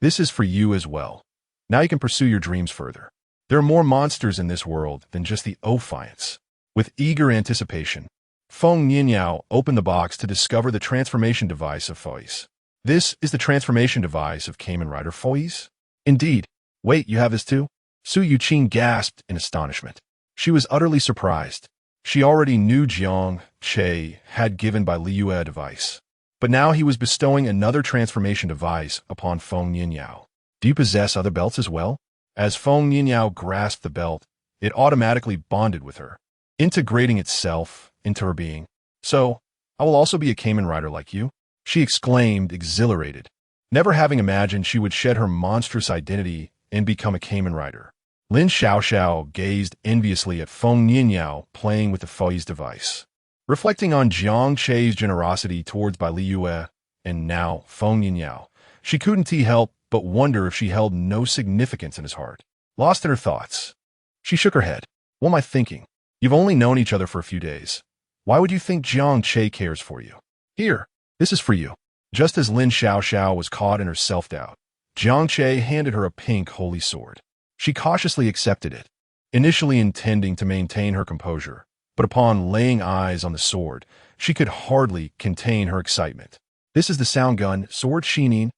This is for you as well. Now you can pursue your dreams further. There are more monsters in this world than just the Ophions. With eager anticipation, Feng Yinyao opened the box to discover the transformation device of Foy's. This is the transformation device of Kamen Rider Foy's? Indeed. Wait, you have this too? Su Yuqing gasped in astonishment. She was utterly surprised. She already knew Jiang Che had given by Liu a device. But now he was bestowing another transformation device upon Feng Yinyao. Do you possess other belts as well? As Feng Yinyao grasped the belt, it automatically bonded with her, integrating itself into her being. So, I will also be a Kamen Rider like you? She exclaimed, exhilarated, never having imagined she would shed her monstrous identity and become a Kamen Rider. Lin Xiaoxiao gazed enviously at Feng Yinyao playing with the Foy's device. Reflecting on Jiang Che's generosity towards Bai Liu and now Feng Yinyao, she couldn't help but wonder if she held no significance in his heart. Lost in her thoughts, she shook her head. What am I thinking? You've only known each other for a few days. Why would you think Jiang Che cares for you? Here, this is for you. Just as Lin Xiaoxiao was caught in her self-doubt, Jiang Che handed her a pink holy sword. She cautiously accepted it, initially intending to maintain her composure, but upon laying eyes on the sword, she could hardly contain her excitement. This is the Sound Gun Sword Shinin.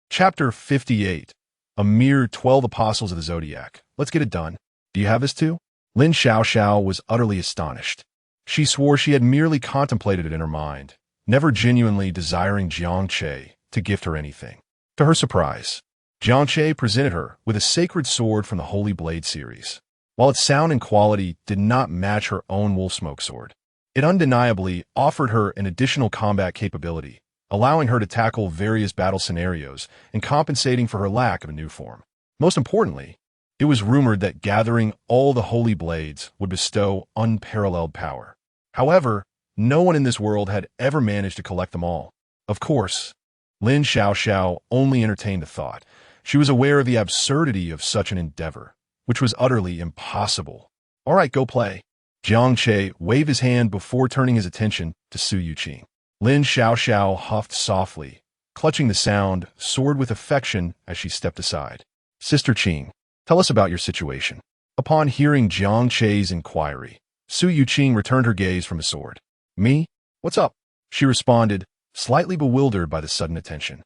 Chapter 58. A mere 12 Apostles of the Zodiac. Let's get it done. Do you have this too? Lin Xiaoxiao was utterly astonished. She swore she had merely contemplated it in her mind, never genuinely desiring Jiang Che to gift her anything. To her surprise, Jiang Che presented her with a sacred sword from the Holy Blade series. While its sound and quality did not match her own Wolfsmoke sword, it undeniably offered her an additional combat capability, allowing her to tackle various battle scenarios and compensating for her lack of a new form. Most importantly, it was rumored that gathering all the Holy Blades would bestow unparalleled power. However, no one in this world had ever managed to collect them all. Of course, Lin Xiaoxiao only entertained the thought. She was aware of the absurdity of such an endeavor, which was utterly impossible. All right, go play. Jiang Che waved his hand before turning his attention to Su Yuqing. Lin Xiaoxiao huffed softly, clutching the sound sword with affection as she stepped aside. Sister Qing, tell us about your situation. Upon hearing Jiang Che's inquiry, Su Yuqing returned her gaze from his sword. Me? What's up? She responded, slightly bewildered by the sudden attention.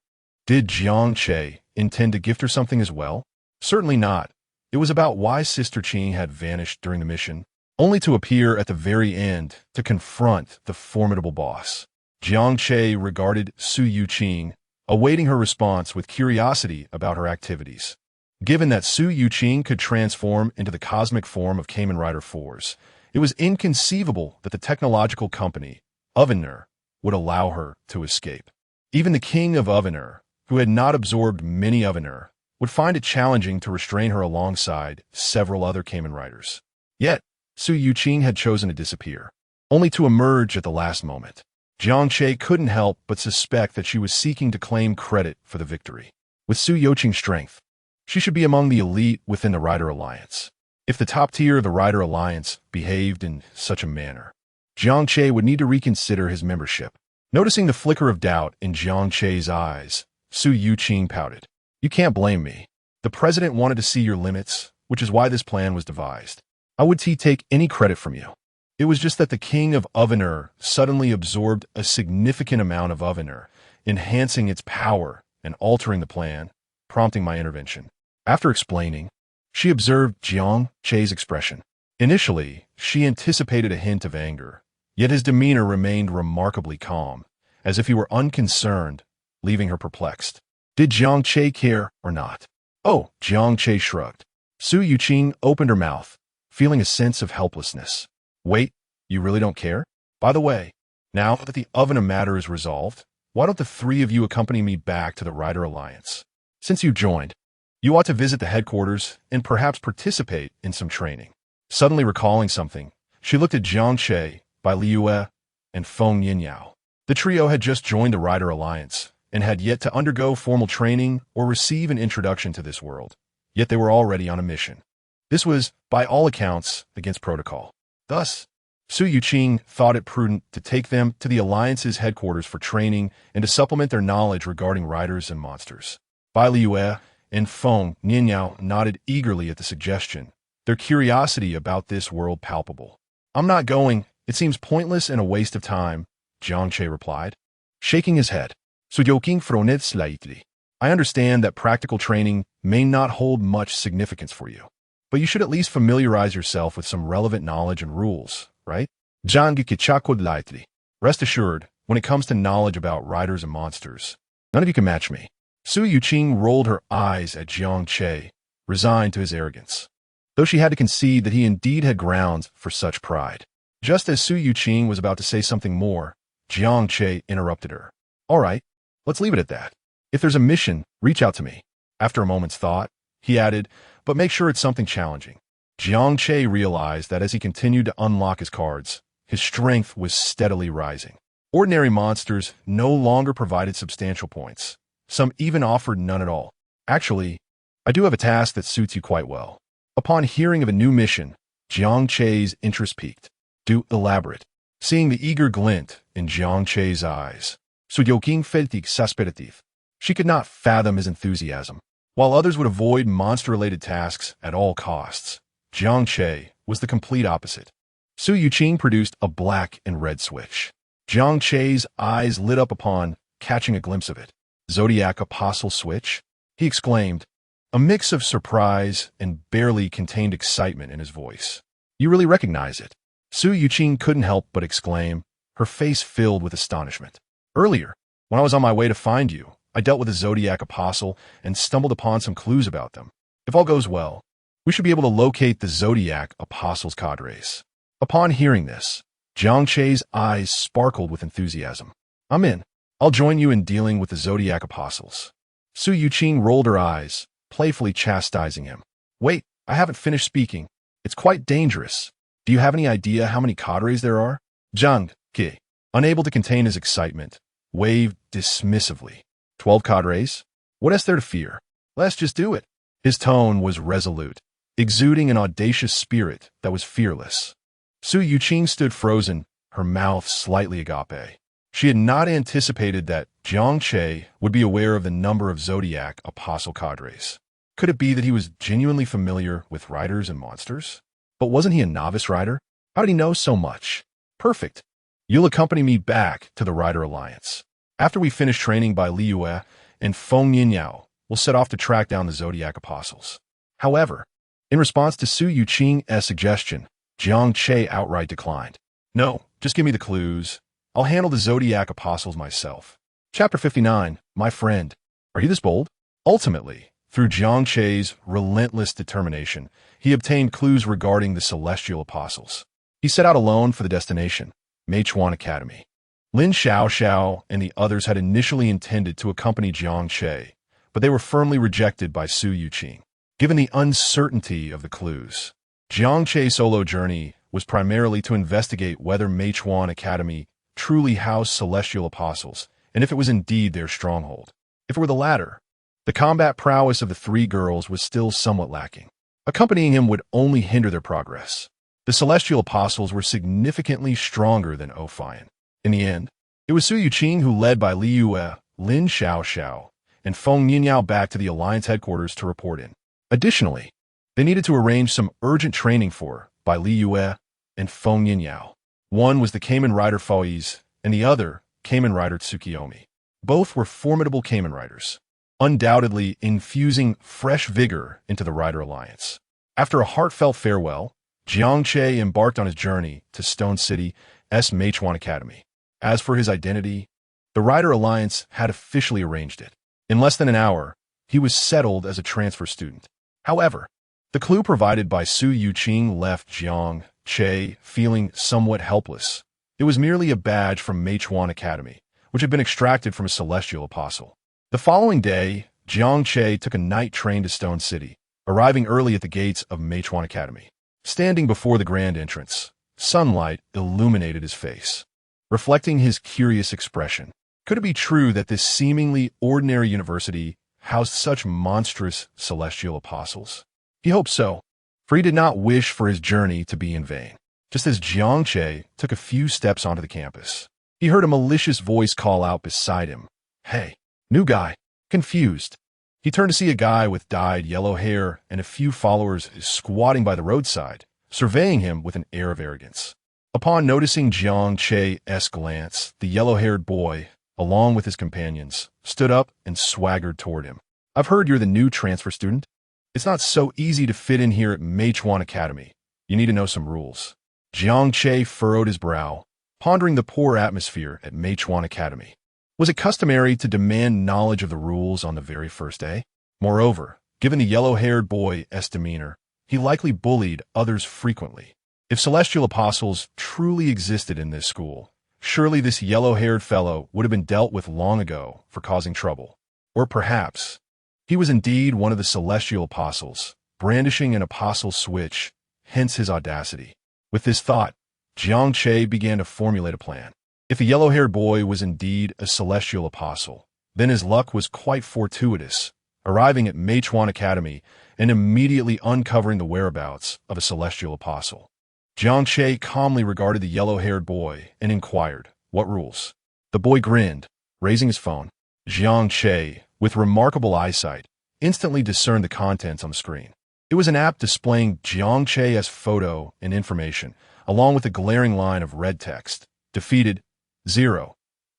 Did Jiang Che intend to gift her something as well? Certainly not. It was about why Sister Qing had vanished during the mission, only to appear at the very end to confront the formidable boss. Jiang Che regarded Su Yuqing, awaiting her response with curiosity about her activities. Given that Su Yuqing could transform into the cosmic form of Kamen Rider 4s, it was inconceivable that the technological company, Offinor, would allow her to escape. Even the king of Offinor, who had not absorbed many Offinor, would find it challenging to restrain her alongside several other Kamen Riders. Yet, Su Yuqing had chosen to disappear, only to emerge at the last moment. Jiang Che couldn't help but suspect that she was seeking to claim credit for the victory. With Su Yuqing's strength, she should be among the elite within the Rider Alliance. If the top tier of the Rider Alliance behaved in such a manner, Jiang Che would need to reconsider his membership. Noticing the flicker of doubt in Jiang Che's eyes, Su Yuqing pouted. You can't blame me. The president wanted to see your limits, which is why this plan was devised. How would he take any credit from you? It was just that the king of Offinor suddenly absorbed a significant amount of Offinor, enhancing its power and altering the plan, prompting my intervention. After explaining, she observed Jiang Che's expression. Initially, she anticipated a hint of anger, yet his demeanor remained remarkably calm, as if he were unconcerned, leaving her perplexed. Did Jiang Che care or not? Oh, Jiang Che shrugged. Su Yuqing opened her mouth, feeling a sense of helplessness. Wait, you really don't care? By the way, now that the Offinor matter is resolved, why don't the three of you accompany me back to the Rider Alliance? Since you joined, you ought to visit the headquarters and perhaps participate in some training. Suddenly recalling something, she looked at Jiang Che, Bai Liyue, and Feng Yinyao. The trio had just joined the Rider Alliance and had yet to undergo formal training or receive an introduction to this world, yet they were already on a mission. This was, by all accounts, against protocol. Thus, Su Yuqing thought it prudent to take them to the Alliance's headquarters for training and to supplement their knowledge regarding riders and monsters. Bai Liyue and Feng Yinyao nodded eagerly at the suggestion, their curiosity about this world palpable. I'm not going. It seems pointless and a waste of time, Jiang Che replied, shaking his head. Su Yuqing frowned slightly. I understand that practical training may not hold much significance for you, but you should at least familiarize yourself with some relevant knowledge and rules, right? Jiang Che chuckled lightly. Rest assured, when it comes to knowledge about riders and monsters, none of you can match me. Su Yuqing rolled her eyes at Jiang Che, resigned to his arrogance, though she had to concede that he indeed had grounds for such pride. Just as Su Yuqing was about to say something more, Jiang Che interrupted her. All right, let's leave it at that. If there's a mission, reach out to me. After a moment's thought, he added, but make sure it's something challenging. Jiang Che realized that as he continued to unlock his cards, his strength was steadily rising. Ordinary monsters no longer provided substantial points. Some even offered none at all. Actually, I do have a task that suits you quite well. Upon hearing of a new mission, Jiang Che's interest peaked. Do elaborate. Seeing the eager glint in Jiang Che's eyes, Su Yuqing felt exasperative. She could not fathom his enthusiasm. While others would avoid monster-related tasks at all costs, Jiang Che was the complete opposite. Su Yuqing produced a black and red switch. Jiang Che's eyes lit up upon catching a glimpse of it. Zodiac Apostle Switch? He exclaimed, a mix of surprise and barely contained excitement in his voice. You really recognize it? Su Yuqing couldn't help but exclaim, her face filled with astonishment. Earlier, when I was on my way to find you, I dealt with a Zodiac Apostle and stumbled upon some clues about them. If all goes well, we should be able to locate the Zodiac Apostles cadres. Upon hearing this, Jiang Che's eyes sparkled with enthusiasm. I'm in. I'll join you in dealing with the Zodiac Apostles. Su Yuqing rolled her eyes, playfully chastising him. Wait, I haven't finished speaking. It's quite dangerous. Do you have any idea how many cadres there are? Jiang Che, unable to contain his excitement, waved dismissively. 12 cadres? What is there to fear? Let's just do it. His tone was resolute, exuding an audacious spirit that was fearless. Su Yuqing stood frozen, her mouth slightly agape. She had not anticipated that Jiang Che would be aware of the number of Zodiac Apostle cadres. Could it be that he was genuinely familiar with riders and monsters? But wasn't he a novice rider? How did he know so much? Perfect. You'll accompany me back to the Rider Alliance. After we finish training Bai Liyue and Feng Yinyao, we'll set off to track down the Zodiac Apostles. However, in response to Su Yuqing's suggestion, Jiang Che outright declined. No, just give me the clues. I'll handle the Zodiac Apostles myself. Chapter 59, My Friend. Are you this bold? Ultimately, through Jiang Che's relentless determination, he obtained clues regarding the Celestial Apostles. He set out alone for the destination, Meichuan Academy. Lin Xiaoxiao and the others had initially intended to accompany Jiang Che, but they were firmly rejected by Su Yuqing. Given the uncertainty of the clues, Jiang Che's solo journey was primarily to investigate whether Meichuan Academy truly housed Celestial Apostles, and if it was indeed their stronghold. If it were the latter, the combat prowess of the three girls was still somewhat lacking. Accompanying him would only hinder their progress. The Celestial Apostles were significantly stronger than Offinor. In the end, it was Su Yuqing who led Bai Liyue, Lin Xiaoxiao, and Feng Yinyao back to the Alliance headquarters to report in. Additionally, they needed to arrange some urgent training for by Li Yue and Feng Yinyao. One was the Kamen Rider Faiz, and the other, Kamen Rider Tsukiyomi. Both were formidable Kamen Riders, undoubtedly infusing fresh vigor into the Rider Alliance. After a heartfelt farewell, Jiang Che embarked on his journey to Stone City's Meichuan Academy. As for his identity, the Rider Alliance had officially arranged it. In less than an hour, he was settled as a transfer student. However, the clue provided by Su Yuqing left Jiang Che feeling somewhat helpless. It was merely a badge from Meichuan Academy, which had been extracted from a celestial apostle. The following day, Jiang Che took a night train to Stone City, arriving early at the gates of Meichuan Academy. Standing before the grand entrance, sunlight illuminated his face, reflecting his curious expression. Could it be true that this seemingly ordinary university housed such monstrous celestial apostles? He hoped so, for he did not wish for his journey to be in vain. Just as Jiang Che took a few steps onto the campus, he heard a malicious voice call out beside him, "Hey, new guy." Confused, he turned to see a guy with dyed yellow hair and a few followers squatting by the roadside, surveying him with an air of arrogance. Upon noticing Jiang Che's glance, the yellow-haired boy, along with his companions, stood up and swaggered toward him. "I've heard you're the new transfer student. It's not so easy to fit in here at Meichuan Academy. You need to know some rules." Jiang Che furrowed his brow, pondering the poor atmosphere at Meichuan Academy. Was it customary to demand knowledge of the rules on the very first day? Moreover, given the yellow-haired boy's demeanor, he likely bullied others frequently. If celestial apostles truly existed in this school, surely this yellow-haired fellow would have been dealt with long ago for causing trouble. Or perhaps he was indeed one of the celestial apostles, brandishing an apostle switch, hence his audacity. With this thought, Jiang Che began to formulate a plan. If the yellow-haired boy was indeed a celestial apostle, then his luck was quite fortuitous, arriving at Meichuan Academy and immediately uncovering the whereabouts of a celestial apostle. Jiang Che calmly regarded the yellow-haired boy and inquired, "What rules?" The boy grinned, raising his phone. Jiang Che, with remarkable eyesight, instantly discerned the contents on the screen. It was an app displaying Jiang Che's photo and information, along with a glaring line of red text. Defeated, 0.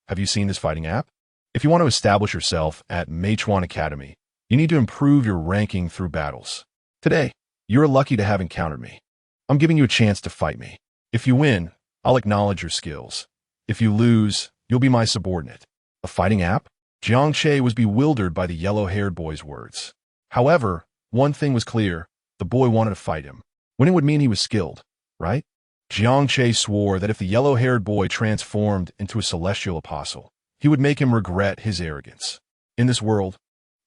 Have you seen this fighting app? If you want to establish yourself at Meichuan Academy, you need to improve your ranking through battles. Today, you're lucky to have encountered me. I'm giving you a chance to fight me. If you win, I'll acknowledge your skills. If you lose, you'll be my subordinate. A fighting app? Jiang Che was bewildered by the yellow-haired boy's words. However, one thing was clear. The boy wanted to fight him. Winning would mean he was skilled, right? Jiang Che swore that if the yellow-haired boy transformed into a celestial apostle, he would make him regret his arrogance. In this world,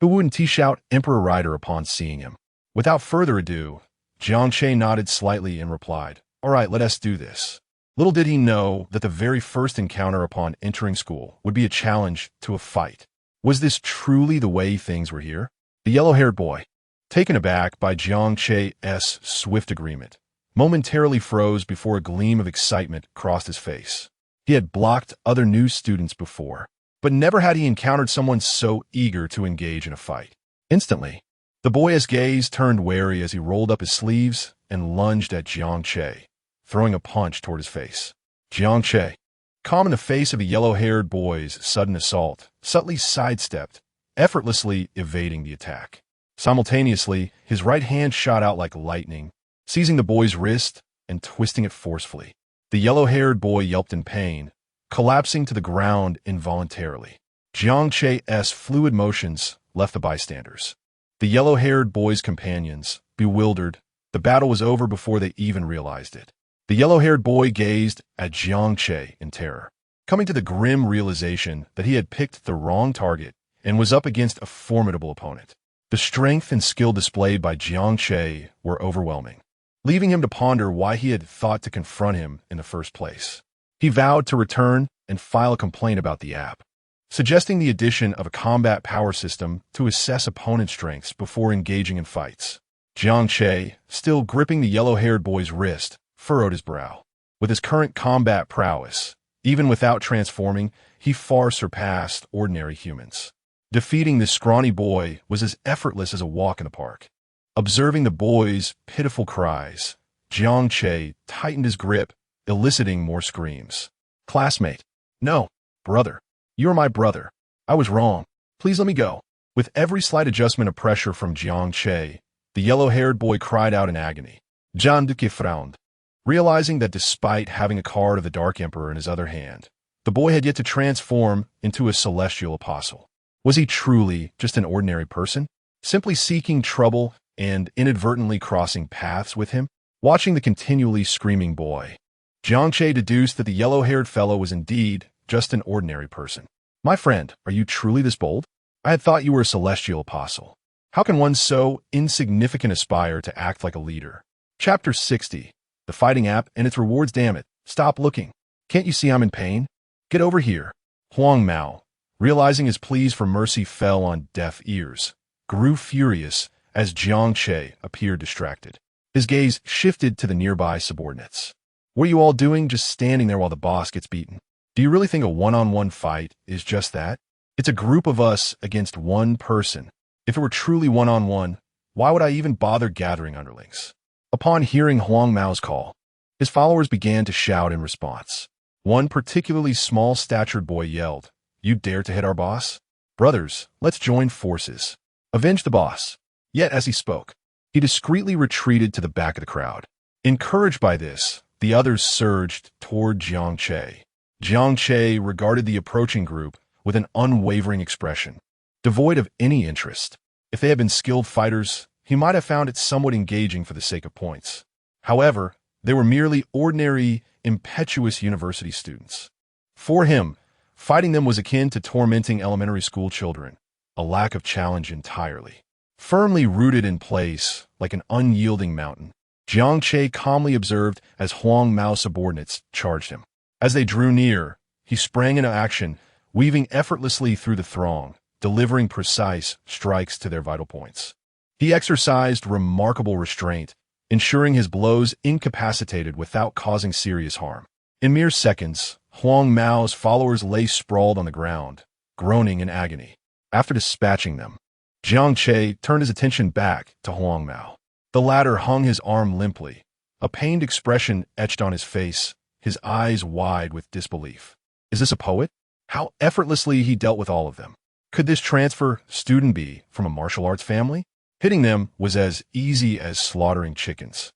who wouldn't shout Emperor Rider upon seeing him? Without further ado, Jiang Che nodded slightly and replied, "All right, let us do this." Little did he know that the very first encounter upon entering school would be a challenge to a fight. Was this truly the way things were here? The yellow-haired boy, taken aback by Jiang Che's swift agreement, momentarily froze before a gleam of excitement crossed his face. He had blocked other new students before, but never had he encountered someone so eager to engage in a fight. Instantly, the boy's gaze turned wary as he rolled up his sleeves and lunged at Jiang Che, throwing a punch toward his face. Jiang Che, calm in the face of the yellow-haired boy's sudden assault, subtly sidestepped, effortlessly evading the attack. Simultaneously, his right hand shot out like lightning, seizing the boy's wrist and twisting it forcefully. The yellow-haired boy yelped in pain, collapsing to the ground involuntarily. Jiang Che's fluid motions left the bystanders. The yellow-haired boy's companions, bewildered, the battle was over before they even realized it. The yellow-haired boy gazed at Jiang Che in terror, coming to the grim realization that he had picked the wrong target and was up against a formidable opponent. The strength and skill displayed by Jiang Che were overwhelming, leaving him to ponder why he had thought to confront him in the first place. He vowed to return and file a complaint about the app, suggesting the addition of a combat power system to assess opponent strengths before engaging in fights. Jiang Che, still gripping the yellow-haired boy's wrist, furrowed his brow. With his current combat prowess, even without transforming, he far surpassed ordinary humans. Defeating this scrawny boy was as effortless as a walk in the park. Observing the boy's pitiful cries, Jiang Che tightened his grip, eliciting more screams. Classmate. No. Brother. You're my brother. I was wrong. Please let me go. With every slight adjustment of pressure from Jiang Che, the yellow-haired boy cried out in agony. Jiang Che frowned, realizing that despite having a card of the Dark Emperor in his other hand, the boy had yet to transform into a celestial apostle. Was he truly just an ordinary person, simply seeking trouble and inadvertently crossing paths with him? Watching the continually screaming boy, Jiang Che deduced that the yellow-haired fellow was indeed just an ordinary person. My friend, are you truly this bold? I had thought you were a celestial apostle. How can one so insignificant aspire to act like a leader? Chapter 60. The Fighting App and its Rewards. Damn it. Stop looking. Can't you see I'm in pain? Get over here. Huang Mao, realizing his pleas for mercy fell on deaf ears, grew furious as Jiang Che appeared distracted. His gaze shifted to the nearby subordinates. What are you all doing just standing there while the boss gets beaten? Do you really think a one-on-one fight is just that? It's a group of us against one person. If it were truly one-on-one, why would I even bother gathering underlings? Upon hearing Huang Mao's call, his followers began to shout in response. One particularly small-statured boy yelled, "You dare to hit our boss? Brothers, let's join forces. Avenge the boss." Yet as he spoke, he discreetly retreated to the back of the crowd. Encouraged by this, the others surged toward Jiang Che. Jiang Che regarded the approaching group with an unwavering expression, devoid of any interest. If they had been skilled fighters, he might have found it somewhat engaging for the sake of points. However, they were merely ordinary, impetuous university students. For him, fighting them was akin to tormenting elementary school children, a lack of challenge entirely. Firmly rooted in place, like an unyielding mountain, Jiang Che calmly observed as Huang Mao's subordinates charged him. As they drew near, he sprang into action, weaving effortlessly through the throng, delivering precise strikes to their vital points. He exercised remarkable restraint, ensuring his blows incapacitated without causing serious harm. In mere seconds, Huang Mao's followers lay sprawled on the ground, groaning in agony. After dispatching them, Jiang Che turned his attention back to Huang Mao. The latter hung his arm limply, a pained expression etched on his face, his eyes wide with disbelief. Is this a poet? How effortlessly he dealt with all of them. Could this transfer student be from a martial arts family? Hitting them was as easy as slaughtering chickens.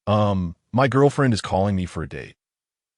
My girlfriend is calling me for a date.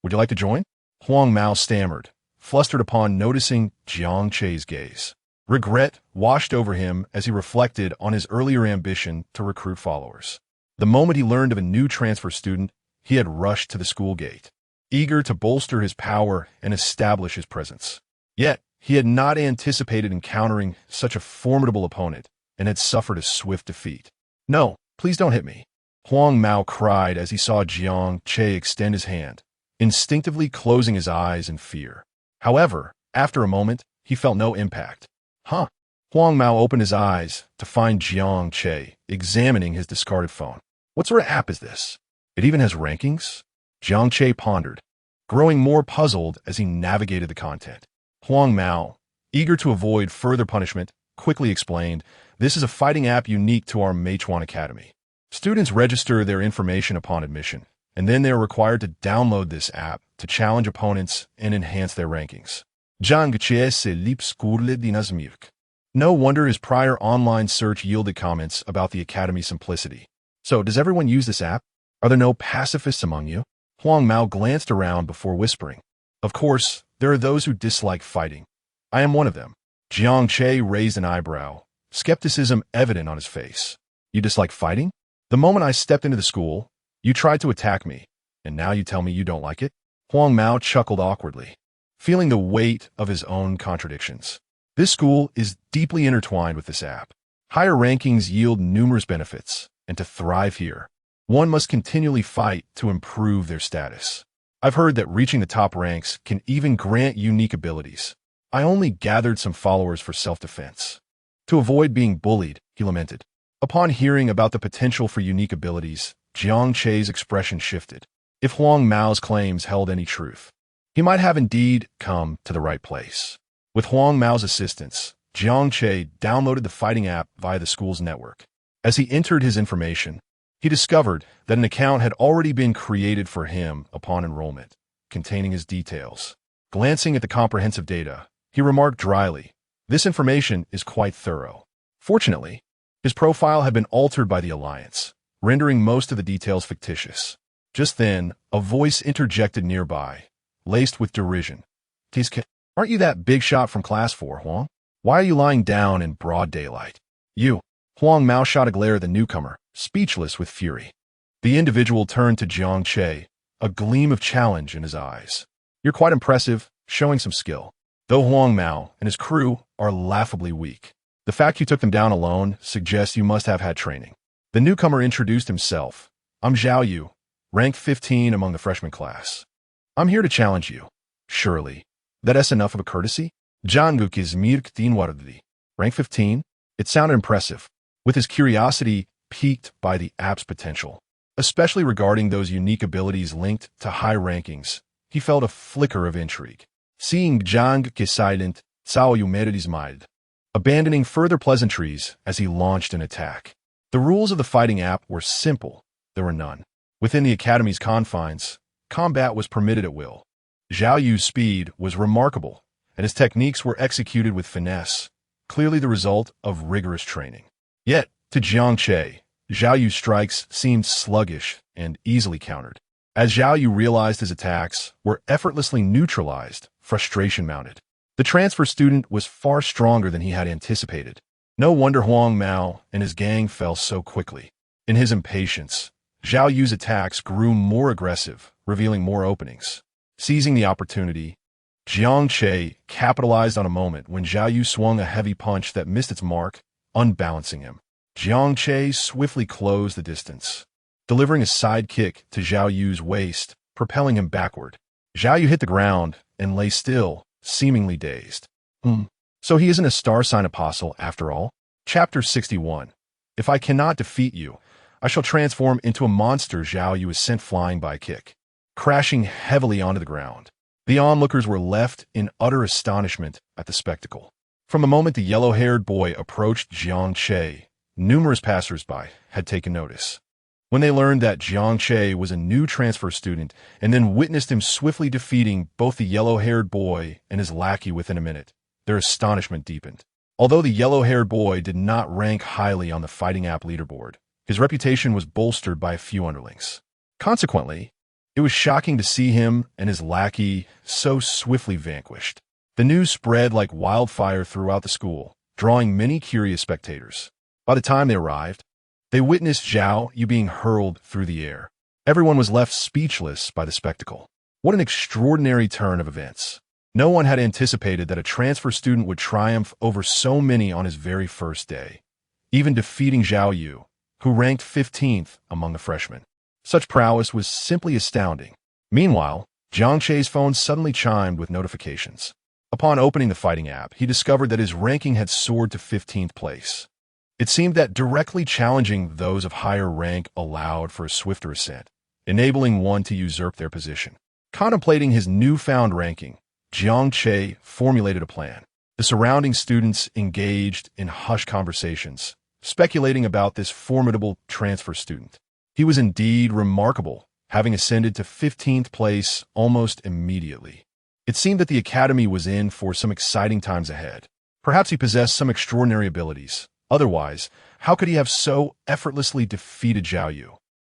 Would you like to join? Huang Mao stammered, flustered upon noticing Jiang Che's gaze. Regret washed over him as he reflected on his earlier ambition to recruit followers. The moment he learned of a new transfer student, he had rushed to the school gate, eager to bolster his power and establish his presence. Yet, he had not anticipated encountering such a formidable opponent and had suffered a swift defeat. No, please don't hit me, Huang Mao cried as he saw Jiang Che extend his hand, instinctively closing his eyes in fear. However, after a moment, he felt no impact. Huh? Huang Mao opened his eyes to find Jiang Che examining his discarded phone. What sort of app is this? It even has rankings? Jiang Che pondered, growing more puzzled as he navigated the content. Huang Mao, eager to avoid further punishment, quickly explained, "This is a fighting app unique to our Meituan Academy. Students register their information upon admission, and then they are required to download this app to challenge opponents and enhance their rankings." Jiang Che se lip skurle dinasmirk. No wonder his prior online search yielded comments about the Academy's simplicity. So, does everyone use this app? Are there no pacifists among you? Huang Mao glanced around before whispering. Of course, there are those who dislike fighting. I am one of them. Jiang Che raised an eyebrow, skepticism evident on his face. You dislike fighting? The moment I stepped into the school, you tried to attack me, and now you tell me you don't like it? Huang Mao chuckled awkwardly, feeling the weight of his own contradictions. This school is deeply intertwined with this app. Higher rankings yield numerous benefits, and to thrive here, one must continually fight to improve their status. I've heard that reaching the top ranks can even grant unique abilities. I only gathered some followers for self-defense. To avoid being bullied, he lamented. Upon hearing about the potential for unique abilities, Jiang Che's expression shifted. If Huang Mao's claims held any truth, he might have indeed come to the right place. With Huang Mao's assistance, Jiang Che downloaded the fighting app via the school's network. As he entered his information, He discovered that an account had already been created for him upon enrollment, containing his details. Glancing at the comprehensive data, he remarked dryly, "This information is quite thorough." Fortunately, his profile had been altered by the Alliance, rendering most of the details fictitious. Just then, a voice interjected nearby, laced with derision. "Aren't you that big shot from Class 4, Huang? Why are you lying down in broad daylight?" "You." Huang Mao shot a glare at the newcomer, speechless with fury. The individual turned to Jiang Che, a gleam of challenge in his eyes. "You're quite impressive, showing some skill. Though Huang Mao and his crew are laughably weak. The fact you took them down alone suggests you must have had training." The newcomer introduced himself. "I'm Zhao Yu, ranked 15 among the freshman class. I'm here to challenge you." "Surely. That's enough of a courtesy?" "Janguk is Mirk Dinwardi. Rank 15? It sounded impressive, with his curiosity piqued by the app's potential. Especially regarding those unique abilities linked to high rankings, he felt a flicker of intrigue. Seeing Jiang Che silent, Cao Yu made his mind, abandoning further pleasantries as he launched an attack. The rules of the fighting app were simple. There were none. Within the academy's confines, combat was permitted at will. Zhao Yu's speed was remarkable, and his techniques were executed with finesse, clearly the result of rigorous training. Yet, to Jiang Che, Zhao Yu's strikes seemed sluggish and easily countered. As Zhao Yu realized his attacks were effortlessly neutralized, frustration mounted. The transfer student was far stronger than he had anticipated. No wonder Huang Mao and his gang fell so quickly. In his impatience, Zhao Yu's attacks grew more aggressive, revealing more openings. Seizing the opportunity, Jiang Che capitalized on a moment when Zhao Yu swung a heavy punch that missed its mark, unbalancing him. Jiang Che swiftly closed the distance, delivering a side kick to Zhao Yu's waist, propelling him backward. Zhao Yu hit the ground and lay still, seemingly dazed. So he isn't a star sign apostle after all? Chapter 61. If I cannot defeat you, I shall transform into a monster. Zhao Yu was sent flying by a kick, crashing heavily onto the ground. The onlookers were left in utter astonishment at the spectacle. From the moment the yellow-haired boy approached Jiang Che, numerous passers-by had taken notice. When they learned that Jiang Che was a new transfer student and then witnessed him swiftly defeating both the yellow-haired boy and his lackey within a minute, their astonishment deepened. Although the yellow-haired boy did not rank highly on the fighting app leaderboard, his reputation was bolstered by a few underlings. Consequently, it was shocking to see him and his lackey so swiftly vanquished. The news spread like wildfire throughout the school, drawing many curious spectators. By the time they arrived, they witnessed Zhao Yu being hurled through the air. Everyone was left speechless by the spectacle. What an extraordinary turn of events. No one had anticipated that a transfer student would triumph over so many on his very first day, even defeating Zhao Yu, who ranked 15th among the freshmen. Such prowess was simply astounding. Meanwhile, Jiang Che's phone suddenly chimed with notifications. Upon opening the fighting app, he discovered that his ranking had soared to 15th place. It seemed that directly challenging those of higher rank allowed for a swifter ascent, enabling one to usurp their position. Contemplating his newfound ranking, Jiang Che formulated a plan. The surrounding students engaged in hushed conversations, speculating about this formidable transfer student. He was indeed remarkable, having ascended to 15th place almost immediately. It seemed that the academy was in for some exciting times ahead. Perhaps he possessed some extraordinary abilities. Otherwise, how could he have so effortlessly defeated Zhao Yu?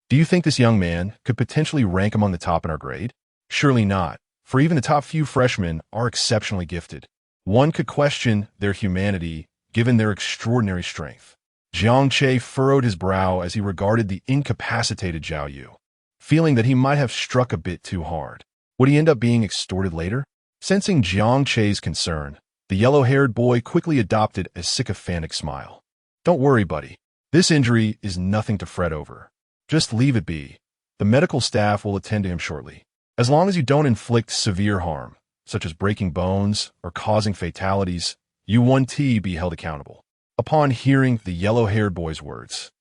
Do you think this young man could potentially rank among the top in our grade? Surely not, for even the top few freshmen are exceptionally gifted. One could question their humanity given their extraordinary strength. Jiang Che furrowed his brow as he regarded the incapacitated Zhao Yu, feeling that he might have struck a bit too hard. Would he end up being extorted later? Sensing Jiang Che's concern, the yellow-haired boy quickly adopted a sycophantic smile. Don't worry, buddy. This injury is nothing to fret over. Just leave it be. The medical staff will attend to him shortly. As long as you don't inflict severe harm, such as breaking bones or causing fatalities, you won't be held accountable. Upon hearing the yellow-haired boy's words,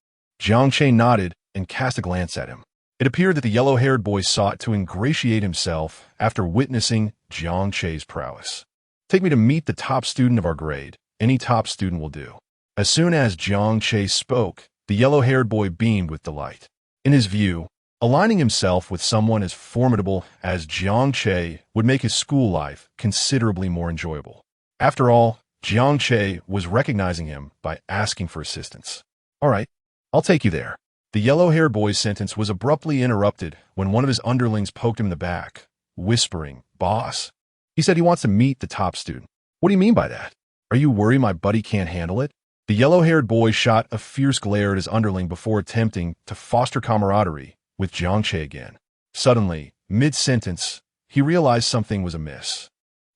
Jiang Che nodded and cast a glance at him. It appeared that the yellow-haired boy sought to ingratiate himself after witnessing Jiang Che's prowess. Take me to meet the top student of our grade. Any top student will do. As soon as Jiang Che spoke, the yellow-haired boy beamed with delight. In his view, aligning himself with someone as formidable as Jiang Che would make his school life considerably more enjoyable. After all, Jiang Che was recognizing him by asking for assistance. All right, I'll take you there. The yellow-haired boy's sentence was abruptly interrupted when one of his underlings poked him in the back, whispering, "Boss." He said he wants to meet the top student. What do you mean by that? Are you worried my buddy can't handle it? The yellow-haired boy shot a fierce glare at his underling before attempting to foster camaraderie with Jiang Che again. Suddenly, mid-sentence, he realized something was amiss.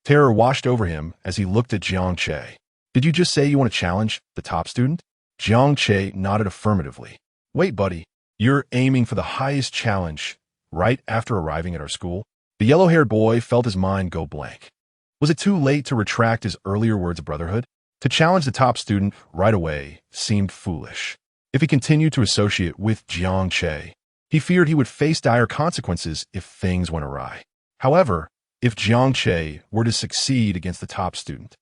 Terror washed over him as he looked at Jiang Che. Did you just say you want to challenge the top student? Jiang Che nodded affirmatively. Wait, buddy, you're aiming for the highest challenge right after arriving at our school? The yellow-haired boy felt his mind go blank. Was it too late to retract his earlier words of brotherhood? To challenge the top student right away seemed foolish. If he continued to associate with Jiang Che, he feared he would face dire consequences if things went awry. However, if Jiang Che were to succeed against the top student,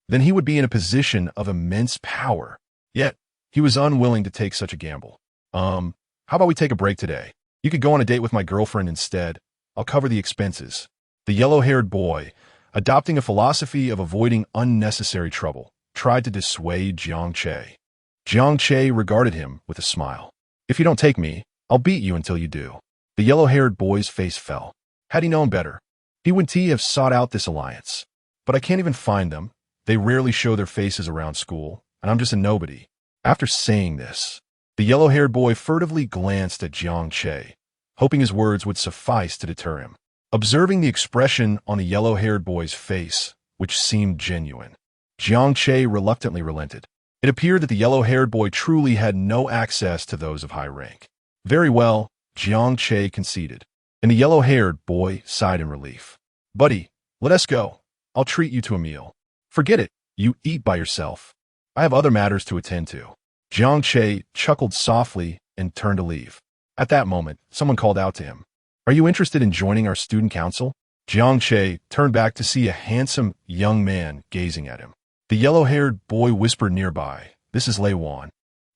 then he would be in a position of immense power. Yet, he was unwilling to take such a gamble. How about we take a break today? You could go on a date with my girlfriend instead. I'll cover the expenses. The yellow-haired boy, adopting a philosophy of avoiding unnecessary trouble, tried to dissuade Jiang Che. Jiang Che regarded him with a smile. If you don't take me, I'll beat you until you do. The yellow-haired boy's face fell. Had he known better, he would have sought out this alliance. But I can't even find them. They rarely show their faces around school, and I'm just a nobody. After saying this, the yellow-haired boy furtively glanced at Jiang Che, hoping his words would suffice to deter him. Observing the expression on the yellow-haired boy's face, which seemed genuine, Jiang Che reluctantly relented. It appeared that the yellow-haired boy truly had no access to those of high rank. Very well, Jiang Che conceded, and the yellow-haired boy sighed in relief. Buddy, let us go. I'll treat you to a meal. Forget it, you eat by yourself. I have other matters to attend to. Jiang Che chuckled softly and turned to leave. At that moment, someone called out to him. Are you interested in joining our student council? Jiang Che turned back to see a handsome young man gazing at him. The yellow-haired boy whispered nearby, This is Lei Wan.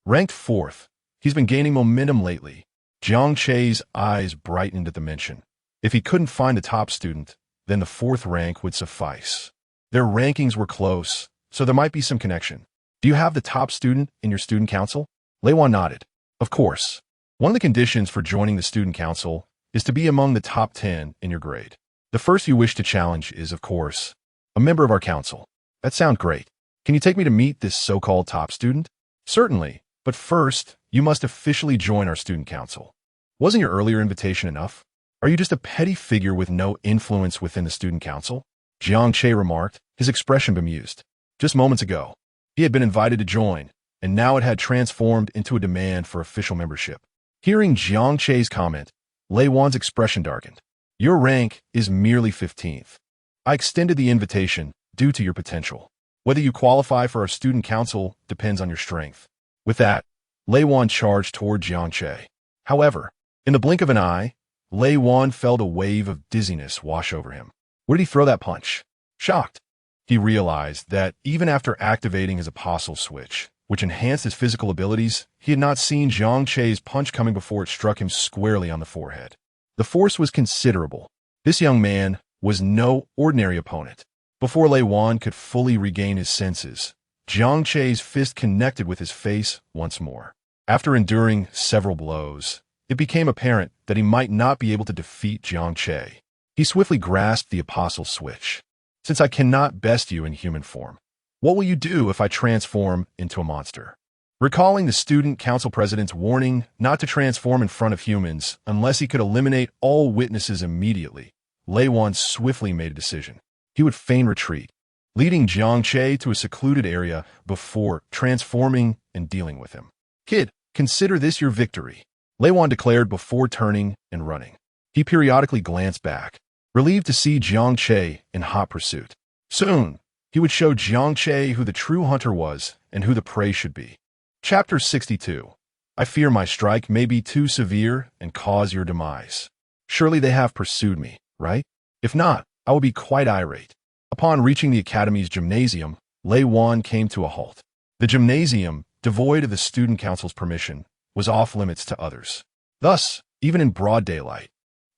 Ranked 4th. He's been gaining momentum lately. Jiang Che's eyes brightened at the mention. If he couldn't find the top student, then the 4th rank would suffice. Their rankings were close, so there might be some connection. Do you have the top student in your student council? Lei Wan nodded. Of course. One of the conditions for joining the student council is to be among the top 10 in your grade. The first you wish to challenge is, of course, a member of our council. That sounds great. Can you take me to meet this so-called top student? Certainly, but first, you must officially join our student council. Wasn't your earlier invitation enough? Are you just a petty figure with no influence within the student council? Jiang Che remarked, his expression bemused. Just moments ago, he had been invited to join, and now it had transformed into a demand for official membership. Hearing Jiang Che's comment, Lei Wan's expression darkened. Your rank is merely 15th. I extended the invitation due to your potential. Whether you qualify for our student council depends on your strength. With that, Lei Wan charged toward Jiang Che. However, in the blink of an eye, Lei Wan felt a wave of dizziness wash over him. Where did he throw that punch? Shocked, he realized that even after activating his apostle switch, which enhanced his physical abilities, he had not seen Jiang Che's punch coming before it struck him squarely on the forehead. The force was considerable. This young man was no ordinary opponent. Before Lei Wan could fully regain his senses, Jiang Che's fist connected with his face once more. After enduring several blows, it became apparent that he might not be able to defeat Jiang Che. He swiftly grasped the apostle switch. Since I cannot best you in human form, what will you do if I transform into a monster? Recalling the student council president's warning not to transform in front of humans unless he could eliminate all witnesses immediately, Lei Wan swiftly made a decision. He would feign retreat, leading Jiang Che to a secluded area before transforming and dealing with him. Kid, consider this your victory, Lei Wan declared before turning and running. He periodically glanced back, relieved to see Jiang Che in hot pursuit. Soon, he would show Jiang Che who the true hunter was and who the prey should be. Chapter 62. I fear my strike may be too severe and cause your demise. Surely they have pursued me, right? If not, I will be quite irate. Upon reaching the academy's gymnasium, Lei Wan came to a halt. The gymnasium, devoid of the student council's permission, was off limits to others. Thus, even in broad daylight,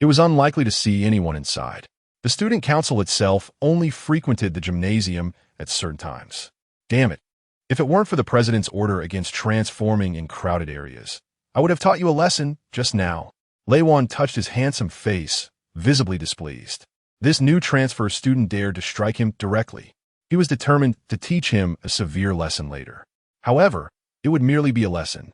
it was unlikely to see anyone inside. The student council itself only frequented the gymnasium at certain times. Damn it. If it weren't for the president's order against transforming in crowded areas, I would have taught you a lesson just now. Lei Wan touched his handsome face, visibly displeased. This new transfer student dared to strike him directly. He was determined to teach him a severe lesson later. However, it would merely be a lesson.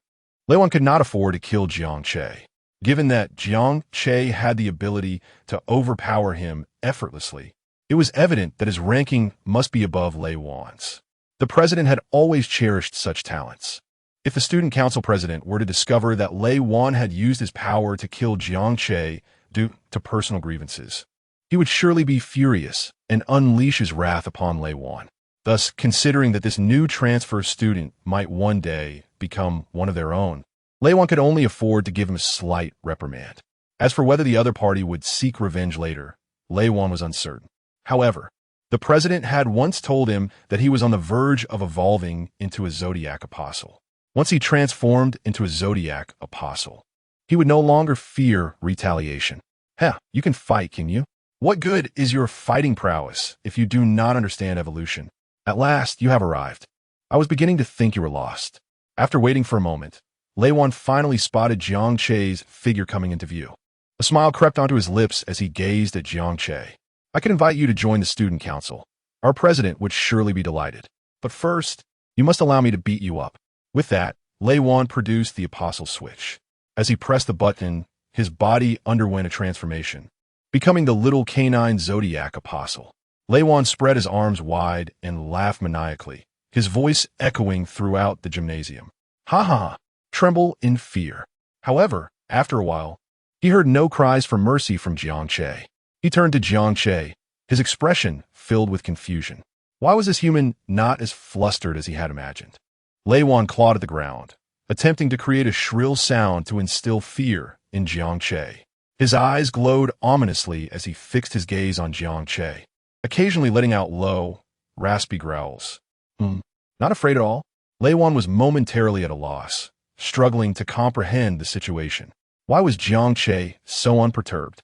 Lei Wan could not afford to kill Jiang Che. Given that Jiang Che had the ability to overpower him effortlessly, it was evident that his ranking must be above Lei Wan's. The president had always cherished such talents. If the student council president were to discover that Lei Wan had used his power to kill Jiang Che due to personal grievances, he would surely be furious and unleash his wrath upon Lei Wan. Thus, considering that this new transfer student might one day become one of their own, Lei Wan could only afford to give him a slight reprimand. As for whether the other party would seek revenge later, Lei Wan was uncertain. However, the president had once told him that he was on the verge of evolving into a Zodiac Apostle. Once he transformed into a Zodiac Apostle, he would no longer fear retaliation. Heh, you can fight, can you? What good is your fighting prowess if you do not understand evolution? At last, you have arrived. I was beginning to think you were lost. After waiting for a moment, Lei Wan finally spotted Jiang Che's figure coming into view. A smile crept onto his lips as he gazed at Jiang Che. I could invite you to join the student council. Our president would surely be delighted. But first, you must allow me to beat you up. With that, Lei Wan produced the apostle switch. As he pressed the button, his body underwent a transformation, becoming the little canine Zodiac Apostle. Lei Wan spread his arms wide and laughed maniacally, his voice echoing throughout the gymnasium. Ha ha ha, tremble in fear. However, after a while, he heard no cries for mercy from Jiang Che. He turned to Jiang Che, his expression filled with confusion. Why was this human not as flustered as he had imagined? Lei Wan clawed at the ground, attempting to create a shrill sound to instill fear in Jiang Che. His eyes glowed ominously as he fixed his gaze on Jiang Che, occasionally letting out low, raspy growls. Not afraid at all? Lei Wan was momentarily at a loss, struggling to comprehend the situation. Why was Jiang Che so unperturbed?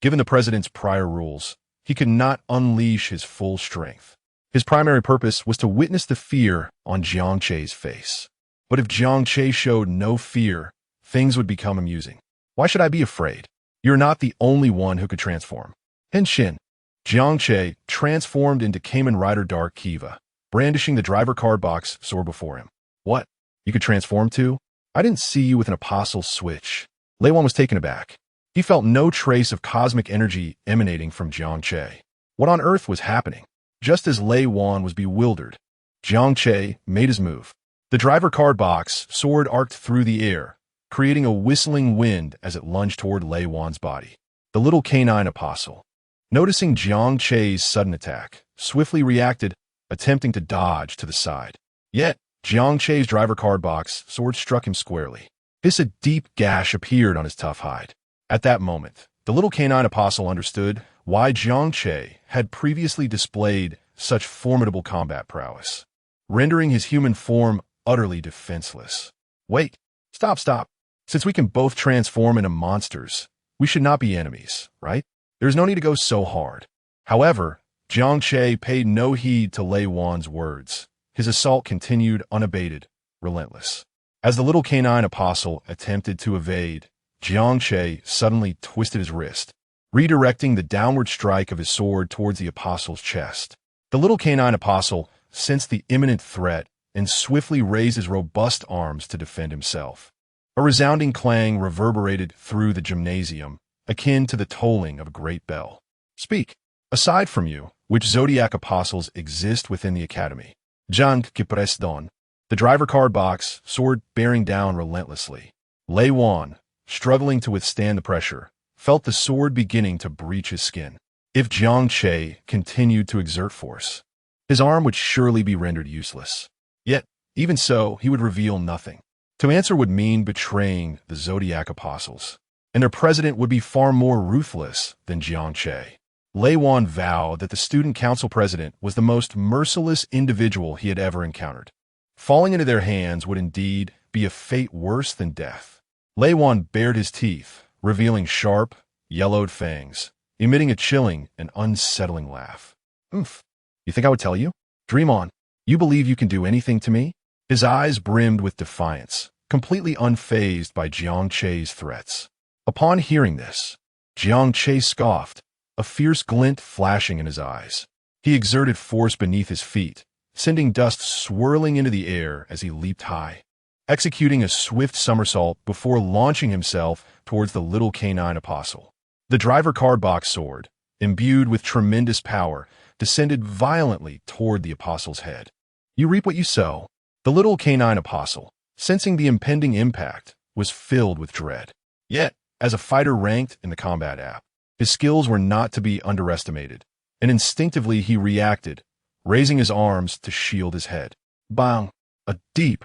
Given the president's prior rules, he could not unleash his full strength. His primary purpose was to witness the fear on Jiang Che's face. But if Jiang Che showed no fear, things would become amusing. Why should I be afraid? You're not the only one who could transform. Henshin. Jiang Che transformed into Kamen Rider Dark Kiva, brandishing the driver card box sword before him. What? You could transform too? I didn't see you with an apostle switch. Lei Wan was taken aback. He felt no trace of cosmic energy emanating from Jiang Che. What on earth was happening? Just as Lei Wan was bewildered, Jiang Che made his move. The driver card box sword arced through the air, creating a whistling wind as it lunged toward Lei Wan's body. The little canine apostle, noticing Jiang Che's sudden attack, swiftly reacted, attempting to dodge to the side. Yet, Jiang Che's driver card box sword struck him squarely. A deep gash appeared on his tough hide. At that moment, the little canine apostle understood why Jiang Che had previously displayed such formidable combat prowess, rendering his human form utterly defenseless. Wait, stop. Since we can both transform into monsters, we should not be enemies, right? There's no need to go so hard. However, Jiang Che paid no heed to Lei Wan's words. His assault continued unabated, relentless. As the little canine apostle attempted to evade, Jiang Che suddenly twisted his wrist, redirecting the downward strike of his sword towards the apostle's chest. The little canine apostle sensed the imminent threat and swiftly raised his robust arms to defend himself. A resounding clang reverberated through the gymnasium, akin to the tolling of a great bell. Speak. Aside from you, which Zodiac apostles exist within the academy? Jiang Che pressed on, the driver card box, sword bearing down relentlessly. Lei Wan, struggling to withstand the pressure, felt the sword beginning to breach his skin. If Jiang Che continued to exert force, his arm would surely be rendered useless. Yet, even so, he would reveal nothing. To answer would mean betraying the Zodiac apostles, and their president would be far more ruthless than Jiang Che. Lei Wan vowed that the student council president was the most merciless individual he had ever encountered. Falling into their hands would indeed be a fate worse than death. Lei Wan bared his teeth, revealing sharp, yellowed fangs, emitting a chilling and unsettling laugh. Oomph. You think I would tell you? Dream on. You believe you can do anything to me? His eyes brimmed with defiance, completely unfazed by Jiang Che's threats. Upon hearing this, Jiang Che scoffed, a fierce glint flashing in his eyes. He exerted force beneath his feet, sending dust swirling into the air as he leaped high, executing a swift somersault before launching himself towards the little canine apostle. The driver card box sword, imbued with tremendous power, descended violently toward the apostle's head. You reap what you sow. The little canine apostle, sensing the impending impact, was filled with dread. Yet, as a fighter ranked in the combat app, his skills were not to be underestimated, and instinctively he reacted, raising his arms to shield his head. Bang! A deep,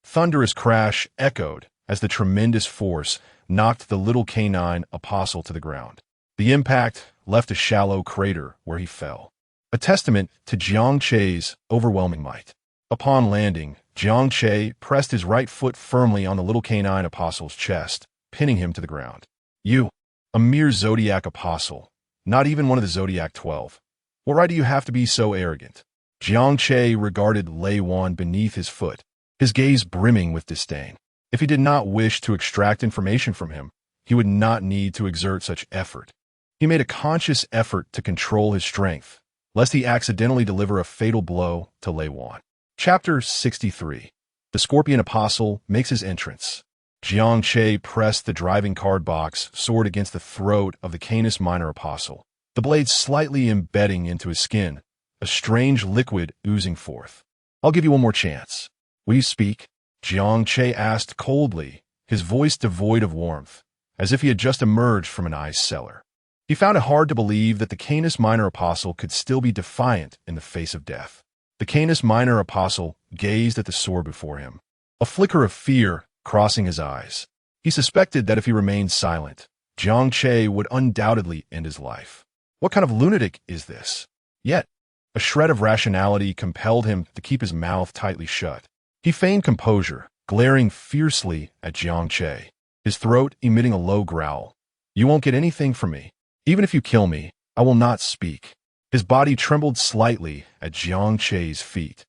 thunderous crash echoed as the tremendous force knocked the little canine apostle to the ground. The impact left a shallow crater where he fell, a testament to Jiang Che's overwhelming might. Upon landing, Jiang Che pressed his right foot firmly on the little canine apostle's chest, pinning him to the ground. You, a mere Zodiac apostle, not even one of the Zodiac 12. What right do you have to be so arrogant? Jiang Che regarded Lei Wan beneath his foot, his gaze brimming with disdain. If he did not wish to extract information from him, he would not need to exert such effort. He made a conscious effort to control his strength, lest he accidentally deliver a fatal blow to Lei Wan. Chapter 63. The Scorpion Apostle makes his entrance. Jiang Che pressed the driving card box sword against the throat of the Canis Minor Apostle, the blade slightly embedding into his skin, a strange liquid oozing forth. I'll give you one more chance. Will you speak? Jiang Che asked coldly, his voice devoid of warmth, as if he had just emerged from an ice cellar. He found it hard to believe that the Canis Minor Apostle could still be defiant in the face of death. The Canis Minor Apostle gazed at the sword before him, a flicker of fear crossing his eyes. He suspected that if he remained silent, Jiang Che would undoubtedly end his life. What kind of lunatic is this? Yet, a shred of rationality compelled him to keep his mouth tightly shut. He feigned composure, glaring fiercely at Jiang Che, his throat emitting a low growl. You won't get anything from me. Even if you kill me, I will not speak. His body trembled slightly at Jiang Che's feet,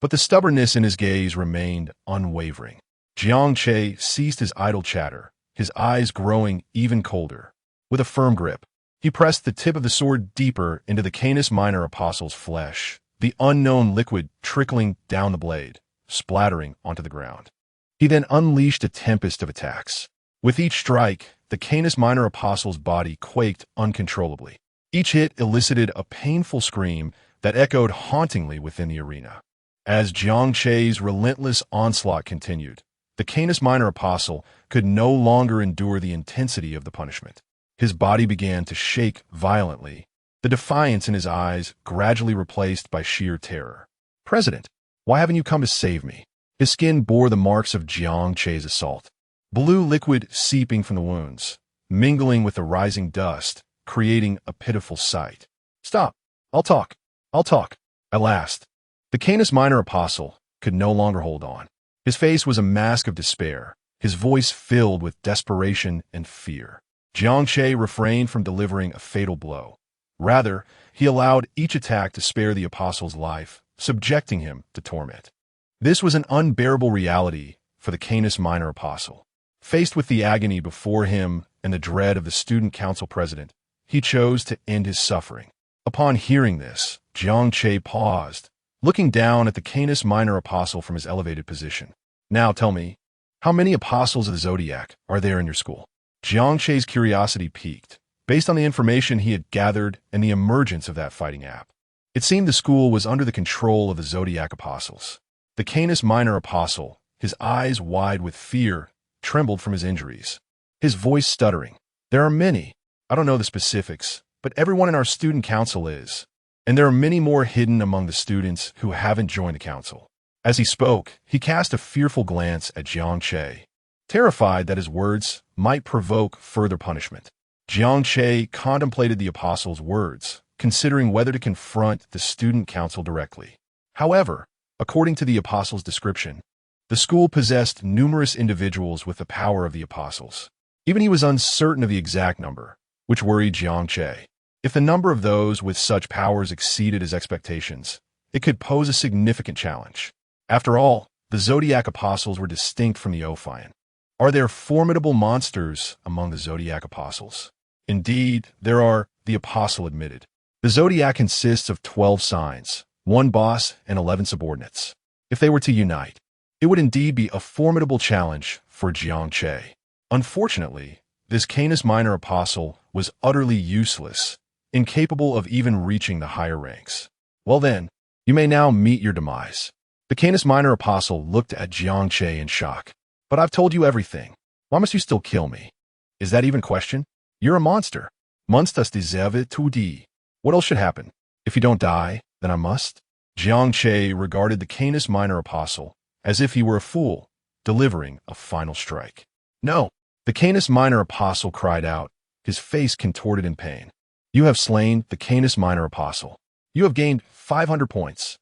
but the stubbornness in his gaze remained unwavering. Jiang Che ceased his idle chatter, his eyes growing even colder. With a firm grip, he pressed the tip of the sword deeper into the Canis Minor Apostle's flesh, the unknown liquid trickling down the blade, splattering onto the ground. He then unleashed a tempest of attacks. With each strike, the Canis Minor Apostle's body quaked uncontrollably. Each hit elicited a painful scream that echoed hauntingly within the arena. As Jiang Che's relentless onslaught continued, the Canis Minor Apostle could no longer endure the intensity of the punishment. His body began to shake violently, the defiance in his eyes gradually replaced by sheer terror. President, why haven't you come to save me? His skin bore the marks of Jiang Che's assault. Blue liquid seeping from the wounds, mingling with the rising dust, creating a pitiful sight. Stop. I'll talk. At last, the Canis Minor Apostle could no longer hold on. His face was a mask of despair, his voice filled with desperation and fear. Jiang Che refrained from delivering a fatal blow. Rather, he allowed each attack to spare the apostle's life, subjecting him to torment. This was an unbearable reality for the Canis Minor Apostle. Faced with the agony before him and the dread of the student council president, he chose to end his suffering. Upon hearing this, Jiang Che paused, looking down at the Canis Minor Apostle from his elevated position. Now tell me, how many apostles of the Zodiac are there in your school? Jiang Che's curiosity piqued, based on the information he had gathered and the emergence of that fighting app. It seemed the school was under the control of the Zodiac apostles. The Canis Minor Apostle, his eyes wide with fear, trembled from his injuries, his voice stuttering. There are many. I don't know the specifics, but everyone in our student council is. And there are many more hidden among the students who haven't joined the council. As he spoke, he cast a fearful glance at Jiang Che, terrified that his words might provoke further punishment. Jiang Che contemplated the apostle's words, considering whether to confront the student council directly. However, according to the apostle's description, The school possessed numerous individuals with the power of the apostles. Even he was uncertain of the exact number, which worried Jiang Che. If the number of those with such powers exceeded his expectations, it could pose a significant challenge. After all, the Zodiac Apostles were distinct from the Offinor. Are there formidable monsters among the Zodiac Apostles? Indeed, there are, the Apostle admitted. The Zodiac consists of 12 signs, 1 boss, and 11 subordinates. If they were to unite, it would indeed be a formidable challenge for Jiang Che. Unfortunately, this Canis Minor Apostle was utterly useless, incapable of even reaching the higher ranks. Well then, you may now meet your demise. The Canis Minor Apostle looked at Jiang Che in shock. But I've told you everything. Why must you still kill me? Is that even a question? You're a monster. Musst das deserve to die. What else should happen? If you don't die, then I must? Jiang Che regarded the Canis Minor Apostle as if he were a fool, delivering a final strike. No, the Canis Minor Apostle cried out, his face contorted in pain. You have slain the Canis Minor Apostle. You have gained 500 points.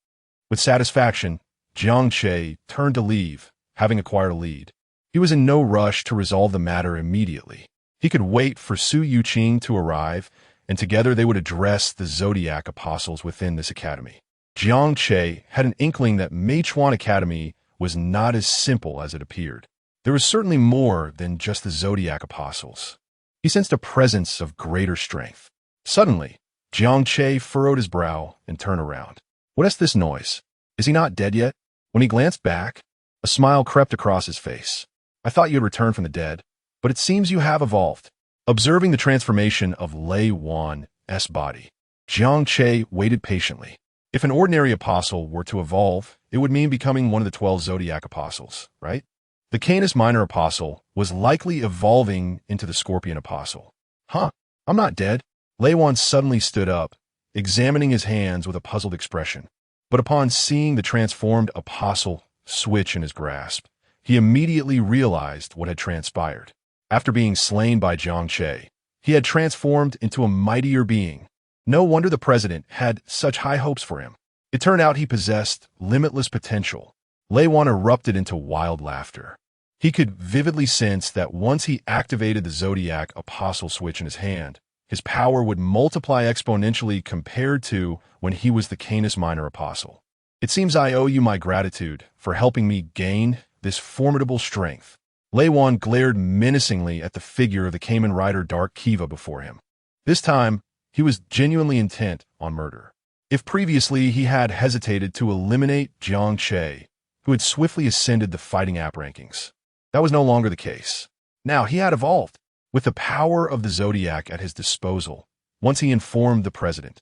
With satisfaction, Jiang Che turned to leave, having acquired a lead. He was in no rush to resolve the matter immediately. He could wait for Su Yuqing to arrive, and together they would address the Zodiac Apostles within this academy. Jiang Che had an inkling that Meichuan Academy was not as simple as it appeared. There was certainly more than just the Zodiac Apostles. He sensed a presence of greater strength. Suddenly, Jiang Che furrowed his brow and turned around. What is this noise? Is he not dead yet? When he glanced back, a smile crept across his face. I thought you had returned from the dead, but it seems you have evolved. Observing the transformation of Lei Wan's body, Jiang Che waited patiently. If an ordinary apostle were to evolve, it would mean becoming one of the 12 Zodiac Apostles, right? The Canis Minor Apostle was likely evolving into the Scorpion Apostle. Huh, I'm not dead. Lei Wan suddenly stood up, examining his hands with a puzzled expression. But upon seeing the transformed apostle switch in his grasp, he immediately realized what had transpired. After being slain by Jiang Che, he had transformed into a mightier being. No wonder the president had such high hopes for him. It turned out he possessed limitless potential. Lei Wan erupted into wild laughter. He could vividly sense that once he activated the Zodiac Apostle switch in his hand, his power would multiply exponentially compared to when he was the Canis Minor Apostle. It seems I owe you my gratitude for helping me gain this formidable strength. Lei Wan glared menacingly at the figure of the Kamen Rider Dark Kiva before him. This time, he was genuinely intent on murder. If previously he had hesitated to eliminate Jiang Che, who had swiftly ascended the fighting app rankings, that was no longer the case. Now he had evolved. With the power of the Zodiac at his disposal, once he informed the president,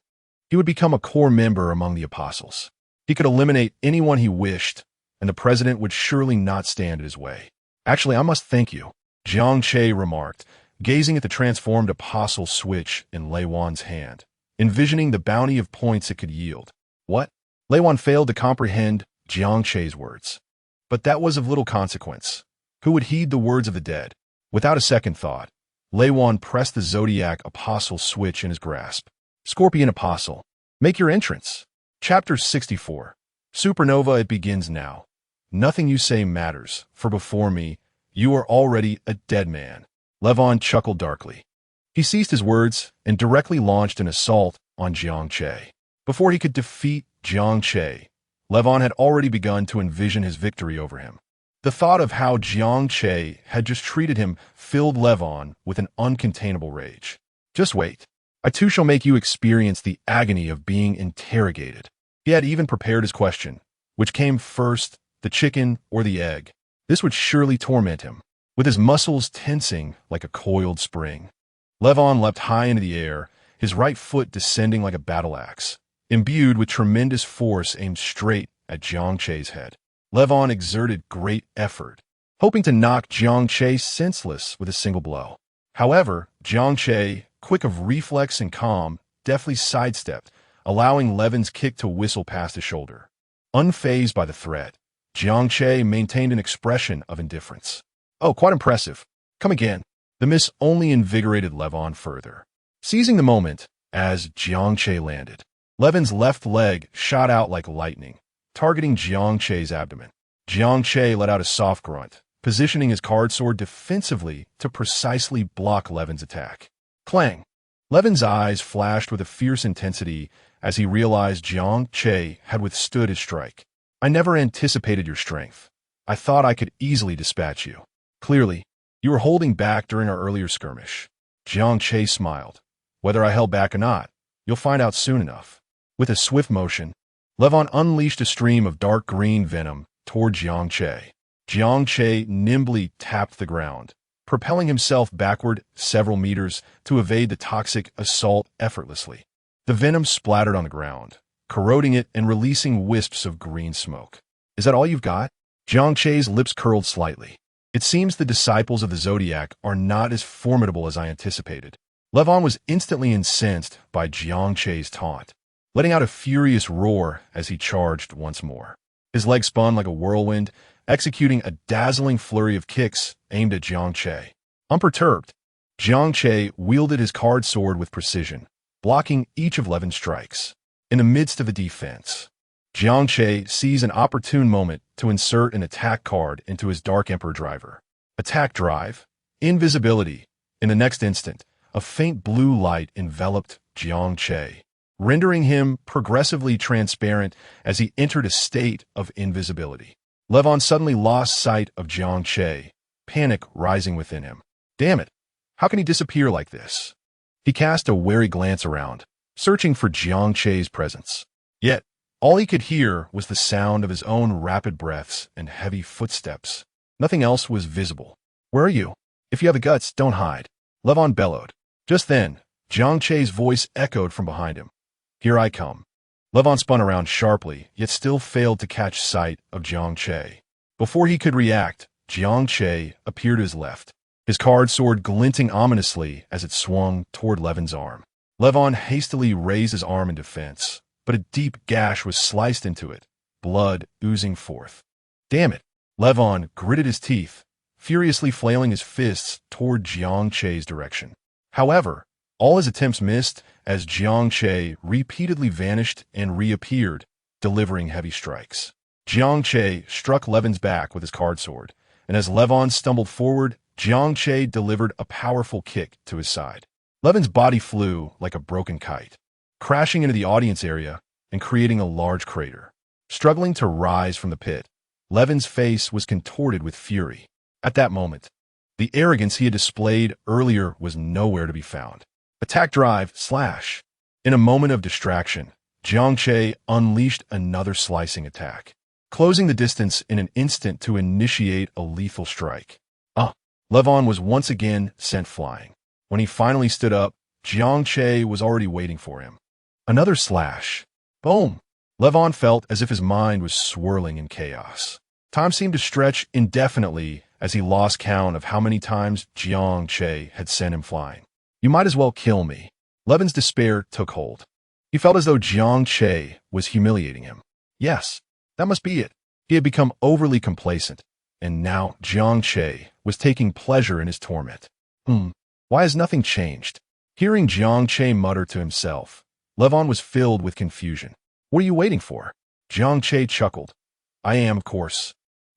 he would become a core member among the apostles. He could eliminate anyone he wished, and the president would surely not stand in his way. Actually, I must thank you, Jiang Che remarked, gazing at the transformed apostle switch in Lei Wan's hand, envisioning the bounty of points it could yield. What? Lei Wan failed to comprehend Jiang Che's words. But that was of little consequence. Who would heed the words of the dead? Without a second thought, Lei Wan pressed the Zodiac Apostle switch in his grasp. Scorpion Apostle, make your entrance. Chapter 64. Supernova, it begins now. Nothing you say matters, for before me, you are already a dead man. Levon chuckled darkly. He ceased his words and directly launched an assault on Jiang Che. Before he could defeat Jiang Che, Levon had already begun to envision his victory over him. The thought of how Jiang Che had just treated him filled Levon with an uncontainable rage. Just wait. I too shall make you experience the agony of being interrogated. He had even prepared his question. Which came first, the chicken or the egg? This would surely torment him. With his muscles tensing like a coiled spring, Levon leapt high into the air, his right foot descending like a battle axe, imbued with tremendous force aimed straight at Jiang Che's head. Levon exerted great effort, hoping to knock Jiang Che senseless with a single blow. However, Jiang Che, quick of reflex and calm, deftly sidestepped, allowing Levon's kick to whistle past his shoulder. Unfazed by the threat, Jiang Che maintained an expression of indifference. Oh, quite impressive. Come again. The miss only invigorated Levon further. Seizing the moment, as Jiang Che landed, Levon's left leg shot out like lightning, targeting Jiang Che's abdomen. Jiang Che let out a soft grunt, positioning his card sword defensively to precisely block Levin's attack. Clang! Levin's eyes flashed with a fierce intensity as he realized Jiang Che had withstood his strike. I never anticipated your strength. I thought I could easily dispatch you. Clearly, you were holding back during our earlier skirmish. Jiang Che smiled. Whether I held back or not, you'll find out soon enough. With a swift motion, Levon unleashed a stream of dark green venom toward Jiang Che. Jiang Che nimbly tapped the ground, propelling himself backward several meters to evade the toxic assault effortlessly. The venom splattered on the ground, corroding it and releasing wisps of green smoke. Is that all you've got? Jiang Che's lips curled slightly. It seems the disciples of the Zodiac are not as formidable as I anticipated. Levon was instantly incensed by Jiang Che's taunt, letting out a furious roar as he charged once more. His leg spun like a whirlwind, executing a dazzling flurry of kicks aimed at Jiang Che. Unperturbed, Jiang Che wielded his card sword with precision, blocking each of Levin's strikes. In the midst of the defense, Jiang Che sees an opportune moment to insert an attack card into his Dark Emperor driver. Attack drive. Invisibility. In the next instant, a faint blue light enveloped Jiang Che, rendering him progressively transparent as he entered a state of invisibility. Levon suddenly lost sight of Jiang Che, panic rising within him. Damn it! How can he disappear like this? He cast a wary glance around, searching for Jiang Che's presence. Yet, all he could hear was the sound of his own rapid breaths and heavy footsteps. Nothing else was visible. Where are you? If you have the guts, don't hide. Levon bellowed. Just then, Jiang Che's voice echoed from behind him. Here I come. Levon spun around sharply, yet still failed to catch sight of Jiang Che. Before he could react, Jiang Che appeared to his left, his card sword glinting ominously as it swung toward Levin's arm. Levon hastily raised his arm in defense, but a deep gash was sliced into it, blood oozing forth. Damn it! Levon gritted his teeth, furiously flailing his fists toward Jiang Che's direction. However, all his attempts missed as Jiang Che repeatedly vanished and reappeared, delivering heavy strikes. Jiang Che struck Levin's back with his card sword, and as Levon stumbled forward, Jiang Che delivered a powerful kick to his side. Levin's body flew like a broken kite, crashing into the audience area and creating a large crater. Struggling to rise from the pit, Levin's face was contorted with fury. At that moment, the arrogance he had displayed earlier was nowhere to be found. Attack drive, slash. In a moment of distraction, Jiang Che unleashed another slicing attack, closing the distance in an instant to initiate a lethal strike. Levon was once again sent flying. When he finally stood up, Jiang Che was already waiting for him. Another slash. Boom! Levon felt as if his mind was swirling in chaos. Time seemed to stretch indefinitely as he lost count of how many times Jiang Che had sent him flying. You might as well kill me. Levin's despair took hold. He felt as though Jiang Che was humiliating him. Yes, that must be it. He had become overly complacent, and now Jiang Che was taking pleasure in his torment. Why has nothing changed? Hearing Jiang Che mutter to himself, Levon was filled with confusion. What are you waiting for? Jiang Che chuckled. I am, of course,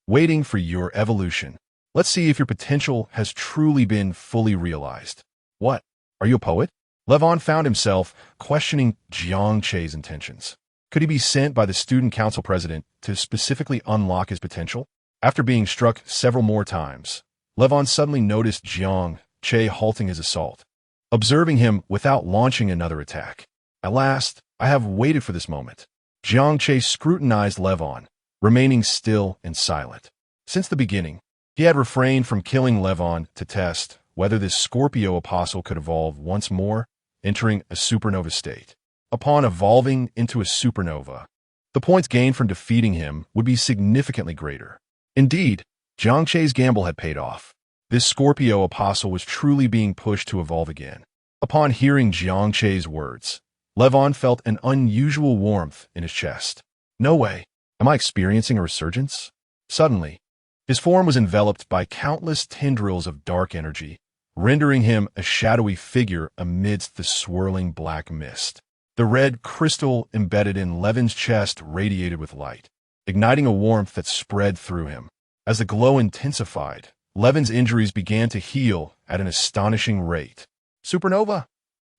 waiting for your evolution. Let's see if your potential has truly been fully realized. What? Are you a poet? Levon found himself questioning Jiang Che's intentions. Could he be sent by the student council president to specifically unlock his potential? After being struck several more times, Levon suddenly noticed Jiang Che halting his assault, observing him without launching another attack. At last, I have waited for this moment. Jiang Che scrutinized Levon, remaining still and silent. Since the beginning, he had refrained from killing Levon to test whether this Scorpio apostle could evolve once more, entering a supernova state. Upon evolving into a supernova, the points gained from defeating him would be significantly greater. Indeed, Jiang Che's gamble had paid off. This Scorpio apostle was truly being pushed to evolve again. Upon hearing Jiang Che's words, Levon felt an unusual warmth in his chest. No way. Am I experiencing a resurgence? Suddenly, his form was enveloped by countless tendrils of dark energy, rendering him a shadowy figure amidst the swirling black mist. The red crystal embedded in Levin's chest radiated with light. igniting a warmth that spread through him. As the glow intensified, Levin's injuries began to heal at an astonishing rate. Supernova?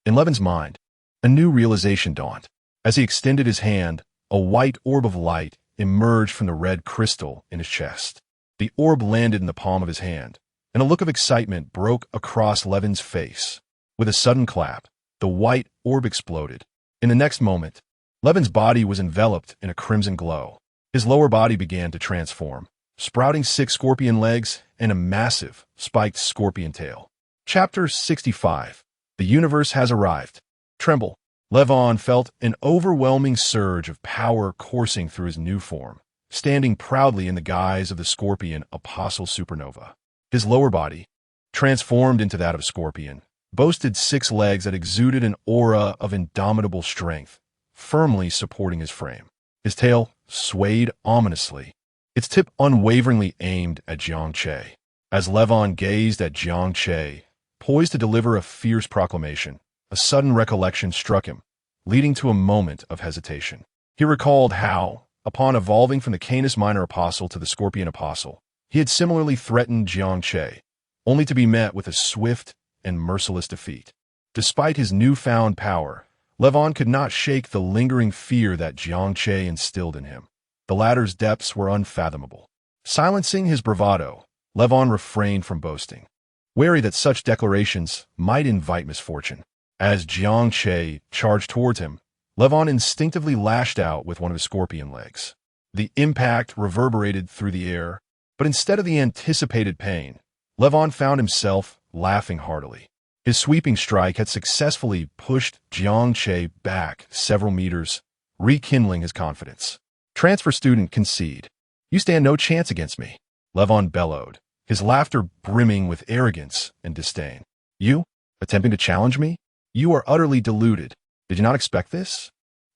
In Levin's mind, a new realization dawned. As he extended his hand, a white orb of light emerged from the red crystal in his chest. The orb landed in the palm of his hand, and a look of excitement broke across Levin's face. With a sudden clap, the white orb exploded. In the next moment, Levin's body was enveloped in a crimson glow. His lower body began to transform, sprouting 6 scorpion legs and a massive, spiked scorpion tail. Chapter 65. The universe has arrived. Tremble. Levon felt an overwhelming surge of power coursing through his new form, standing proudly in the guise of the scorpion apostle supernova. His lower body, transformed into that of a scorpion, boasted 6 legs that exuded an aura of indomitable strength, firmly supporting his frame. His tail swayed ominously, its tip unwaveringly aimed at Jiang Che. As Levon gazed at Jiang Che, poised to deliver a fierce proclamation, a sudden recollection struck him, leading to a moment of hesitation. He recalled how, upon evolving from the Canis Minor Apostle to the Scorpion Apostle, he had similarly threatened Jiang Che, only to be met with a swift and merciless defeat. Despite his newfound power, Levon could not shake the lingering fear that Jiang Che instilled in him. The latter's depths were unfathomable. Silencing his bravado, Levon refrained from boasting, wary that such declarations might invite misfortune. As Jiang Che charged towards him, Levon instinctively lashed out with one of his scorpion legs. The impact reverberated through the air, but instead of the anticipated pain, Levon found himself laughing heartily. His sweeping strike had successfully pushed Jiang Che back several meters, rekindling his confidence. Transfer student concede. You stand no chance against me, Levon bellowed, his laughter brimming with arrogance and disdain. You, attempting to challenge me? You are utterly deluded. Did you not expect this?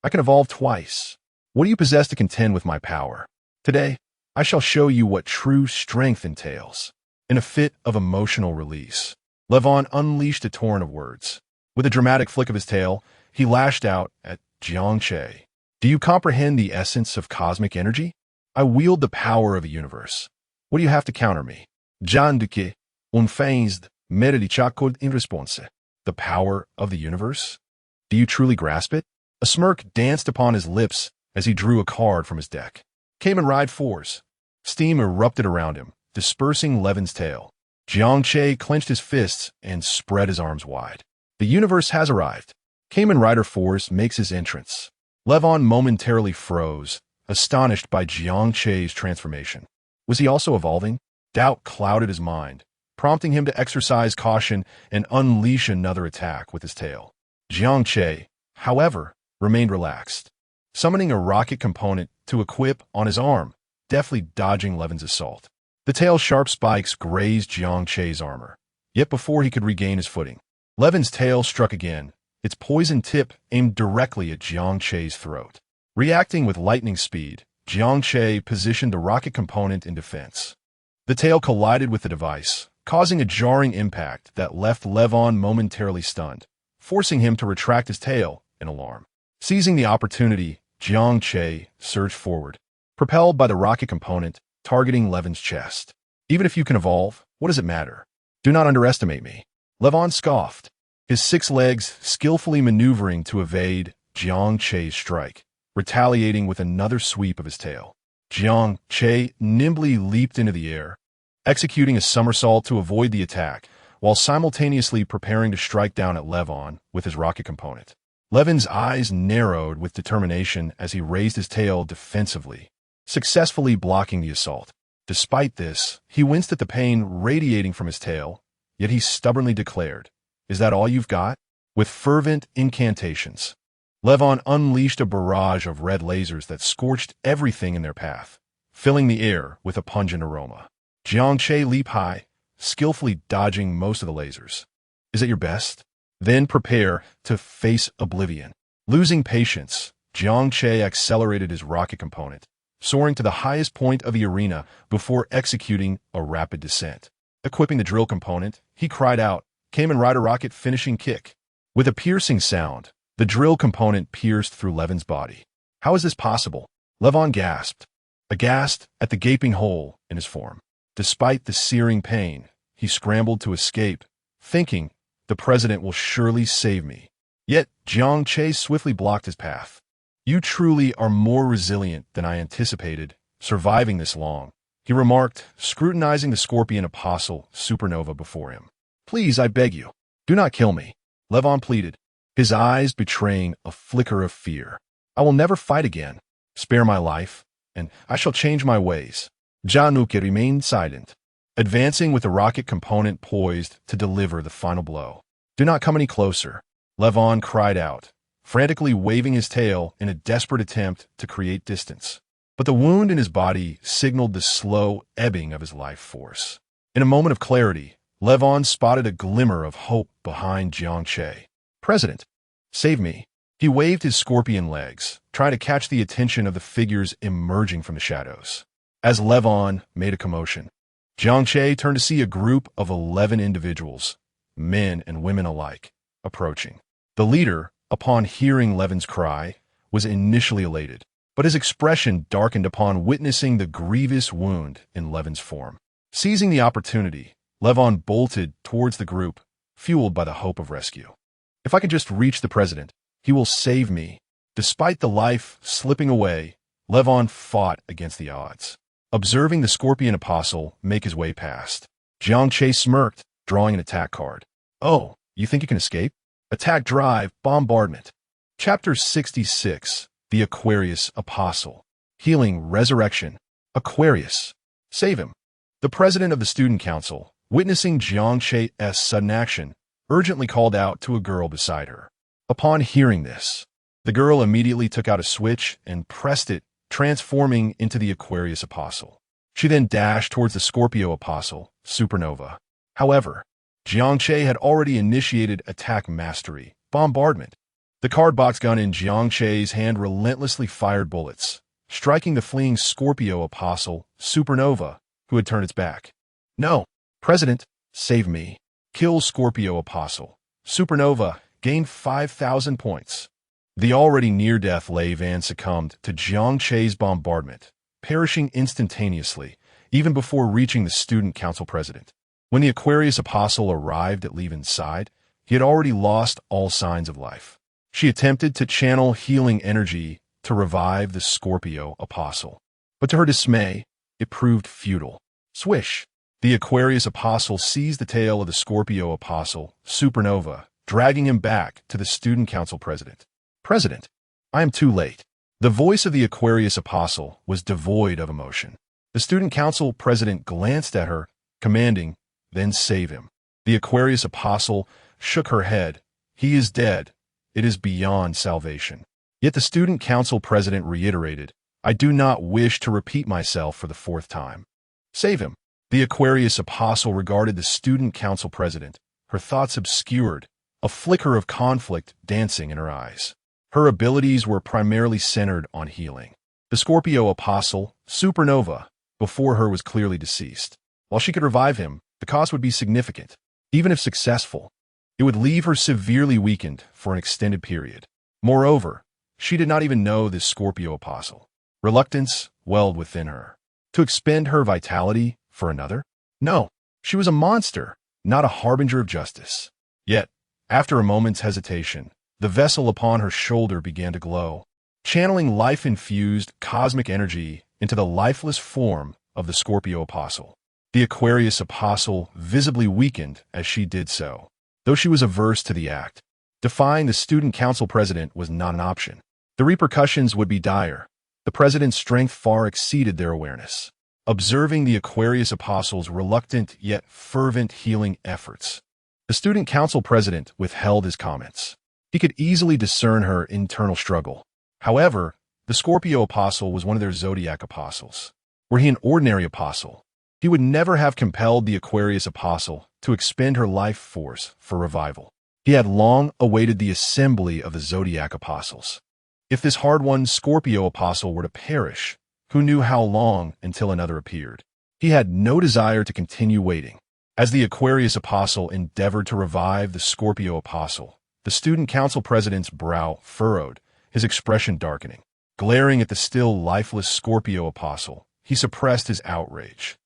I can evolve twice. What do you possess to contend with my power? Today, I shall show you what true strength entails. In a fit of emotional release, Levon unleashed a torrent of words. With a dramatic flick of his tail, he lashed out at Jiang Che. Do you comprehend the essence of cosmic energy? I wield the power of a universe. What do you have to counter me? Jiang Che, unfazed, merelichakod in response. The power of the universe? Do you truly grasp it? A smirk danced upon his lips as he drew a card from his deck. Cayman Ride 4s. Steam erupted around him, dispersing Levin's tail. Jiang Che clenched his fists and spread his arms wide. The universe has arrived. Cayman Rider 4s makes his entrance. Levon momentarily froze, astonished by Jiang Che's transformation. Was he also evolving? Doubt clouded his mind, prompting him to exercise caution and unleash another attack with his tail. Jiang Che, however, remained relaxed, summoning a rocket component to equip on his arm, deftly dodging Levin's assault. The tail's sharp spikes grazed Jiang Che's armor, yet before he could regain his footing, Levin's tail struck again, its poisoned tip aimed directly at Jiang Che's throat. Reacting with lightning speed, Jiang Che positioned a rocket component in defense. The tail collided with the device, causing a jarring impact that left Levon momentarily stunned, forcing him to retract his tail in alarm. Seizing the opportunity, Jiang Che surged forward, propelled by the rocket component, targeting Levin's chest. Even if you can evolve, what does it matter? Do not underestimate me. Levon scoffed, his 6 legs skillfully maneuvering to evade Jiang Che's strike, retaliating with another sweep of his tail. Jiang Che nimbly leaped into the air, executing a somersault to avoid the attack, while simultaneously preparing to strike down at Levon with his rocket component. Levin's eyes narrowed with determination as he raised his tail defensively, successfully blocking the assault. Despite this, he winced at the pain radiating from his tail, yet he stubbornly declared, "Is that all you've got?" With fervent incantations, Levon unleashed a barrage of red lasers that scorched everything in their path, filling the air with a pungent aroma. Jiang Che leaped high, skillfully dodging most of the lasers. Is it your best? Then prepare to face oblivion. Losing patience, Jiang Che accelerated his rocket component, soaring to the highest point of the arena before executing a rapid descent. Equipping the drill component, he cried out, "Cayman Rider Rocket Finishing Kick." With a piercing sound, the drill component pierced through Levin's body. How is this possible? Levon gasped. aghast at the gaping hole in his form. Despite the searing pain, he scrambled to escape, thinking, the president will surely save me. Yet Jiang Che swiftly blocked his path. You truly are more resilient than I anticipated, surviving this long, he remarked, scrutinizing the scorpion apostle supernova before him. Please, I beg you, do not kill me, Levon pleaded, his eyes betraying a flicker of fear. I will never fight again. Spare my life, and I shall change my ways. Jiang Che remained silent, advancing with the rocket component poised to deliver the final blow. Do not come any closer, Levon cried out, frantically waving his tail in a desperate attempt to create distance. But the wound in his body signaled the slow ebbing of his life force. In a moment of clarity, Levon spotted a glimmer of hope behind Jiang Che. President, save me. He waved his scorpion legs, trying to catch the attention of the figures emerging from the shadows. As Levon made a commotion, Jiang Che turned to see a group of 11 individuals, men and women alike, approaching. The leader, upon hearing Levon's cry, was initially elated, but his expression darkened upon witnessing the grievous wound in Levon's form. Seizing the opportunity, Levon bolted towards the group, fueled by the hope of rescue. If I can just reach the president, he will save me. Despite the life slipping away, Levon fought against the odds. Observing the scorpion apostle make his way past, Jiang Che smirked, drawing an attack card. Oh, you think you can escape? Attack Drive Bombardment. Chapter 66. The Aquarius Apostle. Healing Resurrection. Aquarius. Save him. The president of the student council, witnessing Jiang Che's sudden action, urgently called out to a girl beside her. Upon hearing this, the girl immediately took out a switch and pressed it, transforming into the Aquarius Apostle. She then dashed towards the Scorpio Apostle, Supernova. However, Jiang Che had already initiated Attack Mastery, Bombardment. The card box gun in Jiang Che's hand relentlessly fired bullets, striking the fleeing Scorpio Apostle, Supernova, who had turned its back. No, President, save me. Kill Scorpio Apostle. Supernova gained 5,000 points. The already near-death Lei Van succumbed to Jiang Che's bombardment, perishing instantaneously, even before reaching the student council president. When the Aquarius Apostle arrived at Lei Van's side, he had already lost all signs of life. She attempted to channel healing energy to revive the Scorpio Apostle. But to her dismay, it proved futile. Swish! The Aquarius Apostle seized the tail of the Scorpio Apostle, Supernova, dragging him back to the student council president. President, I am too late. The voice of the Aquarius Apostle was devoid of emotion. The student council president glanced at her, commanding, then save him. The Aquarius Apostle shook her head. He is dead. It is beyond salvation. Yet the student council president reiterated, I do not wish to repeat myself for the 4th time. Save him. The Aquarius Apostle regarded the student council president, her thoughts obscured, a flicker of conflict dancing in her eyes. Her abilities were primarily centered on healing. The Scorpio Apostle, Supernova, before her was clearly deceased. While she could revive him, the cost would be significant. Even if successful, it would leave her severely weakened for an extended period. Moreover, she did not even know this Scorpio Apostle. Reluctance welled within her. To expend her vitality for another? No, she was a monster, not a harbinger of justice. Yet, after a moment's hesitation, the vessel upon her shoulder began to glow, channeling life-infused cosmic energy into the lifeless form of the Scorpio Apostle. The Aquarius Apostle visibly weakened as she did so, though she was averse to the act. Defying the student council president was not an option. The repercussions would be dire. The president's strength far exceeded their awareness. Observing the Aquarius Apostle's reluctant yet fervent healing efforts, the student council president withheld his comments. He could easily discern her internal struggle. However, the Scorpio Apostle was one of their zodiac apostles. Were he an ordinary apostle, he would never have compelled the Aquarius Apostle to expend her life force for revival. He had long awaited the assembly of the zodiac apostles. If this hard-won Scorpio Apostle were to perish, who knew how long until another appeared? He had no desire to continue waiting. As the Aquarius Apostle endeavored to revive the Scorpio Apostle, the student council president's brow furrowed, his expression darkening. Glaring at the still lifeless Scorpio apostle, he suppressed his outrage.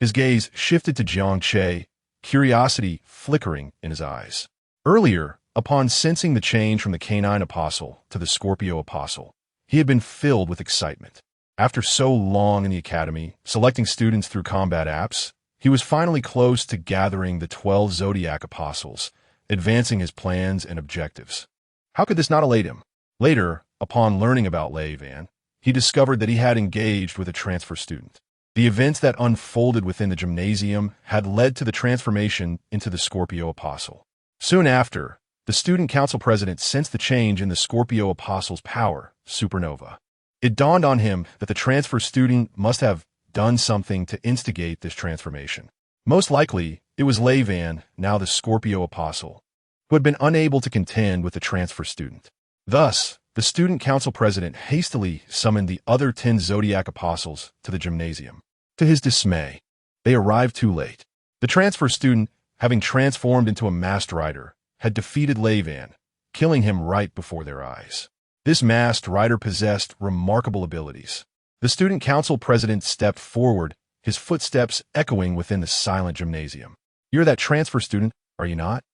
His gaze shifted to Jiang Che, curiosity flickering in his eyes. Earlier, upon sensing the change from the canine apostle to the Scorpio apostle, he had been filled with excitement. After so long in the academy, selecting students through combat apps, he was finally close to gathering the 12 Zodiac apostles, advancing his plans and objectives. How could this not elate him? Later, upon learning about Lei Van, he discovered that he had engaged with a transfer student. The events that unfolded within the gymnasium had led to the transformation into the Scorpio apostle. Soon after, the student council president sensed the change in the Scorpio apostle's power, supernova. It dawned on him that the transfer student must have done something to instigate this transformation. Most likely, it was Lei Van, now the Scorpio apostle, who had been unable to contend with the transfer student. Thus, the student council president hastily summoned the other 10 Zodiac apostles to the gymnasium. To his dismay, they arrived too late. The transfer student, having transformed into a masked rider, had defeated Lei Van, killing him right before their eyes. This masked rider possessed remarkable abilities. The student council president stepped forward, his footsteps echoing within the silent gymnasium. You're that transfer student, are you not?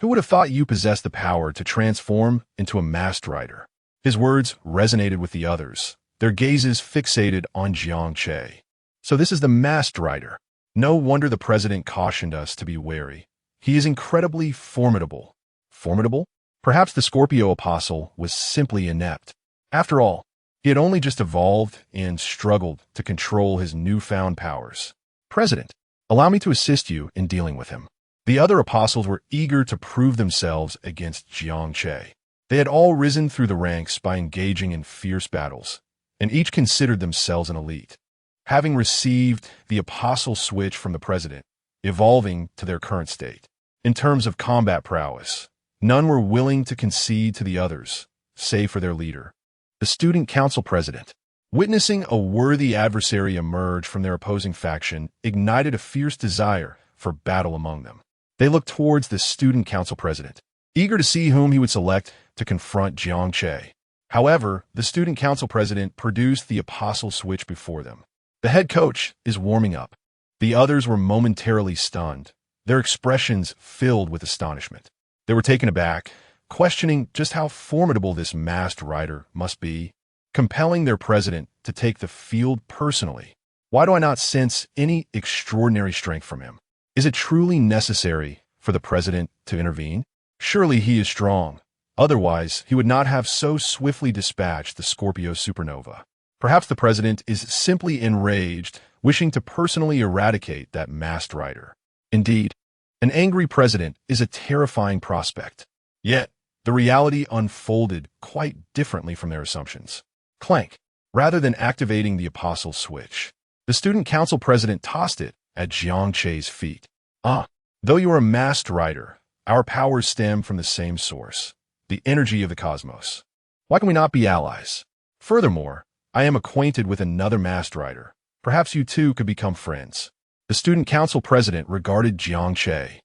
Who would have thought you possessed the power to transform into a masked rider? His words resonated with the others, their gazes fixated on Jiang Che. So this is the masked rider. No wonder the president cautioned us to be wary. He is incredibly formidable. Formidable? Perhaps the Scorpio apostle was simply inept. After all, he had only just evolved and struggled to control his newfound powers. President, allow me to assist you in dealing with him. The other apostles were eager to prove themselves against Jiang Che. They had all risen through the ranks by engaging in fierce battles, and each considered themselves an elite. Having received the apostle switch from the president, evolving to their current state. In terms of combat prowess, none were willing to concede to the others, save for their leader, the student council president. Witnessing a worthy adversary emerge from their opposing faction ignited a fierce desire for battle among them. They looked towards the student council president, eager to see whom he would select to confront Jiang Che. However, the student council president produced the apostle switch before them. The head coach is warming up. The others were momentarily stunned, their expressions filled with astonishment. They were taken aback, questioning just how formidable this masked rider must be, compelling their president to take the field personally. Why do I not sense any extraordinary strength from him? Is it truly necessary for the president to intervene? Surely he is strong. Otherwise, he would not have so swiftly dispatched the Scorpio supernova. Perhaps the president is simply enraged, wishing to personally eradicate that masked rider. Indeed, an angry president is a terrifying prospect. Yet, the reality unfolded quite differently from their assumptions. Clank. Rather than activating the apostle switch, the student council president tossed it at Jiang Che's feet. Though you are a masked rider, our powers stem from the same source, the energy of the cosmos. Why can we not be allies? Furthermore, I am acquainted with another masked rider. Perhaps you two could become friends. The student council president regarded Jiang Che,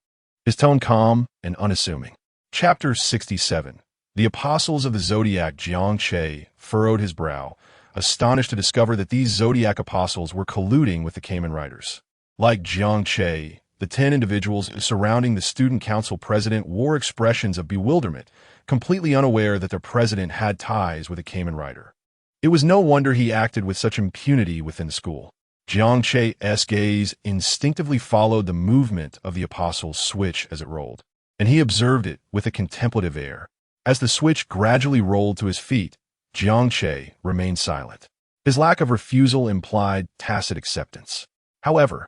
his tone calm and unassuming. Chapter 67. The apostles of the Zodiac. Jiang Che furrowed his brow, astonished to discover that these Zodiac apostles were colluding with the Cayman Riders. Like Jiang Che, the 10 individuals surrounding the student council president wore expressions of bewilderment, completely unaware that their president had ties with a Cayman Rider. It was no wonder he acted with such impunity within the school. Jiang Che's gaze instinctively followed the movement of the apostle's switch as it rolled, and he observed it with a contemplative air. As the switch gradually rolled to his feet, Jiang Che remained silent. His lack of refusal implied tacit acceptance. However,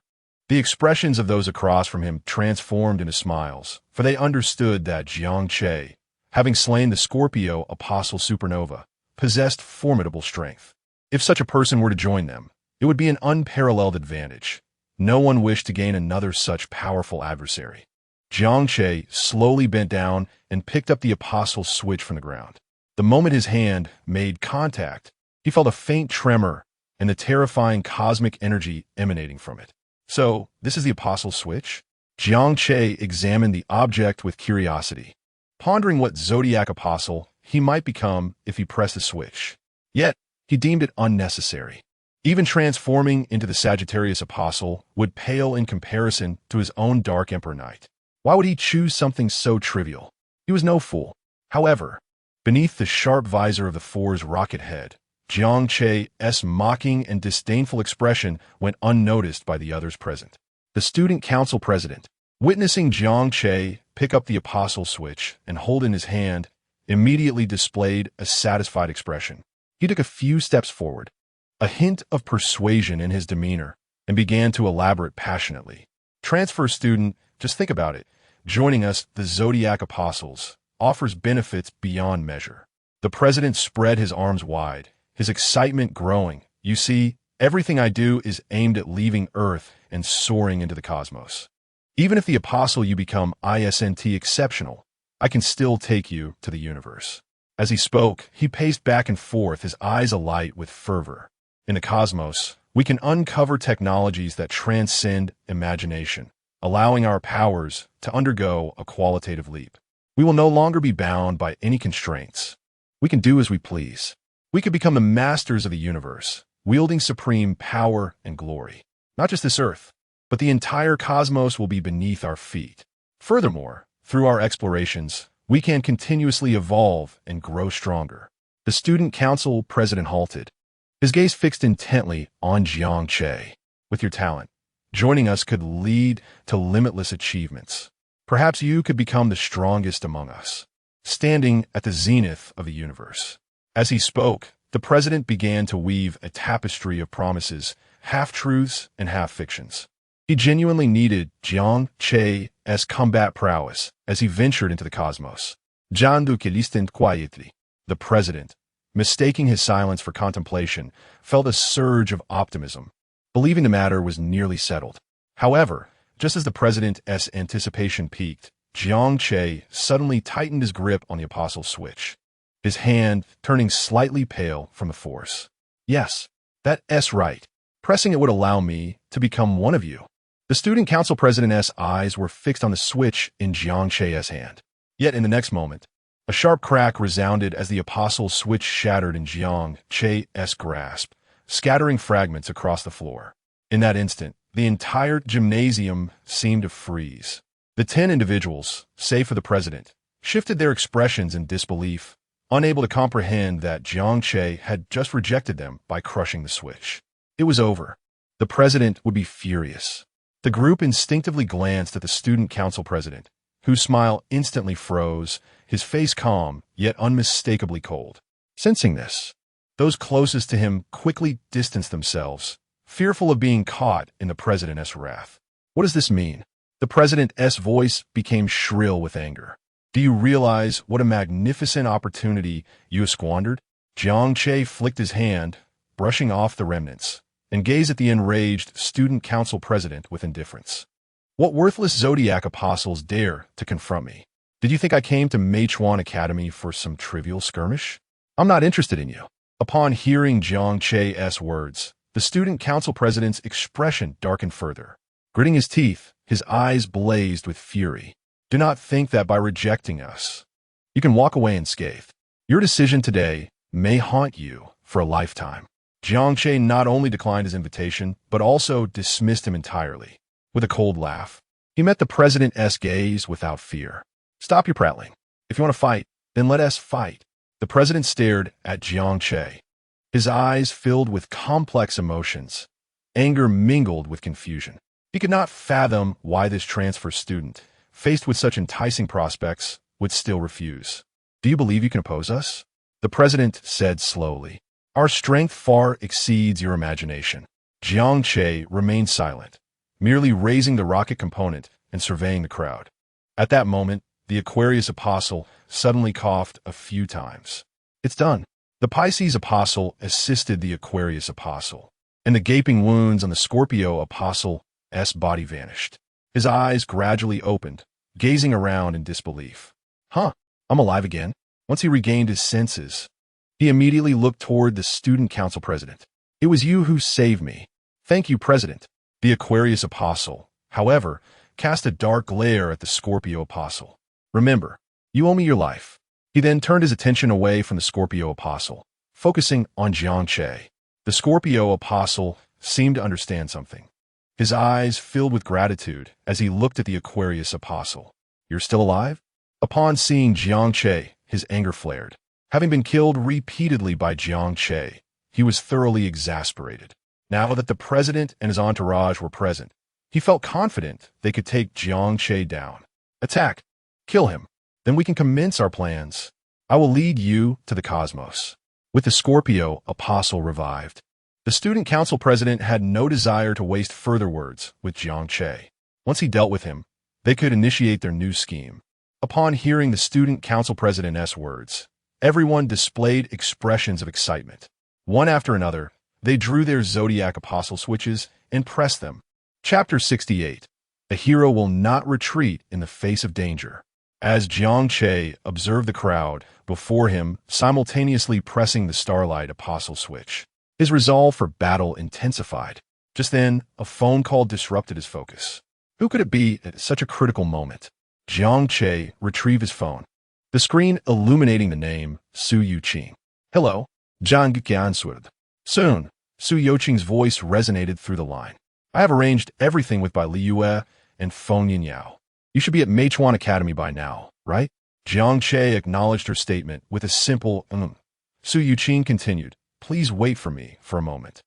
the expressions of those across from him transformed into smiles, for they understood that Jiang Che, having slain the Scorpio apostle supernova, possessed formidable strength. If such a person were to join them, it would be an unparalleled advantage. No one wished to gain another such powerful adversary. Jiang Che slowly bent down and picked up the apostle's switch from the ground. The moment his hand made contact, he felt a faint tremor and the terrifying cosmic energy emanating from it. So, this is the apostle's switch? Jiang Che examined the object with curiosity, pondering what Zodiac apostle he might become if he pressed the switch. Yet, He deemed it unnecessary. Even transforming into the Sagittarius Apostle would pale in comparison to his own Dark Emperor Knight. Why would he choose something so trivial? He was no fool. However, beneath the sharp visor of the Four's rocket head, Jiang Che's mocking and disdainful expression went unnoticed by the others present. The student council president, witnessing Jiang Che pick up the Apostle switch and hold in his hand, immediately displayed a satisfied expression. He took a few steps forward, a hint of persuasion in his demeanor, and began to elaborate passionately. Transfer student, just think about it. Joining us, the Zodiac Apostles, offers benefits beyond measure. The president spread his arms wide, his excitement growing. You see, everything I do is aimed at leaving Earth and soaring into the cosmos. Even if the apostle you become isn't exceptional, I can still take you to the universe. As he spoke, he paced back and forth, his eyes alight with fervor. In the cosmos, we can uncover technologies that transcend imagination, allowing our powers to undergo a qualitative leap. We will no longer be bound by any constraints. We can do as we please. We could become the masters of the universe, wielding supreme power and glory. Not just this Earth, but the entire cosmos will be beneath our feet. Furthermore, through our explorations, we can continuously evolve and grow stronger. The student council president halted, his gaze fixed intently on Jiang Che. With your talent, joining us could lead to limitless achievements. Perhaps you could become the strongest among us, standing at the zenith of the universe. As he spoke, the president began to weave a tapestry of promises, half-truths and half-fictions. He genuinely needed Jiang Che's combat prowess as he ventured into the cosmos. Jiang Che listened quietly. The president, mistaking his silence for contemplation, felt a surge of optimism, believing the matter was nearly settled. However, just as the president's anticipation peaked, Jiang Che suddenly tightened his grip on the apostle's switch, his hand turning slightly pale from the force. Yes, that's right. Pressing it would allow me to become one of you. The student council president's eyes were fixed on the switch in Jiang Che's hand. Yet in the next moment, a sharp crack resounded as the apostle's switch shattered in Jiang Che's grasp, scattering fragments across the floor. In that instant, the entire gymnasium seemed to freeze. The 10 individuals, save for the president, shifted their expressions in disbelief, unable to comprehend that Jiang Che had just rejected them by crushing the switch. It was over. The president would be furious. The group instinctively glanced at the student council president, whose smile instantly froze, his face calm, yet unmistakably cold. Sensing this, those closest to him quickly distanced themselves, fearful of being caught in the president's wrath. What does this mean? The president's voice became shrill with anger. Do you realize what a magnificent opportunity you have squandered? Jiang Che flicked his hand, brushing off the remnants, and gazed at the enraged student council president with indifference. What worthless Zodiac apostles dare to confront me? Did you think I came to Meichuan Academy for some trivial skirmish? I'm not interested in you. Upon hearing Jiang Che's words, the student council president's expression darkened further. Gritting his teeth, his eyes blazed with fury. Do not think that by rejecting us, you can walk away unscathed. Your decision today may haunt you for a lifetime. Jiang Che not only declined his invitation, but also dismissed him entirely. With a cold laugh, he met the president's gaze without fear. Stop your prattling. If you want to fight, then let us fight. The president stared at Jiang Che. His eyes filled with complex emotions. Anger mingled with confusion. He could not fathom why this transfer student, faced with such enticing prospects, would still refuse. Do you believe you can oppose us? The president said slowly. Our strength far exceeds your imagination. Jiang Che remained silent, merely raising the rocket component and surveying the crowd. At that moment, the Aquarius Apostle suddenly coughed a few times. It's done. The Pisces Apostle assisted the Aquarius Apostle, and the gaping wounds on the Scorpio Apostle's body vanished. His eyes gradually opened, gazing around in disbelief. I'm alive again. Once he regained his senses, he immediately looked toward the student council president. It was you who saved me. Thank you, President. The Aquarius Apostle, however, cast a dark glare at the Scorpio Apostle. Remember, you owe me your life. He then turned his attention away from the Scorpio Apostle, focusing on Jiang Che. The Scorpio apostle seemed to understand something. His eyes filled with gratitude as he looked at the Aquarius apostle. "You're still alive?" Upon seeing Jiang Che, his anger flared. Having been killed repeatedly by Jiang Che, he was thoroughly exasperated. Now that the president and his entourage were present, he felt confident they could take Jiang Che down. "Attack! Kill him! Then we can commence our plans. I will lead you to the cosmos." With the Scorpio apostle revived, the student council president had no desire to waste further words with Jiang Che. Once he dealt with him, they could initiate their new scheme. Upon hearing the student council president's words, everyone displayed expressions of excitement. One after another, they drew their zodiac apostle switches and pressed them. Chapter 68. A hero will not retreat in the face of danger. As Jiang Che observed the crowd before him simultaneously pressing the starlight apostle switch, his resolve for battle intensified. Just then, a phone call disrupted his focus. Who could it be at such a critical moment? Jiang Che retrieved his phone, the screen illuminating the name Su Yuqing. "Hello, Jiang Che answered. Soon, Su Yuqing's voice resonated through the line. "I have arranged everything with Bai Liyue and Feng Yinyao. You should be at Meichuan Academy by now, right?" Jiang Che acknowledged her statement with a simple Su Yuqing continued, "Please wait for me for a moment.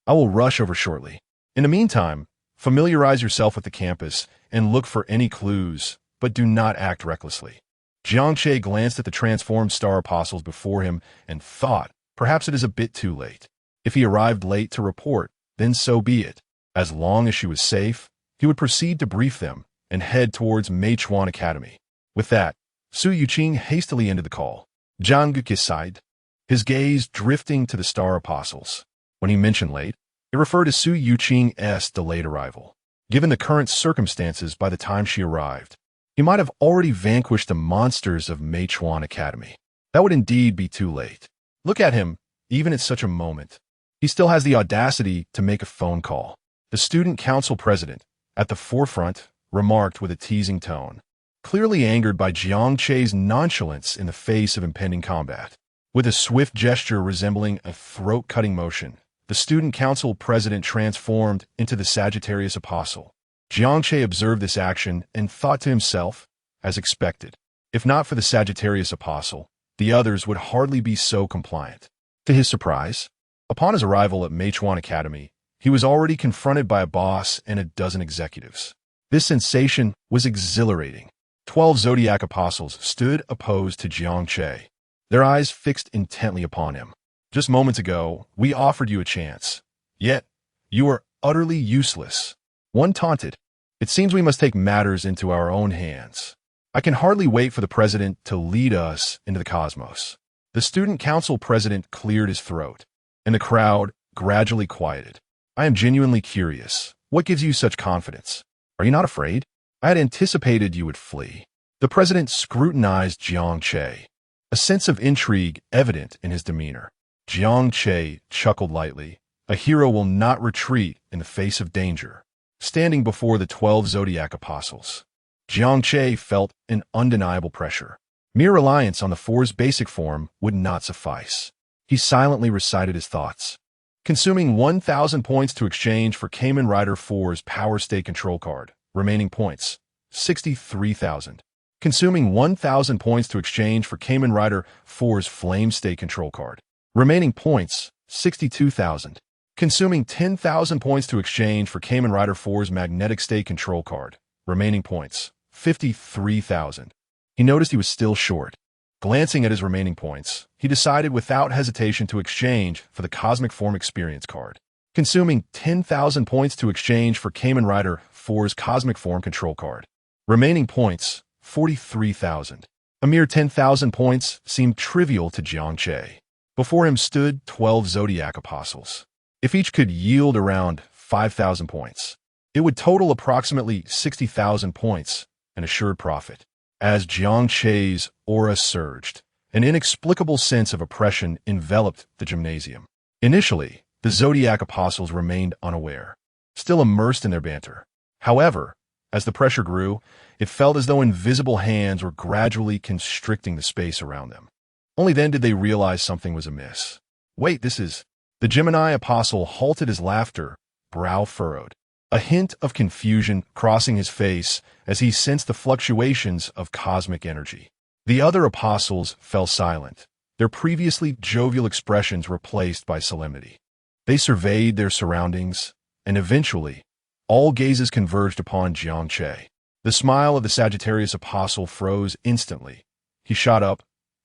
I will rush over shortly. In the meantime, familiarize yourself with the campus and look for any clues, but do not act recklessly." Jiang Che glanced at the transformed star apostles before him and thought, perhaps it is a bit too late. If he arrived late to report, then so be it. As long as she was safe, he would proceed to brief them and head towards Meichuan Academy. With that, Su Yuqing hastily ended the call. Jiang Che sighed, his gaze drifting to the star apostles. When he mentioned late, it referred to Su Yuqing's delayed arrival. Given the current circumstances by the time she arrived, he might have already vanquished the monsters of Meichuan Academy. That would indeed be too late. Look at him, even at such a moment. He still has the audacity to make a phone call. The student council president, at the forefront, remarked with a teasing tone, clearly angered by Jiang Che's nonchalance in the face of impending combat. With a swift gesture resembling a throat-cutting motion, the student council president transformed into the Sagittarius apostle. Jiang Che observed this action and thought to himself, as expected, if not for the Sagittarius apostle, the others would hardly be so compliant. To his surprise, upon his arrival at Meichuan Academy, he was already confronted by a boss and a dozen executives. This sensation was exhilarating. 12 zodiac apostles stood opposed to Jiang Che, their eyes fixed intently upon him. "Just moments ago, we offered you a chance. Yet, you are utterly useless," one taunted. "It seems we must take matters into our own hands. I can hardly wait for the president to lead us into the cosmos." The student council president cleared his throat, and the crowd gradually quieted. "I am genuinely curious. What gives you such confidence? Are you not afraid? I had anticipated you would flee." The president scrutinized Jiang Che, a sense of intrigue evident in his demeanor. Jiang Che chuckled lightly. "A hero will not retreat in the face of danger." Standing before the 12 zodiac apostles, Jiang Che felt an undeniable pressure. Mere reliance on the Four's basic form would not suffice. He silently recited his thoughts. Consuming 1,000 points to exchange for Kamen Rider 4's Power State Control Card. Remaining points, 63,000. Consuming 1,000 points to exchange for Kamen Rider 4's Flame State Control Card. Remaining points, 62,000. Consuming 10,000 points to exchange for Kamen Rider 4's Magnetic State Control Card. Remaining points, 53,000. He noticed he was still short. Glancing at his remaining points, he decided without hesitation to exchange for the Cosmic Form Experience card. Consuming 10,000 points to exchange for Kamen Rider 4's Cosmic Form Control card. Remaining points, 43,000. A mere 10,000 points seemed trivial to Jiang Che. Before him stood 12 Zodiac Apostles. If each could yield around 5,000 points, it would total approximately 60,000 points, an assured profit. As Jiang Che's aura surged, an inexplicable sense of oppression enveloped the gymnasium. Initially, the Zodiac Apostles remained unaware, still immersed in their banter. However, as the pressure grew, it felt as though invisible hands were gradually constricting the space around them. Only then did they realize something was amiss. Wait, this is... The Gemini apostle halted his laughter, brow furrowed, a hint of confusion crossing his face as he sensed the fluctuations of cosmic energy. The other apostles fell silent, their previously jovial expressions replaced by solemnity. They surveyed their surroundings, and eventually, all gazes converged upon Jiang Che. The smile of the Sagittarius apostle froze instantly. He shot up,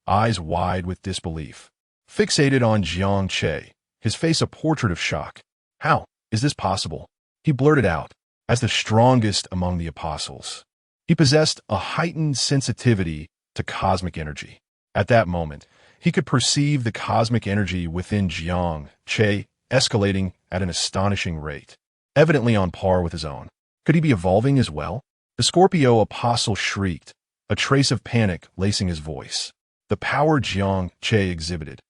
eyes wide with disbelief. Fixated on Jiang Che, his face a portrait of shock. How is this possible? He blurted out, as the strongest among the apostles. He possessed a heightened sensitivity to cosmic energy. At that moment, he could perceive the cosmic energy within Jiang Che escalating at an astonishing rate, evidently on par with his own. Could he be evolving as well? The Scorpio apostle shrieked, a trace of panic lacing his voice. The power Jiang Che exhibited,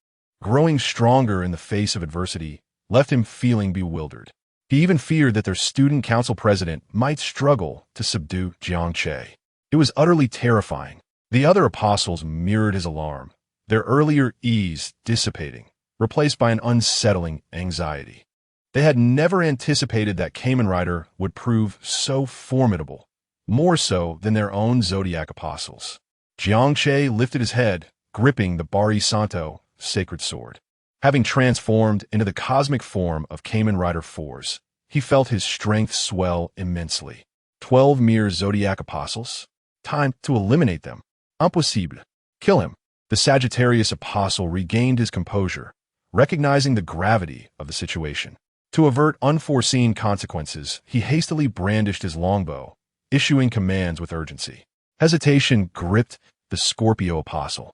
growing stronger in the face of adversity, left him feeling bewildered. He even feared that their student council president might struggle to subdue Jiang Che. It was utterly terrifying. The other apostles mirrored his alarm, their earlier ease dissipating, replaced by an unsettling anxiety. They had never anticipated that Kamen Rider would prove so formidable, more so than their own zodiac apostles. Jiang Che lifted his head, gripping the Bari Santo, sacred sword. Having transformed into the cosmic form of Kamen Rider Force, he felt his strength swell immensely. 12 mere zodiac apostles? Time to eliminate them. Impossible. Kill him. The Sagittarius apostle regained his composure, recognizing the gravity of the situation. To avert unforeseen consequences, he hastily brandished his longbow, issuing commands with urgency. Hesitation gripped the Scorpio apostle.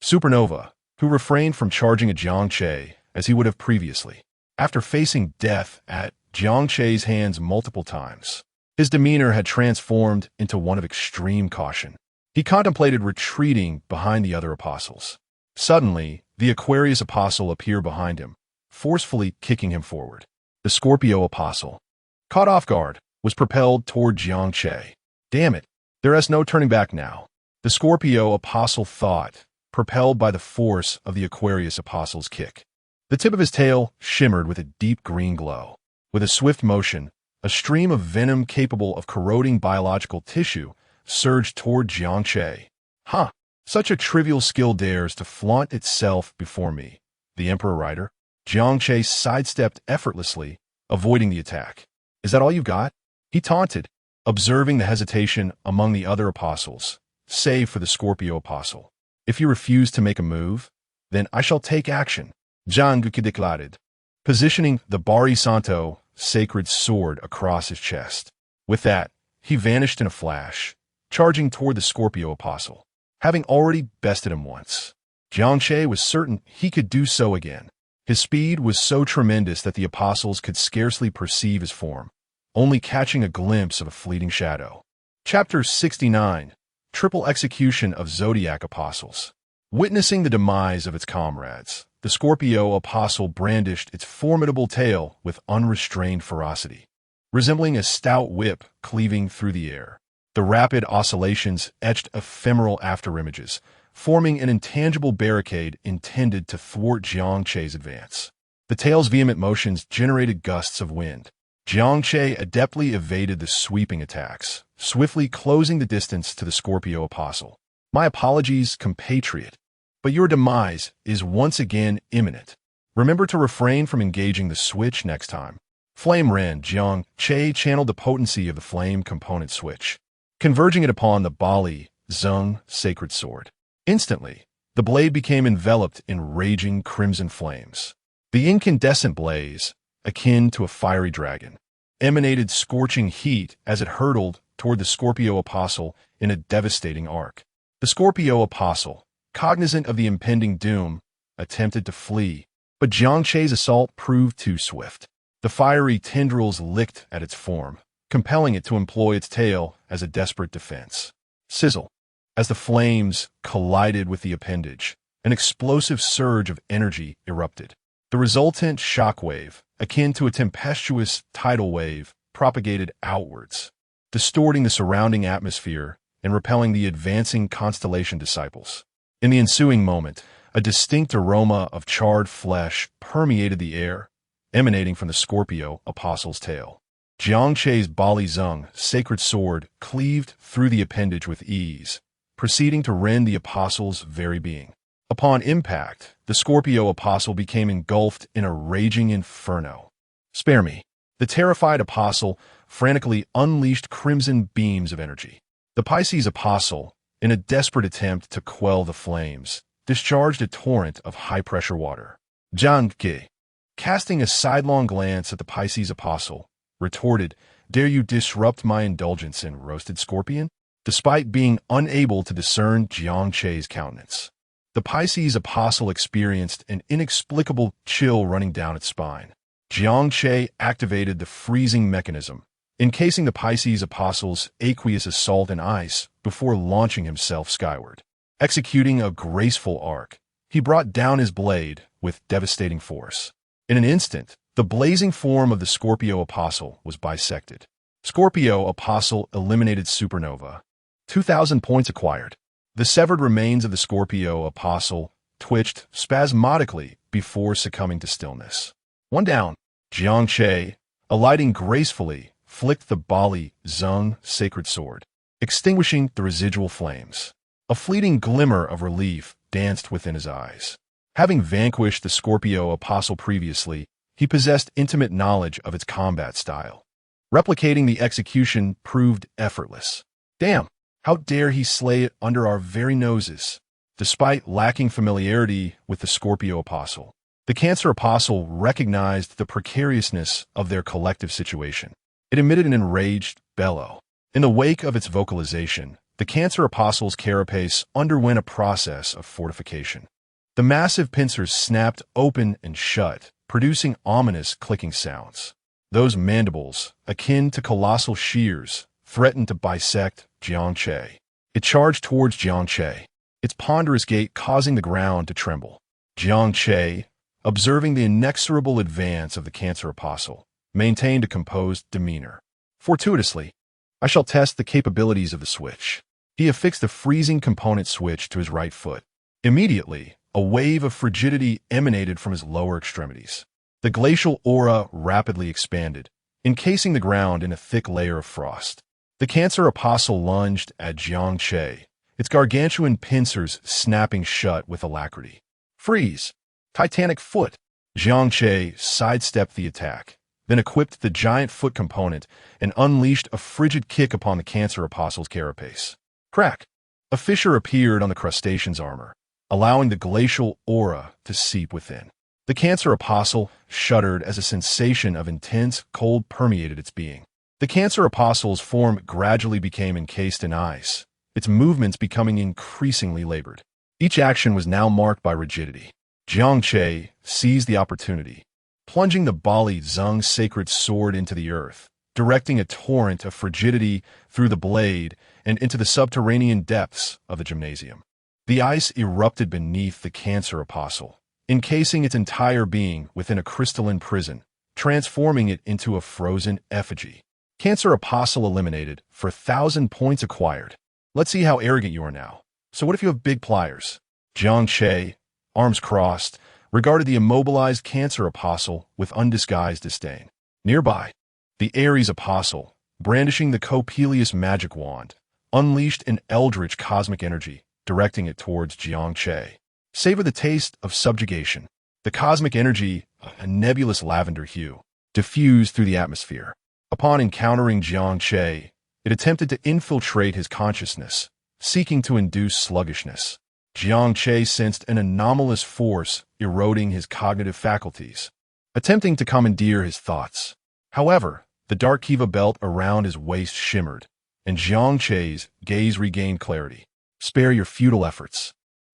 Supernova, who refrained from charging at Jiang Che as he would have previously. After facing death at Jiang Che's hands multiple times, his demeanor had transformed into one of extreme caution. He contemplated retreating behind the other apostles. Suddenly, the Aquarius apostle appeared behind him, forcefully kicking him forward. The Scorpio apostle, caught off guard, was propelled toward Jiang Che. Damn it, there is no turning back now. The Scorpio apostle thought, propelled by the force of the Aquarius apostle's kick. The tip of his tail shimmered with a deep green glow. With a swift motion, a stream of venom capable of corroding biological tissue surged toward Jiang Che. Huh, such a trivial skill dares to flaunt itself before me. The Emperor Rider. Jiang Che sidestepped effortlessly, avoiding the attack. Is that all you've got? He taunted, observing the hesitation among the other apostles, save for the Scorpio apostle. If you refuse to make a move, then I shall take action, Jiang Che declared, positioning the Bari Santo, sacred sword across his chest. With that, he vanished in a flash, charging toward the Scorpio apostle. Having already bested him once, Jiang Che was certain he could do so again. His speed was so tremendous that the apostles could scarcely perceive his form, only catching a glimpse of a fleeting shadow. Chapter 69. Triple Execution of Zodiac Apostles. Witnessing the demise of its comrades, the Scorpio apostle brandished its formidable tail with unrestrained ferocity, resembling a stout whip cleaving through the air. The rapid oscillations etched ephemeral afterimages, forming an intangible barricade intended to thwart Jiang Che's advance. The tail's vehement motions generated gusts of wind. Jiang Che adeptly evaded the sweeping attacks, swiftly closing the distance to the Scorpio apostle. My apologies, compatriot, but your demise is once again imminent. Remember to refrain from engaging the switch next time. Flame Ren. Jiang Che channeled the potency of the flame component switch, converging it upon the Bali Zung sacred sword. Instantly, the blade became enveloped in raging crimson flames. The incandescent blaze, akin to a fiery dragon, emanated scorching heat as it hurtled toward the Scorpio apostle in a devastating arc. The Scorpio apostle, cognizant of the impending doom, attempted to flee, but Jiang Che's assault proved too swift. The fiery tendrils licked at its form, compelling it to employ its tail as a desperate defense. Sizzle. As the flames collided with the appendage, an explosive surge of energy erupted. The resultant shockwave, akin to a tempestuous tidal wave, propagated outwards, distorting the surrounding atmosphere and repelling the advancing constellation disciples. In the ensuing moment, A distinct aroma of charred flesh permeated the air, emanating from the Scorpio apostle's tail. Jiang Che's Bali Zung, sacred sword, cleaved through the appendage with ease, proceeding to rend the apostle's very being. Upon impact, the Scorpio apostle became engulfed in a raging inferno. "Spare me." The terrified apostle frantically unleashed crimson beams of energy. The Pisces apostle, in a desperate attempt to quell the flames, discharged a torrent of high-pressure water. Jiang Che, casting a sidelong glance at the Pisces apostle, retorted, "Dare you disrupt my indulgence in roasted scorpion?" Despite being unable to discern Jiang Che's countenance, the Pisces apostle experienced an inexplicable chill running down its spine. Jiang Che activated the freezing mechanism, encasing the Pisces apostle's aqueous assault in ice before launching himself skyward. Executing a graceful arc, he brought down his blade with devastating force. In an instant, the blazing form of the Scorpio apostle was bisected. Scorpio apostle eliminated supernova. 2,000 points acquired. The severed remains of the Scorpio apostle twitched spasmodically before succumbing to stillness. One down. Jiang Che, alighting gracefully, flicked the Bali Zung sacred sword, extinguishing the residual flames. A fleeting glimmer of relief danced within his eyes. Having vanquished the Scorpio apostle previously, he possessed intimate knowledge of its combat style. Replicating the execution proved effortless. Damn, how dare he slay it under our very noses? Despite lacking familiarity with the Scorpio apostle, the Cancer apostle recognized the precariousness of their collective situation. It emitted an enraged bellow. In the wake of its vocalization, the Cancer apostle's carapace underwent a process of fortification. The massive pincers snapped open and shut, producing ominous clicking sounds. Those mandibles, akin to colossal shears, threatened to bisect Jiang Che. It charged towards Jiang Che, its ponderous gait causing the ground to tremble. Jiang Che, observing the inexorable advance of the Cancer apostle, maintained a composed demeanor. Fortuitously, I shall test the capabilities of the switch. He affixed the freezing component switch to his right foot. Immediately, a wave of frigidity emanated from his lower extremities. The glacial aura rapidly expanded, encasing the ground in a thick layer of frost. The Cancer apostle lunged at Jiang Che, its gargantuan pincers snapping shut with alacrity. "Freeze! Titanic foot!" Jiang Che sidestepped the attack, then equipped the giant foot component and unleashed a frigid kick upon the Cancer apostle's carapace. Crack! A fissure appeared on the crustacean's armor, allowing the glacial aura to seep within. The Cancer apostle shuddered as a sensation of intense cold permeated its being. The Cancer apostle's form gradually became encased in ice, its movements becoming increasingly labored. Each action was now marked by rigidity. Jiang Che seized the opportunity, plunging the Bali Zung sacred sword into the earth, directing a torrent of frigidity through the blade and into the subterranean depths of the gymnasium. The ice erupted beneath the Cancer apostle, encasing its entire being within a crystalline prison, transforming it into a frozen effigy. Cancer apostle eliminated for 1,000 points acquired. Let's see how arrogant you are now. So what if you have big pliers? Jiang Che, arms crossed, regarded the immobilized Cancer apostle with undisguised disdain. Nearby, the Aries apostle, brandishing the Coppelius magic wand, unleashed an eldritch cosmic energy, directing it towards Jiang Che. Savor the taste of subjugation. The cosmic energy, a nebulous lavender hue, diffused through the atmosphere. Upon encountering Jiang Che, it attempted to infiltrate his consciousness, seeking to induce sluggishness. Jiang Che sensed an anomalous force eroding his cognitive faculties, attempting to commandeer his thoughts. However, the dark kiva belt around his waist shimmered, and Jiang Che's gaze regained clarity. Spare your futile efforts.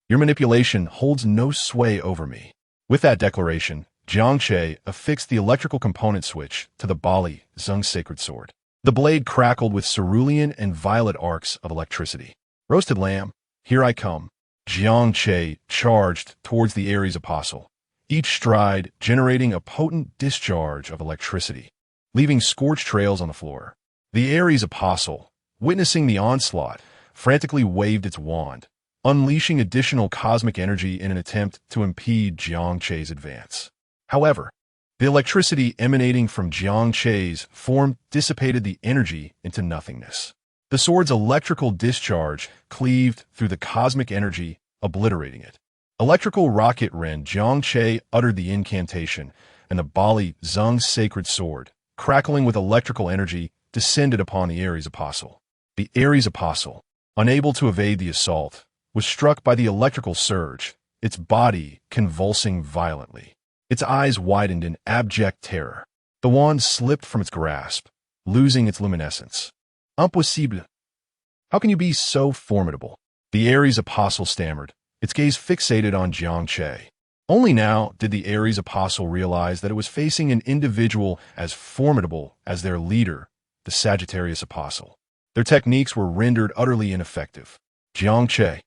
Your manipulation holds no sway over me. With that declaration, Jiang Che affixed the electrical component switch to the Bali Zung sacred sword. The blade crackled with cerulean and violet arcs of electricity. Roasted lamb, here I come. Jiang Che charged towards the Aries apostle, each stride generating a potent discharge of electricity, leaving scorched trails on the floor. The Aries apostle, witnessing the onslaught, frantically waved its wand, unleashing additional cosmic energy in an attempt to impede Jiang Che's advance. However, the electricity emanating from Jiang Che's form dissipated the energy into nothingness. The sword's electrical discharge cleaved through the cosmic energy, obliterating it. Electrical rocket Ren Jiang Che uttered the incantation, and the Bali Zheng's sacred sword, crackling with electrical energy, descended upon the Ares apostle. The Ares apostle, unable to evade the assault, was struck by the electrical surge, its body convulsing violently. Its eyes widened in abject terror. The wand slipped from its grasp, losing its luminescence. Impossible. How can you be so formidable? The Ares apostle stammered, its gaze fixated on Jiang Che. Only now did the Ares apostle realize that it was facing an individual as formidable as their leader, the Sagittarius apostle. Their techniques were rendered utterly ineffective. Jiang Che,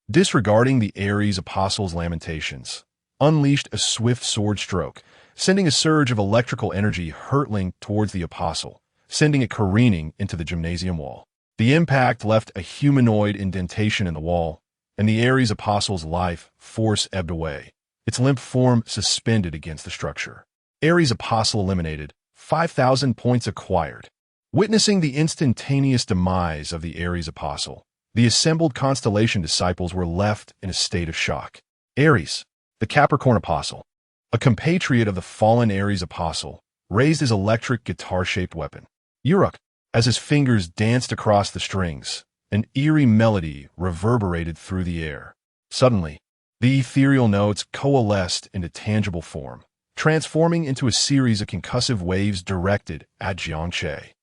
disregarding the Ares apostle's lamentations, unleashed a swift sword stroke, sending a surge of electrical energy hurtling towards the apostle, sending it careening into the gymnasium wall. The impact left a humanoid indentation in the wall, and the Ares apostle's life force ebbed away, its limp form suspended against the structure. Ares apostle eliminated, 5,000 points acquired. Witnessing the instantaneous demise of the Ares apostle, the assembled constellation disciples were left in a state of shock. Ares, the Capricorn apostle, a compatriot of the fallen Ares apostle, raised his electric guitar-shaped weapon. Uruk, as his fingers danced across the strings, an eerie melody reverberated through the air. Suddenly, the ethereal notes coalesced into tangible form, transforming into a series of concussive waves directed at Jiang Che.